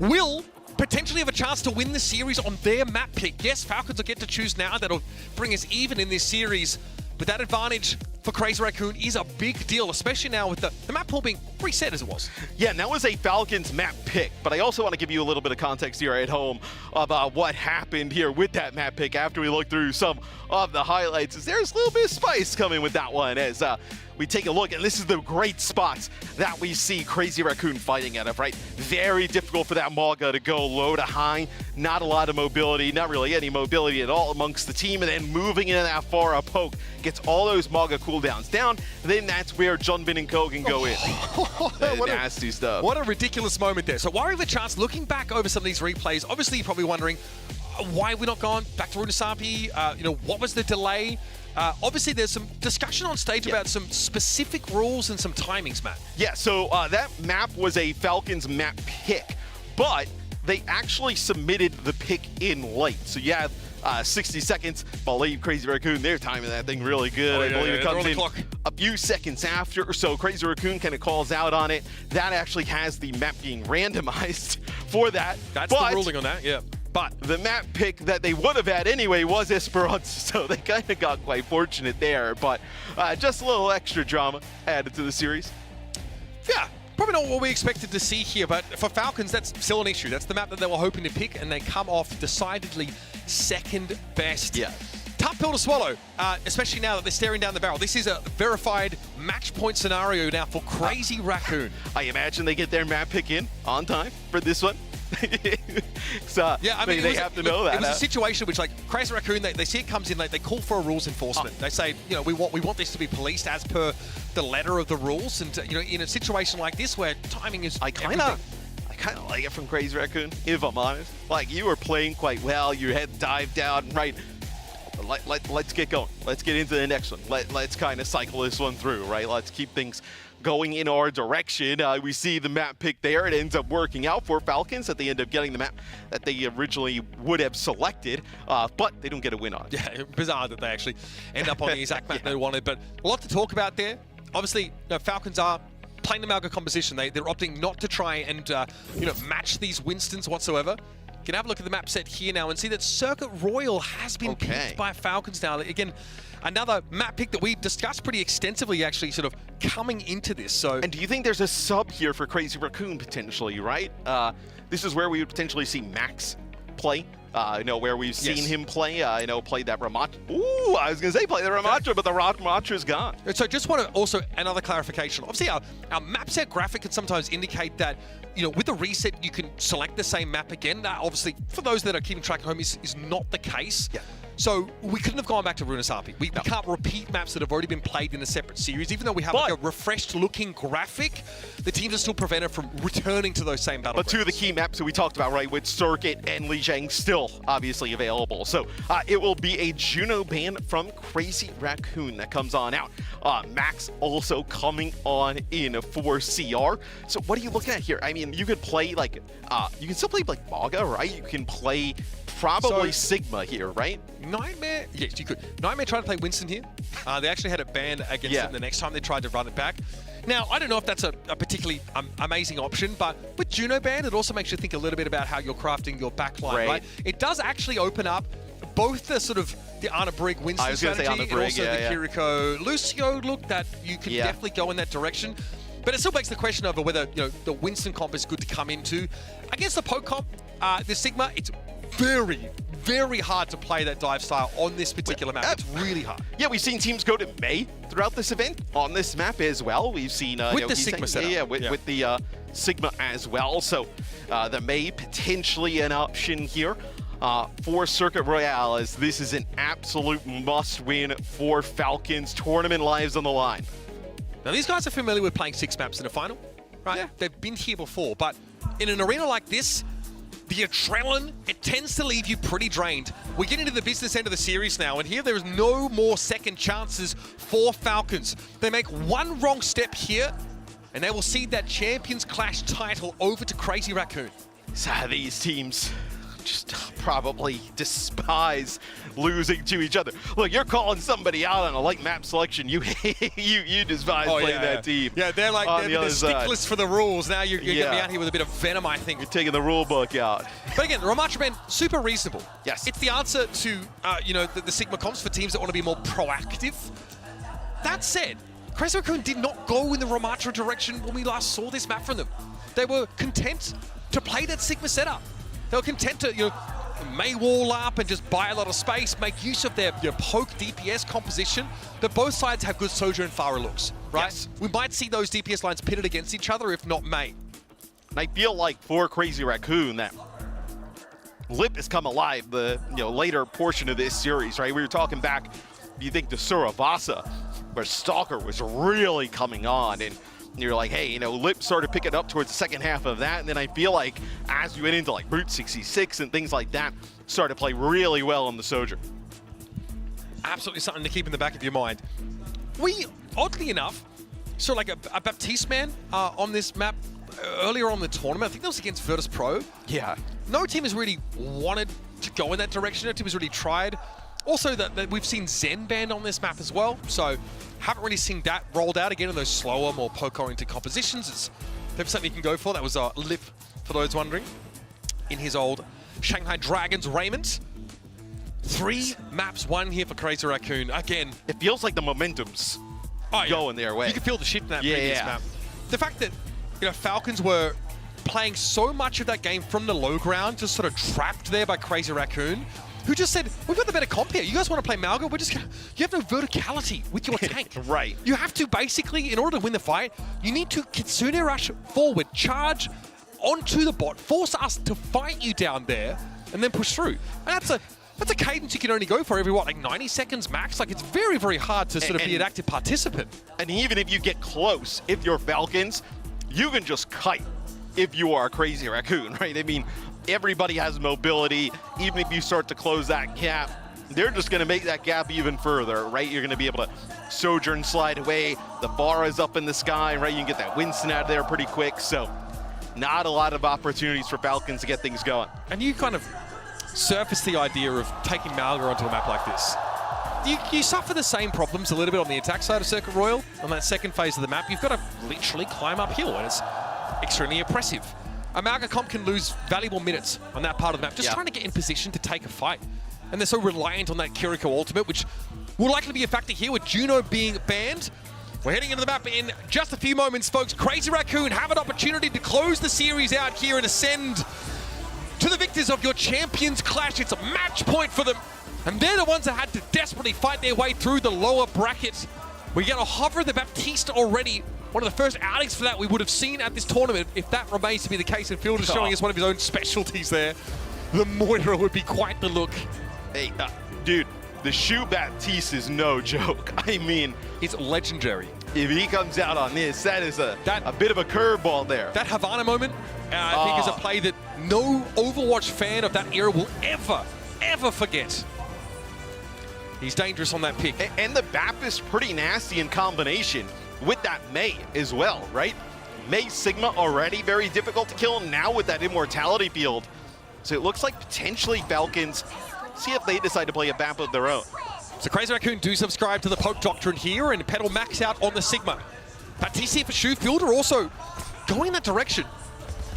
will potentially have a chance to win the series on their map pick. Yes, Falcons will get to choose now. That'll bring us even in this series. But that advantage for Crazy Raccoon is a big deal, especially now with the map pool being reset as it was. Yeah, and that was a Falcons map pick, but I also want to give you a little bit of context here at home about what happened here with that map pick after we look through some of the highlights. There's a little bit of spice coming with that one as we take a look, and this is the great spots that we see Crazy Raccoon fighting out of, right? Very difficult for that Maga to go low to high. Not a lot of mobility, not really any mobility at all amongst the team, and then moving into that far up poke gets all those Maga cooldowns down. Then that's where Junbin and Ko can go in. Nasty stuff. What a ridiculous moment there. So Warrior with a chance, looking back over some of these replays, obviously you're probably wondering why we're not gone back to Runasapi. What was the delay? Obviously, there's some discussion on stage about some specific rules and some timings, Matt. Yeah, so that map was a Falcons map pick, but they actually submitted the pick in late. So you have 60 seconds. Believe Crazy Raccoon, they're timing that thing really good. I believe it comes in a few seconds after or so. Crazy Raccoon kind of calls out on it. That actually has the map being randomized for that. That's the ruling on that, yeah. But the map pick that they would have had anyway was Esperanza, so they kind of got quite fortunate there. But just a little extra drama added to the series. Yeah, probably not what we expected to see here, but for Falcons, that's still an issue. That's the map that they were hoping to pick, and they come off decidedly second best. Yeah. Tough pill to swallow, especially now that they're staring down the barrel. This is a verified match point scenario now for Crazy Raccoon. I imagine they get their map pick in on time for this one. So yeah, I mean, they have to know that. It was a situation which, like, Crazy Raccoon, they see it comes in, they call for a rules enforcement. They say, we want this to be policed as per the letter of the rules. And in a situation like this where timing is I kind of like it from Crazy Raccoon, if I'm honest. Like, you were playing quite well. Your head dived down, right? Let's get going. Let's get into the next one. Let's kind of cycle this one through, right? Let's keep things going in our direction. We see the map pick there. It ends up working out for Falcons that they end up getting the map that they originally would have selected, but they don't get a win on. Yeah, bizarre that they actually end up on the exact map they wanted, but a lot to talk about there. Obviously, Falcons are playing the Malga composition. They're opting not to try and match these Winstons whatsoever. You can have a look at the map set here now and see that Circuit Royal has been picked by Falcons now. Again, another map pick that we discussed pretty extensively, actually, sort of coming into this. So, and do you think there's a sub here for Crazy Raccoon potentially, right? This is where we would potentially see Max play. Where we've seen him play, play that Ramattra. Ooh, I was going to say play the Ramattra, but the Ramatra's gone. So just want to also, another clarification. Obviously, our map set graphic can sometimes indicate that, with the reset, you can select the same map again. That obviously, for those that are keeping track at home, is not the case. Yeah. So we couldn't have gone back to Runasapi. We can't repeat maps that have already been played in a separate series. Even though we have like a refreshed looking graphic, the teams are still prevented from returning to those same battlegrounds. But two of the key maps that we talked about, right, with Circuit and Lijiang still obviously available. So it will be a Juno ban from Crazy Raccoon that comes on out. Max also coming on in for CR. So what are you looking at here? I mean, you could play like, you can still play like Maga, right? You can play probably Sigma here, right? Nightmare, yes, you could. Nightmare tried to play Winston here. They actually had it banned against him the next time they tried to run it back. Now, I don't know if that's a particularly amazing option, but with Juno ban, it also makes you think a little bit about how you're crafting your backline, right? It does actually open up both the sort of the Anna Brig Winston strategy and also the Kiriko Lucio look that you can definitely go in that direction. But it still begs the question over whether, the Winston comp is good to come into. Against the poke comp, the Sigma, it's very, very hard to play that dive style on this particular map. It's really hard. Yeah, we've seen teams go to Mei throughout this event on this map as well. We've seen with the Sigma setup. With the Sigma as well. So the Mei potentially an option here for Circuit Royale, as this is an absolute must-win for Falcons. Tournament lives on the line. Now these guys are familiar with playing 6 maps in a final, right? Yeah. They've been here before, but in an arena like this, the adrenaline, it tends to leave you pretty drained. We get into the business end of the series now, and here there is no more second chances for Falcons. They make one wrong step here, and they will cede that Champions Clash title over to Crazy Raccoon. So these teams just probably despise losing to each other. Look, you're calling somebody out on a light map selection. You despise playing that team. Yeah, they're like they're sticklers for the rules. Now you're getting me out here with a bit of venom, I think. You're taking the rule book out. But again, the Ramattra ban, super reasonable. Yes. It's the answer to the Sigma comps for teams that want to be more proactive. That said, Crazy Raccoon did not go in the Ramattra direction when we last saw this map from them. They were content to play that Sigma setup. They were content to, May wall up and just buy a lot of space, make use of their poke DPS composition, but both sides have good Sojourn and Pharah looks, right? Yes. We might see those DPS lines pitted against each other, if not May. And I feel like for Crazy Raccoon that Lip has come alive the later portion of this series, right? We were talking back, you think to Surabasa, where Stalker was really coming on, and you're like, hey, Lip started picking up towards the second half of that, and then I feel like as you went into like Brute 66 and things like that, started to play really well on the Sojourn. Absolutely something to keep in the back of your mind. We, oddly enough, saw like a Baptiste man on this map earlier on in the tournament. I think that was against Virtus Pro. Yeah. No team has really wanted to go in that direction. No team has really tried. Also, that we've seen Zen banned on this map as well, so haven't really seen that rolled out again in those slower, more poke-oriented compositions. It's definitely something you can go for. That was Lip, for those wondering, in his old Shanghai Dragons raiment. 3 maps won here for Crazy Raccoon. Again, it feels like the momentum's going their way. You can feel the shift in that previous map. The fact that Falcons were playing so much of that game from the low ground, just sort of trapped there by Crazy Raccoon, who just said, we've got the better comp here. You guys want to play Malga? We're just gonna... You have no verticality with your tank. Right. You have to basically, in order to win the fight, you need to Kitsune rush forward, charge onto the bot, force us to fight you down there, and then push through. And that's a cadence you can only go for every, like 90 seconds max? Like, it's very, very hard to sort of be an active participant. And even if you get close, if you're Falcons, you can just kite if you are a Crazy Raccoon, right? I mean, everybody has mobility. Even if you start to close that gap, they're just going to make that gap even further, right? You're going to be able to Sojourn slide away. The bar is up in the sky, right? You can get that Winston out of there pretty quick. So not a lot of opportunities for Falcons to get things going. And you kind of surface the idea of taking Malga onto a map like this. You suffer the same problems a little bit on the attack side of Circuit Royale. On that second phase of the map, you've got to literally climb uphill, and it's extremely oppressive. A Malga comp can lose valuable minutes on that part of the map, just trying to get in position to take a fight. And they're so reliant on that Kiriko ultimate, which will likely be a factor here with Juno being banned. We're heading into the map in just a few moments, folks. Crazy Raccoon have an opportunity to close the series out here and ascend to to the victors of your Champions Clash. It's a match point for them. And they're the ones that had to desperately fight their way through the lower bracket. We get a hover the Baptiste already. One of the first outings for that we would have seen at this tournament, if that remains to be the case. And Fielder's showing us one of his own specialties there. The Moira would be quite the look. Hey, dude, the Shu Baptiste is no joke. I mean, it's legendary. If he comes out on this, that is a bit of a curveball there. That Havana moment, I think, is a play that no Overwatch fan of that era will ever forget. He's dangerous on that pick. And the Bap is pretty nasty in combination with that Mei as well, right? Mei Sigma already very difficult to kill, now with that Immortality field. So it looks like potentially Falcons, see if they decide to play a Bap of their own. So Crazy Raccoon do subscribe to the poke doctrine here and pedal max out on the Sigma. Baptiste for Shu. Fielder also going in that direction.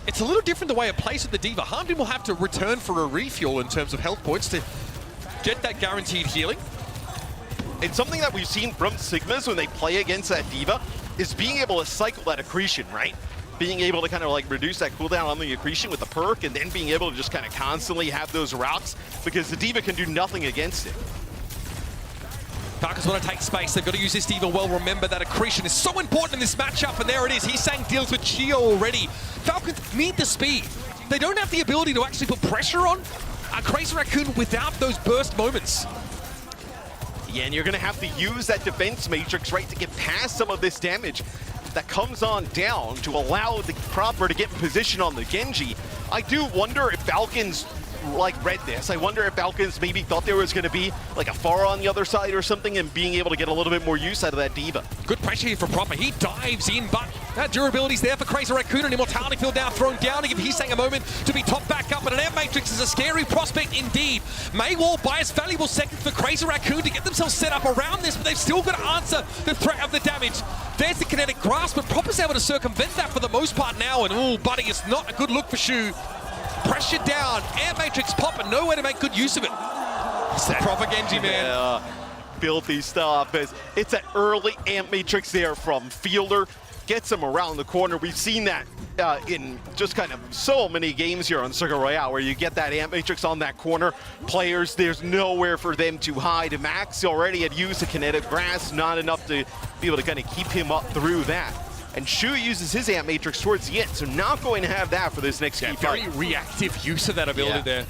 It's a little different the way it plays with the D.Va. Hangzhou will have to return for a refuel in terms of health points to get that guaranteed healing. And something that we've seen from Sigmas when they play against that D.Va is being able to cycle that accretion, right? Being able to kind of like reduce that cooldown on the accretion with the perk, and then being able to just kind of constantly have those rocks, because the D.Va can do nothing against it. Falcons want to take space. They've got to use this D.Va well. Remember that accretion is so important in this matchup, and there it is. He's saying deals with Chio already. Falcons need the speed. They don't have the ability to actually put pressure on a Crazy Raccoon without those burst moments. Yeah, and you're going to have to use that defense matrix, right, to get past some of this damage that comes on down to allow the Cropper to get in position on the Genji. I do wonder if Falcons like read this. I wonder if Falcons maybe thought there was going to be like a Pharah on the other side or something, and being able to get a little bit more use out of that D.Va. Good pressure here for Proper. He dives in, but that durability's there for Crazy Raccoon. An Immortality field now thrown down to give Hisang a moment to be top back up, but an Air Matrix is a scary prospect indeed. Maywall buys valuable seconds for Crazy Raccoon to get themselves set up around this, but they've still got to answer the threat of the damage. There's the kinetic grasp, but Proper's able to circumvent that for the most part now, and oh, buddy, it's not a good look for Shu. Pressure down, Air Matrix pop, and nowhere to make good use of it. It's that Proper Genji, man. Yeah, filthy stuff. It's an early Amp Matrix there from Fielder. Gets him around the corner. We've seen that in just kind of so many games here on Circuit Royale, where you get that Amp Matrix on that corner. Players, there's nowhere for them to hide. Max already had used the kinetic grass, not enough to be able to kind of keep him up through that. And Shu uses his Amp Matrix towards the end, so not going to have that for this next key fight. Very reactive use of that ability there.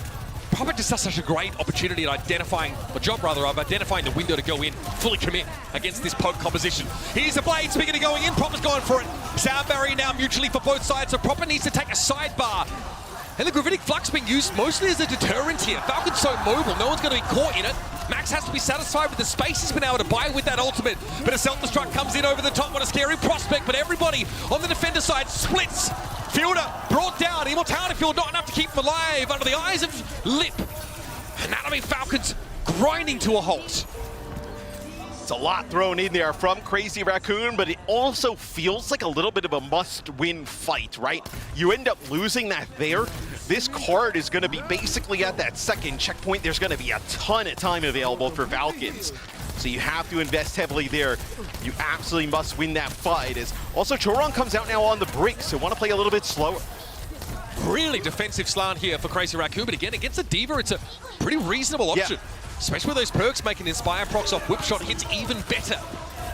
Proper just has such a great opportunity at identifying, or job rather, of identifying the window to go in, fully commit against this poke composition. Here's the blade, speaking of going in, Proper's going for it. Sound barrier now mutually for both sides, so Proper needs to take a sidebar. And the Gravitic Flux being used mostly as a deterrent here. Falcon's so mobile, no one's going to be caught in it. Max has to be satisfied with the space he's been able to buy with that ultimate. But a self-destruct comes in over the top. What a scary prospect, but everybody on the defender side splits. Fielder brought down. Immortality field not enough to keep him alive under the eyes of Lip. Anatomy Falcons grinding to a halt. It's a lot thrown in there from Crazy Raccoon, but it also feels like a little bit of a must-win fight, right? You end up losing that there. This card is going to be basically at that second checkpoint. There's going to be a ton of time available for Falcons. So you have to invest heavily there. You absolutely must win that fight. As also, Choron comes out now on the brink, so want to play a little bit slower. Really defensive slant here for Crazy Raccoon, but again, against the D.Va, it's a pretty reasonable option. Yeah. Especially with those perks making Inspire procs off whip shot hits even better.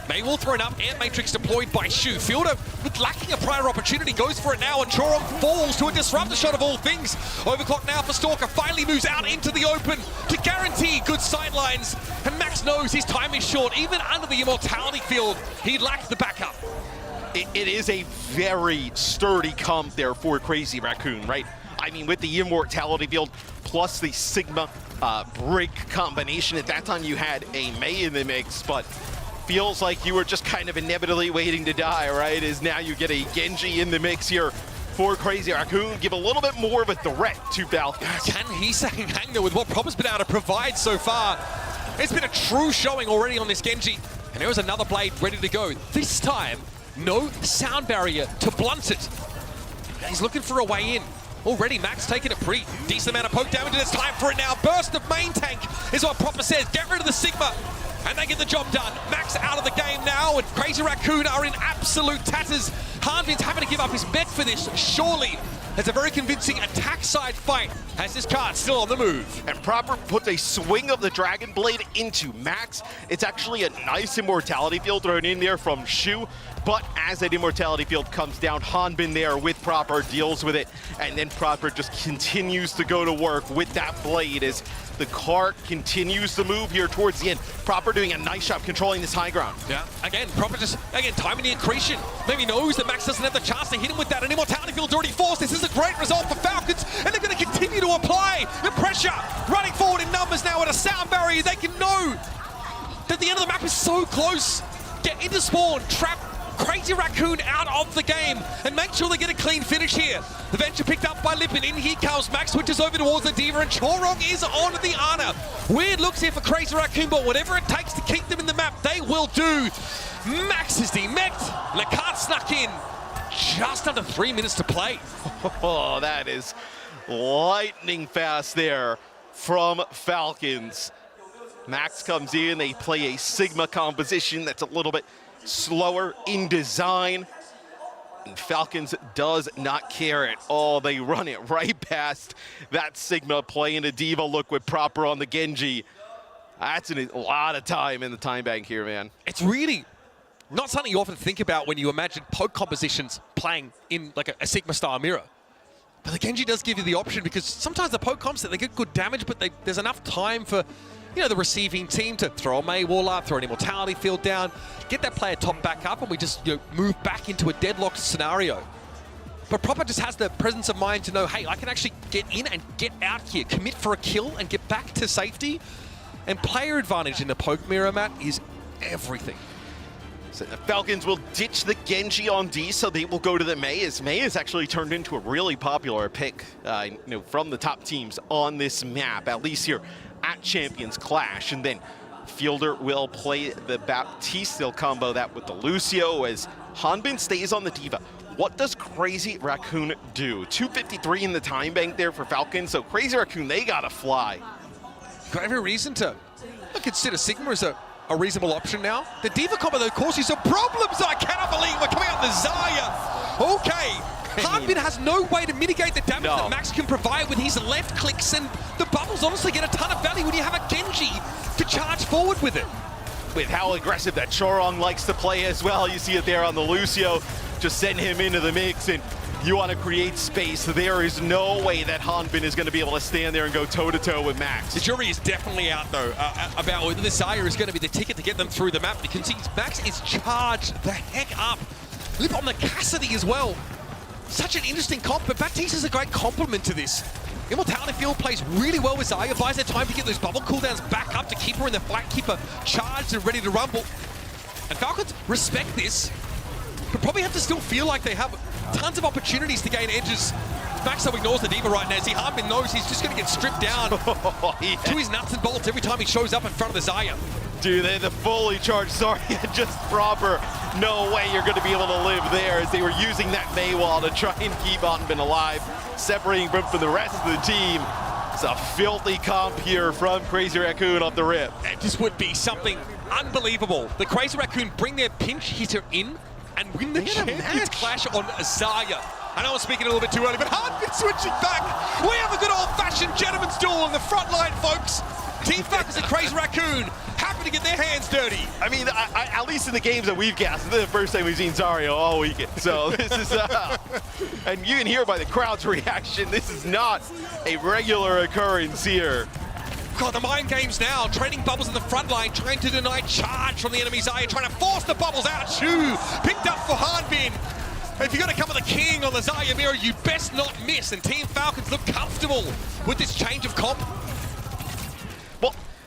Maywall thrown up, Air Matrix deployed by Shu. Fielder, with lacking a prior opportunity, goes for it now, and Choron falls to a disruptor shot of all things. Overclock now for Stalker, finally moves out into the open to guarantee good sidelines. And Max knows his time is short. Even under the Immortality field, he lacked the backup. It is a very sturdy comp there for Crazy Raccoon, right? I mean, with the Immortality field plus the Sigma break combination, at that time you had a Mei in the mix, but feels like you were just kind of inevitably waiting to die, right? As now you get a Genji in the mix here for Crazy Raccoon. Give a little bit more of a threat to Falcons. Can Hisang hang there with what Proper's been able to provide so far? It's been a true showing already on this Genji. And there was another blade ready to go. This time, no sound barrier to blunt it. He's looking for a way in. Already, Max taking a pretty decent amount of poke damage, and it's time for it now. Burst of main tank is what Proper says. Get rid of the Sigma, and they get the job done. Max out of the game now, and Crazy Raccoon are in absolute tatters. Hangzhou's having to give up his mech for this, surely. Has a very convincing attack side fight as this card still on the move. And Proper puts a swing of the Dragon Blade into Max. It's actually a nice immortality field thrown in there from Shu. But as that immortality field comes down, Hanbin there with Proper deals with it. And then Proper just continues to go to work with that blade as the cart continues to move here towards the end. Proper doing a nice job controlling this high ground. Yeah, again, Proper just, timing the accretion. Maybe knows that Max doesn't have the chance to hit him with that. An immortality field's already forced. This is a great result for Falcons, and they're going to continue to apply the pressure. Running forward in numbers now at a sound barrier. They can know that the end of the map is so close. Get into spawn, trap Crazy Raccoon out of the game, and make sure they get a clean finish here. The venture picked up by Lippin. In here comes Max, switches over towards the D.Va, and Chorong is on the Ana. Weird looks here for Crazy Raccoon, but whatever it takes to keep them in the map, they will do. Max is demeched. Lecart snuck in. Just under 3 minutes to play. Oh, that is lightning fast there from Falcons. Max comes in, they play a Sigma composition that's a little bit slower in design. And Falcons does not care at all. They run it right past that Sigma, playing a D.Va look with Proper on the Genji. That's a lot of time in the time bank here, man. It's really not something you often think about when you imagine poke compositions playing in like a Sigma style mirror. But the Genji does give you the option, because sometimes the poke comps, they get good damage, but there's enough time for the receiving team to throw a Mei wall up, throw an immortality field down, get that player top back up, and we just move back into a deadlocked scenario. But Proper just has the presence of mind to know, hey, I can actually get in and get out here, commit for a kill and get back to safety. And player advantage in the poke mirror, Matt, is everything. So the Falcons will ditch the Genji on D, so they will go to the Mei, as Mei has actually turned into a really popular pick from the top teams on this map, at least here at Champions Clash. And then Fielder will play the Baptiste combo that with the Lucio, as Hanbin stays on the D.Va. What does Crazy Raccoon do? 2:53 in the time bank there for Falcons, so Crazy Raccoon, they gotta fly. Got every reason to consider Sigma as a reasonable option now. The D.Va combo, though, causes some problems. I cannot believe we're coming out the Zarya. Okay. Hanbin has no way to mitigate the damage that Max can provide with his left clicks, and the bubbles honestly get a ton of value when you have a Genji to charge forward with it. With how aggressive that Chorong likes to play as well, you see it there on the Lucio. Just send him into the mix, and you want to create space. There is no way that Hanbin is going to be able to stand there and go toe-to-toe with Max. The jury is definitely out, though, about whether the Zarya is going to be the ticket to get them through the map, because Max is charged the heck up. Lip on the Cassidy as well. Such an interesting comp, but Baptiste is a great complement to this. Immortality Field plays really well with Zarya, buys her time to get those bubble cooldowns back up to keep her in the flat, keep her charged and ready to rumble. And Falcons respect this, but probably have to still feel like they have tons of opportunities to gain edges. Max though ignores the D.Va right now. See, Hanbin knows he's just going to get stripped down to his nuts and bolts every time he shows up in front of the Zarya. Dude, they're the fully charged Zarya, just Proper. No way you're going to be able to live there, as they were using that Mei wall to try and keep Hanbin alive, separating him from the rest of the team. It's a filthy comp here from Crazy Raccoon off the rip. It just would be something unbelievable. The Crazy Raccoon bring their pinch hitter in and win the Champions Clash on Zarya. I know I'm speaking a little bit too early, but Hanbin switching back. We have a good old-fashioned gentleman's duel on the front line, folks. Team Falcons and Crazy Raccoon happy to get their hands dirty. I mean, at least in the games that we've gassed, this is the first time we've seen Zarya all weekend. So this is, and you can hear by the crowd's reaction, this is not a regular occurrence here. God, the mind games now, training bubbles in the front line, trying to deny charge from the enemy Zarya, trying to force the bubbles out. Shu picked up for Hanbin. If you're going to come with a king on the Zarya mirror, you best not miss. And Team Falcons look comfortable with this change of comp.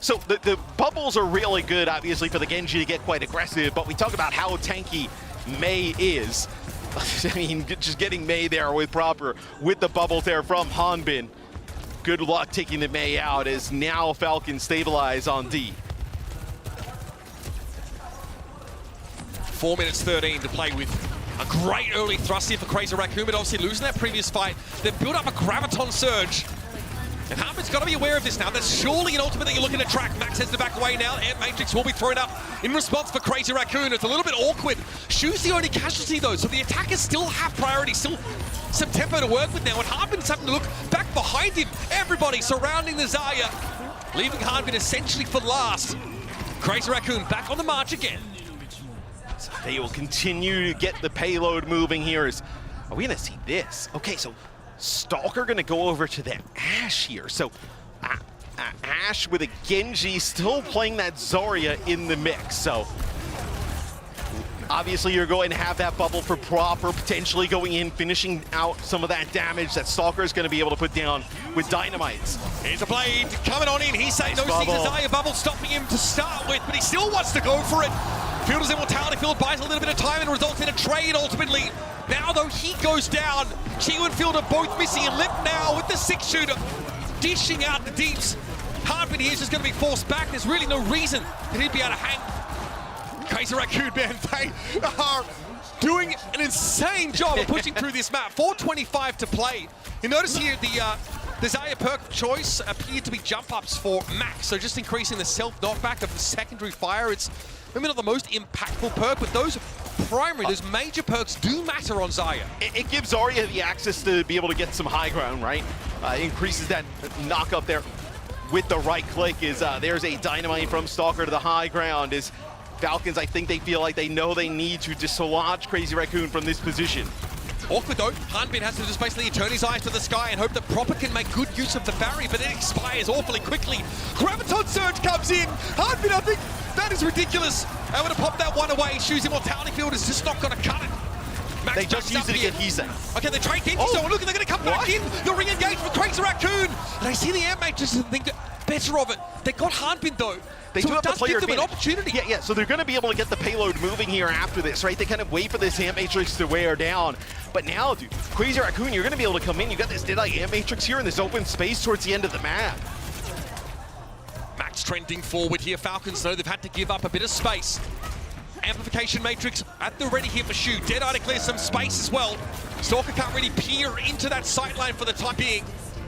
So the bubbles are really good, obviously, for the Genji to get quite aggressive, but we talk about how tanky Mei is. I mean, just getting Mei there with Proper, with the bubbles there from Hanbin. Good luck taking the Mei out, as now Falcon stabilize on D. 4 minutes 13 to play with. A great early thrust here for Crazy Raccoon, but obviously losing that previous fight. They've built up a Graviton surge. And Hanbin's got to be aware of this now. That's surely an ultimate that you're looking to track. Max has to back away now. Air Matrix will be thrown up in response for Crazy Raccoon. It's a little bit awkward. Shu's the only casualty, though, so the attackers still have priority, still some tempo to work with now, and Harbin's having to look back behind him. Everybody surrounding the Zarya, leaving Harbin essentially for last. Crazy Raccoon back on the march again. So they will continue to get the payload moving here. Are we gonna see this? Okay, so Stalker gonna go over to the Ashe here. So Ashe with a Genji still playing that Zarya in the mix. So obviously you're going to have that bubble for Proper, potentially going in, finishing out some of that damage that Stalker is gonna be able to put down with Dynamites. Here's a blade coming on in. He sees the Zarya bubble stopping him to start with, but he still wants to go for it. Fielder's Immortality Field buys a little bit of time and results in a trade ultimately. Now though, he goes down. Chiyu and Fielder both missing, and Lip now with the 6-shooter dishing out the deeps. Harbin here is just going to be forced back. There's really no reason that he'd be able to hang. Crazy Raccoon, man, they are doing an insane job of pushing through this map. 4:25 to play. You notice here the Zarya perk of choice appeared to be jump ups for Max, so just increasing the self knockback of the secondary fire. It's maybe not the most impactful perk, but those major perks do matter on Zarya. It gives Zarya the access to be able to get some high ground, right? Increases that knock up there with the right click. There's a dynamite from Stalker to the high ground. Is Falcons, I think they feel like they know they need to dislodge Crazy Raccoon from this position. Awkward though, Hanbin has to just basically turn his eyes to the sky and hope that Proper can make good use of the barrier, but it expires awfully quickly. Graviton Surge comes in. Hanbin, I think that is ridiculous. Able to pop that one away. Shu's Immortality Field is just not going to cut it. Max they just used it to get Heesang. Okay, they trade Genji, so look, they're going to come back in. The re-engage for Crazy Raccoon. And I see the Air Matrix and think better of it. They got Hanbin though. They so do have the player give them an opportunity. Yeah, so they're going to be able to get the payload moving here after this, right? They kind of wait for this Amp Matrix to wear down. But now, dude, Crazy Raccoon, you're going to be able to come in. You got this Deadeye Amp Matrix here in this open space towards the end of the map. Max trending forward here. Falcons know they've had to give up a bit of space. Amplification Matrix at the ready here for Shu. Deadeye to clear some space as well. Stalker can't really peer into that sightline for the time being.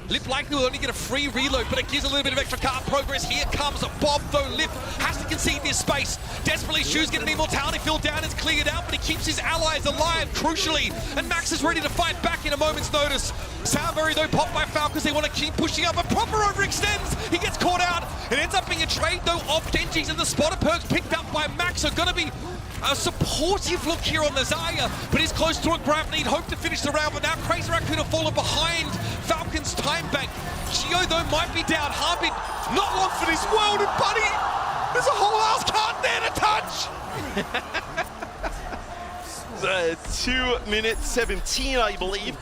Lip likely will only get a free reload, but it gives a little bit of extra card progress. Here comes Bob, though. Lip has to concede this space. Desperately, Shu's getting an Immortality Field down. It's cleared out, but he keeps his allies alive, crucially. And Max is ready to fight back in a moment's notice. Soundberry, though, popped by Falcons. They want to keep pushing up, but Proper overextends. He gets caught out. It ends up being a trade, though, off Genji's, and the spotter perks picked up by Max are going to be a supportive look here on the Zarya, but he's close to a grab lead. Hope to finish the round, but now Crazy Raccoon have fallen behind Falcons' time bank. Gio, though, might be down. Harbin, not long for this world, and buddy, there's a whole ass card there to touch. 2 minutes 17, I believe,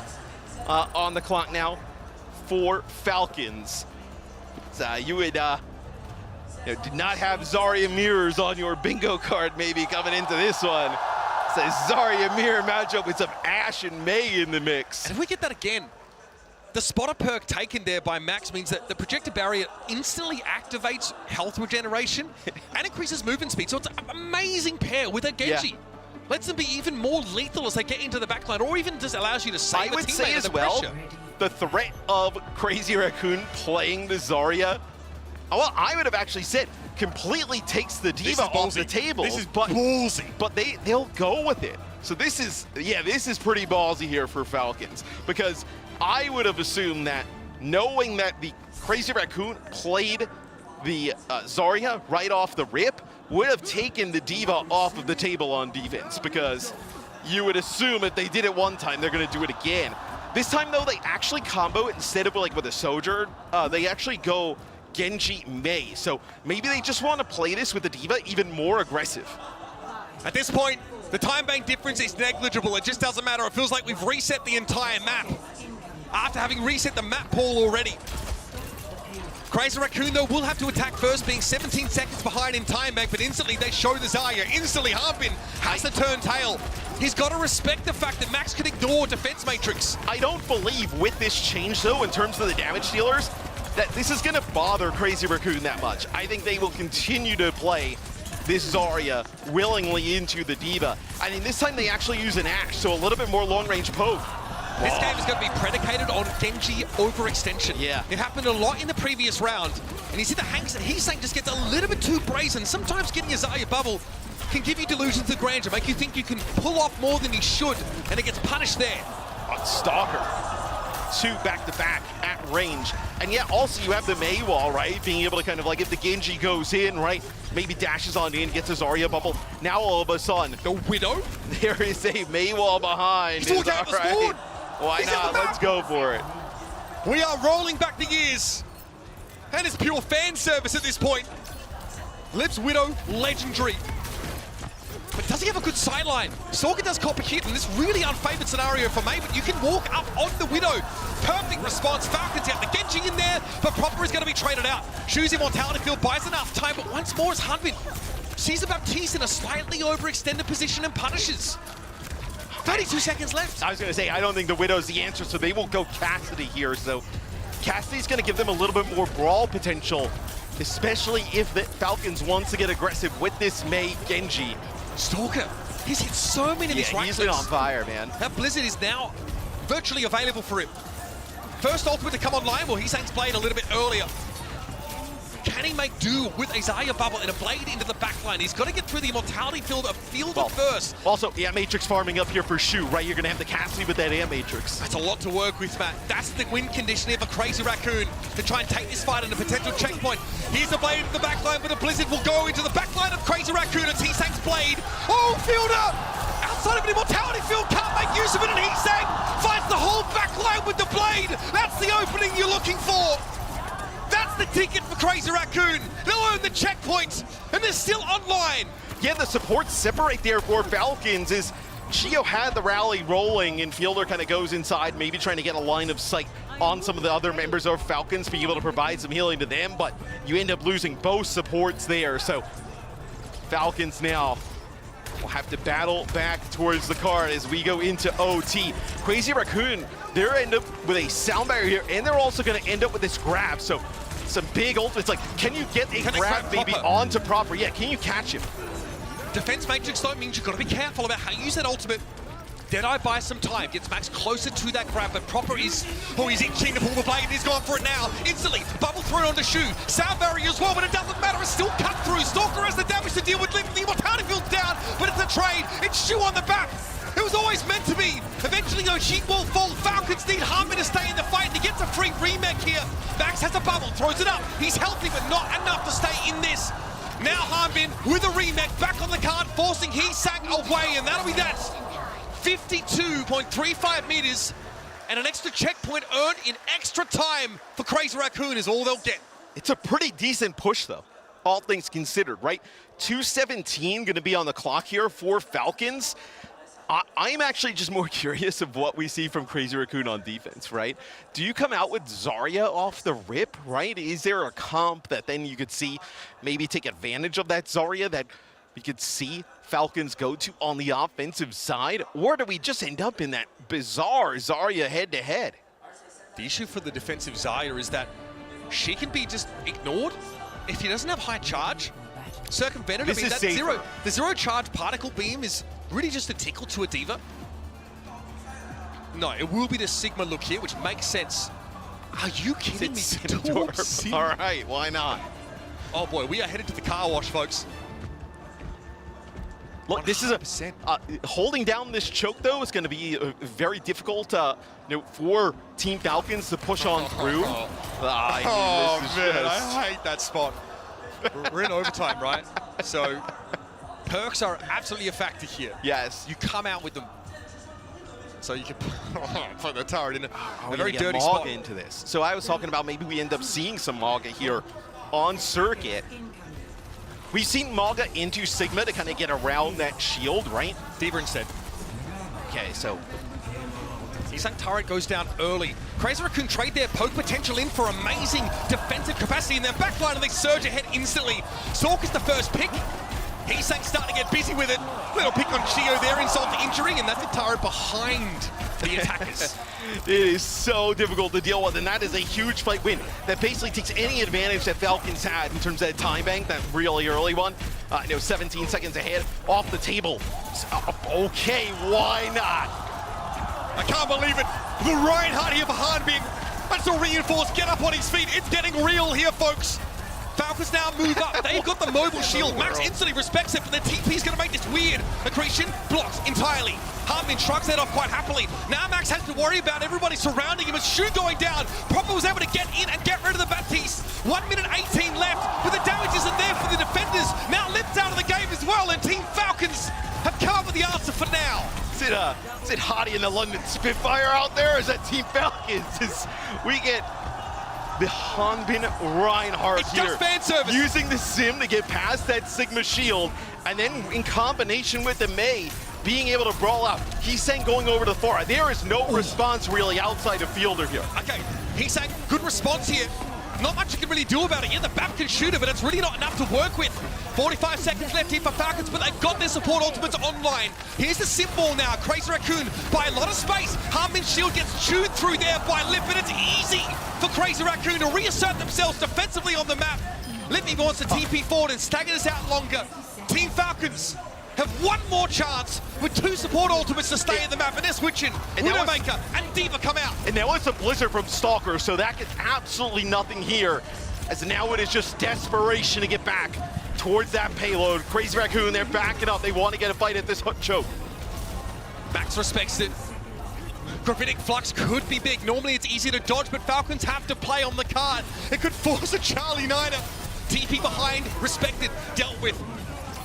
on the clock now for Falcons. So you would did not have Zarya mirrors on your bingo card maybe coming into this one. So Zarya mirror matchup with some Ashe and Mei in the mix. And if we get that again, the spotter perk taken there by Max means that the projector barrier instantly activates health regeneration and increases movement speed. So it's an amazing pair with a Genji. Yeah. Lets them be even more lethal as they get into the backline, or even just allows you to save I would say as well, the threat of Crazy Raccoon playing the Zarya, well, I would have actually said completely takes the D.Va off the table. This is ballsy. But they'll go with it. So this is pretty ballsy here for Falcons, because I would have assumed that knowing that the Crazy Raccoon played the Zarya right off the rip would have taken the D.Va off of the table on defense, because you would assume if they did it one time, they're going to do it again. This time, though, they actually combo it instead of like with a Sojourn. They actually go Genji Mei. So maybe they just want to play this with the D.Va even more aggressive. At this point, the time bank difference is negligible. It just doesn't matter. It feels like we've reset the entire map after having reset the map pool already. Crazy Raccoon, though, will have to attack first, being 17 seconds behind in time bank, but instantly they show the Zarya. Instantly, Harbin has to turn tail. He's got to respect the fact that Max can ignore defense matrix. I don't believe with this change, though, in terms of the damage dealers, that this is going to bother Crazy Raccoon that much. I think they will continue to play this Zarya willingly into the D.Va. I mean, this time they actually use an Ashe, so a little bit more long-range poke. This game is going to be predicated on Genji overextension. Yeah. It happened a lot in the previous round. And you see the Hangzhou just gets a little bit too brazen. Sometimes getting a Zarya bubble can give you delusions of grandeur, make you think you can pull off more than you should, and it gets punished there. Stalker. 2 back-to-back at range. And yeah, also you have the Mei wall, right? Being able to kind of like, if the Genji goes in, right? Maybe dashes on in, gets a Zarya bubble. Now all of a sudden, the Widow? There is a Mei wall behind. He's walking out the spawn. Why not? Let's go for it. We are rolling back the years. And it's pure fan service at this point. Lips Widow, legendary. But does he have a good sideline? Sorka does copper hit in this really unfavored scenario for Mei, but you can walk up on the Widow. Perfect response. Falcons out the Genji in there, but Proper is going to be traded out. Shu's Immortality Field buys enough time, but once more is Hanbin. Sees the Baptiste in a slightly overextended position and punishes. 32 seconds left. I was going to say, I don't think the Widow's the answer, so they will go Cassidy here. So Cassidy's going to give them a little bit more brawl potential, especially if the Falcons wants to get aggressive with this Mei Genji. Stalker, he's hit so many of these right he's been on fire, man. That Blizzard is now virtually available for him. First ultimate to come online, well, Heesang's Blade a little bit earlier. Can he make do with a Zarya bubble and a Blade into the backline? He's got to get through the Immortality Field first. Also, yeah, Matrix farming up here for Shu, right? You're going to have the Cassidy with that Amp Matrix. That's a lot to work with, Matt. That's the win condition here for Crazy Raccoon to try and take this fight on a potential checkpoint. Here's the Blade into the backline, but the Blizzard will go into the backline of Crazy Raccoon. It's Heesang's Blade. Oh, Fielder! Outside of an Immortality Field, can't make use of it, and Heesang finds the whole backline with the Blade. That's the opening you're looking for. That's the ticket for Crazy Raccoon. They'll own the checkpoint, and they're still online. Yeah, the support separate there for Falcons is Chio had the rally rolling, and Fielder kind of goes inside, maybe trying to get a line of sight on some of the other members of Falcons, be able to provide some healing to them, but you end up losing both supports there. So Falcons now will have to battle back towards the card as we go into OT. Crazy Raccoon, they're end up with a sound barrier here, and they're also going to end up with this grab. So some big ultimates, like, can you get a grab maybe onto Proper? Yeah, can you catch him? Defense Matrix though means you've got to be careful about how you use that ultimate. Deadeye buys some time, gets Max closer to that grab, but Proper is, he's itching to pull the blade, and he's gone for it now. Instantly, bubble thrown onto Shu. Sound barrier as well, but it doesn't matter, it's still cut through. Stalker has the damage to deal with, the Immortality Field's down, but it's a trade. It's Shu on the back. It was always meant to be. Eventually, though, Sheet will fall. Falcons need Hanbin to stay in the fight, and he gets a free remake here. Max has a bubble, throws it up. He's healthy, but not enough to stay in this. Now Hanbin with a remake back on the card, forcing Heesang away, and that'll be that. 52.35 meters, and an extra checkpoint earned in extra time for Crazy Raccoon is all they'll get. It's a pretty decent push, though, all things considered, right? 2:17 going to be on the clock here for Falcons. I'm actually just more curious of what we see from Crazy Raccoon on defense, right? Do you come out with Zarya off the rip, right? Is there a comp that then you could see maybe take advantage of that Zarya that we could see Falcons go to on the offensive side? Or do we just end up in that bizarre Zarya head-to-head? The issue for the defensive Zarya is that she can be just ignored if he doesn't have high charge. Circumvented, This is safer. The zero charge particle beam is really just a tickle to a diva. No, it will be the Sigma look here, which makes sense. Are you kidding me? All right, why not? Oh boy, we are headed to the car wash, folks. Look, this is a holding down this choke though is going to be very difficult, for Team Falcons to push on through. Man, I hate that spot. We're in overtime, right? So perks are absolutely a factor here. Yes, you come out with them, so you can put the turret in a very get dirty Maga spot into this. So I was talking about maybe we end up seeing some Maga here on circuit. We've seen Maga into Sigma to kind of get around that shield, right? Diva instead. Okay, so Heesang turret goes down early. Crazy Raccoon trade their poke potential in for amazing defensive capacity in their backline, and they surge ahead instantly. Sork is the first pick. Heesang starting to get busy with it. Little pick on Chio there, insult to injury, and that's the turret behind the attackers. It is so difficult to deal with, and that is a huge fight win that basically takes any advantage that Falcons had in terms of that time bank, that really early one. 17 seconds ahead, off the table. Okay, why not? I can't believe it. The Reinhardt here for Hanbin. That's a reinforced get up on his feet. It's getting real here, folks. Falcons now move up. They've got the mobile shield. Max instantly respects it, but the TP's going to make this weird. Accretion blocks entirely. Hartman shrugs that off quite happily. Now Max has to worry about everybody surrounding him. As Shu going down, Proper was able to get in and get rid of the Baptiste. 1 minute 18 left, but the damage isn't there for the defenders. Now Limp's out of the game as well, and Team Falcons have come up with the answer for now. Is it Hottie in the London Spitfire out there? Or is that Team Falcons? We get the Hanbin Reinhardt it's here. Just fan service. Using the sim to get past that Sigma shield, and then in combination with the Mei, being able to brawl out. He's saying going over to the far. There is no response really outside of Fielder here. Okay, he's saying good response here. Not much you can really do about it. Yeah, the BAP can shoot it, but it's really not enough to work with. 45 seconds left here for Falcons, but they've got their support ultimates online. Here's the sim ball now. Crazy Raccoon by a lot of space. Hartman's shield gets chewed through there by Lip, and it's easy for Crazy Raccoon to reassert themselves defensively on the map. Lippy wants to TP forward and stagger this out longer. Team Falcons have one more chance with 2 support ultimates to stay in the map, and they're switching. Widowmaker and Diva come out. And now it's a Blizzard from Stalker, so that gets absolutely nothing here. As now it is just desperation to get back towards that payload. Crazy Raccoon, they're backing up. They want to get a fight at this choke. Max respects it. Gravitic Flux could be big. Normally it's easy to dodge, but Falcons have to play on the card. It could force a Charlie Niner. TP behind, respected, dealt with.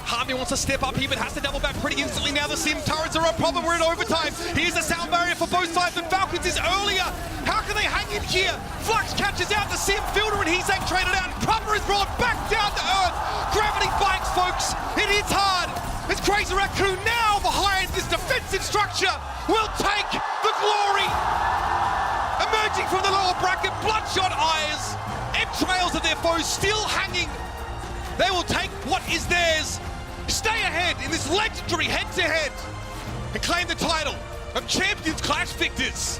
Harvey wants to step up here, but has to double back pretty instantly. Now the sim turrets are a problem. We're in overtime. Here's the sound barrier for both sides, but Falcons is earlier. How can they hang in here? Flux catches out the sim fielder, and he's traded out. Proper is brought back down to earth. Gravity bites, folks. It hits hard. It's Crazy Raccoon now behind this defensive structure. Will take the glory. Emerging from the lower bracket, bloodshot eyes. Entrails of their foes still hanging. They will take what is theirs. Stay ahead in this legendary head-to-head and claim the title of Champions Clash victors.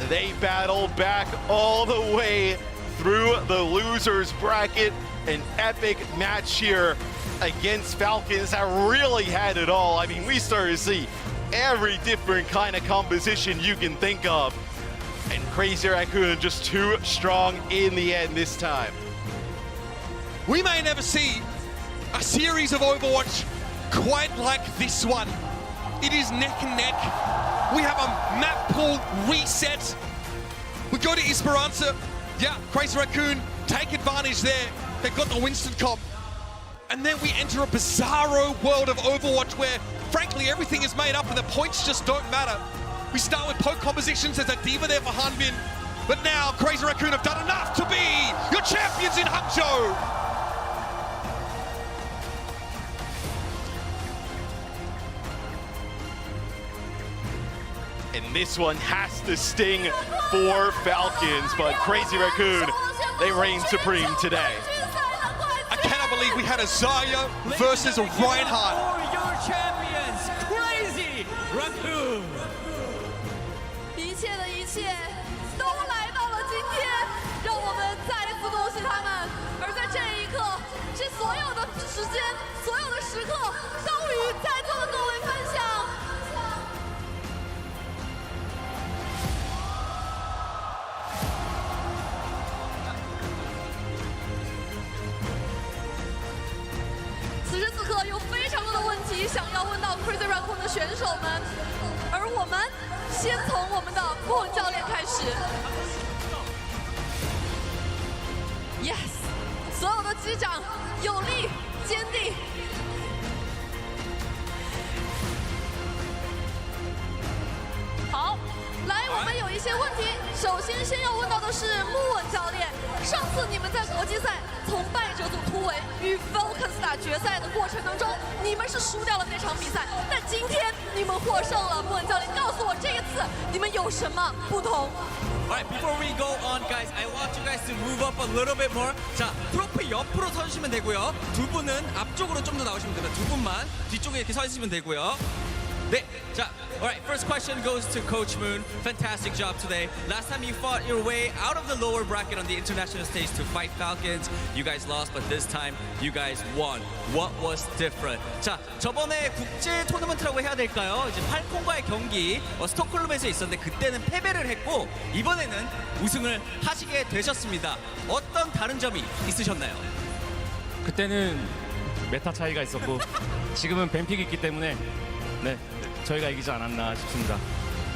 They battle back all the way through the losers bracket. An epic match here against Falcons that really had it all. I mean, we started to see every different kind of composition you can think of. And Crazy Raccoon just too strong in the end this time. We may never see a series of Overwatch quite like this one. It is neck and neck. We have a map pool reset. We go to Esperanza. Yeah, Crazy Raccoon take advantage there. They've got the Winston comp. And then we enter a bizarro world of Overwatch where, frankly, everything is made up and the points just don't matter. We start with poke compositions. There's a Diva there for Hanbin. But now Crazy Raccoon have done enough to be your champions in Hangzhou. And this one has to sting for Falcons, but Crazy Raccoon, they reign supreme today. I cannot believe we had a Zarya versus a Reinhardt. Your champions, Crazy Raccoon. 一切的一切都来到了今天，让我们再一次恭喜他们。而在这一刻，这所有的时间、所有的时刻，都与在座的各位分享。 此时此刻有非常多的问题想要问到 Crazy Raccoon 的选手们，而我们先从我们的莫文教练开始。Yes， 所有的击掌有力、坚定。好，来，我们有一些问题，首先要问到的是莫文教练。上次你们在国际赛从败者组突围与 Falcons 打决赛的过程当中，你们是输掉了那场比赛，但今天你们获胜了。莫文教练告诉我，这一次你们有什么不同？ Alright, before we go on, guys, I want you guys to move up a little bit more. 자, 트로피 옆으로 서주시면 되고요. 두 분은 앞쪽으로 좀 더 나오시면 됩니다. 두 분만 뒤쪽에 이렇게 서 있으시면 되고요. 네, 자, All right, first question goes to Coach Moon. Fantastic job today. Last time you fought your way out of the lower bracket on the international stage to fight Falcons, you guys lost, but this time you guys won. What was different? 자, 저번에 국제 토너먼트라고 해야 될까요? 이제 팔콘과의 경기 스톡홀름에서 있었는데 그때는 패배를 했고 이번에는 우승을 하시게 되셨습니다. 어떤 다른 점이 있으셨나요? 그때는 메타 차이가 있었고 지금은 뱀픽이 있기 때문에 네, 저희가 이기지 않았나 싶습니다.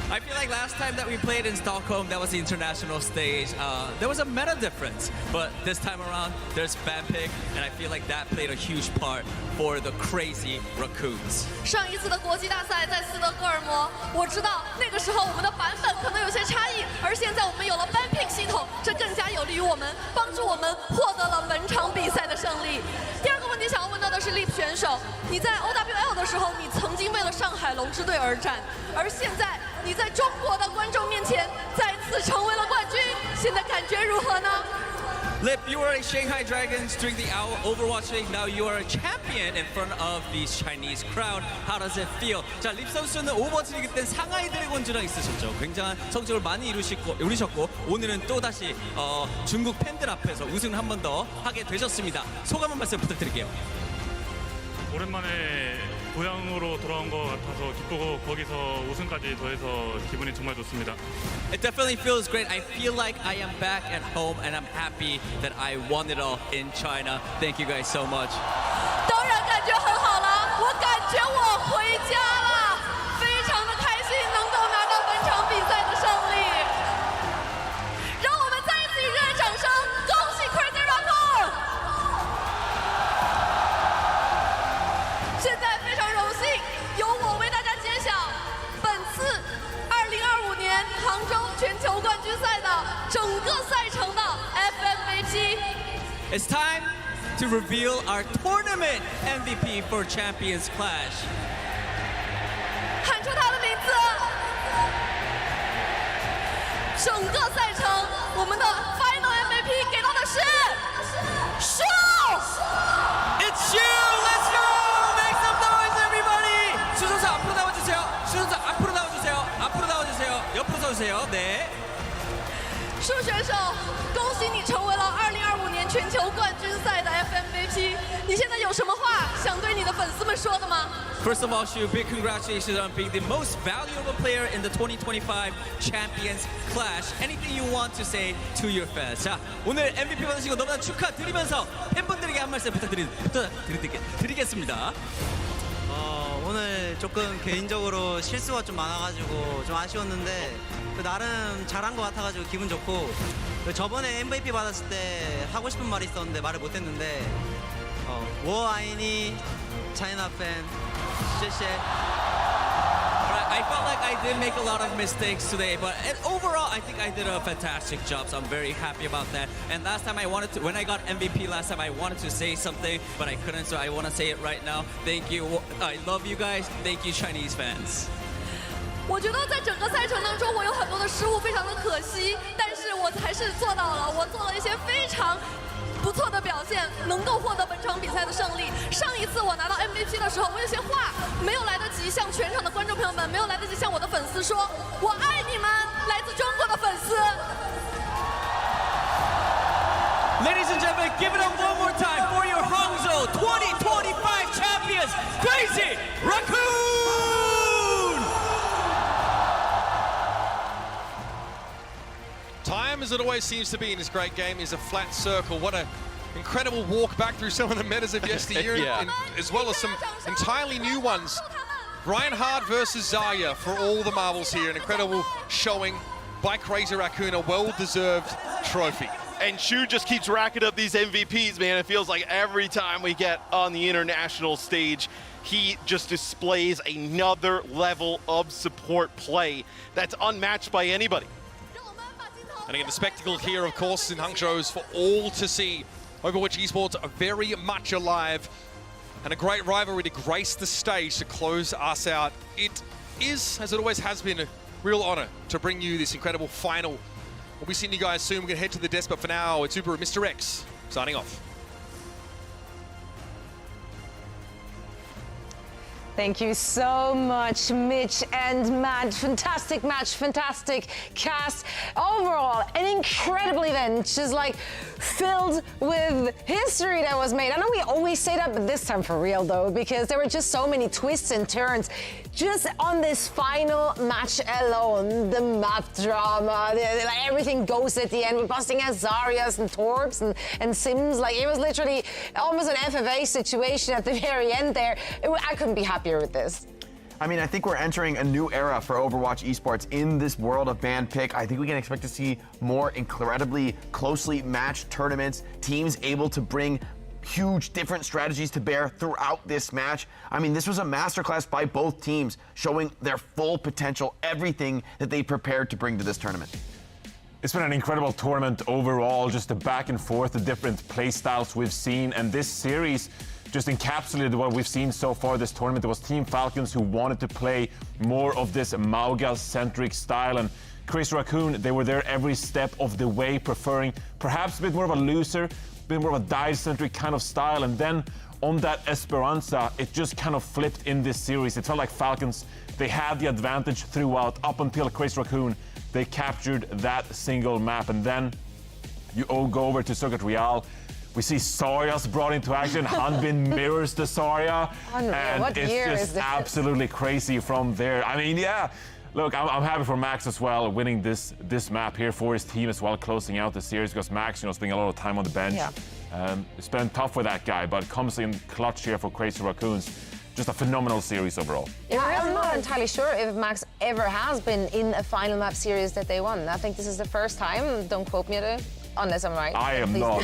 I feel like last time that we played in Stockholm, that was the international stage, there was a meta difference. But this time around, there's fan pick, and I feel like that played a huge part for the crazy Raccoons. 上一次的国际大赛在斯德哥尔摩，我知道那个时候我们的版本可能有些差异，而现在我们有了 ban pick 系统，这更加有利于我们，帮助我们获得了本场比赛的胜利。第二个问题想要问到的是 Leap 选手，你在 OWL 的时候，你曾经为了上海龙之队而战，而现在你在中国的观众面前再次成为了冠军，现在感觉如何呢？ Lip, you were a Shanghai Dragons during the Overwatch League. Now you are a champion in front of the Chinese crowd. How does it feel? 자, 립 선수는 오버워치 리그 때 상하이 드래곤즈랑 있으셨죠. 굉장한 성적을 많이 이루셨고 오늘은 또 다시 중국 팬들 앞에서 우승을 한 번 더 하게 되셨습니다. 소감 한 말씀 부탁드릴게요. 오랜만에 고향으로 돌아온 것 같아서 기쁘고 거기서 우승까지 더해서 기분이 정말 좋습니다. It definitely feels great. I feel like I am back at home and I'm happy that I won it all in China. Thank you guys so much. 当然感觉很好了，我感觉我回家了，非常的开心能够拿到本场比赛的胜利。让我们再一次以热烈掌声恭喜 Crazy Raccoon！ 现在非常荣幸由我为大家揭晓本次2025年杭州全球冠军赛的整个赛程的 FMVP。 It's time to reveal our tournament MVP for Champions Clash. 喊出他的名字。整个赛程，我们的 Final MVP 给到的是树。It's you. Let's go. Make some noise, everybody. 수 선수 앞으로 나와주세요. 수 선수 앞으로 나와주세요. 앞으로 나와주세요. 옆으로 서주세요. 네. 树选手，恭喜你成为了2025年全球冠军赛的 FMVP。你现在有什么话想对你的粉丝们说的吗？ First of all, Shu, big congratulations on being the most valuable player in the 2025 Champions Clash. Anything you want to say to your fans? 자, 오늘 MVP 받으신 거 너무나 축하드리면서 팬분들에게 한 말씀 부탁드리겠습니다. 오늘 조금 개인적으로 실수가 좀 많아가지고 좀 아쉬웠는데 나름 잘한 것 같아가지고 기분 좋고 저번에 MVP 받았을 때 하고 싶은 말이 있었는데 말을 못했는데 我爱你 China fan 谢谢 I felt like I did make a lot of mistakes today, but overall, I think I did a fantastic job. So I'm very happy about that. And last time when I got MVP last time, I wanted to say something, but I couldn't. So I want to say it right now. Thank you. I love you guys. Thank you, Chinese fans. 我觉得在整个赛程当中，我有很多的失误，非常的可惜。但是我还是做到了，我做了一些非常不错的表现，能够获得本场比赛的胜利。上一次我拿到 MVP 的时候，我有些话没有来得及向全场的观众朋友们，没有来得及向我的粉丝说，我爱你们，来自中国的粉丝。Ladies and gentlemen, give it up one more time for your Hangzhou 2025 champions, Crazy Raccoon! Time, as it always seems to be in this great game, is a flat circle. What an incredible walk back through some of the metas of yesteryear, and as well as some entirely new ones. Reinhardt versus Zarya for all the marbles here. An incredible showing by Crazy Raccoon, a well-deserved trophy. And Shu just keeps racking up these MVPs, man. It feels like every time we get on the international stage, he just displays another level of support play that's unmatched by anybody. And again, the spectacle here, of course, in Hangzhou is for all to see. Overwatch Esports are very much alive, and a great rivalry to grace the stage to close us out. It is, as it always has been, a real honor to bring you this incredible final. We'll be seeing you guys soon. We're going to head to the desk, but for now, it's Uber and Mr. X signing off. Thank you so much, Mitch and Matt. Fantastic match, fantastic cast. Overall, an incredible event, just like filled with history that was made. I know we always say that, but this time for real though, because there were just so many twists and turns. Just on this final match alone, the map drama, like everything goes at the end. We're busting out Zarias and Torps and Sims. Like it was literally almost an FFA situation at the very end there. I couldn't be happier with this. I mean, I think we're entering a new era for Overwatch Esports in this world of band pick. I think we can expect to see more incredibly closely matched tournaments, teams able to bring huge different strategies to bear throughout this match. I mean, this was a masterclass by both teams, showing their full potential, everything that they prepared to bring to this tournament. It's been an incredible tournament overall, just the back and forth, the different play styles we've seen, and this series just encapsulated what we've seen so far this tournament. It was Team Falcons who wanted to play more of this Mauga-centric style, and Crazy Raccoon, they were there every step of the way, preferring perhaps a bit more of a looser, a bit more of a dive-centric kind of style, and then on that Esperanza, it just kind of flipped in this series. It felt like Falcons, they had the advantage throughout, up until Crazy Raccoon. They captured that single map, and then you all go over to Circuit Real. We see Saria's brought into action. Hanbin mirrors the Saria, and what it's year just is this? absolutely crazy from there. I mean, yeah. Look, I'm happy for Max as well, winning this map here for his team as well, closing out the series, because Max, spending a lot of time on the bench. Yeah. It's been tough for that guy, but comes in clutch here for Crazy Raccoons. Just a phenomenal series overall. I'm not entirely sure if Max ever has been in a final map series that they won. I think this is the first time. Don't quote me on it, unless I'm right. I am not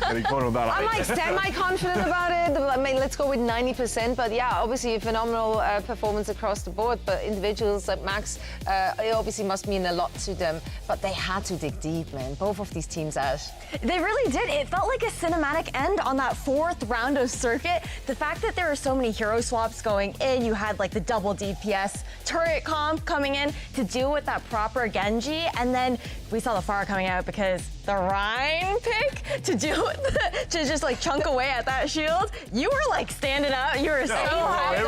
getting quoted on that. I'm like semi-confident about it. I mean, let's go with 90%. But yeah, obviously a phenomenal performance across the board. But individuals like Max, it obviously must mean a lot to them. But they had to dig deep, man. Both of these teams out. They really did. It felt like a cinematic end on that fourth round of circuit. The fact that there were so many hero swaps going in, you had like the double DPS turret comp coming in to deal with that proper Genji, and then we saw the Pharah coming out because the Rhine pick to do to just like chunk away at that shield. You were like standing up. You were so high.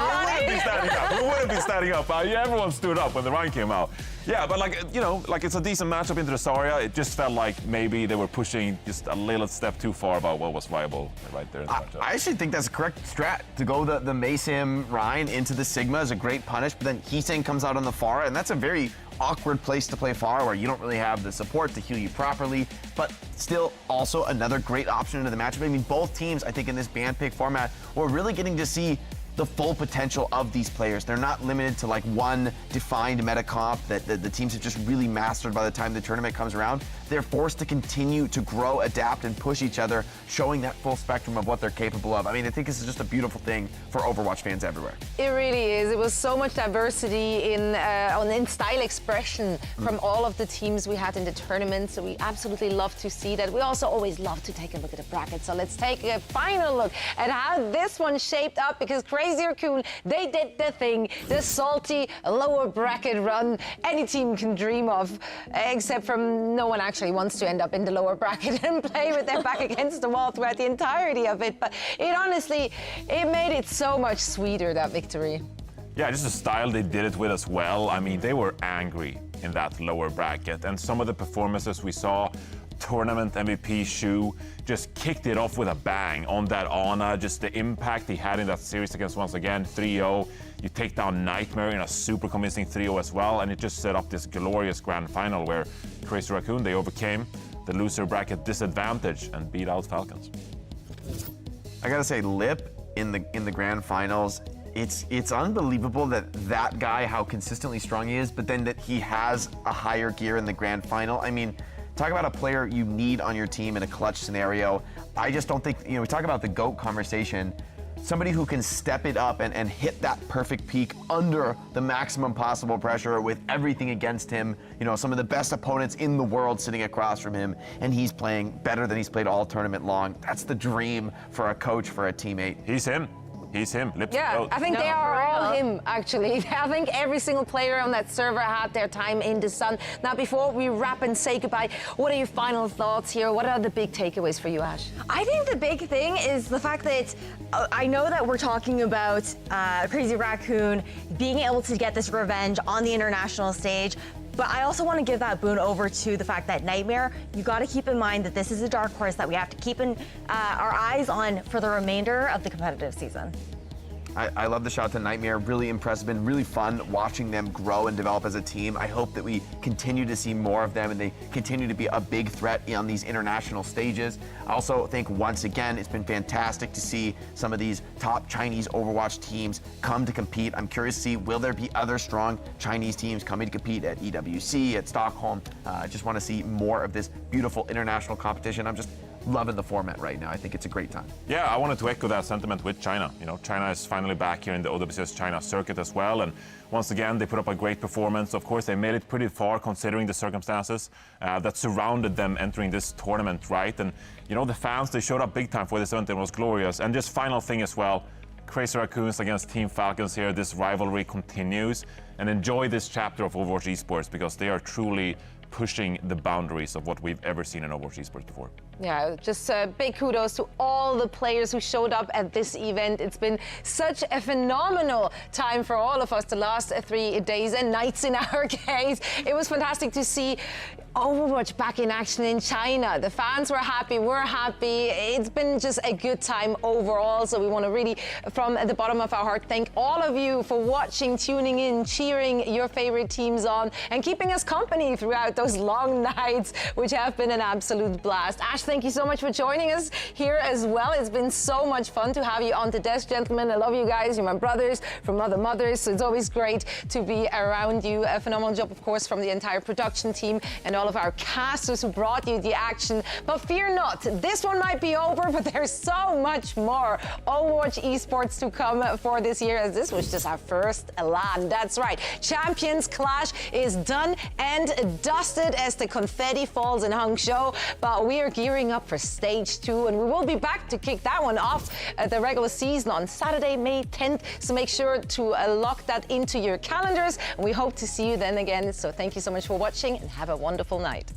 We wouldn't be standing up. Everyone stood up when the Rhine came out. Yeah, but like it's a decent matchup into the Saria. It just felt like maybe they were pushing just a little step too far about what was viable right there in the matchup. I actually think that's a correct strat to go the Maysim Rhine into the Sigma is a great punish, but then Heesang comes out on the Pharah, and that's a very awkward place to play Pharah where you don't really have the support to heal you properly, but still also another great option into the matchup. I mean, both teams, I think, in this band pick format, we're really getting to see the full potential of these players. They're not limited to like one defined meta comp that the teams have just really mastered by the time the tournament comes around. They're forced to continue to grow, adapt, and push each other, showing that full spectrum of what they're capable of. I mean, I think this is just a beautiful thing for Overwatch fans everywhere. It really is. It was so much diversity in style expression from all of the teams we had in the tournament. So we absolutely love to see that. We also always love to take a look at the bracket. So let's take a final look at how this one shaped up, because Crazy Raccoon, they did the thing, the salty lower bracket run any team can dream of, except from no one actually wants to end up in the lower bracket and play with their back against the wall throughout the entirety of it. But it honestly, it made it so much sweeter, that victory. Yeah, just the style they did it with as well. I mean, they were angry in that lower bracket, and some of the performances we saw, tournament MVP Shu just kicked it off with a bang on that Ana. Just the impact he had in that series against, once again, 3-0. You take down Nightmare in a super convincing 3-0 as well, and it just set up this glorious grand final where Crazy Raccoon, they overcame the loser bracket disadvantage and beat out Falcons. I gotta say, Lip in the grand finals, it's unbelievable that guy, how consistently strong he is, but then that he has a higher gear in the grand final. I mean, talk about a player you need on your team in a clutch scenario. I just don't think, we talk about the GOAT conversation. Somebody who can step it up and hit that perfect peak under the maximum possible pressure with everything against him. Some of the best opponents in the world sitting across from him, and he's playing better than he's played all tournament long. That's the dream for a coach, for a teammate. He's him. He's him. Lips Yeah, both. I think they are all him, actually. I think every single player on that server had their time in the sun. Now, before we wrap and say goodbye, what are your final thoughts here? What are the big takeaways for you, Ash? I think the big thing is the fact that I know that we're talking about Crazy Raccoon being able to get this revenge on the international stage. But I also want to give that boon over to the fact that Nightmare, you got to keep in mind that this is a dark horse that we have to keep our eyes on for the remainder of the competitive season. I love the shout to Nightmare. Really impressive. Been really fun watching them grow and develop as a team. I hope that we continue to see more of them and they continue to be a big threat on these international stages. I also think once again it's been fantastic to see some of these top Chinese Overwatch teams come to compete. I'm curious to see, will there be other strong Chinese teams coming to compete at EWC, at Stockholm? I just want to see more of this beautiful international competition. I'm just loving the format right now. I think it's a great time. Yeah, I wanted to echo that sentiment with China. China is finally back here in the OWCS China circuit as well. And once again, they put up a great performance. Of course, they made it pretty far considering the circumstances that surrounded them entering this tournament, right? And, the fans, they showed up big time for this event. It was glorious. And just final thing as well, Crazy Raccoons against Team Falcons here. This rivalry continues. And enjoy this chapter of Overwatch Esports because they are truly pushing the boundaries of what we've ever seen in Overwatch Esports before. Yeah, just big kudos to all the players who showed up at this event. It's been such a phenomenal time for all of us the last 3 days and nights in our case. It was fantastic to see Overwatch back in action in China. The fans were happy, we're happy. It's been just a good time overall. So we want to really, from the bottom of our heart, thank all of you for watching, tuning in, cheering your favorite teams on, and keeping us company throughout those long nights, which have been an absolute blast. Ash, thank you so much for joining us here as well. It's been so much fun to have you on the desk, gentlemen. I love you guys. You're my brothers from other mothers. So it's always great to be around you. A phenomenal job, of course, from the entire production team and all of our casters who brought you the action. But fear not, this one might be over, but there's so much more Overwatch Esports to come for this year, as this was just our first LAN. That's right, Champions Clash is done and dusted as the confetti falls in Hangzhou, but we are gearing up for stage 2, and we will be back to kick that one off the regular season on Saturday, May 10th. So make sure to lock that into your calendars, and we hope to see you then again. So thank you so much for watching and have a wonderful night.